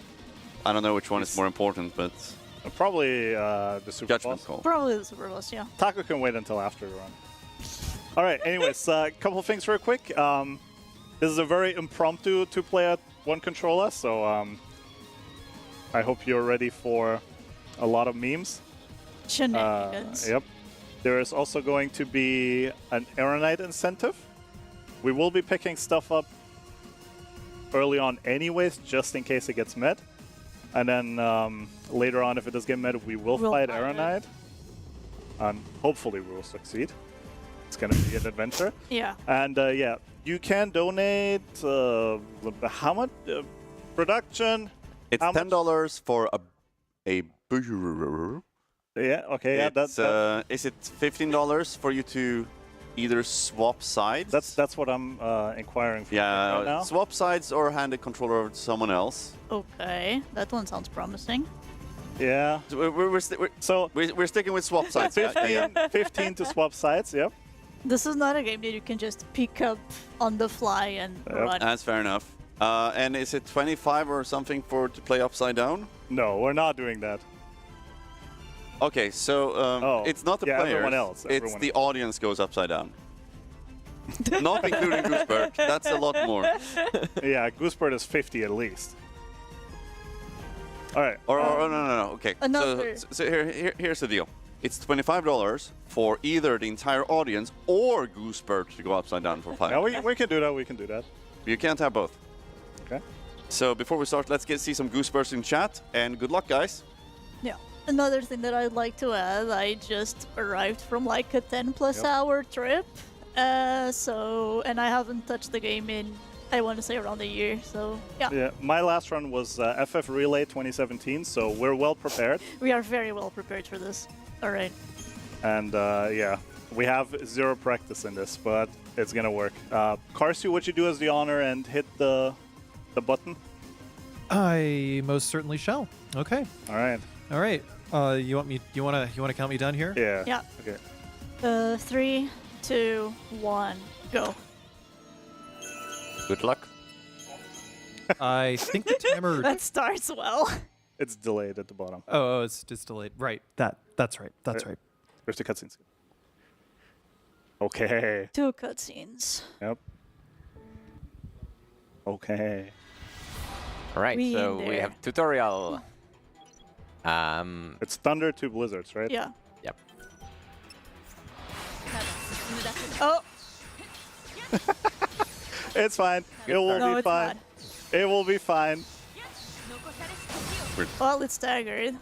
I don't know which one is more important, but Probably the Super judgment Boss. call. Probably the Super Boss, yeah. Taco can wait until after the run. All right. Anyways, a couple of things real quick. This is a very impromptu two-player, one controller, so I hope you're ready for a lot of memes. Shenanigans. Yep. There is also going to be an Aeronite incentive. We will be picking stuff up early on anyways, just in case it gets met. And then later on, if it does get met, we will fight Aeronite. And hopefully we will succeed. It's going to be an adventure. Yeah. And yeah, you can donate how much? Production? It's $10 for a Yeah, okay, yeah. It's, is it $15 for you to either swap sides? That's what I'm inquiring for. Yeah, right now. swap sides or hand the controller over to someone else. Okay, that one sounds promising. Yeah. So we're sticking with swap sides. 15 to swap sides, yep. This is not a game that you can just pick up on the fly and run. That's fair enough. And is it 25 or something to play upside down? No, we're not doing that. Okay, so it's not the players. Everyone else. It's the audience goes upside down. Not including Goosebird. That's a lot more. Yeah, Goosebird is 50 at least. All right. Or no. Okay. Another. So here's the deal. It's $25 for either the entire audience or Goosebird to go upside down for 5. Yeah, we can do that. We can do that. You can't have both. Okay. So before we start, let's see some Goosebirds in chat, and good luck, guys. Yeah. Another thing that I'd like to add, I just arrived from like a 10+ hour trip. And I haven't touched the game in, I want to say, around a year. So yeah. Yeah. My last run was FF Relay 2017, so we're well prepared. We are very well prepared for this. All right. And yeah, we have 0 practice in this, but it's gonna work. Karsu, would you do us the honor and hit the button? I most certainly shall. Okay. All right. All right. You want to count me down here? Yeah. Yeah. Okay. 3, 2, 1, go. Good luck. I think the timer. That starts well. It's delayed at the bottom. Oh, it's delayed. Right. That's right. That's right. Where's the cutscenes? Okay. 2 cutscenes. Yep. Okay. All right, We so in we there. have tutorial. It's Thunder 2 Blizzards, right? Yeah. Yep. Oh. It's fine. It will No, be it's fine. not. It will be fine. Well, it's staggered.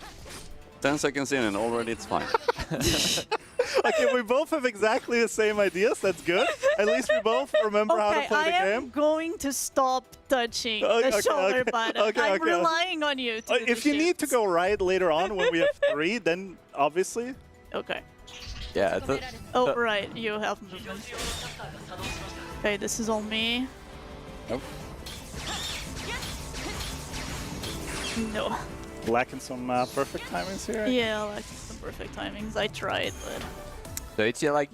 10 seconds in and already it's fine. Okay, we both have exactly the same ideas. That's good. At least we both remember how to play the I game. am going to stop touching the shoulder button. I'm relying on you to do If the you need to go right later on when we have 3, then obviously. Okay. Yeah. Oh, right. You have movement. Okay, this is all me. Nope. No. Lacking some perfect timings here. Yeah, like some perfect timings. I tried, but So it's like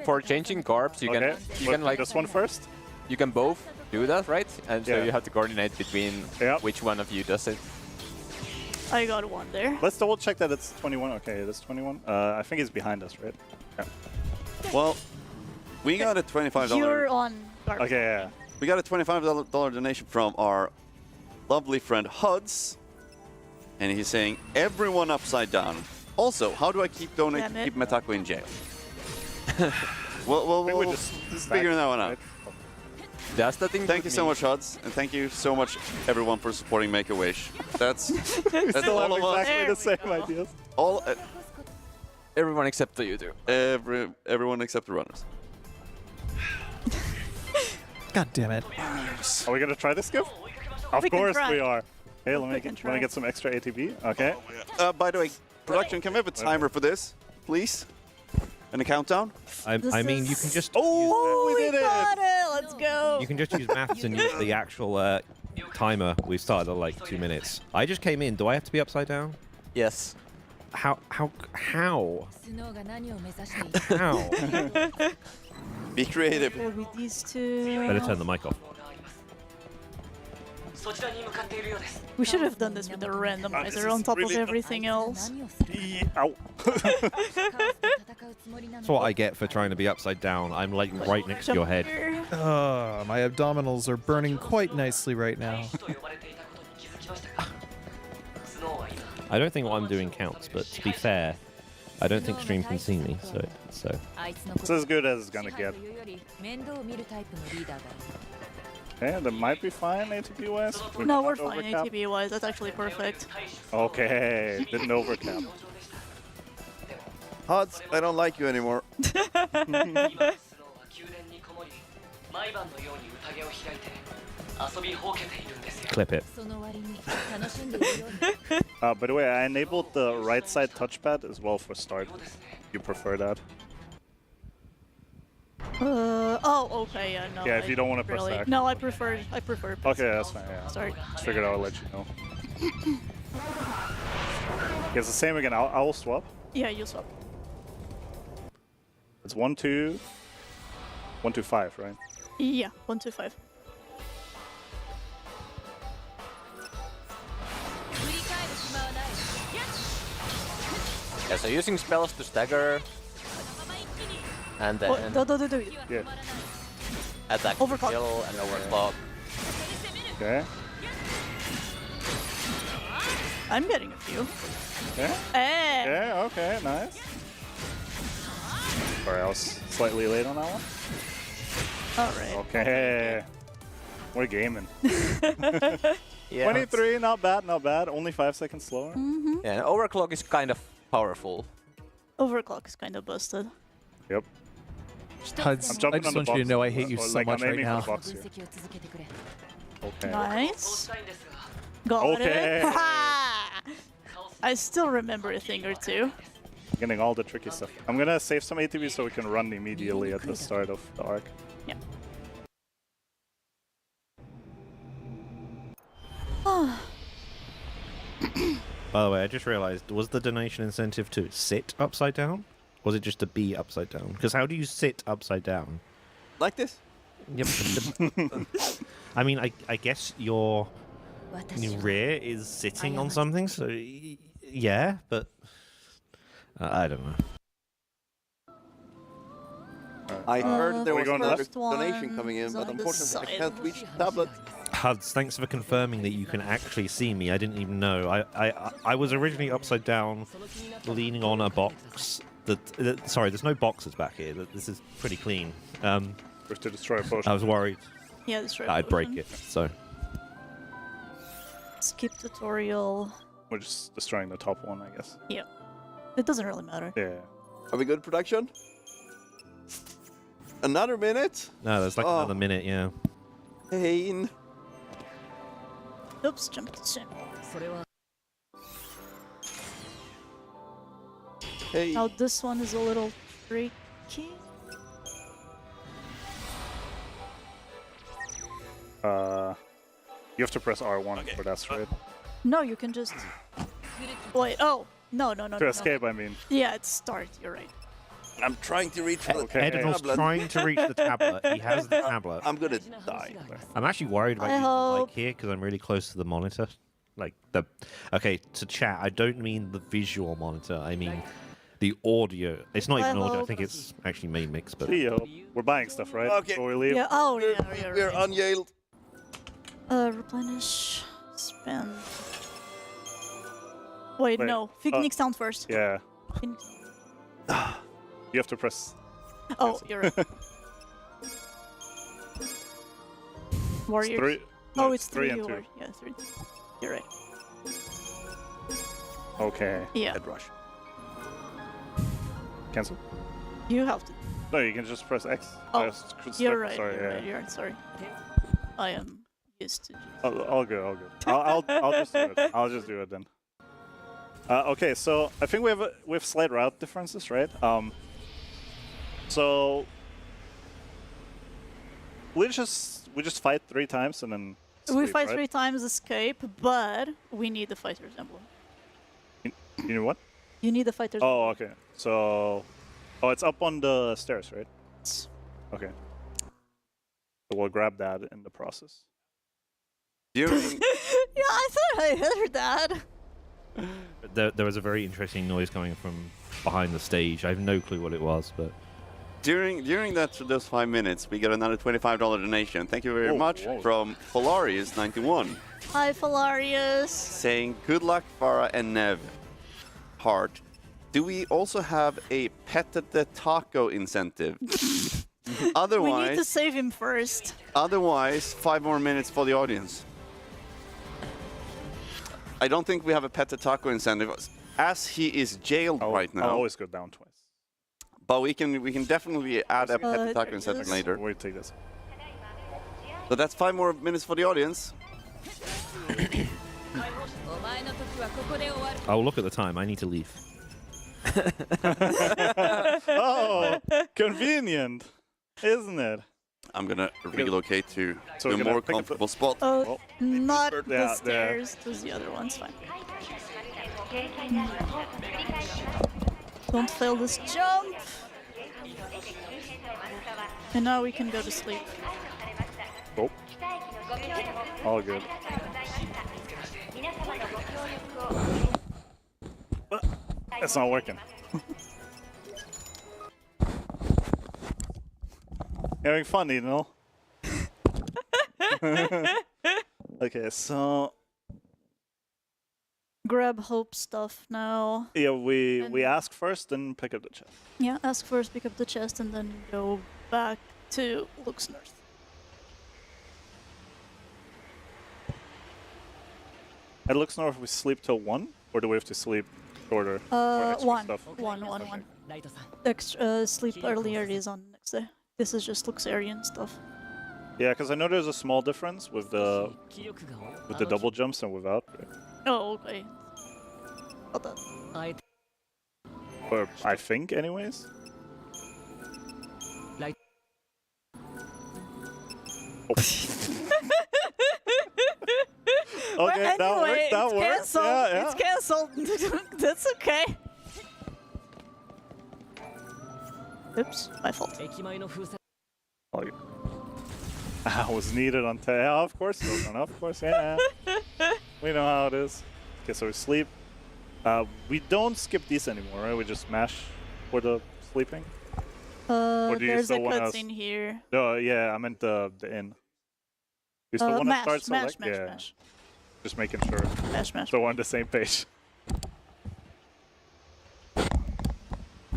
for changing garbs, you can like this one first. You can both do that, right? And so Yeah. you have to coordinate between which one of you does it. I got one there. Let's double check that it's 21. Okay, it is 21. I think he's behind us, right? Yeah. Well, we got a $25. You're on garbage. Okay, yeah. We got a $25 donation from our lovely friend Huds. And he's saying, everyone upside down. Also, how do I keep Metako in jail? we're just figuring that one out. That's the thing. Thank you so much, Huds, and thank you so much, everyone, for supporting Make-A-Wish. That's Still all have of us. exactly the same ideas. All, everyone except the you two. Everyone except the runners. God damn it. Are we gonna try this, Skip? Of We can course try. we are. Hey, let me try. get some extra ATB. Okay. By the way, production, can we have a timer for this, please? And a countdown? I mean, you can just Oh, we did it! got it! Let's go! you can just use maths and use the actual timer. We started at like 2 minutes. I just came in. Do I have to be upside down? Yes. How? Be creative. Go with these two. Better turn the mic off. We should have done this with the randomizer on top of everything else. Ow. That's what I get for trying to be upside down. I'm like right next to your head. My abdominals are burning quite nicely right now. I don't think what I'm doing counts, but to be fair, I don't think stream can see me, so. It's as good as it's gonna get. Okay, that might be fine ATB wise. No, we're fine ATB wise. That's actually perfect. Okay, didn't overcap. Huds, I don't like you anymore. Clip it. By the way, I enabled the right side touchpad as well for start. You prefer that? Oh, okay, yeah, no. Yeah, if you don't want to press really. that. No, I prefer. Okay, that's fine. Yeah. Start. Just figured I'll let you know. It's the same again. I will swap. Yeah, you swap. It's 1, 2, 1, 2, 5, right? Yeah, 1, 2, 5. Yeah, so using spells to stagger. And then Do. Yeah. attack, Overclock. kill, and overclock. Okay. I'm getting a few. Yeah. Eh. Yeah. Okay. Nice. Sorry, I was slightly late on that one. Alright. Okay. We're gaming. Yeah. 23, not bad, not bad. Only 5 seconds slower. Yeah, overclock is kind of powerful. Overclock is kind of busted. Yep. Huds, I just want you to know I hate you so much right now. Okay. Nice. Got Okay. it. I still remember a thing or two. Getting all the tricky stuff. I'm gonna save some ATB so we can run immediately at the start of the arc. Yeah. By the way, I just realized, was the donation incentive to sit upside down? Or was it just to be upside down? Because how do you sit upside down? Like this? Yep. I mean, I guess your rear is sitting on something, so yeah, but I don't know. I heard there was going another left? donation coming in, but unfortunately I can't reach the tablet. Huds, thanks for confirming that you can actually see me. I didn't even know. I was originally upside down, leaning on a box. Sorry, there's no boxes back here. This is pretty clean. To destroy a potion. I was worried Yeah, destroy a I'd break potion. it. So Skip tutorial. We're just destroying the top one, I guess. Yeah. It doesn't really matter. Yeah. Are we good production? Another minute? No, there's like another minute, yeah. Pain. Oops, jumped the sim. Hey. Now this one is a little tricky. You have to press R1 for that, right? No, you can just... Wait, oh! No. To escape, I mean. Yeah, it's start, you're right. I'm trying to reach for the Edinal's tablet. trying to reach the tablet. He has the tablet. I'm gonna die. I'm actually worried about I using the hope- mic here because I'm really close to the monitor. Like the... Okay, to chat, I don't mean the visual monitor. I mean the audio. It's not even I audio. I hope- think it's actually main mix, but... Theo, we're buying stuff, right? Okay. Before we leave. Yeah, oh yeah, you're We're right. unyailed. Replenish, spend. Wait, Wait, no. Phoenix sound first. Yeah. Phoenix. You have to press. Oh, you're right. Warriors. Three. Oh, no, it's three. and 2. Yeah, 3. You're right. Okay. Yeah. Head rush. Cancel. You have to. No, you can just press X. Oh, Step- you're right. Sorry, you're yeah. right. You're right. Sorry. I am used to. All good, all good. I'll just do it. I'll just do it then. Okay, so I think we have slight route differences, right? So we just fight 3 times and then We sleep, fight right? 3 times, escape, but we need the fighter's emblem. You know what? You need the fighter's Oh, okay. So, it's up on the stairs, right? Okay. So we'll grab that in the process. During Yeah, I thought I heard that. There was a very interesting noise coming from behind the stage. I have no clue what it was, but... During those 5 minutes, we got another $25 donation. Thank you very much from Polarius91, Hi, Falarius. saying good luck, Farah and Nev. Heart. Do we also have a pet at the taco incentive? We need to Otherwise, save him first. 5 more minutes for the audience. I don't think we have a pet at taco incentive, as he is jailed right now. I'll always go down twice. But we can definitely add a pet at taco incentive later. Wait, take this. So that's 5 more minutes for the audience. Oh, look at the time. I need to leave. Oh, convenient, isn't it? I'm gonna relocate to So a we're gonna more pick up comfortable spot. Oh, not the Yeah, stairs. Those the other ones. Fine. Don't fail this jump. And now we can go to sleep. Oh. All good. It's not working. Having fun, you know? Okay, so Grab hope stuff now. yeah, we ask first, then pick up the chest. Yeah, ask first, pick up the chest, and then go back to Luke's North. It looks north. We sleep till 1, or do we have to sleep shorter? for extra 1. stuff? 1. Extra sleep earlier is on next day. This is just Luxarian stuff. Yeah, because I know there's a small difference with the double jumps and without. Oh, okay. Got that. Or I think, anyways. Okay, Well, that anyway, worked. That it's worked. Canceled. Yeah. It's cancelled. That's okay. Oops, my fault. Oh, yeah. I was needed on yeah, of course, of course, yeah. We know how it is. Okay, so we sleep. We don't skip these anymore, right? We just mash for the sleeping. Or do you There's a still want cutscene here. No, yeah, I meant the inn. You still want to Mash, start mash, select? Yeah. mash. Just making sure. Mash. So we're on the same page.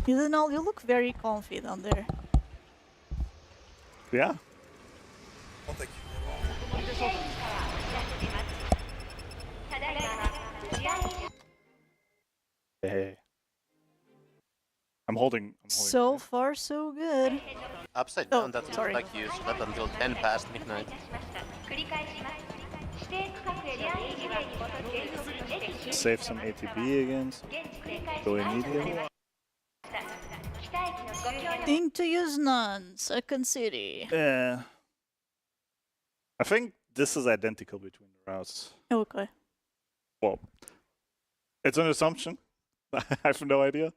You know, you look very comfy down there. Yeah. Hey. I'm holding. So far, so good. Upside Oh, down, that looks sorry. like you slept until 10 past midnight. Save some ATB against. Go immediately. Thing to use none. Second city. Yeah. I think this is identical between the routes. Okay. Well, it's an assumption. I have no idea.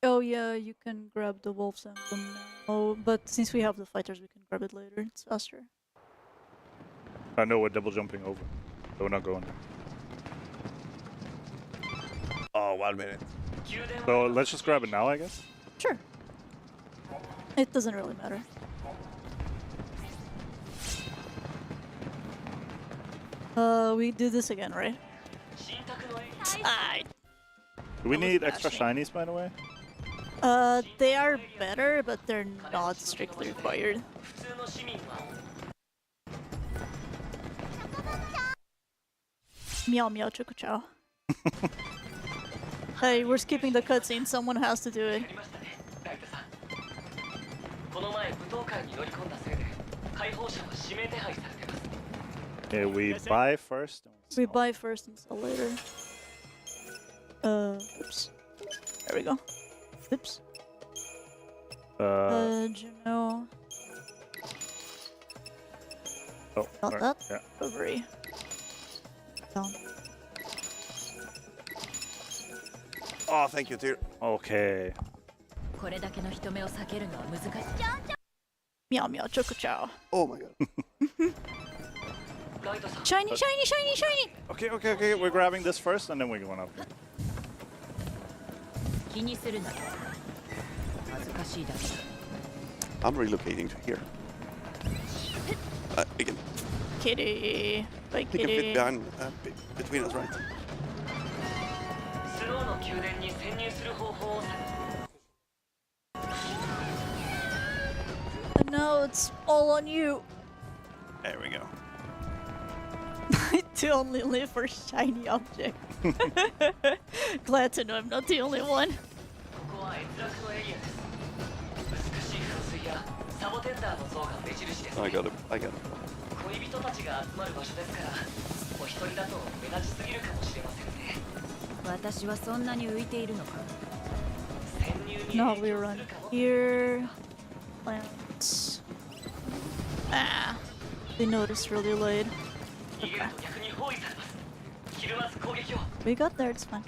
Oh yeah, you can grab the Wolf's Emblem now. But since we have the fighters, we can grab it later. It's faster. I know we're double jumping over. So we're not going there. Oh, 1 minute. So let's just grab it now, I guess. Sure. It doesn't really matter. We do this again, right? Do we need extra shinies, by the way? They are better, but they're not strictly required. Meow meow choco chow. Hey, we're skipping the cutscene. Someone has to do it. Yeah, we buy first. We buy first and sell later. Oops. There we go. Oops. Juno. Oh, Not right, that. yeah. Recovery. Down. Oh, thank you, dear. Okay. Meow meow choco chow. Oh my god. Shiny, shiny, shiny, shiny! Okay, okay, okay. We're grabbing this first and then we're going up. I'm relocating to here. Again. Kitty. Bye, He can kitty. fit behind, between us, right? And now it's all on you. There we go. I do only live for shiny object. Glad to know I'm not the only one. I got it. I got it. Now we run here. Plants. Ah. They noticed really late. Okay. We got there, it's fine.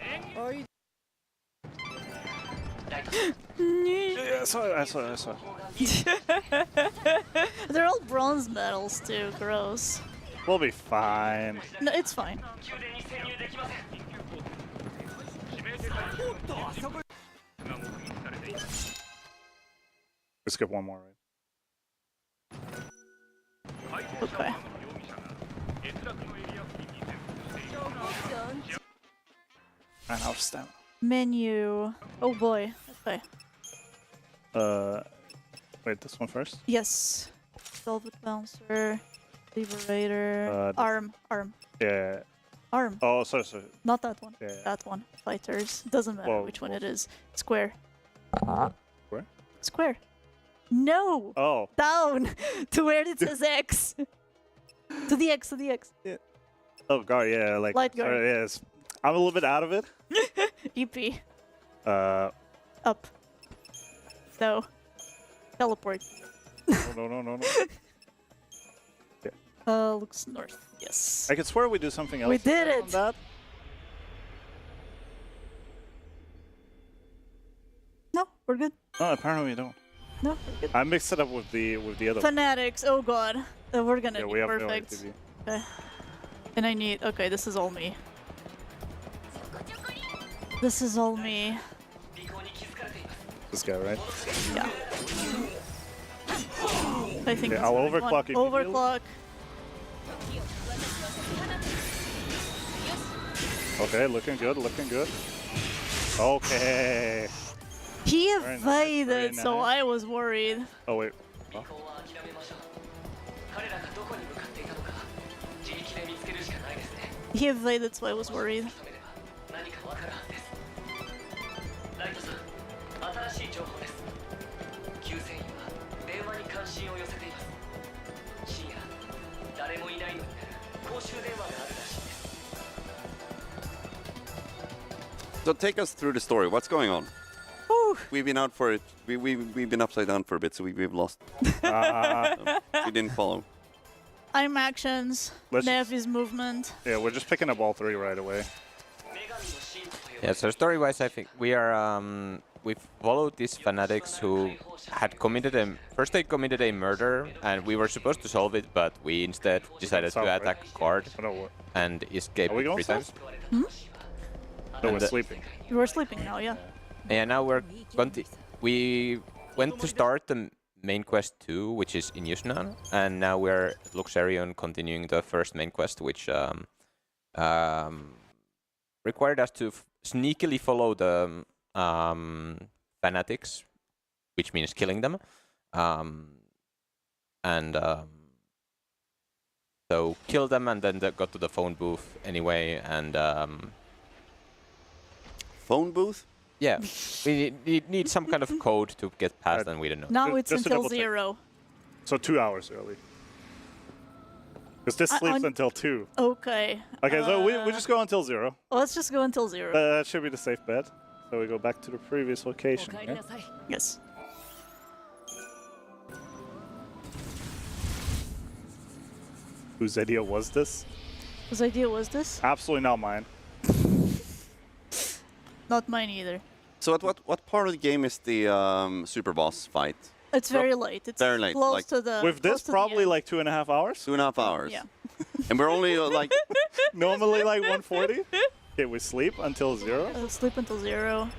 Yeah, I saw it, I saw it, I saw it. They're all bronze medals too, gross. We'll be fine. No, it's fine. We skip one more, right? Okay. And out of stamina. Menu. Oh boy. Okay. Wait, this one first? Yes. Velvet Bouncer. Liberator. Arm. Yeah. Arm. Oh, sorry, sorry. Not that one. Yeah. That one. Fighters. Doesn't matter Whoa, which one it is. Square. Where? Square. No! Oh. Down! To where it says X. To the X, to the X. Yeah. Oh god, yeah, like Light guard. sorry, yes. I'm a little bit out of it. EP. Up. No. Teleport. No. Looks north. Yes. I could swear we do something else. We did on it! that. No, we're good. No, apparently we don't. No, we're good. I mixed it up with the other. Fanatics, oh god. We're gonna Yeah, need we have no perfect. ATV. Okay. And I need. Okay, this is all me. This is all me. This guy, right? Yeah. I think Okay, that's I'll the right one. overclock immediately. Overclock. Okay, looking good, looking good. Okay. He Very nice, very evaded, so nice. I was worried. Oh wait. Huh? He evaded, so I was worried. So take us through the story. What's going on? We've been out for it. We've been upside down for a bit, so we've lost. We didn't follow. I'm actions. Nev is movement. Yeah, we're just picking up all three right away. Yeah, so story-wise, I think we are we followed these fanatics who had committed a first they committed a murder, and we were supposed to solve it, but we instead decided to attack a guard and escape 3 times. Hmm? No, we're sleeping. You were sleeping now, yeah. Yeah, now we went to start the main quest 2, which is in Yusnan, and now we're at Luxarion continuing the first main quest, which required us to sneakily follow the fanatics, which means killing them, so kill them and then got to the phone booth anyway, and phone booth? Yeah, we need some kind of code to get past, and we don't know. Now it's until 0. So 2 hours early. Because this sleeps until 2. Okay. Okay, so we just go until 0. Let's just go until 0. That should be the safe bet. So we go back to the previous location. Okay? Yes. Whose idea was this? Whose idea was this? Absolutely not mine. Not mine either. So at what part of the game is the super boss fight? It's very late. It's very late. Close Like to the. With this, probably like 2.5 hours. 2.5 hours. Yeah. And we're only like normally like 140. Okay, we sleep until 0. Sleep until 0.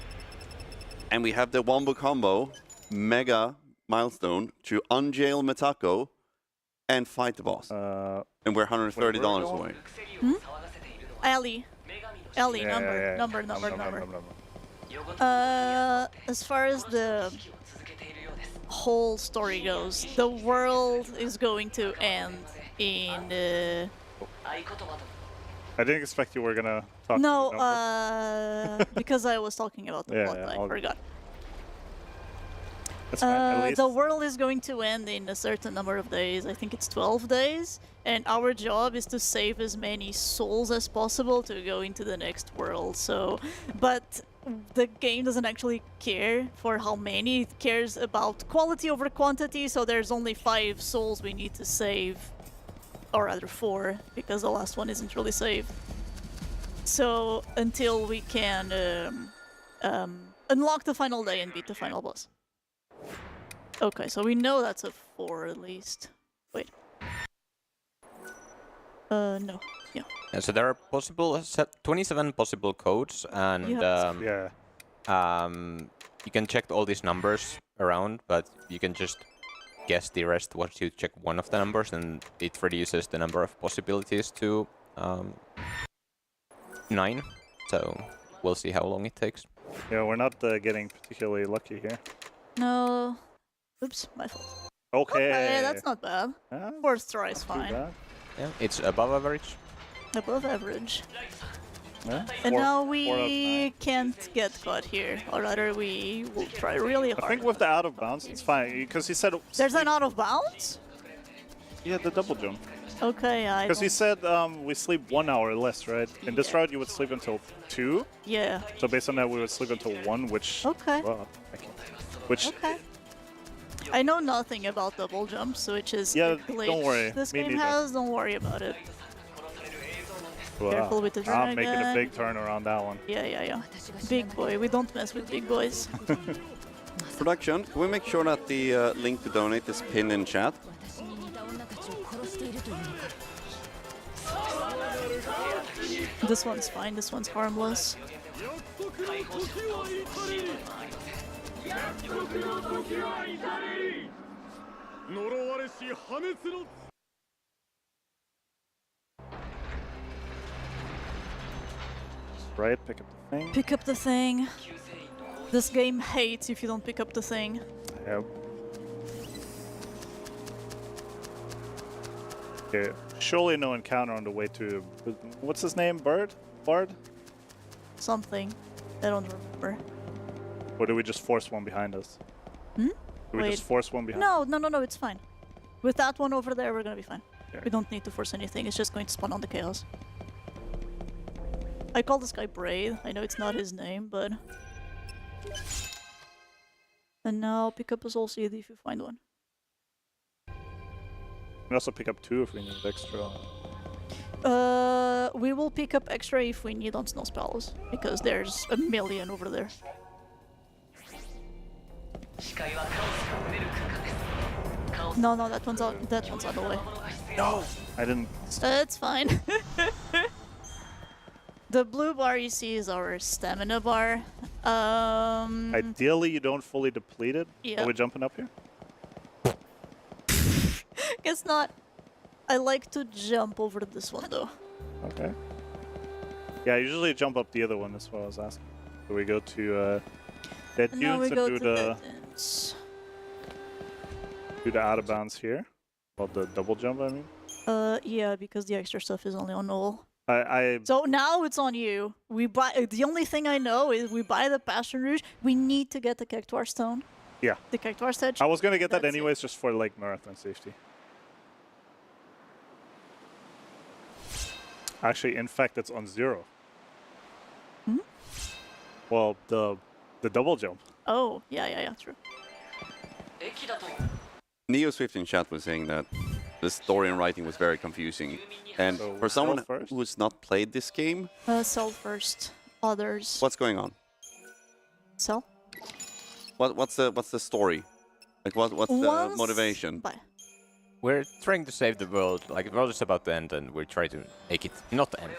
And we have the wombo combo mega milestone to unjail Mitako and fight the boss. And we're $130 away. Hmm? Ellie, Yeah, number. As far as the whole story goes, the world is going to end in. I didn't expect you were gonna talk. No, because I was talking about the plot, I forgot. That's fine, at least. The world is going to end in a certain number of days. I think it's 12 days. And our job is to save as many souls as possible to go into the next world. So, but the game doesn't actually care for how many. It cares about quality over quantity. So there's only 5 souls we need to save. Or rather 4, because the last one isn't really saved. So until we can unlock the final day and beat the final boss. Okay, so we know that's a 4 at least. Wait. No. Yeah. Yeah, so there are 27 possible codes, and you can check all these numbers around, but you can just guess the rest once you check one of the numbers, and it reduces the number of possibilities to 9. So we'll see how long it takes. Yeah, we're not getting particularly lucky here. No. Oops, my fault. Okay. That's not bad. Fourth try is fine. Yeah, it's above average. Above average. Yeah. And now we can't get caught here, or rather we will try really hard. I think with the out of bounds, it's fine, because he said... There's an out of bounds? Yeah, the double jump. Okay, Because he said we sleep 1 hour less, right? In this route, you would sleep until 2. Yeah. So based on that, we would sleep until 1, which... Okay. Well, which... Okay. I know nothing about double jumps, which is yeah, a glitch don't worry. this Me game neither. has. Don't worry about it. Wow. Careful with the dragon. I'm making a big turn around that one. Yeah. Big boy. We don't mess with big boys. Production, can we make sure that the link to donate is pinned in chat? This one's fine. This one's harmless. Right, pick up the thing. Pick up the thing. This game hates if you don't pick up the thing. Yep. Okay, surely no encounter on the way to... What's his name? Bird? Bard? Something. I don't remember. Or do we just force one behind us? Hmm? Do we just force one behind No, it's fine. With that one over there, we're gonna be fine. Okay. We don't need to force anything, it's just going to spawn on the chaos. I call this guy Braid. I know it's not his name, but... And now pick up a Soul Seed if you find one. We can also pick up 2 if we need extra. We will pick up extra if we need on Snow Spells, because there's a million over there. No, that one's on the way. No! I didn't... It's fine. The blue bar you see is our stamina bar. Ideally, you don't fully deplete it. Yeah. Are we jumping up here? Guess not. I like to jump over to this one though. Okay. Yeah, I usually jump up the other one, that's what I was asking. So we go to Dead And now Dunes we and go do to the... Dead Dunes. Do the out of bounds here. Well, the double jump, I mean. Yeah, because the extra stuff is only on Null. I So now it's on you. We buy. The only thing I know is we buy the Passion Rouge. We need to get the Cactuar Stone. Yeah. The Cactuar Sedge. I was gonna get that That's anyways, just for like marathon safety. Actually, in fact, it's on 0. Hmm? Well, the double jump. Oh, yeah, true. Neo Swift in chat was saying that the story and writing was very confusing. And So for someone sell first? who's not played this game, Sell first. Others. what's going on? Sell. What's the story? Like what's the Once- motivation? Bye. We're trying to save the world. Like the world is about to end, and we're trying to make it not end.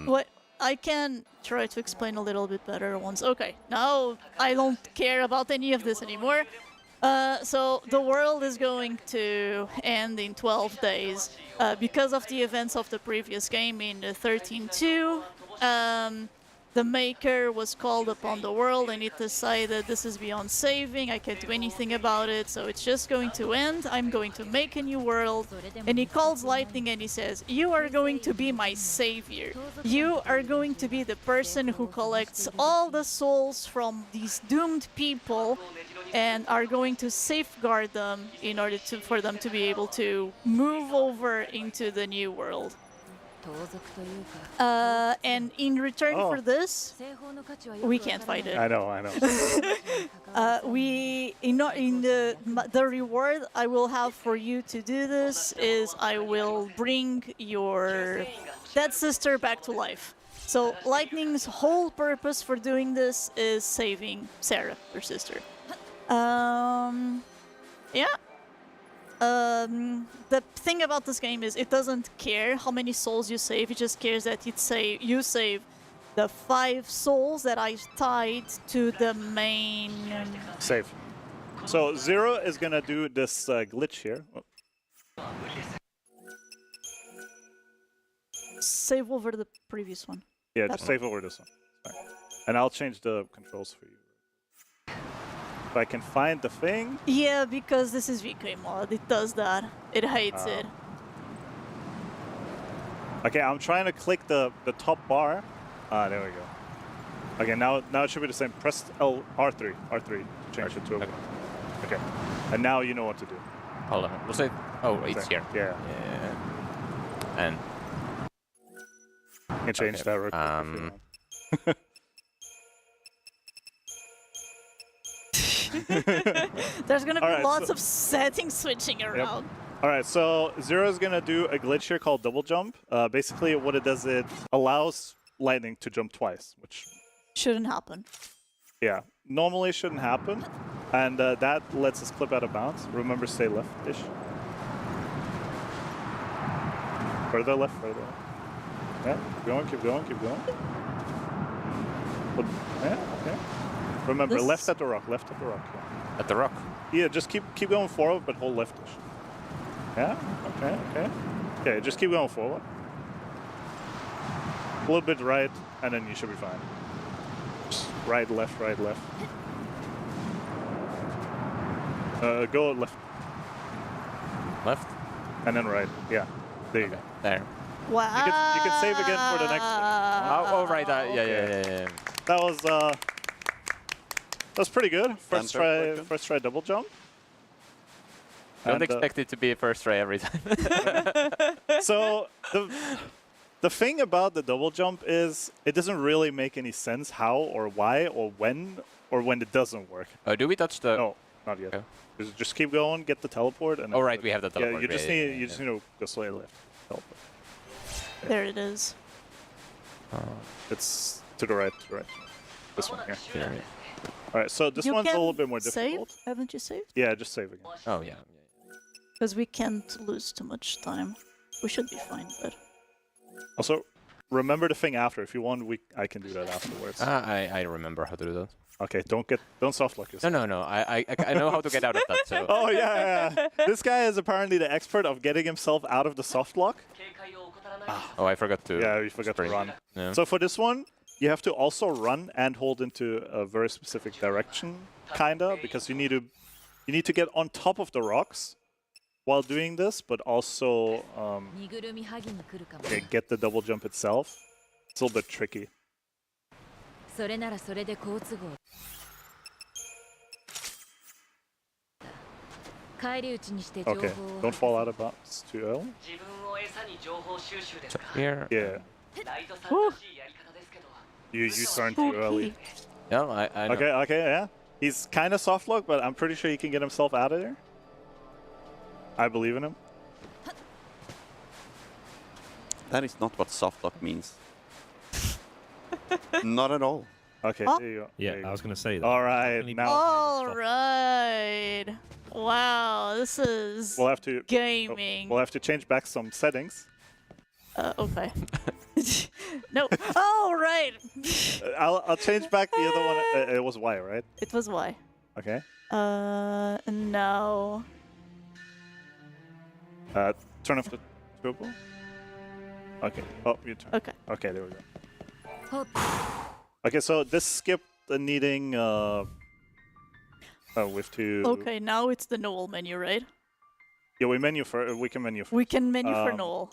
What I can try to explain a little bit better once. Okay, now I don't care about any of this anymore. So the world is going to end in 12 days because of the events of the previous game in 13.2. The Maker was called upon the world and it decided this is beyond saving, I can't do anything about it, so it's just going to end. I'm going to make a new world. And he calls Lightning and he says, you are going to be my savior. You are going to be the person who collects all the souls from these doomed people and are going to safeguard them in order for them to be able to move over into the new world. And in return for this, we can't fight it. I know. The reward I will have for you to do this is I will bring your dead sister back to life. So Lightning's whole purpose for doing this is saving Sarah, her sister. Yeah. The thing about this game is it doesn't care how many souls you save, it just cares that you save the 5 souls that I tied to the main... Save. So 0 is gonna do this glitch here. Oh. Save over the previous one. Yeah, That just one. save over this one. Sorry. And I'll change the controls for you. If I can find the thing. Yeah, because this is VK mod, it does that. It hates it. Okay, I'm trying to click the top bar. There we go. Okay, now it should be the same. Press R3 to change it to a... Okay, and now you know what to do. Hold on. Was it? Oh, it's here. Yeah. And you can change that real quick if you want. There's gonna be Alright, lots so- of settings switching around. Alright, so 0 is gonna do a glitch here called double jump. Basically what it does, it allows Lightning to jump twice, which... Shouldn't happen. Yeah, normally shouldn't happen. And that lets us clip out of bounds. Remember, stay left-ish. Further left, further left. Yeah, keep going. Yeah, okay. Remember, This- left at the rock, yeah. At the rock? Yeah, just keep going forward, but hold leftish. Yeah, okay. Okay, just keep going forward. A little bit right, and then you should be fine. Just right, left. Go left. Left? And then right. Yeah. There you go. There. Wow. You can save again for the next one. Oh, right. Yeah. That was pretty good. First try double jump. Don't expect it to be a first try every time. So the thing about the double jump is it doesn't really make any sense how or why or when it doesn't work. Oh, do we touch the? No, not yet. Okay. Just keep going, get the teleport, and. Oh right, we have the teleport. Yeah, you just need to go slowly left. Teleport. There it is. It's to the right. This one here. All right, so this one's a little bit more difficult. Save? Haven't you saved? Yeah, just save again. Oh yeah. Because we can't lose too much time. We should be fine, but. Also, remember the thing after. If you want, I can do that afterwards. I remember how to do that. Okay, don't soft lock yourself. No. I know how to get out of that. So. Oh yeah. This guy is apparently the expert of getting himself out of the soft lock. Oh, I forgot to. Yeah, you forgot to run. Yeah. So for this one, you have to also run and hold into a very specific direction, kinda, because you need to get on top of the rocks while doing this, but also get the double jump itself. It's a little bit tricky. Okay, don't fall out of box too early. Here. Yeah. You turned too early. No, I know. Okay, yeah. He's kind of soft lock, but I'm pretty sure he can get himself out of there. I believe in him. That is not what soft lock means. Not at all. Okay, Oh. there you go. Yeah, There you I was going to say that. All right, now All right. Wow, this is we'll have to gaming. We'll have to change back some settings. Okay. No. Oh, right. I'll change back the other one. It was Y, right? It was Y. Okay. No. Turn off the turbo. Okay. Oh, you turn. Okay. Okay, there we go. Okay, so this skipped the needing. We have to. Okay, now it's the Noel menu, right? Yeah, we menu for. We can menu. We can menu for Noel.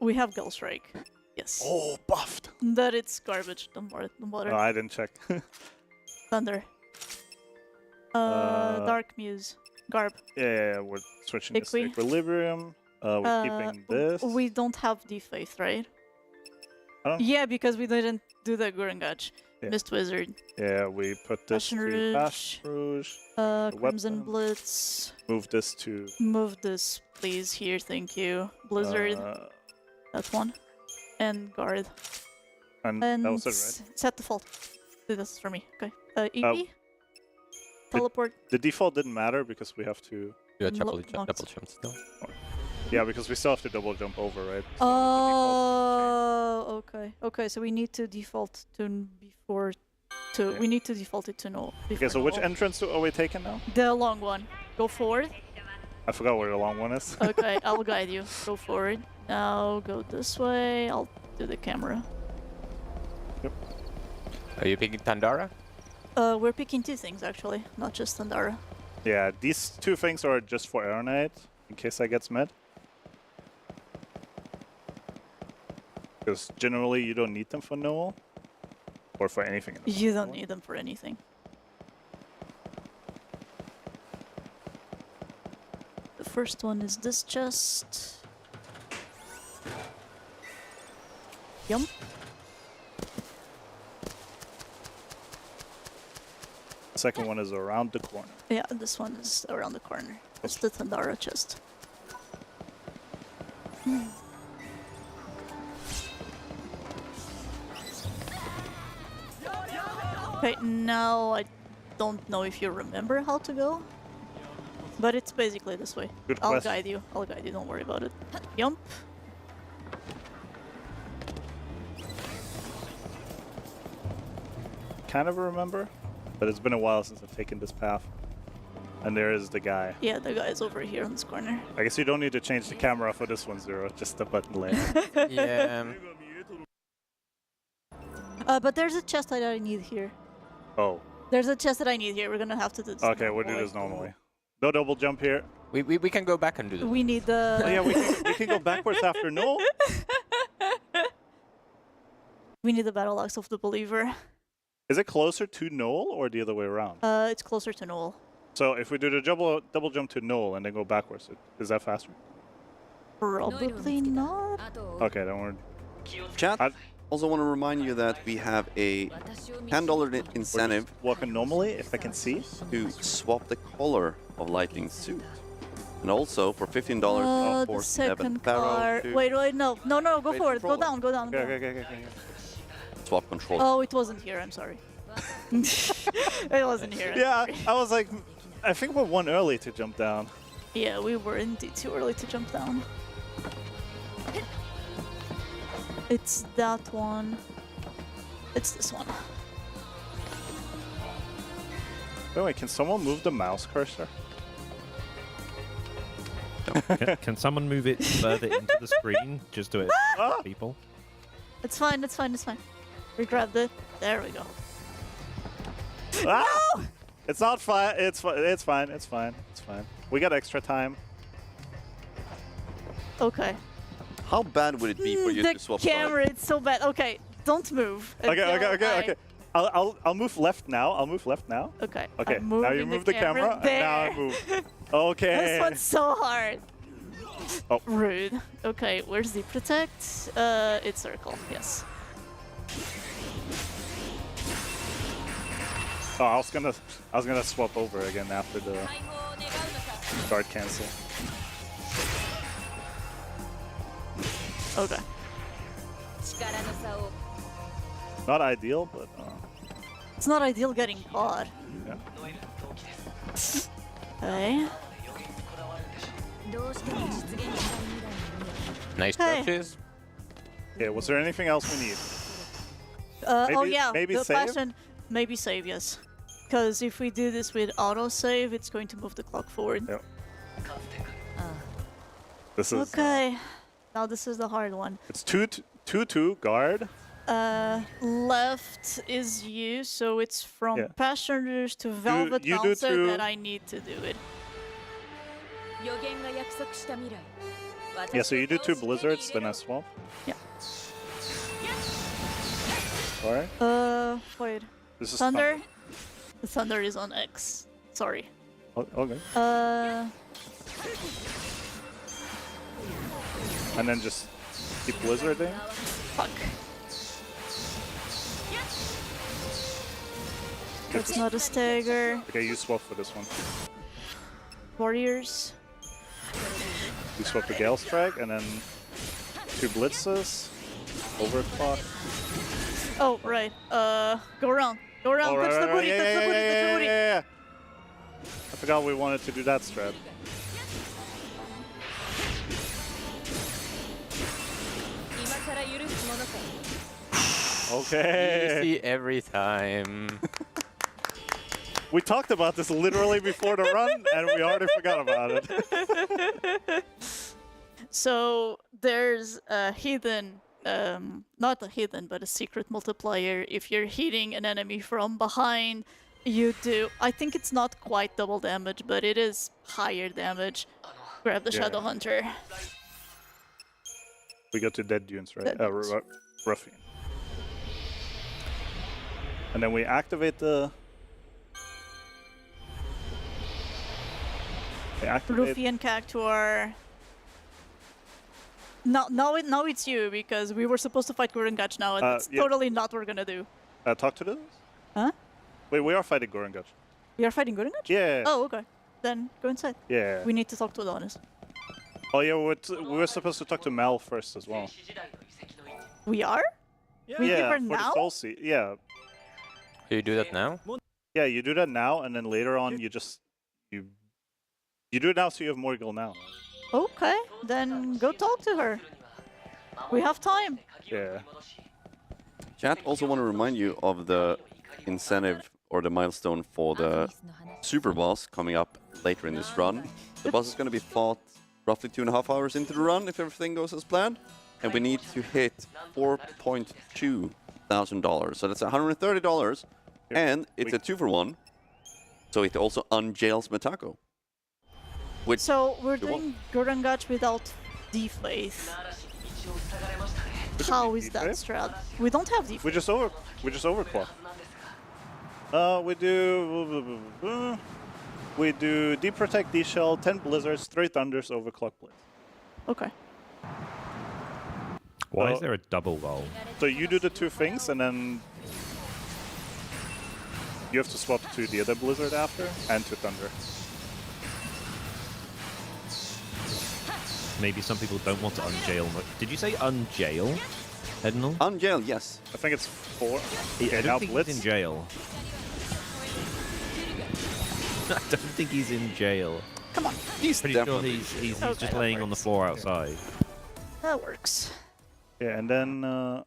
We have Gull Strike. Yes. Oh, buffed. That it's garbage. Don't bother. No, I didn't check. Thunder. Dark Muse. Garb. Yeah, we're switching this to equilibrium. We're keeping this. We don't have Defaith, right? Huh? Yeah, because we didn't do the Gurungach. Yeah. Mist Wizard. Yeah, we put this Passion to Rouge. Passion Rouge. Crimson weapon. Blitz. Move this to. Move this, please. Here, thank you. Blizzard. That one. And Guard. And that was it, right? Set default. Do this for me. Okay. EP. Teleport. The default didn't matter because we have to. Do a double jump still. Yeah, because we still have to double jump over, right? Oh, okay. Okay, so we need to default to before. Yeah. We need to default it to null. Okay, so which entrance are we taking now? The long one. Go forward. I forgot where the long one is. Okay, I'll guide you. Go forward. Now go this way. I'll do the camera. Yep. Are you picking Tandara? We're picking two things actually, not just Thundara. Yeah, these two things are just for Air Knight, in case I get med. Because generally you don't need them for Noel. Or for anything. You don't need them for anything. The first one is this chest. Yum. Second one is around the corner. Yeah, this one is around the corner. It's the Thundara chest. Okay, now I don't know if you remember how to go, but it's basically this way. Good I'll question. guide you. I'll guide you. Don't worry about it. Yump. Kind of remember, but it's been a while since I've taken this path. And there is the guy. Yeah, the guy's over here in this corner. I guess you don't need to change the camera for this one, Zero. Just the button layer. Yeah. But there's a chest that I need here. Oh. There's a chest that I need here. We're gonna have to do this. Okay, we'll do this normally. No double jump here. We can go back and do this. We need the. Oh, yeah, we can go backwards after Null. We need the battle axe of the believer. Is it closer to Null or the other way around? It's closer to Null. So if we do the double jump to Null and then go backwards, is that faster? Probably not. Okay, don't worry. Chat, also want to remind you that we have a $10 incentive. Walking normally, if I can see. To swap the color of Lightning suit. And also for $15, of The course, we have a second Pharaoh car. to Wait, no, go Wait, forward. Go controller. down, go down. Go. Okay. swap control. Oh, it wasn't here. I'm sorry. It wasn't here. I'm Yeah, sorry. I was like, I think we're one early to jump down. Yeah, we were indeed too early to jump down. It's that one. It's this one. Wait, can someone move the mouse cursor? Can someone move it further into the screen? Just do it, people. It's fine. It's fine. It's fine. We grabbed it. There we go. Ah! It's not fine. It's fine. We got extra time. Okay. How bad would it be for you The to swap camera, it's so bad. Okay, don't move. Okay. I'll move left now. Okay. Okay. I'm Now you moving move the camera, and There. now I move. Okay. This one's so hard. Oh. Rude. Okay, where's the protect? It's circle. Yes. Oh, I was gonna swap over again after the guard cancel. Okay. Not ideal, but It's not ideal getting caught. yeah. Okay. Nice Hey. touches. Okay, was there anything else we need? Oh Maybe- yeah. maybe the save? question. Maybe save, yes. Because if we do this with autosave, it's going to move the clock forward. Yep. This is Okay. Now this is the hard one. it's 2-2 guard. Left is you, so it's from Yeah. passengers to Velvet you do Bouncer two. that I need to do it. Yeah, so you do 2 blizzards, then I swap. Yeah. Alright. Wait. This is Thunder? The thunder is on X. Sorry. Okay. And then just keep blizzarding. Fuck. That's not a stagger. Okay, you swap for this one. Warriors. You swap the Gale Strike, and then 2 blitzes. Overclock. Oh, right. Go around. Go around. Oh, Touch the booty. yeah, Touch the booty. Touch the booty. yeah. I forgot we wanted to do that strat. Okay. Easy every time. We talked about this literally before the run, and we already forgot about it. So there's a hidden, not a hidden, but a secret multiplier. If you're hitting an enemy from behind, you do. I think it's not quite double damage, but it is higher damage. Grab the Yeah. Shadow Hunter. We go to Dead Dunes, right? Dead Dunes. Ruffian. And then we activate the... We activate... Ruffian Cactuar. Now it's you, because we were supposed to fight Gurungach now, and it's yeah. totally not what we're gonna do. talk to this? Huh? Wait, we are fighting Gurungach. We are fighting Gurungach? Yeah. Oh, okay. Then go inside. Yeah. We need to talk to Adonis. Oh yeah, we were supposed to talk to Mal first as well. We are? We give her for now? the Soul Seed. Yeah. Do you do that now? Yeah, you do that now, and then later on you just... You do it now so you have more gil now. Okay, then go talk to her. We have time. Yeah. Chat, also want to remind you of the incentive or the milestone for the super boss coming up later in this run. The boss is going to be fought roughly 2.5 hours into the run if everything goes as planned. And we need to hit $4.2 thousand. So that's $130. And it's a 2-for-1. So it also unjails Metako. Which So we're you want? doing Gurangach without Deflaith. How is that strat? We don't have Deflaith. We just overclock. We do Deep Protect, D-Shell, 10 Blizzards, 3 Thunders, Overclock Blitz. Okay. Why is there a double roll? So you do the 2 things, and then you have to swap to the other Blizzard after, and to Thunder. Maybe some people don't want to unjail. Did you say unjail, Ednal? Unjail, yes. I think it's 4. I now don't think Blitz. he's in jail. I don't think he's in jail. Come on. He's pretty sure he's Okay, just that laying on the floor outside. That works. Yeah, and then Now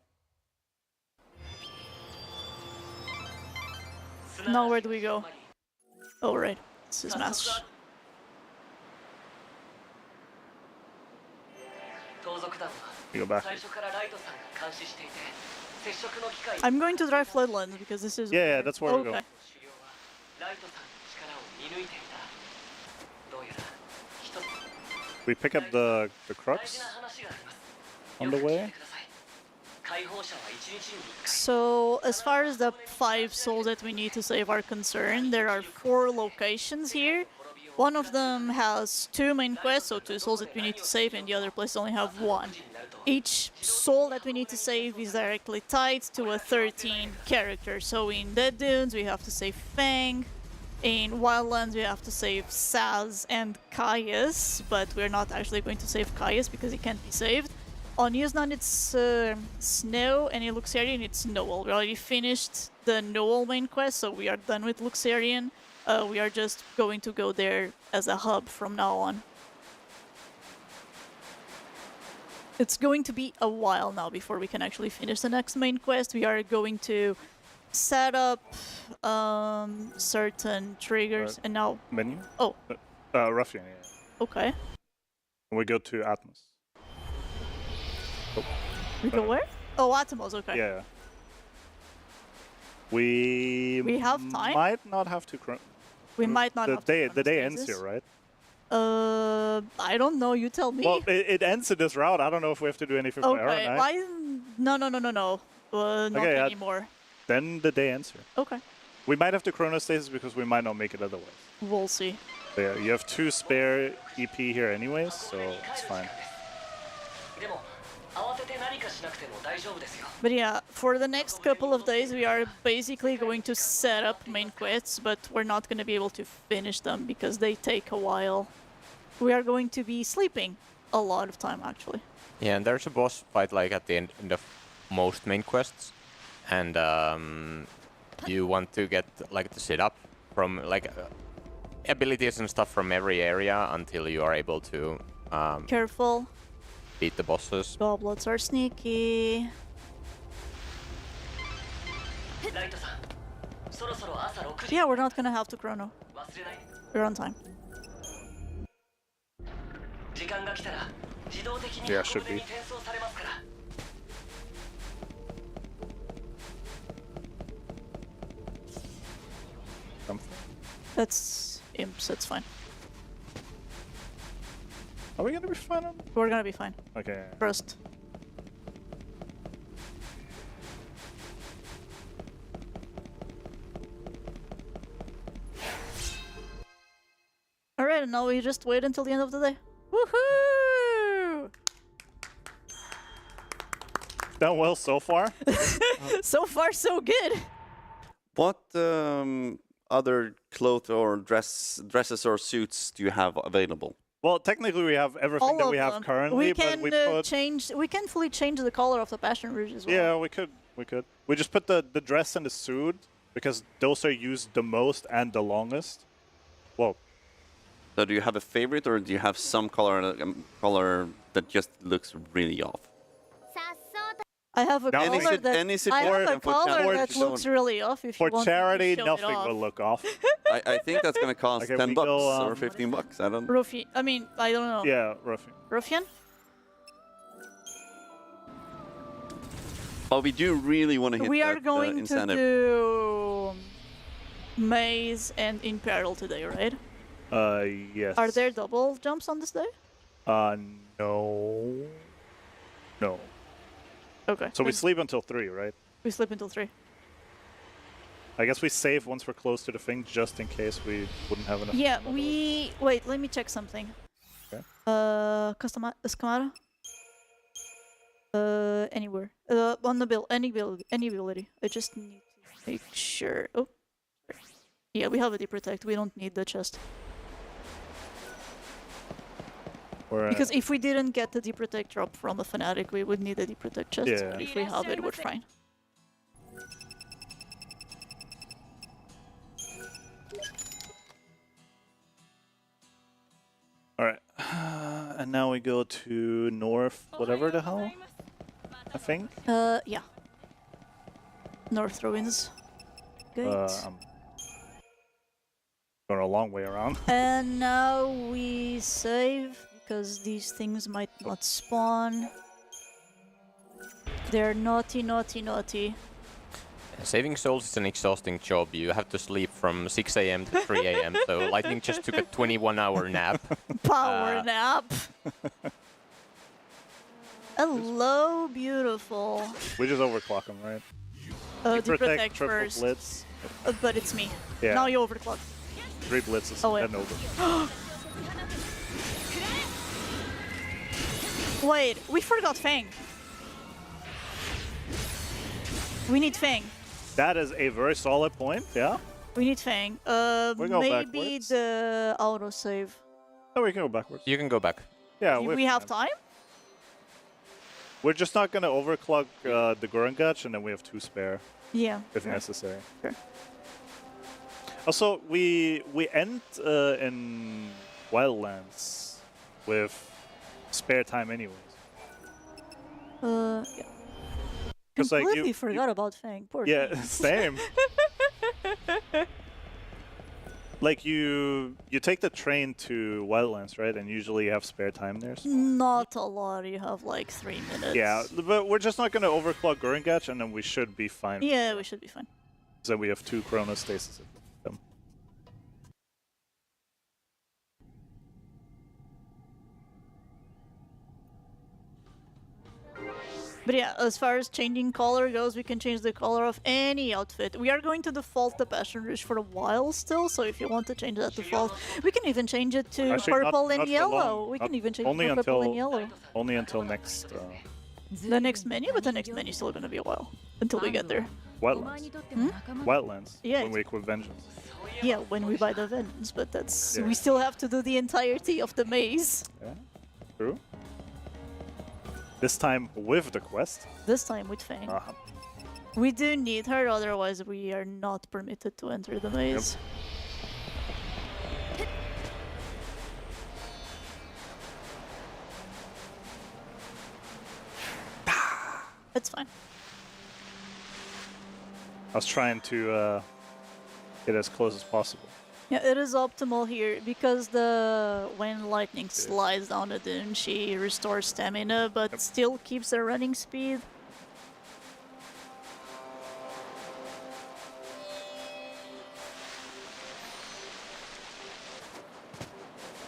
where do we go? Oh right, this is Master. you go back. I'm going to drive Floodlands because this is. Yeah, that's where we're going. We pick up the crux on the way. So, as far as the 5 souls that we need to save are concerned, there are 4 locations here. One of them has 2 main quests, so 2 souls that we need to save, and the other place only have 1. Each soul that we need to save is directly tied to a 13 character. So in Dead Dunes we have to save Fang, in Wildlands we have to save Saz and Caius, but we're not actually going to save Caius because he can't be saved. On Yuznan it's Snow, and in Luxarian it's Noel. We already finished the Noel main quest, so we are done with Luxarian. We are just going to go there as a hub from now on. It's going to be a while now before we can actually finish the next main quest. We are going to set up certain triggers, and now... Menu? Oh. Ruffian, yeah. Okay. And we go to Atmos. Oh. We go where? Oh, Atomos, okay. Yeah. We have time? Might not have to... We might not have to The day ends here, right? I don't know, you tell me. Well, it ends in this route. I don't know if we have to do anything for Arrow Okay, Knight. why? No. Not Okay, anymore. Then the day ends here. Okay. We might have to chronostasis because we might not make it otherwise. We'll see. So yeah, you have 2 spare EP here anyways, so it's fine. But yeah, for the next couple of days we are basically going to set up main quests, but we're not going to be able to finish them because they take a while. We are going to be sleeping a lot of time actually. Yeah, and there's a boss fight like at the end of most main quests, and you want to get like the setup from like abilities and stuff from every area until you are able to Careful. beat the bosses. Goblets are sneaky. Yeah, we're not gonna have to chrono. We're on time. Yeah, should be. That's imps, that's fine. Are we gonna be fine? We're gonna be fine. Okay. First. Alright, and now we just wait until the end of the day. Woohoo! Done well so far. So far, so good. What other clothes or dresses or suits do you have available? Well, technically we have everything All that of we have them. currently, We can but we put... change. We can fully change the color of the Passion Rouge as well. Yeah, we could. We just put the dress and the suit because those are used the most and the longest. Well. So do you have a favorite, or do you have some color that just looks really off? I have a Now, color that any I support have a and for color charity, that looks really off. If For you want charity, to show nothing it off. will look off. I think that's gonna cost Okay, 10 we bucks go, or 15 bucks. I don't. Ruffian. I mean, I don't know. Yeah, Ruffian. Ruffian? But we do really want to hit We that are going to incentive. do Maze and Imperil today, right? Yes. Are there double jumps on this day? No. No. Okay. So we sleep until 3, right? We sleep until 3. I guess we save once we're close to the thing, just in case we wouldn't have enough. Yeah, we... Wait, let me check something. Okay. Escamada? Anywhere. On the build, any ability. I just need to make sure. Oh. Yeah, we have a deprotect. We don't need the chest. Because if we didn't get the deprotect drop from a fanatic, we would need a deprotect chest. Yeah. But if we have it, we're fine. Alright. And now we go to north, whatever the hell, I think. Yeah. North Ruins. Gate. I'm going a long way around. And now we save, because these things might not spawn. They're naughty, naughty, naughty. Saving souls is an exhausting job. You have to sleep from 6 a.m. to 3 a.m. So Lightning just took a 21-hour nap. Power nap. Hello, beautiful. We just overclock them, right? Deprotect triple first. blitz. But it's me. Yeah. Now you overclock. 3 blitzes Oh, wait. and over. Wait, we forgot Fang. We need Fang. That is a very solid point, yeah? We need Fang. go Maybe backwards. the autosave. Oh, we can go backwards. You can go back. Yeah, We have time? We're just not going to overclock the Gurungach, and then we have 2 spare. Yeah. If sure. necessary. Sure. Also, we end in Wildlands with spare time anyways. Yeah. Because like Completely forgot about Fang. Poor yeah, Fang. same. Like you take the train to Wildlands, right? And usually you have spare time there. So. Not a lot. You have like 3 minutes. Yeah, but we're just not going to overclock Gurungach, and then we should be fine. Yeah, we should be fine. So we have 2 Chronostasis. But yeah, as far as changing color goes, we can change the color of any outfit. We are going to default the Passion Rouge for a while still, so if you want to change that default, we can even change it to Actually, purple not and for yellow. long. We Not can even change it only to purple and until- yellow. Only until next The next menu, but the next menu is still going to be a while until we get there. Wildlands. Wildlands. Yeah, When we equip Vengeance. Yeah, when we buy the Vengeance, but that's Yeah. we still have to do the entirety of the maze. Yeah, true. This time with the quest. This time with Fang. Uh-huh. We do need her, otherwise we are not permitted to enter the maze. It's fine. I was trying to get as close as possible. Yeah, it is optimal here because when lightning slides down the dune, she restores stamina, but still keeps her running speed.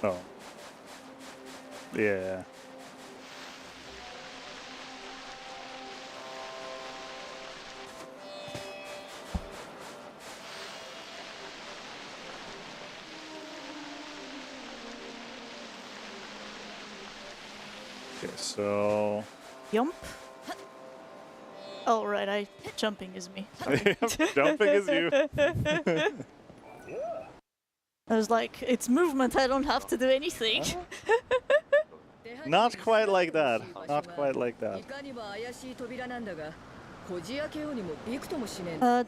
Oh. Yeah. Okay, so... Yump. Oh, right, jumping is me. Jumping is you. I was like, it's movement, I don't have to do anything. Not quite like that. Not quite like that.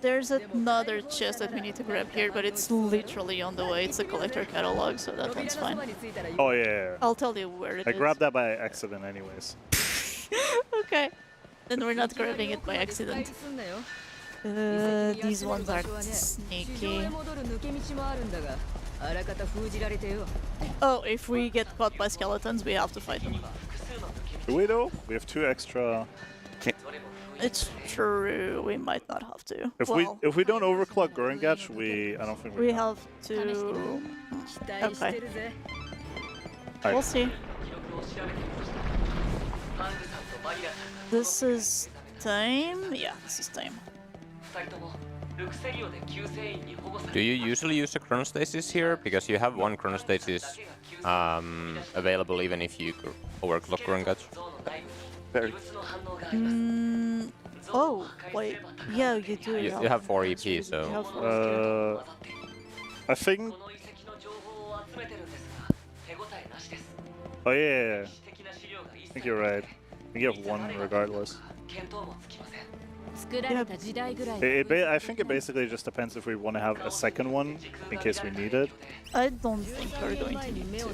There's another chest that we need to grab here, but it's literally on the way. It's a collector catalog, so that one's fine. Oh, yeah. I'll tell you where it I is. grabbed that by accident anyways. Okay. Then we're not grabbing it by accident. These ones are sneaky. Oh, if we get caught by skeletons, we have to fight them. Do we though? We have 2 extra It's true. We might not have to. If we don't overclock Goringach, I don't think we have to. Okay. We'll see. This is time. Yeah, this is time. Do you usually use a chronostasis here? Because you have one chronostasis available even if you overclock Goringach. Very. Oh, wait. Yeah, you do. You have 4 EP, so. I think. Oh yeah. I think you're right. I think you have one regardless. I think it basically just depends if we want to have a second one in case we need it. I don't think we're going to need to.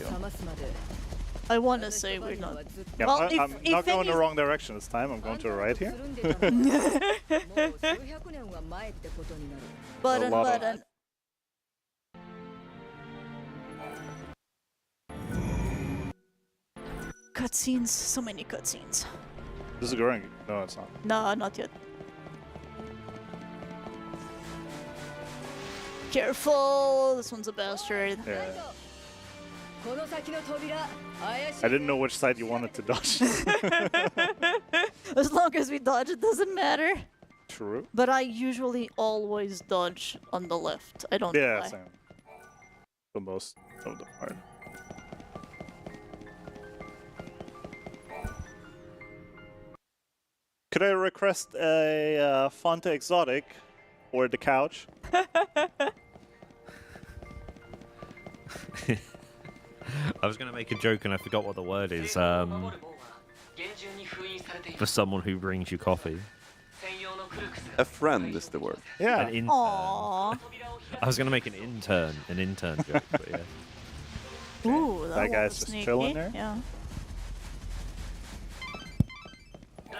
I want to say we're not. Yeah, well, I'm not going the wrong direction this time. I'm going to the right here. Button. Cutscenes, so many cutscenes. This is Goring. No, it's not. No, not yet. Careful! This one's a bastard. Yeah. I didn't know which side you wanted to dodge. As long as we dodge, it doesn't matter. True. But I usually always dodge on the left. I don't know Yeah, why. same. For most of the part. Could I request a Fanta Exotic or the couch? I was going to make a joke and I forgot what the word is. For someone who brings you coffee. A friend is the word. Yeah. An intern. Aww. I was going to make an intern joke, but yeah. Ooh, that guy's just sneaky. chilling there. Yeah.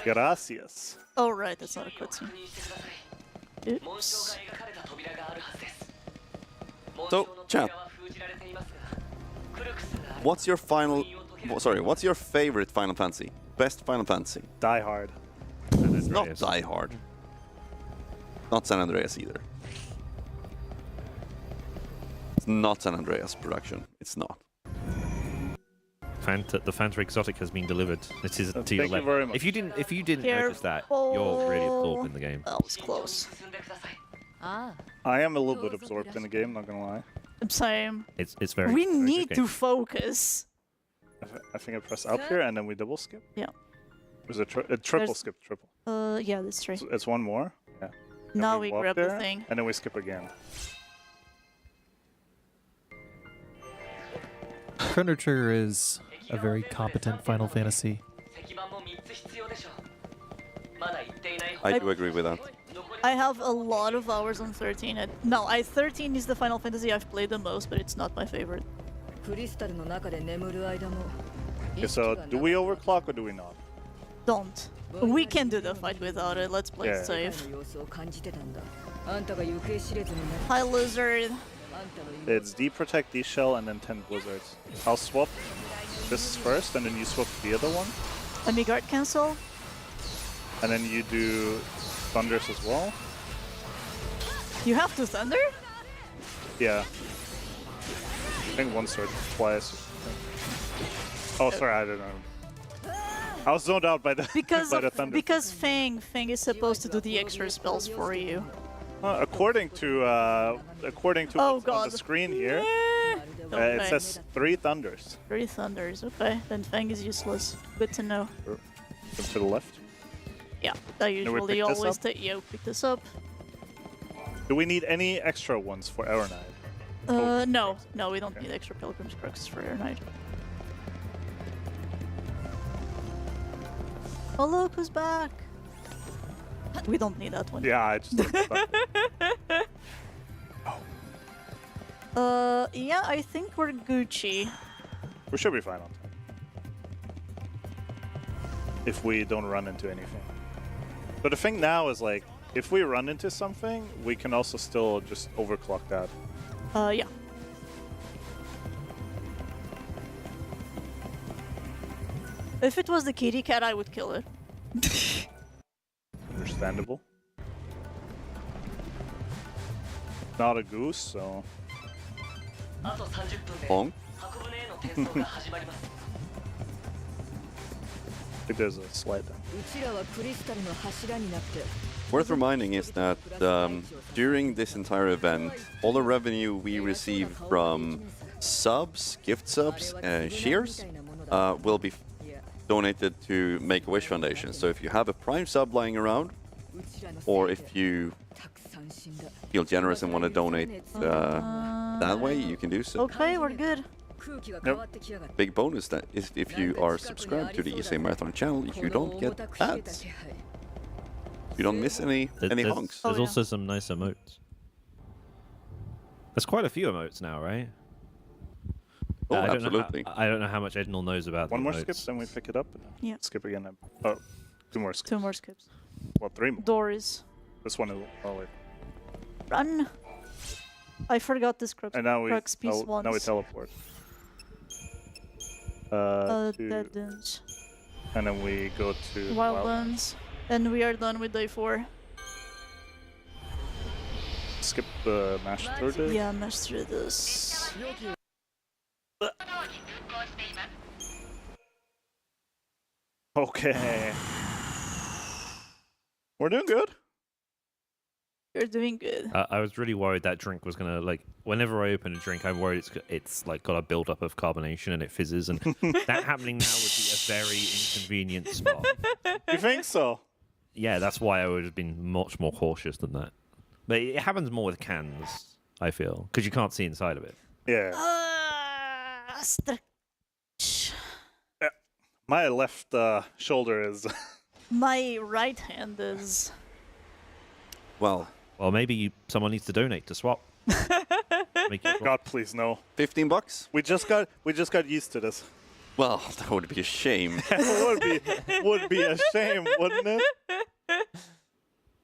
Gracias. Oh right, that's not a cutscene. Oops. So, chat. What's your favorite Final Fantasy? Best Final Fantasy? Die Hard. It's not Die Hard. Not San Andreas either. It's not San Andreas production. It's not. The Fanta Exotic has been delivered. It is to your Thank you left. very much. If you didn't notice that, you're really absorbed in the game. That was close. Ah. I am a little bit absorbed in the game, not gonna lie. Same. It's very. We very need good to game. focus. I think I press up here and then we double skip. Yeah. There's a triple There's- skip, triple. Yeah, that's true. It's one more. Yeah. Then Now we walk grab there, the thing. And then we skip again. Chrono Trigger is a very competent Final Fantasy. I do agree with that. I have a lot of hours on 13. 13 is the Final Fantasy I've played the most, but it's not my favorite. Okay, so do we overclock or do we not? Don't. We can do the fight without it. Let's play it Yeah. safe. Hi, Lizard. It's D Protect, D Shell, and then 10 Blizzards. I'll swap this first, and then you swap the other one. Let me guard cancel. And then you do Thunders as well. You have to Thunder? Yeah. I think once or twice. Oh, sorry, I don't know. I was zoned out by the Because by the Thunder. because Fang is supposed to do the extra spells for you. According to Oh, what's on God. the screen here, it Okay. says 3 Thunders. 3 Thunders, okay. Then Fang is useless. Good to know. Sure. To the left. Yeah, I Can we usually pick this always up? take. Yo, pick this up. Do we need any extra ones for Arrow Knight? No, we don't need extra Pilgrim's Crux for Air Knight. Oh look, who's back? We don't need that one. Yeah, I just. Yeah, I think we're Gucci. We should be fine on time. If we don't run into anything. But the thing now is like, if we run into something, we can also still just overclock that. Yeah. If it was the kitty cat, I would kill it. understandable. Not a goose, so. Honk. I think there's a slide down. Worth reminding is that during this entire event, all the revenue we receive from subs, gift subs, and shares will be donated to Make-A-Wish Foundation. So if you have a Prime sub lying around, or if you feel generous and want to donate that way, you can do so. Okay, we're good. Big bonus that is if you are subscribed to the ESA Marathon channel, you don't get ads. You don't miss any honks. There's also some nice emotes. There's quite a few emotes now, right? Oh, I don't absolutely. I don't know how much Ednal knows about One the more emotes. skip, then we pick it up. Yeah. Skip again. Oh, 2 more skips. 2 more skips. Well, 3 more. Doors. This one is. Oh wait. Run. I forgot this crux. And now we. Crux piece once. Now we teleport. Dead ends. And then we go to Wildlands. And we are done with day 4. Skip the mash through this. Yeah, mash through this. Okay. We're doing good. You're doing good. I was really worried that drink was gonna like. Whenever I open a drink, I'm worried it's like got a build up of carbonation and it fizzes, and that happening now would be a very inconvenient spot. You think so? Yeah, that's why I would have been much more cautious than that. But it happens more with cans, I feel, because you can't see inside of it. Yeah. My left shoulder is. My right hand is. Well, maybe someone needs to donate to swap. Make it swap. God, please no. $15? We just got used to this. Well, that would be a shame. would be a shame, wouldn't it?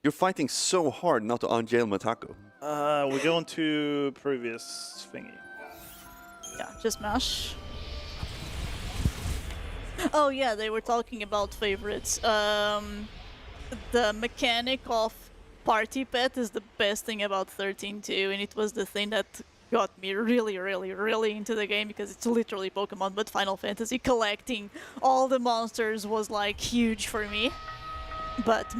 You're fighting so hard not to unjail Matako. We go into previous thingy. Yeah, just mash. Oh yeah, they were talking about favorites. The mechanic of Party Pet is the best thing about 13.2, and it was the thing that got me really, really, really into the game because it's literally Pokemon but Final Fantasy. Collecting all the monsters was like huge for me. But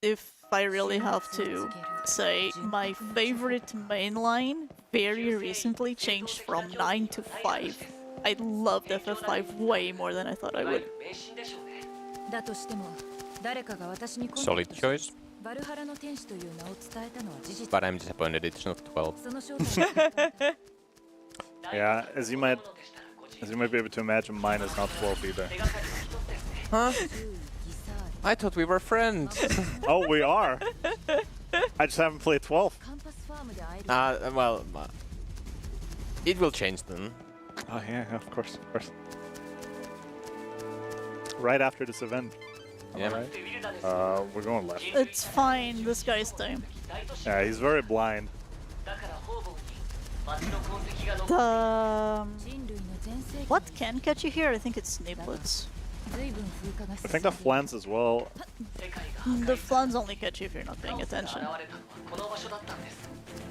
if I really have to say, my favorite mainline very recently changed from 9 to 5. I loved FF5 way more than I thought I would. Solid choice. But I'm disappointed it's not 12. Yeah, as you might be able to imagine, mine is not 12 either. Huh? I thought we were friends. Oh, we are. I just haven't played 12. Well, it will change then. Oh yeah, of course, of course. Right after this event. Yeah. Right? We're going left. It's fine, this guy's time. Yeah, he's very blind. What can catch you here? I think it's Sniblets. I think the flans as well. The flans only catch you if you're not paying attention.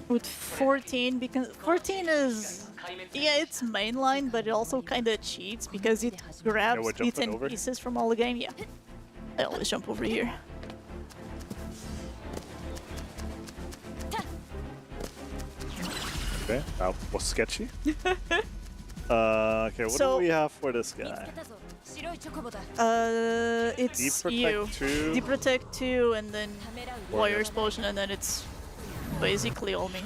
With 14, because 14 is... Yeah, it's mainline, but it also kinda cheats because it grabs bits and pieces from all the game. Yeah. I always jump over here. Okay, that was sketchy. Okay, what do we have for this guy? It's Deep Protect you. 2. Deep Protect 2 and then Warrior's Potion, and then it's basically all me.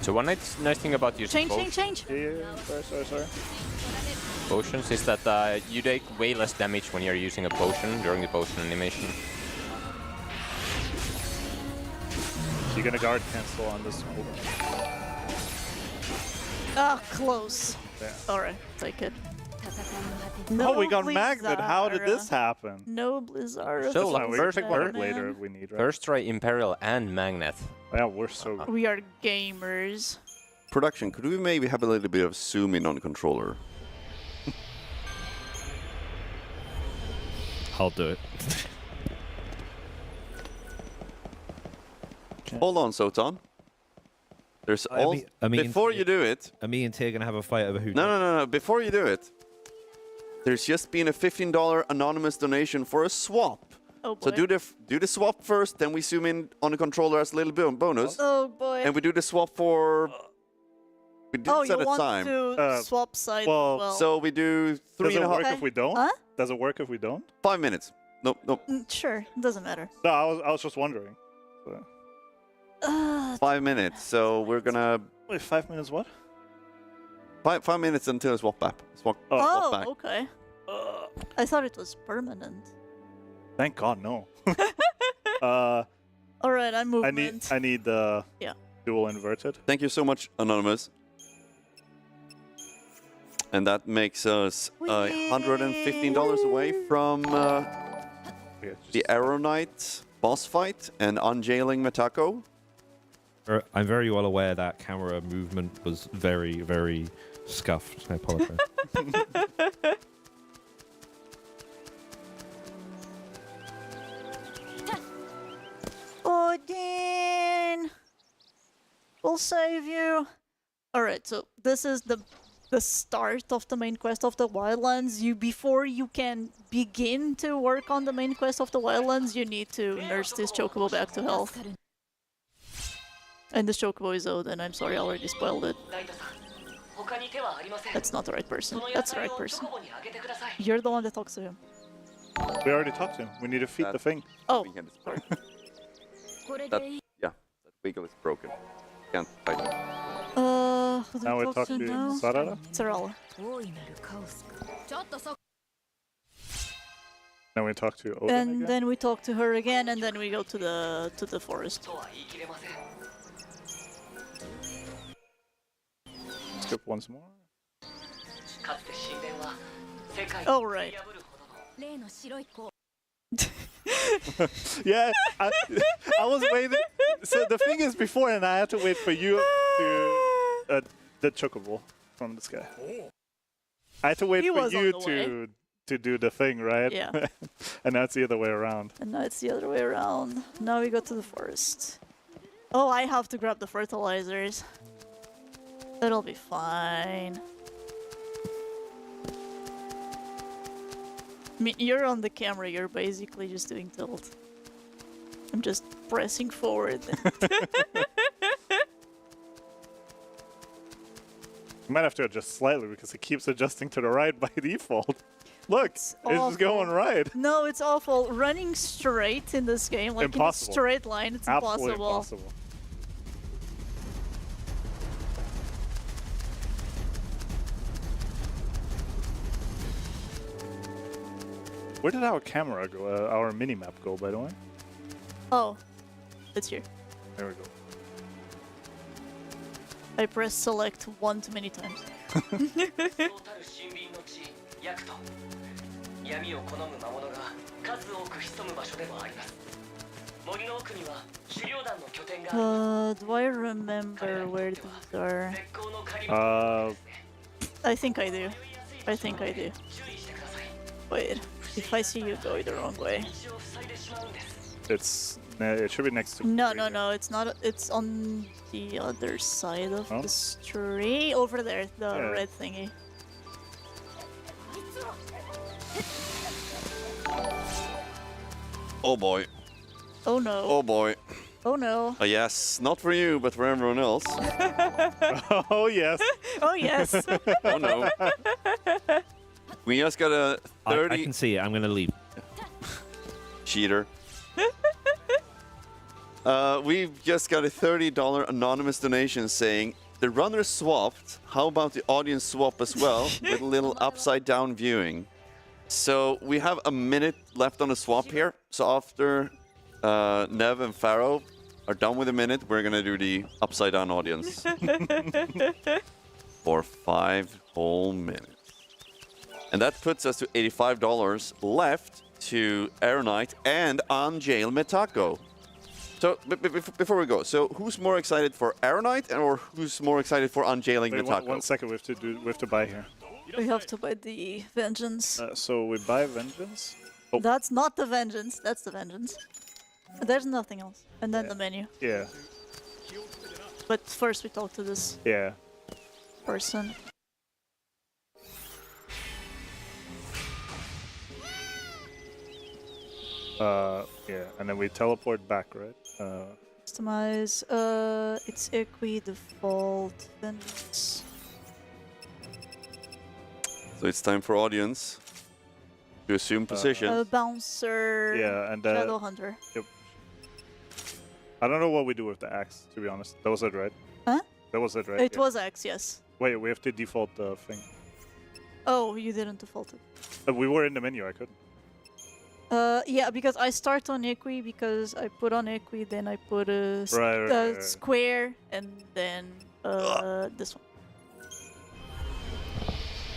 So one nice thing about using Change! Yeah, sorry. Potions is that you take way less damage when you're using a potion during the potion animation. You're gonna guard cancel on this one. Ah, close. Yeah. Alright, take it. No, we got Magnet. How did this happen? No Blizzard. So, like, we pick one up later if we need, right? First try Imperial and Magnet. Yeah, we're so good. We are gamers. Production, could we maybe have a little bit of zoom in on the controller? I'll do it. Hold on, Sotan. There's before you do it. Me and T are gonna have a fight over who. No. Before you do it, there's just been a $15 anonymous donation for a swap. Oh boy. So do the swap first, then we zoom in on the controller as a little bonus. Oh boy. And we do the swap for. We did set you a want time. to swap sides as well. So we do 3.5. Does it work if we don't? Huh? Does it work if we don't? 5 minutes. Nope. Sure, doesn't matter. No, I was just wondering. So. 5 minutes. So we're gonna. Wait, 5 minutes what? 5 minutes until swap back. Swap back. Okay. I thought it was permanent. Thank God, no. All right, I'm moving. I need the dual inverted. Thank you so much, Anonymous. And that makes us $115 away from the Arrow Knight boss fight and unjailing Metako. I'm very well aware that camera movement was very, very scuffed. I apologize. Odin! We'll save you. Alright, so this is the start of the main quest of the Wildlands. Before you can begin to work on the main quest of the Wildlands, you need to nurse this chocobo back to health. And this chocobo is Odin. I'm sorry, I already spoiled it. That's not the right person. That's the right person. You're the one that talks to him. We already talked to him. We need to feed the thing. Oh, sorry. that wiggle is broken. Can't fight it. Now we talk to Sarada? Sarala. Then we talk to Odin And again? then we talk to her again, and then we go to the forest. Skip once more. Oh, right. Yeah, I was waiting. So the thing is, before, and I had to wait for you to the chocobo from this guy. I had to wait for you to do the thing, right? Yeah. And now it's the other way around. And now it's the other way around. Now we go to the forest. Oh, I have to grab the fertilizers. It'll be fine. I mean, you're on the camera, you're basically just doing tilt. I'm just pressing forward. You might have to adjust slightly because it keeps adjusting to the right by default. Look, it's just going right. No, it's awful. Running straight in this game, like impossible. in a straight line, it's Absolutely impossible. impossible. Where did our camera go? Our mini-map go, by the way? Oh, it's here. There we go. I pressed select one too many times. Do I remember where these are? I think I do. I think I do. Wait, if I see you go the wrong way. It should be next to. No, it's not. It's on the other side of the street. Over there, the red thingy. Oh boy. Oh no. Oh boy. Oh no. Yes, not for you, but for everyone else. Oh yes. Oh yes. Oh no. We just got a 30. I can see it. I'm going to leave. Cheater. We've just got a $30 anonymous donation saying, the runner swapped, how about the audience swap as well, with a little upside down viewing. So we have a minute left on the swap here. So after Nev and Pharaoh are done with a minute, we're going to do the upside down audience. For 5 whole minutes. And that puts us to $85 left to Arrow Knight and Unjail Metako. So, before we go, so who's more excited for Arrow Knight or who's more excited for unjailing Metako? One second, we have to buy here. We have to buy the Vengeance. So we buy Vengeance. That's not the vengeance. That's the vengeance. There's nothing else. And then the menu. Yeah. But first we talk to this Yeah. person. Yeah, and then we teleport back, right? Customize. It's equi default vengeance. So it's time for audience to assume position. Bouncer. Yeah, and Shadow Hunter. Yep. I don't know what we do with the axe, to be honest. That was it, right? Huh? That was it, right? It Yeah. was X, yes. Wait, we have to default the thing. Oh, you didn't default it. We were in the menu, I couldn't. Yeah, because I start on equi because I put on equi, then I put a Right. square, and then this one.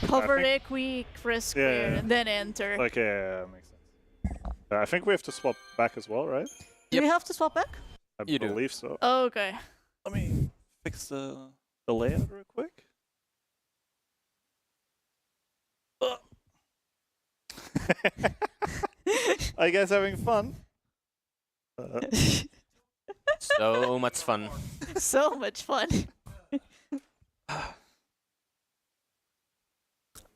Cover equi, press square, Yeah. and then enter. Okay, yeah, makes sense. I think we have to swap back as well, right? Do we have to swap back? I You do. believe so. Oh, okay. Let me fix the layout real quick. Are you guys having fun? So much fun. So much fun.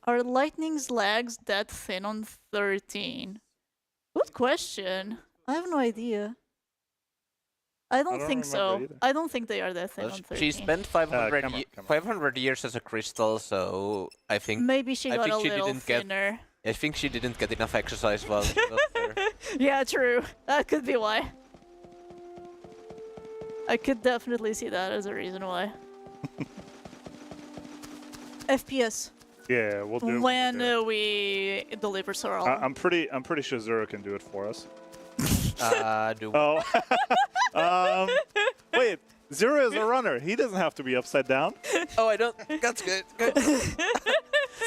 Are lightning's lags that thin on 13? Good question. I have no idea. I don't think so. remember either. I don't think they are that thin on 13. She spent 500, come on, 500 years as a crystal, so I think Maybe she I got think a she little didn't get- thinner. I think she didn't get enough exercise while she was there. Yeah, true. That could be why. I could definitely see that as a reason why. FPS. Yeah, we'll do. When we deliver Sorrel. I'm pretty sure Zero can do it for us. Do Oh. Wait, Zero is a runner. He doesn't have to be upside down. Oh, I don't. That's good. Good.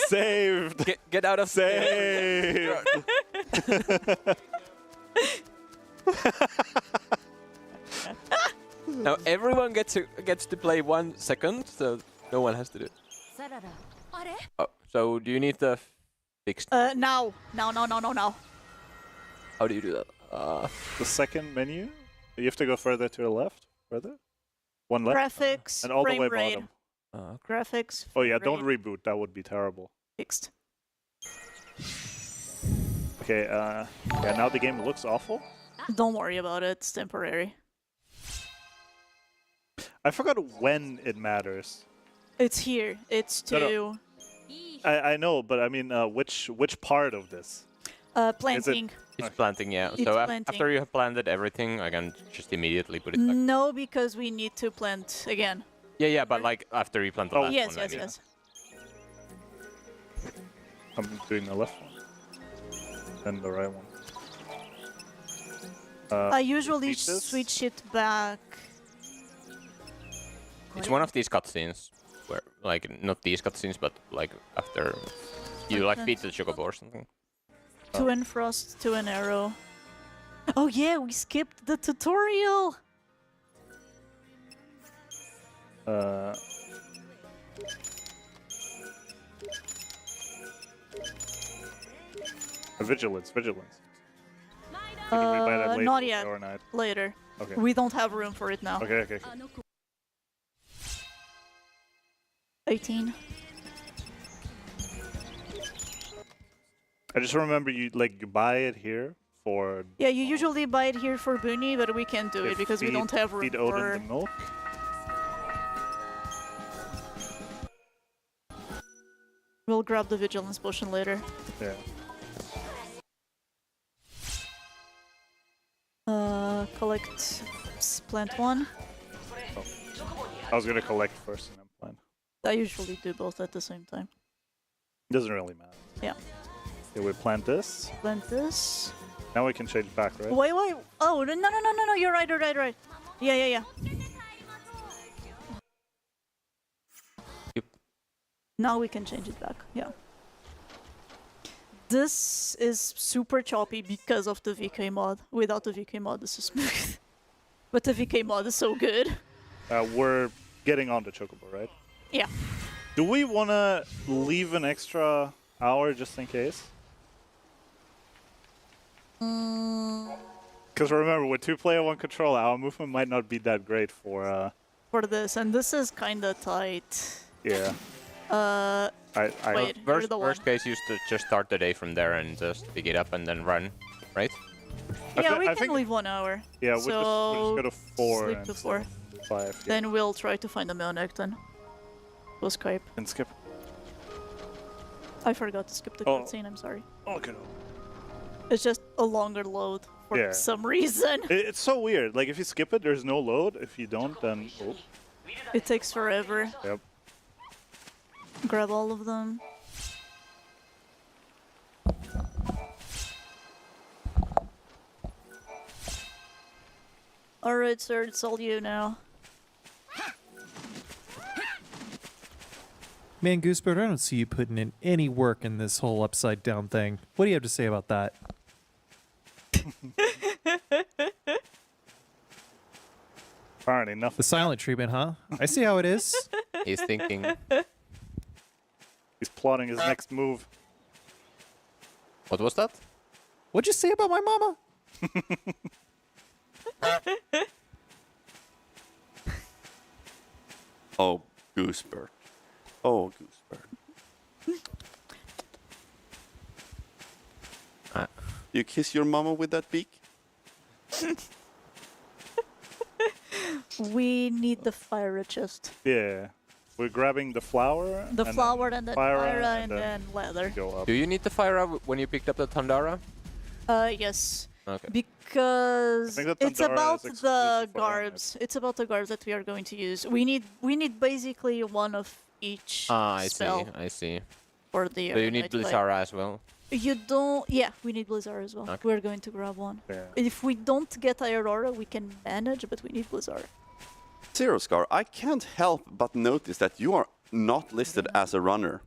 Saved. Get out of Saved. Now everyone gets to play 1 second, so no one has to do it. Oh, so do you need the fixed? Now. Now. How do you do that? The second menu. You have to go further to the left. Further. One left. Graphics, And all the frame way rate. bottom. Graphics. Oh yeah, frame don't rate, reboot. That would be terrible. fixed. Okay. Yeah. Now the game looks awful. Don't worry about it. It's temporary. I forgot when it matters. It's here. It's to No, I know, but I mean, which part of this? planting. It's planting, yeah. It's So planting. after you have planted everything, I can just immediately put it back. No, because we need to plant again. Yeah, but like after you plant the last yes, one. I mean. yes. I'm doing the left one. And the right one. I usually delete this? switch it back. It's one of these cutscenes where, like, not these cutscenes, but like after you like beat the chocobo or something. To an frost, to an arrow. Oh yeah, we skipped the tutorial. Vigilance. We can rebuy that later Not with yet. Power Knight. Later. Okay. We don't have room for it now. Okay. 18. I just remember you buy it here for. Yeah, you usually buy it here for Boony, but we can't do it because we don't have room feed Odin for. the milk. We'll grab the vigilance potion later. Yeah. Collect plant one. Oh. I was gonna collect first and then plant. I usually do both at the same time. Doesn't really matter. Yeah. Okay, we plant this. Plant this. Now we can change back, right? Wait. Oh, no. You're right. Yeah. Yep. Now we can change it back. Yeah. This is super choppy because of the VK mod. Without the VK mod, this is smooth. But the VK mod is so good. We're getting on the chocobo, right? Yeah. Do we want to leave an extra hour just in case? Because remember, with 2-player, 1 controller, our movement might not be that great for this, and this is kinda tight. Yeah. Wait, you're the one. Worst case, you just start the day from there and just pick it up and then run, right? Yeah, we can leave 1 hour. Yeah, we'll just go to 4 sleep and to 4. 5. Yeah. Then we'll try to find a Melnick then. We'll Skype. And skip. I forgot to skip the cutscene, I'm sorry. Okay. It's just a longer load for some reason. It's so weird. Like, if you skip it, there's no load. If you don't, then... Oh. It takes forever. Yep. Grab all of them. Alright, sir, it's all you now. Man, Goosebird, I don't see you putting in any work in this whole upside down thing. What do you have to say about that? Apparently nothing. The silent treatment, huh? I see how it is. He's thinking. He's plotting his next move. What was that? What'd you say about my mama? Oh, Goosebird. Oh, Goosebird. You kiss your mama with that beak? We need the fire chest. Yeah. We're grabbing the flower. The flower and then fire and then leather. Go up. Do you need the fire when you picked up the Tandara? Yes. Okay. Because I think the it's Tandara about is the garbs. It's about the garbs that we are going to use. We need basically one of each spell. I see. For the So you need Blizzara as well? You don't... Yeah, we need Blizzara as well. Okay. We're going to grab one. Yeah. If we don't get Aurora, we can manage, but we need Blizzara. Zero Scar, I can't help but notice that you are not listed as a runner.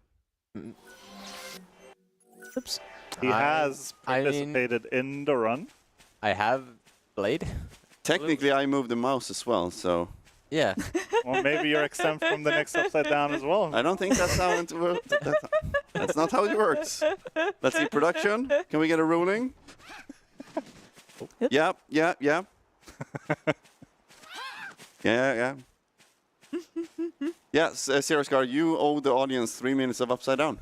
Oops. He has participated in the run. I have played. Technically, I moved the mouse as well, so... Yeah. Well, maybe you're exempt from the next upside down as well. I don't think that's how it works. That's not how it works. Let's see, production. Can we get a ruling? Yep. Yeah. Yes, Zero Scar, you owe the audience 3 minutes of upside down.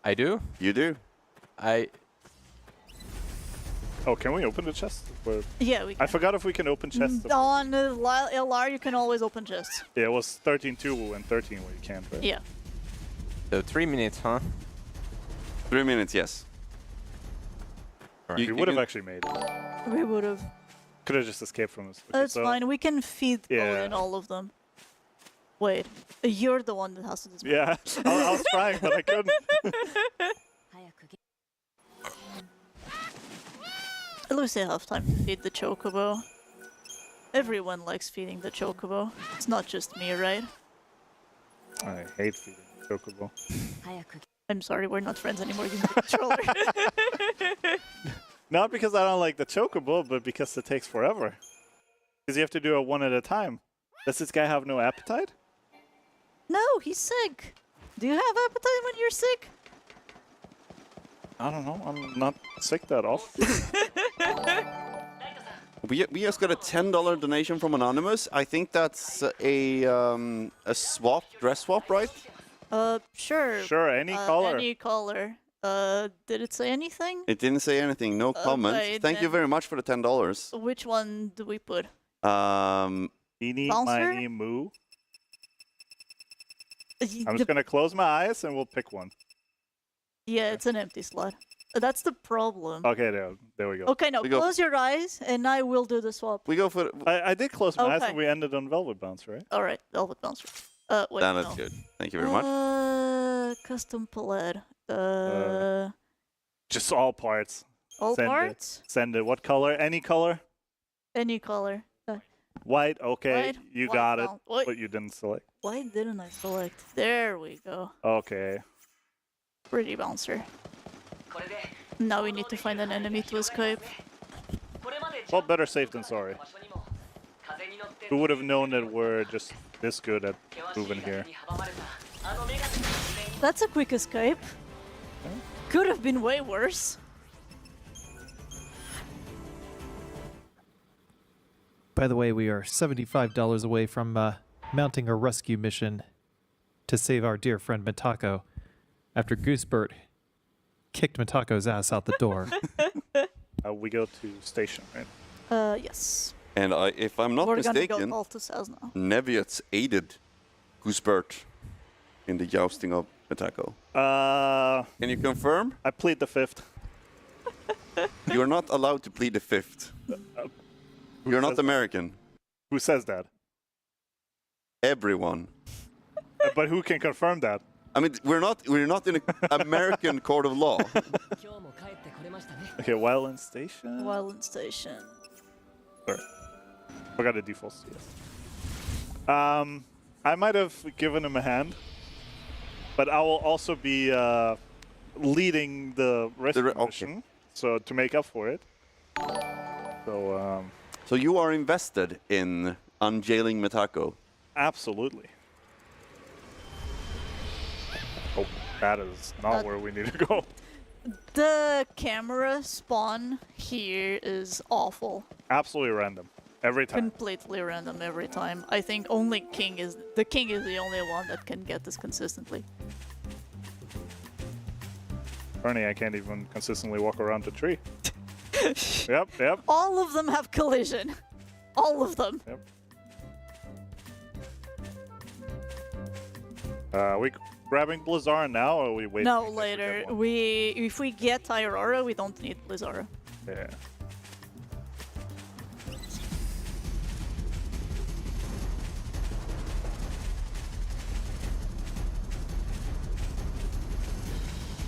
I do? You do. Oh, can we open the chest? Yeah, we can. I forgot if we can open chests. On LR, you can always open chests. Yeah, it was 13-2 and 13 where you can't, right? Yeah. So 3 minutes, huh? 3 minutes, yes. We would have actually made it. We would have. Could have just escaped from us. Okay, That's so fine. We can feed in all of them. Wait, you're the one that has to dismount. Yeah, I was trying, but I couldn't. At least they have time to feed the Chocobo. Everyone likes feeding the Chocobo. It's not just me, right? I hate feeding Chocobo. I'm sorry, we're not friends anymore. Give me the controller. Not because I don't like the Chocobo, but because it takes forever. Because you have to do it one at a time. Does this guy have no appetite? No, he's sick. Do you have appetite when you're sick? I don't know. I'm not sick that often. We just got a $10 donation from Anonymous. I think that's a dress swap, right? Sure. Sure, any color. Any color. Did it say anything? It didn't say anything. No comment. Okay, Thank you very much for the $10. Which one do we put? Eeny, Bouncer? miny, moo. I'm just gonna close my eyes and we'll pick one. Yeah, it's an empty slot. That's the problem. Okay, there we go. Okay, now close your eyes and I will do the swap. We go for... I did close my eyes Okay. and we ended on Velvet Bounce, right? Alright, Velvet Bouncer. Wait, That's no. good. Thank you very much. Custom palette. Just all parts. All Send parts? It. Send it. What color? Any color? Any color. White, okay. White, You white got it, bounce. Wait. but you didn't select. Why didn't I select? There we go. Okay. Pretty bouncer. Now we need to find an enemy to escape. Well, better safe than sorry. Who would have known that we're just this good at moving here? That's a quick escape. Could have been way worse. By the way, we are $75 away from mounting a rescue mission to save our dear friend Mitako after Goosebert kicked Mitako's ass out the door. We go to station, right? Yes. And if I'm not We're mistaken, gonna go all to Saz now. Neviates aided Goosebert in the jousting of Mitako. Can you confirm? I plead the fifth. You're not allowed to plead the fifth. You're not American. Who says that? Everyone. But who can confirm that? I mean, we're not in an American court of law. Okay, Wildland Station. Wildland Station. Sorry. Forgot the defaults. Yes. I might have given him a hand, but I will also be leading the rescue mission, so to make up for it. So you are invested in unjailing Mitako? Absolutely. Oh, that is not where we need to go. The camera spawn here is awful. Absolutely random. Every time. Completely random every time. I think only King is the only one that can get this consistently. Ernie, I can't even consistently walk around the tree. Yep. All of them have collision. All of them. Yep. We grabbing Blizzara now, or are we waiting? No, later. If we get Aurora, we don't need Blizzara. Yeah.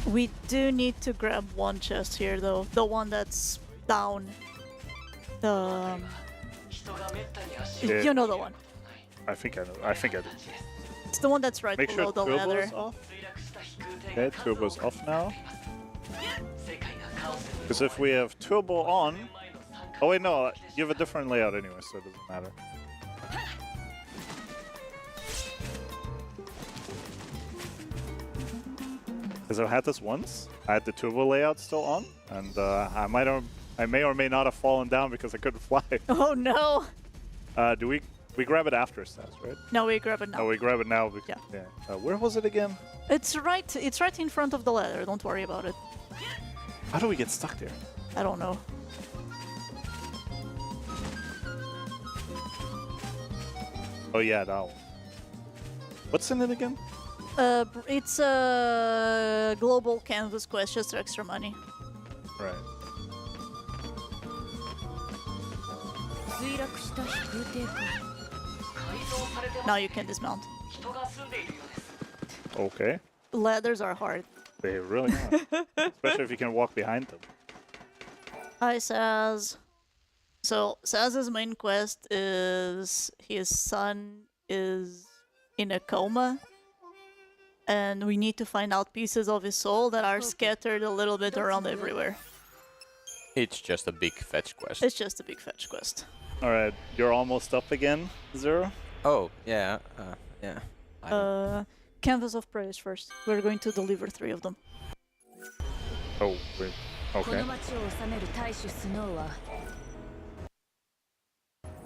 We do need to grab one chest here, though. The one that's down. The... Yeah. You know the one. I think I know. I think I do. It's the one that's right Make below sure the turbo ladder. is off. Okay, turbo's off now. Because if we have turbo on... Oh wait, no, you have a different layout anyway, so it doesn't matter. Because I've had this once. I had the turbo layout still on, and I may or may not have fallen down because I couldn't fly. Oh no! Do we grab it after stats, right? No, we grab it now. Oh, we grab it now. Because, yeah. Where was it again? It's right in front of the ladder. Don't worry about it. How do we get stuck there? I don't know. Oh yeah, that one. What's in it again? It's a global canvas quest just for extra money. Right. Now you can dismount. Okay. Ladders are hard. They really are. Especially if you can walk behind them. Hi, Saz. So, Saz's main quest is his son is in a coma. And we need to find out pieces of his soul that are scattered a little bit around everywhere. It's just a big fetch quest. It's just a big fetch quest. Alright, you're almost up again, Zero? Oh, yeah. Yeah. Canvas of Praise first. We're going to deliver 3 of them. Oh, wait. Okay.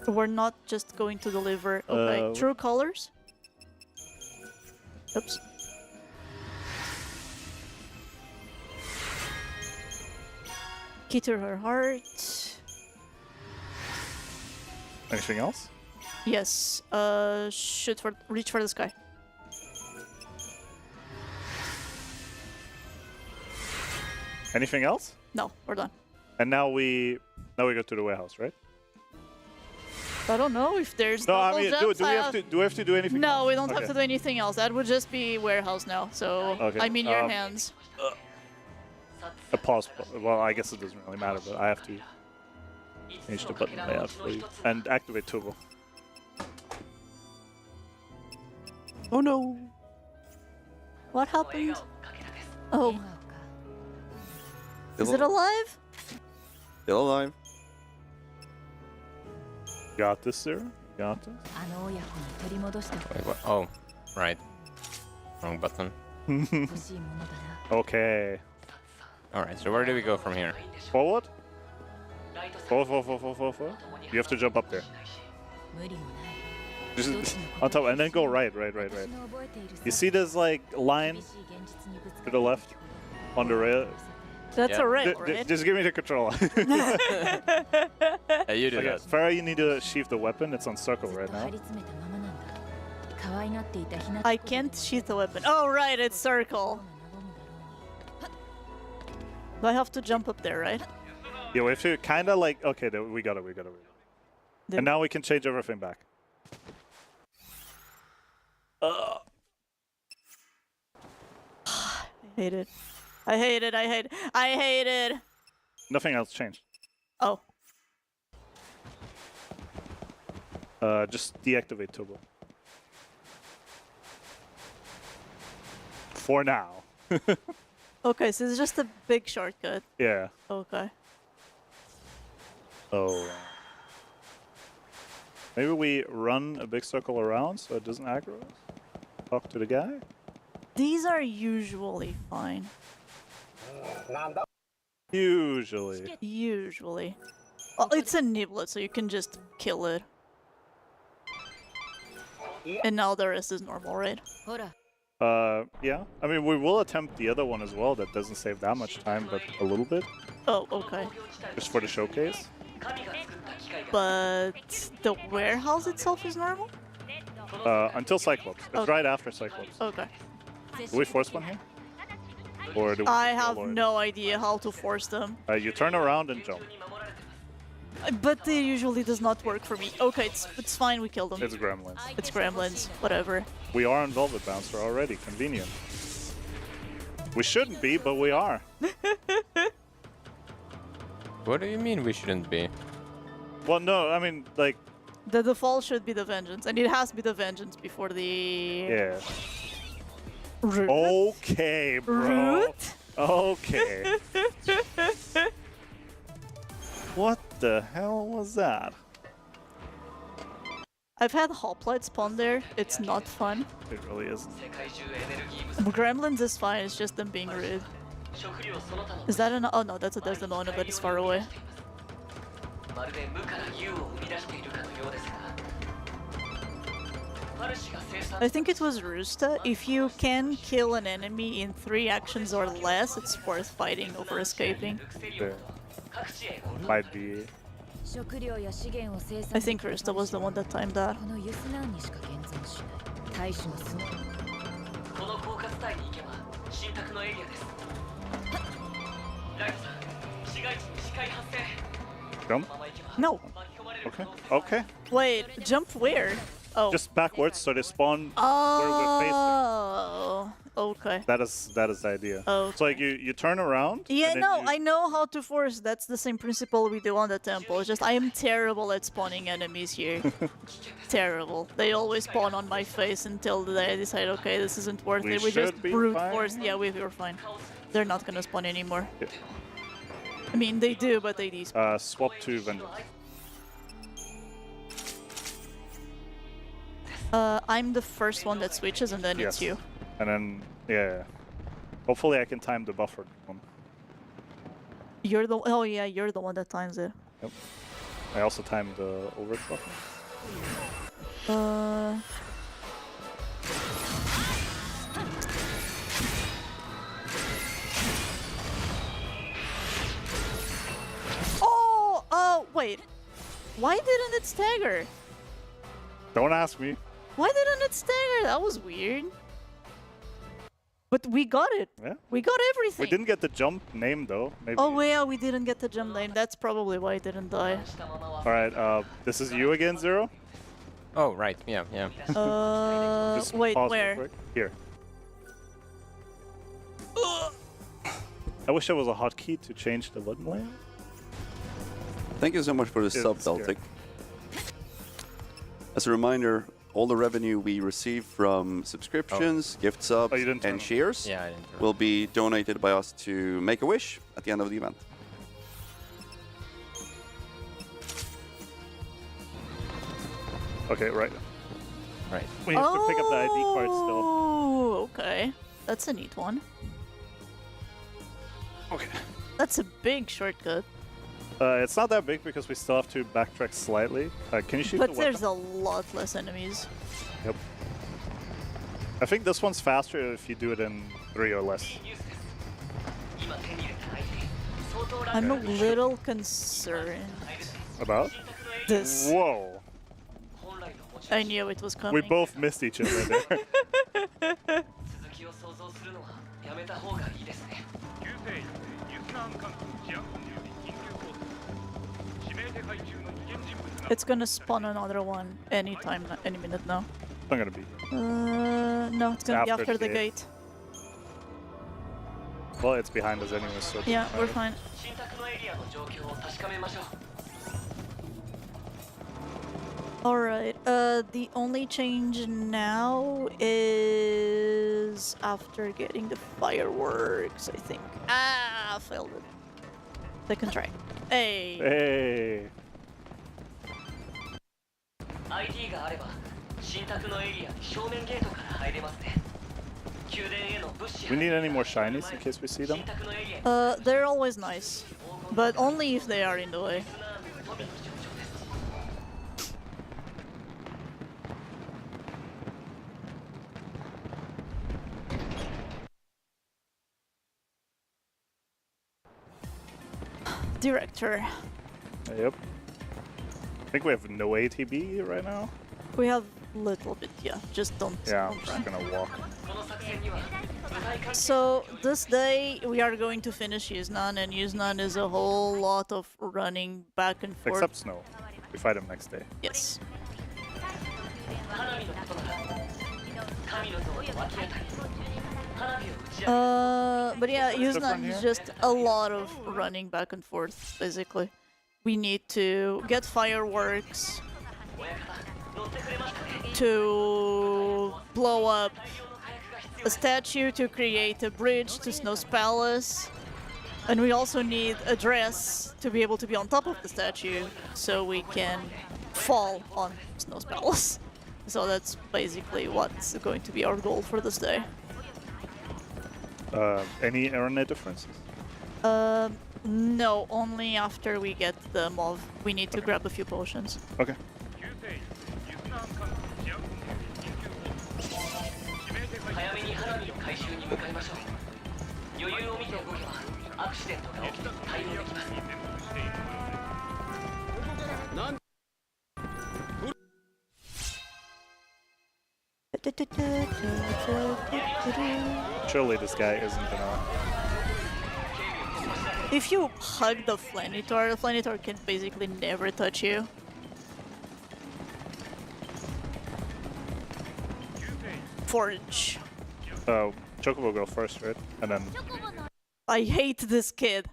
We're not just going to deliver... Okay, true colors? Oops. Key to her heart. Anything else? Yes. Reach for the sky. Anything else? No, we're done. And now we go to the warehouse, right? I don't know if there's No, I double mean, jumps. do we have to do anything? No, else? we don't have Okay. to do anything else. That would just be warehouse now. So Okay, I'm in your hands. A pause. Well, I guess it doesn't really matter, but I have to change the button layout for you and activate turbo. Oh no! What happened? Oh. Is it alive? Still alive. Got this, sir. Got this. Wait, what? Oh, right. Wrong button. Okay. Alright, so where do we go from here? Forward? Forward. You have to jump up there. Just on top, and then go right. You see this like line to the left on the rail? That's a rail, right? Just give me the controller. Yeah, you do Okay, that. Farah, you need to sheath the weapon. It's on circle right now. I can't sheath the weapon. Oh, right, it's circle. Do I have to jump up there, right? Yeah, we have to kind of like. Okay, we got it. And now we can change everything back. I hate it. I hate it. I hate it. Nothing else changed. Oh. Just deactivate turbo. For now. Okay, so it's just a big shortcut. Yeah. Okay. Oh. Maybe we run a big circle around so it doesn't aggro us? Talk to the guy? These are usually fine. Usually. Usually. Well, it's a niblet, so you can just kill it. And now the rest is normal, right? Yeah. I mean, we will attempt the other one as well. That doesn't save that much time, but a little bit. Oh, okay. Just for the showcase. But the warehouse itself is normal? Until Cyclops. It's Okay. right after Cyclops. Okay. Do we force one here? Or do we I have follow it? no idea how to force them. You turn around and jump. But it usually does not work for me. Okay, it's fine, we killed them. It's gremlins. It's gremlins, whatever. We are on Velvet Bouncer already. Convenient. We shouldn't be, but we are. What do you mean we shouldn't be? Well, no, I mean, like... The default should be the Vengeance, and it has to be the Vengeance before the... Yeah. Root? Okay, bro. Root? Okay. What the hell was that? I've had hoplite spawn there. It's not fun. It really isn't. Gremlins is fine, it's just them being rude. Is that an... Oh no, that's a Desdemona, but it's far away. I think it was Roosta. If you can kill an enemy in 3 actions or less, it's worth fighting over escaping. Yeah. Might be. I think Roosta was the one that timed that. Jump? No. Okay. Okay. Wait, jump where? Oh. Just backwards so they spawn where we're facing. Oh, okay. That is the idea. Oh. So like you turn around. Yeah, and then no, you- I know how to force. That's the same principle we do on the temple. It's just I am terrible at spawning enemies here. Terrible. They always spawn on my face until they decide, okay, this isn't worth We it. We just should be brute fine. force. Yeah, we're fine. They're not gonna spawn anymore. Yeah. I mean, they do, but they despawn. Swap to Vengeance. I'm the first one that switches, and then Yes. it's you. And then yeah. Hopefully I can time the buffered one. You're the. Oh yeah, you're the one that times it. Yep. I also timed the overclock. Oh, wait. Why didn't it stagger? Don't ask me. Why didn't it stagger? That was weird. But we got it. Yeah. We got everything. We didn't get the jump name though. Maybe. Oh yeah, we didn't get the jump name. That's probably why it didn't die. All right. This is you again, Zero. Oh, right. Yeah. Just Wait, pause real where? quick. Here. I wish there was a hotkey to change the button layout. Thank you so much for the It's sub, scary. Deltic. As a reminder, all the revenue we receive from subscriptions, gift subs, you didn't turn and on. shares Yeah, I didn't turn will be donated by us to Make-A-Wish at the end of the event. Okay, right. Right. We have to pick up the ID card still. Oh, okay. That's a neat one. Okay. That's a big shortcut. It's not that big because we still have to backtrack slightly. Can you shoot But the there's weapon? a lot less enemies. Yep. I think this one's faster if you do it in 3 or less. I'm a little concerned. About? This. Whoa. I knew it was coming. We both missed each other there. It's gonna spawn another one anytime, any minute now. It's not gonna be. No, it's gonna be After after the the gate. Well, it's behind us anyway, so. it Yeah, doesn't we're matter. fine. Alright, the only change now is after getting the fireworks, I think. Ah, failed it. Second try. Hey! Hey! ID があれば新宅のエリアに正面ゲートから入れますね。宮殿への物資 We need any more shinies in case we see them? They're always nice, but only if they are in the way. Director. Yep. I think we have no ATB right now. We have little bit, yeah. Just don't. Yeah, I'm don't just run. gonna walk. So this day we are going to finish Yuznan, and Yuznan is a whole lot of running back and forth. Except Snow. We fight him next day. Yes. But yeah, Yuznan is just a lot of running back and forth, basically. We need to get fireworks to blow up a statue to create a bridge to Snow's Palace. And we also need a dress to be able to be on top of the statue so we can fall on Snow's Palace. So that's basically what's going to be our goal for this day. Any arena differences? No, only after we get the MOV. We need to grab a few potions. Okay. Surely this guy isn't gonna. If you hug the Flanitor can basically never touch you. Forge. Chocobo go first, right? And then. I hate this kid.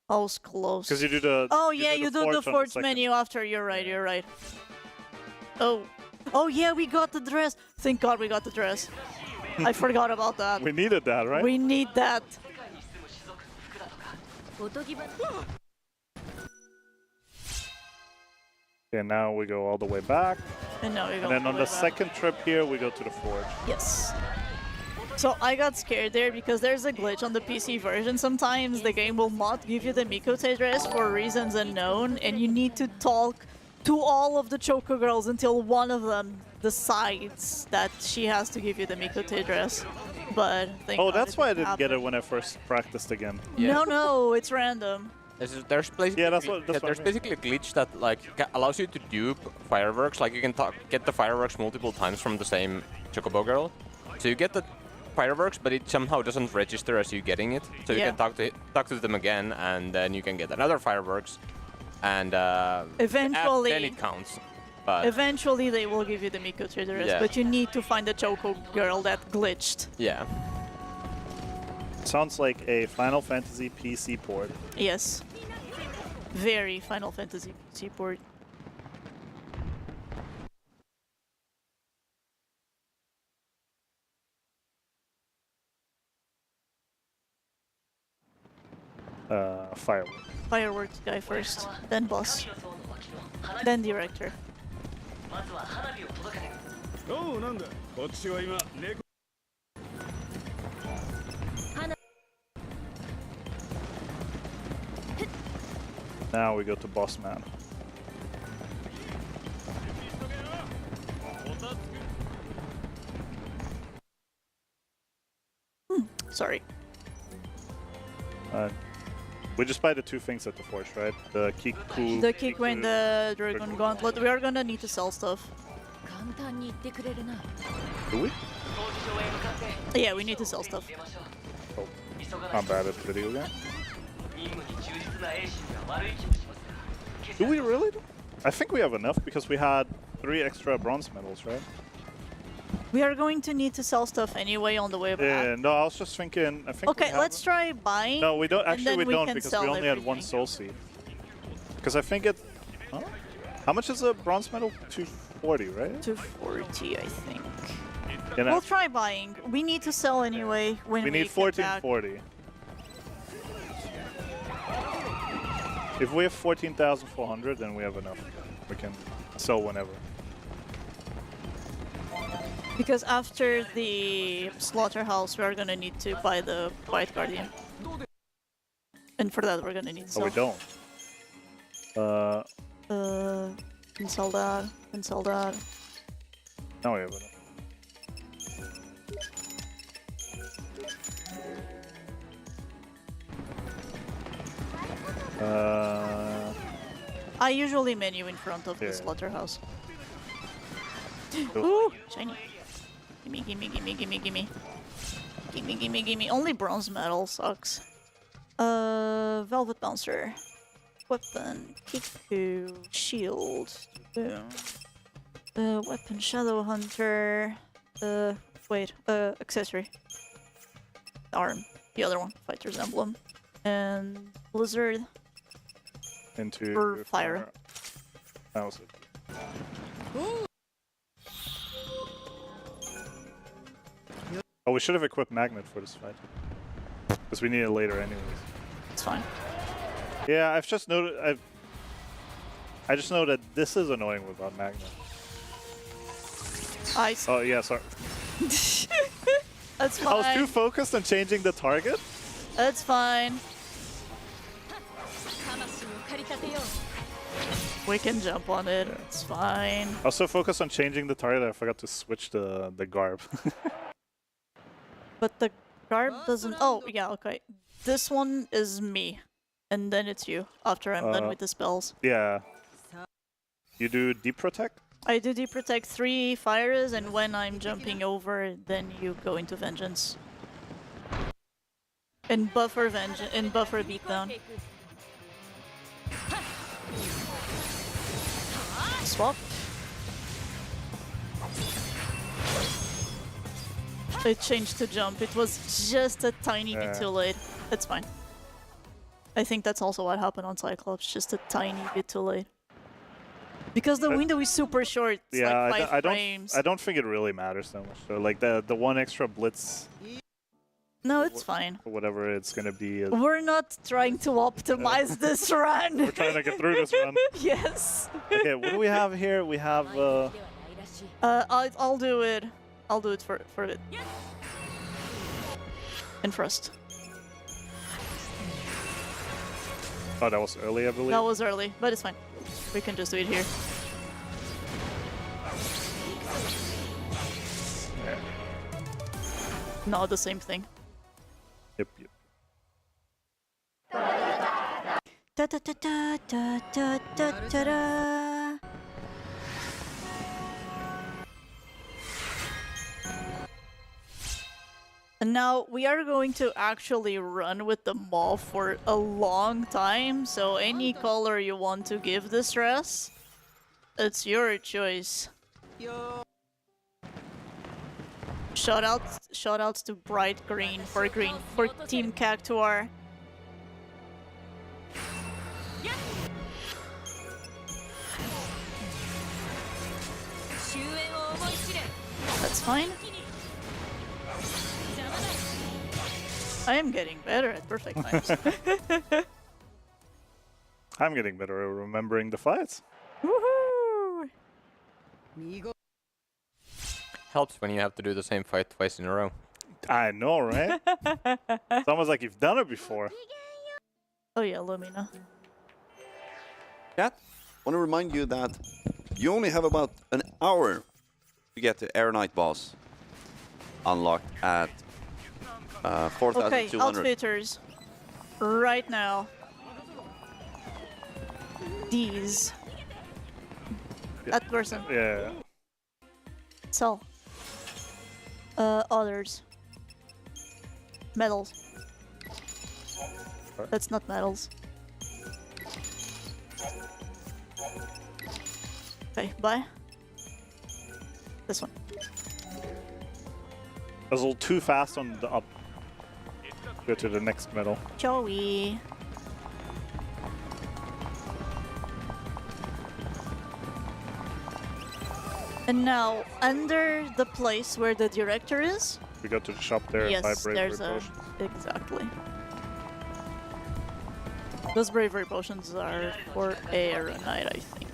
I was close. Because you do the. Oh yeah, you do the on the forge second. menu after. You're right. You're right. Oh. Oh yeah, we got the dress. Thank God we got the dress. I forgot about that. We needed that, right? We need that. Okay, now we go all the way back. And now we go And then all on the the way back. second trip here, we go to the forge. Yes. So I got scared there because there's a glitch on the PC version. Sometimes the game will not give you the Mikote dress for reasons unknown, and you need to talk to all of the Choco girls until one of them decides that she has to give you the Mikote dress. But thank Oh, God that's it why I didn't didn't get it happen. when I first practiced again. No, it's random. There's basically, Yeah, that's what- that's what I there's mean. basically a glitch that like allows you to dupe fireworks. Like you can get the fireworks multiple times from the same Chocobo girl. So you get the fireworks, but it somehow doesn't register as you getting it. So you Yeah. can talk to them again, and then you can get another fireworks, and Eventually- then it counts. But Eventually they will give you the Mikote dress, Yeah. but you need to find the Choco girl that glitched. yeah. Sounds like a Final Fantasy PC port. Yes. Very Final Fantasy port. Firework. Fireworks guy first, then boss, then director. おうなんだこっちは今猫 「Now we go to boss man. Sorry. We just buy the two things at the forge, right? The Kiku. The Kiku and the Dragon Gauntlet. We are gonna need to sell stuff. Do we? Yeah, we need to sell stuff. Oh, I'm bad at the video game. Do we really? I think we have enough because we had 3 extra bronze medals, right? We are going to need to sell stuff anyway on the way back. Yeah, no, I was just thinking. I think. Okay, let's try buying. No, we don't. and Actually, then we don't can because sell we only had everything. 1 soul seed. Because I think it. Huh? How much is a bronze medal? 240, right? 240, I think. You know, We'll try buying. We need to sell anyway when we we need get 1440. If we have 14,400, then we have enough. We can sell whenever. Because after the slaughterhouse, we are gonna need to buy the White Guardian. And for that, we're gonna need Oh, we stuff. don't. Can sell that. Can sell that. Now we have enough. I usually menu in front of Yeah. the slaughterhouse. Cool. Ooh, shiny. Gimme, gimme, gimme, gimme, gimme. Gimme, gimme, gimme. Only bronze medal sucks. Velvet Bouncer. Weapon. Kiku. Shield. Boom. Weapon. Shadow Hunter. Wait. Accessory. Arm. The other one. Fighter's Emblem. And Blizzard. Into For fire. That was it. Oh, we should have equipped Magnet for this fight. Because we need it later anyways. It's fine. Yeah, I've just noted. I just know that this is annoying without Magnet. Oh yeah, sorry. That's fine. I was too focused on changing the target. That's fine. We can jump on it. It's fine. I was so focused on changing the target, I forgot to switch the garb. But the garb doesn't. Oh, yeah, okay. This one is me. And then it's you after I'm done with the spells. Yeah. You do Deep Protect? I do Deep Protect 3 fires, and when I'm jumping over, then you go into Vengeance. And buffer Vengeance and buffer Beatdown. Swap. It changed to jump. It was just a tiny bit too late. That's fine. I think that's also what happened on Cyclops. Just a tiny bit too late. Because the window is super short. It's Yeah, like 5 frames. I don't think it really matters that much. So like the 1 extra blitz. No, it's fine. Or whatever it's gonna be. We're not trying to optimize this run. We're trying to get through this run. Yes. Okay, what do we have here? We have. I'll do it. I'll do it for it. And first. Oh, that was early, I believe. That was early, but it's fine. We can just do it here. Yeah. Not the same thing. Yep, yep. Da da da da da da da da da. And now we are going to actually run with the mob for a long time, so any color you want to give this dress, it's your choice. Shoutouts to Bright Green for Team Cactuar. That's fine. I am getting better at perfect times. I'm getting better at remembering the fights. Woohoo! Helps when you have to do the same fight twice in a row. I know, right? It's almost like you've done it before. Oh yeah, Lumina. Chat, want to remind you that you only have about an hour to get the Air Knight boss unlocked at 4,200. Okay, outfitters. Right now. These. That person. Yeah. Sell. Others. Metals. That's not metals. Okay, buy. This one. I was a little too fast on the up. Go to the next medal. Joey. And now, under the place where the director is, We go to the shop there and buy yes, bravery there's a potions. exactly. Those bravery potions are for Air Knight, I think.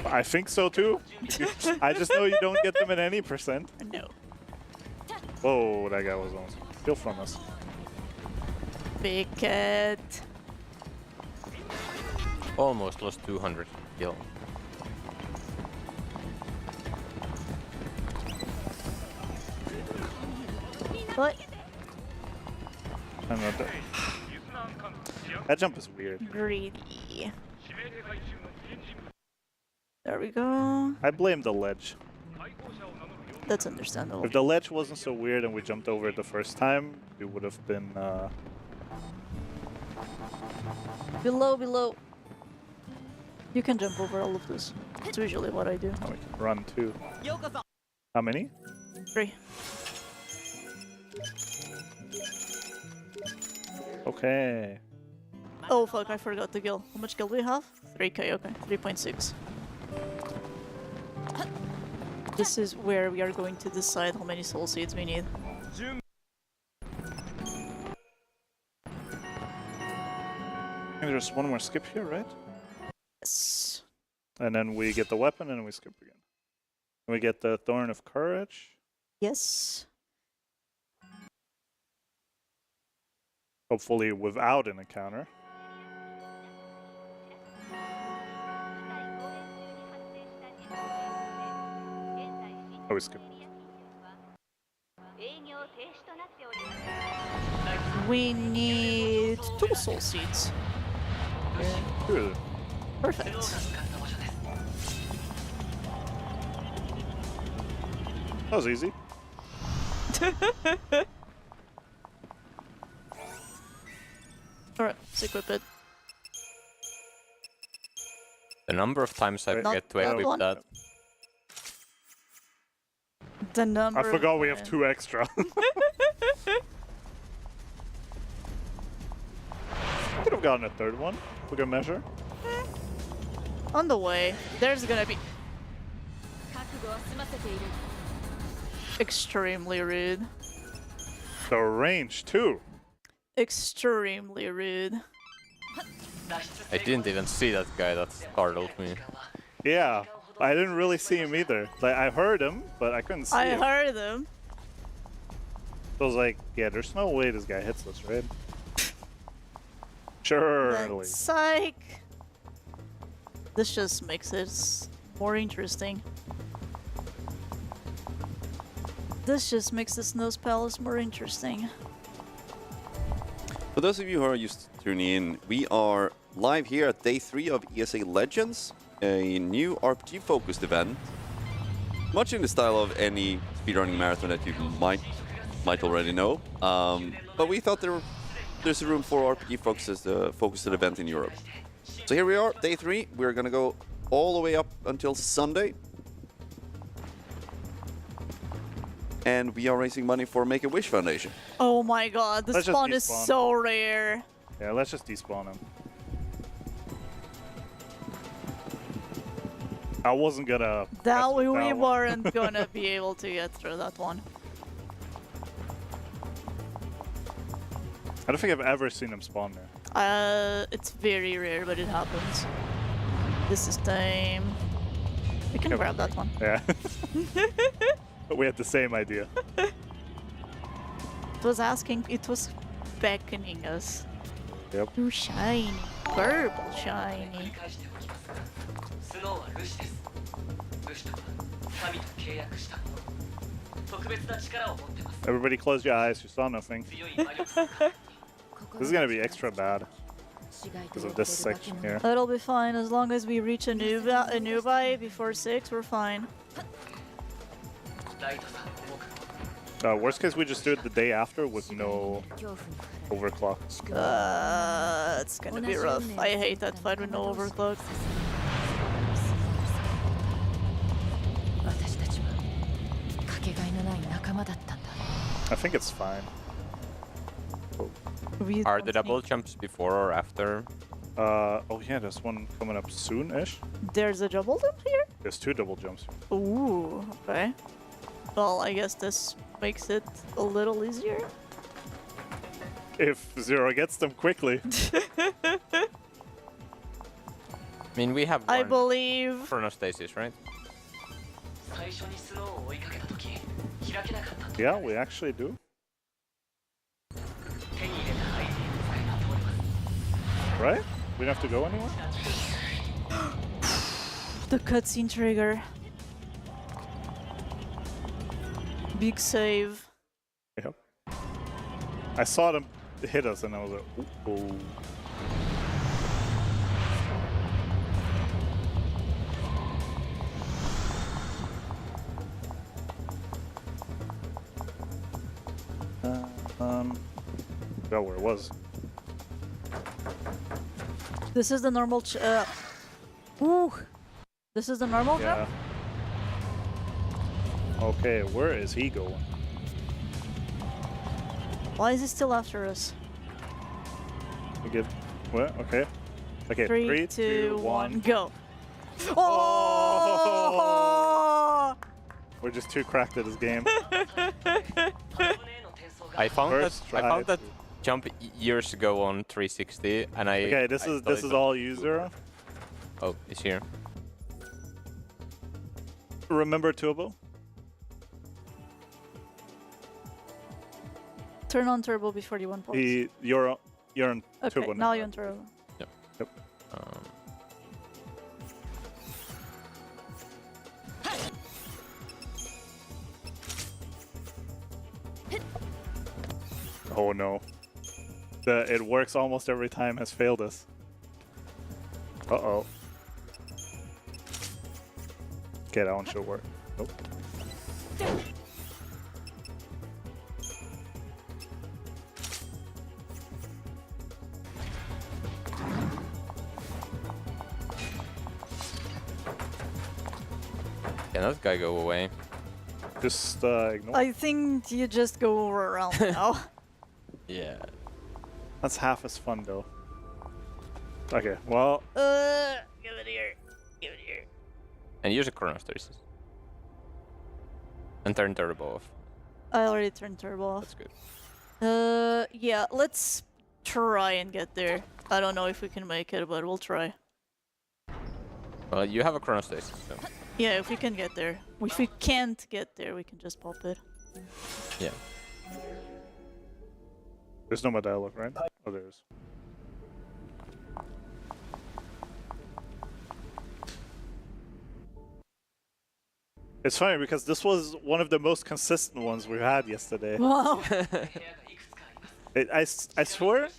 I think so too. I just know you don't get them at any percent. No. Whoa, that guy was on. Steal from us. Big cat. Almost lost 200 kill. What? I don't know. That jump is weird. Greedy. There we go. I blame the ledge. That's understandable. If the ledge wasn't so weird and we jumped over it the first time, we would have been. Below. You can jump over all of this. It's usually what I do. Oh, we can run too. How many? 3. Okay. Oh fuck, I forgot the gil. How much gil do we have? 3k, okay. 3.6. This is where we are going to decide how many soul seeds we need. I think there's one more skip here, right? Yes. And then we get the weapon and we skip again. We get the Thorn of Courage. Yes. Hopefully without an encounter. Oh, we skip. We need 2 soul seeds. Good. Perfect. That was easy. Alright, let's equip it. The number of times I Not get to that equip one. that. The number. I forgot we have 2 extra. Could have gotten a 3rd one. For good measure. On the way. There's gonna be. Extremely rude. The range too. Extremely rude. I didn't even see that guy, that startled me. Yeah, I didn't really see him either. Like I heard him, but I couldn't see I him. heard them. So I was like, yeah, there's no way this guy hits us, right? Surely. Psych. This just makes it more interesting. This just makes the Snow's Palace more interesting. For those of you who are just tuning in, we are live here at day 3 of ESA Legends, a new RPG-focused event, much in the style of any speedrunning marathon that you might already know. But we thought there's a room for RPG-focused event in Europe. So here we are, day 3. We're gonna go all the way up until Sunday. And we are raising money for Make-A-Wish Foundation. Oh my god, the Let's just spawn is despawn. so rare. Yeah, let's just despawn him. I wasn't gonna. That we one. weren't gonna be able to get through that one. I don't think I've ever seen him spawn there. It's very rare, but it happens. This is time. We can grab that one. Yeah. But we had the same idea. It was asking, it was beckoning us. Yep. Too shiny. Purple shiny. スノーはルシです。ルシとは神と契約したもの。特別な力を持ってます。 Everybody close your eyes. You saw nothing. This is gonna be extra bad because of this section here. That'll be fine as long as we reach a Nubai before 6. We're fine. Worst case, we just do it the day after with no overclock. It's gonna be rough. I hate that fight with no overclock. I think it's fine. Are the double jumps before or after? Oh yeah, there's one coming up soon-ish. There's a double jump here? There's 2 double jumps. Ooh, okay. Well, I guess this makes it a little easier. If Zero gets them quickly. I mean, we have one I believe. chronostasis, right? Yeah, we actually do. Right? We don't have to go anywhere? The cutscene trigger. Big save. Yep. I saw them hit us and I was like, ooh. Forgot where it was. This is the normal. Ooh. This is the normal Yeah. jump? Okay, where is he going? Why is he still after us? We give. What? Okay. Okay, 3, 2, 1, go. Oh! We're just too cracked at this game. I found First that try. jump years ago on 360, and I. Okay, this is all you, Zero. Oh, it's here. Remember Turbo? Turn on turbo before you want pulse. You're on Okay, Turbo now you're on turbo. Yep. Yep. Oh no. It works almost every time has failed us. Uh-oh. Okay, that one should work. Nope. Can that guy go away? Just ignore. I think you just go around now. Yeah. That's half as fun though. Okay, well. Give it here. Give it here. And use a chronostasis. And turn turbo off. I already turned turbo off. That's good. Yeah, let's try and get there. I don't know if we can make it, but we'll try. Well, you have a chronostasis, so. Yeah, if we can get there. If we can't get there, we can just pop it. Yeah. There's no more dialogue, right? Oh, there is. It's funny because this was one of the most consistent ones we had yesterday. Wow. I swear,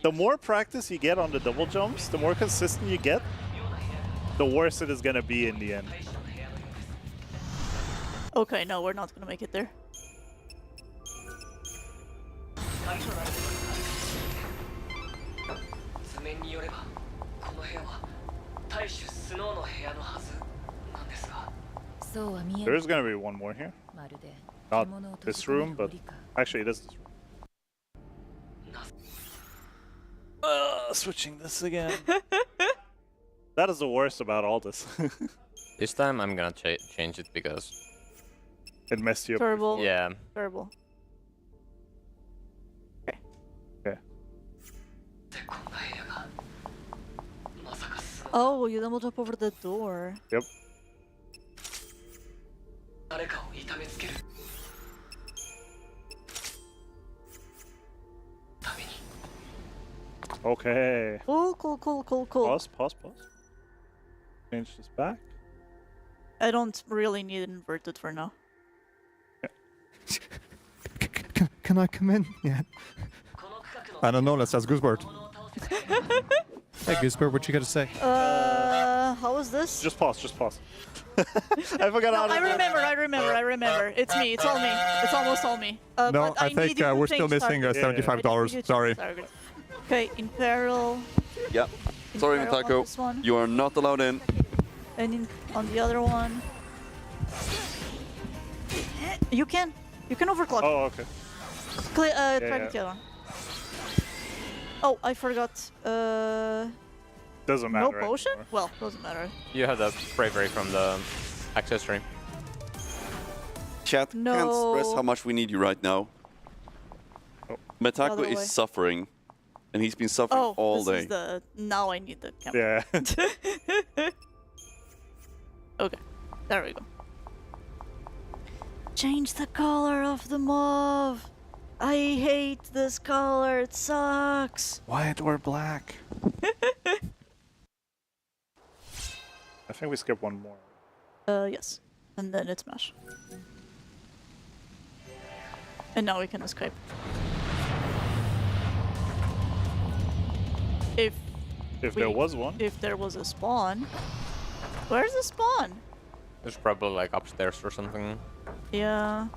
the more practice you get on the double jumps, the more consistent you get, the worse it is gonna be in the end. Okay, no, we're not gonna make it there. There's gonna be one more here. Not this room, but actually it is this room. Switching this again. That is the worst about all this. This time I'm gonna change it because it messed you up. Turbo. Yeah. Turbo. Okay. Okay. Oh, you double jump over the door. Yep. Okay. Cool, cool, cool, cool, cool. Pause. Change this back. I don't really need it inverted for now. Can I come in? Yeah. I don't know. Let's ask Goosebird. Hey, Goosebird, what you got to say? How was this? Just pause. I forgot how to... I remember. It's me. It's all me. It's almost all me. No, but I think we're still missing $75. Sorry. Okay, in peril. Yeah. Sorry, Imperial on Mitako. this one. You are not allowed in. And on the other one. You can overclock. Oh, okay. Try yeah. the other one. Oh, I forgot. Doesn't matter. No potion? Anymore. Well, doesn't matter. You have the bravery from the access stream. Chat, No. can't stress how much we need you right now. Metako Other way. is suffering, and he's been suffering all this day. is the... Now I need the camera. Yeah. Okay, there we go. Change the color of the mauve. I hate this color. It sucks. Why wear black? I think we skip one more. Yes. And then it's Smash. And now we can escape. If there was one. If there was a spawn. Where's the spawn? It's probably like upstairs or something. Yeah.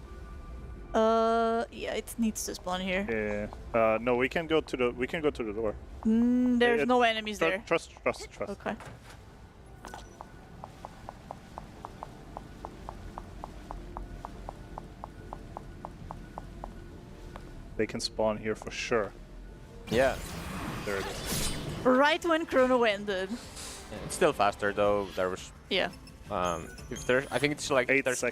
Yeah, it needs to spawn here. Yeah. No, we can go to the door. There's no enemies there. Trust. Okay. They can spawn here for sure. Yeah. There it is. Right when Chrono ended. It's still faster though. There was. Yeah. If there's, I think it's like there's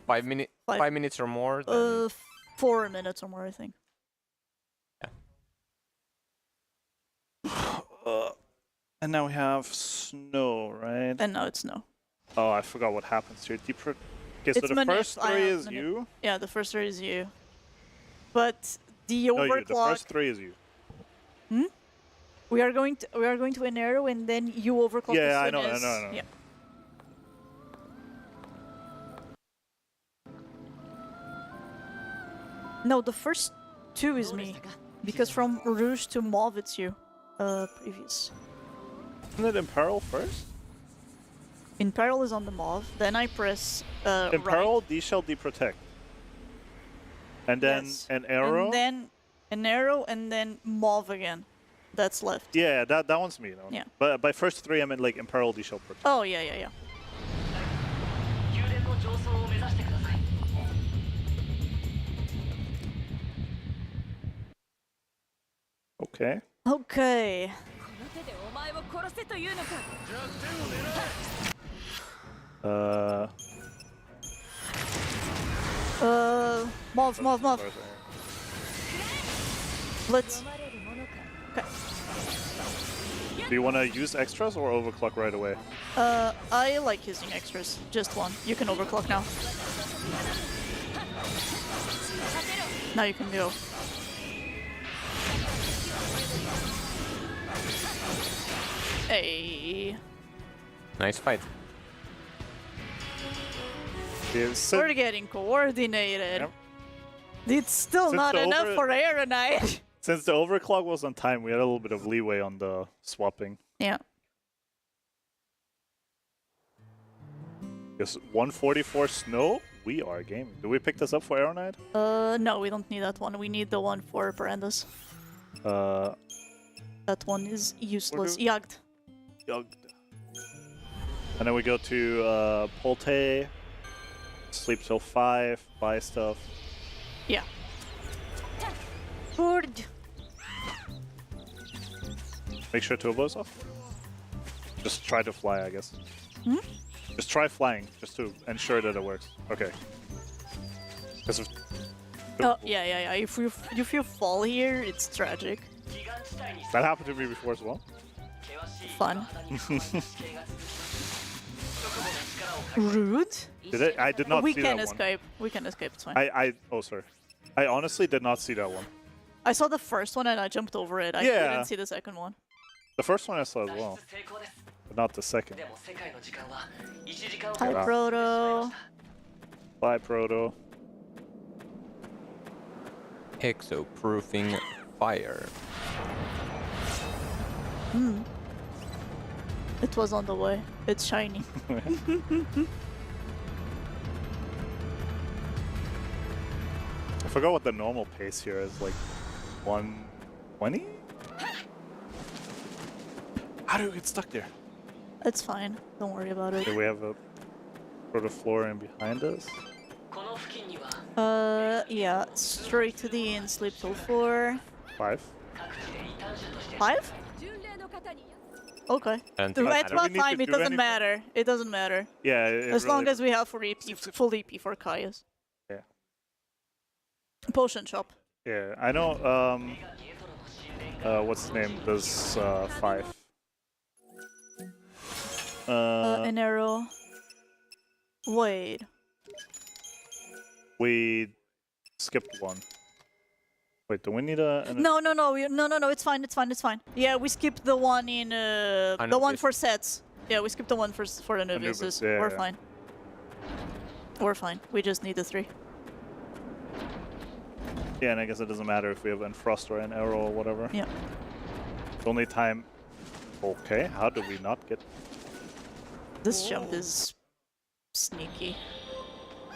five minutes or more. Then 4 minutes or more, I think. And now we have snow, right? And now it's snow. Oh, I forgot what happens here. Okay, so the first three is you? Yeah, the first 3 is you. But the No, overclock. the first 3 is you. We are going to an arrow and then you overclock. Yeah, as I know. soon as- Yeah. No, the first 2 is me. Because from Rouge to Mauve it's you. Previous. Isn't it Imperil first? Imperil is on the Mauve, then I press Imperil, D-Shell, D-Protect. And then an arrow? And then an arrow and then Mauve again. That's left. Yeah, that one's me. Yeah. But by first 3 I meant like Imperil, D-Shell, Protect. Oh, yeah. Okay. Okay. Mauve. Let's... Okay. Do you want to use extras or overclock right away? I like using extras. Just one. You can overclock now. Now you can go. Hey. nice fight. We're getting coordinated. Yep. It's still Since not the enough for Aeronite. Since the overclock was on time, we had a little bit of leeway on the swapping. Yeah. Just 144 snow? We are gaming. Do we pick this up for Aeronite? No, we don't need that one. We need the one for Parandas. That one is useless. Yagd. And then we go to Polte, sleep till 5, buy stuff. Yeah. Good. Make sure turbos off. Just try to fly, I guess. Just try flying, just to ensure that it works. Okay. Oh, yeah. If you fall here, it's tragic. That happened to me before as well. Fun. Rude. I did not we see can that escape. We can escape. It's fine. Oh, sorry. I honestly did not see that one. I saw the first one and I jumped over it. I Yeah. didn't see the second one. The first one I saw as well, but not the second. Hi, Proto. Bye, Proto. Exo-proofing fire. Hmm. It was on the way. It's shiny. I forgot what the normal pace here is, like 120? How do we get stuck there? It's fine. Don't worry about it. Do we have a Protoflorian behind us? Yeah. Straight to the inn. Sleep till 4. 5? 5? Okay. And At do we what need to time? It do doesn't anything? matter. It doesn't matter. Yeah, it As long really- as we have full EP for Caius. Yeah. Potion shop. Yeah, I know, what's his name does 5. An arrow. Wait. We skipped one. Wait, do we need a... No. It's fine. It's fine. Yeah, we skipped the one in the one Anubis. for sets. Yeah, we skipped the one for Anubis. Anubis, yeah, We're yeah. fine. We're fine. We just need the 3. Yeah, and I guess it doesn't matter if we have Enfrost or an arrow or whatever. Yeah. The only time... Okay, how do we not get... This jump is sneaky.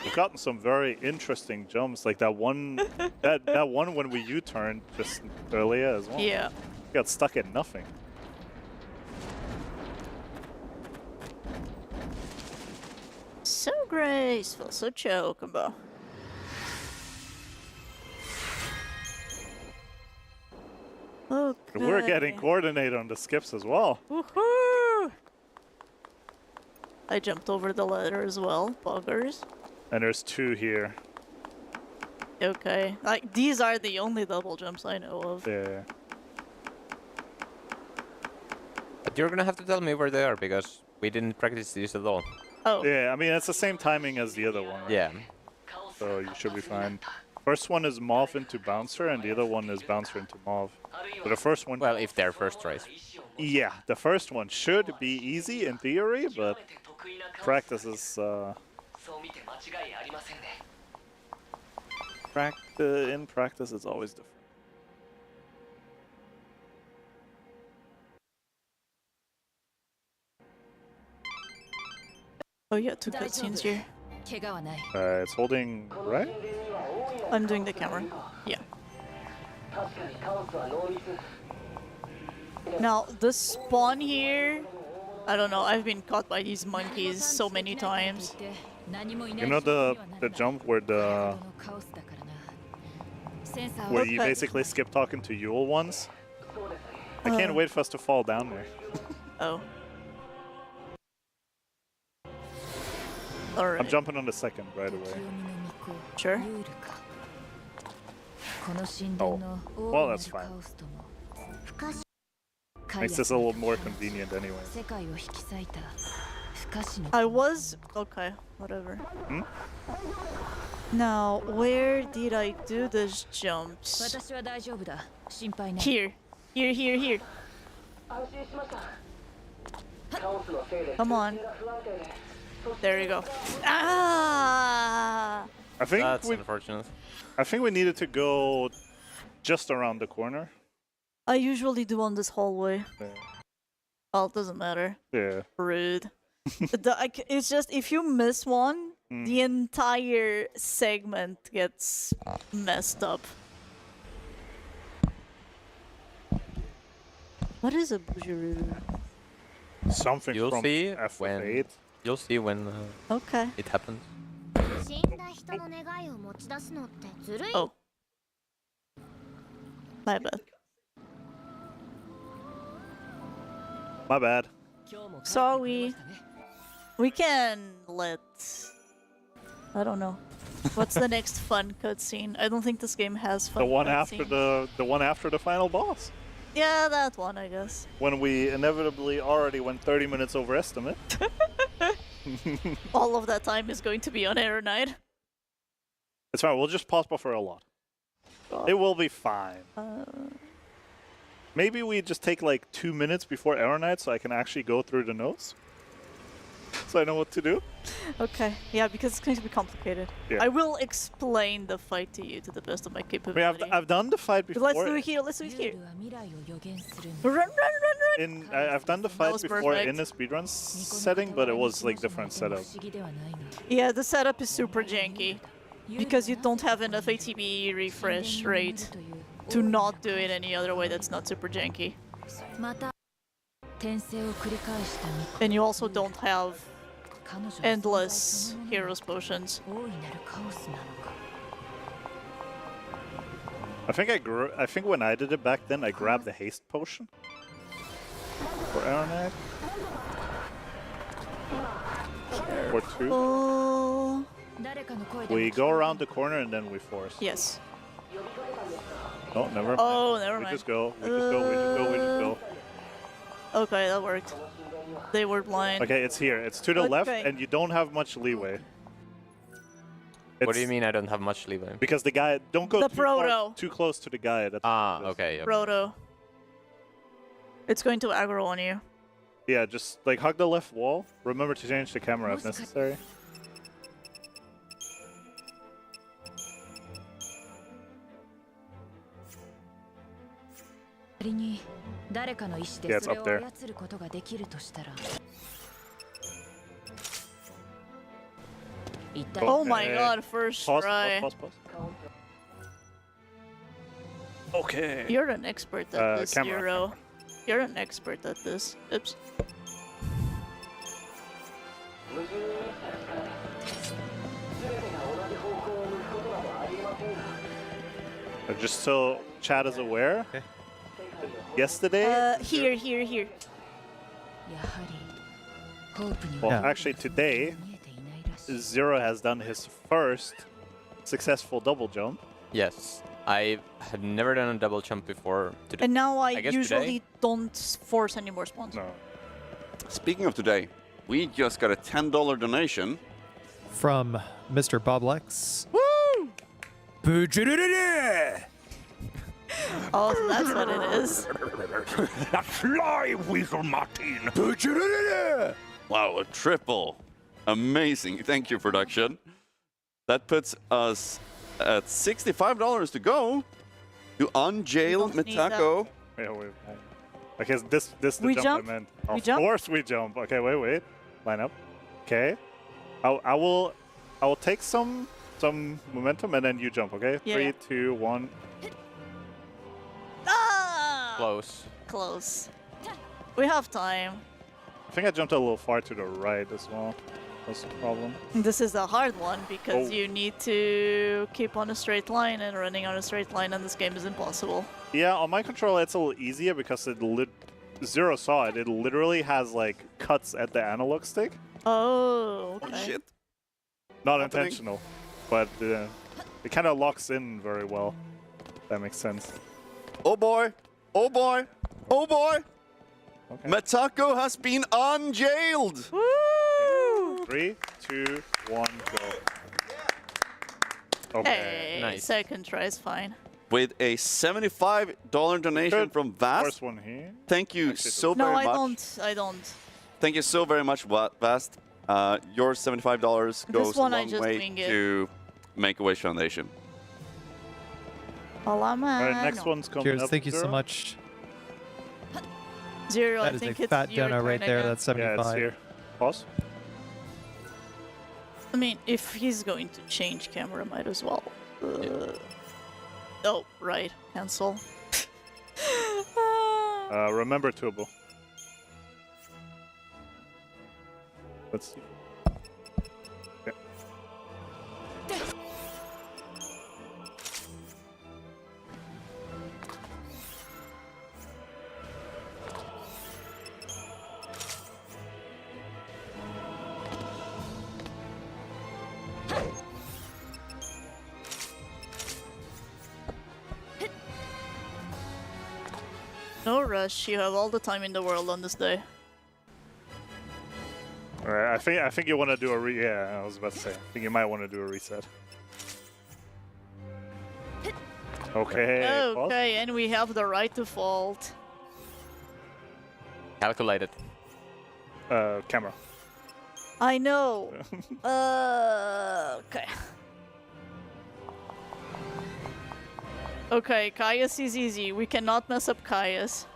We've gotten some very interesting jumps, like that one, that one when we U-turned just earlier as well. Yeah. We got stuck at nothing. So graceful, so chocobo. Okay. We're getting coordinated on the skips as well. Woohoo! I jumped over the ladder as well, buggers. And there's 2 here. Okay, like these are the only double jumps I know of. Yeah. But you're gonna have to tell me where they are because we didn't practice these at all. Oh. Yeah, I mean, it's the same timing as the other one, right? Yeah. So you should be fine. First one is Mauve into Bouncer, and the other one is Bouncer into Mauve. So the first one... Well, if they're first tries. Yeah, the first one should be easy in theory, but practice is... in practice, it's always different. Oh yeah, 2 cutscenes here. It's holding right? I'm doing the camera. Yeah. Now, the spawn here... I don't know, I've been caught by these monkeys so many times. You know the jump where the... Where you basically skip talking to Yule once? I can't wait for us to fall down there. Oh. Alright. I'm jumping on the second right away. Sure. Oh, well, that's fine. Makes this a little more convenient anyway. I was... Okay, whatever. Hmm? Now, where did I do these jumps? Here. Here. Come on. There you go. Ah! I think That's unfortunate. I think we needed to go just around the corner. I usually do on this hallway. Yeah. Well, it doesn't matter. Yeah. Rude. It's just, if you miss one, the entire segment gets messed up. What is a Bujiru? Something You'll from see F8. You'll see when Okay. it happens. Oh. My bad. My bad. Sorry. We can let... I don't know. What's the next fun cutscene? I don't think this game has fun The one after cutscenes. the one after the final boss. Yeah, that one, I guess. When we inevitably already went 30 minutes over estimate. All of that time is going to be on Air Night. It's fine, we'll just pause buffer a lot. It will be fine. Maybe we just take like 2 minutes before Arrow Night so I can actually go through the notes. So I know what to do. Okay, yeah, because it's going to be complicated. Yeah. I will explain the fight to you to the best of my I mean, capability. I've done the fight But before. let's do it here, let's do it here. Run. I've done the fight was before perfect. in the speedrun setting, but it was like different setup. Yeah, the setup is super janky. Because you don't have enough ATB refresh rate to not do it any other way that's not super janky. And you also don't have endless heroes potions. I think when I did it back then, I grabbed the haste potion for Arrow Knight. Or 2. Oh. We go around the corner and then we force. Yes. No, never mind. Oh, never We mind. just go. We just go. Okay, that worked. They were blind. Okay, it's here. It's to the left, Okay. and you don't have much leeway. What do you mean I don't have much leeway? Because the guy, don't go The too close to the guy. Okay. Proto. It's going to aggro on you. Yeah, just like hug the left wall. Remember to change the camera if necessary. Yeah, it's up there. Oh my god, first Pause, try. pause. Okay. You're an expert at this, camera, Euro. You're an expert at this. Oops. Just so Chad is aware. Yesterday. Here. Well, Yeah. actually today, Zero has done his first successful double jump. Yes. I have never done a double jump before today. And now I guess usually today. don't force any more spawns. No. Speaking of today, we just got a $10 donation. From Mr. Bob Lex. Oh, so that's what it is. Fly, Weasel Martin! Wow, a triple. Amazing. Thank you, production. That puts us at $65 to go to unjail Mitako. Wait. Okay, so this the We jump jump? I meant. We Of jump? course we jump. Okay, wait. Line up. Okay. I will take some momentum and then you jump, okay? Yeah. 3, 2, 1. Ah! Close. We have time. I think I jumped a little far to the right as well. That's the problem. This is a hard one because Oh. you need to keep on a straight line, and running on a straight line in this game is impossible. Yeah, on my controller it's a little easier because Zero saw it. It literally has like cuts at the analog stick. Oh, okay. Shit. Not Happening. intentional, but it kind of locks in very well. That makes sense. Oh boy! Oh boy! Oh boy! Okay. Mitako has been unjailed! Woo! 3, 2, 1, go. Okay. Hey, second try is fine. With a $75 donation Good. from Vast. First one here. Thank you so No, very I much. don't. Thank you so very much, Vast. Your $75 goes This one a I long just way wing it. to Make-A-Wish Foundation. Hola, man. Alright, next one's coming Cheers, up. thank you so Zero. much. Zero, That I is think a it's fat your dono turn right there. again. That's 75. Yeah, it's here. Pause. I mean, if he's going to change camera, might as well. Oh, right. Cancel. Remember Turbo. Let's see. Yeah. No rush. You have all the time in the world on this day. Alright, I think you want to do a yeah, I was about to say. I think you might want to do a reset. Okay. Okay, and we have the right to fault. Calculated. Camera. I know. Okay. Okay, Caius is easy. We cannot mess up Caius.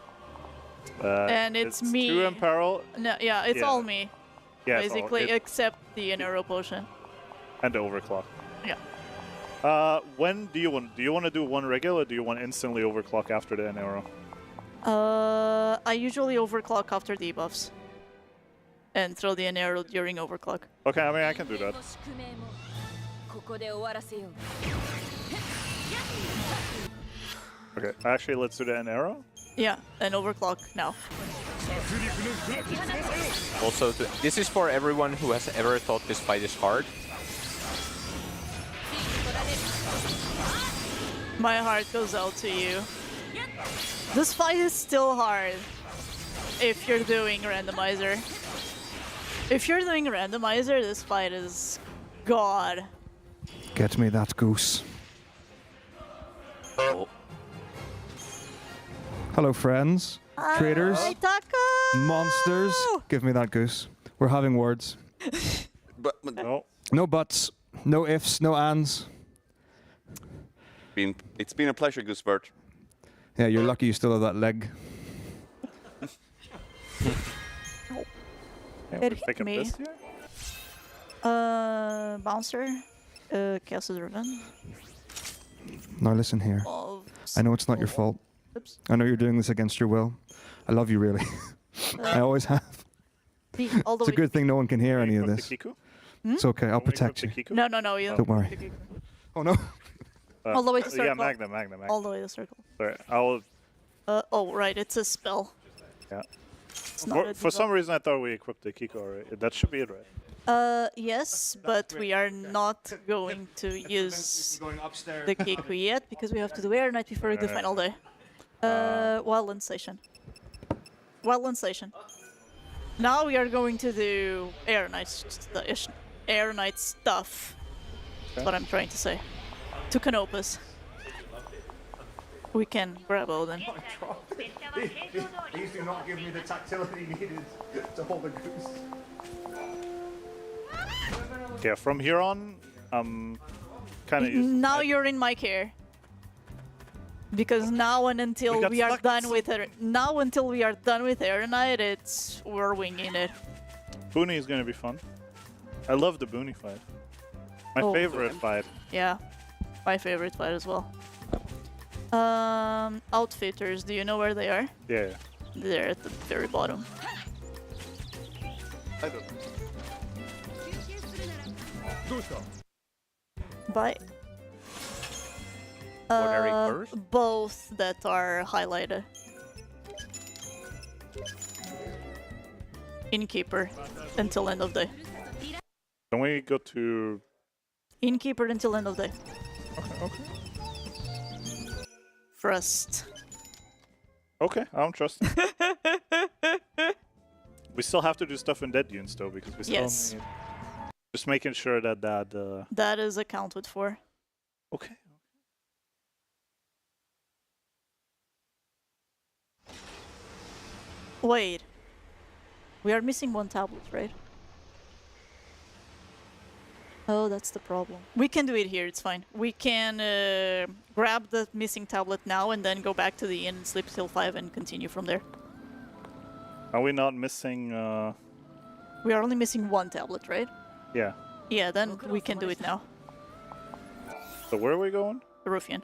And it's me. 2 in peril. No, yeah, it's all me. Yeah, it's all- basically, except the Enero potion. And the overclock. Yeah. When do you want? Do you want to do one regular? Or do you want instantly overclock after the Enero? I usually overclock after debuffs. And throw the Enero during overclock. Okay, I mean I can do that. Okay, actually let's do the Enero. Yeah, and overclock now. Also, this is for everyone who has ever thought this fight is hard. My heart goes out to you. This fight is still hard if you're doing randomizer. If you're doing randomizer, this fight is god. Get me that goose. Oh. Hello, friends, traders, Hi, Taco! monsters. Give me that goose. We're having words. But no. No buts, no ifs, no ands. It's been a pleasure, Goosebert. Yeah, you're lucky you still have that leg. It hit me. Bouncer. Castle Driven. Now listen here. I know it's not your fault. I know you're doing this against your will. I love you, really. I always have. All the It's a way good thing no one can hear any of the this. Kiku? It's okay, I'll protect you. No, no, no. You Don't worry. Oh no. All the way to circle. Yeah, Magna. All the way to circle. Sorry, I'll. Oh, right. It's a spell. Yeah. It's not a For some debuff. reason, I thought we equipped the Kiko already. That should be it, right? Yes, but we are not going to use the Kiku yet because we have to do Air Knight before we do final day. Wildland Station. Wildland Station. Now we are going to do Air Knight stuff. That's what I'm trying to say. To Canopus. We can grab Odin. These do not give me the tactility needed to hold a goose. Yeah, from here on, I'm kind of used. Now you're in my care. Because now and until got we are stuck. done with it, now until we are done with Air Knight, we're winging it. Booney is going to be fun. I love the Booney fight. My Oh. favorite fight. Yeah, my favorite fight as well. Outfitters, do you know where they are? Yeah. They're at the very bottom. I don't know. Bye. Ordinary first? Both that are highlighted. Innkeeper until end of day. Can we go to... Innkeeper until end of day. Okay. Trust. Okay, I don't trust him. We still have to do stuff in Dead Dunes though, because we still Yes. need... Just making sure that That is accounted for. Okay. Wait. We are missing one tablet, right? Oh, that's the problem. We can do it here, it's fine. We can grab the missing tablet now and then go back to the inn, sleep till 5 and continue from there. Are we not missing... We are only missing one tablet, right? Yeah. Yeah, then we can do it now. So where are we going? Ruffian.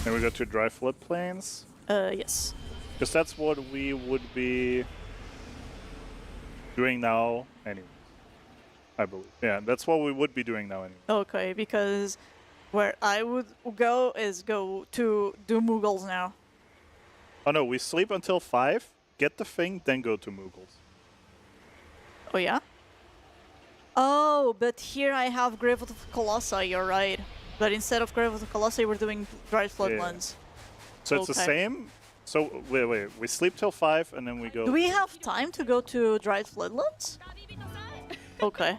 Then we go to Dry Floodplains? Yes. Because that's what we would be doing now anyway. I believe. Yeah, that's what we would be doing now anyway. Okay, because where I would go is go to do Mughals now. Oh no, we sleep until 5, get the thing, then go to Mughals. Oh yeah? Oh, but here I have Grave of the Colossi, you're right. But instead of Grave of the Colossi, we're doing Dried Floodlands. So it's the same? So, wait, we sleep till 5 and then we go... Do we have time to go to Dried Floodlands? Okay.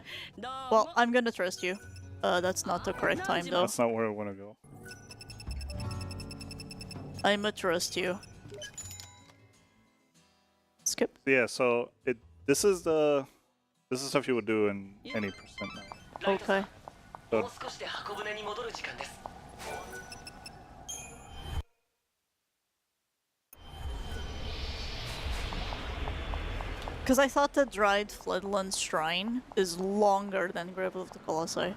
Well, I'm gonna trust you. That's not the correct time though. That's not where I want to go. I'ma trust you. Skip. Yeah, so this is stuff you would do in any percent now. Okay. So, もう少しで箱舟に戻る時間です Because I thought the Dried Floodland Shrine is longer than Grave of the Colossi.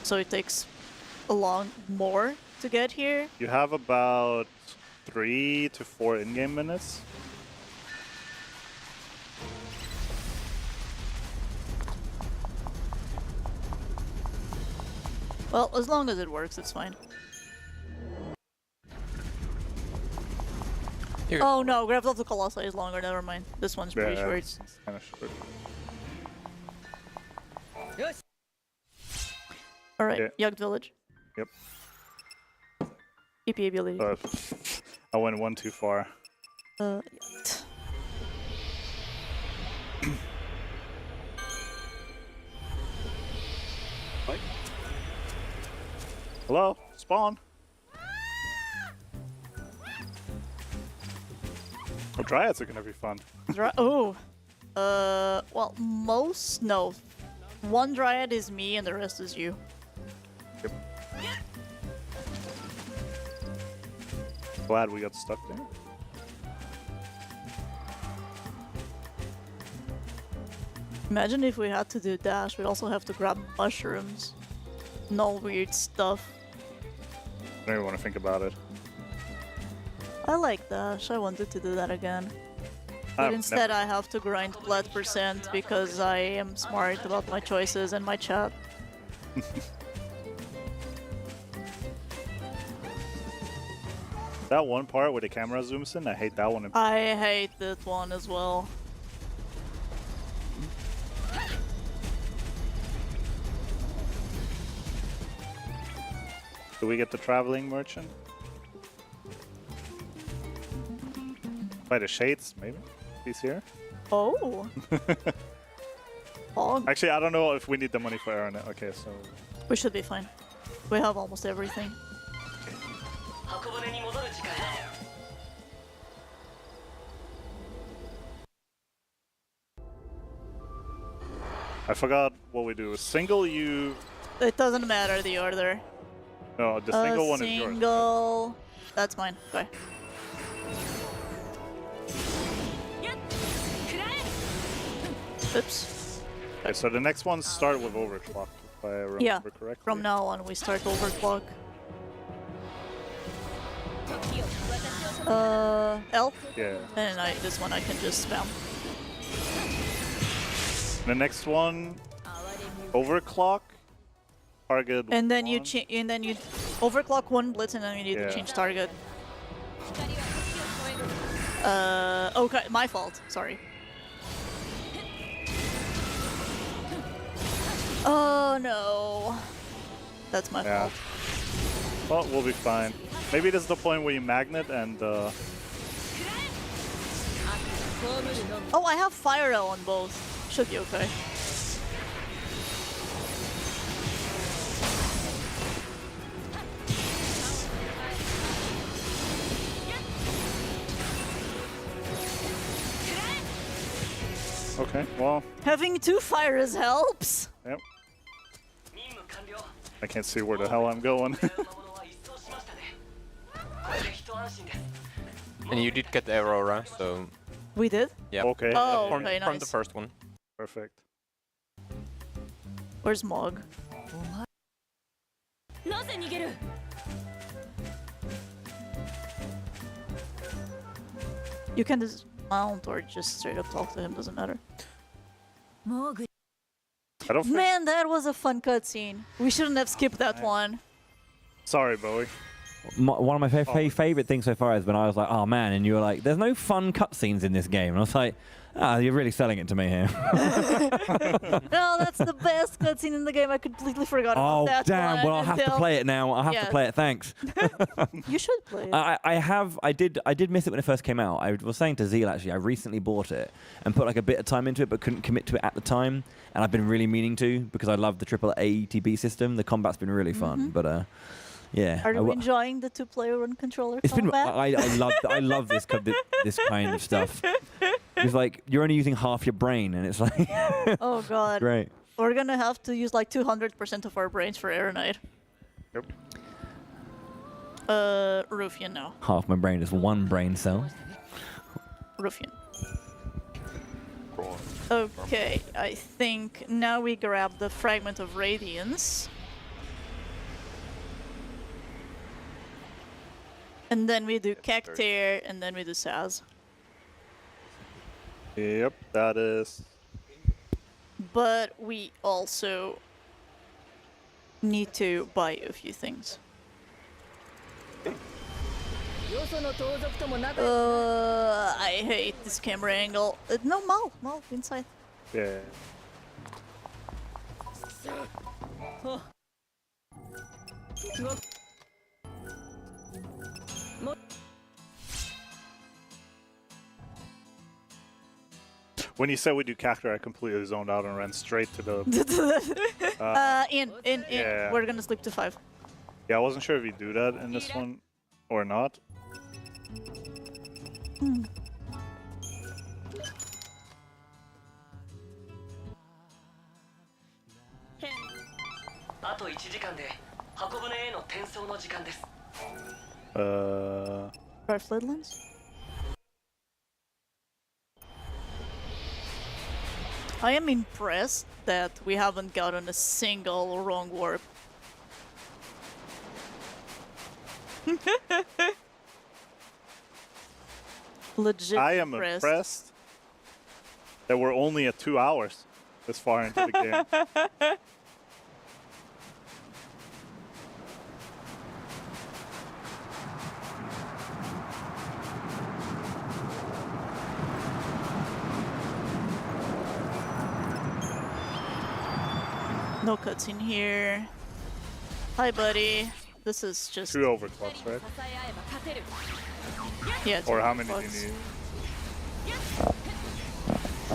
So it takes a long more to get here. you have about 3 to 4 in-game minutes. Well, as long as it works, it's fine. Here. Oh no, Grave of the Colossi is longer, never mind. This one's pretty Yeah, short. it's kind of short. Alright, Yogg Village. Yep. EP ability. I went one too far. Yeah. Hello? Spawn? Oh, Dryads are gonna be fun. Oh. Well, no. One Dryad is me and the rest is you. Yep. Glad we got stuck there. Imagine if we had to do dash, we'd also have to grab mushrooms. No weird stuff. I don't even want to think about it. I like dash, I wanted to do that again. But instead I have to grind blood percent because I am smart about my choices and my chat. That one part where the camera zooms in, I hate that one. I hate that one as well. Do we get the traveling merchant? By the shades, maybe? He's here? Oh. Actually, I don't know if we need the money for Aranet. Okay, so... We should be fine. We have almost everything. 箱舟に戻る時間です I forgot what we do. Single you... It doesn't matter the order. No, the single one is yours. Single... That's mine. Bye. Oops. Okay, so the next ones start with overclock, if I remember Yeah. correctly. From now on we start overclock. Elf? Yeah. And this one I can just spam. The next one, overclock, target. And then you overclock one blitz and then you need Yeah. to change target. Okay, my fault. Sorry. Oh no. That's my fault. Well, we'll be fine. Maybe this is the point where you magnet and Oh, I have Fire L on both. Should be okay. Okay, well. Having two fires helps. Yep. I can't see where the hell I'm going. And you did get the Aurora, so... We did? Yeah. Okay. Oh, from, okay, from nice. the first one. Perfect. Where's Mog? You can dismount or just straight up talk to him, doesn't matter. I don't think... Man, that was a fun cutscene. We shouldn't have skipped that one. Sorry, Bowie. One of my favorite things so far is when I was like, oh man, and you were like, there's no fun cutscenes in this game. And I was like, Ah, you're really selling it to me here. No, that's the best cutscene in the game. I completely forgot about that. Damn! one Well, I'll have to until- play it now. I'll have to Yeah. play it. Thanks. You should play it. I did miss it when it first came out. I was saying to Zeal actually, I recently bought it and put like a bit of time into it, but couldn't commit to it at the time. And I've been really meaning to because I love the triple ATB system. The combat's been really fun, but yeah. Are you enjoying the 2-player one controller It's been. combat? I love this this kind of stuff. It's like you're only using half your brain, and it's like. Oh god. Great. We're gonna have to use like 200% of our brains for Air Knight. Yep. Ruffian now. Half my brain is one brain cell. Ruffian. Okay, I think now we grab the Fragment of Radiance. And then we do Cactair, and then we do Saz. Yep, that is. But we also need to buy a few things. I hate this camera angle. No, Mal, inside. Yeah. When you said we do Cactar, I completely zoned out and ran straight to the. In. Yeah. We're gonna sleep to 5. Yeah, I wasn't sure if you do that in this one or not. Hmm. Our Floodlands? I am impressed that we haven't gotten a single wrong warp. Legit I am impressed that we're only at 2 hours this far into the game. No cutscene here. Hi, buddy. This is just 2 overclocks, right? Yeah. Or how many do you need?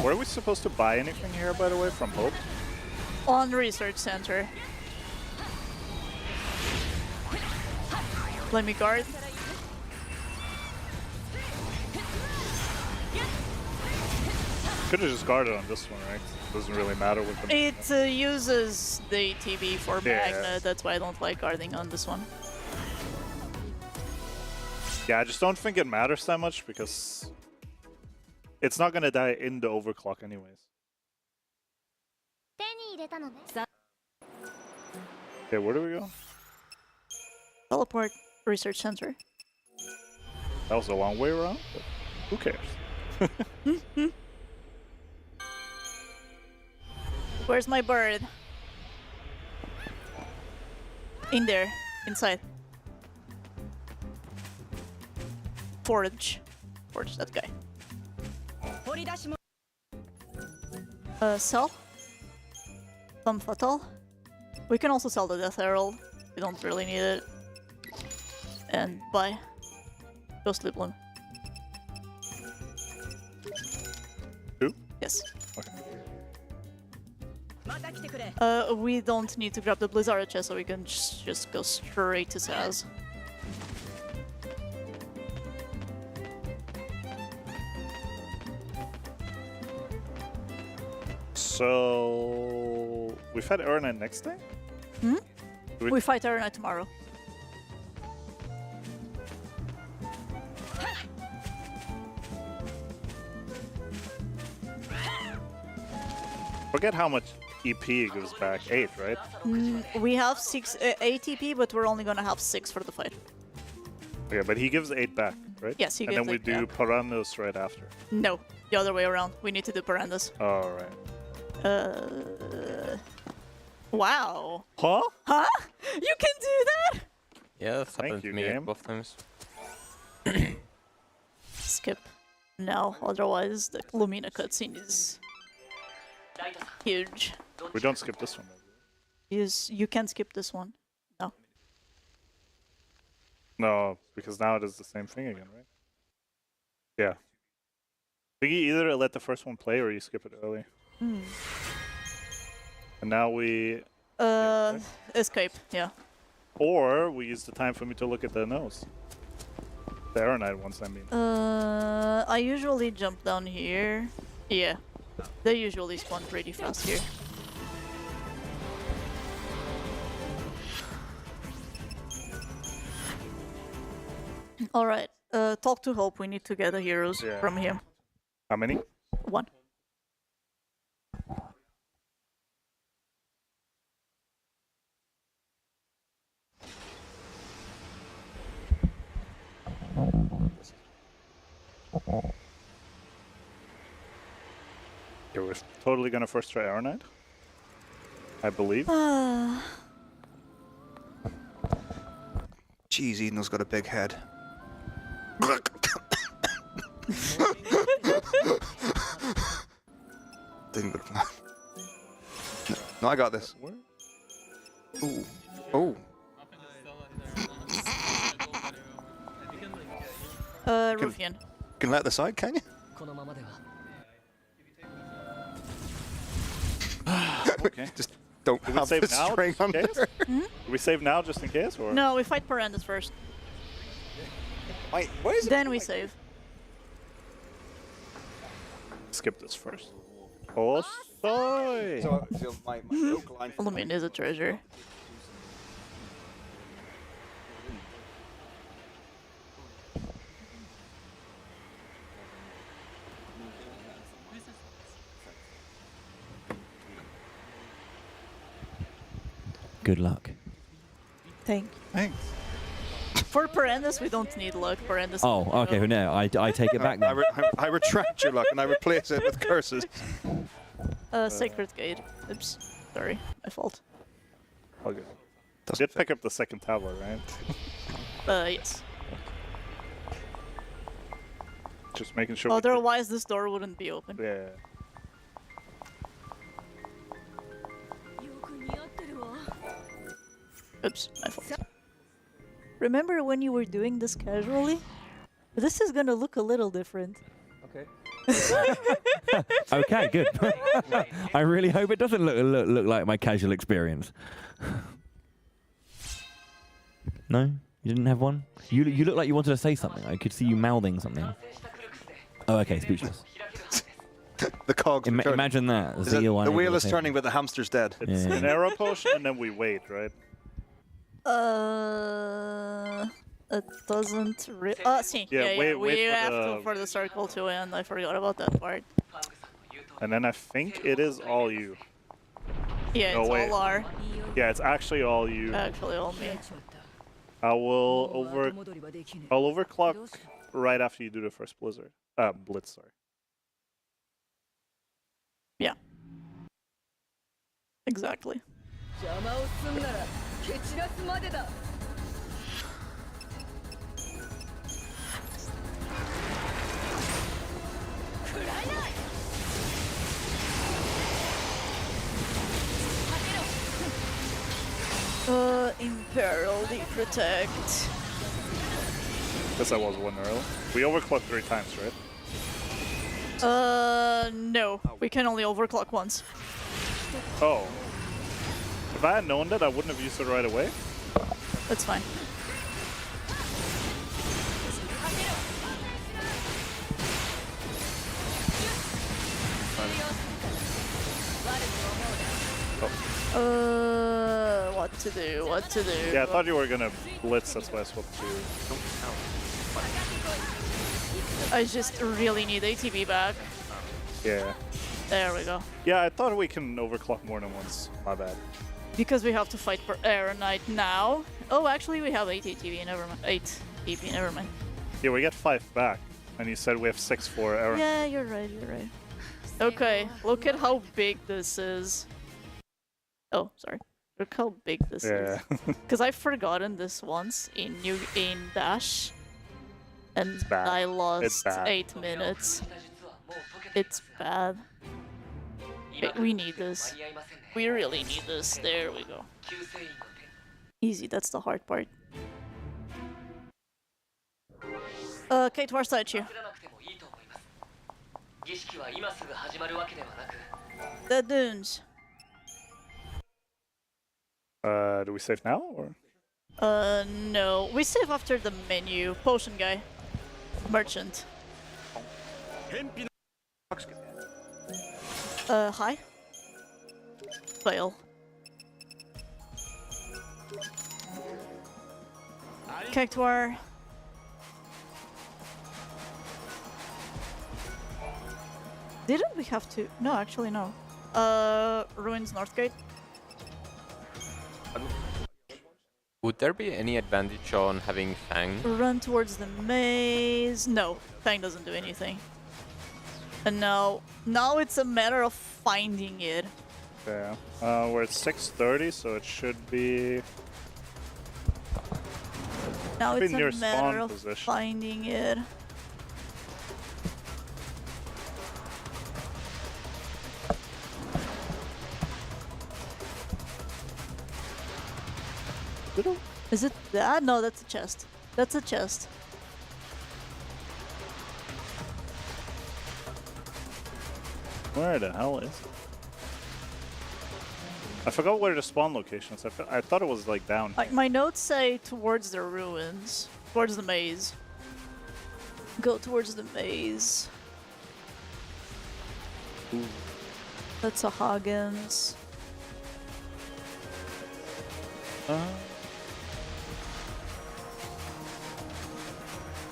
Were we supposed to buy anything here, by the way, from Hope? On Research Center. Let me guard. Could have just guarded on this one, right? Doesn't really matter with the. It uses the TB for Yeah. Magna, that's why I don't like guarding on this one. Yeah, I just don't think it matters that much because it's not gonna die in the overclock anyways. Okay, where do we go? Teleport Research Center. That was a long way around, but who cares? Where's my bird? In there, inside. Forge, that guy. Sell. Some Fatal. We can also sell the Death Herald. We don't really need it. And buy. Ghostly Bloom. Two? Yes. Okay. We don't need to grab the Blizzard chest, so we can just go straight to Saz. So we fight Erna next day? Hmm? Do We fight Arena tomorrow. Forget how much EP it gives back. 8, right? We have 6 ATP, but we're only gonna have 6 for the fight. Yeah, but he gives 8 back, right? Yes, he and gives then we 8 do back. Paranos right after. No, the other way around. We need to do Parandas. Alright. Wow. Huh? Huh? You can do that? Yeah, that's happened to me a couple of times. Skip. now, otherwise the Lumina cutscene is huge. We don't skip this one. You can skip this one. No. No, because now it is the same thing again, right? Yeah. You either let the first one play or you skip it early. Hmm. And now we... Escape, yeah. Or we use the time for me to look at the nose. The Aeronite ones, I mean. I usually jump down here. Yeah. They usually spawn pretty fast here. Alright, talk to Hope, we need to get the heroes from him. How many? 1. Yeah, we're totally gonna first try Aeronite. I believe. Jeez, Eden's got a big head. Didn't go to plan. No, I got this. Ooh. Oh. Ruffian. You can let this out, can you? Okay. Just don't Do we have save the now, string just in under. case? Do we save now just in case, or? No, we fight Parandus first. Wait, where is it? Then we save. Skip this first. Oh, soy! So my local line. Lumin is a treasure. Good luck. Thank you. Thanks. For Parandus, we don't need luck. Parandus. Oh, okay. Well, no, I take it back then. I retract your luck and I replace it with curses. Sacred Gate. Oops. Sorry, my fault. Okay. Did pick up the second tablet, right? Yes. Just making sure. we Otherwise, this door wouldn't be open. Yeah. Oops, my fault. Remember when you were doing this casually? This is gonna look a little different. Okay. Okay, good. I really hope it doesn't look like my casual experience. No, you didn't have one. You look like you wanted to say something. I could see you mouthing something. Oh, okay, speechless. The cogs. Imagine that. Is it, the wheel is turning, but the hamster's dead. It's an arrow potion, and then we wait, right? It doesn't see. Yeah, wait we for have the- to for the circle to end. I forgot about that part. And then I think it is all you. Yeah, No, it's wait. all R. Yeah, it's actually all you. Actually, all me. I will I'll overclock right after you do the first blizzard. Blitz, sorry. Yeah. Exactly. Imperial Protect. Guess I was one early. We overclocked 3 times, right? No. We can only overclock once. Oh. If I had known that, I wouldn't have used it right away. That's fine. What to do? What to do? Yeah, I thought you were gonna blitz, that's why I swapped to... I just really need ATB back. Yeah. There we go. Yeah, I thought we can overclock more than once. My bad. Because we have to fight for Aeronite now. Oh, actually, we have 8 ATB. Never mind. 8 AP. Never mind. Yeah, we get 5 back. And you said we have 6 for Aaron. Yeah, you're right. You're right. Okay, look at how big this is. Oh, sorry. Look how big this is. Because I've forgotten this once in Dash. And bad. I It's lost bad. 8 minutes. It's bad. Wait, we need this. We really need this. There we go. Easy, that's the hard part. Kate, where's statue? The dunes. Do we save now or? No. We save after the menu. Potion guy. Merchant. Hi. Fail. Cactuar. Didn't we have to? No, actually no. Ruins Northgate. Would there be any advantage on having Fang? Run towards the maze. No, Fang doesn't do anything. And now it's a matter of finding it. Yeah. We're at 6:30, so it should be. Now Should it's be near a matter spawn of position. finding it. Is it that? No, that's a chest. That's a chest. Where the hell is it? I forgot where the spawn location is. I thought it was like down. Like my notes say towards the ruins, towards the maze. Go towards the maze. Ooh. That's a Hagens.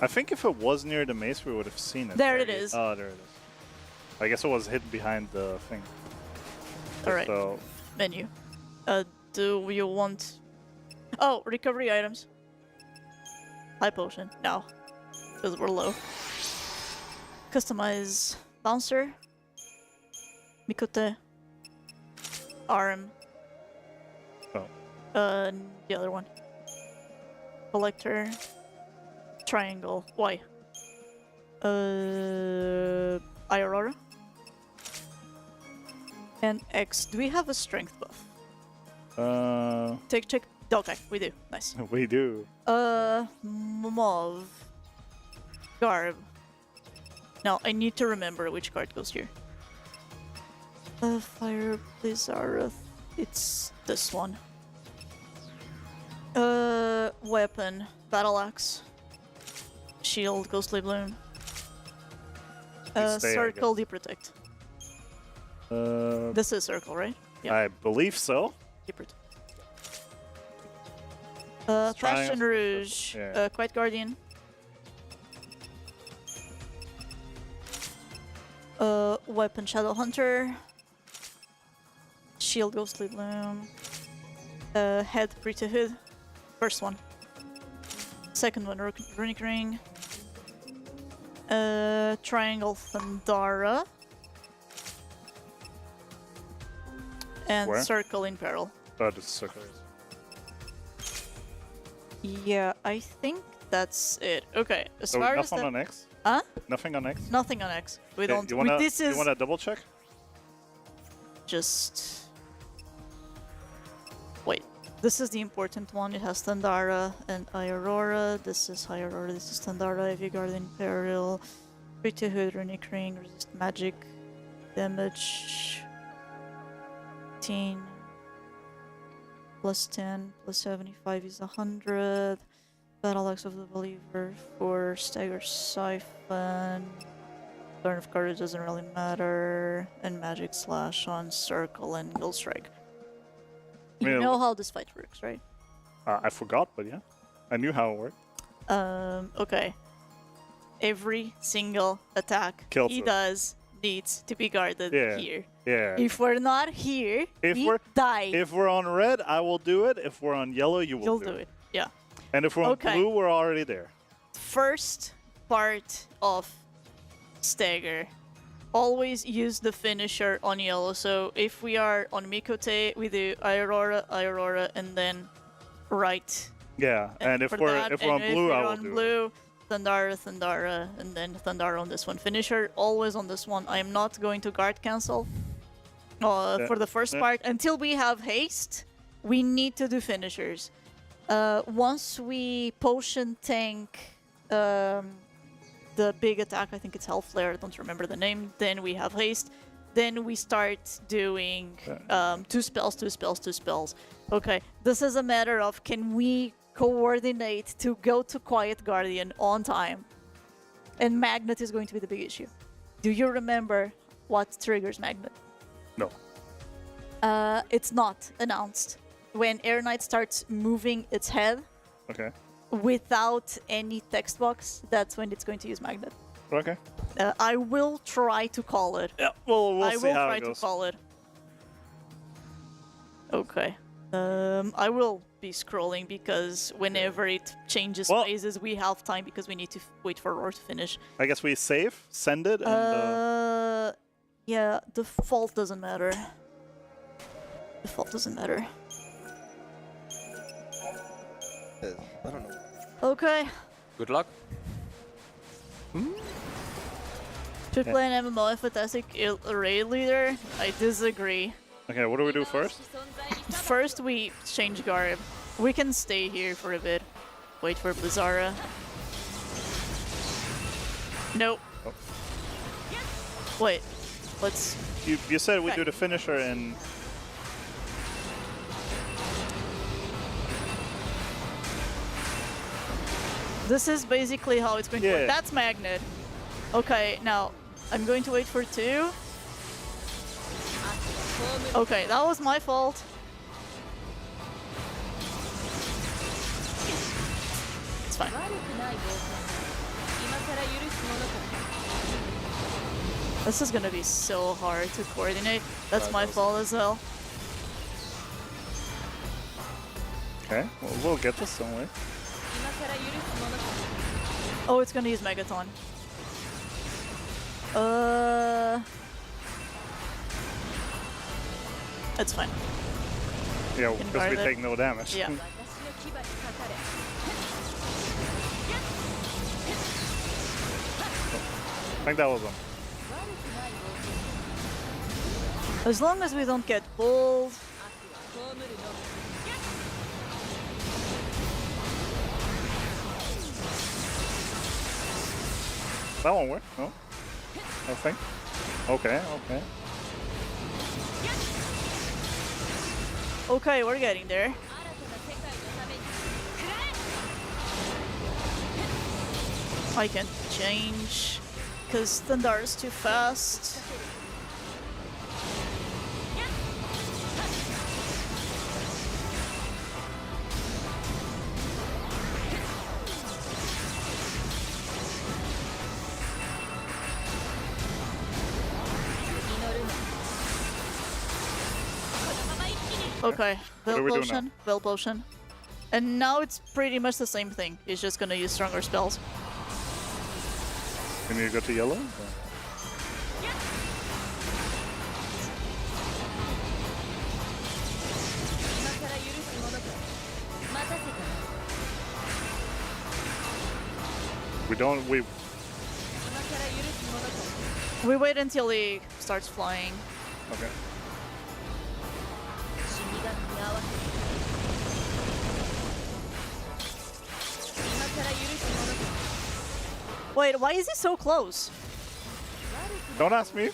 I think if it was near the maze, we would have seen it. There right? it is. Oh, there it is. I guess it was hidden behind the thing. Alright. So, Menu. Do you want... Oh, recovery items. High potion. No. Because we're low. Customize bouncer. Mikote. Arm. Oh. The other one. Collector. Triangle. Y. Aurora. And X. Do we have a strength buff? Check. Okay, we do. Nice. We do. Mauve. Garb. Now, I need to remember which card goes here. Fire Blizzard. It's this one. Weapon. Battle Axe. Shield, Ghostly Bloom. Stay, Circle, Deprotect. I This is Circle, right? I believe so. Deprotect. Triangle. Passion Rouge. Yeah. Quiet Guardian. Weapon Shadow Hunter. Shield Ghostly Bloom. Head Pretty Hood. First one. Second one Runic Ring. Triangle Thundara. And Where? Circle in Peril. Oh, this is circle. Yeah, I think that's it. Okay, as So far as nothing the... on X? Huh? Nothing on X? Nothing on X. We Okay, don't... You wanna, this is you wanna double check? just... Wait. This is the important one. It has Thundara and Aurora. This is High Aurora. This is Thundara. Heavy Guardian Peril. Pretty Hood, Runic Ring, resist magic, damage. 10. Plus 10, plus 75 is 100. Battle Axe of the Believer for Stagger Siphon. Turn of Courage doesn't really matter. And Magic Slash on Circle and Guild Strike. You Yeah, know how this fight works, right? I forgot, but yeah. I knew how it worked. Okay. Every single attack Kills he us. does needs to be guarded Yeah. here. Yeah. If we're not here, we die. If we're on red, I will do it. If we're on yellow, you will You'll do do it. Yeah. And if we're on Okay. blue, we're already there. First part of Stagger. Always use the finisher on yellow. So if we are on Mikote, we do Aurora, and then right. Yeah. And if for we're that, if we're on and blue, if I we're will on do it. blue, Thundara, Thundara, and then Thundara on this one. Finisher always on this one. I am not going to guard cancel for the first part. Until we have haste, we need to do finishers. Once we potion tank the big attack, I think it's Hellflare, I don't remember the name, then we have haste. Then we start doing 2 spells, 2 spells, 2 spells. Okay, this is a matter of can we coordinate to go to Quiet Guardian on time? And Magnet is going to be the big issue. Do you remember what triggers Magnet? No. It's not announced. When Air Knight starts moving its head without any text box, that's when it's going to use Magnet. Okay. I will try to call it. Yeah, we'll I see will how try it goes. to call it. Okay. I will be scrolling because whenever it changes phases, we have time because we need to wait for Roar to finish. I guess we save, send it, and... Yeah, default doesn't matter. Default doesn't matter. I don't know. Okay. Good luck. Should play an MMO fantastic raid leader? I disagree. Okay, what do we do first? First we change garb. We can stay here for a bit. Wait for Blizzara. Nope. Oh. Wait. Let's... You said we do the finisher in... This is basically how it's going to work. That's Magnet. Okay, now I'm going to wait for 2. Okay, that was my fault. It's fine. This is gonna be so hard to coordinate. That's my fault as well. Okay, well, we'll get this some way. Oh, it's gonna use Megaton. It's fine. Yeah, because we take no damage. Yeah. I think that was him. As long as we don't get pulled. That won't work, no? I think. Okay, okay. Okay, we're getting there. I can change because Thundara is too fast. Okay, Veil Potion. And now it's pretty much the same thing. It's just gonna use stronger spells. Can you go to yellow? We wait until he starts flying. Okay. Wait, why is he so close? Don't ask me.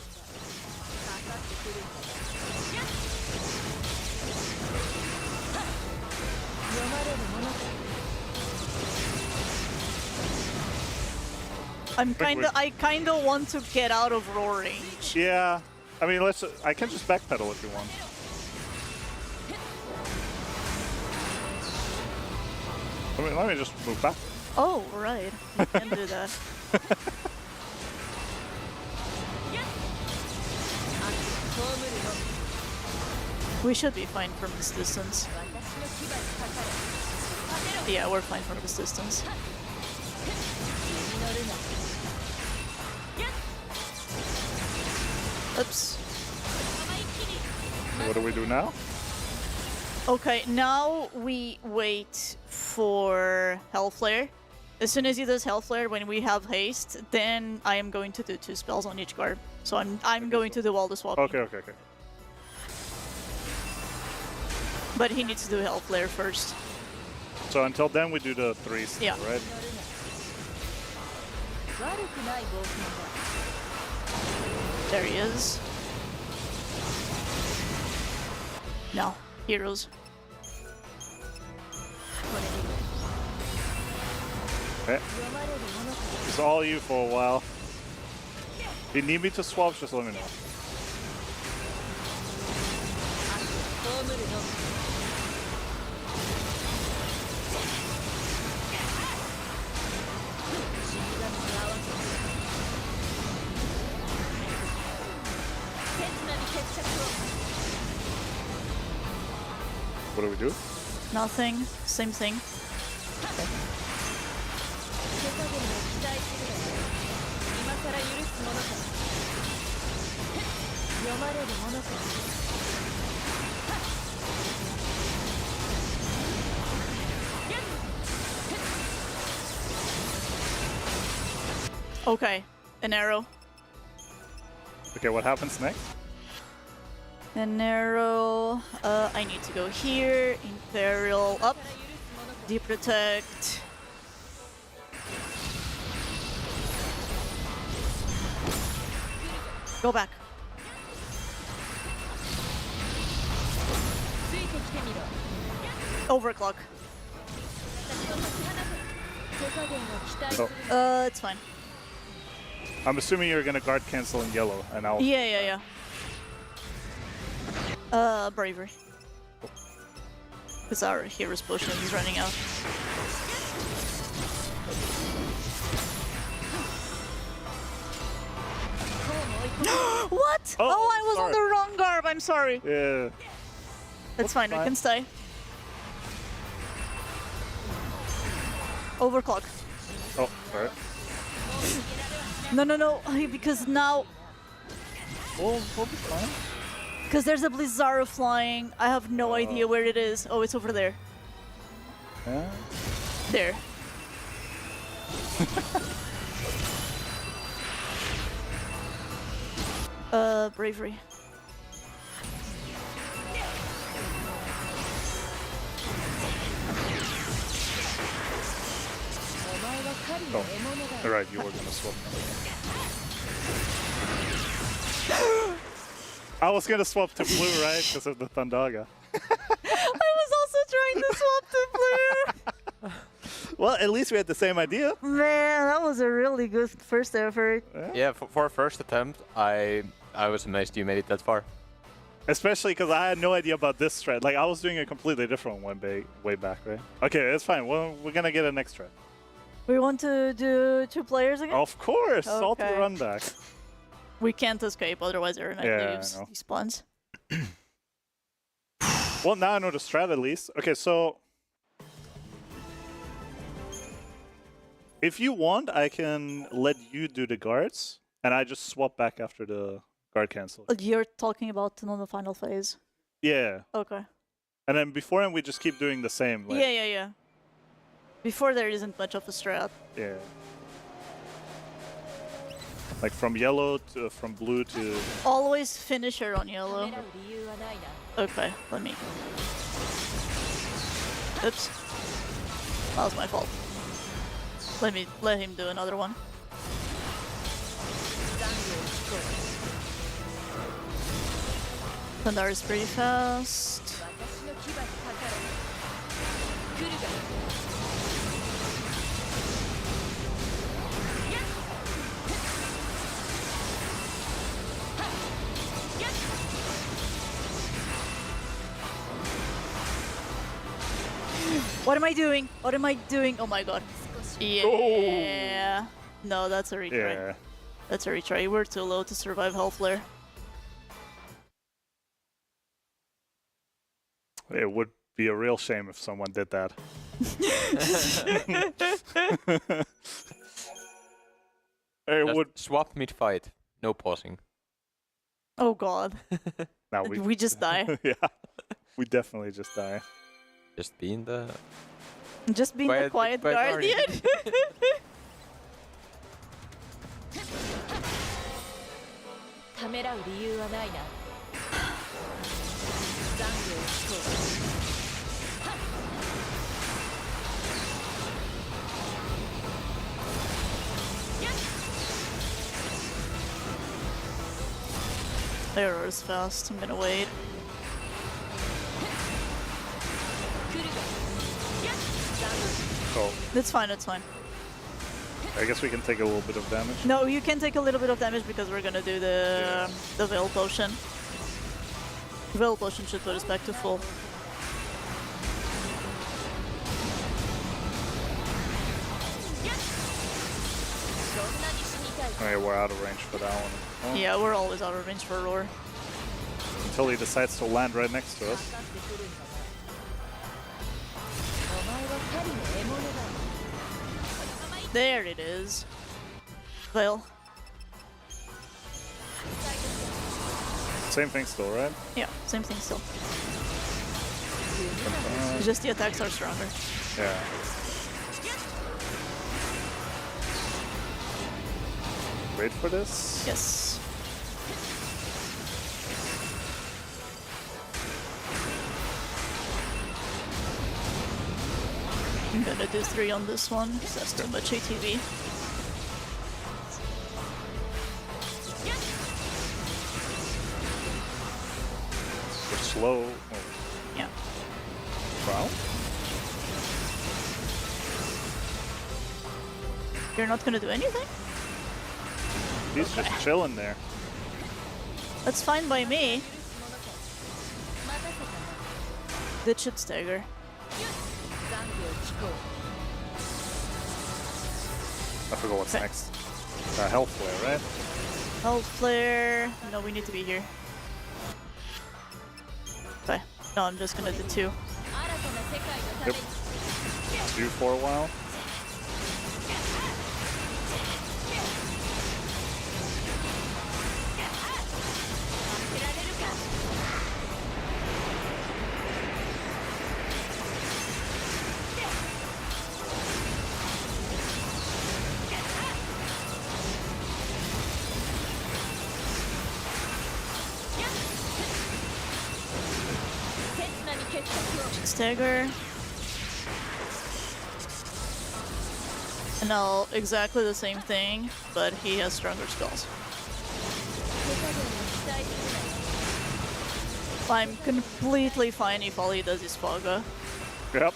I kinda want to get out of roar range. Yeah. I mean, I can just backpedal if you want. Let me just move back. Oh, right. You can do that. We should be fine from this distance. Yeah, we're fine from this distance. Oops. What do we do now? Okay, now we wait for Hellflare. As soon as he does Hell Flare, when we have haste, then I am going to do 2 spells on each guard. So I'm going to do all the swapping. Okay. But he needs to do Hell Flare first. So until then, we do the 3 still, Yeah. right? There he is. No, heroes. Okay. It's all you for a while. If you need me to swap, just let me know. What do we do? Nothing. Same thing. Okay, an arrow. Okay, what happens next? An arrow. I need to go here. Imperial up. Deprotect. Go back. Overclock. Oh. It's fine. I'm assuming you're gonna guard cancel in yellow, and I'll. Yeah. Bravery. Because our hero's potion is running out. What? Oh, I was on the wrong garb. I'm sorry. Yeah. That's fine. We can stay. Overclock. Oh, sorry. No. Because now. We'll be fine. Because there's a Blizzaro flying. I have no idea where it is. Oh, it's over there. Yeah. There. Bravery. Oh, all right, you were gonna swap. I was gonna swap to blue, right? Because of the Thundaga. I was also trying to swap to blue. Well, at least we had the same idea. Man, that was a really good first effort. Yeah, for a first attempt, I was amazed you made it that far. Especially because I had no idea about this strat. Like, I was doing a completely different one way back, right? Okay, it's fine. Well, we're gonna get a next strat. We want to do 2 players again? Of course, all 2 Okay. run back. We can't escape, otherwise Aaron Yeah, leaves. I know. He spawns. Well, now I know the strat at least. Okay, so if you want, I can let you do the guards, and I just swap back after the guard cancel. You're talking about on the final phase. Yeah. Okay. And then beforehand, we just keep doing the same. Like, Yeah. Before there isn't much of a strat. Yeah. Like from yellow to from blue to. Always finish her on yellow. Okay, let me. Oops. That was my fault. Let him do another one. Thundar is pretty fast. What am I doing? What am I doing? Oh my god. Yeah. No, that's a retry. Yeah. That's a retry. We're too low to survive Hell Flare. It would be a real shame if someone did that. It would swap mid-fight. No pausing. Oh god. Now we just die. Yeah. We definitely just die. Just be in the Just being a quiet guardian. Error's fast. I'm gonna wait. Oh, That's fine. That's fine. I guess we can take a little bit of damage. No, you can take a little bit of damage because we're gonna do the Veil Potion. Veil Potion should put us back to full. Okay, we're out of range for that one. Oh, Yeah, we're always out of range for Roar. until he decides to land right next to us. There it is. Veil. Same thing still, right? Yeah, same thing still. Just the attacks are stronger. Yeah. Wait for this? Yes. I'm gonna do 3 on this one, because that's too much ATB. We're slow. Oh. Yeah. Wow. You're not gonna do anything? He's just chilling there. That's fine by me. That should stagger. I forgot what's next. Health Flare, right? Health Flare. No, we need to be here. Okay. No, I'm just gonna do 2. Yep. 2 for a while. Stagger. And now exactly the same thing, but he has stronger spells. I'm completely fine if all he does is Fogga. Yep.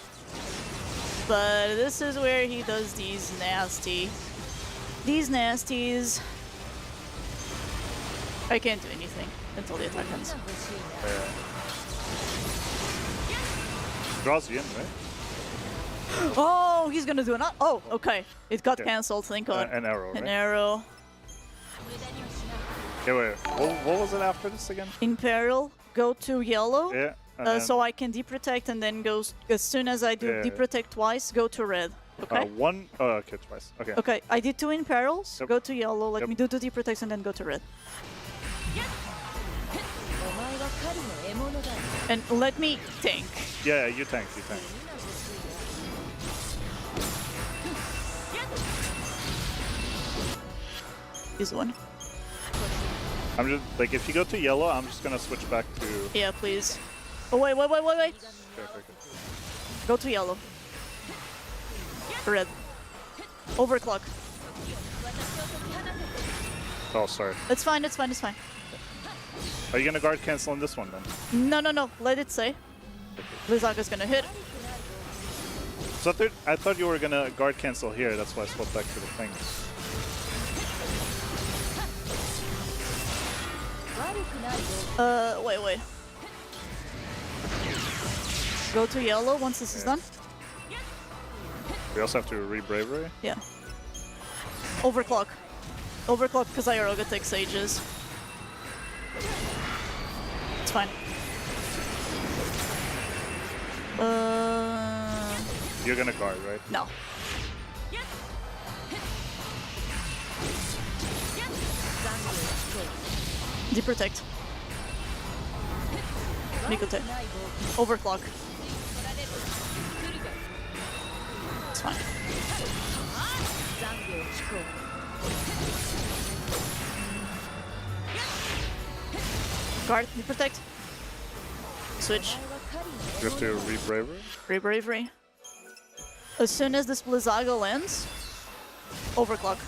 But this is where he does these nasties. I can't do anything until the attack ends. Draws you in, right? Oh, he's gonna do another. Oh, okay. It got cancelled, thank God. An arrow, An right? arrow. Okay, wait. What was it after this again? In peril, go to yellow. Yeah. and then, So I can deprotect and then go. As soon as I do Yeah. deprotect twice, go to red. Okay. one. Oh, okay, twice. Okay. Okay, I did 2 in perils. Yep. Go to yellow. Let Yep. me do 2 deprotects and then go to red. And let me tank. Yeah, you tank. You tank. This one. I'm just like, if you go to yellow, I'm just gonna switch back to. Yeah, please. Oh wait. Okay. Go to yellow. Red. Overclock. Oh, sorry. It's fine. It's fine. It's fine. Are you gonna guard cancel on this one then? No. Let it say. Blizzaga's gonna hit. So I thought you were gonna guard cancel here. That's why I swapped back to the thing. Wait. Go to yellow once this is done. We also have to re-bravery. Yeah. Overclock. Overclock because Iaroga takes ages. It's fine. You're gonna guard, right? No. Deprotect. Mikote. Overclock. fine. Guard, you protect. Switch. You have to re-bravery? Re-bravery. As soon as this Blizzaga lands, overclock.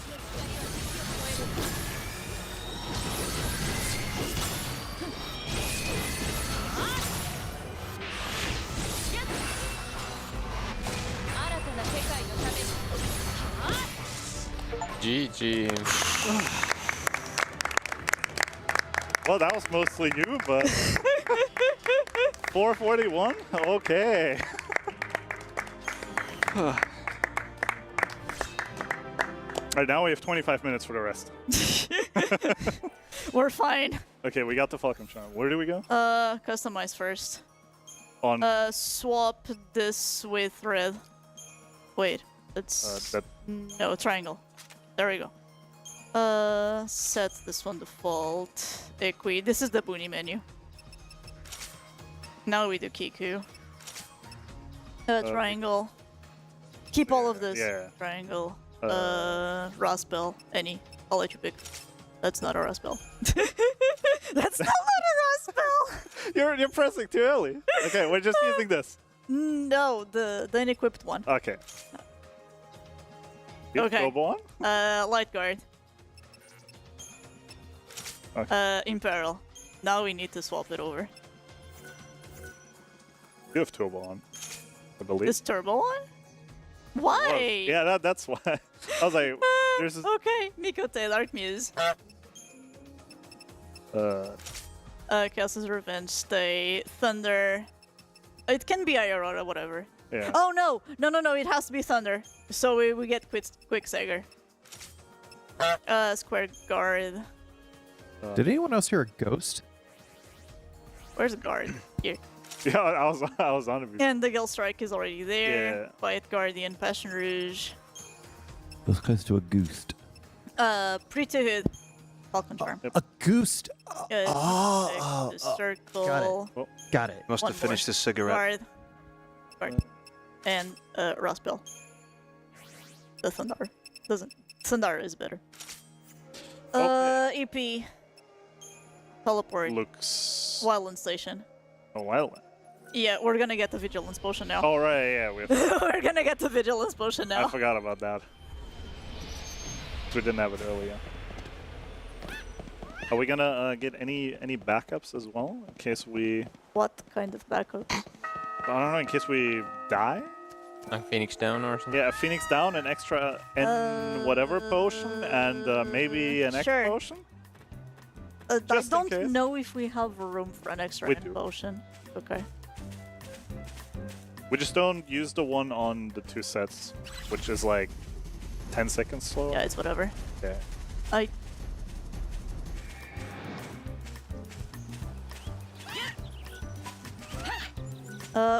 GG. Well, that was mostly you, but 441. Okay. All right, now we have 25 minutes for the rest. We're fine. Okay, we got the Falcon Charm. Where do we go? Customize first. On swap this with red. Wait, it's no triangle. There we go. Set this one default. Equi. This is the Boonie menu. Now we do Kiku. Triangle. Keep all of this. Yeah. Triangle. Raspel. Any. I'll let you pick. That's not a Raspel. That's not a Raspel! You're pressing too early. Okay, we're just using this. No, the unequipped one. Okay. Okay. Turbo on? Light Guard. Okay. Imperil. Now we need to swap it over. You have Turbo on, I believe. Is Turbo on? Why? Yeah, that's why. I was like, there's this... Okay, Mikote, Dark Muse. Chaos's Revenge, Stay, Thunder. It can be Aurora, whatever. Yeah. Oh no, it has to be Thunder. So we get Quick Sager. Square Guard. Did anyone else hear a ghost? Where's the guard? Here. Yeah, I was on it. And the Gale Strike is already there. Yeah. Quiet Guardian, Passion Rouge. Was close to a goose. Pretty Hood. Falcon Charm. A goose. The circle. Got it. Must One have finished more. the cigarette. Guard. And Raspel. The Thundar. Thundar is better. EP. Teleport. Looks... Wildland Station. Oh, Wildland. Yeah, we're gonna get the Vigilance Potion now. Oh, right, yeah. We're gonna get the Vigilance Potion now. I forgot about that. We didn't have it earlier. Are we gonna get any backups as well in case we? What kind of backup? I don't know. In case we die. Like Phoenix Down or something. Yeah, a Phoenix Down, an extra N whatever potion, and maybe an X sure. potion. I Just in don't case. know if we have room for an extra We N do. potion. Okay. We just don't use the one on the two sets, which is like 10 seconds slower. Yeah, it's whatever. Yeah.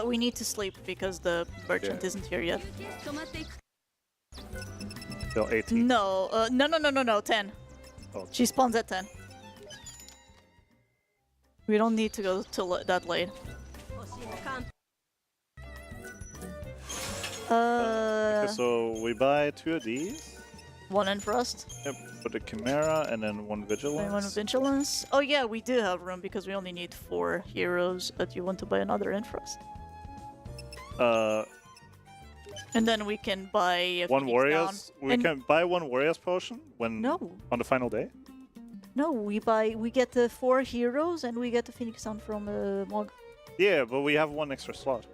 We need to sleep because the merchant isn't here yet. Till 18. No, no, 10. Oh. She spawns at 10. We don't need to go till that late. Okay, so we buy 2 of these. One Enfrost. Yep, for the Chimera, and then 1 Vigilance. And 1 Vigilance. Oh yeah, we do have room because we only need 4 heroes, but you want to buy another Enfrost. And then we can buy a 1 Phoenix Warriors. Down. We And can buy 1 Warriors potion when on the final day. No, we get the 4 heroes and we get the Phoenix Down from Mog. Yeah, but we have 1 extra slot.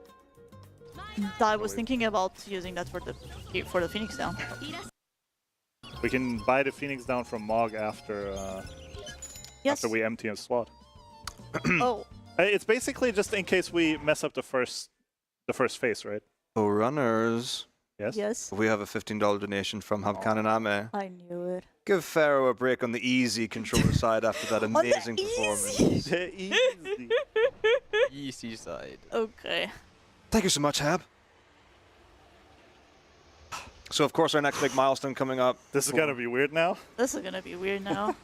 I was thinking about using that for the Phoenix Down. We can buy the Phoenix Down from Mog after after we empty a slot. Oh. It's basically just in case we mess up the first phase, right? Oh, runners. Yes. Yes. We have a $15 donation from Habkanen Ame. I knew it. Give Pharaoh a break on the easy controller side after that amazing performance. The easy. Easy side. Okay. Thank you so much, Hab. So, of course, our next big milestone coming up. This is gonna be weird now. This is gonna be weird now.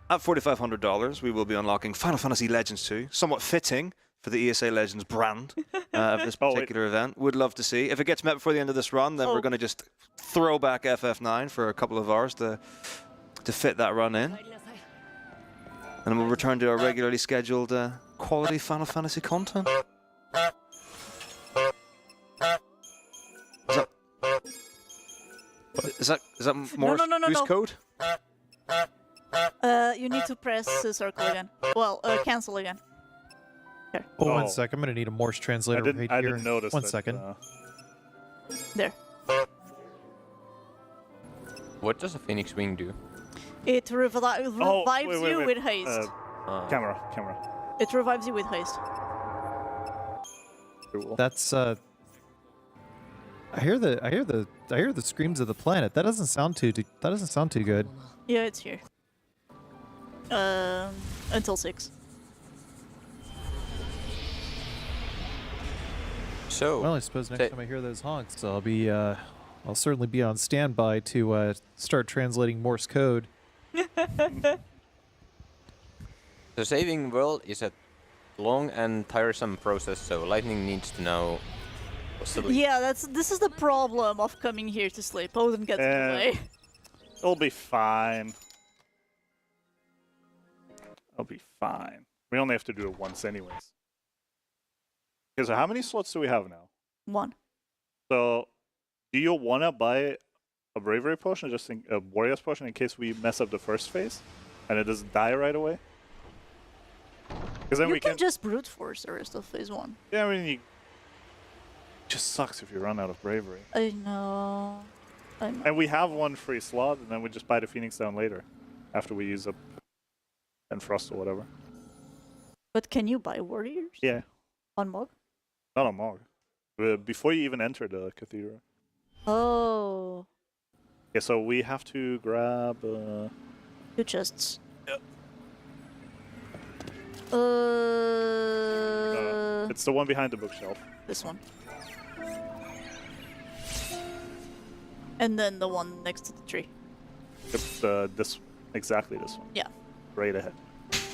At $4,500, we will be unlocking Final Fantasy Legends 2. Somewhat fitting for the ESA Legends brand of this particular event. Would love to see. If it gets met before the end of this run, then we're going to just throw back FF9 for a couple of hours to fit that run in. And we'll return to our regularly scheduled quality Final Fantasy content. Is that more boost code? You need to press circle again. Well, cancel again. Here. Oh, 1 sec. I'm going to need a Morse translator right here. I didn't notice One that, second. There. What does a Phoenix Wing do? It revives wait, you with haste. Camera. It revives you with haste. That's I hear the screams of the planet. That doesn't sound too good. Yeah, it's here. Until 6. So. Well, I suppose next time I hear those honks, I'll certainly be on standby to start translating Morse code. The saving world is a long and tiresome process, so Lightning needs to know what's the Yeah, this is the problem of coming here to sleep. Odin gets in the way. It'll be fine. It'll be fine. We only have to do it once anyways. Okay, so how many slots do we have now? 1. So, do you want to buy a Bravery Potion, just a Warriors Potion, in case we mess up the first phase? And it doesn't die right away? Because then You we can just brute force the rest of phase 1. Yeah, I mean, it just sucks if you run out of Bravery. I know. And we have one free slot, and then we just buy the Phoenix down later, after we use up Frost or whatever. But can you buy warriors? Yeah. On Mog? Not on Mog. Before you even enter the Cathedral. Oh. Okay, so we have to grab... 2 chests. Yep. It's the one behind the bookshelf. This one. And then the one next to the tree. Exactly this one. Yeah. Right ahead.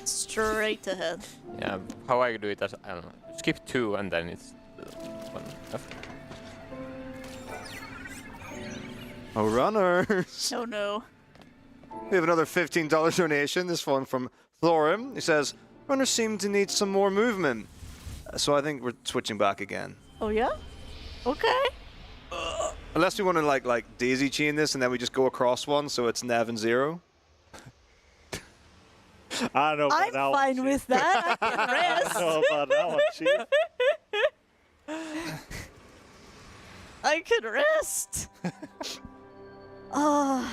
Straight ahead. Yeah, how I do it, I don't know. Skip 2 and then it's one after. Oh, runners! Oh no. We have another $15 donation. This one from Thorim. He says, runners seem to need some more movement. So I think we're switching back again. Oh yeah? Okay. Unless we want to like daisy chain this and then we just go across one so it's Nev and 0. I don't know about I'm fine with that. I can rest. I don't know about that one, Chief. I can rest. Oh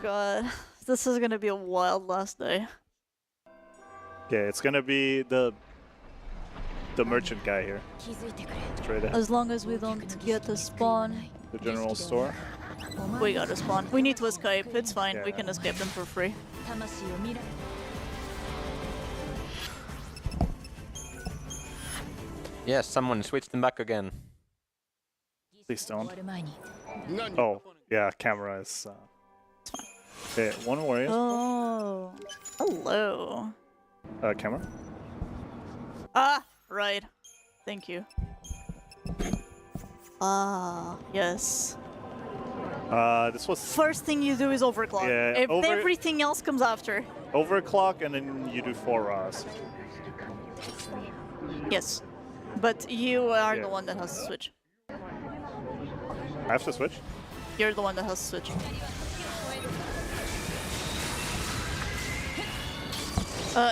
god. This is gonna be a wild last day. Okay, it's gonna be the merchant guy here. Straight ahead. As long as we don't get a spawn. The general store. We got a spawn. We need to escape. It's fine. Yeah. We can escape them for free. Yes, someone switched them back again. Please don't. Oh, yeah, camera is... Okay, one warrior. Oh. Hello. Camera? Ah, right. Thank you. Ah, yes. This was... First thing you do is overclock. Yeah, Everything else comes after. Overclock and then you do 4 Ras. Yes. But you are the one that has to switch. I have to switch? You're the one that has to switch.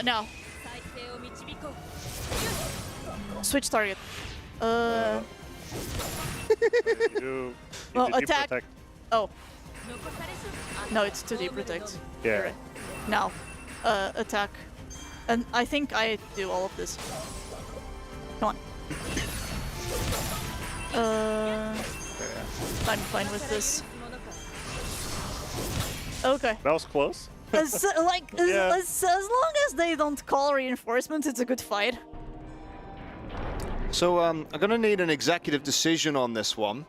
Now. Switch target. You well, do attack. protect. Oh. No, it's 2D protect. Yeah. You're right. Now. Attack. And I think I do all of this. Come on. I'm fine with this. Okay. That was close. As long as they don't call reinforcements, it's a good fight. So I'm going to need an executive decision on this one.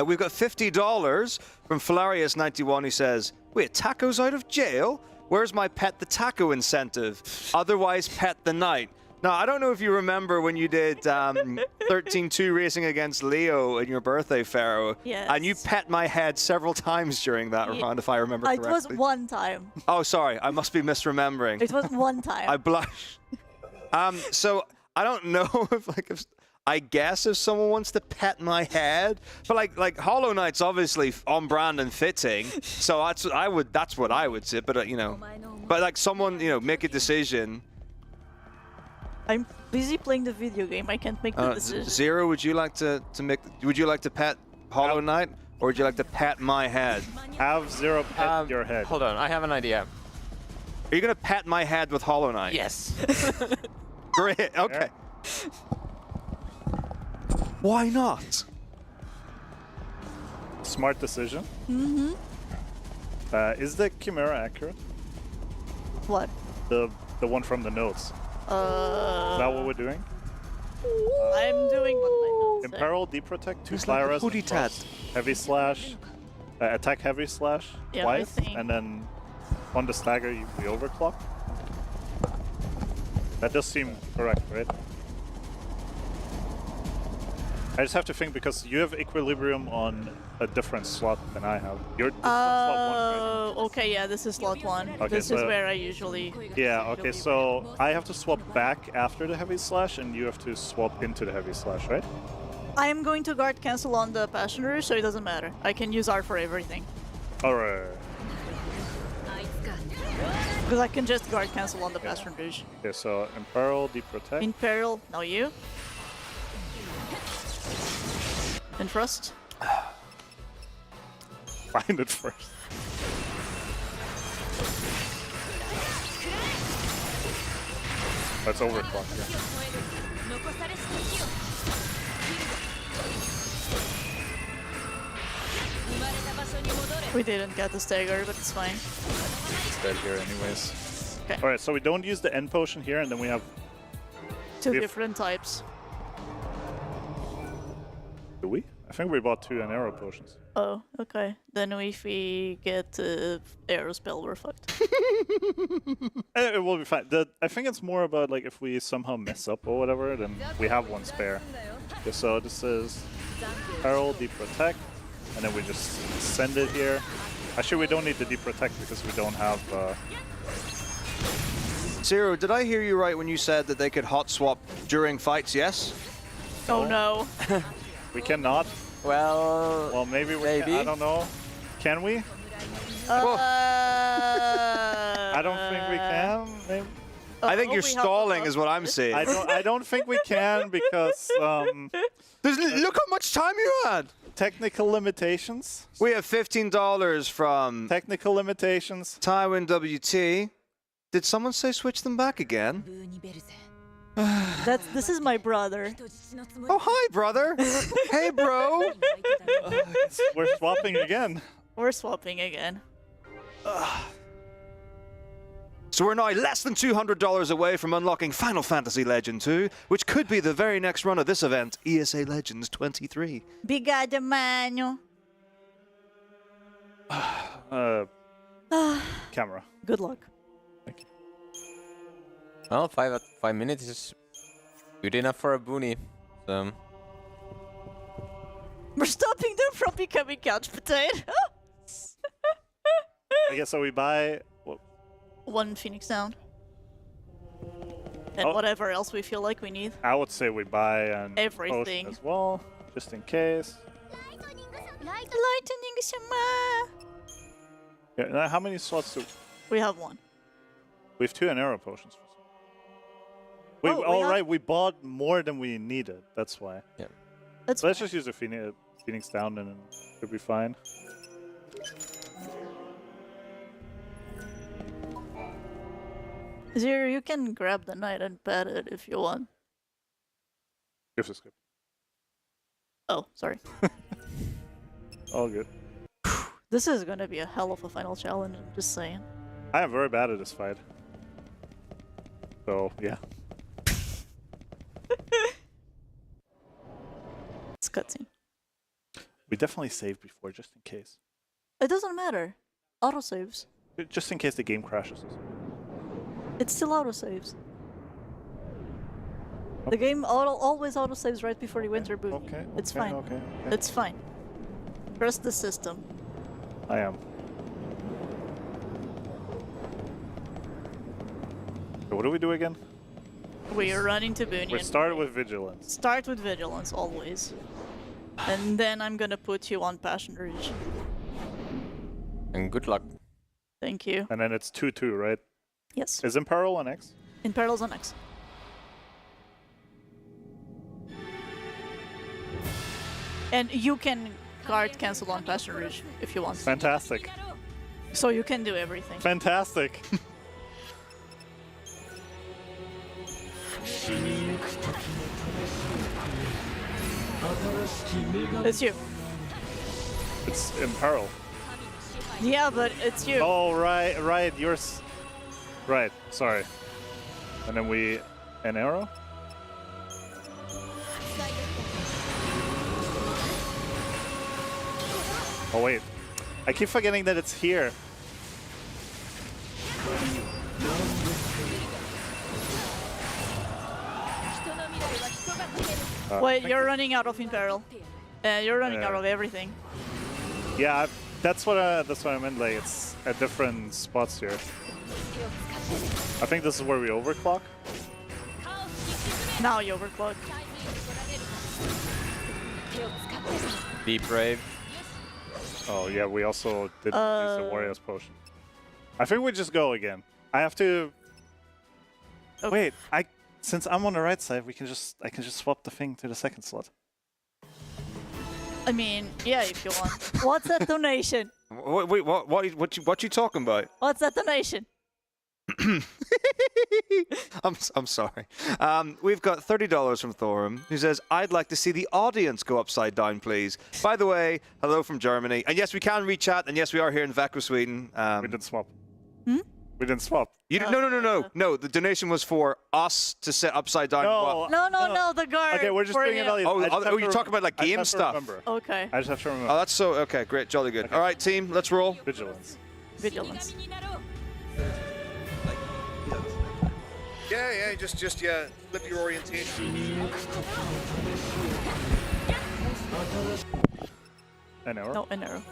We've got $50 from Filarius91 who says, wait, Taco's out of jail? Where's my pet the taco incentive? Otherwise pet the knight. Now, I don't know if you remember when you did 13-2 racing against Leo in your birthday, Pharaoh. Yes. And you pet my head several times during that round, if I remember It correctly. was one time. Oh, sorry. I must be misremembering. It was one time. I blush. So I don't know if I guess if someone wants to pet my head, but like Hollow Knight's obviously on brand and fitting, so that's what I would say. But you know, but like someone, you know, make a decision. I'm busy playing the video game. I can't make the decision. Zero, would you like to make? Would you like to pet Hollow Knight, or would you like to pet my head? Have Zero pet your head. Hold on, I have an idea. Are you gonna pet my head with Hollow Knight? Yes. Great. Okay. Why not? Smart decision. Mm-hmm. Is the Chimera accurate? What? The one from the notes. Is that what we're doing? I'm doing what my notes say. Imperil, Deep Protect, 2 It's Fly like a Arrest, hoodie tat. Heavy Slash, Attack Heavy Slash Yeah, twice, I think. and then on the stagger we overclock. That does seem correct, right? I just have to think because you have Equilibrium on a different slot than I have. You're this one's slot 1, right? Okay, yeah, this is slot 1. Okay, This is so- where I usually... Yeah, okay, so I have to swap back after the Heavy Slash, and you have to swap into the Heavy Slash, right? I am going to guard cancel on the passenger, so it doesn't matter. I can use R for everything. Alright. Because I can just guard cancel on the passengers. Okay, so Imperil, Deep Protect. In peril, now you. In Frost. Find it first. Let's overclock here. We didn't get the stagger, but it's fine. It's dead here anyways. Okay. Alright, so we don't use the end potion here, and then we have... Two we have- different types. Do we? I think we bought 2 arrow potions. Oh, okay. Then if we get arrow spell, we're fucked. It will be fine. I think it's more about like if we somehow mess up or whatever, then we have 1 spare. Okay, so this is Herald, Deep Protect, and then we just send it here. Actually, we don't need the Deep Protect because we don't have... Zero, did I hear you right when you said that they could hot swap during fights? Yes. Oh no. We cannot. Well, maybe we can. I don't know. Can we? I don't think we can. Maybe. I think you're stalling, is what I'm saying. I don't think we can because look how much time you had. Technical limitations. We have $15 from technical limitations. Tywin WT. Did someone say switch them back again? This is my brother. Oh, hi, brother. Hey, bro. We're swapping again. We're swapping again. So we're now less than $200 away from unlocking Final Fantasy Legend 2, which could be the very next run of this event, ESA Legends 23. Obrigada, mano. Camera. Good luck. Well, 5 minutes is good enough for a boony. So. We're stopping them from becoming couch potato. I guess so. We buy 1 Phoenix down. And whatever else we feel like we need. I would say we buy an Everything. potion as well, just in case. Lightning Shama. Yeah. Now how many slots do We have 1. we have? 2 arrow potions. We we bought more than we needed. That's why. Yeah. Let's just use a Phoenix down and it'll be fine. Zero, you can grab the knight and pet it if you want. Give us a skip. Oh, sorry. All good. This is gonna be a hell of a final challenge, I'm just saying. I am very bad at this fight. So, yeah. It's cutscene. We definitely saved before, just in case. It doesn't matter. Autosaves. Just in case the game crashes. It still autosaves. The game always auto-saves right before you enter boot. Okay. It's okay, fine. Okay. It's fine. Trust the system. I am. So what do we do again? We are running to Boonian. We started with vigilance. Start with vigilance always. And then I'm gonna put you on passenger. And good luck. Thank you. And then it's 2-2, right? Yes. Is Imperil on X? Imperil's on X. And you can card cancel on passenger if you want. Fantastic. So you can do everything. Fantastic. It's you. It's Imperil. Yeah, but it's you. Oh, right. Yours. Right. Sorry. And then we an arrow. Oh wait, I keep forgetting that it's here. Wait, you're running out of Imperil. You're running out of everything. Yeah, that's what I meant. Like it's at different spots here. I think this is where we overclock. Now you overclock. Be brave. Oh yeah, we also did use the Warrior's Potion. I think we just go again. I have to. Okay. Wait, since I'm on the right side, I can just swap the thing to the second slot. I mean, yeah, if you want. What's that donation? Wait, what you talking about? What's that donation? I'm sorry. We've got $30 from Thorum, who says, I'd like to see the audience go upside down, please. By the way, hello from Germany. And yes, we can re-chat, and yes, we are here in Växjö, Sweden. We didn't swap. Hmm? We didn't swap. You no. The donation was for us to sit upside down. No, the guard. Okay, we're just doing it. Oh, you're talking about like game stuff. Okay. I just have to remember. Oh, that's so okay. Great, jolly good. All right, team, let's roll. Vigilance. Vigilance. Yeah, just flip your orientation. An arrow? No, an arrow.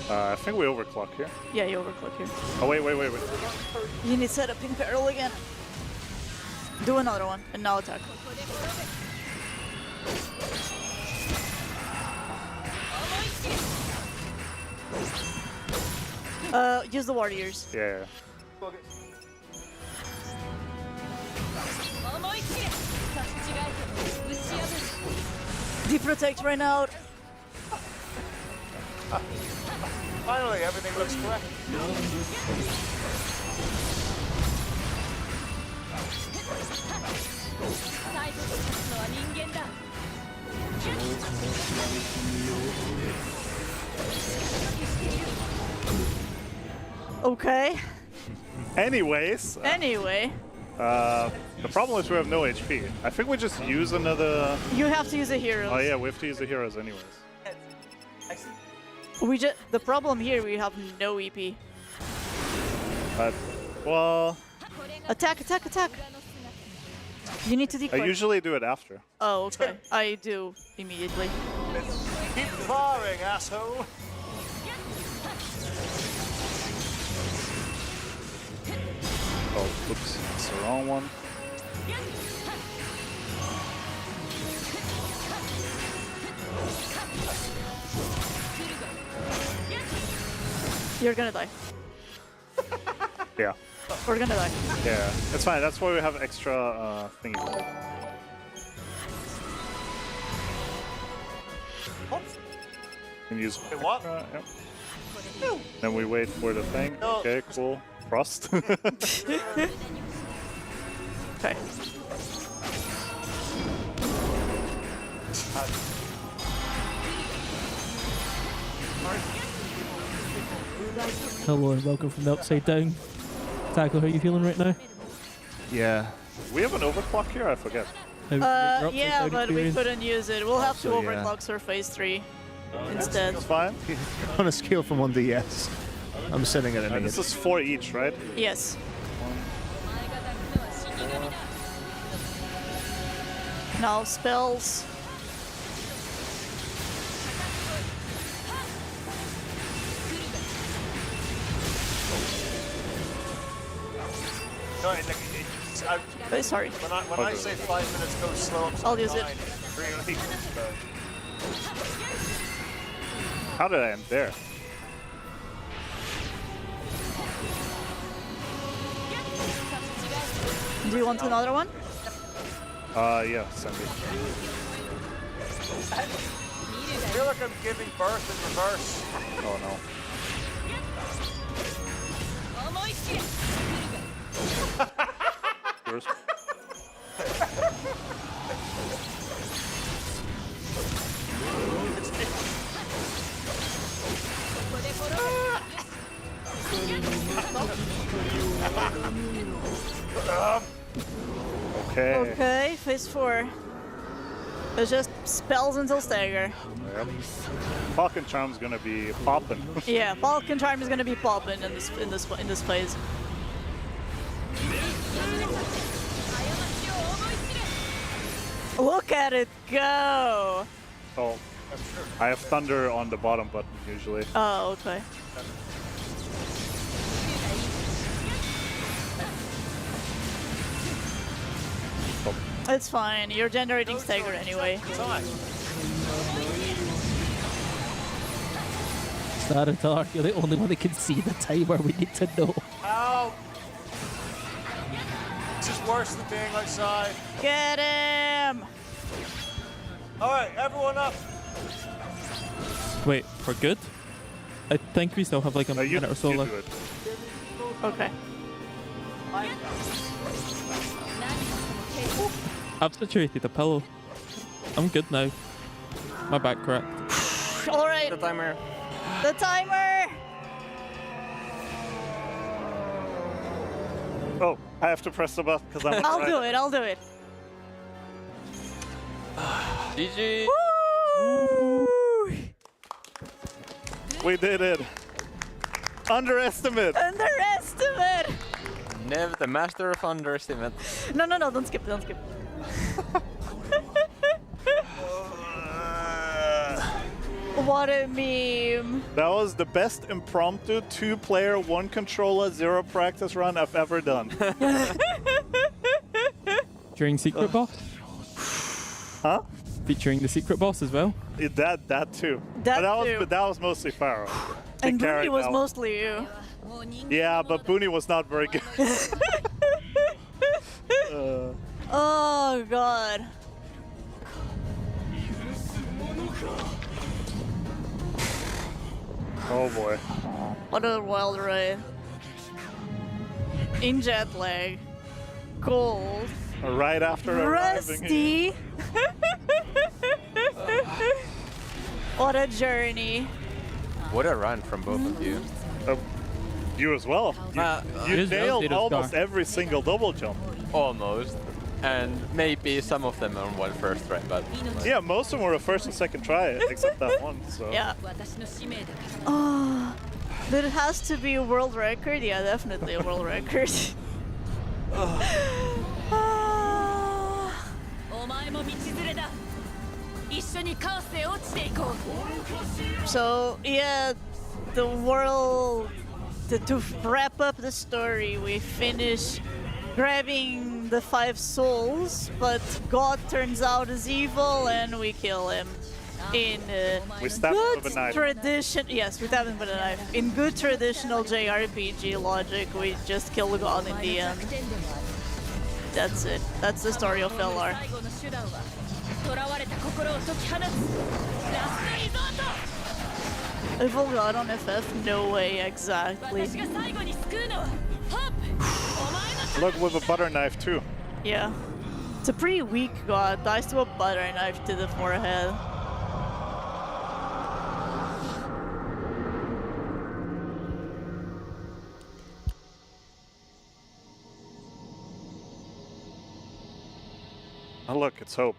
I think we overclock here. Yeah, you overclock here. Oh, wait. You need to set up Imperil again. Do another one, and now attack. Use the warriors. Yeah. Deprotect right now. Finally, everything looks correct. Okay. Anyways. Anyway. The problem is we have no HP. I think we just use another. You have to use the heroes. Oh yeah, we have to use the heroes anyways. The problem here, we have no EP. Well. Attack! You need to I decoy. usually do it after. Oh, okay. I do immediately. Keep firing, asshole. Oh, oops, it's the wrong one. You're gonna die. Yeah. We're gonna die. Yeah, it's fine. That's why we have extra thingy. Can use. What? Yep. Then we wait for the thing. No. Okay, cool. Frost. Okay. Hello and welcome from the Upside Down. Tackle, how are you feeling right now? Yeah. We have an overclock here? I forget. Yeah, but we couldn't use it. We'll have to So, yeah. overclock Surface 3 instead. It's fine. On a scale from 1 to yes, I'm sitting at an 8. This is 4 each, right? Yes. Now spells. No, Oh, sorry. When I say 5 minutes go slow, I'm I'll use it. Really? How did I end there? Do you want another one? Yeah, send it. I feel like I'm giving birth in reverse. Oh no. Yours. Okay. Okay, phase 4. It's just spells until stagger. Yep. Falcon Charm's gonna be popping. Yeah, Falcon Charm is gonna be popping in this phase. Look at it go! Oh, I have Thunder on the bottom button usually. Oh, okay. It's fine. You're generating stagger anyway. Zaratar, you're the only one that can see the timer. We need to know. Ow! This is worse than being outside. Get him! Alright, everyone up! Wait, we're good? I think we still have like a minute or so left. Okay. I've situated a pillow. I'm good now. My back cracked. Alright. The timer. The timer! Oh, I have to press the button because I'm. I'll do it, I'll do it. GG! Woo! We did it. Underestimate. Underestimate! Nev, the master of underestimate. No, don't skip, don't skip. What a meme. That was the best impromptu 2-player, 1-controller, 0 practice run I've ever done. Featuring secret boss? Huh? Featuring the secret boss as well? That too. That But that was mostly Pharaoh. And They carried Booney was that. mostly you. Yeah, but Booney was not very good. Oh god. Oh boy. What a wild ride. In jet lag. Cold. Right after arriving. Rusty. What a journey. What a run from both of you. You as well. You nailed almost every single double jump. Almost. And maybe some of them on one first try, but... Yeah, most of them were a first and second try, except that one. So. Yeah. Oh, but it has to be a world record? Yeah, definitely a world record. So, yeah, the world... To wrap up the story, we finish grabbing the 5 souls, but God turns out as evil and we kill him. In we stab him with a good knife. tradition, yes, we stab him with a knife. In good traditional JRPG logic, we just kill the God in the end. That's it. That's the story of LR. Evil God on FF? No way, exactly. Look, with a butter knife too. Yeah. It's a pretty weak God. Dies to a butter knife to the forehead. Oh look, it's Hope.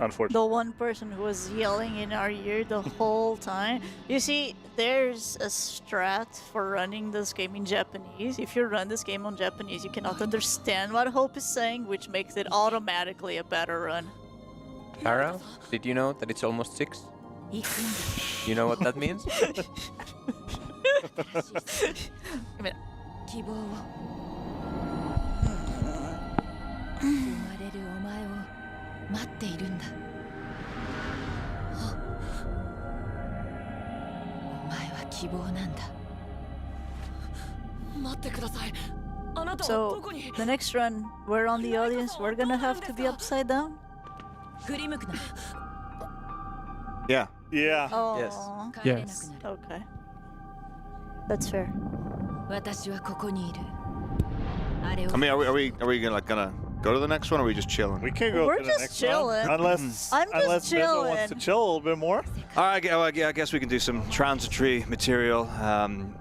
Unfortunately. The one person who was yelling in our ear the whole time. You see, there's a strat for running this game in Japanese. If you run this game on Japanese, you cannot understand what Hope is saying, which makes it automatically a better run. Farah, did you know that it's almost 6? You know what that means? 希望を生まれるお前を待っているんだ。お前は希望なんだ。待ってください。あなたは So, どこに？ the next run, we're on the audience, we're gonna have to be upside down? 振り向くな。 Yeah. Yeah. Oh. Yes. Okay. That's fair. 私はここにいる。 I mean, are we gonna go to the next one, or are we just chilling? We can go We're to the just next chilling. one. Unless Mizzo wants to chill a little bit more. All right, I guess we can do some transitory material.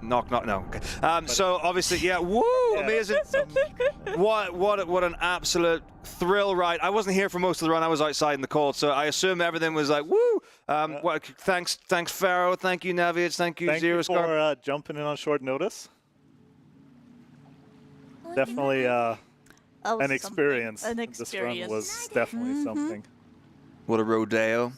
No. Okay. So obviously, yeah, woo, amazing. What an absolute thrill ride. I wasn't here for most of the run. I was outside in the cold, so I assume everything was like woo. Thanks, Pharaoh. Thank you, Naviates. Thank you, Thank you Xeroscarp. for jumping in on short notice. Definitely an experience. This run was definitely something. What a rodeo.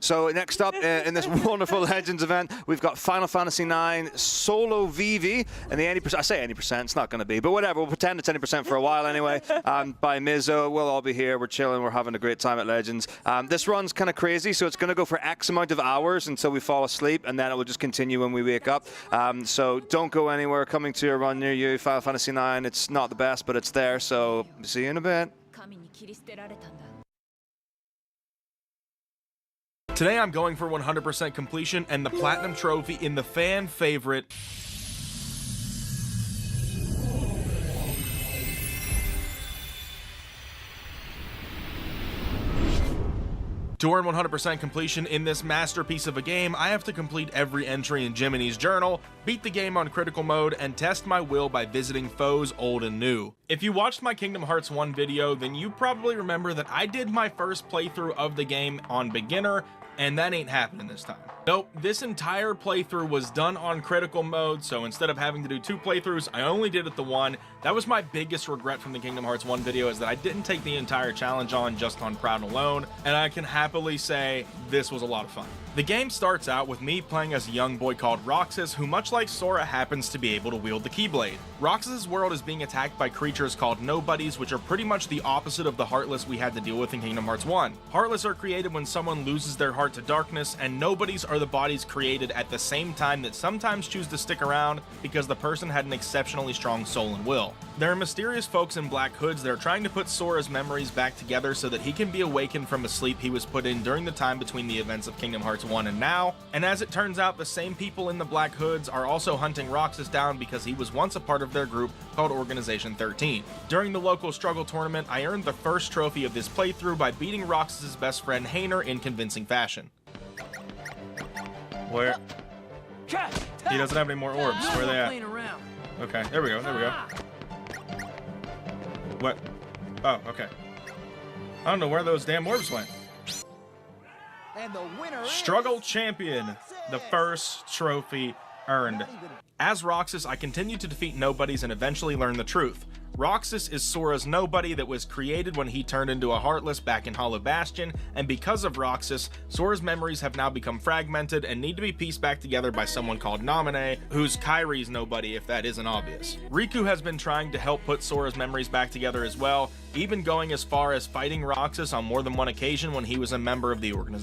So next up in this wonderful Legends event, we've got Final Fantasy IX Solo VV, and the 80%, I say 80%, it's not going to be, but whatever, we'll pretend it's 80% for a while anyway, by Mizzo. We'll all be here, we're chilling, we're having a great time at Legends. This run's kind of crazy, so it's going to go for X amount of hours until we fall asleep, and then it will just continue when we wake up. So don't go anywhere, coming to a run near you, Final Fantasy IX, it's not the best, but it's there, so see you in a bit. Today I'm going for 100% completion and the Platinum Trophy in the fan favorite To earn 100% completion in this masterpiece of a game, I have to complete every entry in Jiminy's journal, beat the game on critical mode, and test my will by visiting foes old and new. If you watched my Kingdom Hearts 1 video, then you probably remember that I did my first playthrough of the game on beginner, and that ain't happening this time. Nope, this entire playthrough was done on critical mode, so instead of having to do 2 playthroughs, I only did it the 1. That was my biggest regret from the Kingdom Hearts 1 video, is that I didn't take the entire challenge on just on Proud alone, and I can happily say this was a lot of fun. The game starts out with me playing as a young boy called Roxas, who much like Sora happens to be able to wield the Keyblade. Roxas' world is being attacked by creatures called Nobodies, which are pretty much the opposite of the Heartless we had to deal with in Kingdom Hearts 1. Heartless are created when someone loses their heart to darkness, and Nobodies are the bodies created at the same time that sometimes choose to stick around because the person had an exceptionally strong soul and will. There are mysterious folks in black hoods that are trying to put Sora's memories back together so that he can be awakened from a sleep he was put in during the time between the events of Kingdom Hearts 1 and now. And as it turns out, the same people in the black hoods are also hunting Roxas down because he was once a part of their group called Organization 13. During the local struggle tournament, I earned the first trophy of this playthrough by beating Roxas' best friend Hayner in convincing fashion. Where? He doesn't have any more orbs. Where are they at? Okay, there we go, there we go. What? Oh, okay. I don't know where those damn orbs went. And the winner Struggle Champion, the first trophy earned. As Roxas, I continued to defeat Nobodies and eventually learn the truth. Roxas is Sora's nobody that was created when he turned into a Heartless back in Hollow Bastion, and because of Roxas, Sora's memories have now become fragmented and need to be pieced back together by someone called Naminé, who's Kairi's nobody if that isn't obvious. Riku has been trying to help put Sora's memories back together as well, even going as far as fighting Roxas on more than one occasion when he was a member of the organization.